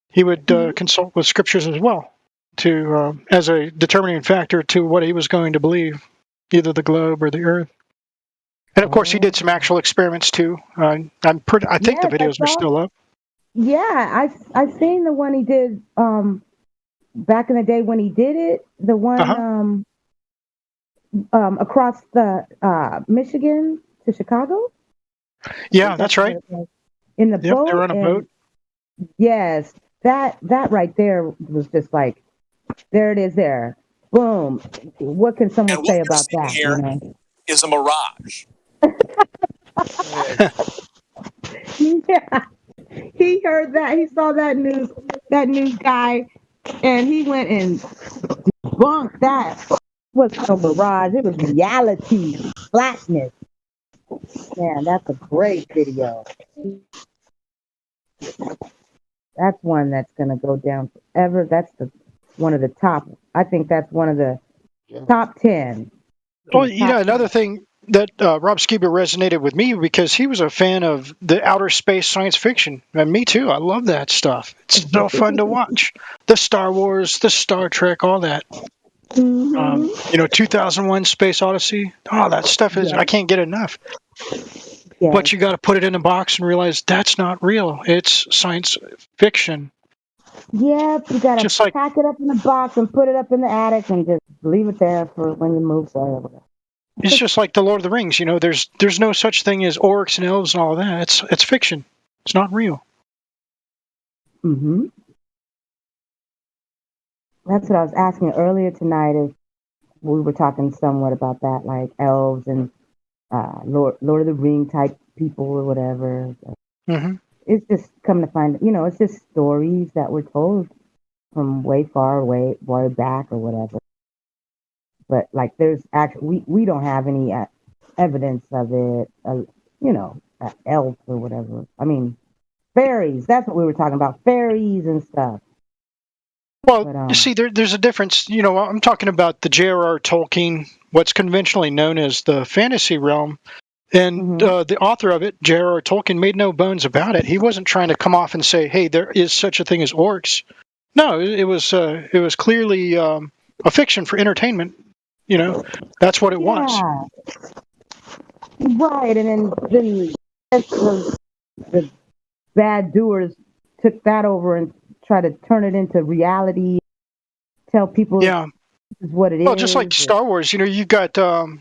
he would consult with scriptures as well to as a determining factor to what he was going to believe, either the globe or the Earth. And of course, he did some actual experiments too. I think the videos are still up. Yeah, I've seen the one he did back in the day when he did it. The one across the Michigan to Chicago. Yeah, that's right. In the boat. They were on a boat. Yes, that right there was just like, there it is. There, boom. What can someone say about that? Here is a mirage. Yeah, he heard that. He saw that news guy, and he went and debunked that. It was no mirage. It was reality, flatness. Man, that's a great video. That's one that's gonna go down forever. That's one of the top. I think that's one of the top 10. Well, another thing that Rob Skiba resonated with me because he was a fan of the outer space science fiction, and me too. I love that stuff. It's so fun to watch. The Star Wars, the Star Trek, all that. 2001: Space Odyssey. Oh, that stuff is. I can't get enough. Yeah. But you got to put it in a box and realize that's not real. It's science fiction. Yep, you got to pack it up in a box and put it up in the attic and just leave it there for when you move there. It's just like the Lord of the Rings. There's no such thing as orcs and elves and all of that. It's fiction. It's not real. Mm-hmm. That's what I was asking earlier tonight. Is we were talking somewhat about that, like elves and Lord of the Ring type people or whatever. Mm-hmm. It's just come to find, it's just stories that were told from way back or whatever. But like, there's actually we don't have any evidence of it. Elves or whatever. I mean, fairies. That's what we were talking about. Fairies and stuff. Well, you see, there's a difference. I'm talking about the J.R.R. Tolkien, what's conventionally known as the fantasy realm. And the author of it, J.R.R. Tolkien, made no bones about it. He wasn't trying to come off and say, hey, there is such a thing as orcs. No, it was clearly a fiction for entertainment. That's what it was. Right, and then the bad doers took that over and try to turn it into reality, tell people this is what it is. Well, just like Star Wars, you've got it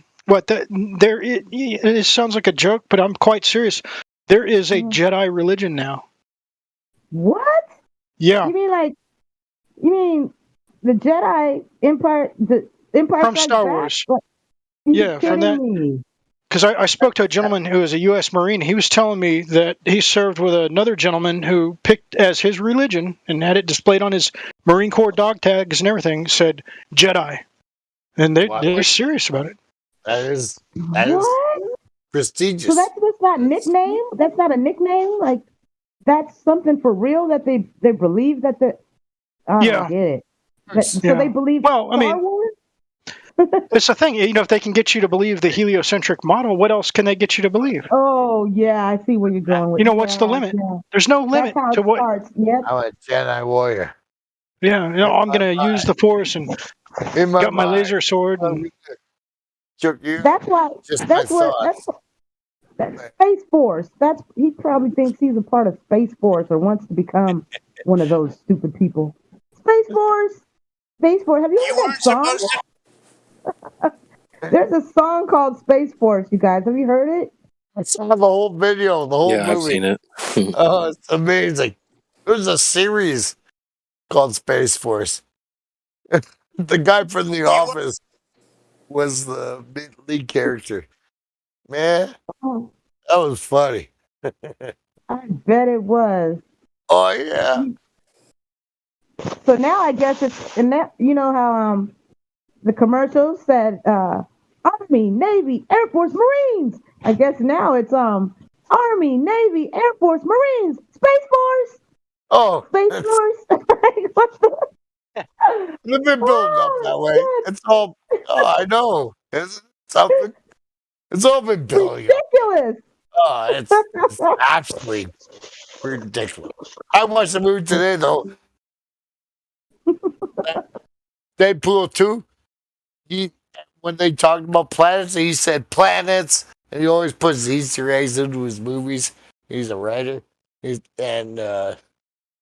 sounds like a joke, but I'm quite serious. There is a Jedi religion now. What? Yeah. You mean the Jedi Empire? The Empire From Strikes Star Back? Wars. What? You Yeah, from that. me? Because I spoke to a gentleman who was a U.S. Marine. He was telling me that he served with another gentleman who picked as his religion and had it displayed on his Marine Corps dog tags and everything, said Jedi. And they're serious about it. That is What? prestigious. So that's not nickname? That's not a nickname? Like, that's something for real that they believe that the... I don't get it. So they believe Well, I mean, Star Wars? it's the thing. You know, if they can get you to believe the heliocentric model, what else can they get you to believe? Oh, yeah, I see where you're going with You know, what's the limit? Yeah. There's no limit That's how to it what... starts. Yep. I'm a Jedi warrior. Yeah, you know, I'm going to use the Force and got my laser sword. And... That's why. That's Space Force. He probably thinks he's a part of Space Force or wants to become one of those stupid people. Space Force. Have you heard that song? There's a song called Space Force. You guys, have you heard it? I saw the whole video, the whole movie. I've seen it. Oh, it's amazing. There's a series called Space Force. The guy from The Office was the lead character. Man, that was funny. I bet it was. Oh yeah. So now I guess it's and that you know how the commercials said Army, Navy, Air Force, Marines. I guess now it's Army, Navy, Air Force, Marines, Space Force. Oh, Space Force. What's the... They've been building up that way. It's all. Oh, I know. It's something. It's all been building up. Ridiculous. Oh, it's absolutely ridiculous. I watched the movie today though. Deadpool 2. When they talked about planets, he said planets, and he always puts Easter eggs into his movies. He's a writer, and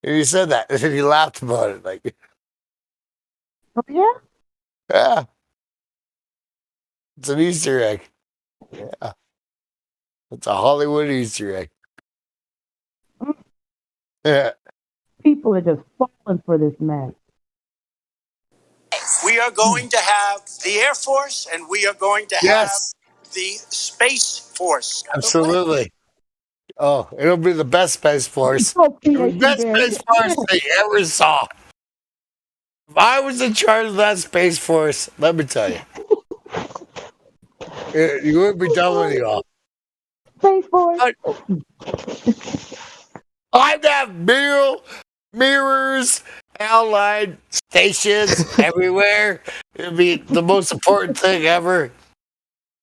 he said that, and he laughed about it. Like, oh yeah, yeah, it's an Easter egg. Yeah, it's a Hollywood Easter egg. Yeah, people are just falling for this man. We are going to have the Air Force and we are going to have the Space Force. Absolutely. Oh, it'll be the best Space Force. The best Space Force they ever saw. If I was in charge of that Space Force, let me tell you, you wouldn't be done with you all. Space Force. I'd have mirrors, outline stations everywhere. It'd be the most important thing ever.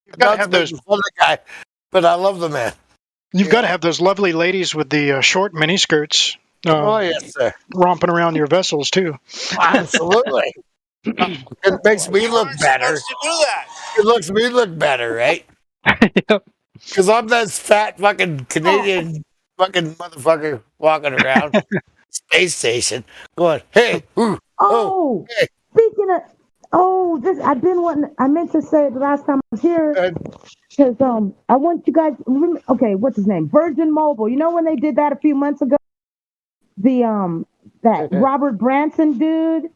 You've got to have those. Guy, but I love the man. You've got to have those lovely ladies with the short miniskirts. Oh yes, sir. Romping around your vessels too. Absolutely. It makes me look better. It makes me look better, right? Because I'm that fat fucking Canadian fucking motherfucker walking around space station going, hey, ooh, hey. Speaking of, this I've been wanting. I meant to say it the last time I was here because I want you guys. Okay, what's his name? Virgin Mobile. You know when they did that a few months ago? The that Robert Branson dude.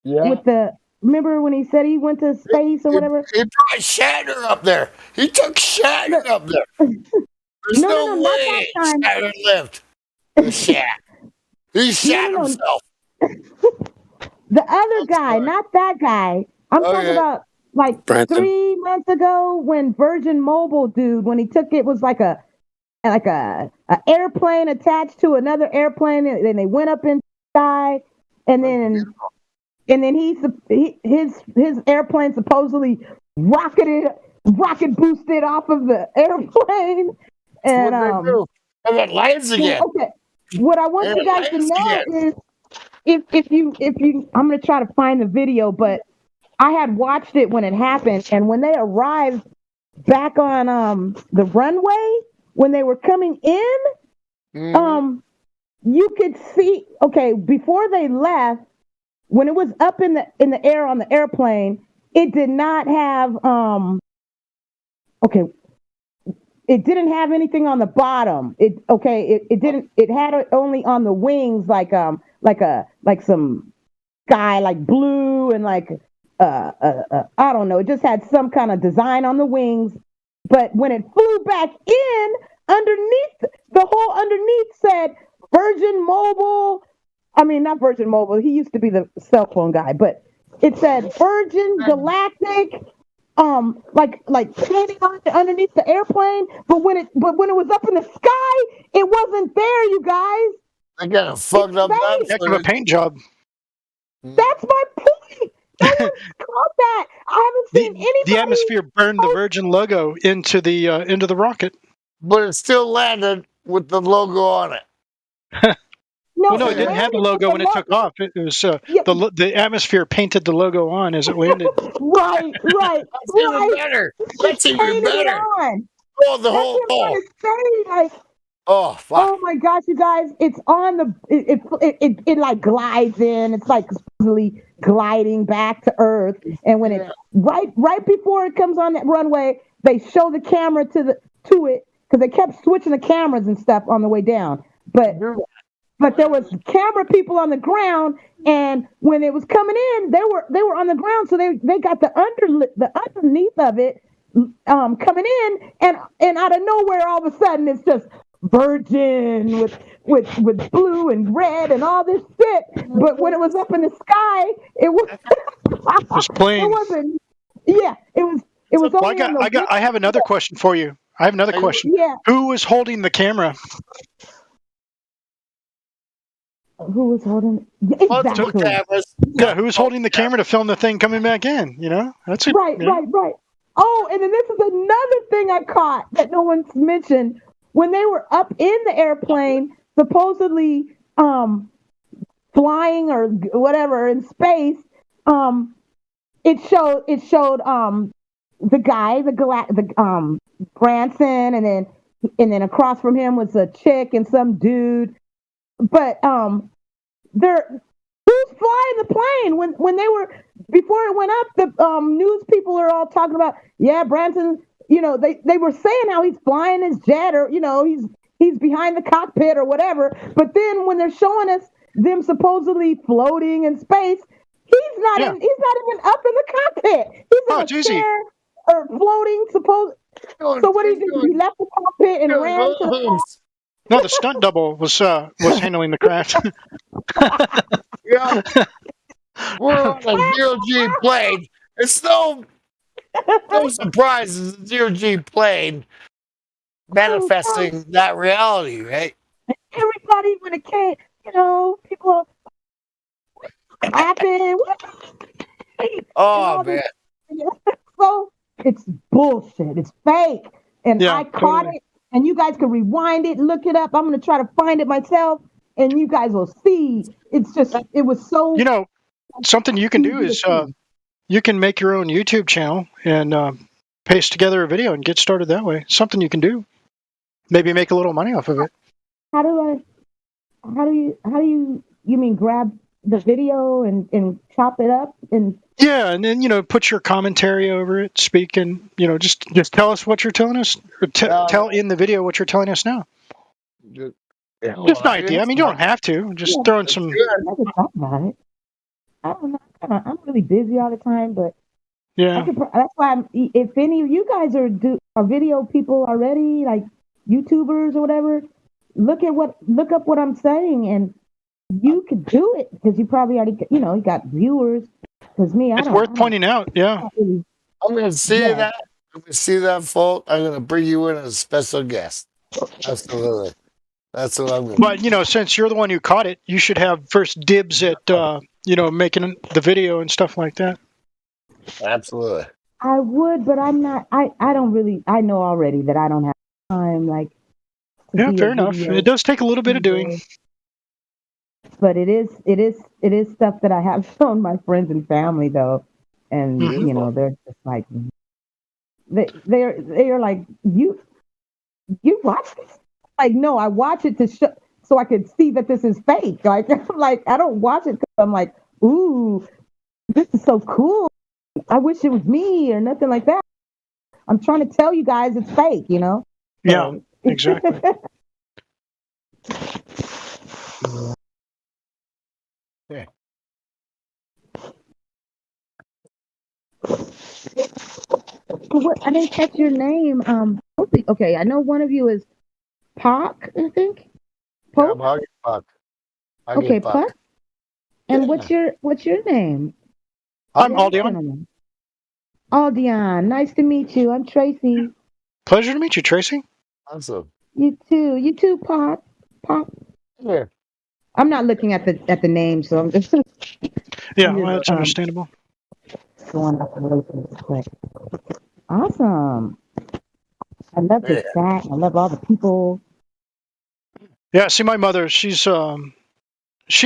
Yeah. With the remember when he said he went to space or whatever? He brought Shatner up there. He took Shatner up there. There's no way Shatner lived. The Shat. He shat himself. The other guy, not that guy. I'm talking about like Branson. 3 months ago when Virgin Mobile dude, when he took it was like a airplane attached to another airplane, and then they went up in the sky, and then his airplane supposedly rocket boosted off of the airplane, and I got lights again. Okay, what I want you guys to know is if you I'm gonna try to find the video, but I had watched it when it happened, and when they arrived back on the runway when they were coming in, you could see before they left. When it was up in the air on the airplane, it did not have it didn't have anything on the bottom. It didn't. It had it only on the wings, like some sky, like blue and like I don't know. It just had some kind of design on the wings. But when it flew back in, underneath the whole underneath said Virgin Mobile. I mean, not Virgin Mobile. He used to be the cell phone guy, but it said Virgin Galactic. Like painting on it underneath the airplane, but when it was up in the sky, it wasn't there, you guys. I got a fucked up Heck of a paint job. That's my point. No one's caught that. I haven't seen anybody. The atmosphere burned the Virgin logo into the rocket, but it still landed with the logo on it. No, it didn't have the logo when it took off. It was the atmosphere painted the logo on as it landed. Right. That's even better. That's even better. Oh, the whole like, oh, fuck. Oh my gosh, you guys! It's on the. It like glides in. It's like supposedly gliding back to Earth, and when it right before it comes on that runway, they show the camera to it because they kept switching the cameras and stuff on the way down, But there was camera people on the ground, and when it was coming in, they were on the ground, so they got the underneath of it coming in, and out of nowhere, all of a sudden, it's just Virgin with blue and red and all this shit. But when it was up in the sky, it was it was plain. It wasn't. Yeah, it was. It was. Well, I have another question for you. I have another question. Yeah. Who was holding the camera? Who was holding? Exactly. Yeah, who was holding the camera to film the thing coming back in? You know, that's it. Right. Oh, and then this is another thing I caught that no one's mentioned. When they were up in the airplane, supposedly flying or whatever in space, it showed the guy, the Branson, and then across from him was a chick and some dude. But who's flying the plane when they were before it went up? The news people are all talking about, yeah, Branson. You know, they were saying how he's flying his jet, or you know, he's behind the cockpit or whatever. But then when they're showing us them supposedly floating in space, he's not even up in the cockpit. He's in a chair or floating. So what he do? He left the cockpit and ran to the. No, the stunt double was handling the craft. Yeah, we're on a zero-G plane. It's no surprise it's a zero-G plane manifesting that reality, right? Everybody, when it came, you know, people clapping. Oh man! So it's bullshit. It's fake, and I caught it. And you guys can rewind it, look it up. I'm going to try to find it myself, and you guys will see. It's just, it was so. You know, something you can do is you can make your own YouTube channel and paste together a video and get started that way. Something you can do. Maybe make a little money off of it. How do you mean grab the video and chop it up and. Yeah, and then, you know, put your commentary over it, speak, and, you know, just tell us what you're telling us, or tell in the video what you're telling us now. Just an idea. I mean, you don't have to. Just throwing some. I could talk about it. I don't know. I'm really busy all the time, but yeah, that's why if any of you guys are video people already, like YouTubers or whatever, look up what I'm saying, and you could do it because you probably already, you know, you got viewers. It's worth pointing out, yeah. I'm going to see that. I'm going to see that, folk. I'm going to bring you in as a special guest. Absolutely. That's what I'm going to do. But, you know, since you're the one who caught it, you should have first dibs at, you know, making the video and stuff like that. Absolutely. I would, but I'm not, I don't really, I know already that I don't have time, like. Yeah, fair enough. It does take a little bit of doing. But it is stuff that I have shown my friends and family though, and you know they're just like they're like you watch this? Like no, I watch it to show so I could see that this is fake. Like I don't watch it because I'm like, ooh, this is so cool. I wish it was me or nothing like that. I'm trying to tell you guys it's fake, you know. Yeah, exactly. Yeah. What? I didn't catch your name. Okay, I know one of you is Pock, I think. Yeah, I'm Huggy Puck. Okay, Puck. And what's your name? I'm Yes, Aldion. gentlemen. Aldion, nice to meet you. I'm Tracy. Pleasure to meet you, Tracy. Awesome. You too, Pock. Pock. Yeah. I'm not looking at the name, so I'm just Yeah, well, that's understandable. going up a little bit quick. Awesome. I love this chat. I love all the people. Yeah, see, my mother, she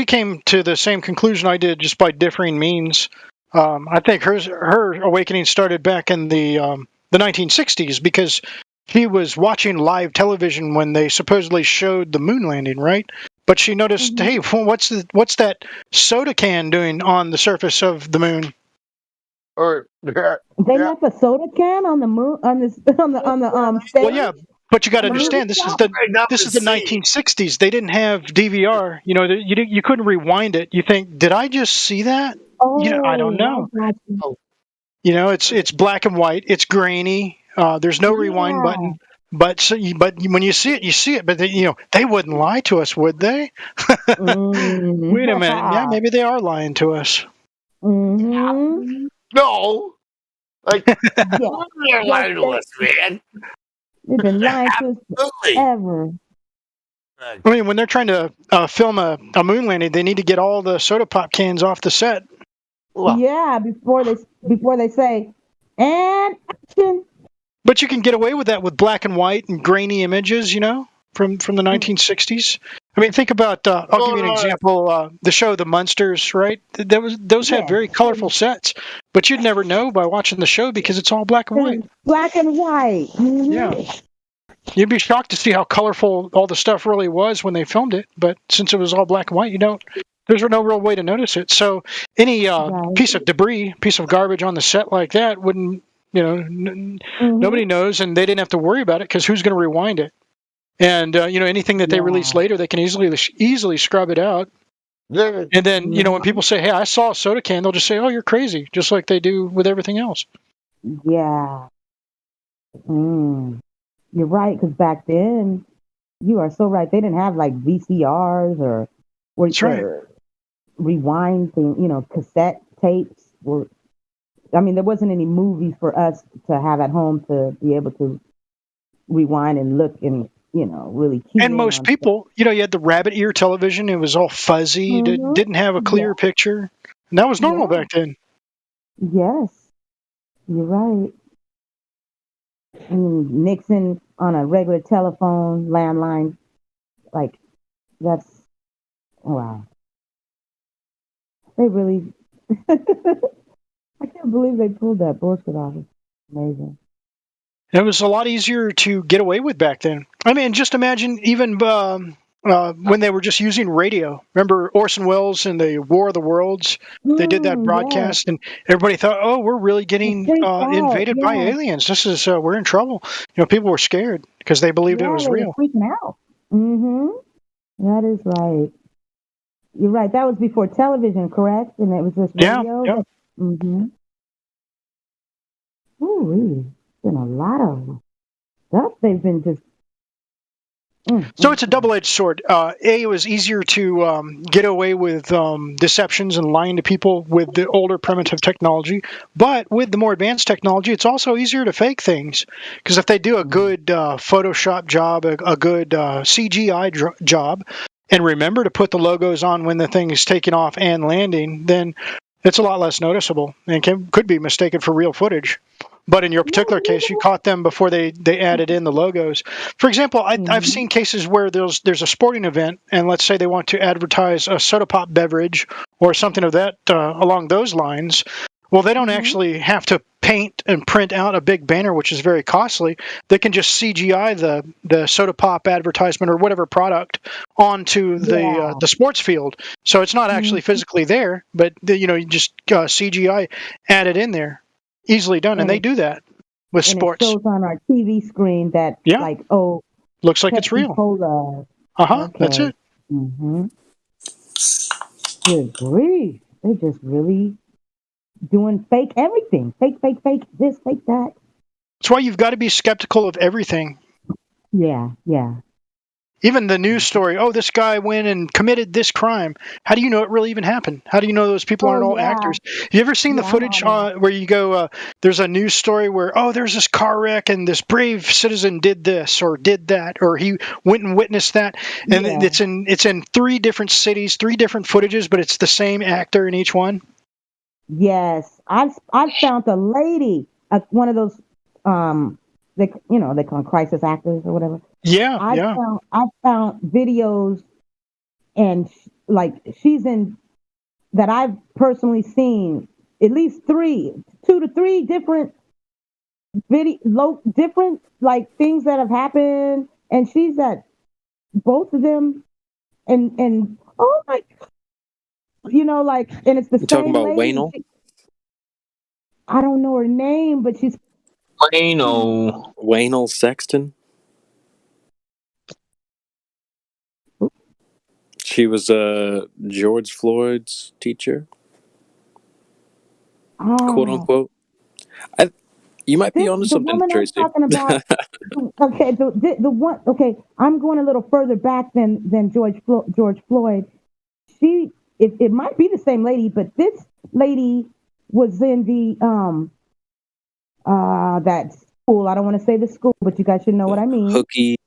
came to the same conclusion I did, just by differing means. I think her awakening started back in the 1960s because she was watching live television when they supposedly showed the moon landing, right? But she noticed, hey, what's that soda can doing on the surface of the moon? Or They left a soda can on the moon on the stage. Well, yeah, but you got to understand this is the 1960s. They didn't have DVR. You know, you couldn't rewind it. You think, did I just see that? I don't know. You know, it's black and white. It's grainy. There's no rewind button. But when you see it, you see it. But they wouldn't lie to us, would they? Wait a minute. Yeah, maybe they are lying to us. No. Like, they're lying to us, man. They've been lying to us forever. I mean, when they're trying to film a moon landing, they need to get all the soda pop cans off the set. Yeah, before they say, and action. But you can get away with that with black and white and grainy images, from the 1960s. I mean, think about, I'll give you an example, the show The Munsters, right? Those had very colorful sets, but you'd never know by watching the show because it's all black and white. Black and white. Yeah. You'd be shocked to see how colorful all the stuff really was when they filmed it, but since it was all black and white, there's no real way to notice it. So any piece of debris, piece of garbage on the set like that wouldn't, nobody knows, and they didn't have to worry about it because who's going to rewind it? And anything that they release later, they can easily scrub it out. And then when people say, "Hey, I saw a soda can," they'll just say, "Oh, you're crazy," just like they do with everything else. Yeah. You're right, because back then, you are so right. They didn't have like VCRs or rewind thing, cassette tapes. There wasn't any movies for us to have at home to be able to rewind and look and really key. And most people, you had the rabbit ear television. It was all fuzzy. It didn't have a clear picture. And that was normal back then. Yes, you're right. Nixon on a regular telephone, landline, that's, wow. They really, I can't believe they pulled that bullshit off. It's amazing. It was a lot easier to get away with back then. I mean, just imagine even when they were just using radio. Remember Orson Welles and the War of the Worlds? They did that broadcast, and everybody thought, "Oh, we're really getting invaded by aliens. This is we're in trouble." People were scared because they believed it was real. They were freaking out. That is right. You're right. That was before television, correct? And it was just radio. Yeah. Ooh, been a lot of stuff they've been just. So it's a double-edged sword. It was easier to get away with deceptions and lying to people with the older primitive technology, but with the more advanced technology, it's also easier to fake things. Because if they do a good Photoshop job, a good CGI job, and remember to put the logos on when the thing is taking off and landing, then it's a lot less noticeable and could be mistaken for real footage. But in your particular case, you caught them before they added in the logos. For example, I've seen cases where there's a sporting event, and let's say they want to advertise a soda pop beverage or something of that along those lines. Well, they don't actually have to paint and print out a big banner, which is very costly. They can just CGI the soda pop advertisement or whatever product onto the sports field. So it's not actually physically there, but you just CGI add it in there. Easily done, and they do that. with and sports. it shows on our TV screen that, Yeah. like, oh, Looks like it's real. Pepsi-Cola. That's it. Mm-hmm. Good grief. They're just really doing fake everything. Fake this, fake that. That's why you've got to be skeptical of everything. Yeah. Even the news story, oh, this guy went and committed this crime. How do you know it really even happened? How do you know those people aren't all actors? You ever seen the footage where you go, there's a news story where, oh, there's this car wreck and this brave citizen did this or did that, or he went and witnessed that. And it's in 3 different cities, 3 different footages, but it's the same actor in each one. Yes. I found a lady, one of those, they call them crisis actors or whatever. Yeah, I found videos, and like she's in that I've personally seen at least 2 to 3 different different like things that have happened, and she's at both of them, and oh my, like, and it's the You same talking about lady. Waynell? I don't know her name, but she's Waynell Sexton. She was George Floyd's teacher, quote unquote. You might be onto something, Tracy. I'm talking about. Okay, the one. Okay, I'm going a little further back than George Floyd. It might be the same lady, but this lady was in the that school. I don't want to say the school, but you guys should know what I mean. Hookie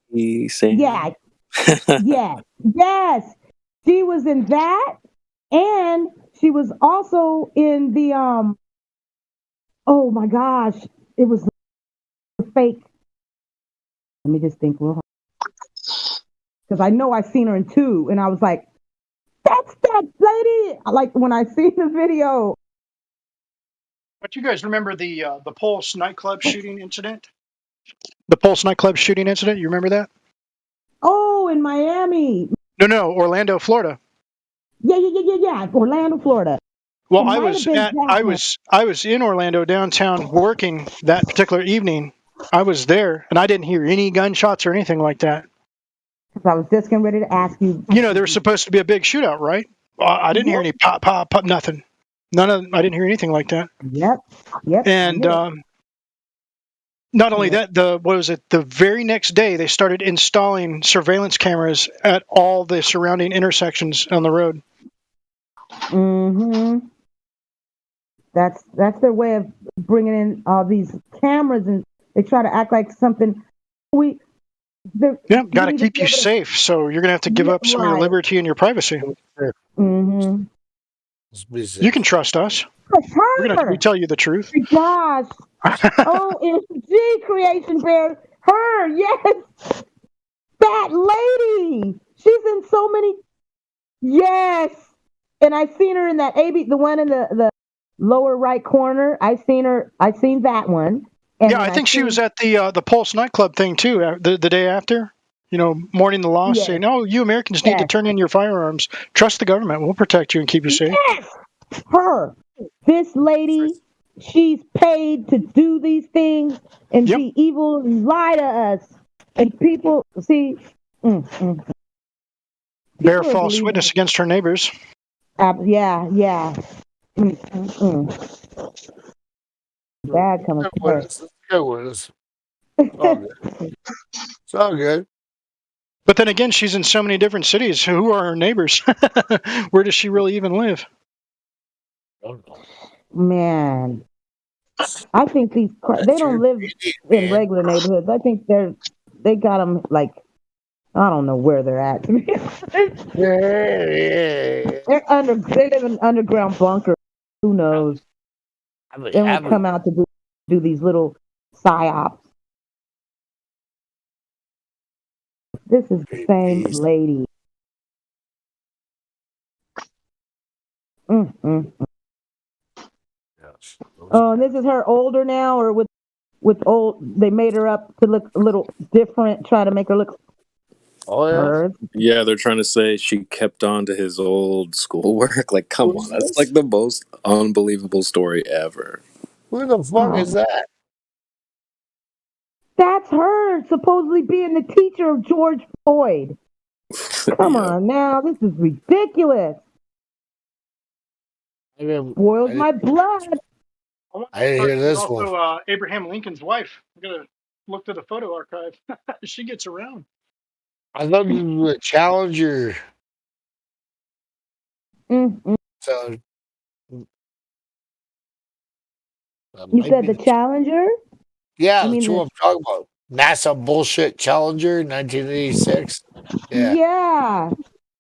Sam. Yeah. Yes. She was in that, and she was also in the oh my gosh, it was the fake. Let me just think real hard, because I know I've seen her in 2, and I was like, that's that lady. Like when I seen the video. But you guys remember the Pulse nightclub shooting incident? The Pulse nightclub shooting incident. You remember that? Oh, in Miami. No, Orlando, Florida. Yeah. Orlando, Florida. Well, I was in Orlando downtown working that particular evening. I was there, and I didn't hear any gunshots or anything like that. I was just getting ready to ask you. There was supposed to be a big shootout, right? I didn't hear any pop, nothing. I didn't hear anything like that. Yep. And not only that, the very next day they started installing surveillance cameras at all the surrounding intersections on the road. Mm-hmm. That's their way of bringing in all these cameras, and they try to act like something. Got to keep you safe, so you're gonna have to give up some of your liberty and your privacy. Mm-hmm. You can trust us. We're gonna tell you the truth. Gosh. OMG, Creation Bear. Her, yes. That lady. She's in so many. Yes. And I've seen her in that the one in the lower right corner. I've seen that one. And I think she was at the Pulse nightclub thing too, the day after. Mourning the loss, saying, "Oh, you Americans need to turn in your firearms. Trust the government. We'll protect you and keep you safe." Yes, her. This lady, she's paid to do these things and be evil and lie to us. And people see. Bear false witness against her neighbors. Yeah. Bad coming from her. It's all good. But then again, she's in so many different cities. Who are her neighbors? Where does she really even live? Man, I think they don't live in regular neighborhoods. I think they got them like, I don't know where they're at. They live in underground bunker. Who knows? They won't come out to do these little psyops. This is the same lady. Oh, and this is her older now, or with old. They made her up to look a little different, try to make her look. Yeah, they're trying to say she kept on to his old schoolwork. Like, come on, that's like the most unbelievable story ever. Who the fuck is that? That's her supposedly being the teacher of George Floyd. Come on now, this is ridiculous. Boils my blood. I didn't hear this also, one. Abraham Lincoln's wife. I'm gonna look through the photo archive. She gets around. I thought this was a Challenger. So You said the Challenger? Yeah, You mean that's what I'm talking about. NASA bullshit Challenger, 1986. Yeah, Yeah,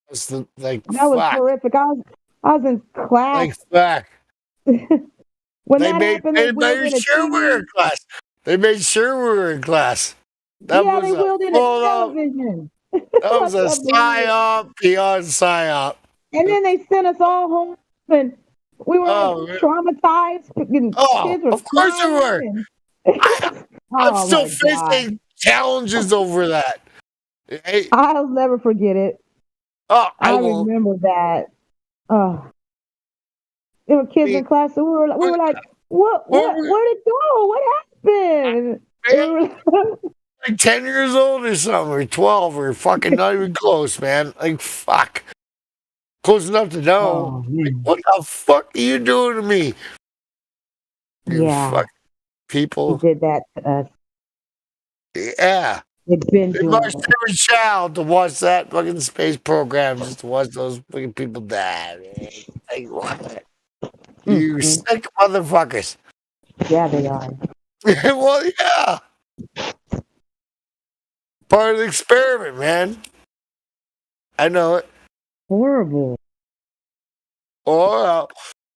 that's the like. that was Fuck, horrific. I was in class like fuck. when They that made happened. they They wheeled made in a sure we were TV. in class. They made sure we were in class. That Yeah, was they a wheeled in a full up. television. That was I a can't believe it. psyop beyond psyop. And then they sent us all home, and we were all Oh, man. traumatized. And Oh, kids were of course we were. crying. I'm Oh still my God. facing challenges over that. Hey, I'll never forget it. oh, I I will. remember that. Oh, there were kids in class, and we were like, where'd it go? What happened? And we were Like 10 years old or something, or 12, or fucking not even close, man. Like, fuck. Close enough to know. Like, what the fuck are you doing to me? You Yeah. fuck people. He did that to us. Yeah. They've been They doing marched it. every child to watch that fucking space program just to watch those fucking people die, man. Like, what? You sick motherfuckers. Yeah, they are. Well, yeah. Part of the experiment, man. I know it. Horrible. Oh,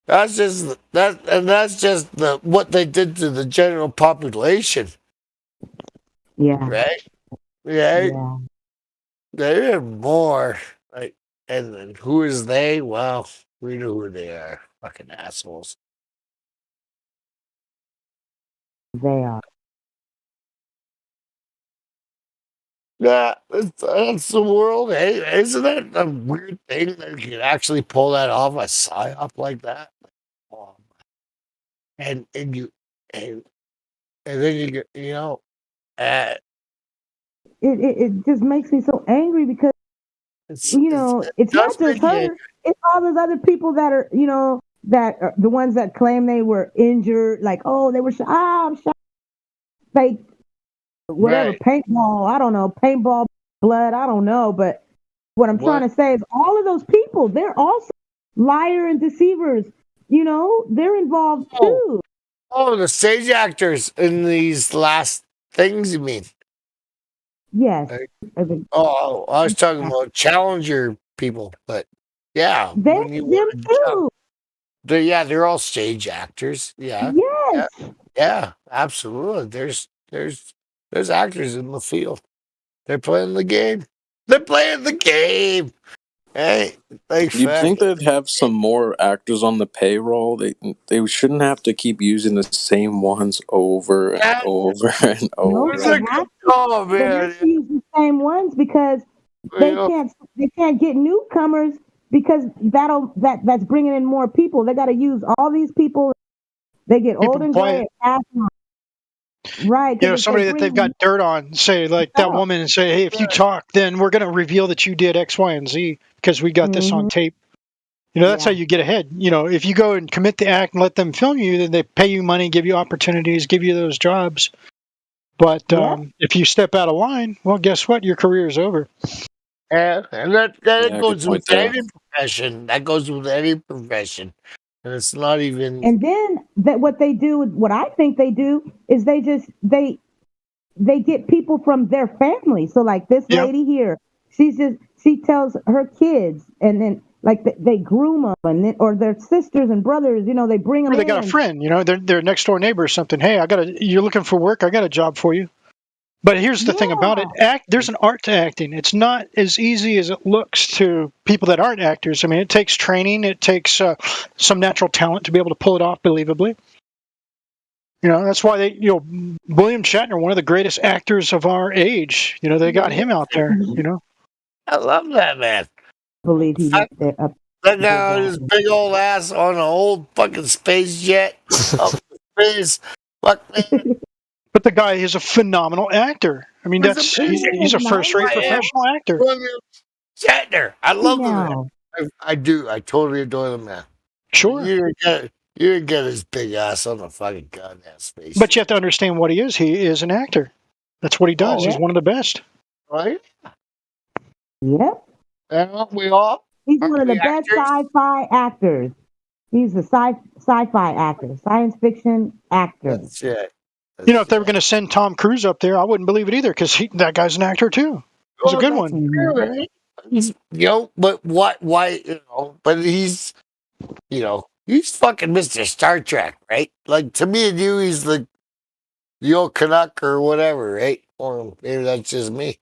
that's just the what they did to the general population, Yeah. right? Yeah, Yeah. they did more. Like, and then who is they? Well, we know who they are. Fucking assholes. They are. Yeah, that's the world. Hey, isn't that a weird thing that you can actually pull that off a psyop like that? Oh, and you and then you get uh, It just makes me so angry because it's not does just make you her. angry. It's all those other people that are that are the ones that claim they were injured, like they were shot. I'm shot. Fake whatever Right. paintball. I don't know paintball blood. I don't know, but what I'm trying to say is all of those people, they're also liar and deceivers. They're involved too. Oh, the stage actors in these last things, you mean? Yes. Oh, I was talking about Challenger people, but yeah, when you Them wanted to jump, too. they're all stage actors. Yeah, Yes. yeah, absolutely. There's actors in the field. They're playing the game. They're playing the game. Hey, like You'd think they'd have some more actors on the payroll. They shouldn't have to keep using the same ones over and over and over. No, they have oh They have to use the same ones because they can't get newcomers because that's bringing in more people. They got to use all these people. They get old and gray. Right. Somebody that they've got dirt on, say like that woman, and say, hey, if you talk, then we're going to reveal that you did X, Y, and Z because we got this on tape. That's how you get ahead. If you go and commit the act and let them film you, then they pay you money, give you opportunities, give you those jobs. But if you step out of line, well, guess what? Your career is over. Yeah, and that goes with any profession. That goes with any profession. And it's not even. And then what I think they do is they get people from their family. So like this lady here, she tells her kids, and then like they groom them, and then, or their sisters and brothers, they bring them. Or they got a friend, their next door neighbor or something. Hey, you're looking for work? I got a job for you. But here's the thing about it. There's an art to acting. It's not as easy as it looks to people that aren't actors. I mean, it takes training. It takes some natural talent to be able to pull it off believably. That's why William Shatner, one of the greatest actors of our age, they got him out there, I love that man. Believe he was there. That guy with his big old ass on an old fucking space jet up in space. Fuck man. But the guy is a phenomenal actor. I mean, he's a first-rate professional actor. William Shatner. I love the man. No. I do. I totally adore the man. Sure. You didn't get his big ass on the fucking goddamn space. But you have to understand what he is. He is an actor. That's what he does. Oh, He's yeah. one of the best. Right? Yep. And aren't we all? He's one of the best sci-fi actors. He's a sci-fi actor, science fiction actor. That's it. You know, if they were going to send Tom Cruise up there, I wouldn't believe it either because that guy's an actor too. He's a good one. He's, but why, but he's fucking Mr. Star Trek, right? Like, to me and you, he's the old Canuck or whatever, right? Or maybe that's just me.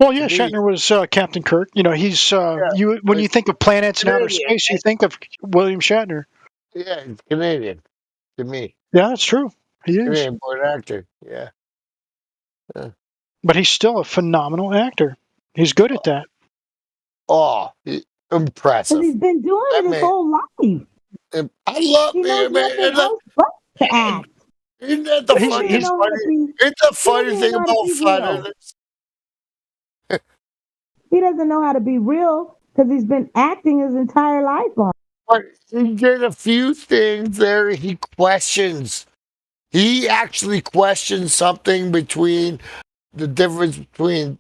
Well, yeah, Shatner was Captain Kirk. You know, he's when you think of planets and outer space, you think of William Shatner. Yeah, he's Canadian to me. Yeah, that's true. He is. Canadian born actor. Yeah. But he's still a phenomenal actor. He's good at that. Oh, impressive. Because he's been doing it his whole life. I love him, man. To act. Isn't that the funny thing about fun? He doesn't know how to be real because he's been acting his entire life on. But he did a few things there. He questions. He actually questions something between the difference between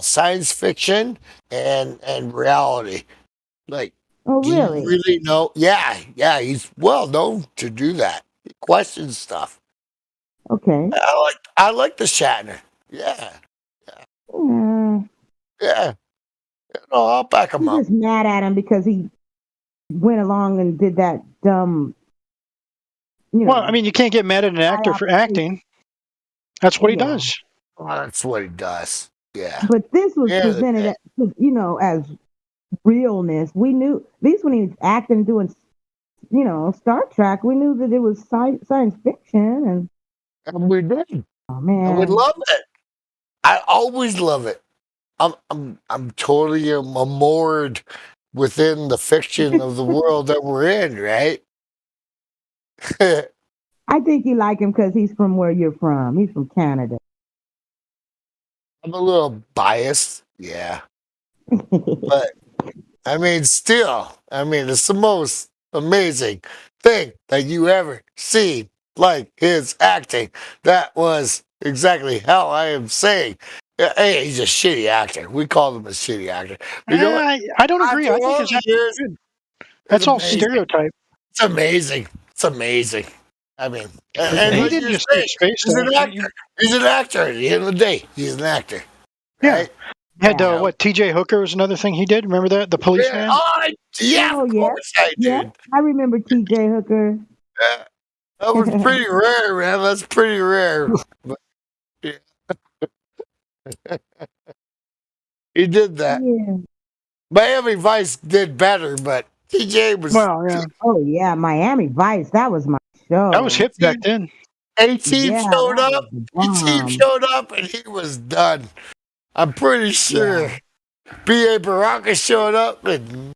science fiction and reality. Like, oh, really? Do you really know? Yeah. He's well known to do that. He questions stuff. Okay. I like the Shatner. Yeah. Yeah. No, I'll back him I'm up. just mad at him because he went along and did that dumb. Well, I mean, you can't get mad at an actor for acting. That's what he does. Well, that's what he does. Yeah. But this was presented, as realness. We knew, at least when he was acting, doing, Star Trek, we knew that it was science fiction, and we did. Oh man, and we love it. I always love it. I'm totally moored within the fiction of the world that we're in, right? I think you like him because he's from where you're from. He's from Canada. I'm a little biased, yeah. But, it's the most amazing thing that you ever seen, like his acting. That was exactly how I am saying. Hey, he's a shitty actor. We call him a shitty actor. I don't agree. I think his acting is good. That's all stereotype. It's amazing. It's amazing. And he didn't just do space. He's an actor. He's an actor. At the end of the day, he's an actor. Yeah. Right? Had T.J. Hooker was another thing he did. Remember that? The policeman? Of course I did. Yeah, I remember T.J. Hooker. Yeah. That was pretty rare, man. That's pretty rare. But, yeah. He did that. Yeah. Miami Vice did better, but TJ was. Well, yeah. Oh yeah, Miami Vice. That was my show. That was hip back then. A-Team showed up. A-Team showed up, and he was done. I'm pretty sure. B.A. Baraka showed up, and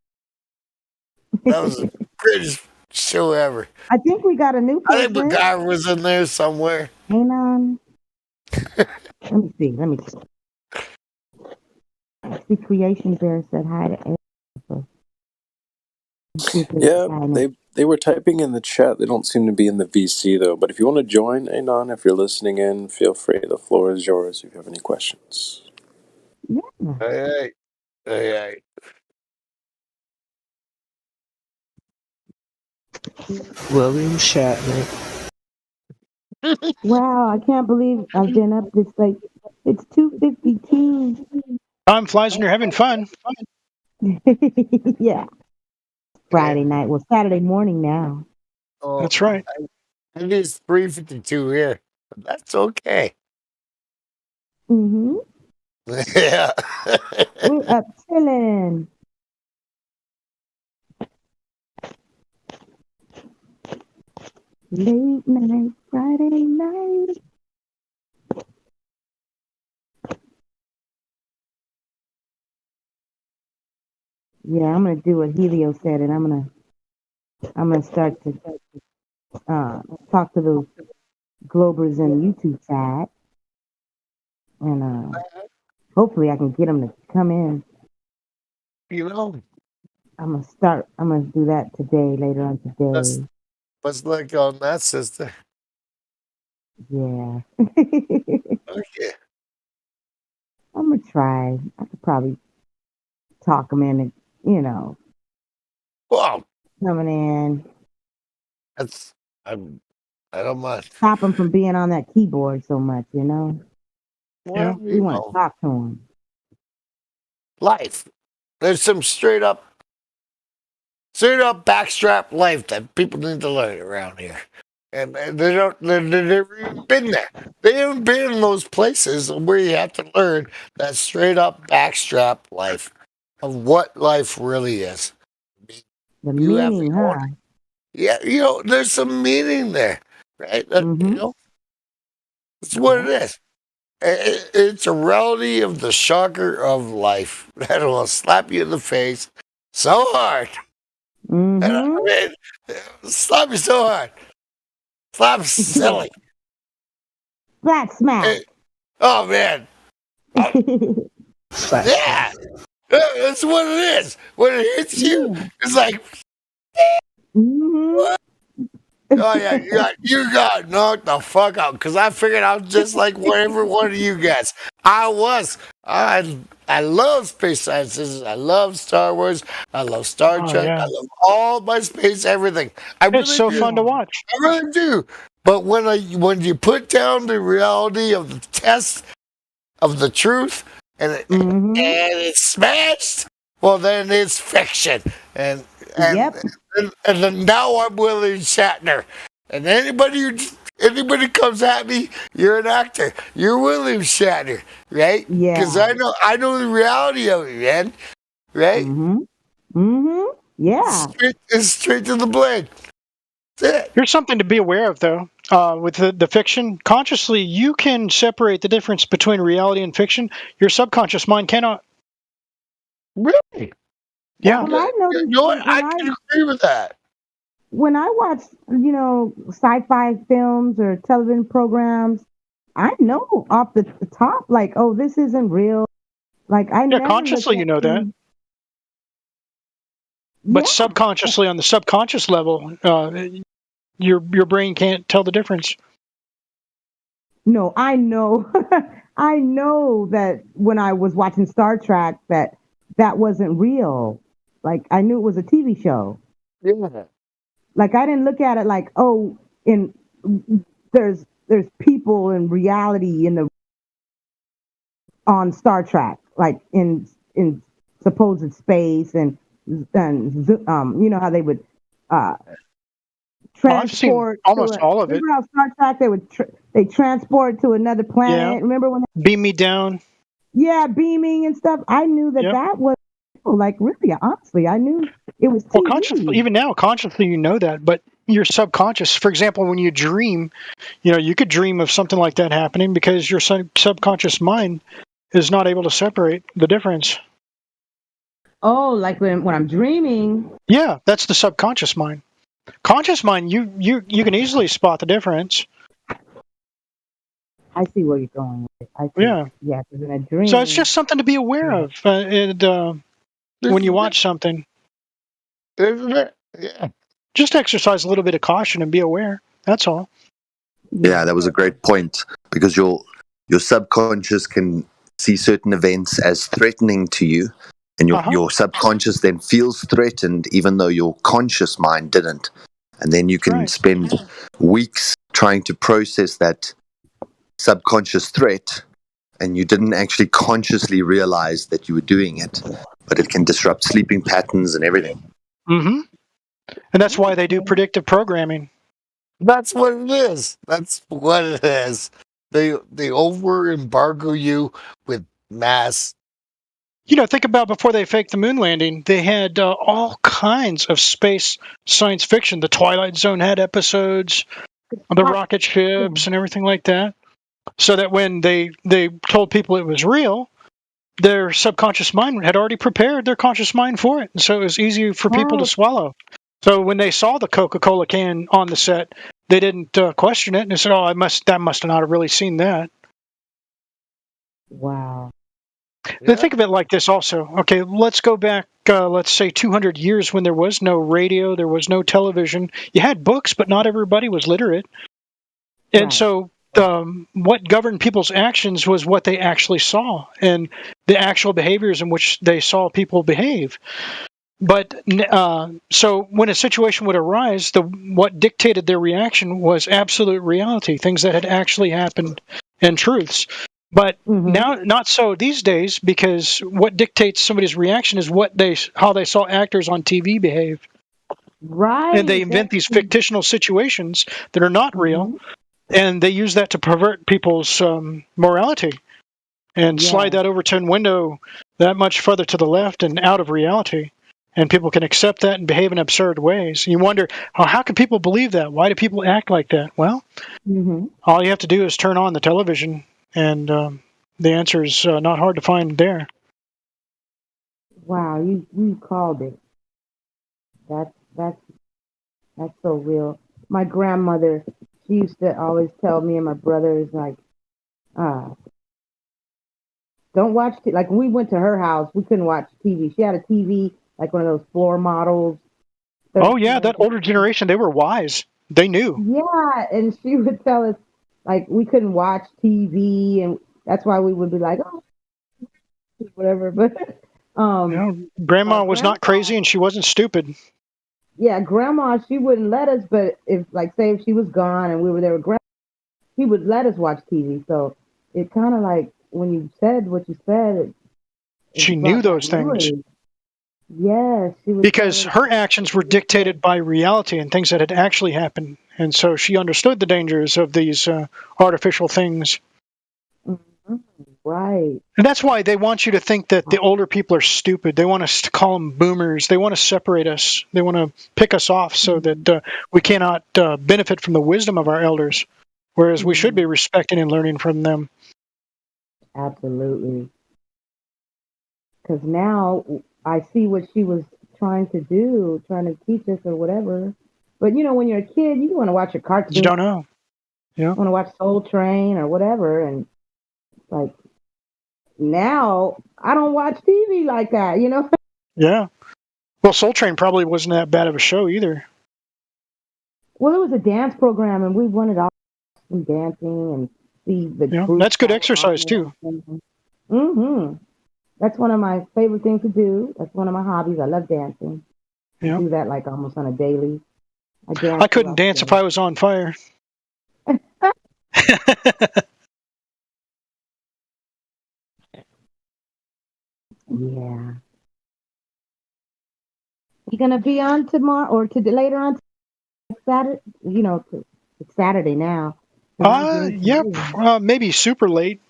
that was the greatest show ever. I think we got a new person. I think MacGyver was in there somewhere. Hang on. Let me see. The Creation Bear said hi to April. Yeah, they were typing in the chat. They don't seem to be in the VC though. But if you want to join, Anon, if you're listening in, feel free. The floor is yours if you have any questions. Yeah. Hey. William Shatner. Wow, I can't believe I've been up this late. It's 2:52. Time flies when you're having fun. Yeah. Friday night. Well, Saturday morning now. Oh, that's right. It is 3:52 here, but that's okay. Mm-hmm. Yeah. We're up chilling. Late night, Friday night. Yeah, I'm gonna do what Helio said, and I'm gonna start to talk to those Globers in YouTube chat, and hopefully I can get them to come in. You know, I'm gonna do that today, later on today. let's look on that, sister. Yeah. Okay. I'm gonna try. I could probably talk them in, and Wow. coming in. I don't mind. Stop them from being on that keyboard so much, Well, We want to talk to them. Life. There's some straight up backstrap life that people need to learn around here. And they don't, they've never even been there. They haven't been in those places where you have to learn that straight up backstrap life of what life really is. The meaning, huh? Yeah, there's some meaning there, right? It's what it is. It's a reality of the shocker of life that will slap you in the face so hard. And I mean, slap you so hard. Slap silly. Flat smack. Oh, man. Yeah. That's what it is. When it hits you, it's like, what? Oh, yeah, you got knocked the fuck out. Because I figured I was just like whatever one of you guys. I love space sciences. I love Star Wars. I love Star Trek. Yeah. I love all my space, everything. It's so fun to watch. I really do. But when you put down the reality of the test of the truth and it's smashed, well, then it's fiction. And then now I'm William Shatner. And anybody comes at me, you're an actor. You're William Shatner, right? Yeah. Because I know the reality of it, man. Right? Yeah. It's straight to the blade. That's it. Here's something to be aware of, though. With the fiction, consciously, you can separate the difference between reality and fiction. Your subconscious mind cannot. Really? Yeah. Well, I know I can agree with that. When I watch, sci-fi films or television programs, I know off the top, like, oh, this isn't real. Like, I never consciously you know that. But subconsciously, on the subconscious level, your brain can't tell the difference. No, I know. I know that when I was watching Star Trek, that wasn't real. Like, I knew it was a TV show. Yeah. Like, I didn't look at it like, oh, there's people in reality on Star Trek, like in supposed space and how they would transport. I've seen almost all of it. Remember how Star Trek they transport to another planet? Yeah. Remember when beam me down? Yeah, beaming and stuff. I knew that was like, really, honestly, I knew it was TV. Well, consciously, even now, consciously, you know that, but your subconscious, for example, when you dream, you could dream of something like that happening because your subconscious mind is not able to separate the difference. Oh, like when I'm dreaming. Yeah, that's the subconscious mind. Conscious mind, you can easily spot the difference. I see where you're going with it. Yeah, because in a dream. So it's just something to be aware of, when you watch something. Isn't it? Yeah. Just exercise a little bit of caution and be aware. That's all. Yeah, that was a great point because your subconscious can see certain events as threatening to you, and your subconscious then feels threatened even though your conscious mind didn't. And then you can spend weeks trying to process that subconscious threat, and you didn't actually consciously realize that you were doing it, but it can disrupt sleeping patterns and everything. Mm-hmm. And that's why they do predictive programming. That's what it is. That's what it is. They over embargo you with mass. Think about before they faked the moon landing, they had all kinds of space science fiction. The Twilight Zone had episodes, the rocket ships and everything like that. So that when they told people it was real, their subconscious mind had already prepared their conscious mind for it. And so it was easy for people to swallow. So when they saw the Coca-Cola can on the set, they didn't question it, and they said, "Oh, that must not have really seen that." Wow. Then think of it like this also. Okay, let's go back, let's say 200 years when there was no radio, there was no television. You had books, but not everybody was literate. And Right. so what governed people's actions was what they actually saw and the actual behaviors in which they saw people behave. But so when a situation would arise, what dictated their reaction was absolute reality, things that had actually happened and truths. But now, not so these days, because what dictates somebody's reaction is how they saw actors on TV behave. Right. And they invent these fictional situations that are not real, and they use that to pervert people's morality and slide that Overton window that much further to the left and out of reality. And people can accept that and behave in absurd ways. You wonder, how can people believe that? Why do people act like that? Well, all you have to do is turn on the television, and the answer is not hard to find there. Wow, you called it. That's so real. My grandmother, she used to always tell me and my brothers, like, don't watch like when we went to her house, we couldn't watch TV. She had a TV, like one of those floor models. Oh yeah, that older generation, they were wise. They knew. Yeah, and she would tell us like we couldn't watch TV, and that's why we would be like, oh, whatever. But Grandma was not crazy, and she wasn't stupid. Yeah, Grandma, she wouldn't let us. But if she was gone and we were there with Grandma, she would let us watch TV. So it kind of like when you said what you said, she knew those things. Yes, she was, because her actions were dictated by reality and things that had actually happened, and so she understood the dangers of these artificial things. Right. And that's why they want you to think that the older people are stupid. They want us to call them boomers. They want to separate us. They want to pick us off so that we cannot benefit from the wisdom of our elders, whereas we should be respecting and learning from them. Absolutely. Because now I see what she was trying to do, trying to teach us or whatever. But when you're a kid, you want to watch a cartoon. You don't know. Yeah. You want to watch Soul Train or whatever, and like now I don't watch TV like that. Yeah. Well, Soul Train probably wasn't that bad of a show either. Well, it was a dance program, and we wanted all some dancing and see the. Yeah, that's good exercise too. That's one of my favorite things to do. That's one of my hobbies. I love dancing. Yeah. I do that like almost on a daily. I couldn't dance if I was on fire. Yeah. You gonna be on tomorrow or later on Saturday? It's Saturday now. Yep. Maybe super late.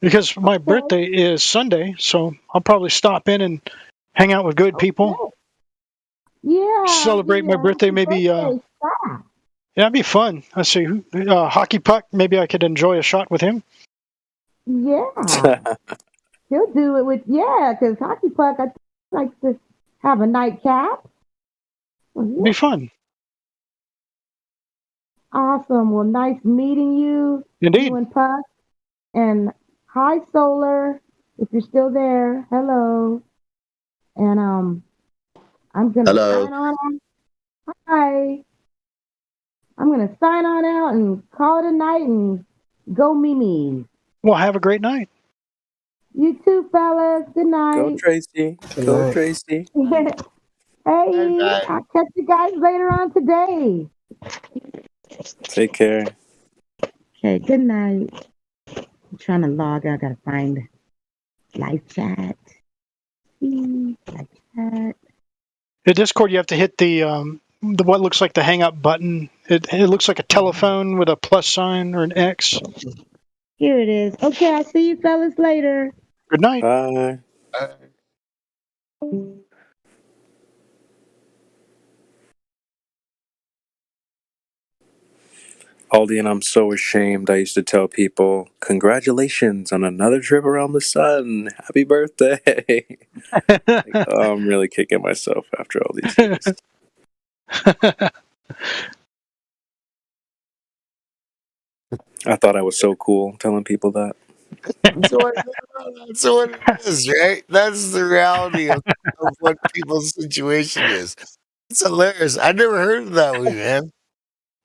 Because my birthday is Sunday, so I'll probably stop in and hang out with good people. Yeah. Celebrate my birthday, maybe. Yeah, it'd be fun. Let's see. Hockey Puck, maybe I could enjoy a shot with him. Yeah. He'll do it with, because Hockey Puck, I like to have a nightcap. It'd be fun. Awesome. Well, nice meeting you. Indeed. You and Puck. And hi, Solar, if you're still there. Hello. And I'm going to sign on out. Hi. I'm going to sign on out and call it a night and go Mimi. Well, have a great night. You too, fellas. Good night. Go, Tracy. Go, Tracy. Hey, I'll catch you guys later on today. Take care. Okay, good night. I'm trying to log out. I gotta find live chat. Live chat. The Discord, you have to hit the what looks like the hang up button. It looks like a telephone with a plus sign or an X. Here it is. Okay, I'll see you fellas later. Good night. Bye. Aldian, I'm so ashamed. I used to tell people, congratulations on another trip around the sun. Happy birthday. I'm really kicking myself after all these years. I thought I was so cool telling people that. That's what it is, right? That's the reality of what people's situation is. It's hilarious. I never heard of that one, man.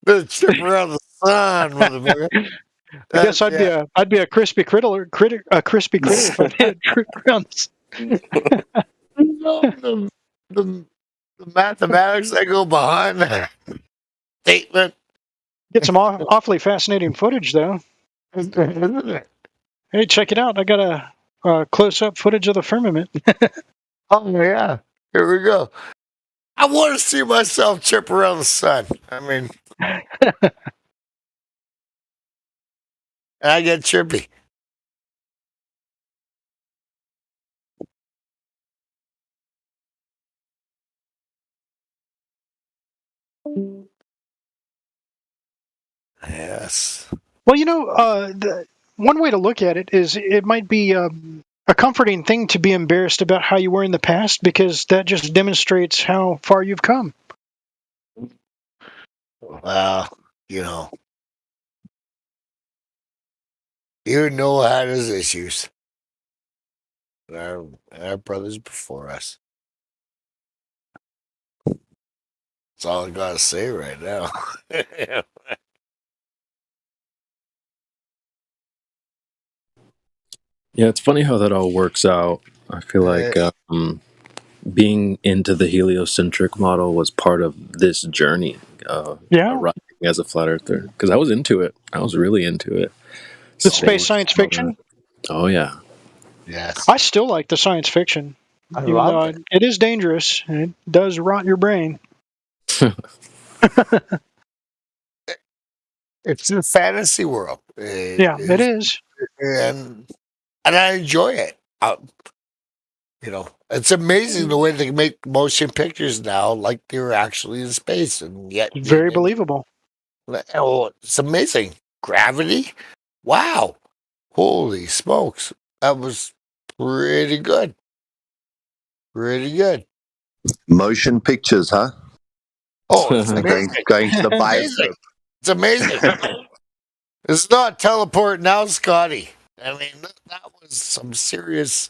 The trip around the sun, motherfucker. I guess I'd be a crispy critter if I did a trip around. The mathematics that go behind that statement. Get some awfully fascinating footage, though. Hey, check it out! I got a close-up footage of the firmament. Oh yeah, here we go. I want to see myself trip around the sun. I mean, and I get trippy. Yes. Well, one way to look at it is it might be a comforting thing to be embarrassed about how you were in the past, because that just demonstrates how far you've come. Well, Noah had his issues. Our brothers before us. That's all I gotta say right now. Yeah, it's funny how that all works out. I feel like being into the heliocentric model was part of this journey. Arriving as a flat earther, because I was into it. I was really into it. The space science fiction. Oh yeah. Yes. I still like the science fiction, even though it is dangerous and it does rot your brain. It's a fantasy world. It is. And I enjoy it. It's amazing the way they make motion pictures now, like they were actually in space, and yet very believable. Oh, it's amazing. Gravity. Wow. Holy smokes. That was pretty good. Pretty good. Motion pictures, huh? Oh, it's amazing. going to the bioscope. It's amazing. It's not teleport now, Scotty. I mean, that was some serious.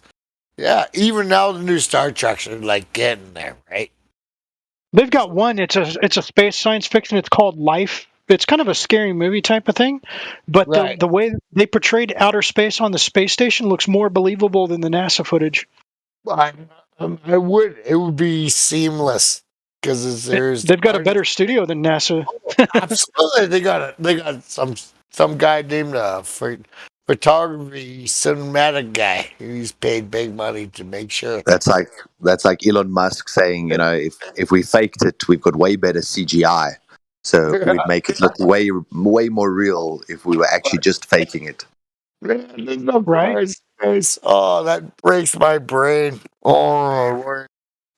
Yeah, even now the new Star Treks are like getting there, right? They've got one. It's a space science fiction. It's called Life. It's kind of a scary movie type of thing, but the way they portrayed outer space on the space station looks more believable than the NASA footage. It would be seamless because they've got a better studio than NASA. Absolutely, they got some guy named photography cinematic guy. He's paid big money to make sure. That's like Elon Musk saying, if we faked it, we've got way better CGI. So we'd make it look way more real if we were actually just faking it. Man, there's no space. Oh, that breaks my brain. Oh, Lord.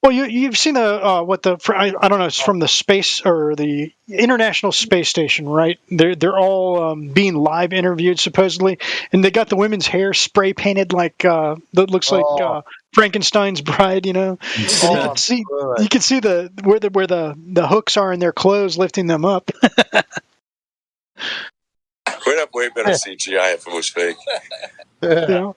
Well, you've seen I don't know, it's from the space or the International Space Station, right? They're all being live interviewed supposedly, and they got the women's hair spray painted like that looks like Frankenstein's bride, And you can see where the hooks are in their clothes lifting them up. We'd have way better CGI if it was fake. Yeah.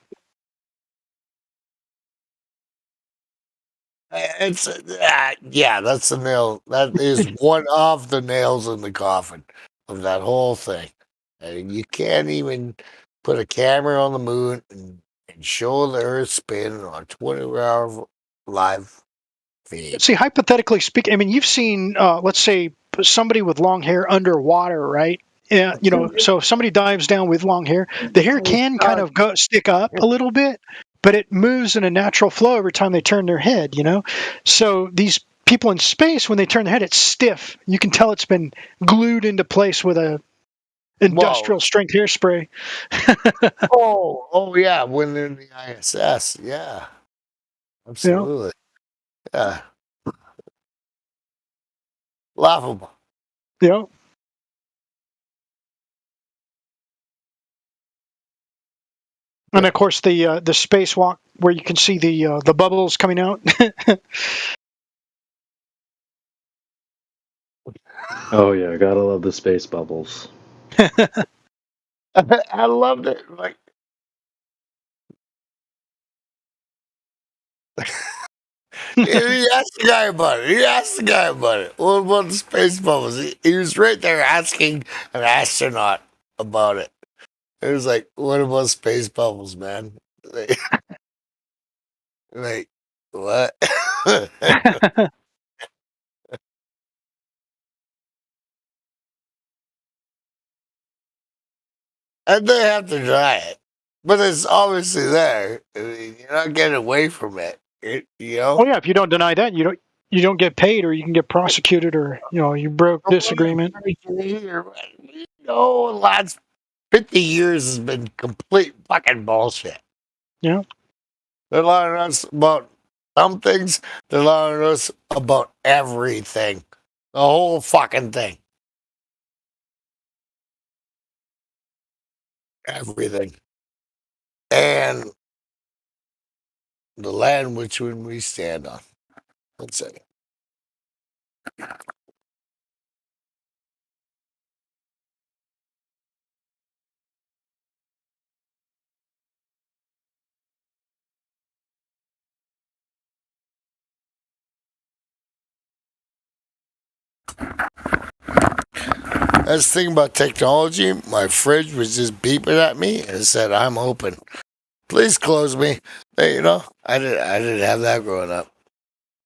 It's that's the nail. That is one of the nails in the coffin of that whole thing. And you can't even put a camera on the moon and show the Earth spin on a 24-hour live feed. See, hypothetically speaking, I mean, you've seen, let's say, somebody with long hair underwater, right? Yeah, so if somebody dives down with long hair, the hair can kind of stick up a little bit, but it moves in a natural flow every time they turn their head, So these people in space, when they turn their head, it's stiff. You can tell it's been glued into place with a industrial strength hairspray. oh yeah, when they're in the ISS, yeah, absolutely, yeah, laughable. Yeah. And of course, the spacewalk where you can see the bubbles coming out. Oh yeah, gotta love the space bubbles. I loved it. Like, he asked the guy about it. He asked the guy about it. What about the space bubbles? He was right there asking an astronaut about it. It was like, what about space bubbles, man? Like what? And they have to deny it, but it's obviously there. I mean, you're not getting away from it. You know. Oh yeah, if you don't deny that, you don't get paid, or you can get prosecuted, or you broke this agreement. No, the last 50 years has been complete fucking bullshit. Yeah. They're lying to us about some things. They're lying to us about everything. The whole fucking thing. Everything. And the land which we stand on. One second. That's the thing about technology. My fridge was just beeping at me and it said, "I'm open. Please close me." Hey, I didn't have that growing up.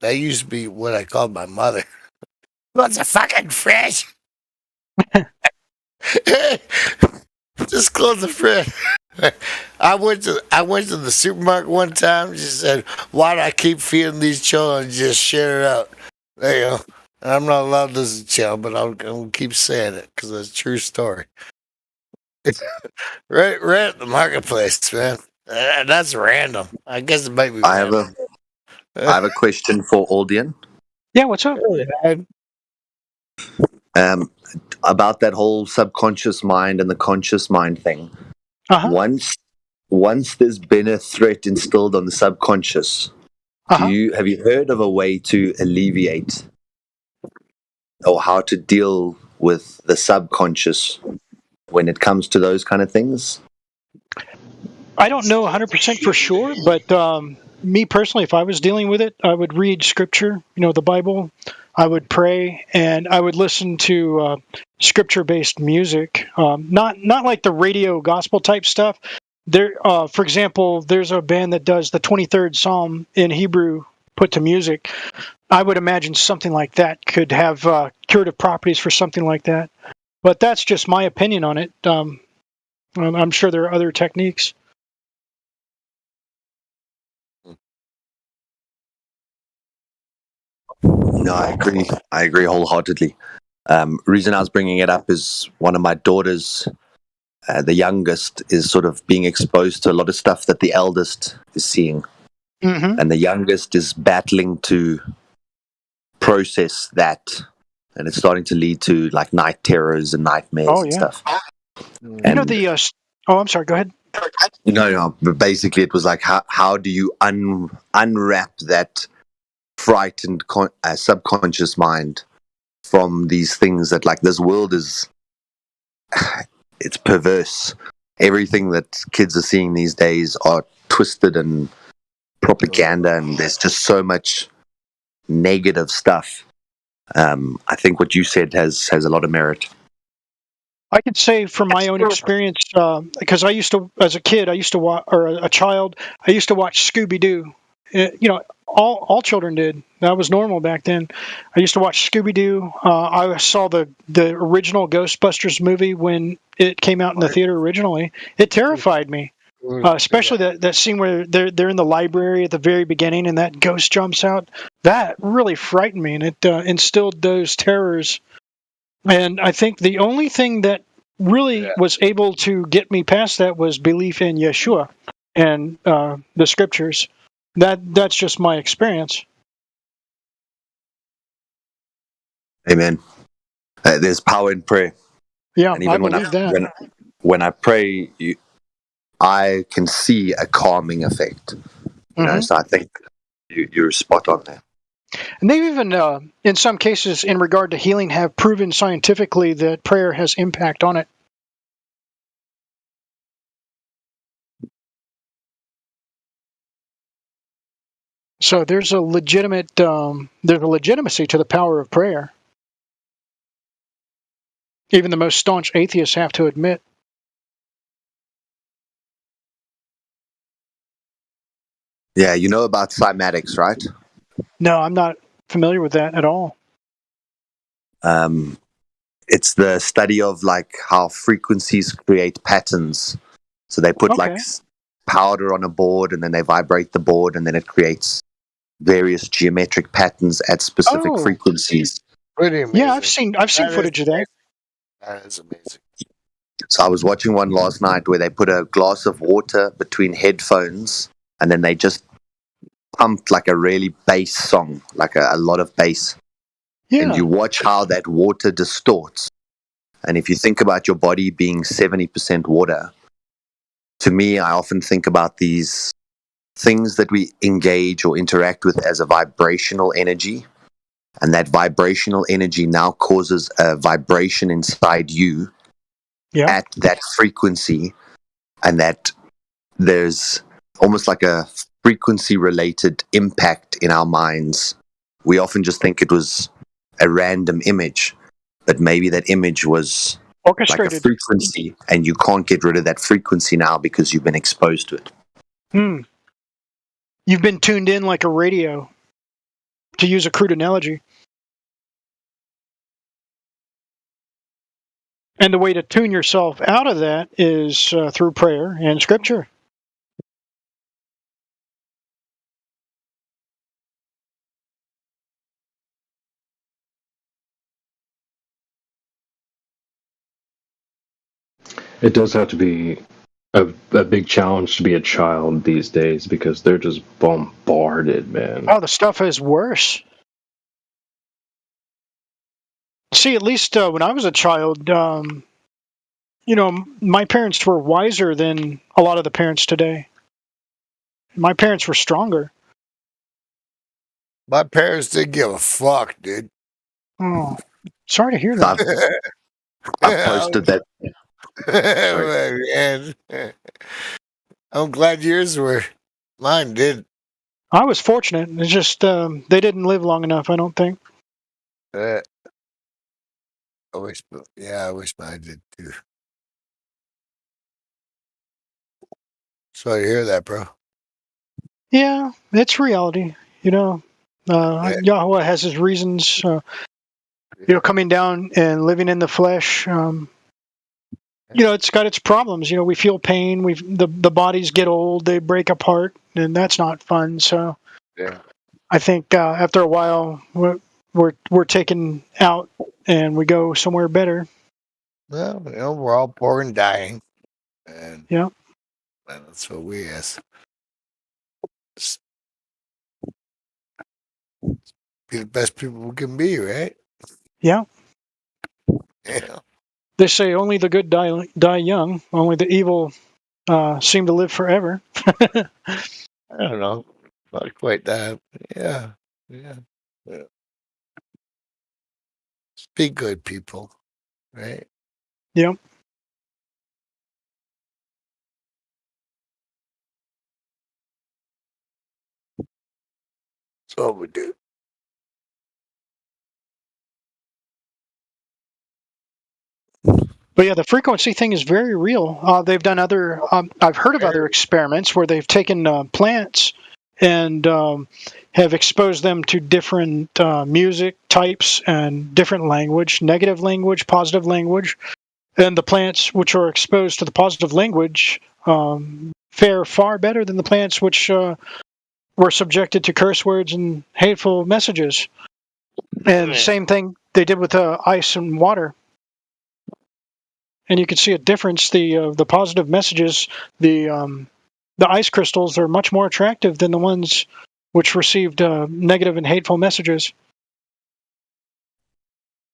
That used to be what I called my mother. What's a fucking fridge? Hey, just close the fridge. I went to the supermarket one time. She said, "Why do I keep feeding these children? Just share it out." There you go. And I'm not allowed this to child, but I'll keep saying it because it's a true story. right at the marketplace, man. That's random. I guess it might be. I have a question for Aldian. Yeah, what's up? About that whole subconscious mind and the conscious mind thing. Once there's been a threat instilled on the subconscious, have you heard of a way to alleviate or how to deal with the subconscious when it comes to those kind of things? I don't know 100% for sure, but me personally, if I was dealing with it, I would read scripture, the Bible. I would pray, and I would listen to scripture-based music, not like the radio gospel type stuff. There, for example, there's a band that does the 23rd Psalm in Hebrew put to music. I would imagine something like that could have curative properties for something like that. But that's just my opinion on it. I'm sure there are other techniques. No, I agree. I agree wholeheartedly. Reason I was bringing it up is one of my daughters, the youngest, is sort of being exposed to a lot of stuff that the eldest is seeing. Mm-hmm. And the youngest is battling to process that. And it's starting to lead to like night terrors and nightmares and stuff. And I'm sorry, go ahead. No, but basically it was like, how do you unwrap that frightened subconscious mind from these things that, like, this world is, it's perverse. Everything that kids are seeing these days are twisted and propaganda, and there's just so much negative stuff. I think what you said has a lot of merit. I could say from my own experience, because I used to, as a kid, I used to watch, or a child, I used to watch Scooby-Doo. All children did. That was normal back then. I used to watch Scooby-Doo. I saw the original Ghostbusters movie when it came out in the theater originally. It terrified me, especially that scene where they're in the library at the very beginning and that ghost jumps out. That really frightened me, and it instilled those terrors. And I think the only thing that really was able to get me past that was belief in Yeshua and the scriptures. That's just my experience. Amen. There's power in prayer. Yeah, and even I believe that. When I pray, I can see a calming effect. So I think you're spot on there. And they've even, in some cases, in regard to healing, have proven scientifically that prayer has impact on it. So there's a legitimacy to the power of prayer. Even the most staunch atheists have to admit. Yeah, you know about cymatics, right? No, I'm not familiar with that at all. It's the study of like how frequencies create patterns. So they put like powder on a board, and then they vibrate the board, and then it creates various geometric patterns at specific frequencies. Pretty amazing. Yeah, I've seen footage of that. That is amazing. So I was watching one last night where they put a glass of water between headphones, and then they just pumped like a really bass song, like a lot of bass. Yeah. And you watch how that water distorts. And if you think about your body being 70% water, to me, I often think about these things that we engage or interact with as a vibrational energy. And that vibrational energy now causes a vibration inside you at that frequency. And that there's almost like a frequency-related impact in our minds. We often just think it was a random image, but maybe that image was orchestrated, like a frequency, and you can't get rid of that frequency now because you've been exposed to it. You've been tuned in like a radio, to use a crude analogy. And the way to tune yourself out of that is through prayer and scripture. It does have to be a big challenge to be a child these days because they're just bombarded, man. Oh, the stuff is worse. See, at least when I was a child, my parents were wiser than a lot of the parents today. My parents were stronger. My parents didn't give a fuck, dude. Oh, sorry to hear that. I've posted that. And I'm glad yours were. Mine did. I was fortunate. It's just they didn't live long enough, I don't think. I wish mine did too. Sorry to hear that, bro. Yeah, it's reality. Yahweh has his reasons. Coming down and living in the flesh. It's got its problems. We feel pain. The bodies get old. They break apart, and that's not fun. So, I think after a while, we're taken out, and we go somewhere better. Well, we're all poor and dying, and yeah, that's what we ask. Be the best people we can be, right? Yeah. Yeah. They say only the good die young. Only the evil seem to live forever. I don't know. Not quite that. Yeah. Be good people, right? Yep. That's all we do. But yeah, the frequency thing is very real. They've done other. I've heard of other experiments where they've taken plants and have exposed them to different music types and different language, negative language, positive language, and the plants which are exposed to the positive language fare far better than the plants which were subjected to curse words and hateful messages. And same thing they did with ice and water. And you can see a difference. The positive messages, the ice crystals are much more attractive than the ones which received negative and hateful messages.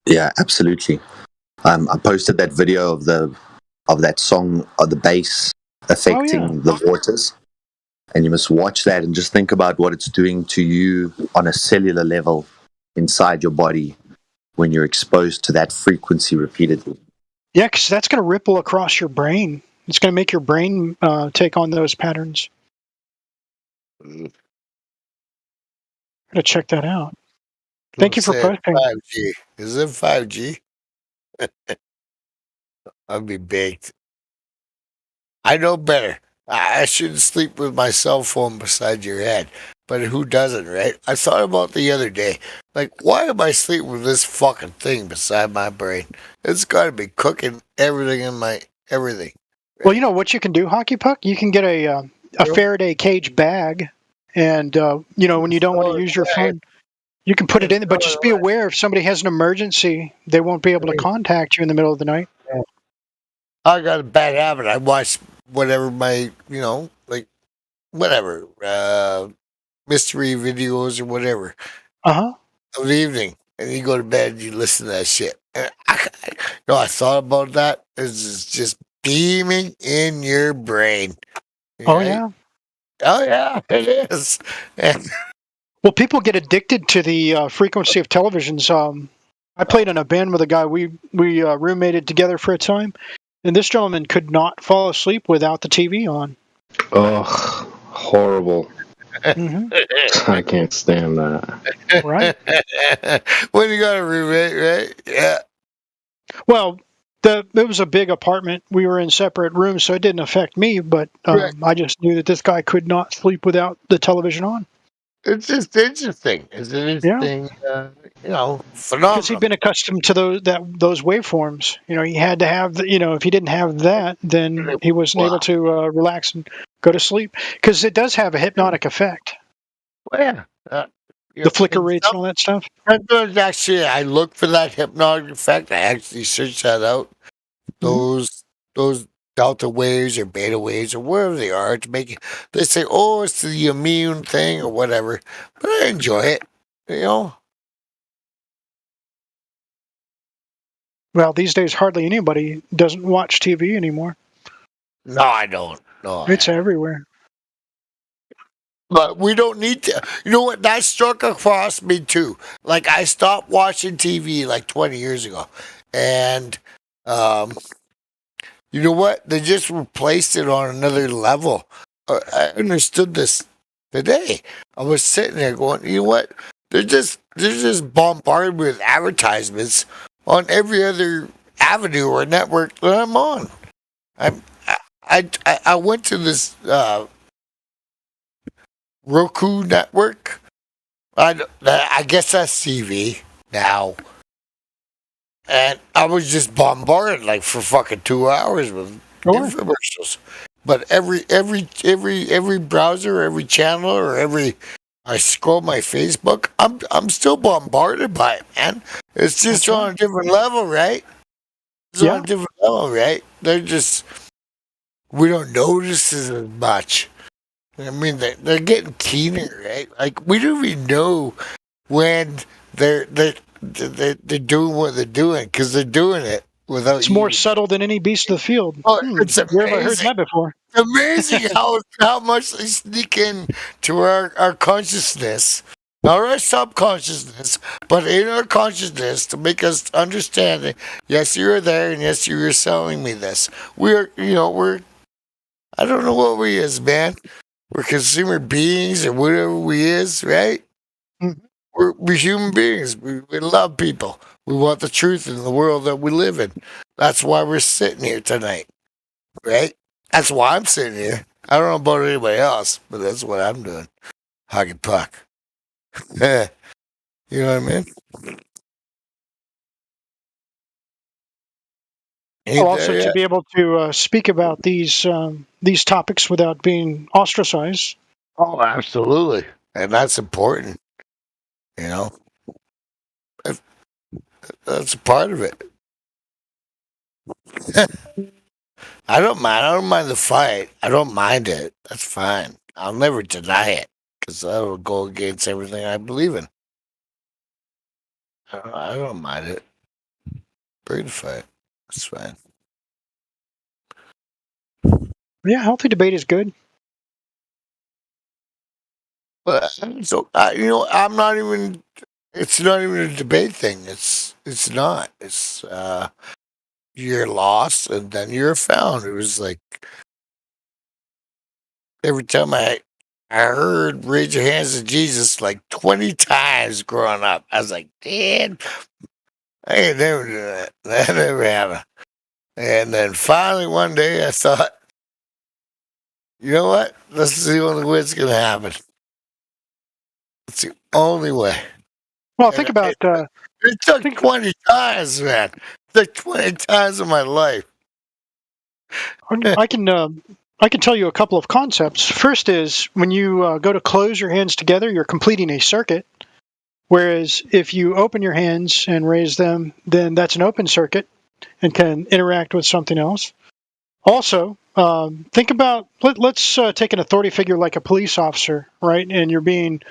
Yeah, absolutely. I posted that video of that song of the bass affecting the waters, and you must watch that and just think about what it's doing to you on a cellular level inside your body when you're exposed to that frequency repeatedly. Yeah, because that's going to ripple across your brain. It's going to make your brain take on those patterns. Gotta check that out. Thank you for Say posting. 5G. Is it 5G? I'd be baked. I know better. I shouldn't sleep with my cell phone beside your head. But who doesn't, right? I thought about the other day. Like, why am I sleeping with this fucking thing beside my brain? It's got to be cooking everything in my everything. Well, you know what you can do, Hockey Puck? You can get a Faraday cage bag, and you know, when you don't want to use your phone, you can put it in. But just be aware, if somebody has an emergency, they won't be able to contact you in the middle of the night. I got a bad habit. I watch whatever my, like whatever mystery videos or whatever of the evening, and you go to bed and you listen to that shit. And I thought about that. It's just beaming in your brain. Oh right? yeah. Oh yeah, it is. Well, people get addicted to the frequency of televisions. I played in a band with a guy. We roommated together for a time, and this gentleman could not fall asleep without the TV on. Ugh, horrible. I can't stand that. Right. When you got a roommate, right? Yeah. Well, it was a big apartment. We were in separate rooms, so it didn't affect me. But I just knew that this guy could not sleep without the television on. It's just interesting. It's an interesting, phenomenon. Because he'd been accustomed to those waveforms. You know, he had to have, if he didn't have that, then he wasn't able to relax and go to sleep. Because it does have a hypnotic effect. Well, yeah. The flicker rates and all that stuff. Actually, I look for that hypnotic effect. I actually search that out. Those delta waves or beta waves or whatever they are to make it. They say, oh, it's the immune thing or whatever. But I enjoy it. Well, these days, hardly anybody doesn't watch TV anymore. No, I don't. No, it's everywhere. But we don't need to. You know what? That struck across me too. Like I stopped watching TV like 20 years ago, and you know what? They just replaced it on another level. I understood this today. I was sitting there going, you know what? They're just bombarded with advertisements on every other avenue or network that I'm on. I went to this Roku network. I guess that's TV now. And I was just bombarded like for fucking 2 hours with infomercials. But every browser, every channel, or I scroll my Facebook, I'm still bombarded by it, man. It's just on a different level, right? It's on a different level, right? We don't notice it as much. I mean, they're getting keener, right? Like we don't even know when they're doing what they're doing because they're doing it without. It's more subtle than any beast of the field. Oh, it's amazing. Where have I heard that before? It's amazing how much they sneak in to our consciousness, not our subconsciousness, but in our consciousness to make us understand that yes, you're there, and yes, you're selling me this. We're I don't know what we is, man. We're consumer beings or whatever we is, right? We're human beings. We love people. We want the truth in the world that we live in. That's why we're sitting here tonight, right? That's why I'm sitting here. I don't know about anybody else, but that's what I'm doing. Hockey Puck. You know what I mean? Also, to be able to speak about these topics without being ostracized. Oh, absolutely, and that's important. You know, that's a part of it. I don't mind. I don't mind the fight. I don't mind it. That's fine. I'll never deny it because that'll go against everything I believe in. I don't mind it. Bring the fight. It's fine. Yeah, healthy debate is good. But so I'm not even. It's not even a debate thing. It's not. It's you're lost and then you're found. It was like every time I I heard "Raise Your Hands to Jesus" like 20 times growing up. I was like, "Dad, I ain't never do that. That never happened." And then finally one day I thought, you know what? This is the only way it's gonna happen. It's the only way. Well, think about. It took 20 times, man. It took 20 times of my life. I can tell you a couple of concepts. First is when you go to close your hands together, you're completing a circuit. Whereas if you open your hands and raise them, then that's an open circuit and can interact with something else. Also, think about let's take an authority figure like a police officer, right? And you're being,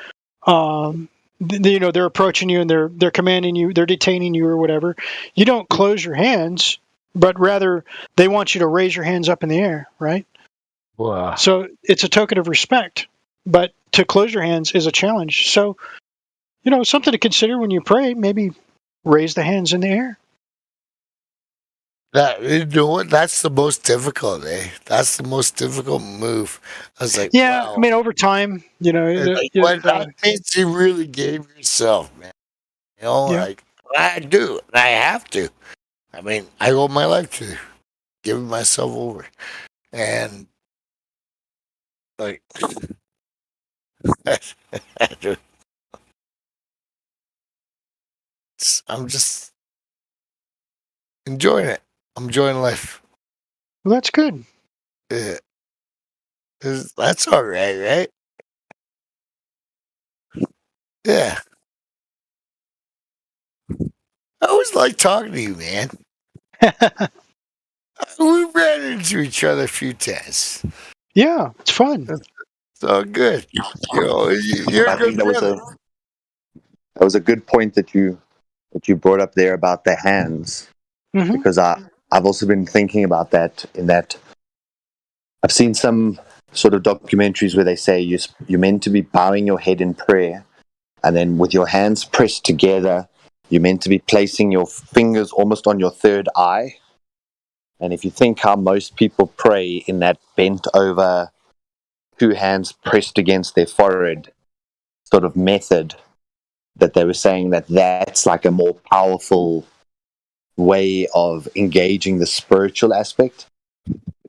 they're approaching you and they're commanding you, they're detaining you or whatever. You don't close your hands, but rather they want you to raise your hands up in the air, right? Wow. So it's a token of respect, but to close your hands is a challenge. So, something to consider when you pray, maybe raise the hands in the air. You know what? That's the most difficult, eh? That's the most difficult move. I was like, Yeah, wow. I mean, over time, That means you really gave yourself, man. Like, I do, and I have to. I mean, I owe my life to giving myself over. And, like, I'm just enjoying it. I'm enjoying life. Well, that's good. Yeah. That's all right? Yeah. I always like talking to you, man. We ran into each other a few times. Yeah, it's fun. It's all good. You're I a good think brother. that was a good point that you brought up there about the hands, because I've also been thinking about that. In that, I've seen some sort of documentaries where they say you're meant to be bowing your head in prayer, and then with your hands pressed together, you're meant to be placing your fingers almost on your third eye. And if you think how most people pray in that bent over, two hands pressed against their forehead sort of method, that they were saying that that's like a more powerful way of engaging the spiritual aspect.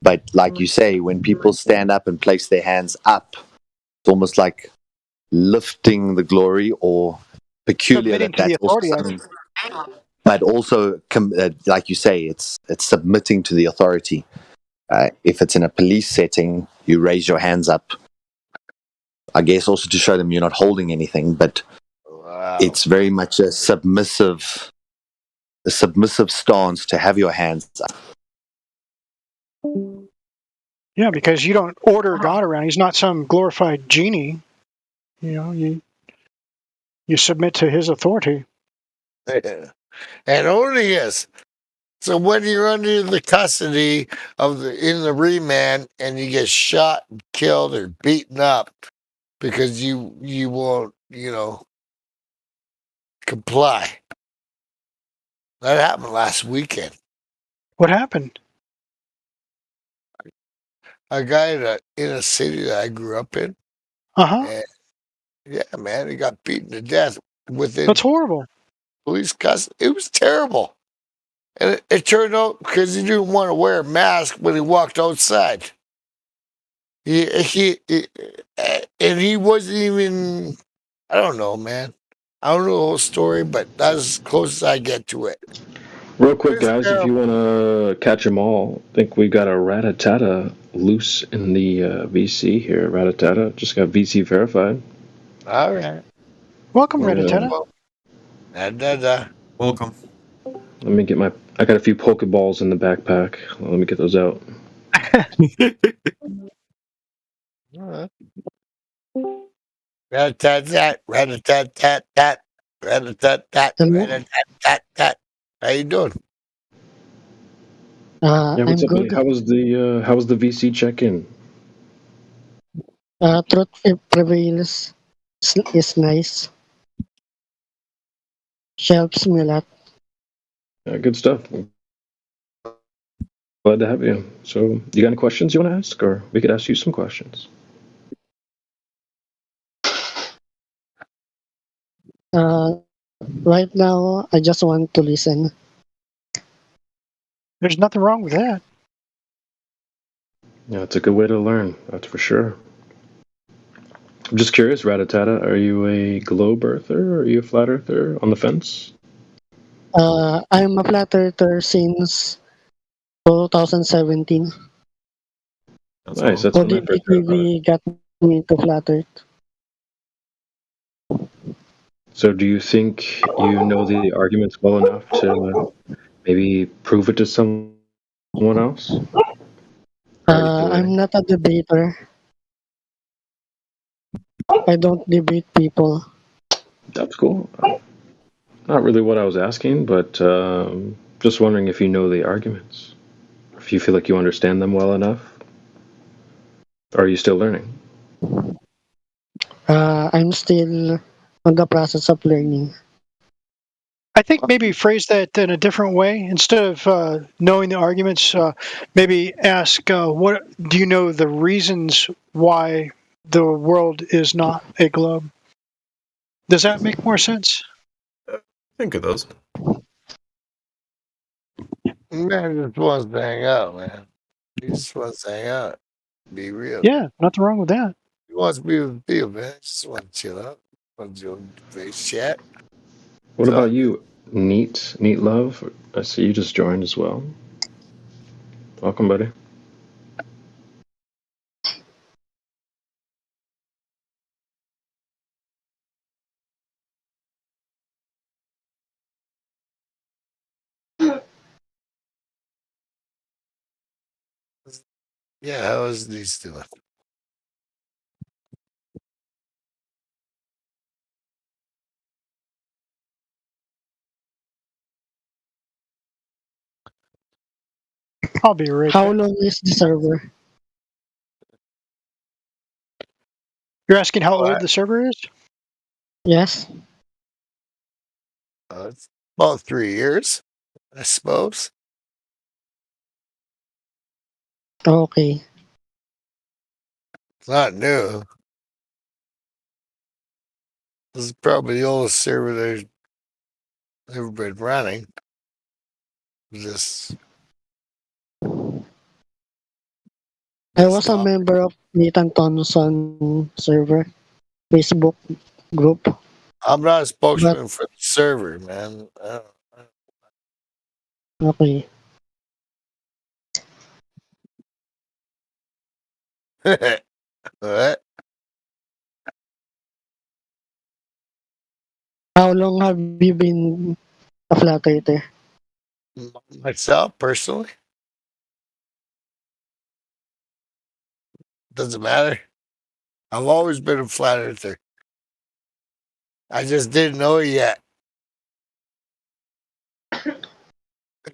But like you say, when people stand up and place their hands up, it's almost like lifting the glory, or peculiar Submitting that to the that's also authority. something. But also, like you say, it's submitting to the authority. If it's in a police setting, you raise your hands up, I guess also to show them you're not holding anything, but it's very much a submissive stance to have your hands up. Yeah, because you don't order God around. He's not some glorified genie. You submit to his authority. Yeah. And only is. So when you're under the custody in the remand and you get shot, and killed, or beaten up because you won't, comply. That happened last weekend. What happened? A guy in a city that I grew up in. And, yeah, man, he got beaten to death within. That's horrible. Police custody. It was terrible. And it turned out because he didn't want to wear a mask when he walked outside. And he wasn't even, I don't know, man. I don't know the whole story, but that's as close as I get to it. Real quick, guys, if you want to catch them all, I think we got a Rattata loose in the VC here. Rattata just got VC verified. All right. Welcome, Rattata. Welcome. Let me get I got a few Pokeballs in the backpack. Let me get those out. Rat-a-tat-tat, rat-a-tat-tat-tat, rat-a-tat-tat, rat-a-tat-tat-tat. How you doing? Yeah, what's I'm up, buddy? good. How was the VC check-in? Truth prevails is nice. She helps me a lot. Good stuff. Glad to have you. So, you got any questions you want to ask, or we could ask you some questions? Right now, I just want to listen. There's nothing wrong with that. Yeah, it's a good way to learn. That's for sure. I'm just curious, Ratatata, are you a globe earther or are you a flat earther on the fence? I'm a flat earther since 2017. Nice, that's when I ODB first heard about it. TV got me into flat earth. So do you think you know the arguments well enough to maybe prove it to someone else? Or are you still I'm waiting? not a debater. I don't debate people. That's cool. Not really what I was asking, but just wondering if you know the arguments. If you feel like you understand them well enough. Or are you still learning? I'm still on the process of learning. I think maybe phrase that in a different way. Instead of knowing the arguments, maybe ask, "What do you know the reasons why the world is not a globe?" Does that make more sense? I think it does. Man just wants to hang out, man. He just wants to hang out. Be real. Yeah, nothing wrong with that. He wants to be with people, man. Just want to chill out. Want to do a face chat. What So, about you, Neat Love? I see you just joined as well. Welcome, buddy. yeah, how is these doing? I'll be right How back. long is the server? You're asking how old What? the server is? Yes. It's about 3 years, I suppose. Okay. It's not new. This is probably the oldest server they've ever been running. Just I was a member of Nathan Thompson server, Facebook group. I'm not a spokesman for the server, man. Okay. What? How long have you been a flat earther? Myself, personally? Doesn't matter. I've always been a flat earther. I just didn't know it yet.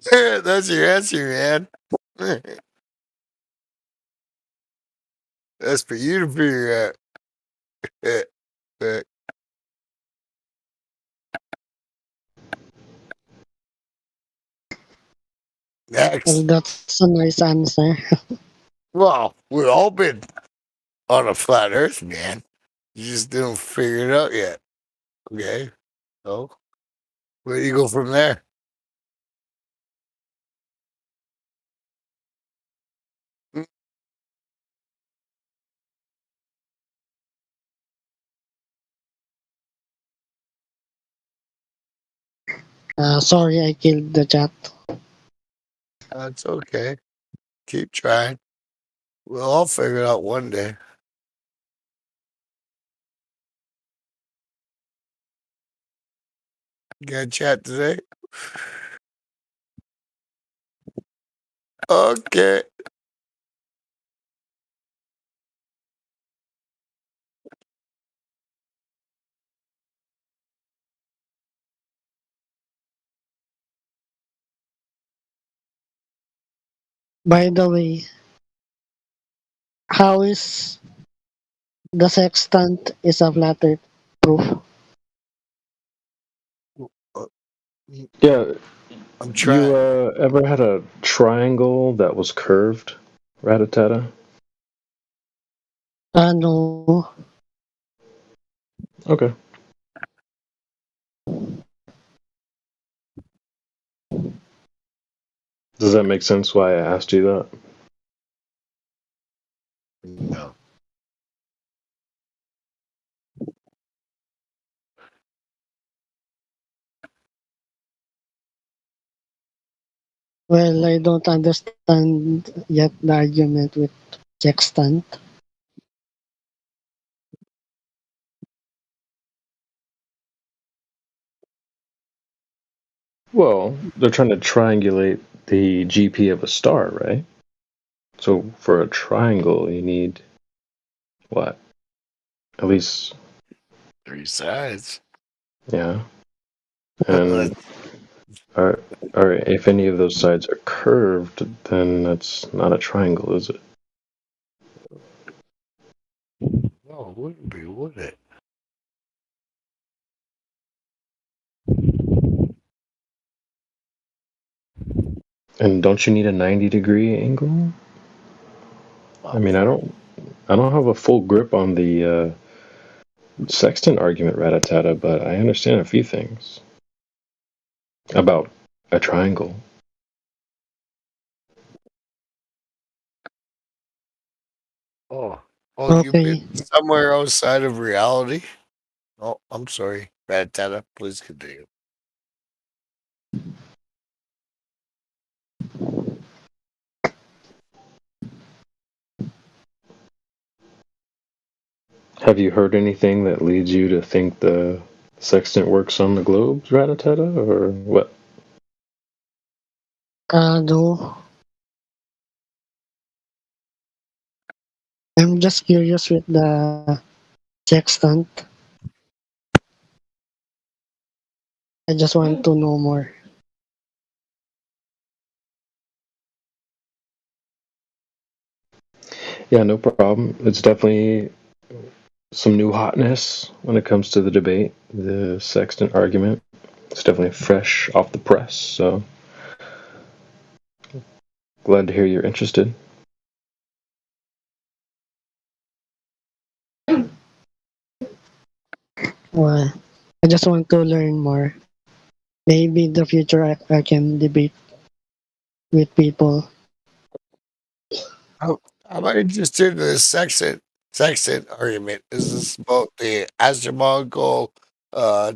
That's your answer, man. That's for you to figure out. Next. Well, that's a nice answer. Well, we've all been on a flat earth, man. You just didn't figure it out yet. Okay. So, where do you go from there? Sorry, I killed the chat. That's okay. Keep trying. We'll all figure it out one day. You got a chat today? Okay. By the way, how is the sextant is a flat earth proof? Yeah. I'm trying. You ever had a triangle that was curved, Ratatata? No. Okay. Does that make sense why I asked you that? No. Well, I don't understand yet the argument with sextant. Well, they're trying to triangulate the GP of a star, right? So for a triangle, you need what? At least 3 sides. yeah. And if any of those sides are curved, then that's not a triangle, is it? No, it wouldn't be, would it? And don't you need a 90-degree angle? I mean, I don't have a full grip on the sextant argument, Rattata, but I understand a few things about a triangle. Oh, Okay. you've been somewhere outside of reality? Oh, I'm sorry. Rattata, please continue. Have you heard anything that leads you to think the sextant works on the globes, Rattata, or what? No. I'm just curious with the sextant. I just want to know more. Yeah, no problem. It's definitely some new hotness when it comes to the debate, the sextant argument. It's definitely fresh off the press, so glad to hear you're interested. Well, I just want to learn more. Maybe in the future I can debate with people. I'm interested in the sextant argument. Is this about the astronomical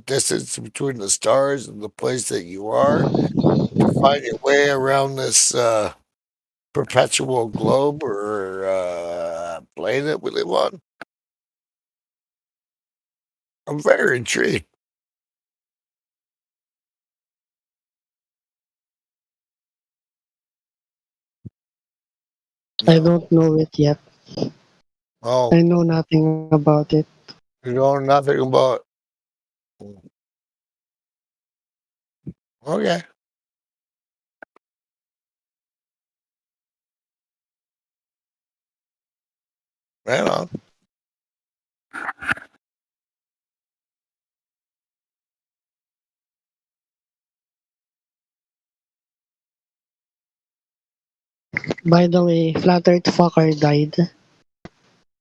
distance between the stars and the place that you are to find your way around this perpetual globe or plane that we live on? I'm very intrigued. I don't know it yet. Oh, I know nothing about it. you know nothing about. Okay. Right on. By the way, Flat Earth fucker died.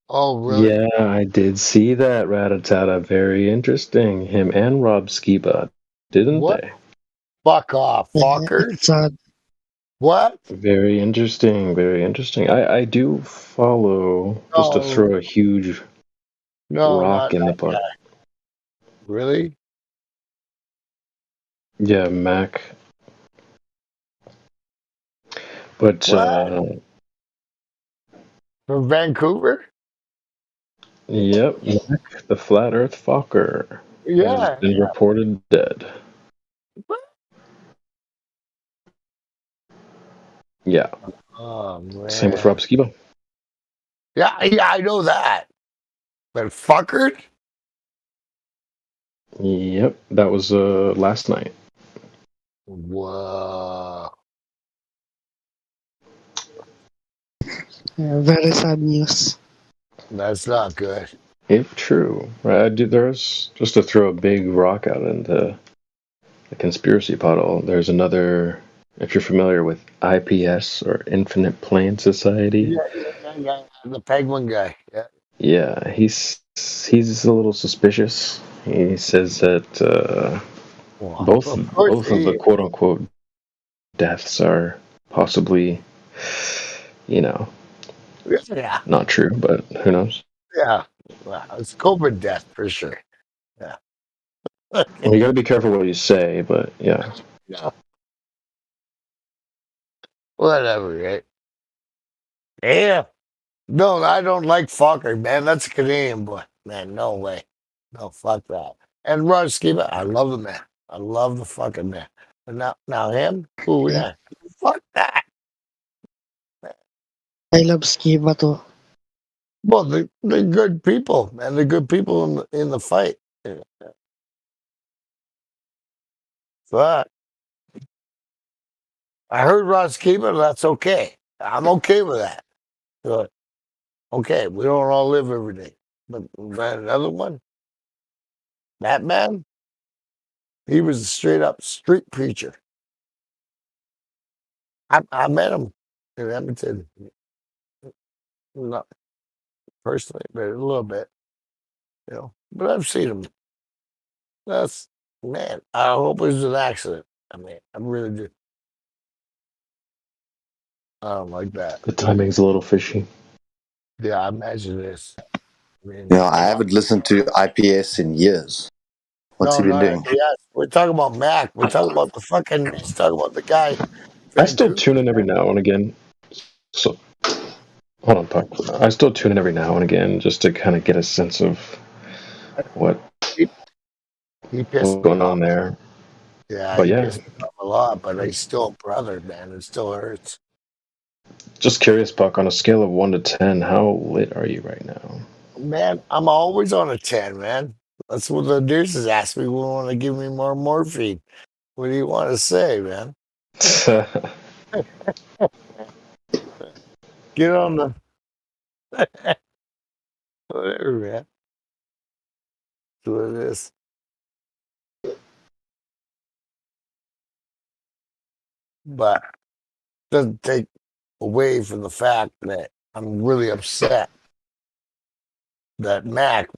Oh, really? Yeah, I did see that, Rattata. Very interesting. Him and Rob Skiba, didn't What? they? Fuck off, fuckers. It's sad. What? Very interesting, very interesting. I do follow, just to No. throw a huge No, rock not in the that pot. guy. Really? Yeah, Mac. But From Vancouver? yep, Mac, the Flat Earth Fokker, Yeah. has been reported dead. Yeah. Oh, man. Same with Rob Skiba. Yeah, I know that. But fuckered? Yep, that was last night. Whoa. Very sad news. That's not good. If true, right? There's just to throw a big rock out into the conspiracy puddle. There's another. If you're familiar with IPS or Infinite Plane Society, Yeah. The penguin guy. Yeah. yeah, he's a little suspicious. He says that both of the quote unquote deaths are possibly, Yeah. not true, but who knows? Yeah. Well, it's COVID death for sure. Yeah. You got to be careful what you say, but yeah. Yeah. Whatever, right? Yeah. No, I don't like Fokker, man. That's a Canadian boy. Man, no way. No, fuck that. And Rod Skiba, I love the man. I love the fucking man. But now him? Ooh, yeah. Fuck that. I love Skiba too. Well, they're good people, man. They're good people in the fight. Yeah. Fuck. I heard Rod Skiba, that's okay. I'm okay with that. So, okay, we don't all live every day. But another one, that man, he was a straight up street preacher. I met him in Edmonton. Not personally, but a little bit, But I've seen him. That's man. I hope it was an accident. I mean, I really do. I don't like that. The timing's a little fishy. Yeah, I imagine this. I mean, I haven't listened to IPS in years. What's he been doing? Yes, we're talking about Mac. We're talking about the fucking. He's talking about the guy. I still tune in every now and again. So, hold on, Puck. I still tune in every now and again just to kind of get a sense of what's going on there. Yeah, But he yeah, pissed me off a lot, but he's still a brother, man. It still hurts. just curious, Puck. On a scale of 1 to 10, how lit are you right now? Man, I'm always on a 10, man. That's what the nurses ask me. We want to give me more morphine. What do you want to say, man? Get on the whatever, man. That's what it is. But doesn't take away from the fact that I'm really upset that Mac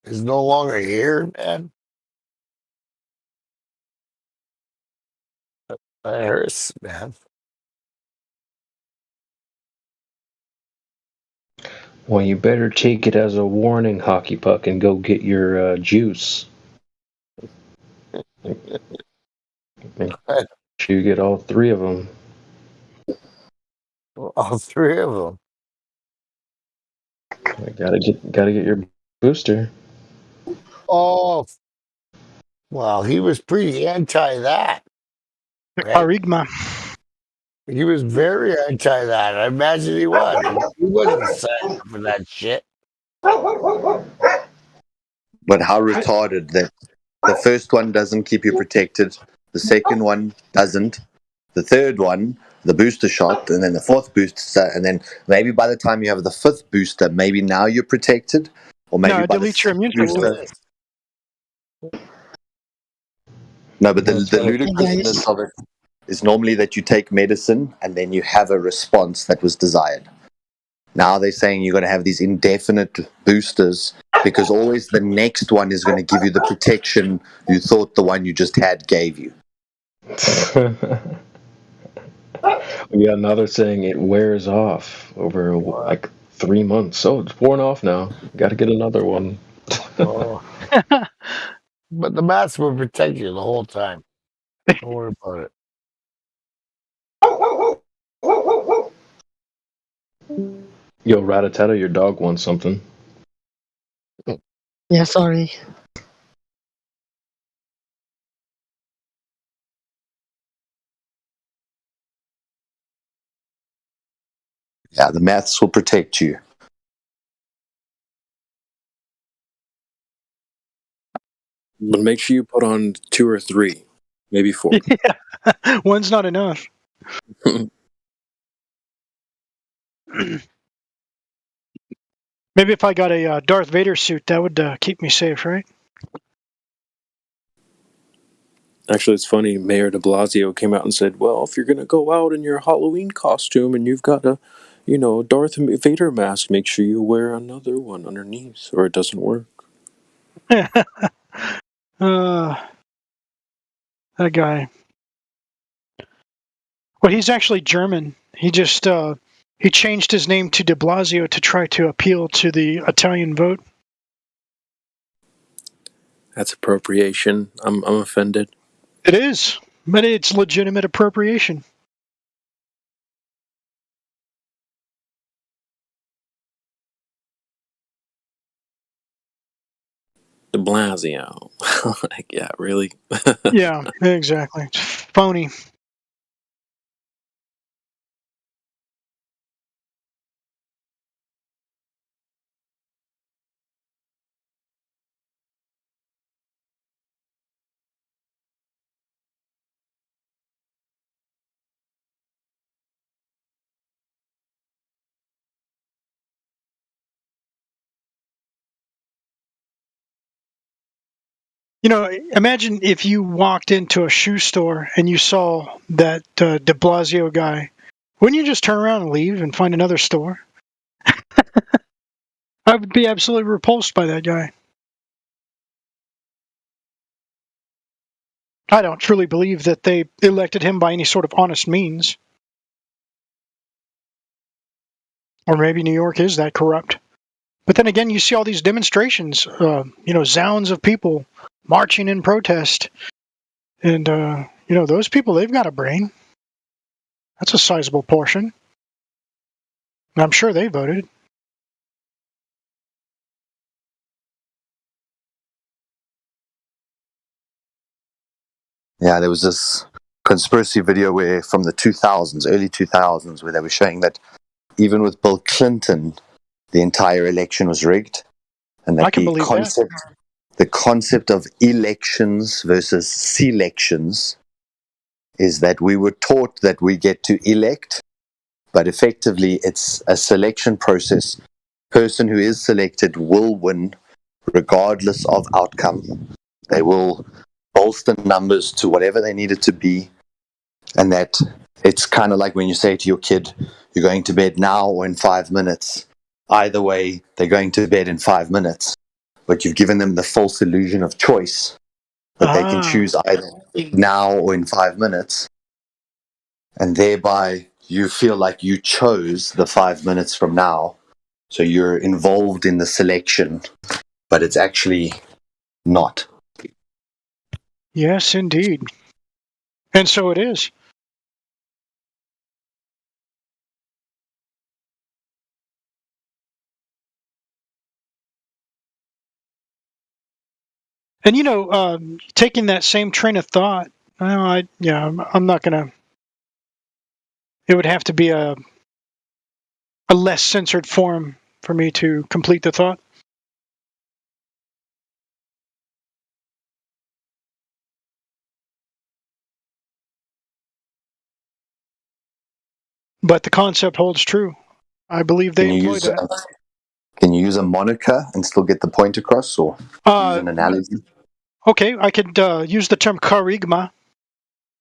is no longer here, man. That hurts, man. Well, you better take it as a warning, Hockey Puck, and go get your juice. Make sure you get all 3 of them. All 3 of them. Gotta get your booster. Oh, well, he was pretty anti that. Right? Arigma. He was very anti that. I imagine he was. He wasn't signing up for that shit. But how retarded that the first one doesn't keep you protected, the second one doesn't, the third one, the booster shot, and then the 4th booster, and then maybe by the time you have the 5th booster, maybe now you're protected, or maybe No, it by the deletes your 6th immune booster. system. No, but the ludicrousness of it is normally that you take medicine and then you have a response that was desired. Now they're saying you're going to have these indefinite boosters because always the next one is going to give you the protection you thought the one you just had gave you. Yeah, now they're saying it wears off over like 3 months. Oh, it's worn off now. Got to get another one. Oh. But the mask will protect you the whole time. Don't worry about it. Yo, Ratatata, your dog wants something. Yeah, sorry. Yeah, the maths will protect you. But make sure you put on 2 or 3, maybe 4. Yeah, one's not enough. Maybe if I got a Darth Vader suit, that would keep me safe, right? Actually, it's funny. Mayor de Blasio came out and said, well, if you're going to go out in your Halloween costume and you've got a, Darth Vader mask, make sure you wear another one underneath or it doesn't work. That guy. Well, he's actually German. He just he changed his name to De Blasio to try to appeal to the Italian vote. That's appropriation. I'm offended. It is, but it's legitimate appropriation. De Blasio. Like, yeah, really? Yeah, exactly. It's phony. You know, imagine if you walked into a shoe store and you saw that De Blasio guy. Wouldn't you just turn around and leave and find another store? I would be absolutely repulsed by that guy. I don't truly believe that they elected him by any sort of honest means. Or maybe New York is that corrupt. But then again, you see all these demonstrations, zounds of people marching in protest. And, those people, they've got a brain. That's a sizable portion. And I'm sure they voted. Yeah, there was this conspiracy video where from the 2000s, early 2000s, where they were showing that even with Bill Clinton, the entire election was rigged, and that the concept of elections versus selections is that we were taught that we get to elect, but effectively it's a selection process. Person who is selected will win regardless of outcome. They will bolster numbers to whatever they need it to be, and that it's kind of like when you say to your kid, you're going to bed now or in 5 minutes. Either way, they're going to bed in 5 minutes, but you've given them the false illusion of choice that they can choose either now or in 5 minutes, and thereby you feel like you chose the 5 minutes from now, so you're involved in the selection, but it's actually not. Yes, indeed. And so it is. And taking that same train of thought, I'm not gonna. It would have to be a less censored form for me to complete the thought. But the concept holds true. I believe they employ that. Can you use a moniker and still get the point across, or use an analogy? Okay, I could use the term charigma,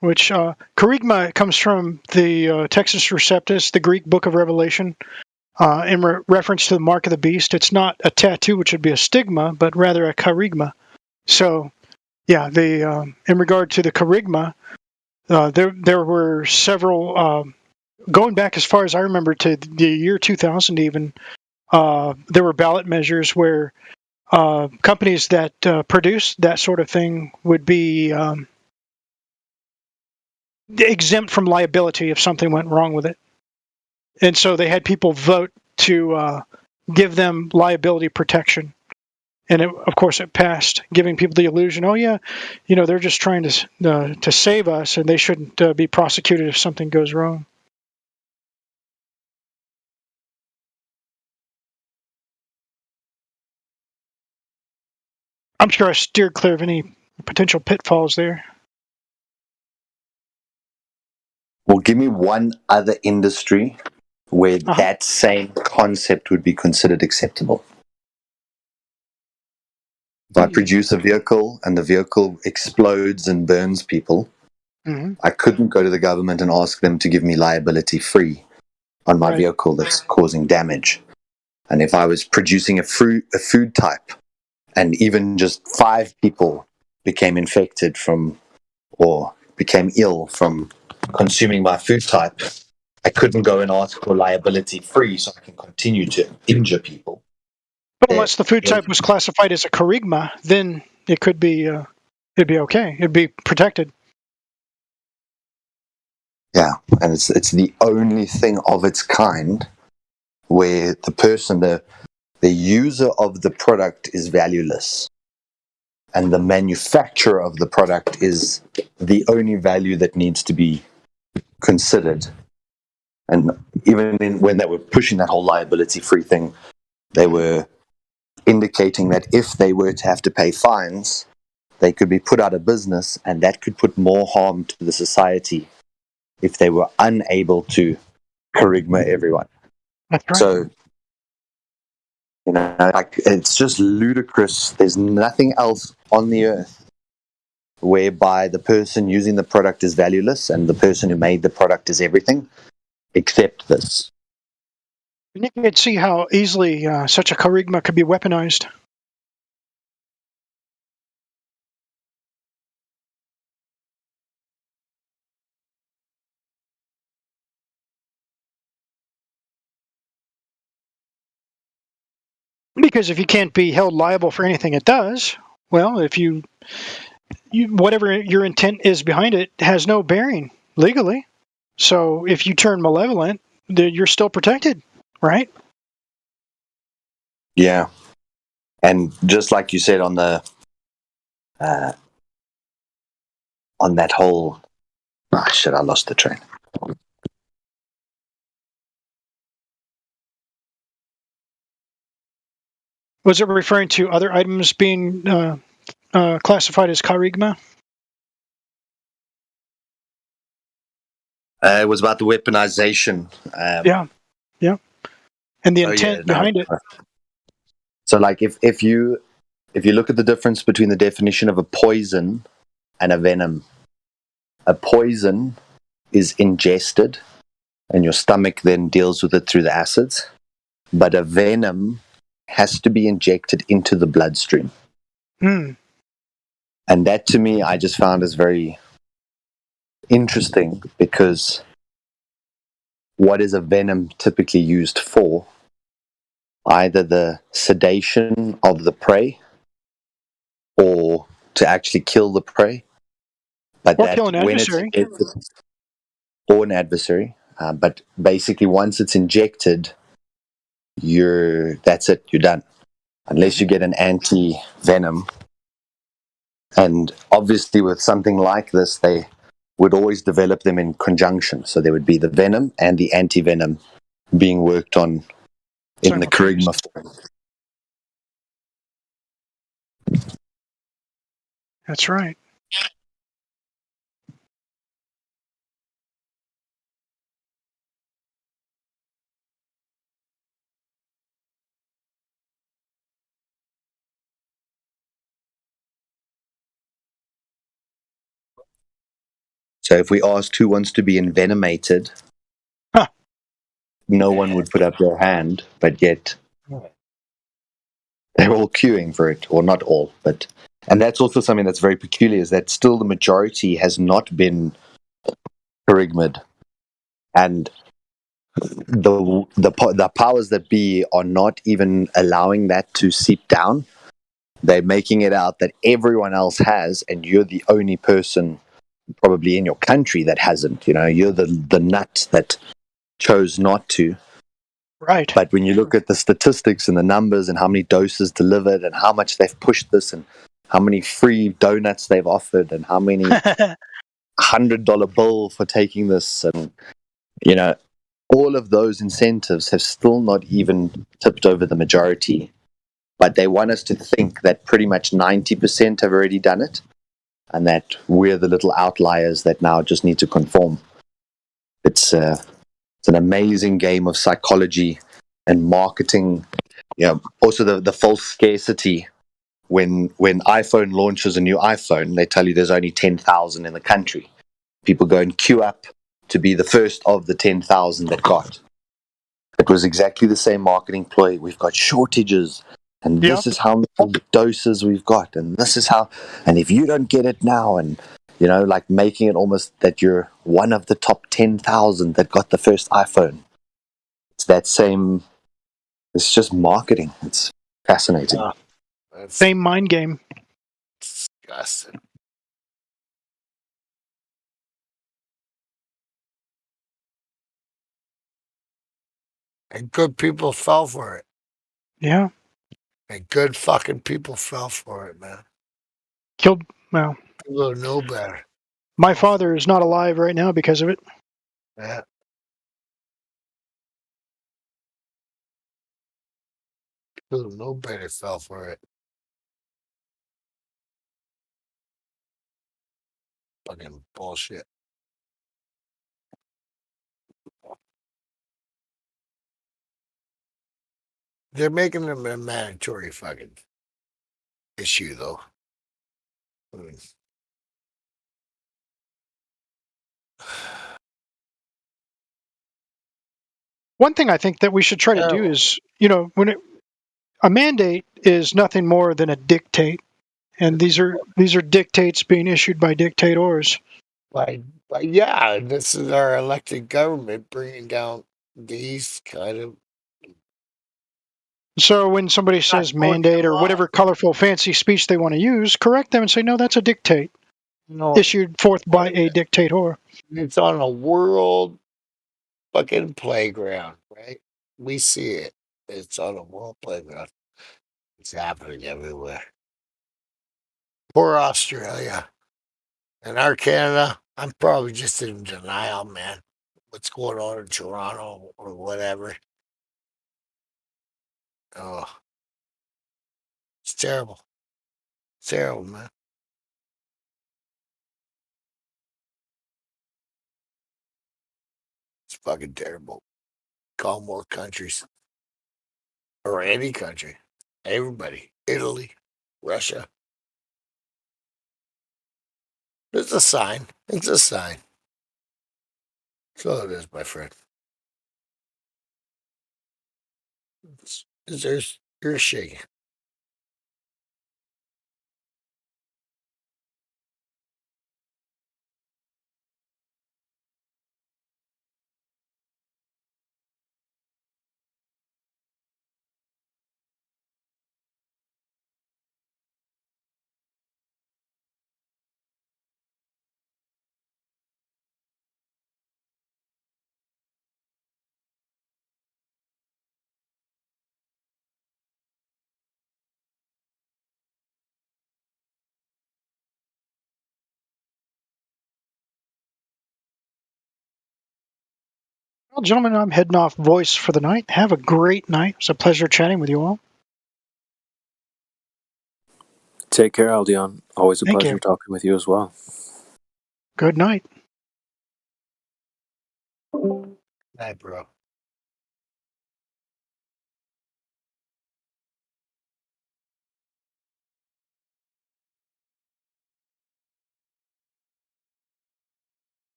which charigma comes from the Textus Receptus, the Greek book of Revelation, in reference to the mark of the beast. It's not a tattoo, which would be a stigma, but rather a charigma. So, yeah, in regard to the charigma, there were several, going back as far as I remember to the year 2000 even, there were ballot measures where companies that produce that sort of thing would be exempt from liability if something went wrong with it. And so they had people vote to give them liability protection. And of course it passed, giving people the illusion, oh yeah, they're just trying to save us, and they shouldn't be prosecuted if something goes wrong. I'm sure I steered clear of any potential pitfalls there. Well, give me one other industry where that same concept would be considered acceptable. If I produce a vehicle and the vehicle explodes and burns people, I couldn't go to the government and ask them to give me liability free on my vehicle that's causing damage. And if I was producing a food type, and even just 5 people became infected from, or became ill from consuming my food type, I couldn't go and ask for liability free so I can continue to injure people. But unless the food type was classified as a Kerygma, then it could be, it'd be okay. It'd be protected. Yeah, and it's the only thing of its kind where the person, the user of the product is valueless, and the manufacturer of the product is the only value that needs to be considered. And even when they were pushing that whole liability-free thing, they were indicating that if they were to have to pay fines, they could be put out of business, and that could put more harm to the society if they were unable to Kerygma everyone. That's right. So, like, it's just ludicrous. There's nothing else on the earth whereby the person using the product is valueless and the person who made the product is everything, except this. You can see how easily such a Kerygma could be weaponized. Because if you can't be held liable for anything it does, well, if you whatever your intent is behind it has no bearing legally. So if you turn malevolent, then you're still protected, right? Yeah. And just like you said on the on that whole shit, I lost the train. Was it referring to other items being classified as Kerygma? It was about the weaponization. Yeah. And the intent behind it. So, like, if you look at the difference between the definition of a poison and a venom, a poison is ingested, and your stomach then deals with it through the acids. But a venom has to be injected into the bloodstream. And that, to me, I just found as very interesting, because what is a venom typically used for? Either the sedation of the prey or to actually kill the prey. But Or that kill an when adversary. or an adversary. But basically, once it's injected, that's it, you're done. Unless you get an anti-venom. And obviously with something like this, they would always develop them in conjunction. So there would be the venom and the anti-venom being worked on in the Kerygma form. That's right. So if we asked who wants to be envenomated, no one would put up their hand, but yet they're all queuing for it, or not all, but. And that's also something that's very peculiar, is that still the majority has not been Kerygma'd. And the powers that be are not even allowing that to seep down. They're making it out that everyone else has, and you're the only person probably in your country that hasn't. You're the nut that chose not to. Right. But when you look at the statistics and the numbers and how many doses delivered and how much they've pushed this and how many free donuts they've offered and how many $100 bill for taking this, and all of those incentives have still not even tipped over the majority. But they want us to think that pretty much 90% have already done it, and that we're the little outliers that now just need to conform. It's an amazing game of psychology and marketing. Also the false scarcity. When iPhone launches a new iPhone, they tell you there's only 10,000 in the country. People go and queue up to be the first of the 10,000 that got. It was exactly the same marketing ploy. We've got shortages, and this is how many doses we've got, and this is how, and if you don't get it now, and You know, like making it almost that you're one of the top 10,000 that got the first iPhone. It's that same. It's just marketing. It's fascinating. Same mind game. Disgusting. And good people fell for it. Yeah. And good fucking people fell for it, man. Killed. Well, People who know better. my father is not alive right now because of it. Yeah. People who know better fell for it. Fucking bullshit. They're making them a mandatory fucking issue, though. One thing I think that we should try to do is, when a mandate is nothing more than a dictate, and these are dictates being issued by dictators. Yeah, this is our elected government bringing down these kind of. So when somebody says mandate or whatever colorful fancy speech they want to use, correct them and say, no, that's a dictate issued forth by a dictator. It's on a world fucking playground, right? We see it. It's on a world playground. It's happening everywhere. Poor Australia. And our Canada, I'm probably just in denial, man. What's going on in Toronto or whatever. Oh, it's terrible. It's terrible, man. It's fucking terrible. Commonwealth countries or any country, everybody, Italy, Russia. It's a sign. It's a sign. So it is, my friend. You're shaking. Well, gentlemen, I'm heading off voice for the night. Have a great night. It's a pleasure chatting with you all. Take care, Aldion. Always a Thank pleasure you. talking with you as well. Good night. Night, bro.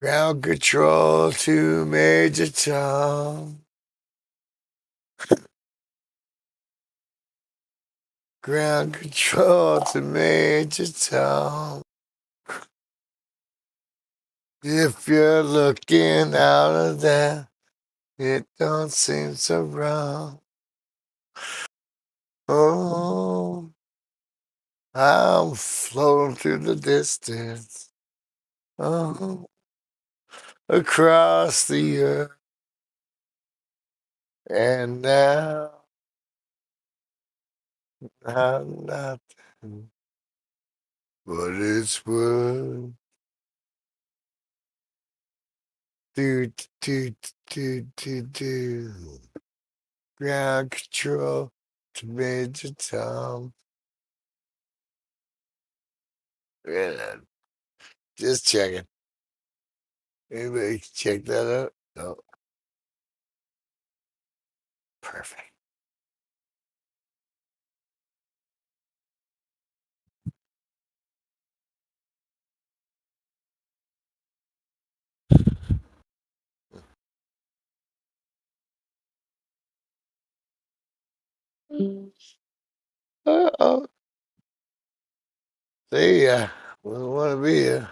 Ground control to Major Tom. Ground control to Major Tom. If you're looking out of there, it don't seem so wrong. Oh, I'm floating through the distance. Oh, across the earth. And now I'm nothing but it's worth. Do, do, do. Ground control to Major Tom. Yeah, just checking. Anybody check that out? No. Perfect. Uh-oh. See ya. We don't want to be here.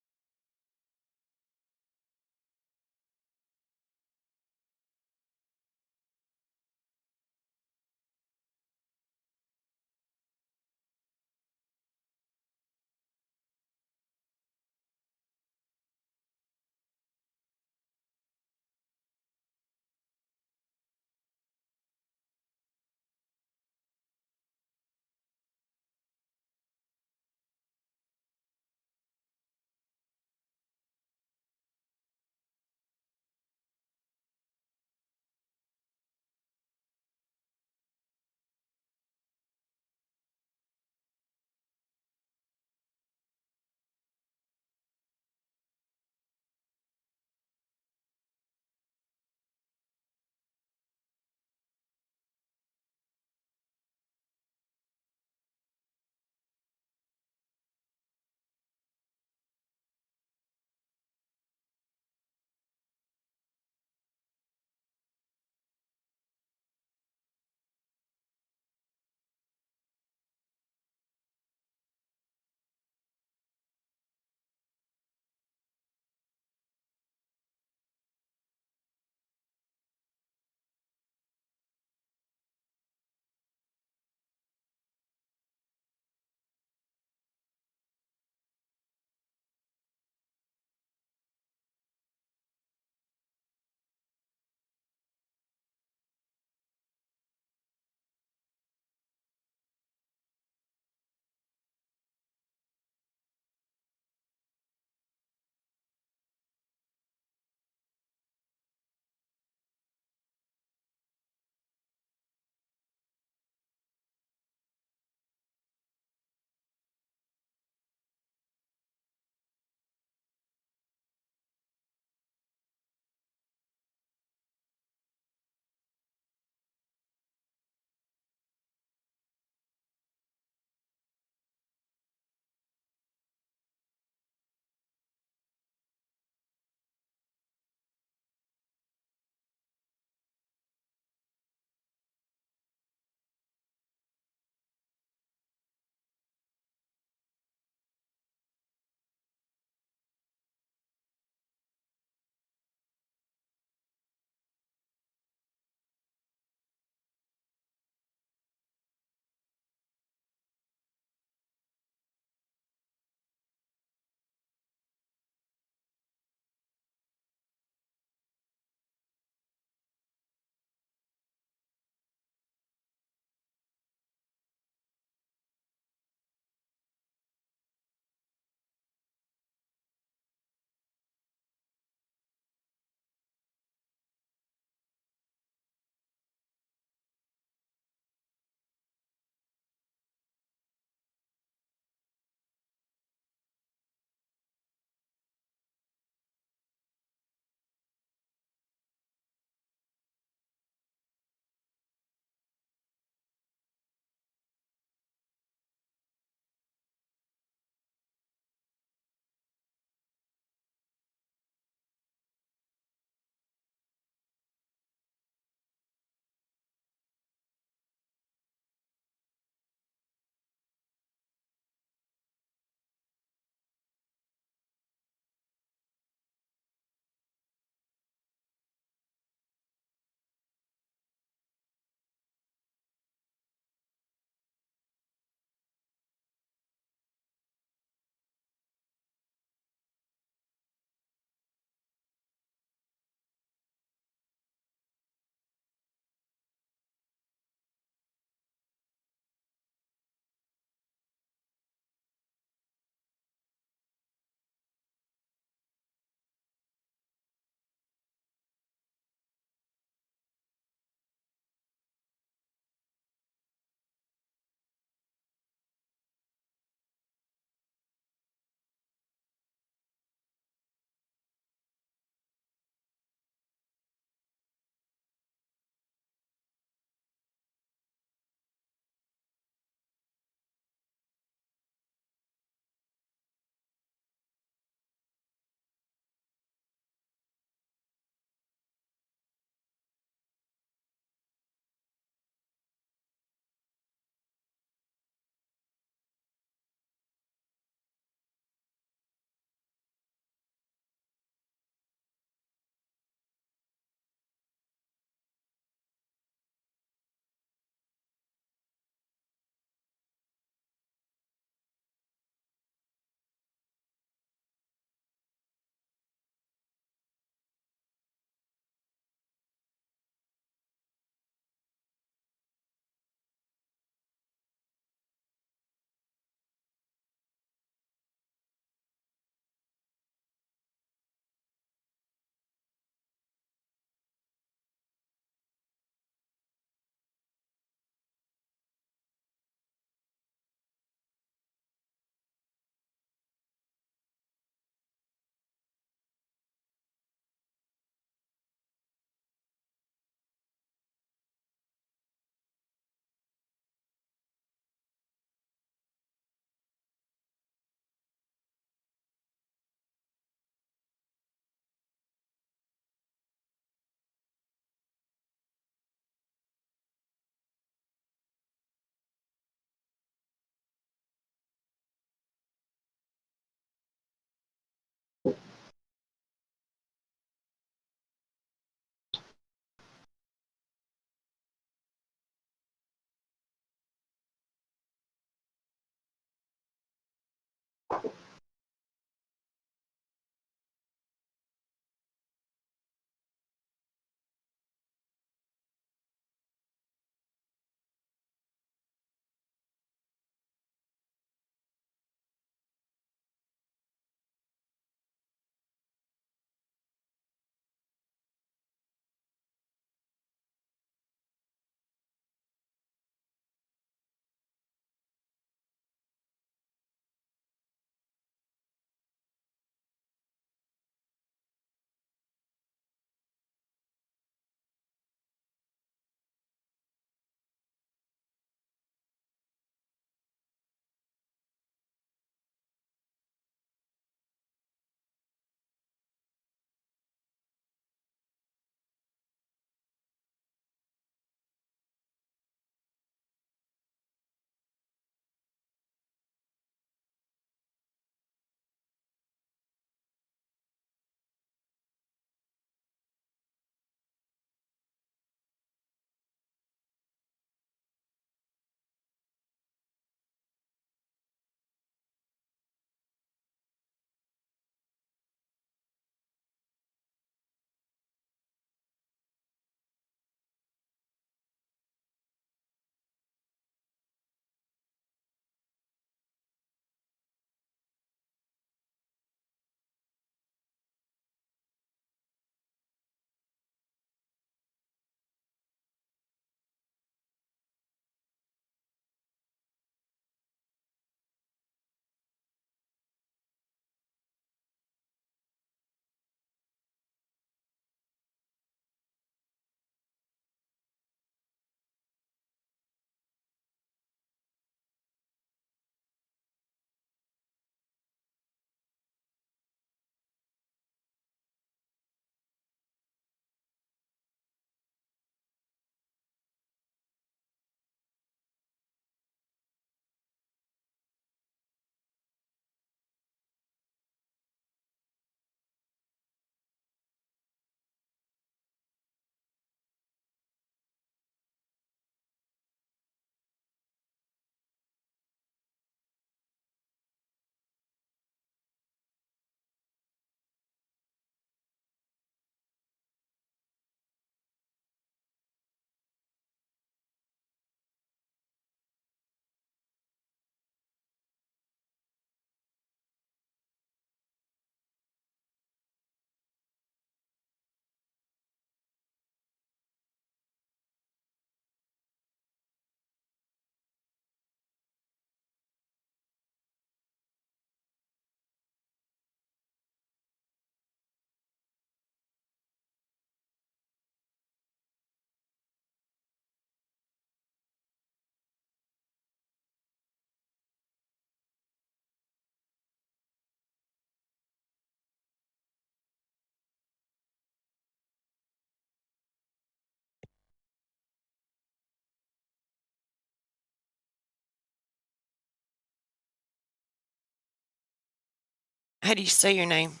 How do you say your name?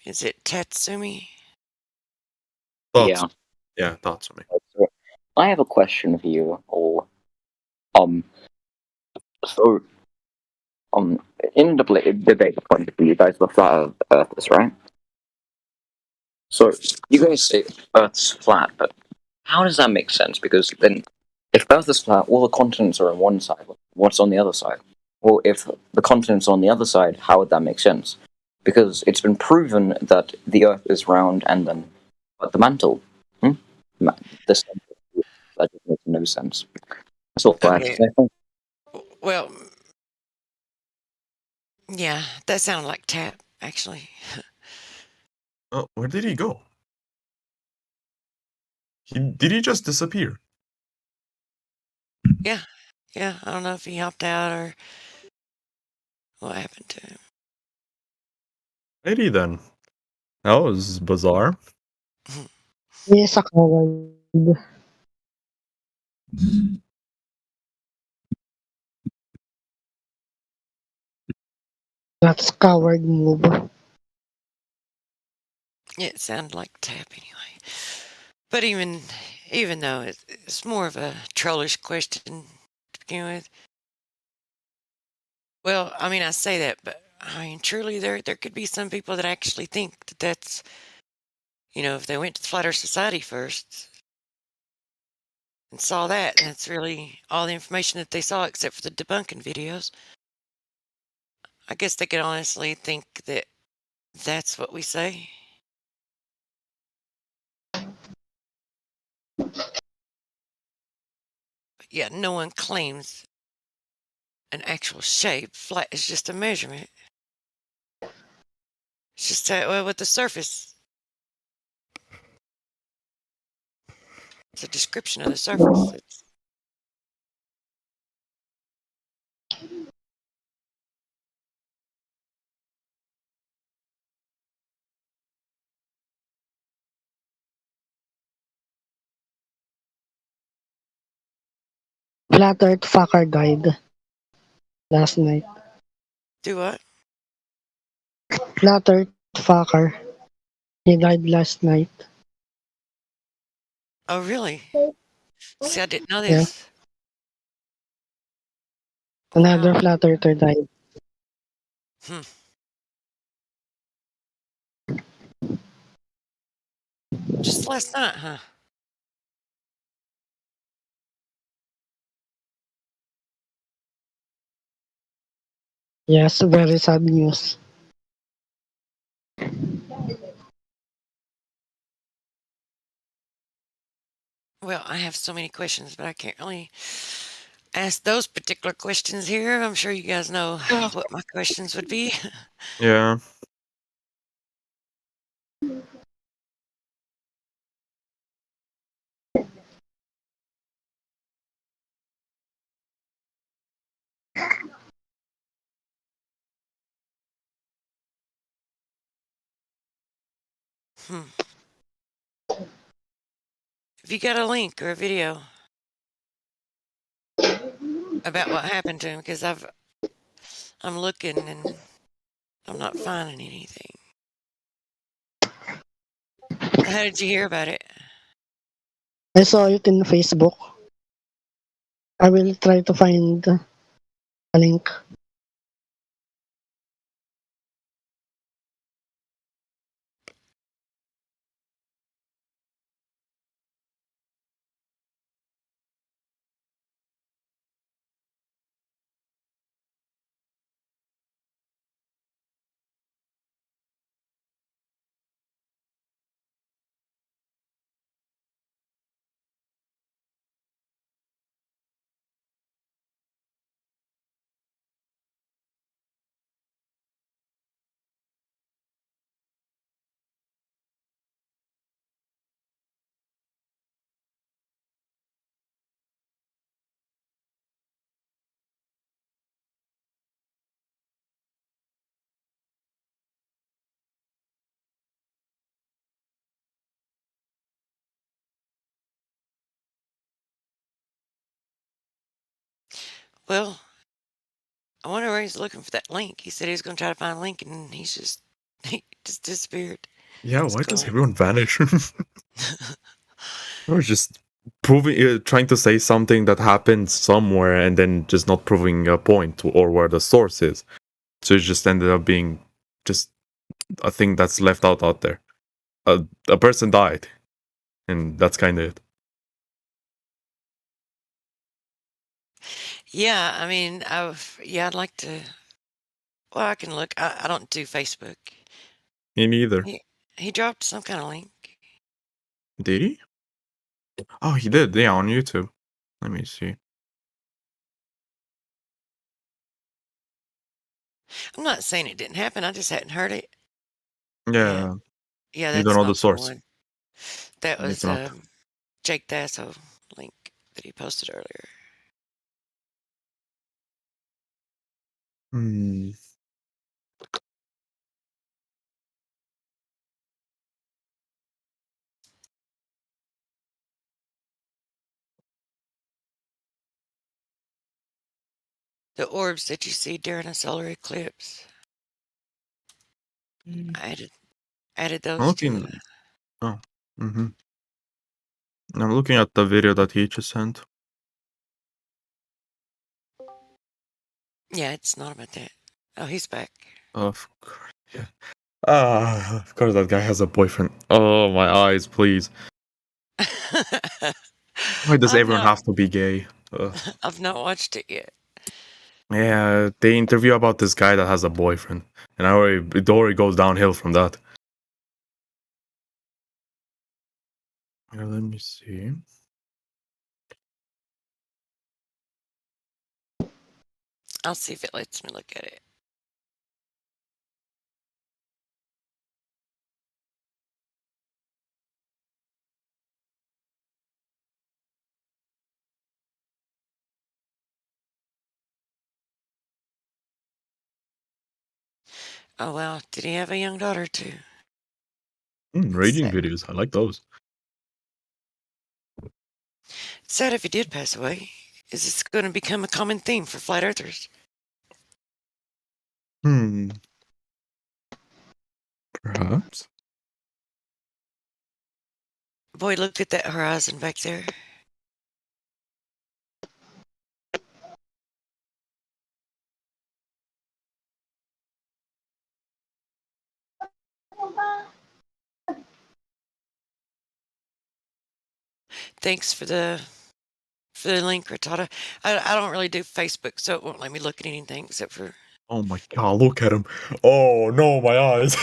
Is it Tatsumi? Thoughts? Yeah. Yeah, thoughts on me. So, I have a question for you all. Um, so, in the debate point of view, you guys are flat earthers, right? So, you guys say Earth's flat, but how does that make sense? Because then, if Earth is flat, all the continents are on one side. What's on the other side? Well, if the continents are on the other side, how would that make sense? Because it's been proven that the Earth is round and then, but the mantle, this that just makes no sense. That's all I have to Okay. say. Well, yeah, that sounded like Tap, actually. Oh, where did he go? Did he just disappear? Yeah, yeah. I don't know if he hopped out or what happened to him. Maybe then. That was bizarre. Yes, a coward. That's coward move. Yeah, it sounded like Tap anyway. But even though it's more of a trollish question to begin with. Well, I mean, I say that, but I mean, truly, there could be some people that actually think that that's, if they went to the Flat Earth Society first and saw that, and that's really all the information that they saw except for the debunking videos. I guess they could honestly think that that's what we say. But yeah, no one claims an actual shape. Flat is just a measurement. It's just with the surface. It's a description of the surface. Flat Earth fucker died last night. Do what? Flat Earth fucker. He died last night. Oh, really? See, I didn't know Yeah. this. Another flat earther died. Hmm. Just last night, huh? Yes, very sad news. Well, I have so many questions, but I can't really ask those particular questions here. I'm sure you guys know what my questions would be. Yeah. Hmm. Have you got a link or a video about what happened to him? Because I'm looking and I'm not finding anything. How did you hear about it? I saw it in Facebook. I will try to find a link. Well, I wonder where he's looking for that link. He said he was going to try to find a link, and he's just He just disappeared. Yeah, It's why does cool. everyone vanish? Or just proving, trying to say something that happened somewhere and then just not proving a point or where the source is. So it just ended up being just a thing that's left out there. A person died, and that's kind of it. Yeah, I mean, I'd like to. Well, I can look. I don't do Facebook. Me neither. He dropped some kind of link. Did he? Oh, he did. Yeah, on YouTube. Let me see. I'm not saying it didn't happen. I just hadn't heard it. Yeah. Yeah, You don't that's know the not the source. one. That You was cannot. Jake Dasso link that he posted earlier. Hmm. The orbs that you see during a solar eclipse. Mm. I added I'm those to looking. Oh. Mm-hmm. I'm looking at the video that he just sent. Yeah, it's not about that. Oh, he's back. Of course. Yeah. Of course that guy has a boyfriend. Oh, my eyes, please. Why does everyone have to be gay? Ugh. I've not watched it yet. Yeah, they interview about this guy that has a boyfriend, and it already goes downhill from that. Let me see. I'll see if it lets me look at it. Oh wow, did he have a young daughter too? Raging videos, I like those. It's sad if he did pass away. Is this going to become a common theme for flat earthers? Perhaps. Boy, look at that horizon back there. Thanks for the link, Ratada. I don't really do Facebook, so it won't let me look at anything except for. Oh my god, look at him. Oh no, my eyes.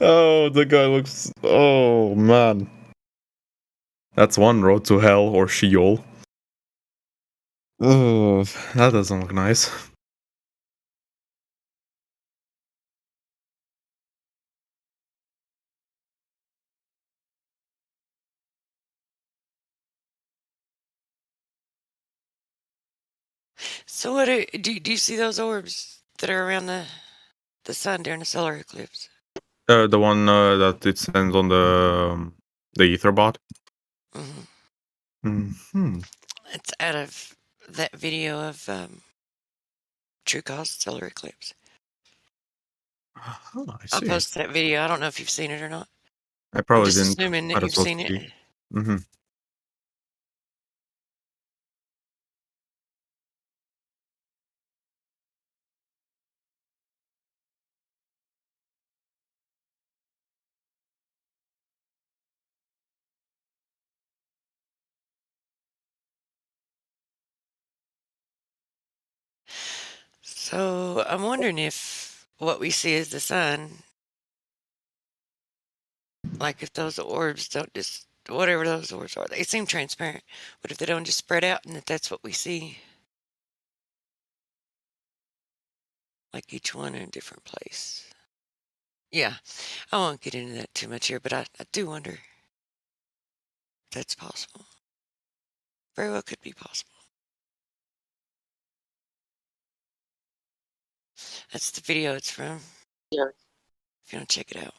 Oh, the guy looks. Oh man. That's one road to hell or Sheol. Oh, that doesn't look nice. So what do you see those orbs that are around the sun during the solar eclipse? The one that it sends on the Etherbot. Hmm. It's out of that video of True Cause solar eclipse. Oh, I I'll see. post that video. I don't know if you've seen it or not. I probably I'm just didn't. assuming that Might you've as well seen it. see. Mm-hmm. So I'm wondering if what we see is the sun. Like if those orbs don't just, whatever those orbs are, they seem transparent. What if they don't just spread out and that's what we see? Like each one in a different place. Yeah, I won't get into that too much here, but I do wonder if that's possible. Very well could be possible. That's the video it's from. Yeah. If you want to check it out.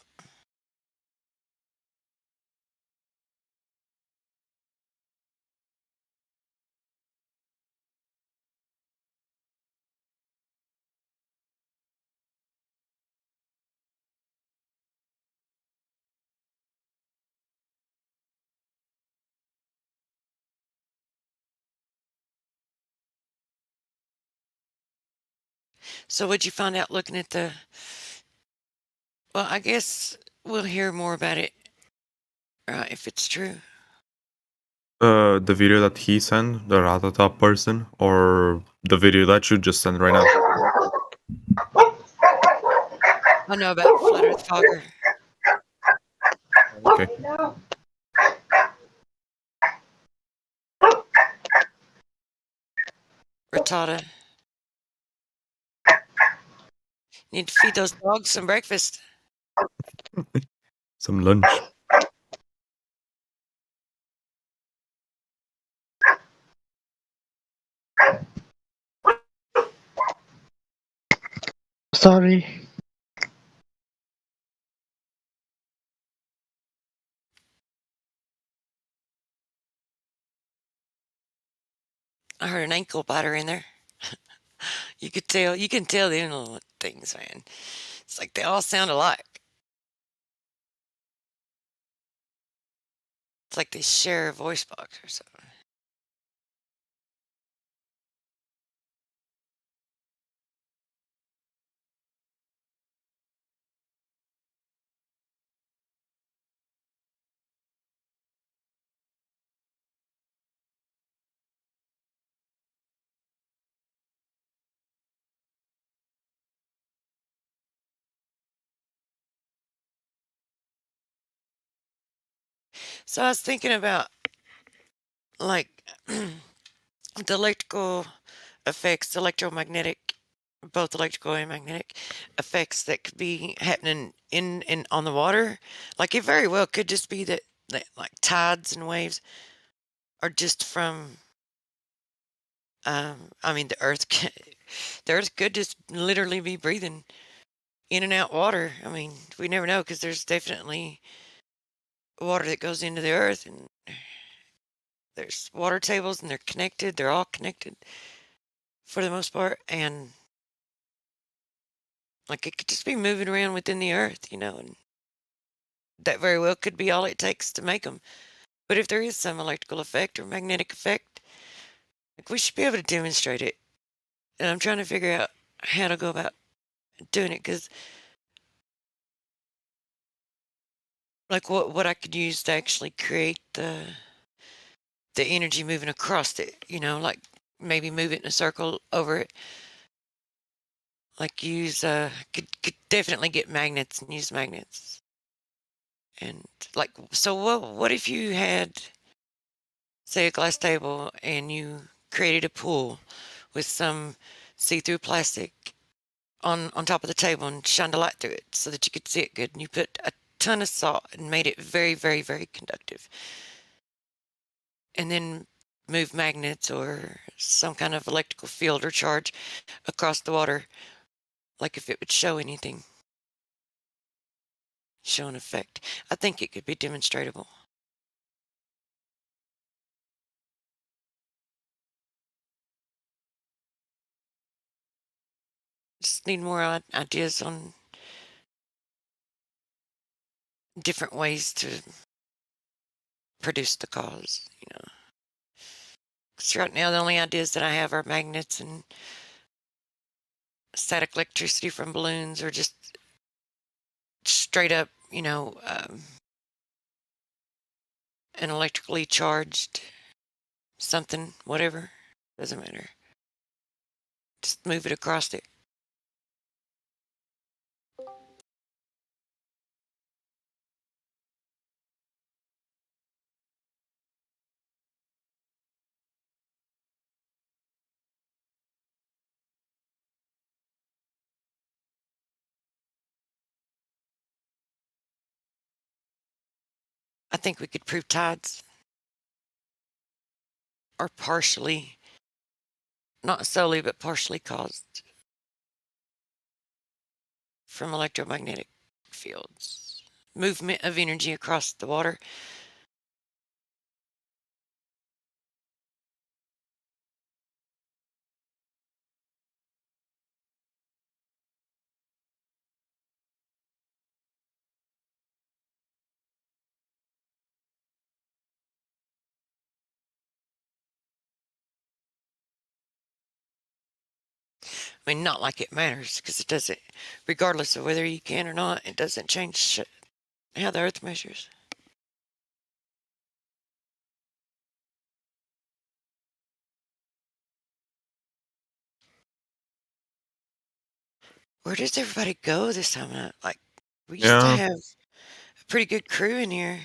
So what'd you find out looking at the? Well, I guess we'll hear more about it, if it's true. The video that he sent, the Ratata person, or the video that you just sent right now? I know about Flat Earth Fogger. Okay. Rattata. Need to feed those dogs some breakfast. Some lunch. Sorry. I heard an ankle biter in there. You could tell. You can tell them little things, man. It's like they all sound alike. It's like they share a voice box or something. So I was thinking about like the electrical effects, electromagnetic, both electrical and magnetic effects that could be happening in on the water. Like it very well could just be that like tides and waves are just from. I mean, the Earth could just literally be breathing in and out water. I mean, we never know because there's definitely water that goes into the Earth, and there's water tables, and they're connected. They're all connected for the most part, and like it could just be moving around within the Earth, and that very well could be all it takes to make them. But if there is some electrical effect or magnetic effect, like we should be able to demonstrate it. And I'm trying to figure out how to go about doing it because, like, what I could use to actually create the energy moving across it. Like maybe move it in a circle over it. Like use could definitely get magnets and use magnets. And like, so what if you had, say, a glass table and you created a pool with some see-through plastic on top of the table and shined a light through it so that you could see it good, and you put a ton of salt and made it very, very, very conductive, and then move magnets or some kind of electrical field or charge across the water, like if it would show anything, show an effect. I think it could be demonstratable. Just need more ideas on different ways to produce the cause, Because right now the only ideas that I have are magnets and static electricity from balloons, or just straight up, an electrically charged something, whatever, doesn't matter. Just move it across it. I think we could prove tides are partially, not solely, but partially caused from electromagnetic fields. Movement of energy across the water. I mean, not like it matters, because it doesn't, regardless of whether you can or not, it doesn't change how the Earth measures. Where does everybody go this time of night? Like, we used to Yeah. have a pretty good crew in here.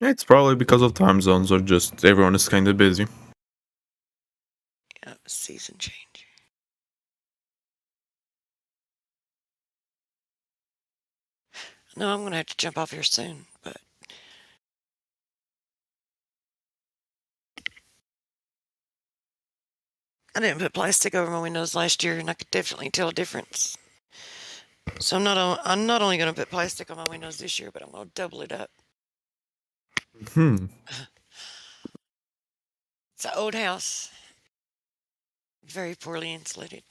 It's probably because of time zones or just everyone is kind of busy. Yeah, season change. No, I'm gonna have to jump off here soon, but I didn't put plastic over my windows last year, and I could definitely tell a difference. So I'm not only gonna put plastic on my windows this year, but I'm gonna double it up. It's an old house, very poorly insulated.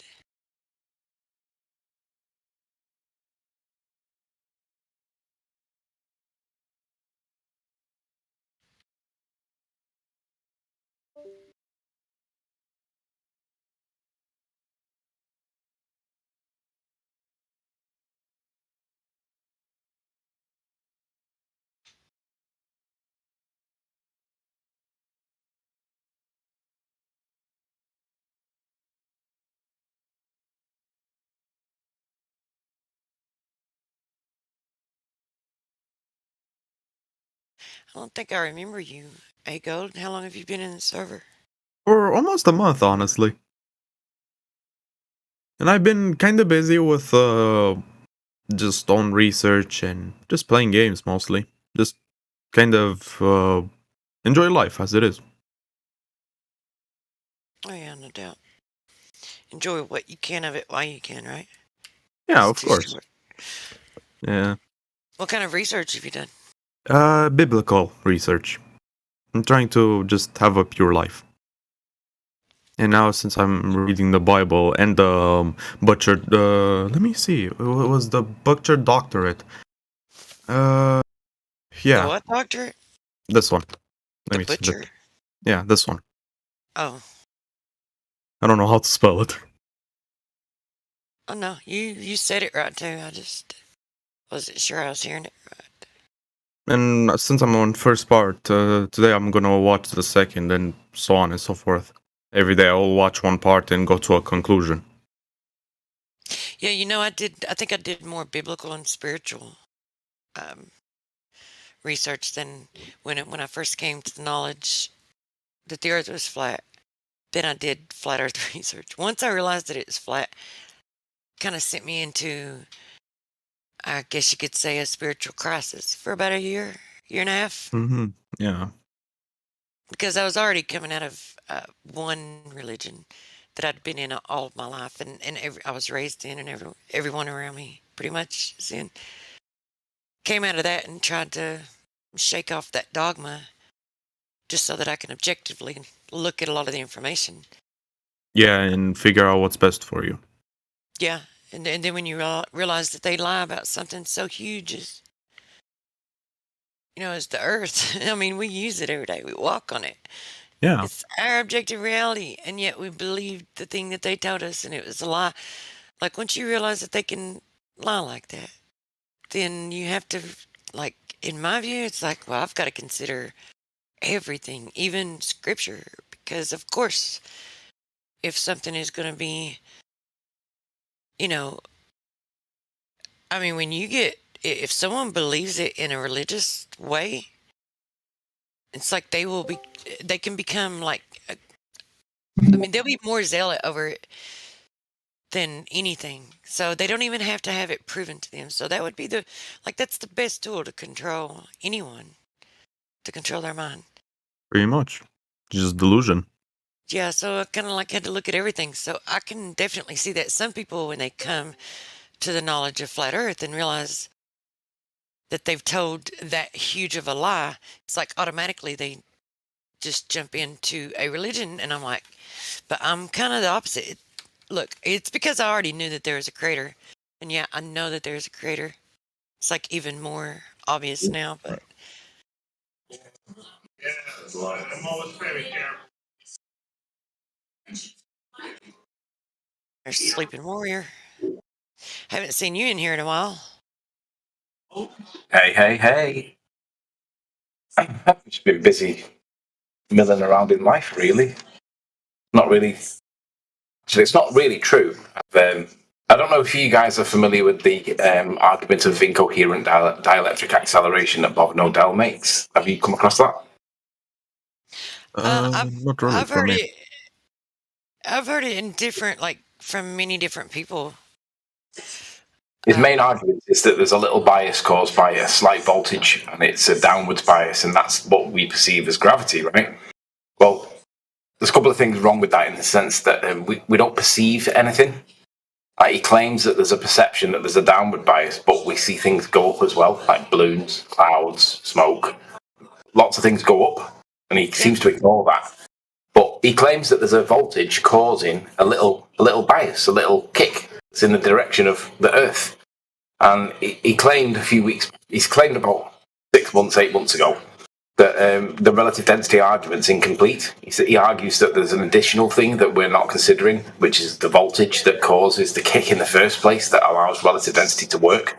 I don't think I remember you. Hey, Gold, how long have you been in the server? For almost a month, honestly. And I've been kind of busy with just on research and just playing games mostly. Just kind of enjoy life as it is. Oh yeah, no doubt. Enjoy what you can of it while you can, right? Yeah, It's of too course. short. Yeah. What kind of research have you done? Biblical research. I'm trying to just have a pure life. And now, since I'm reading the Bible and the butchered, let me see, it was the butchered doctorate. The Yeah, what doctorate? this one. Let The me see. butcher? Yeah, this one. Oh. I don't know how to spell it. Oh no, you said it right too. I just wasn't sure I was hearing it right. And since I'm on first part, today I'm gonna watch the second, and so on and so forth. Every day I'll watch one part and go to a conclusion. Yeah, I think I did more biblical and spiritual research than when I first came to the knowledge that the Earth was flat. Then I did flat Earth research. Once I realized that it was flat, kind of sent me into, I guess you could say, a spiritual crisis for about a year and a half. Mm-hmm. Yeah. Because I was already coming out of one religion that I'd been in all of my life, and I was raised in, and everyone around me pretty much is in. Came out of that and tried to shake off that dogma just so that I can objectively look at a lot of the information. Yeah, and figure out what's best for you. Yeah, and then when you realize that they lie about something so huge as, as the Earth. I mean, we use it every day. We walk on it. Yeah. It's our objective reality, and yet we believed the thing that they told us, and it was a lie. Like, once you realize that they can lie like that, then you have to, like, in my view, it's like, well, I've got to consider everything, even scripture, because, of course, if something is going to be, I mean, if someone believes it in a religious way, it's like they can become like, I mean, they'll be more zealot over it than anything. So they don't even have to have it proven to them. So that would be that's the best tool to control anyone, to control their mind. Pretty much. Just delusion. Yeah, so I kind of had to look at everything. So I can definitely see that some people, when they come to the knowledge of flat Earth and realize that they've told that huge of a lie, it's like automatically they just jump into a religion. And I'm like, but I'm kind of the opposite. Look, it's because I already knew that there was a creator. And yeah, I know that there's a creator. It's like even more obvious now, but Sleeping Warrior. Haven't seen you in here in a while. Hey. I've just been busy milling around in life, really. Not really. Actually, it's not really true. I don't know if you guys are familiar with the argument of incoherent dielectric acceleration that Bob Nodell makes. Have you come across that? Not really I've for heard me. it. I've heard it in different, like, from many different people. His main argument is that there's a little bias caused by a slight voltage, and it's a downwards bias, and that's what we perceive as gravity, right? Well, there's a couple of things wrong with that in the sense that we don't perceive anything. Like, he claims that there's a perception that there's a downward bias, but we see things go up as well, like balloons, clouds, smoke. Lots of things go up, and he seems to ignore that. But he claims that there's a voltage causing a little bias, a little kick. It's in the direction of the Earth. And he claimed he's claimed about 6 months, 8 months ago, that the relative density argument's incomplete. He argues that there's an additional thing that we're not considering, which is the voltage that causes the kick in the first place that allows relative density to work.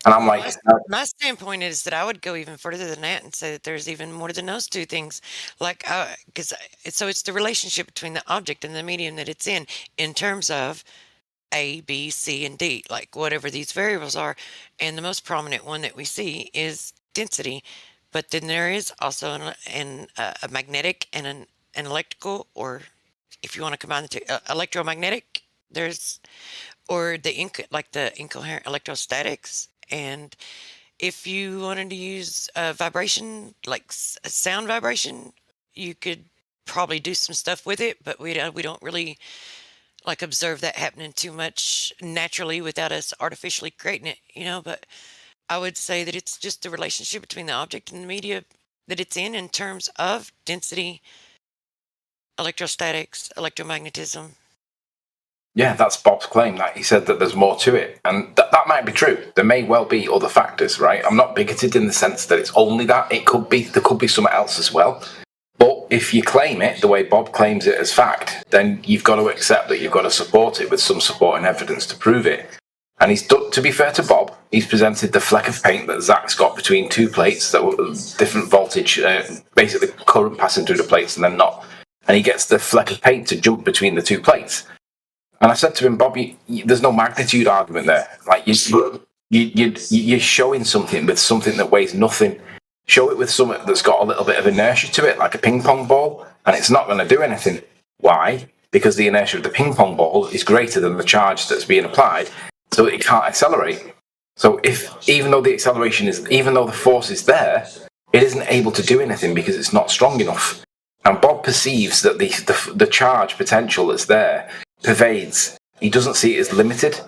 And I'm like... My standpoint is that I would go even further than that and say that there's even more than those two things. Like, so it's the relationship between the object and the medium that it's in terms of A, B, C, and D, like whatever these variables are. And the most prominent one that we see is density. But then there is also a magnetic and an electrical, or if you want to combine the two, electromagnetic. Or the incoherent electrostatics. And if you wanted to use a vibration, like a sound vibration, you could probably do some stuff with it, but we don't really like observe that happening too much naturally without us artificially creating it, but I would say that it's just the relationship between the object and the media that it's in terms of density, electrostatics, electromagnetism. Yeah, that's Bob's claim. That he said that there's more to it, and that might be true. There may well be other factors, right? I'm not bigoted in the sense that it's only that. There could be something else as well. But if you claim it the way Bob claims it as fact, then you've got to accept that you've got to support it with some supporting evidence to prove it. And to be fair to Bob, he's presented the fleck of paint that Zach's got between two plates that were different voltage, basically current passing through the plates and then not. And he gets the fleck of paint to jump between the two plates. And I said to him, Bob, there's no magnitude argument there. Like, you're showing something with something that weighs nothing. Show it with something that's got a little bit of inertia to it, like a ping pong ball, and it's not going to do anything. Why? Because the inertia of the ping pong ball is greater than the charge that's being applied, so it can't accelerate. So even though the force is there, it isn't able to do anything because it's not strong enough. And Bob perceives that the charge potential that's there pervades. He doesn't see it as limited.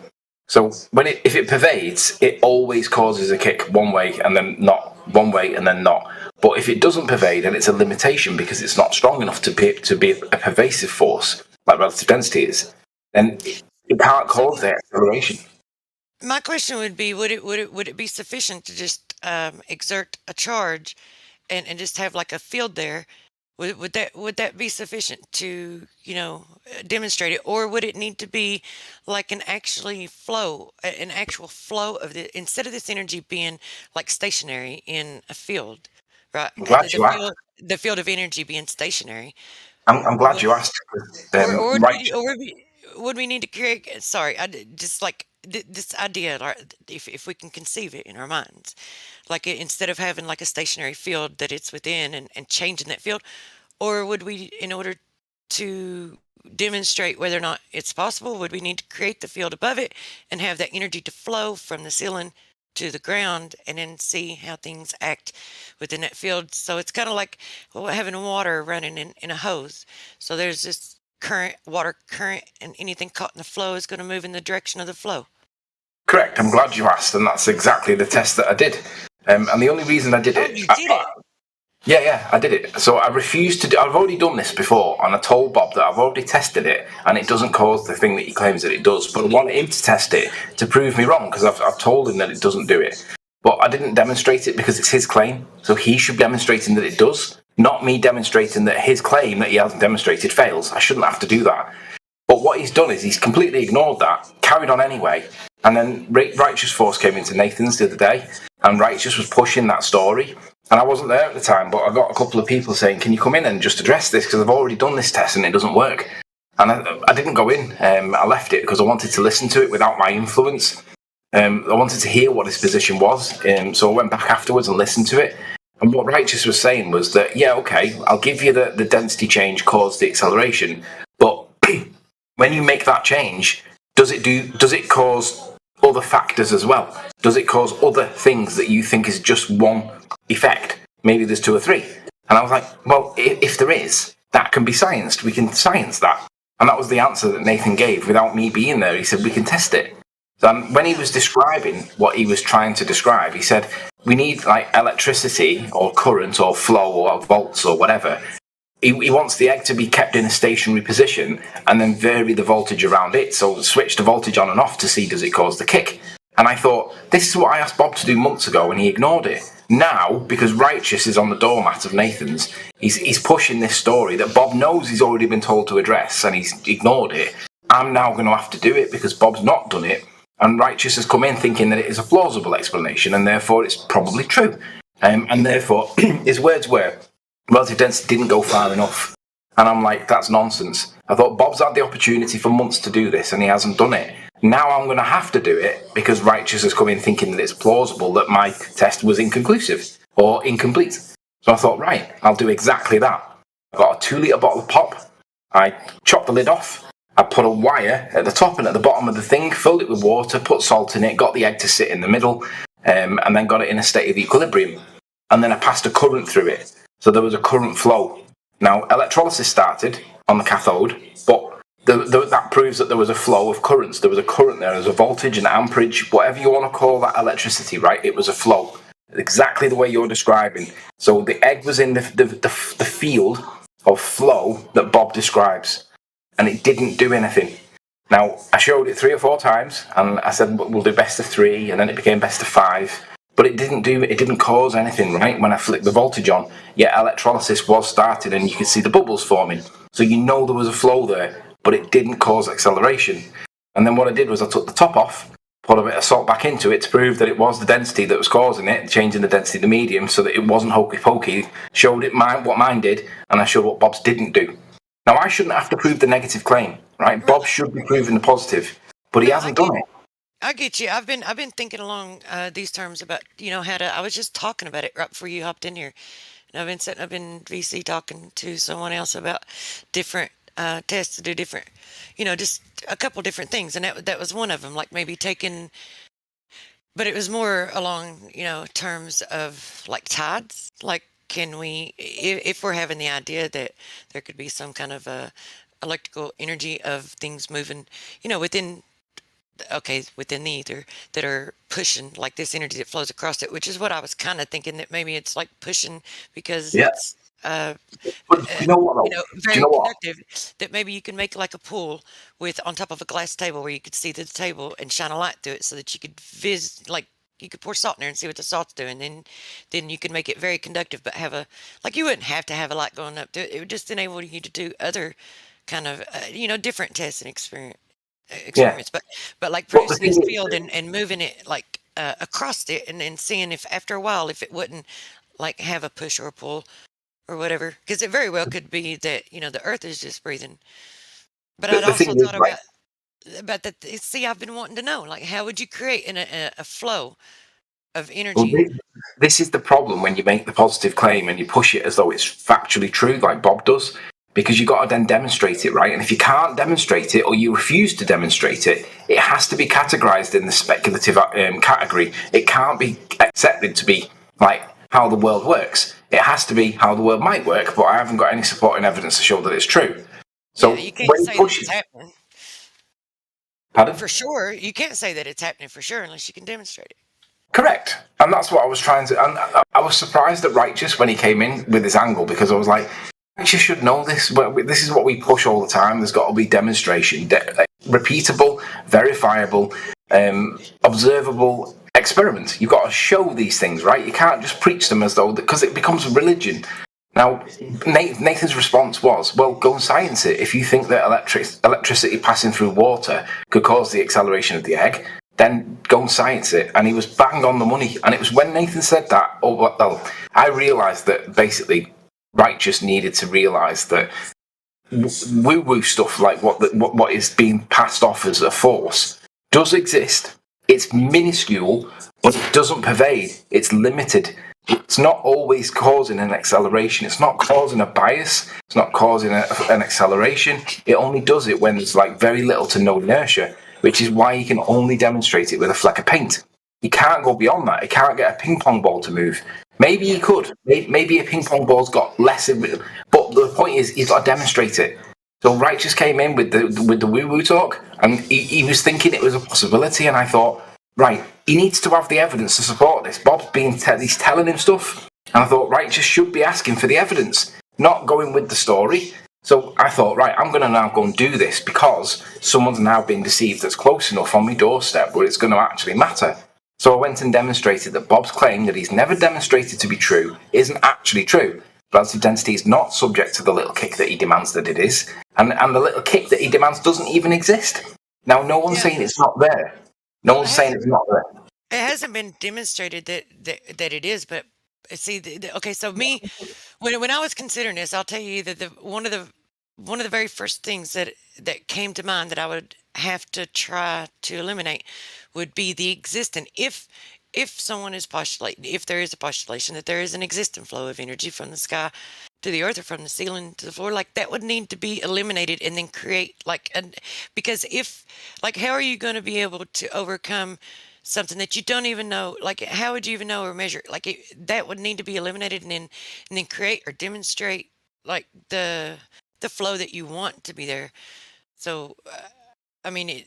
So if it pervades, it always causes a kick one way and then not, one way and then not. But if it doesn't pervade, and it's a limitation because it's not strong enough to be a pervasive force like relative density is, then it can't cause the acceleration. My question would be: would it be sufficient to just exert a charge and just have like a field there? Would that be sufficient to demonstrate it, or would it need to be like an actual flow of the, instead of this energy being like stationary in a field, right? I'm glad you asked. The field of energy being stationary. I'm glad you asked. Or would we need to create? Sorry, just like this idea, if we can conceive it in our minds, like instead of having like a stationary field that it's within and changing that field, or would we, in order to demonstrate whether or not it's possible, would we need to create the field above it and have that energy to flow from the ceiling to the ground and then see how things act within that field? So it's kind of like having water running in a hose. So there's this water current, and anything caught in the flow is going to move in the direction of the flow. Correct. I'm glad you asked, and that's exactly the test that I did. And the only reason I did it... You did it? Yeah, I did it. So I refused to I've already done this before, and I told Bob that I've already tested it, and it doesn't cause the thing that he claims that it does. But I wanted him to test it to prove me wrong, because I've told him that it doesn't do it. But I didn't demonstrate it because it's his claim, so he should be demonstrating that it does, not me demonstrating that his claim that he hasn't demonstrated fails. I shouldn't have to do that. But what he's done is he's completely ignored that, carried on anyway, and then Righteous Force came into Nathan's the other day, and Righteous was pushing that story, and I wasn't there at the time, but I got a couple of people saying, can you come in and just address this, because I've already done this test and it doesn't work. And I didn't go in. I left it because I wanted to listen to it without my influence. I wanted to hear what his position was, so I went back afterwards and listened to it. And what Righteous was saying was that, yeah, okay, I'll give you the density change caused the acceleration, but when you make that change, does it cause other factors as well? Does it cause other things that you think is just one effect? Maybe there's two or three. And I was like, well, if there is, that can be scienced. We can science that. And that was the answer that Nathan gave without me being there. He said, we can test it. And when he was describing what he was trying to describe, he said, we need like electricity or current or flow or volts or whatever. He wants the egg to be kept in a stationary position and then vary the voltage around it. So switch the voltage on and off to see does it cause the kick. And I thought, this is what I asked Bob to do months ago and he ignored it. Now, because Righteous is on the doormat of Nathan's, he's pushing this story that Bob knows he's already been told to address and he's ignored it. I'm now going to have to do it because Bob's not done it. And Righteous has come in thinking that it is a plausible explanation and therefore it's probably true. And therefore, his words were, relative density didn't go far enough. And I'm like, that's nonsense. I thought Bob's had the opportunity for months to do this and he hasn't done it. Now I'm going to have to do it because Righteous has come in thinking that it's plausible that my test was inconclusive or incomplete. So I thought, right, I'll do exactly that. I got a 2-litre bottle of pop. I chopped the lid off. I put a wire at the top and at the bottom of the thing, filled it with water, put salt in it, got the egg to sit in the middle, and then got it in a state of equilibrium. And then I passed a current through it. So there was a current flow. Now, electrolysis started on the cathode, but that proves that there was a flow of currents. There was a current there, there was a voltage, an amperage, whatever you want to call that electricity, right? It was a flow, exactly the way you're describing. So the egg was in the field of flow that Bob describes, and it didn't do anything. Now, I showed it 3 or 4 times, and I said, we'll do best of 3, and then it became best of 5. But it didn't cause anything, right? When I flicked the voltage on, yet electrolysis was started and you could see the bubbles forming. So you know there was a flow there, but it didn't cause acceleration. And then what I did was I took the top off, put a bit of salt back into it to prove that it was the density that was causing it, changing the density of the medium so that it wasn't hokey pokey, showed it what mine did, and I showed what Bob's didn't do. Now, I shouldn't have to prove the negative claim, right? Bob should be proving the positive, but he hasn't done it. I get you. I've been thinking along these terms about how to. I was just talking about it right before you hopped in here, and I've been sitting up in VC talking to someone else about different tests to do different, just a couple different things, and that was one of them. Like maybe taking, but it was more along terms of like tides. Like, can we, if we're having the idea that there could be some kind of electrical energy of things moving, within the ether that are pushing like this energy that flows across it, which is what I was kind of thinking, that maybe it's like pushing because it's very conductive, that maybe you can make like a pool with on top of a glass table where you could see the table and shine a light through it so that you could you could pour salt in there and see what the salt's doing. Then you could make it very conductive, but have you wouldn't have to have a light going up to it. It would just enable you to do other kind of different tests and experiments, but like producing this field and moving it like across it and seeing if after a while if it wouldn't like have a push or a pull or whatever, because it very well could be that the earth is just breathing. But I'd also thought about that. See, I've been wanting to know, like, how would you create a flow of energy? Well, this is the problem when you make the positive claim and you push it as though it's factually true, like Bob does. Because you've got to then demonstrate it, right? And if you can't demonstrate it or you refuse to demonstrate it, it has to be categorized in the speculative category. It can't be accepted to be like how the world works. It has to be how the world might work, but I haven't got any supporting evidence to show that it's true. So you can't say that it's happening. Pardon? For sure, you can't say that it's happening for sure unless you can demonstrate it. Correct. And that's what I was trying to... And I was surprised at Righteous when he came in with his angle, because I was like, you should know this. This is what we push all the time. There's got to be demonstration, repeatable, verifiable, observable experiment. You've got to show these things, right? You can't just preach them as though, because it becomes religion. Now, Nathan's response was, well, go and science it. If you think that electricity passing through water could cause the acceleration of the egg, then go and science it. And he was bang on the money. And it was when Nathan said that, I realised that basically Righteous needed to realise that woo-woo stuff like what is being passed off as a force does exist. It's minuscule, but it doesn't pervade. It's limited. It's not always causing an acceleration. It's not causing a bias. It's not causing an acceleration. It only does it when there's like very little to no inertia, which is why you can only demonstrate it with a fleck of paint. You can't go beyond that. You can't get a ping pong ball to move. Maybe you could. Maybe a ping pong ball's got less of it. But the point is, you've got to demonstrate it. So Righteous came in with the woo-woo talk, and he was thinking it was a possibility, and I thought, right, he needs to have the evidence to support this. Bob's he's telling him stuff, and I thought Righteous should be asking for the evidence, not going with the story. So I thought, right, I'm going to now go and do this because someone's now been deceived that's close enough on my doorstep where it's going to actually matter. So I went and demonstrated that Bob's claim that he's never demonstrated to be true isn't actually true. Relative density is not subject to the little kick that he demands that it is, and the little kick that he demands doesn't even exist. Now, no one's saying it's not there. No one's saying it's not there. It hasn't been demonstrated that it is, but see, okay. So me, when I was considering this, I'll tell you that one of the very first things that came to mind that I would have to try to eliminate would be the existent. If someone is postulating, if there is a postulation that there is an existent flow of energy from the sky to the earth or from the ceiling to the floor, like that would need to be eliminated and then create because if, like, how are you going to be able to overcome something that you don't even know? Like, how would you even know or measure? Like, that would need to be eliminated and then create or demonstrate like the flow that you want to be there. So, I mean,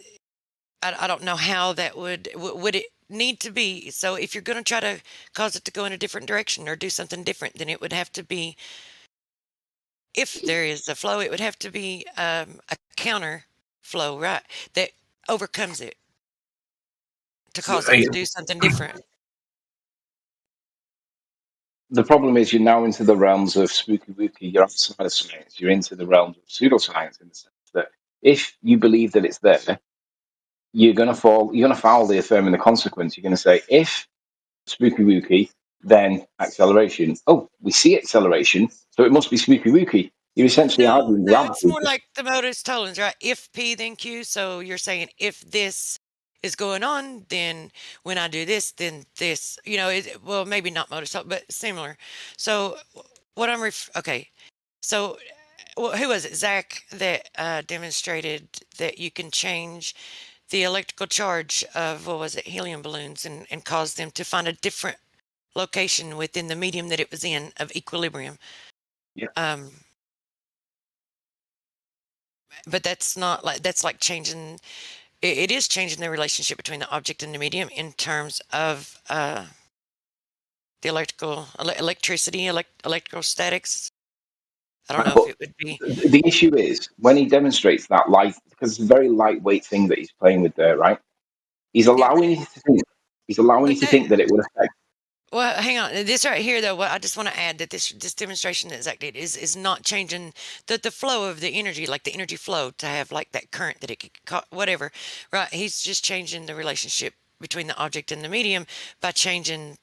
I don't know how that would it need to be. So if you're going to try to cause it to go in a different direction or do something different, then it would have to be, if there is a flow, it would have to be a counter flow, right, that overcomes it to cause it to do something different. The problem is you're now into the realms of spooky wooky. You're outside of science. You're into the realms of pseudoscience in the sense that if you believe that it's there, you're going to foul the affirming the consequence. You're going to say, if spooky wooky, then acceleration. Oh, we see acceleration, so it must be spooky wooky. You're essentially arguing No, it's more like the modus tollens, right? If P, then Q. So you're saying if this is going on, then when I do this, then this, well, maybe not modus tollens, but similar. So what I'm okay. So who was it? Zach that demonstrated that you can change the electrical charge of, what was it, helium balloons and cause them to find a different location within the medium that it was in of equilibrium. Yeah. But that's like changing, it is changing the relationship between the object and the medium in terms of the electricity, electrostatics. I don't know if it would be. The issue is when he demonstrates that light, because it's a very lightweight thing that he's playing with there, right? He's allowing you to think. He's allowing you to think that it would affect. Well, hang on. This right here, though, I just want to add that this demonstration that Zach did is not changing the flow of the energy, like the energy flow to have like that current that it could, whatever, right? He's just changing the relationship between the object and the medium by changing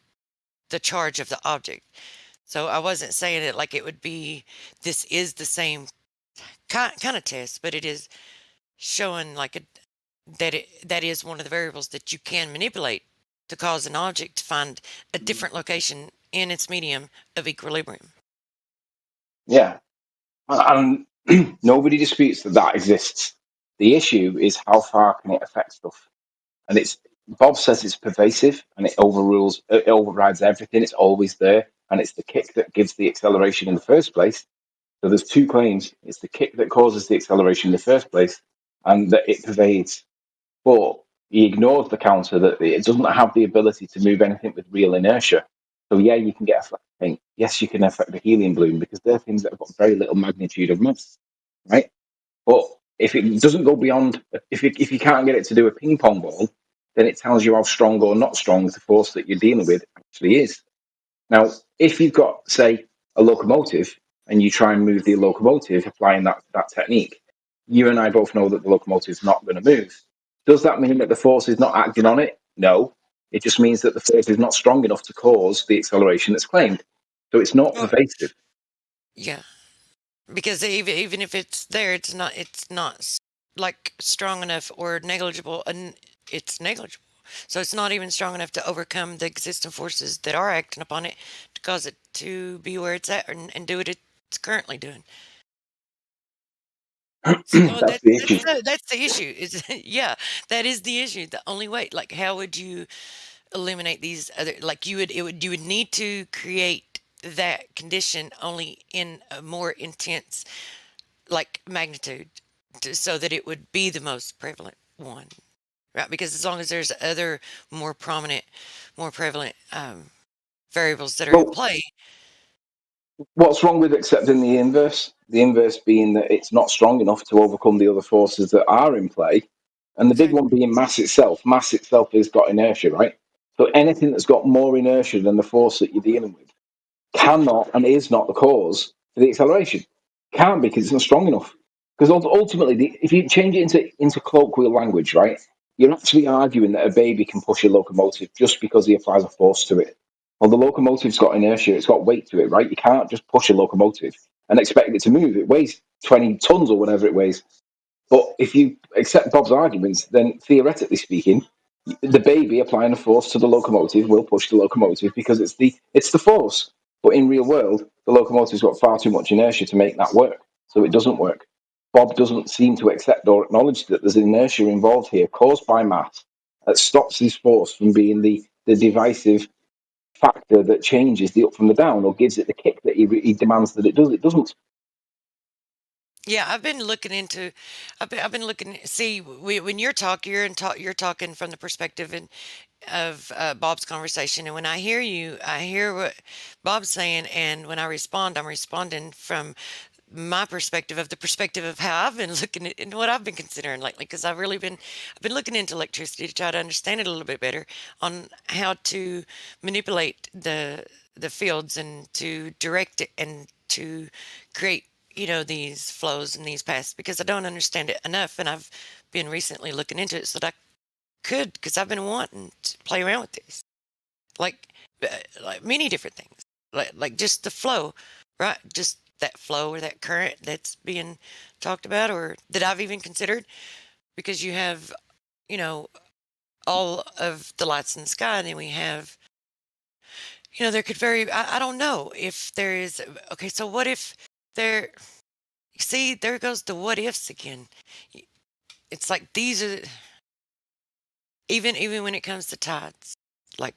the charge of the object. So I wasn't saying it like it would be, this is the same kind of test, but it is showing like that is one of the variables that you can manipulate to cause an object to find a different location in its medium of equilibrium. Yeah. And nobody disputes that exists. The issue is how far can it affect stuff? And Bob says it's pervasive and it overrides everything. It's always there. And it's the kick that gives the acceleration in the first place. So there's two claims. It's the kick that causes the acceleration in the first place and that it pervades. But he ignores the counter that it doesn't have the ability to move anything with real inertia. So yeah, you can get a flat thing. Yes, you can affect the helium balloon because they're things that have got very little magnitude of mass, right? But if it doesn't go beyond, if you can't get it to do a ping pong ball, then it tells you how strong or not strong the force that you're dealing with actually is. Now, if you've got, say, a locomotive and you try and move the locomotive applying that technique, you and I both know that the locomotive is not going to move. Does that mean that the force is not acting on it? No. It just means that the force is not strong enough to cause the acceleration that's claimed. So it's not pervasive. Yeah, because even if it's there, it's not like strong enough or negligible, and it's negligible. So it's not even strong enough to overcome the existing forces that are acting upon it to cause it to be where it's at and do what it's currently doing. So That's the issue. that's the issue. Is yeah, that is the issue. The only way, like, how would you eliminate these other? Like, you would need to create that condition only in a more intense, like, magnitude, so that it would be the most prevalent one, right? Because as long as there's other more prominent, more prevalent variables that are in play. What's wrong with accepting the inverse? The inverse being that it's not strong enough to overcome the other forces that are in play. And the big one being mass itself. Mass itself has got inertia, right? So anything that's got more inertia than the force that you're dealing with cannot and is not the cause for the acceleration. Can't, because it's not strong enough. Because ultimately, if you change it into colloquial language, right, you're actually arguing that a baby can push a locomotive just because he applies a force to it. Well, the locomotive's got inertia, it's got weight to it, right? You can't just push a locomotive and expect it to move. It weighs 20 tons or whatever it weighs. But if you accept Bob's arguments, then theoretically speaking, the baby applying a force to the locomotive will push the locomotive because it's the force. But in real world, the locomotive's got far too much inertia to make that work, so it doesn't work. Bob doesn't seem to accept or acknowledge that there's inertia involved here caused by mass that stops this force from being the divisive factor that changes the up from the down or gives it the kick that he demands that it does. It doesn't. Yeah, I've been looking into. I've been looking. See, when you're talking, you're talking from the perspective of Bob's conversation, and when I hear you, I hear what Bob's saying, and when I respond, I'm responding from my perspective, of the perspective of how I've been looking at and what I've been considering lately, because I've been looking into electricity to try to understand it a little bit better on how to manipulate the fields and to direct it and to create these flows and these paths, because I don't understand it enough, and I've been recently looking into it so that I could, because I've been wanting to play around with this, like many different things, like just the flow, right? Just that flow or that current that's being talked about, or that I've even considered, because you have, all of the lights in the sky, and then we have, there could I don't know if there is. Okay, so what if there? See, there goes the what ifs again. It's like these are even when it comes to tides, like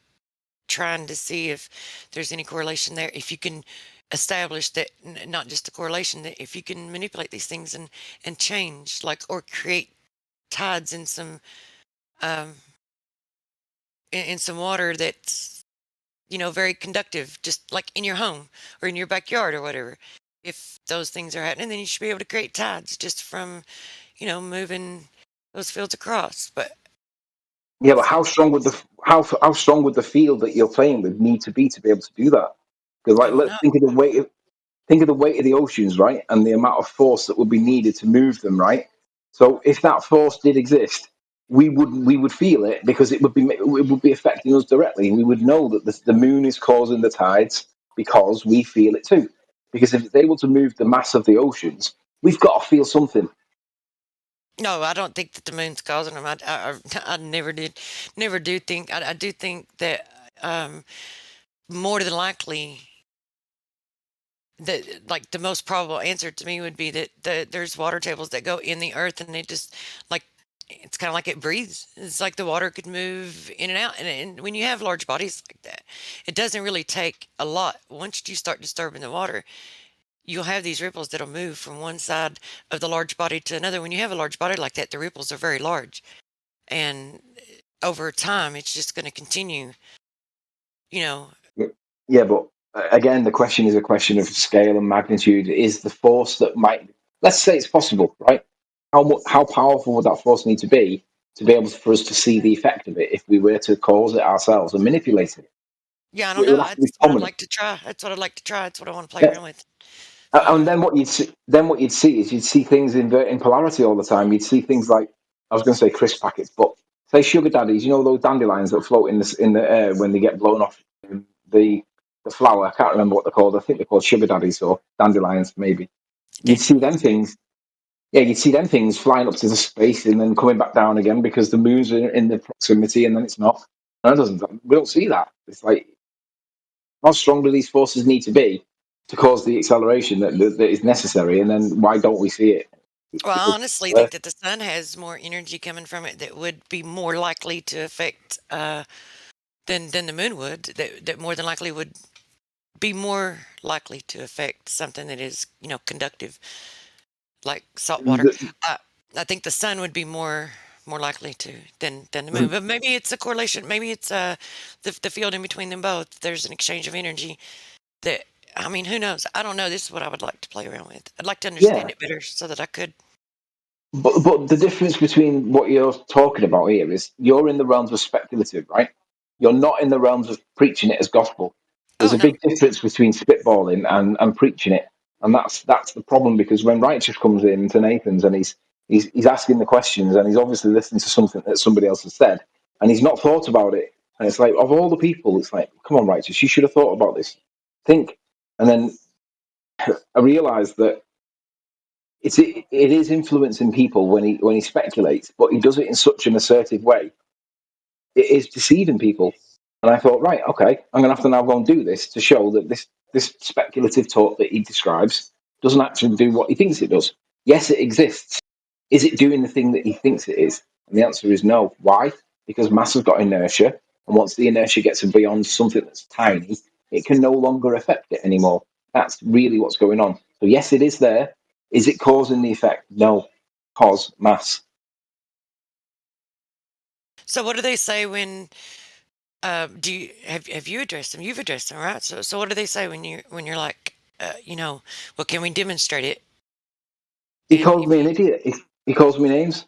trying to see if there's any correlation there. If you can establish that, not just the correlation, that if you can manipulate these things and change, like, or create tides in some in some water that's very conductive, just like in your home or in your backyard or whatever. If those things are happening, then you should be able to create tides just from moving those fields across. But yeah, but how strong would the field that you're playing with need to be able to do that? Because let's think of the weight of the oceans, right, and the amount of force that would be needed to move them, right? So if that force did exist, we would feel it, because it would be affecting us directly. We would know that the moon is causing the tides because we feel it too. Because if it's able to move the mass of the oceans, we've got to feel something. No, I don't think that the moon's causing them. I never do think. I do think that more than likely, like the most probable answer to me would be that there's water tables that go in the earth, and it just, like, it's kind of like it breathes. It's like the water could move in and out, and when you have large bodies like that, it doesn't really take a lot. Once you start disturbing the water, you'll have these ripples that'll move from one side of the large body to another. When you have a large body like that, the ripples are very large, and over time, it's just going to continue. Yeah, but again, the question is a question of scale and magnitude. Is the force that might, let's say it's possible, right? How powerful would that force need to be able for us to see the effect of it if we were to cause it ourselves and manipulate it? Yeah, I So don't it would know. have to be That's what I'd prominent. like to try. That's what I'd like to try. That's what I want to play Yeah. around with. And then what you'd see is you'd see things in polarity all the time. You'd see things like, I was going to say crisp packets, but say sugar daddies. You know those dandelions that float in the air when they get blown off the flower. I can't remember what they're called. I think they're called sugar daddies or dandelions, maybe. You'd see them things. Yeah, you'd see them things flying up to the space and then coming back down again because the moon's in the proximity and then it's not. No, it doesn't. We don't see that. It's like, how strong do these forces need to be to cause the acceleration that is necessary? And then why don't we see it? Well, I honestly think that the sun has more energy coming from it that would be more likely to affect than the moon would. That more than likely would be more likely to affect something that is conductive, like salt water. I think the sun would be more likely to than the moon. But maybe it's a correlation. Maybe it's the field in between them both. There's an exchange of energy. That I mean, who knows? I don't know. This is what I would like to play around with. I'd like to understand it better so that I could. But the difference between what you're talking about here is you're in the realms of speculative, right? You're not in the realms of preaching it as gospel. There's a big difference between spitballing and preaching it, and that's the problem. Because when Righteous comes in to Nathan's and he's asking the questions and he's obviously listening to something that somebody else has said and he's not thought about it, and it's like, of all the people, it's like, come on, Righteous, you should have thought about this. Think. And then I realised that it is influencing people when he speculates, but he does it in such an assertive way. It is deceiving people. And I thought, right, okay, I'm going to have to now go and do this to show that this speculative talk that he describes doesn't actually do what he thinks it does. Yes, it exists. Is it doing the thing that he thinks it is? And the answer is no. Why? Because mass has got inertia, and once the inertia gets beyond something that's tiny, it can no longer affect it anymore. That's really what's going on. So yes, it is there. Is it causing the effect? No. Cause mass. So what do they say when? Do you have you addressed them? You've addressed them, right? So what do they say when you're like, well, can we demonstrate it? He calls me an idiot. He calls me names.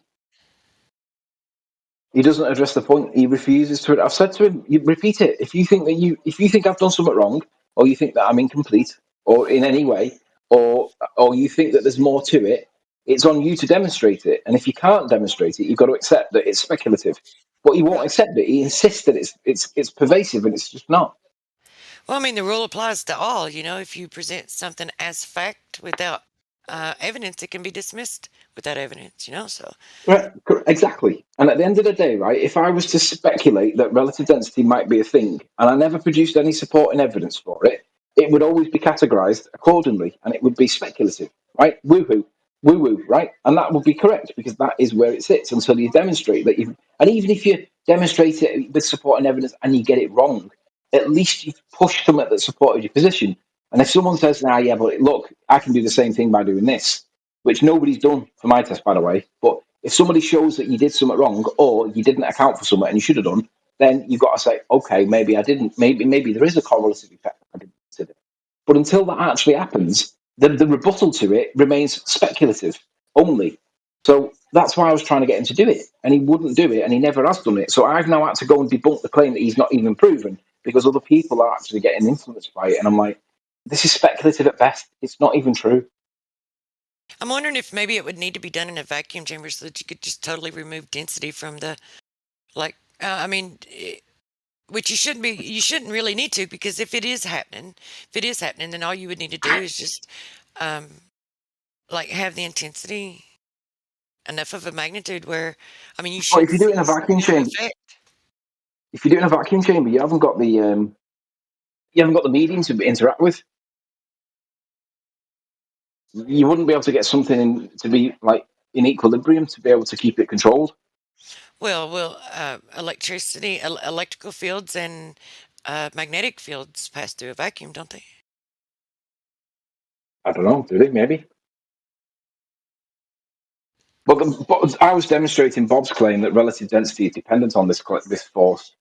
He doesn't address the point. He refuses to. I've said to him, you repeat it. If you think I've done something wrong, or you think that I'm incomplete, or in any way, or you think that there's more to it, it's on you to demonstrate it. And if you can't demonstrate it, you've got to accept that it's speculative. But he won't accept it. He insists that it's pervasive, and it's just not. Well, I mean, the rule applies to all. If you present something as fact without evidence, it can be dismissed without evidence. So. Right, exactly. And at the end of the day, right, if I was to speculate that relative density might be a thing, and I never produced any supporting evidence for it, it would always be categorized accordingly, and it would be speculative, right? Woo-hoo, woo-woo, right? And that would be correct, because that is where it sits until you demonstrate that you've... And even if you demonstrate it with supporting evidence and you get it wrong, at least you've pushed something that supported your position. And if someone says, yeah, but look, I can do the same thing by doing this, which nobody's done for my test, by the way. But if somebody shows that you did something wrong or you didn't account for something and you should have done, then you've got to say, okay, maybe I didn't. Maybe there is a correlative effect I didn't consider. But until that actually happens, the rebuttal to it remains speculative only. So that's why I was trying to get him to do it. And he wouldn't do it, and he never has done it. So I've now had to go and debunk the claim that he's not even proven because other people are actually getting influenced by it. And I'm like, this is speculative at best. It's not even true. I'm wondering if maybe it would need to be done in a vacuum chamber so that you could just totally remove density from the, which you shouldn't really need to, because if it is happening, then all you would need to do is just, have the intensity enough of a magnitude where, you should. If you do it in a vacuum chamber, you haven't got the medium to interact with. You wouldn't be able to get something to be in equilibrium to be able to keep it controlled. Well, electricity, electrical fields, and magnetic fields pass through a vacuum, don't they? I don't know. Do they? Maybe. But I was demonstrating Bob's claim that relative density is dependent on this force.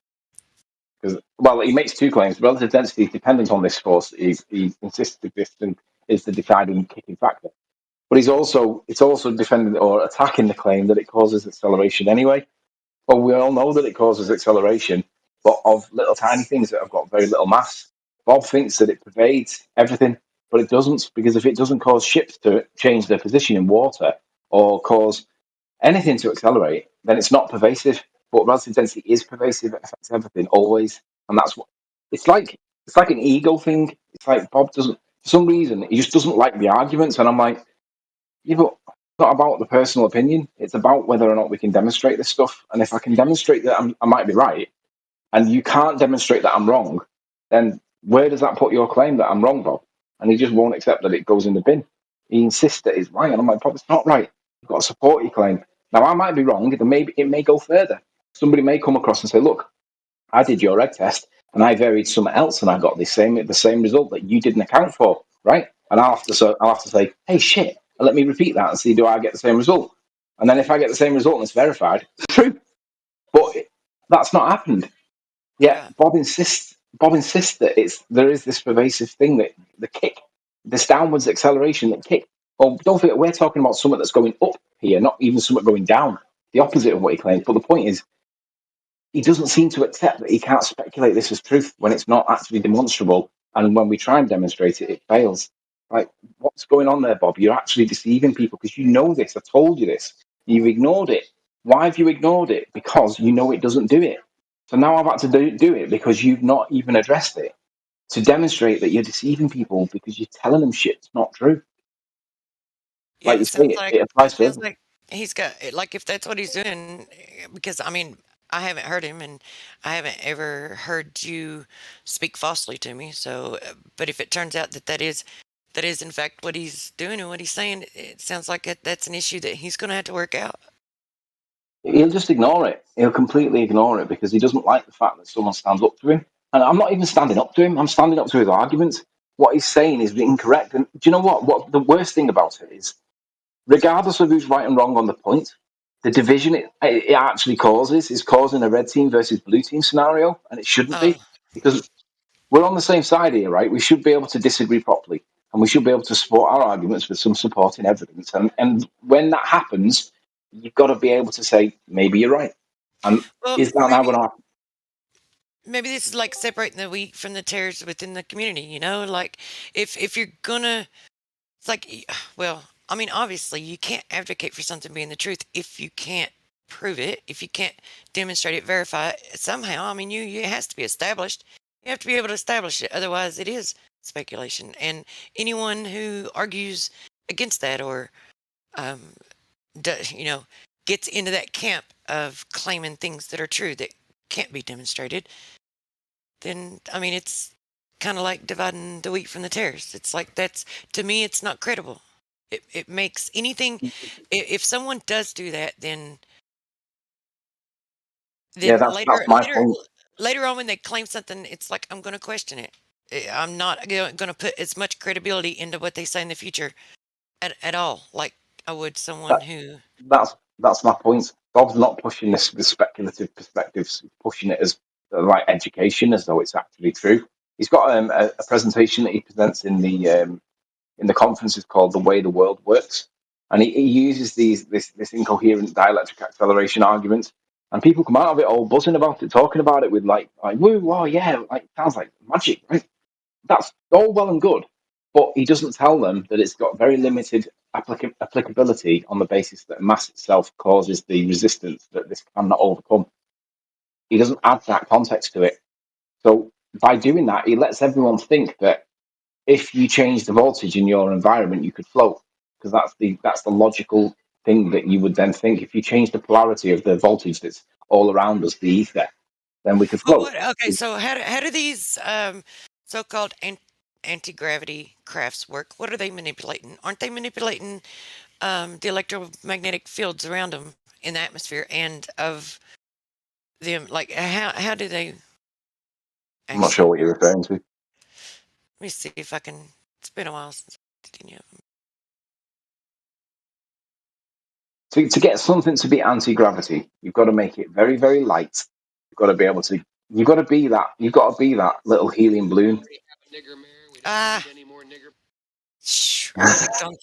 Because, he makes two claims. Relative density is dependent on this force. He insists that this is the deciding kicking factor. But it's also defending or attacking the claim that it causes acceleration anyway. Well, we all know that it causes acceleration. but of little tiny things that have got very little mass. Bob thinks that it pervades everything, but it doesn't, because if it doesn't cause ships to change their position in water or cause anything to accelerate, then it's not pervasive. But relative density is pervasive; it affects everything always, and that's what it's like. It's like an ego thing. It's like Bob doesn't, for some reason, he just doesn't like the arguments, and I'm like, yeah, but it's not about the personal opinion. It's about whether or not we can demonstrate this stuff. And if I can demonstrate that I might be right, and you can't demonstrate that I'm wrong, then where does that put your claim that I'm wrong, Bob? And he just won't accept that it goes in the bin. He insists that it's right, and I'm like, Bob, it's not right. You've got to support your claim. Now, I might be wrong. It may go further. Somebody may come across and say, look, I did your egg test, and I varied something else, and I got the same result that you didn't account for, right? And I'll have to say, hey, shit, let me repeat that and see, do I get the same result? And then if I get the same result and it's verified, it's true. But that's not happened. Yeah, Bob insists that there is this pervasive thing, that the kick, this downwards acceleration, that kick. Well, don't forget, we're talking about something that's going up here, not even something going down. The opposite of what he claims. But the point is, he doesn't seem to accept that he can't speculate this as truth when it's not actually demonstrable. And when we try and demonstrate it, it fails. Like, what's going on there, Bob? You're actually deceiving people because you know this. I told you this. You've ignored it. Why have you ignored it? Because you know it doesn't do it. So now I've had to do it because you've not even addressed it, to demonstrate that you're deceiving people because you're telling them shit's not true. Yeah, Like you say, it applies to everyone. like he's got, like, if that's what he's doing, because I mean, I haven't heard him, and I haven't ever heard you speak falsely to me. So, but if it turns out that that is in fact what he's doing and what he's saying, it sounds like that's an issue that he's going to have to work out. He'll just ignore it. He'll completely ignore it because he doesn't like the fact that someone stands up to him. And I'm not even standing up to him. I'm standing up to his arguments. What he's saying is incorrect. And do you know what? What the worst thing about it is, regardless of who's right and wrong on the point, the division it actually causes is causing a red team versus blue team scenario, and it shouldn't be, because we're on the same side here, right? We should be able to disagree properly, and we should be able to support our arguments with some supporting evidence. And when that happens, you've got to be able to say, maybe you're right. And is that now going to happen? Maybe this is like separating the wheat from the tares within the community, you know? Like, if you're gonna, it's like, well, I mean, obviously, you can't advocate for something being the truth if you can't prove it, if you can't demonstrate it, verify it somehow. I mean, it has to be established. You have to be able to establish it. Otherwise, it is speculation. And anyone who argues against that, or, gets into that camp of claiming things that are true that can't be demonstrated, then, I mean, it's kind of like dividing the wheat from the tares. It's like, to me, it's not credible. It makes anything, if someone does do that, then that's my point. Later on when they claim something, it's like, I'm going to question it. I'm not going to put as much credibility into what they say in the future at all, like I would someone who... That's my point. Bob's not pushing this with speculative perspectives, pushing it as like education, as though it's actually true. He's got a presentation that he presents in the conference. Is called "The Way the World Works," and he uses this incoherent dielectric acceleration argument, and people come out of it all buzzing about it, talking about it with like woo, wow, yeah, like sounds like magic, right? That's all well and good, but he doesn't tell them that it's got very limited applicability on the basis that mass itself causes the resistance that this cannot overcome. He doesn't add that context to it. So by doing that, he lets everyone think that if you change the voltage in your environment, you could float, because that's the logical thing that you would then think. If you change the polarity of the voltage that's all around us, the ether, then we could float. Okay, so how do these so-called anti-gravity crafts work? What are they manipulating? Aren't they manipulating the electromagnetic fields around them in the atmosphere, and of them? Like, how do they... I'm not sure what you're referring to. Let me see if I can... It's been a while since I did any of them. To get something to be anti-gravity, you've got to make it very, very light. You've got to be able to... You've got to be that little helium balloon. I clicked on...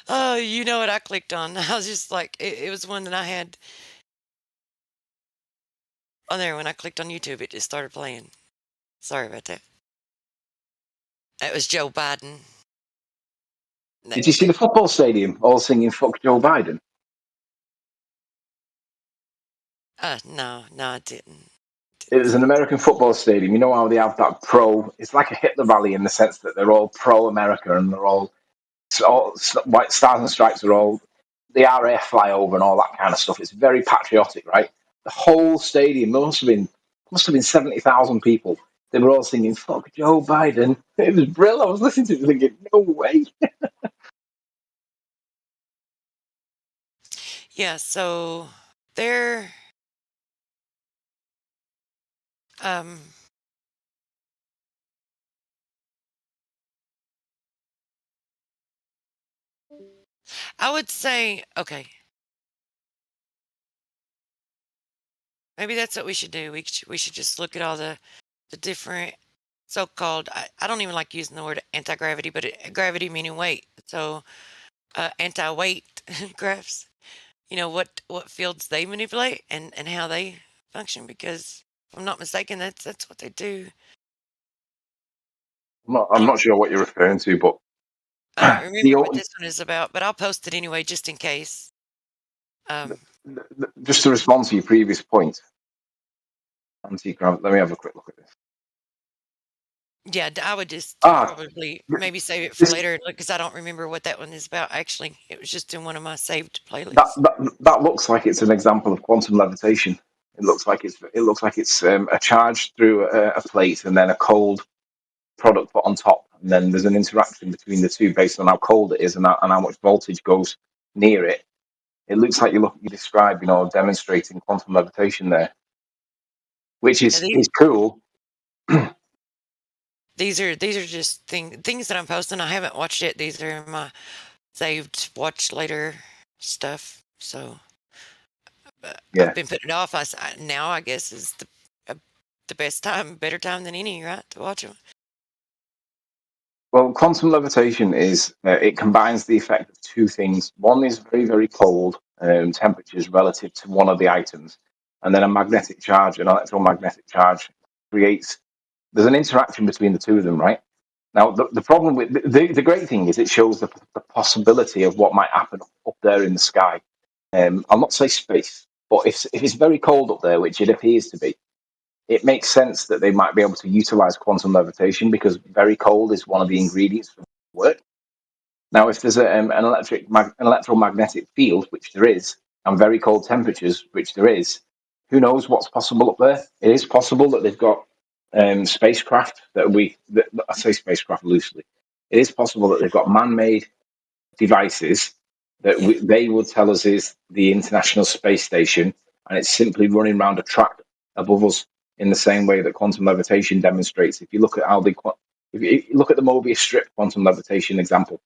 Oh, you know what I clicked on. I was just like... It was one that I had... on there when I clicked on YouTube. It just started playing. Sorry about that. It was Joe Biden. Did you see the football stadium all singing "Fuck Joe Biden"? No, I didn't. It was an American football stadium. You know how they have that pro? It's like a Hitler rally in the sense that they're all pro-America and they're all white stars and stripes are all the RAF flyover and all that kind of stuff. It's very patriotic, right? The whole stadium must have been 70,000 people. They were all singing "Fuck Joe Biden." It was brilliant. I was listening to it thinking, no way. Yeah, so they're I would say, okay. Maybe that's what we should do. We should just look at all the different so-called, I don't even like using the word anti-gravity, but gravity meaning weight. So anti-weight graphs, what fields they manipulate and how they function, because if I'm not mistaken, that's what they do. I'm not sure what you're referring to, but I don't remember what this one is about, but I'll post it anyway just in case. Just to respond to your previous point, anti-gravity. Let me have a quick look at this. Yeah, I would just probably maybe save it for later because I don't remember what that one is about. Actually, it was just in one of my saved playlists. That looks like it's an example of quantum levitation. It looks like it's a charge through a plate and then a cold product put on top, and then there's an interaction between the two based on how cold it is and how much voltage goes near it. It looks like you describe, demonstrating quantum levitation there, which is cool. These are just things that I'm posting. I haven't watched it. These are my saved watch later stuff. So I've been putting it off. Now I guess is the best time, better time than any, right, to watch them. Well, quantum levitation is it combines the effect of two things. One is very, very cold temperatures relative to one of the items, and then a magnetic charge, an electromagnetic charge creates. There's an interaction between the two of them, right? Now, the problem with the great thing is it shows the possibility of what might happen up there in the sky. I'll not say space, but if it's very cold up there, which it appears to be, it makes sense that they might be able to utilize quantum levitation because very cold is one of the ingredients for work. Now, if there's an electromagnetic field, which there is, and very cold temperatures, which there is, who knows what's possible up there? It is possible that they've got spacecraft I say spacecraft loosely. It is possible that they've got man-made devices that they will tell us is the International Space Station, and it's simply running around a track above us in the same way that quantum levitation demonstrates. If you look at if you look at the Mobius strip quantum levitation example,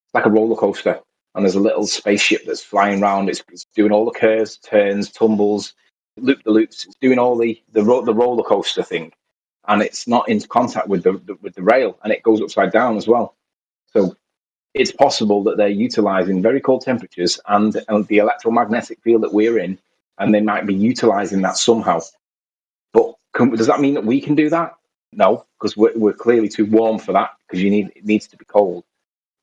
it's like a roller coaster, and there's a little spaceship that's flying around. It's doing all the curves, turns, tumbles, loop the loops. It's doing all the roller coaster thing, and it's not in contact with the rail, and it goes upside down as well. So it's possible that they're utilizing very cold temperatures and the electromagnetic field that we're in, and they might be utilizing that somehow. But does that mean that we can do that? No, because we're clearly too warm for that, because it needs to be cold.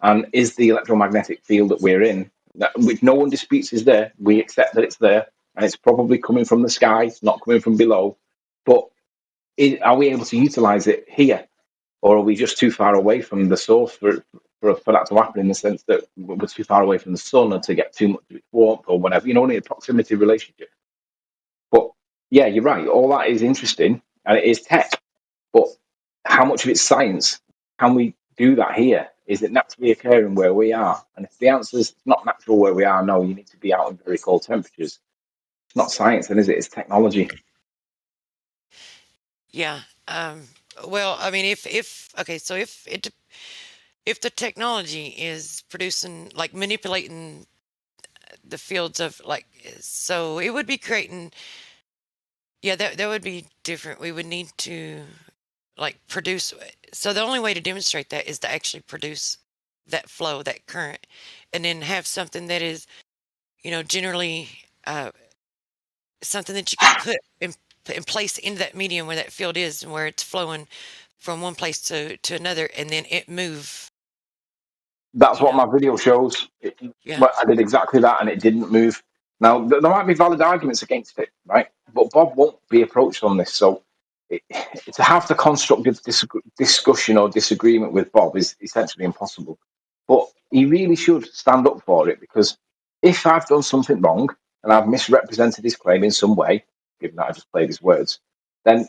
And is the electromagnetic field that we're in, which no one disputes is there, we accept that it's there, and it's probably coming from the sky, not coming from below. But are we able to utilize it here? Or are we just too far away from the source for that to happen, in the sense that we're too far away from the sun or to get too much warmth or whatever? Only a proximity relationship. But yeah, you're right. All that is interesting and it is tech. But how much of it's science? Can we do that here? Is it naturally occurring where we are? And if the answer is not natural where we are, no, you need to be out in very cold temperatures. It's not science, then, is it? It's technology. Yeah. Well, I mean, if the technology is producing, like, manipulating the fields of, like, so it would be creating. Yeah, that would be different. We would need to, like, produce. So the only way to demonstrate that is to actually produce that flow, that current, and then have something that is, generally something that you can and place into that medium where that field is and where it's flowing from one place to another, and then it move. That's what my video shows. Yeah. But I did exactly that, and it didn't move. Now there might be valid arguments against it, right? But Bob won't be approached on this, so to have the constructive discussion or disagreement with Bob is essentially impossible. But he really should stand up for it, because if I've done something wrong and I've misrepresented his claim in some way, given that I just played his words, then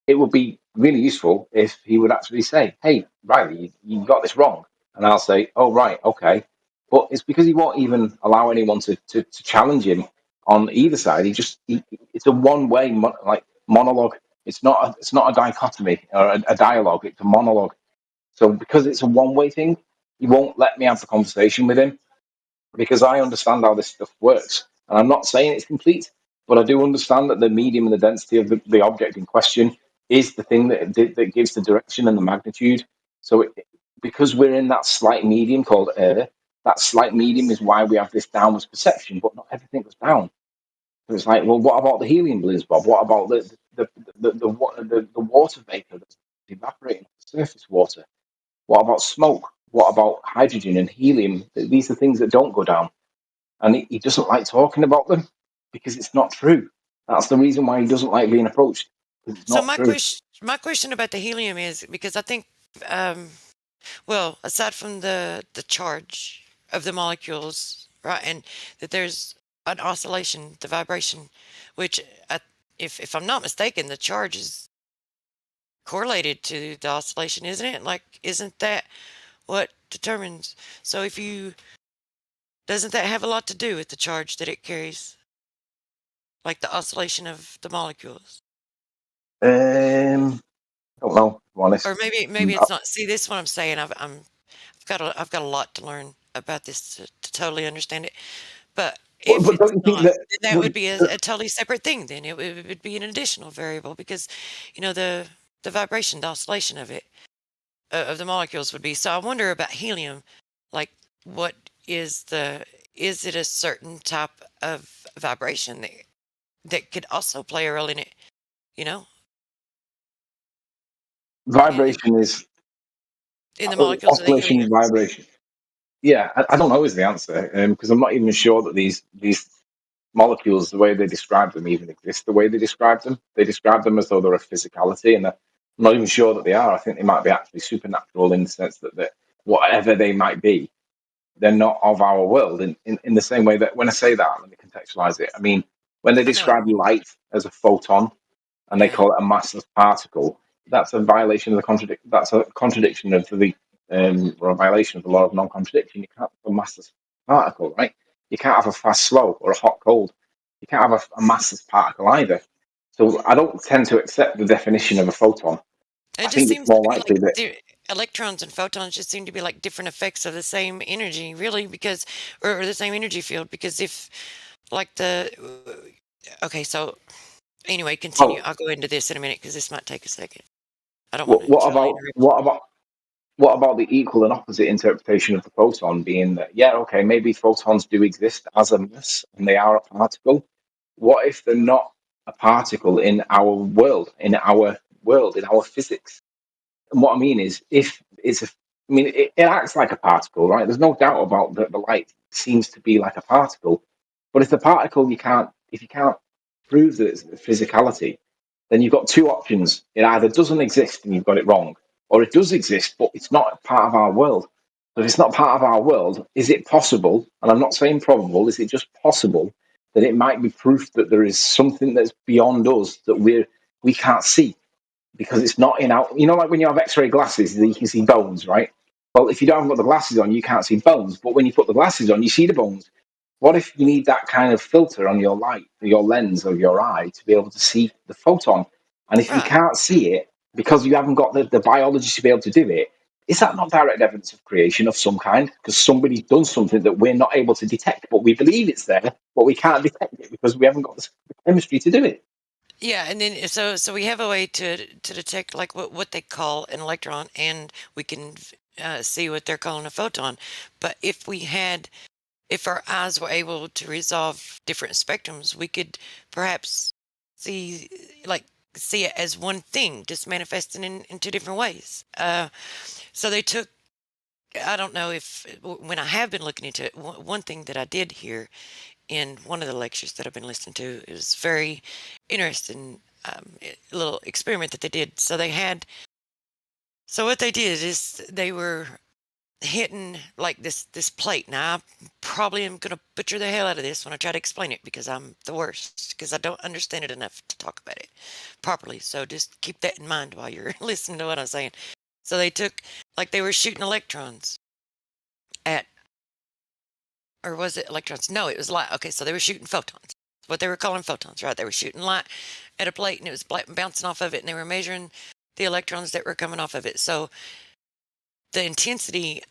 it would be really useful if he would actually say, "Hey, Riley, you got this wrong," and I'll say, "Oh, right, okay." But it's because he won't even allow anyone to challenge him on either side. It's a one-way monologue. It's not a dichotomy or a dialogue. It's a monologue. So because it's a one-way thing, he won't let me have the conversation with him, because I understand how this stuff works. And I'm not saying it's complete, but I do understand that the medium and the density of the object in question is the thing that gives the direction and the magnitude. So because we're in that slight medium called air, that slight medium is why we have this downwards perception, but not everything goes down. So it's like, well, what about the helium balloons, Bob? What about the water vapor that's evaporating, surface water? What about smoke? What about hydrogen and helium? These are things that don't go down. And he doesn't like talking about them because it's not true. That's the reason why he doesn't like being approached. It's So not true. my question about the helium is, because I think, well, aside from the charge of the molecules, right, and that there's an oscillation, the vibration, which, if I'm not mistaken, the charge is correlated to the oscillation, isn't it? Like, isn't that what determines? So doesn't that have a lot to do with the charge that it carries? Like the oscillation of the molecules? Don't know, to be honest. Or maybe it's not. See, this is what I'm saying. I've got a lot to learn about this to totally understand it. But if But don't it's you think not, then that would that be a totally separate thing. Then it would be an additional variable, because the vibration, the oscillation of it, of the molecules would be. So I wonder about helium. Like, what is it a certain type of vibration that could also play a role in it? vibration is In the molecules of the oscillation helium. is vibration? Yeah, I don't know is the answer, because I'm not even sure that these molecules, the way they describe them, even exist the way they describe them. They describe them as though they're a physicality, and I'm not even sure that they are. I think they might be actually supernatural in the sense that whatever they might be, they're not of our world. In the same way that when I say that, let me contextualize it. I mean, when they describe light as a photon and they call it a massless particle, that's a violation of that's a contradiction of the or a violation of the law of non-contradiction. You can't have a massless particle, right? You can't have a fast slow or a hot cold. You can't have a massless particle either. So I don't tend to accept the definition of a photon. It I just think it's seems more to be likely that like electrons and photons just seem to be like different effects of the same energy, really, because or the same energy field. Because if like okay, so anyway, continue. I'll go into this in a minute because this might take a second. I don't want to totally interrupt. what about the equal and opposite interpretation of the photon being that, yeah, okay, maybe photons do exist as a mass and they are a particle. What if they're not a particle in our world, in our physics? And what I mean is, if it's it acts like a particle, right? There's no doubt about that the light seems to be like a particle. But if the particle if you can't prove that it's physicality, then you've got two options. It either doesn't exist and you've got it wrong, or it does exist, but it's not part of our world. So if it's not part of our world, is it possible, and I'm not saying probable, is it just possible that it might be proof that there is something that's beyond us that we can't see? Because it's not in our, like when you have X-ray glasses, you can see bones, right? Well, if you don't have got the glasses on, you can't see bones. But when you put the glasses on, you see the bones. What if you need that kind of filter on your light, your lens of your eye to be able to see the photon? And if you can't see it because you haven't got the biology to be able to do it, is that not direct evidence of creation of some kind? Because somebody's done something that we're not able to detect, but we believe it's there, but we can't detect it because we haven't got the chemistry to do it. Yeah, and then so we have a way to detect like what they call an electron, and we can see what they're calling a photon. But if our eyes were able to resolve different spectrums, we could perhaps see it as one thing, just manifesting in two different ways. So they took, I don't know if, when I have been looking into it, one thing that I did hear in one of the lectures that I've been listening to is very interesting, a little experiment that they did. So what they did is they were hitting like this plate. Now I probably am gonna butcher the hell out of this when I try to explain it, because I'm the worst, because I don't understand it enough to talk about it properly. So just keep that in mind while you're listening to what I'm saying. So they took, like, they were shooting electrons at, or was it electrons? No, it was light. Okay, so they were shooting photons. What they were calling photons, right? They were shooting light at a plate, and it was bouncing off of it, and they were measuring the electrons that were coming off of it. So the intensity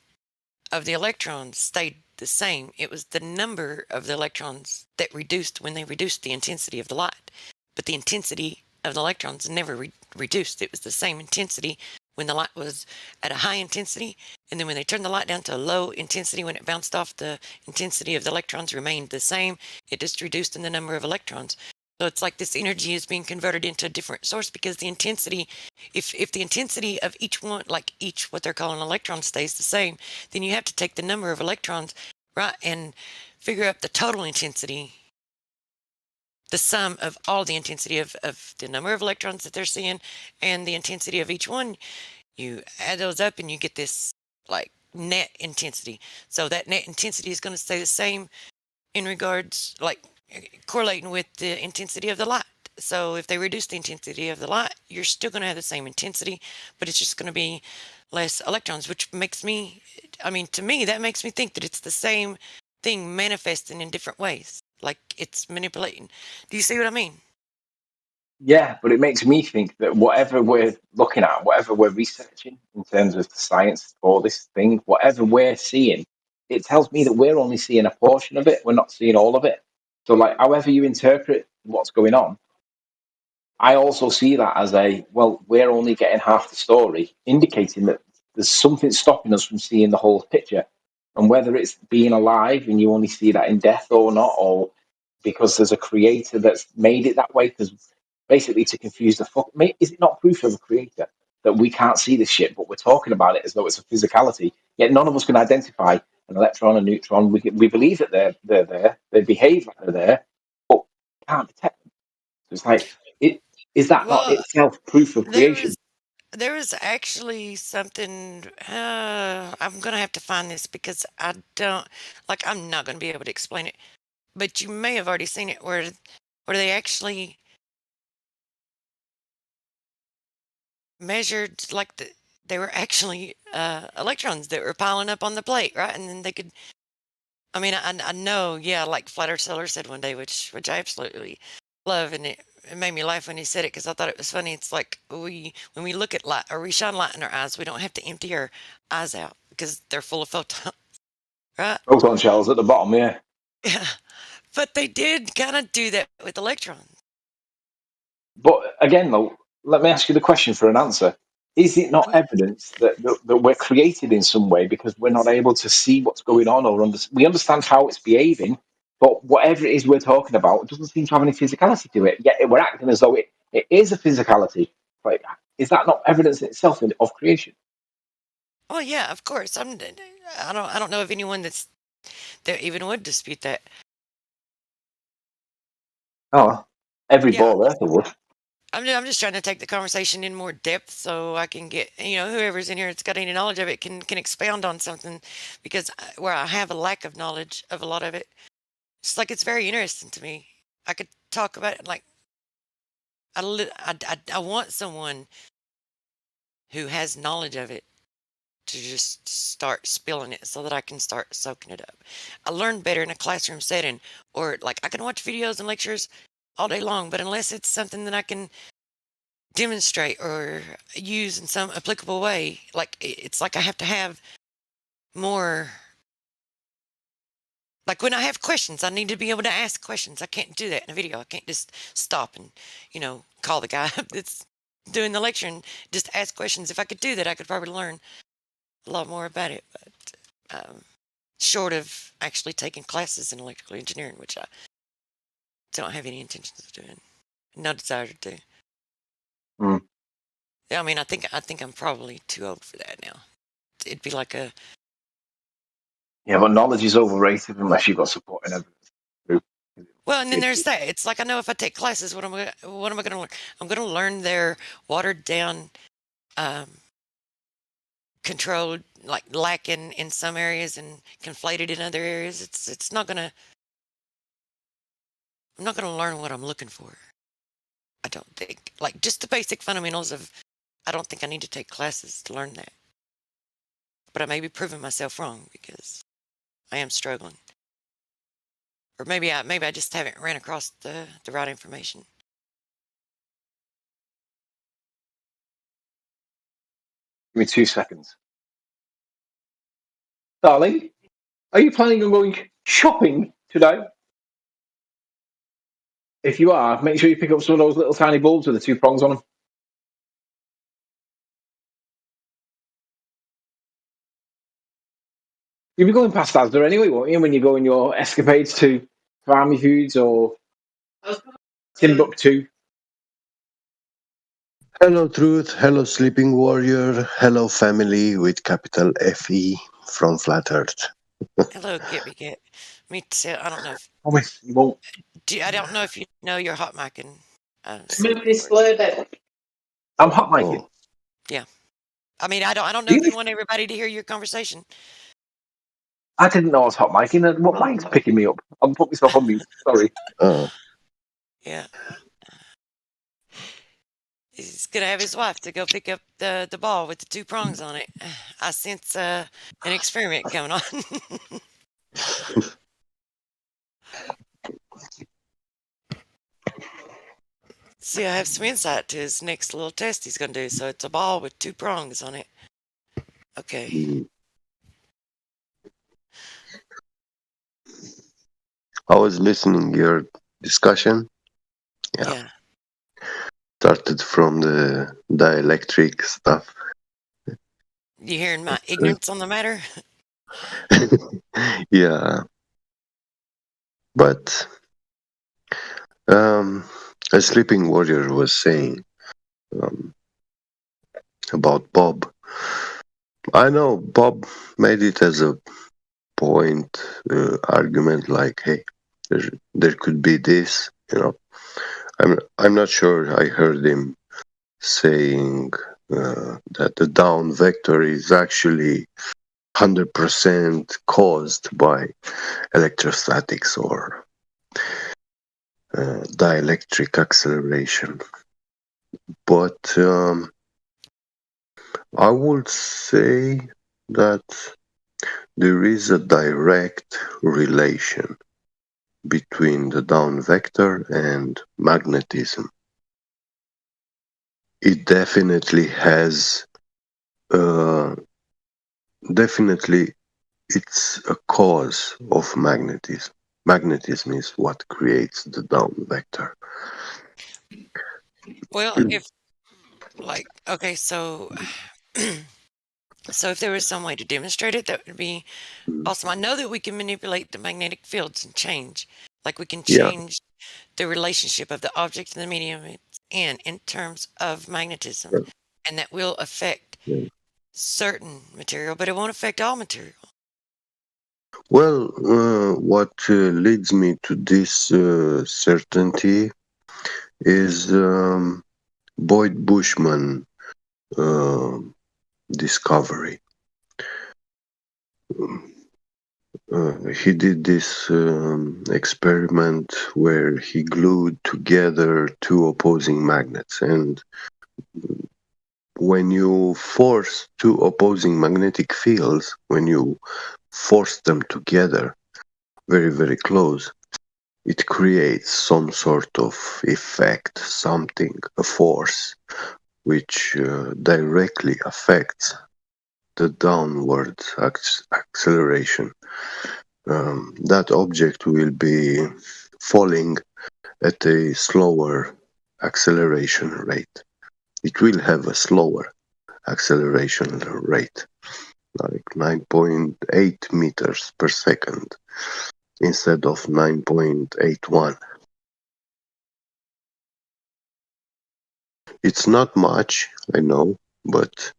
of the electrons stayed the same. It was the number of the electrons that reduced when they reduced the intensity of the light. But the intensity of the electrons never reduced. It was the same intensity when the light was at a high intensity, and then when they turned the light down to a low intensity, when it bounced off, the intensity of the electrons remained the same. It just reduced in the number of electrons. So it's like this energy is being converted into a different source, because the intensity, if the intensity of each one, like each what they're calling electrons, stays the same, then you have to take the number of electrons, right, and figure out the total intensity, the sum of all the intensity of the number of electrons that they're seeing and the intensity of each one. You add those up and you get this like net intensity. So that net intensity is going to stay the same in regards, like, correlating with the intensity of the light. So if they reduce the intensity of the light, you're still going to have the same intensity, but it's just going to be less electrons, which makes me, I mean, to me, that makes me think that it's the same thing manifesting in different ways. Like, it's manipulating. Do you see what I mean? Yeah, but it makes me think that whatever we're looking at, whatever we're researching in terms of the science for this thing, whatever we're seeing, it tells me that we're only seeing a portion of it. We're not seeing all of it. So, like, however you interpret what's going on, I also see that as we're only getting half the story, indicating that there's something stopping us from seeing the whole picture. And whether it's being alive and you only see that in death or not, or because there's a creator that's made it that way, because basically to confuse the fuck. Is it not proof of a creator that we can't see this shit, but we're talking about it as though it's a physicality? Yet none of us can identify an electron, a neutron. We believe that they're there. They behave like they're there, but we can't detect them. So it's like, is that not itself proof of creation? There was actually something, I'm going to have to find this, because I don't, like, I'm not going to be able to explain it, but you may have already seen it, where they actually measured, like, they were actually electrons that were piling up on the plate, right? And then they could, I mean, I know, yeah, like Flat Earth Solar said one day, which I absolutely love, and it made me laugh when he said it, because I thought it was funny. It's like, when we look at light, or we shine light in our eyes, we don't have to empty our eyes out, because they're full of photons, right? Photon shells at the bottom, yeah. Yeah, but they did kind of do that with electrons. But again, though, let me ask you the question for an answer. Is it not evidence that we're created in some way because we're not able to see what's going on, or we understand how it's behaving, but whatever it is we're talking about, it doesn't seem to have any physicality to it. Yet we're acting as though it is a physicality. Like, is that not evidence in itself of creation? Oh yeah, of course. I don't know of anyone that even would dispute that. Oh, every Yeah. ball earther would. I'm just trying to take the conversation in more depth, so I can get, whoever's in here that's got any knowledge of it can expound on something, because where I have a lack of knowledge of a lot of it, it's like, it's very interesting to me. I could talk about it, like, I want someone who has knowledge of it to just start spilling it, so that I can start soaking it up. I learn better in a classroom setting, or like, I can watch videos and lectures all day long, but unless it's something that I can demonstrate or use in some applicable way, like, it's like I have to have more, like, when I have questions, I need to be able to ask questions. I can't do that in a video. I can't just stop and call the guy that's doing the lecture and just ask questions. If I could do that, I could probably learn a lot more about it, but short of actually taking classes in electrical engineering, which I don't have any intentions of doing. No desire to do. Mm. Yeah, I mean, I think I'm probably too old for that now. It'd be like a Yeah, but knowledge is overrated unless you've got support in everything. well, and then there's that. It's like I know if I take classes, what am I going to learn? I'm going to learn their watered down, controlled, like lacking in some areas and conflated in other areas. It's not going to. I'm not going to learn what I'm looking for. I don't think. Like just the basic fundamentals of. I don't think I need to take classes to learn that. But I may be proving myself wrong because I am struggling. Or maybe I just haven't ran across the right information. Give me 2 seconds. Darling, are you planning on going shopping today? If you are, make sure you pick up some of those little tiny bulbs with the 2 prongs on them. You'll be going past Asda anyway, won't you, when you go on your escapades to Farmy Foods or Timbuktu? Hello, Truth. Hello, Sleeping Warrior. Hello, family with capital FE from Flat Earth. Hello, Get. Me too. I don't know if you won't. I don't know if you know your hot mic and I'm hot micing. Yeah. I mean, I don't know if you want everybody to hear your conversation. I didn't know I was hot micing. What mic's picking me up? I'm putting myself on mute. Sorry. Oh. Yeah. He's gonna have his wife to go pick up the ball with the 2 prongs on it. I sense an experiment going on. See, I have some insight to his next little test he's gonna do. So it's a ball with 2 prongs on it. Okay. I was listening your discussion. Yeah. Started from the dielectric stuff. You hearing my ignorance on the matter? Yeah. But a Sleeping Warrior was saying about Bob. I know Bob made it as a point argument, like, hey, there could be this, you know. I'm not sure I heard him saying that the down vector is actually 100% caused by electrostatics or dielectric acceleration. But I would say that there is a direct relation between the down vector and magnetism. It definitely has, definitely it's a cause of magnetism. Magnetism is what creates the down vector. Well, if like okay, so so if there was some way to demonstrate it, that would be awesome. I know that we can manipulate the magnetic fields and change, like we can change the relationship of the object and the medium it's in terms of magnetism, and that will affect certain material, but it won't affect all material. Well, what leads me to this certainty is Boyd Bushman discovery. He did this experiment where he glued together 2 opposing magnets, and when you force 2 opposing magnetic fields, when you force them together very, very close, it creates some sort of effect, something, a force, which directly affects the downward acceleration. That object will be falling at a slower acceleration rate. It will have a slower acceleration rate, like 9.8 meters per second instead of 9.81. It's not much, I know, but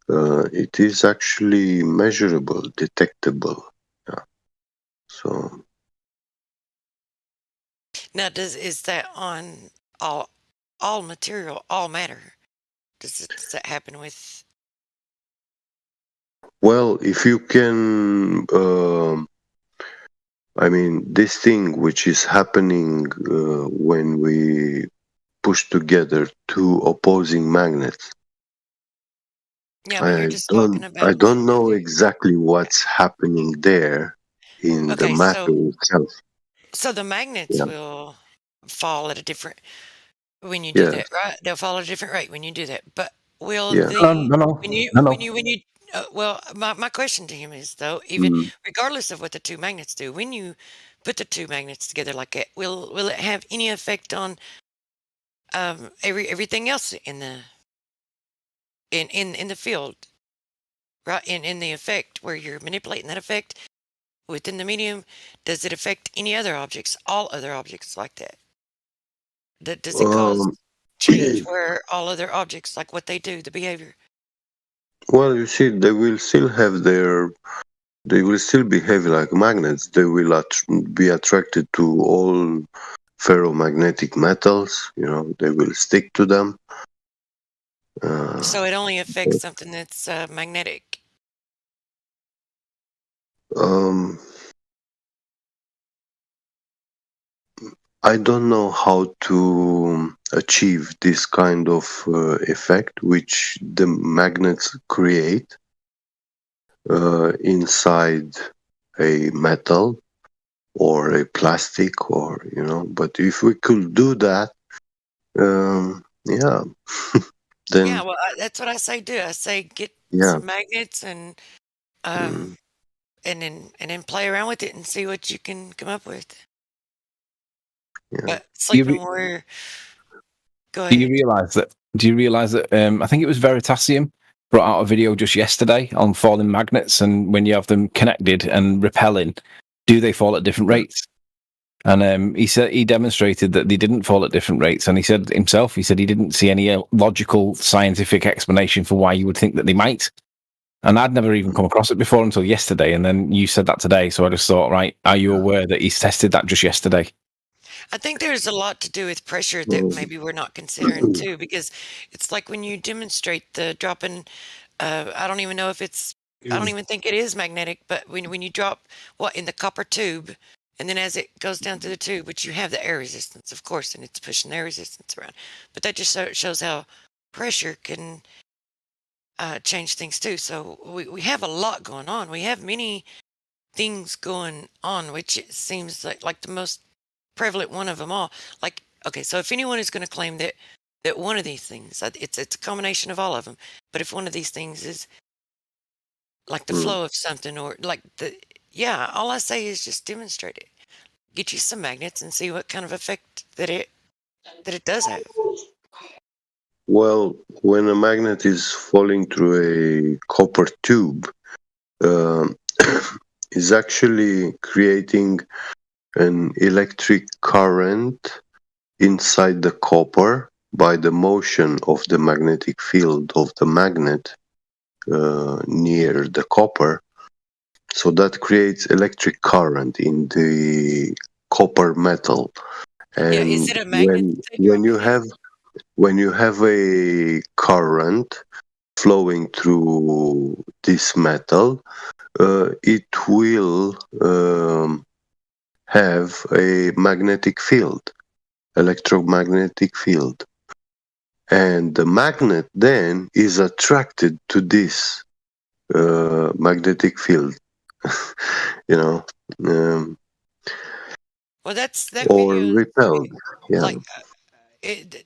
it is actually measurable, detectable. Yeah. So Now, is that on all material, all matter? Does that happen with? well, if you can, I mean, this thing which is happening when we push together two opposing magnets. Yeah, but you're just talking I about. don't know exactly what's happening there in the Okay, matter so itself. the magnets Yeah. will fall at a different when you do Yes. that, right? They'll fall at a different rate when you do that. But will Yeah. when you well, my question to him is though, even Mm. regardless of what the two magnets do, when you put the two magnets together like that, will it have any effect on everything else in the in the field, right? In the effect where you're manipulating that effect within the medium, does it affect any other objects, all other objects like that? Does it cause change where all other objects, like what they do, the behavior? Well, you see, they will still have their. They will still behave like magnets. They will be attracted to all ferromagnetic metals. You know, they will stick to them. So it only affects something that's magnetic. Um, I don't know how to achieve this kind of effect which the magnets create inside a metal or a plastic, or you know. But if we could do that, yeah, then Yeah, well, that's what I say. Do I say get yeah. some magnets and then play around with it and see what you can come up with. But Sleeping Warrior. Go Do you ahead. realize that? Do you realize that? I think it was Veritasium brought out a video just yesterday on falling magnets, and when you have them connected and repelling, do they fall at different rates? And he said he demonstrated that they didn't fall at different rates, and he said himself, he said he didn't see any logical scientific explanation for why you would think that they might. And I'd never even come across it before until yesterday, and then you said that today, so I just thought, right, are you aware that he's tested that just yesterday? I think there's a lot to do with pressure that maybe we're not considering too, because it's like when you demonstrate the dropping. I don't even know if it's. I don't even think it is magnetic, but when you drop in the copper tube, and then as it goes down through the tube, which you have the air resistance, of course, and it's pushing the air resistance around. But that just shows how pressure can change things too. So we have a lot going on. We have many things going on, which it seems like the most prevalent one of them all. Like, okay, so if anyone is going to claim that one of these things, it's a combination of all of them, but if one of these things is like the flow of something, or like all I say is just demonstrate it. Get you some magnets and see what kind of effect that it does have. Well, when a magnet is falling through a copper tube, is actually creating an electric current inside the copper by the motion of the magnetic field of the magnet near the copper. So that creates electric current in the copper metal. And is it a magnet? when you have a current flowing through this metal, it will have a magnetic field, electromagnetic field. And the magnet then is attracted to this magnetic field, you know, Well, that or video, repelled. Yeah. like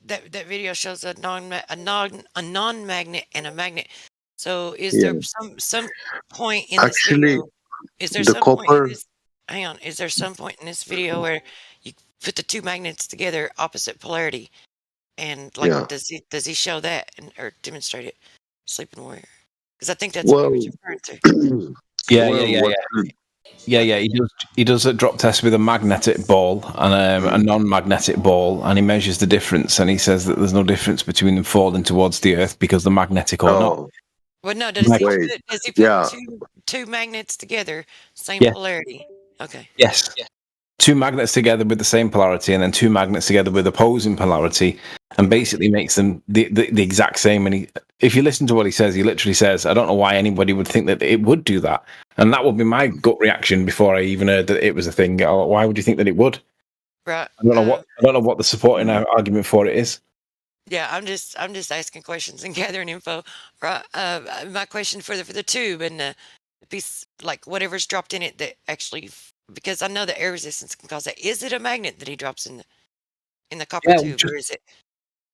that video shows a non-magnet and a magnet. So is there some point in this video? Is there some point in this? Hang on. Is there some point in this video where you put the two magnets together, opposite polarity, and does he show that or demonstrate it? Sleeping Warrior, because I think that's what he was referring to. Yeah. He does a drop test with a magnetic ball and a non-magnetic ball, and he measures the difference. And he says that there's no difference between them falling towards the Earth because they're magnetic or not. Well, no. Does he put two magnets together, same Yeah. polarity? Okay. Yes. Two magnets together with the same polarity, and then two magnets together with opposing polarity, and basically makes them the exact same. And if you listen to what he says, he literally says, "I don't know why anybody would think that it would do that." And that would be my gut reaction before I even heard that it was a thing. Why would you think that it would? Right. I don't know what the supporting argument for it is. Yeah, I'm just asking questions and gathering info. Right. My question for the tube and the piece, like whatever's dropped in it that actually, because I know the air resistance can cause that. Is it a magnet that he drops in the copper tube, or is it?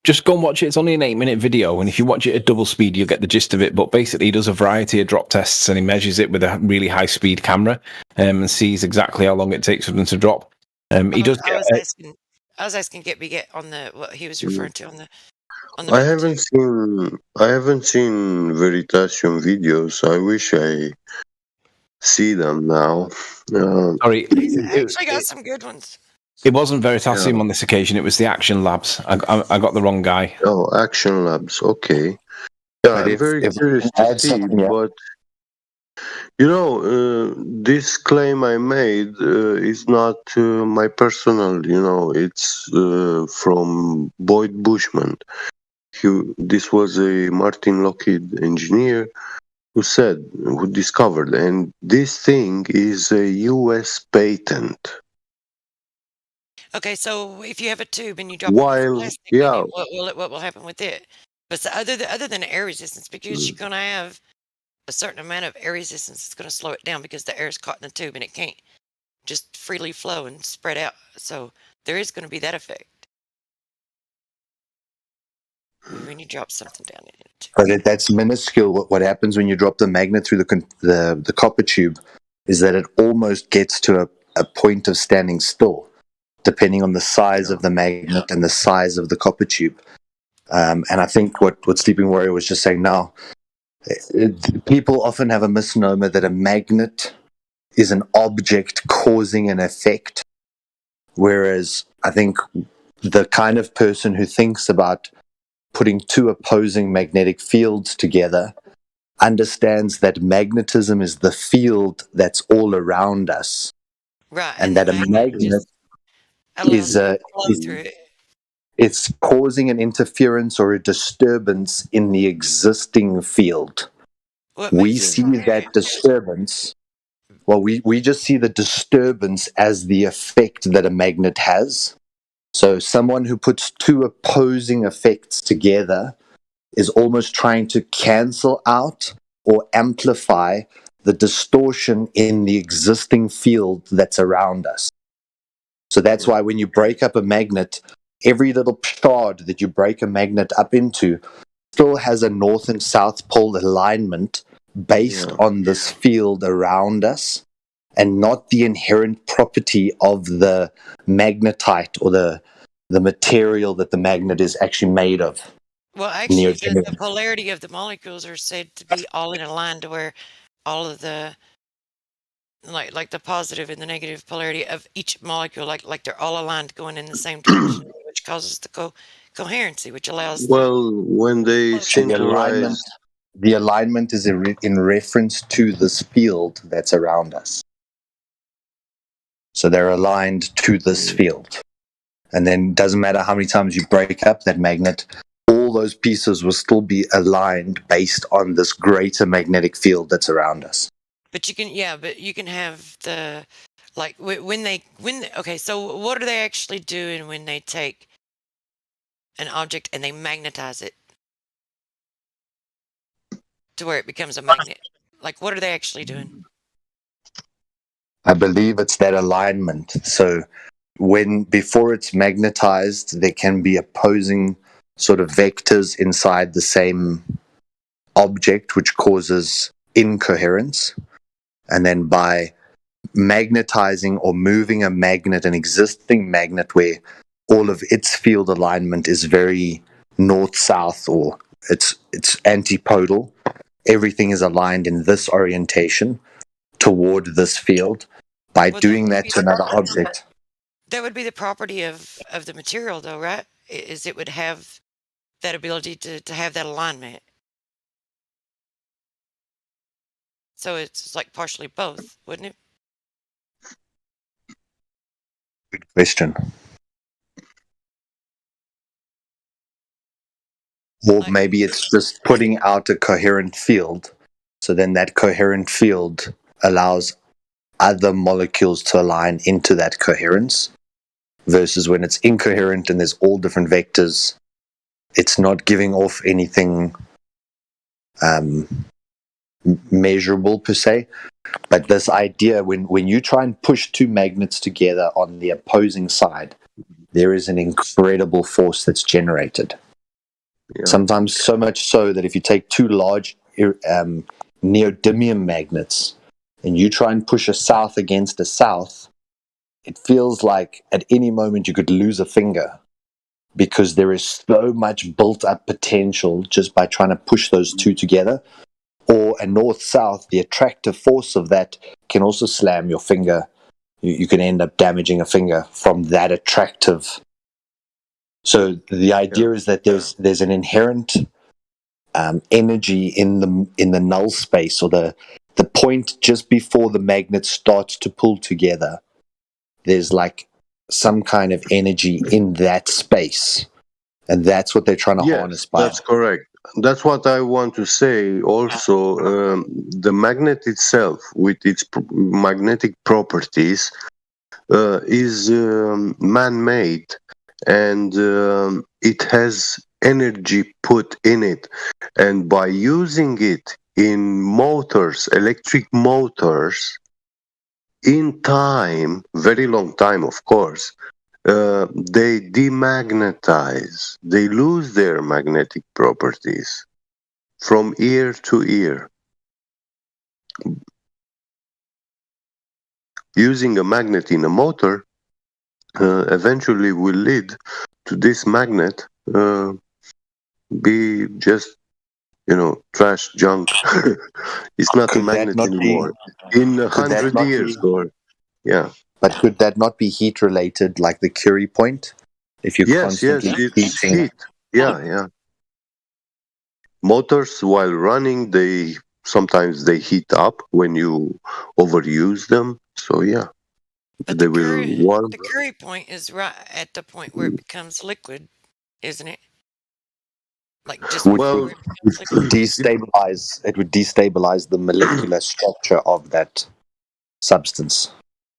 Just go and watch it. It's only an 8-minute video, and if you watch it at double speed, you'll get the gist of it. But basically, he does a variety of drop tests, and he measures it with a really high-speed camera, and sees exactly how long it takes for them to drop. He does. I was asking get on what he was referring to on the. I haven't seen Veritasium videos. I wish I see them now. Sorry, He's actually got some good ones. It wasn't Veritasium on this occasion. It was the Action Labs. I got the wrong guy. Oh, Action Labs. Okay. Yeah, I'm very curious to see, but this claim I made is not my personal. It's from Boyd Bushman. This was a Martin Lockheed engineer who discovered, and this thing is a U.S. patent. Okay, so if you have a tube and you drop plastic in it, what will happen with it? But other than air resistance, because you're going to have a certain amount of air resistance, it's going to slow it down because the air is caught in the tube and it can't just freely flow and spread out. So there is going to be that effect when you drop something down in it. But that's minuscule. What happens when you drop the magnet through the copper tube is that it almost gets to a point of standing still, depending on the size of the magnet and the size of the copper tube. And I think what Sleeping Warrior was just saying now, people often have a misnomer that a magnet is an object causing an effect, whereas I think the kind of person who thinks about putting two opposing magnetic fields together understands that magnetism is the field that's all around us. Right. And that a magnet it's causing an interference or a disturbance in the existing field. We see that disturbance. Well, we just see the disturbance as the effect that a magnet has. So someone who puts two opposing effects together is almost trying to cancel out or amplify the distortion in the existing field that's around us. So that's why when you break up a magnet, every little shard that you break a magnet up into still has a north and south pole alignment based on this field around us, and not the inherent property of the magnetite or the material that the magnet is actually made of. Well, actually, the polarity of the molecules are said to be all in a line to where all of the like the positive and the negative polarity of each molecule, like they're all aligned going in the same direction, which causes the coherency, which allows. Well, when they synchronize, the alignment is in reference to this field that's around us. So they're aligned to this field. And then it doesn't matter how many times you break up that magnet, all those pieces will still be aligned based on this greater magnetic field that's around us. But you can have the, like, okay, so what are they actually doing when they take an object and they magnetize it to where it becomes a magnet? Like, what are they actually doing? I believe it's that alignment. So before it's magnetized, there can be opposing sort of vectors inside the same object, which causes incoherence. And then by magnetizing or moving a magnet, an existing magnet where all of its field alignment is very north-south or it's antipodal, everything is aligned in this orientation toward this field. by Well, doing that to another object. that would be the property of the material, though, right? Is it would have that ability to have that alignment. So it's like partially both, wouldn't it? Good question. Or maybe it's just putting out a coherent field. So then that coherent field allows other molecules to align into that coherence, versus when it's incoherent and there's all different vectors, it's not giving off anything measurable per se. But this idea, when you try and push two magnets together on the opposing side, there is an incredible force that's generated. Yeah. Sometimes so much so that if you take two large neodymium magnets and you try and push a south against a south, it feels like at any moment you could lose a finger, because there is so much built up potential just by trying to push those two together. Or a north-south, the attractive force of that can also slam your finger. You can end up damaging a finger from that attractive. So the idea is that there's an inherent energy in the null space, or the point just before the magnet starts to pull together. There's like some kind of energy in that space, and that's what they're trying to harness by. That's correct. That's what I want to say also. The magnet itself, with its magnetic properties, is man-made, and it has energy put in it. And by using it in motors, electric motors, in time, very long time, of course, they demagnetize. They lose their magnetic properties from ear to ear. Using a magnet in a motor eventually will lead to this magnet be just, trash junk. It's not a magnet anymore. In 100 years, or But could that not be heat related, like the Curie point? If you're constantly it's heating. heat. Yeah. Motors, while running, sometimes they heat up when you overuse them. So they will warm. The Curie point is right at the point where it becomes liquid, isn't it? Like just It would destabilize the molecular structure of that substance.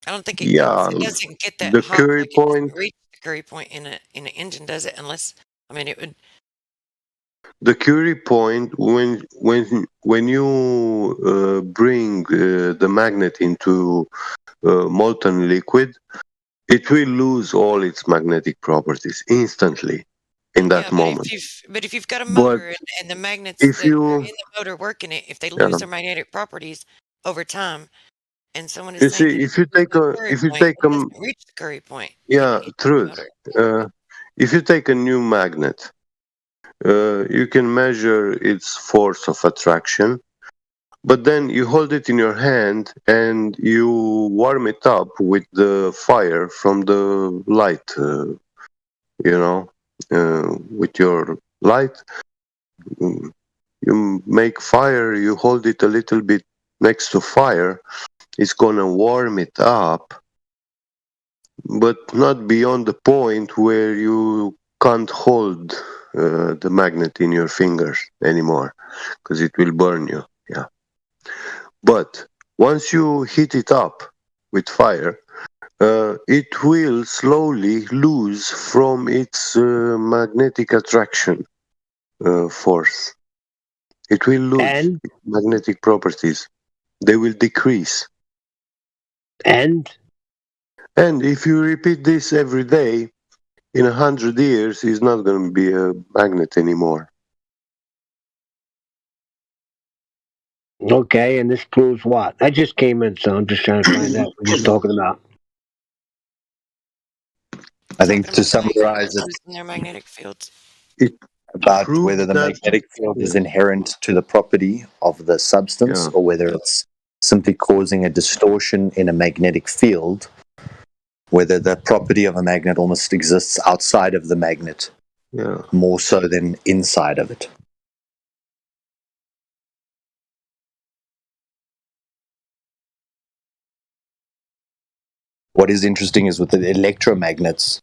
I don't think it goes. It doesn't get that the hot. Curie Like it doesn't point. reach the Curie point in an engine, does it? Unless, it would. The Curie point, when you bring the magnet into molten liquid, it will lose all its magnetic properties instantly in that moment. But if you've got a motor and the magnets that are in the motor working it, if they lose their magnetic properties over time, and someone is saying, if you take a reach the Curie point. Truth. If you take a new magnet, you can measure its force of attraction, but then you hold it in your hand and you warm it up with the fire from the light, with your light. You make fire, you hold it a little bit next to fire, it's going to warm it up, but not beyond the point where you can't hold the magnet in your fingers anymore, because it will burn you. But once you heat it up with fire, it will slowly lose from its magnetic attraction force. It will lose its magnetic properties. They will decrease. And if you repeat this every day, in 100 years, it's not going to be a magnet anymore. Okay, and this proves what? I just came in, so I'm just trying to find out what you're talking about. I think to summarize it, losing their magnetic fields. About whether the magnetic field is inherent to the property of the substance, or whether it's simply causing a distortion in a magnetic field, whether the property of a magnet almost exists outside of the magnet, more so than inside of it. What is interesting is with the electromagnets,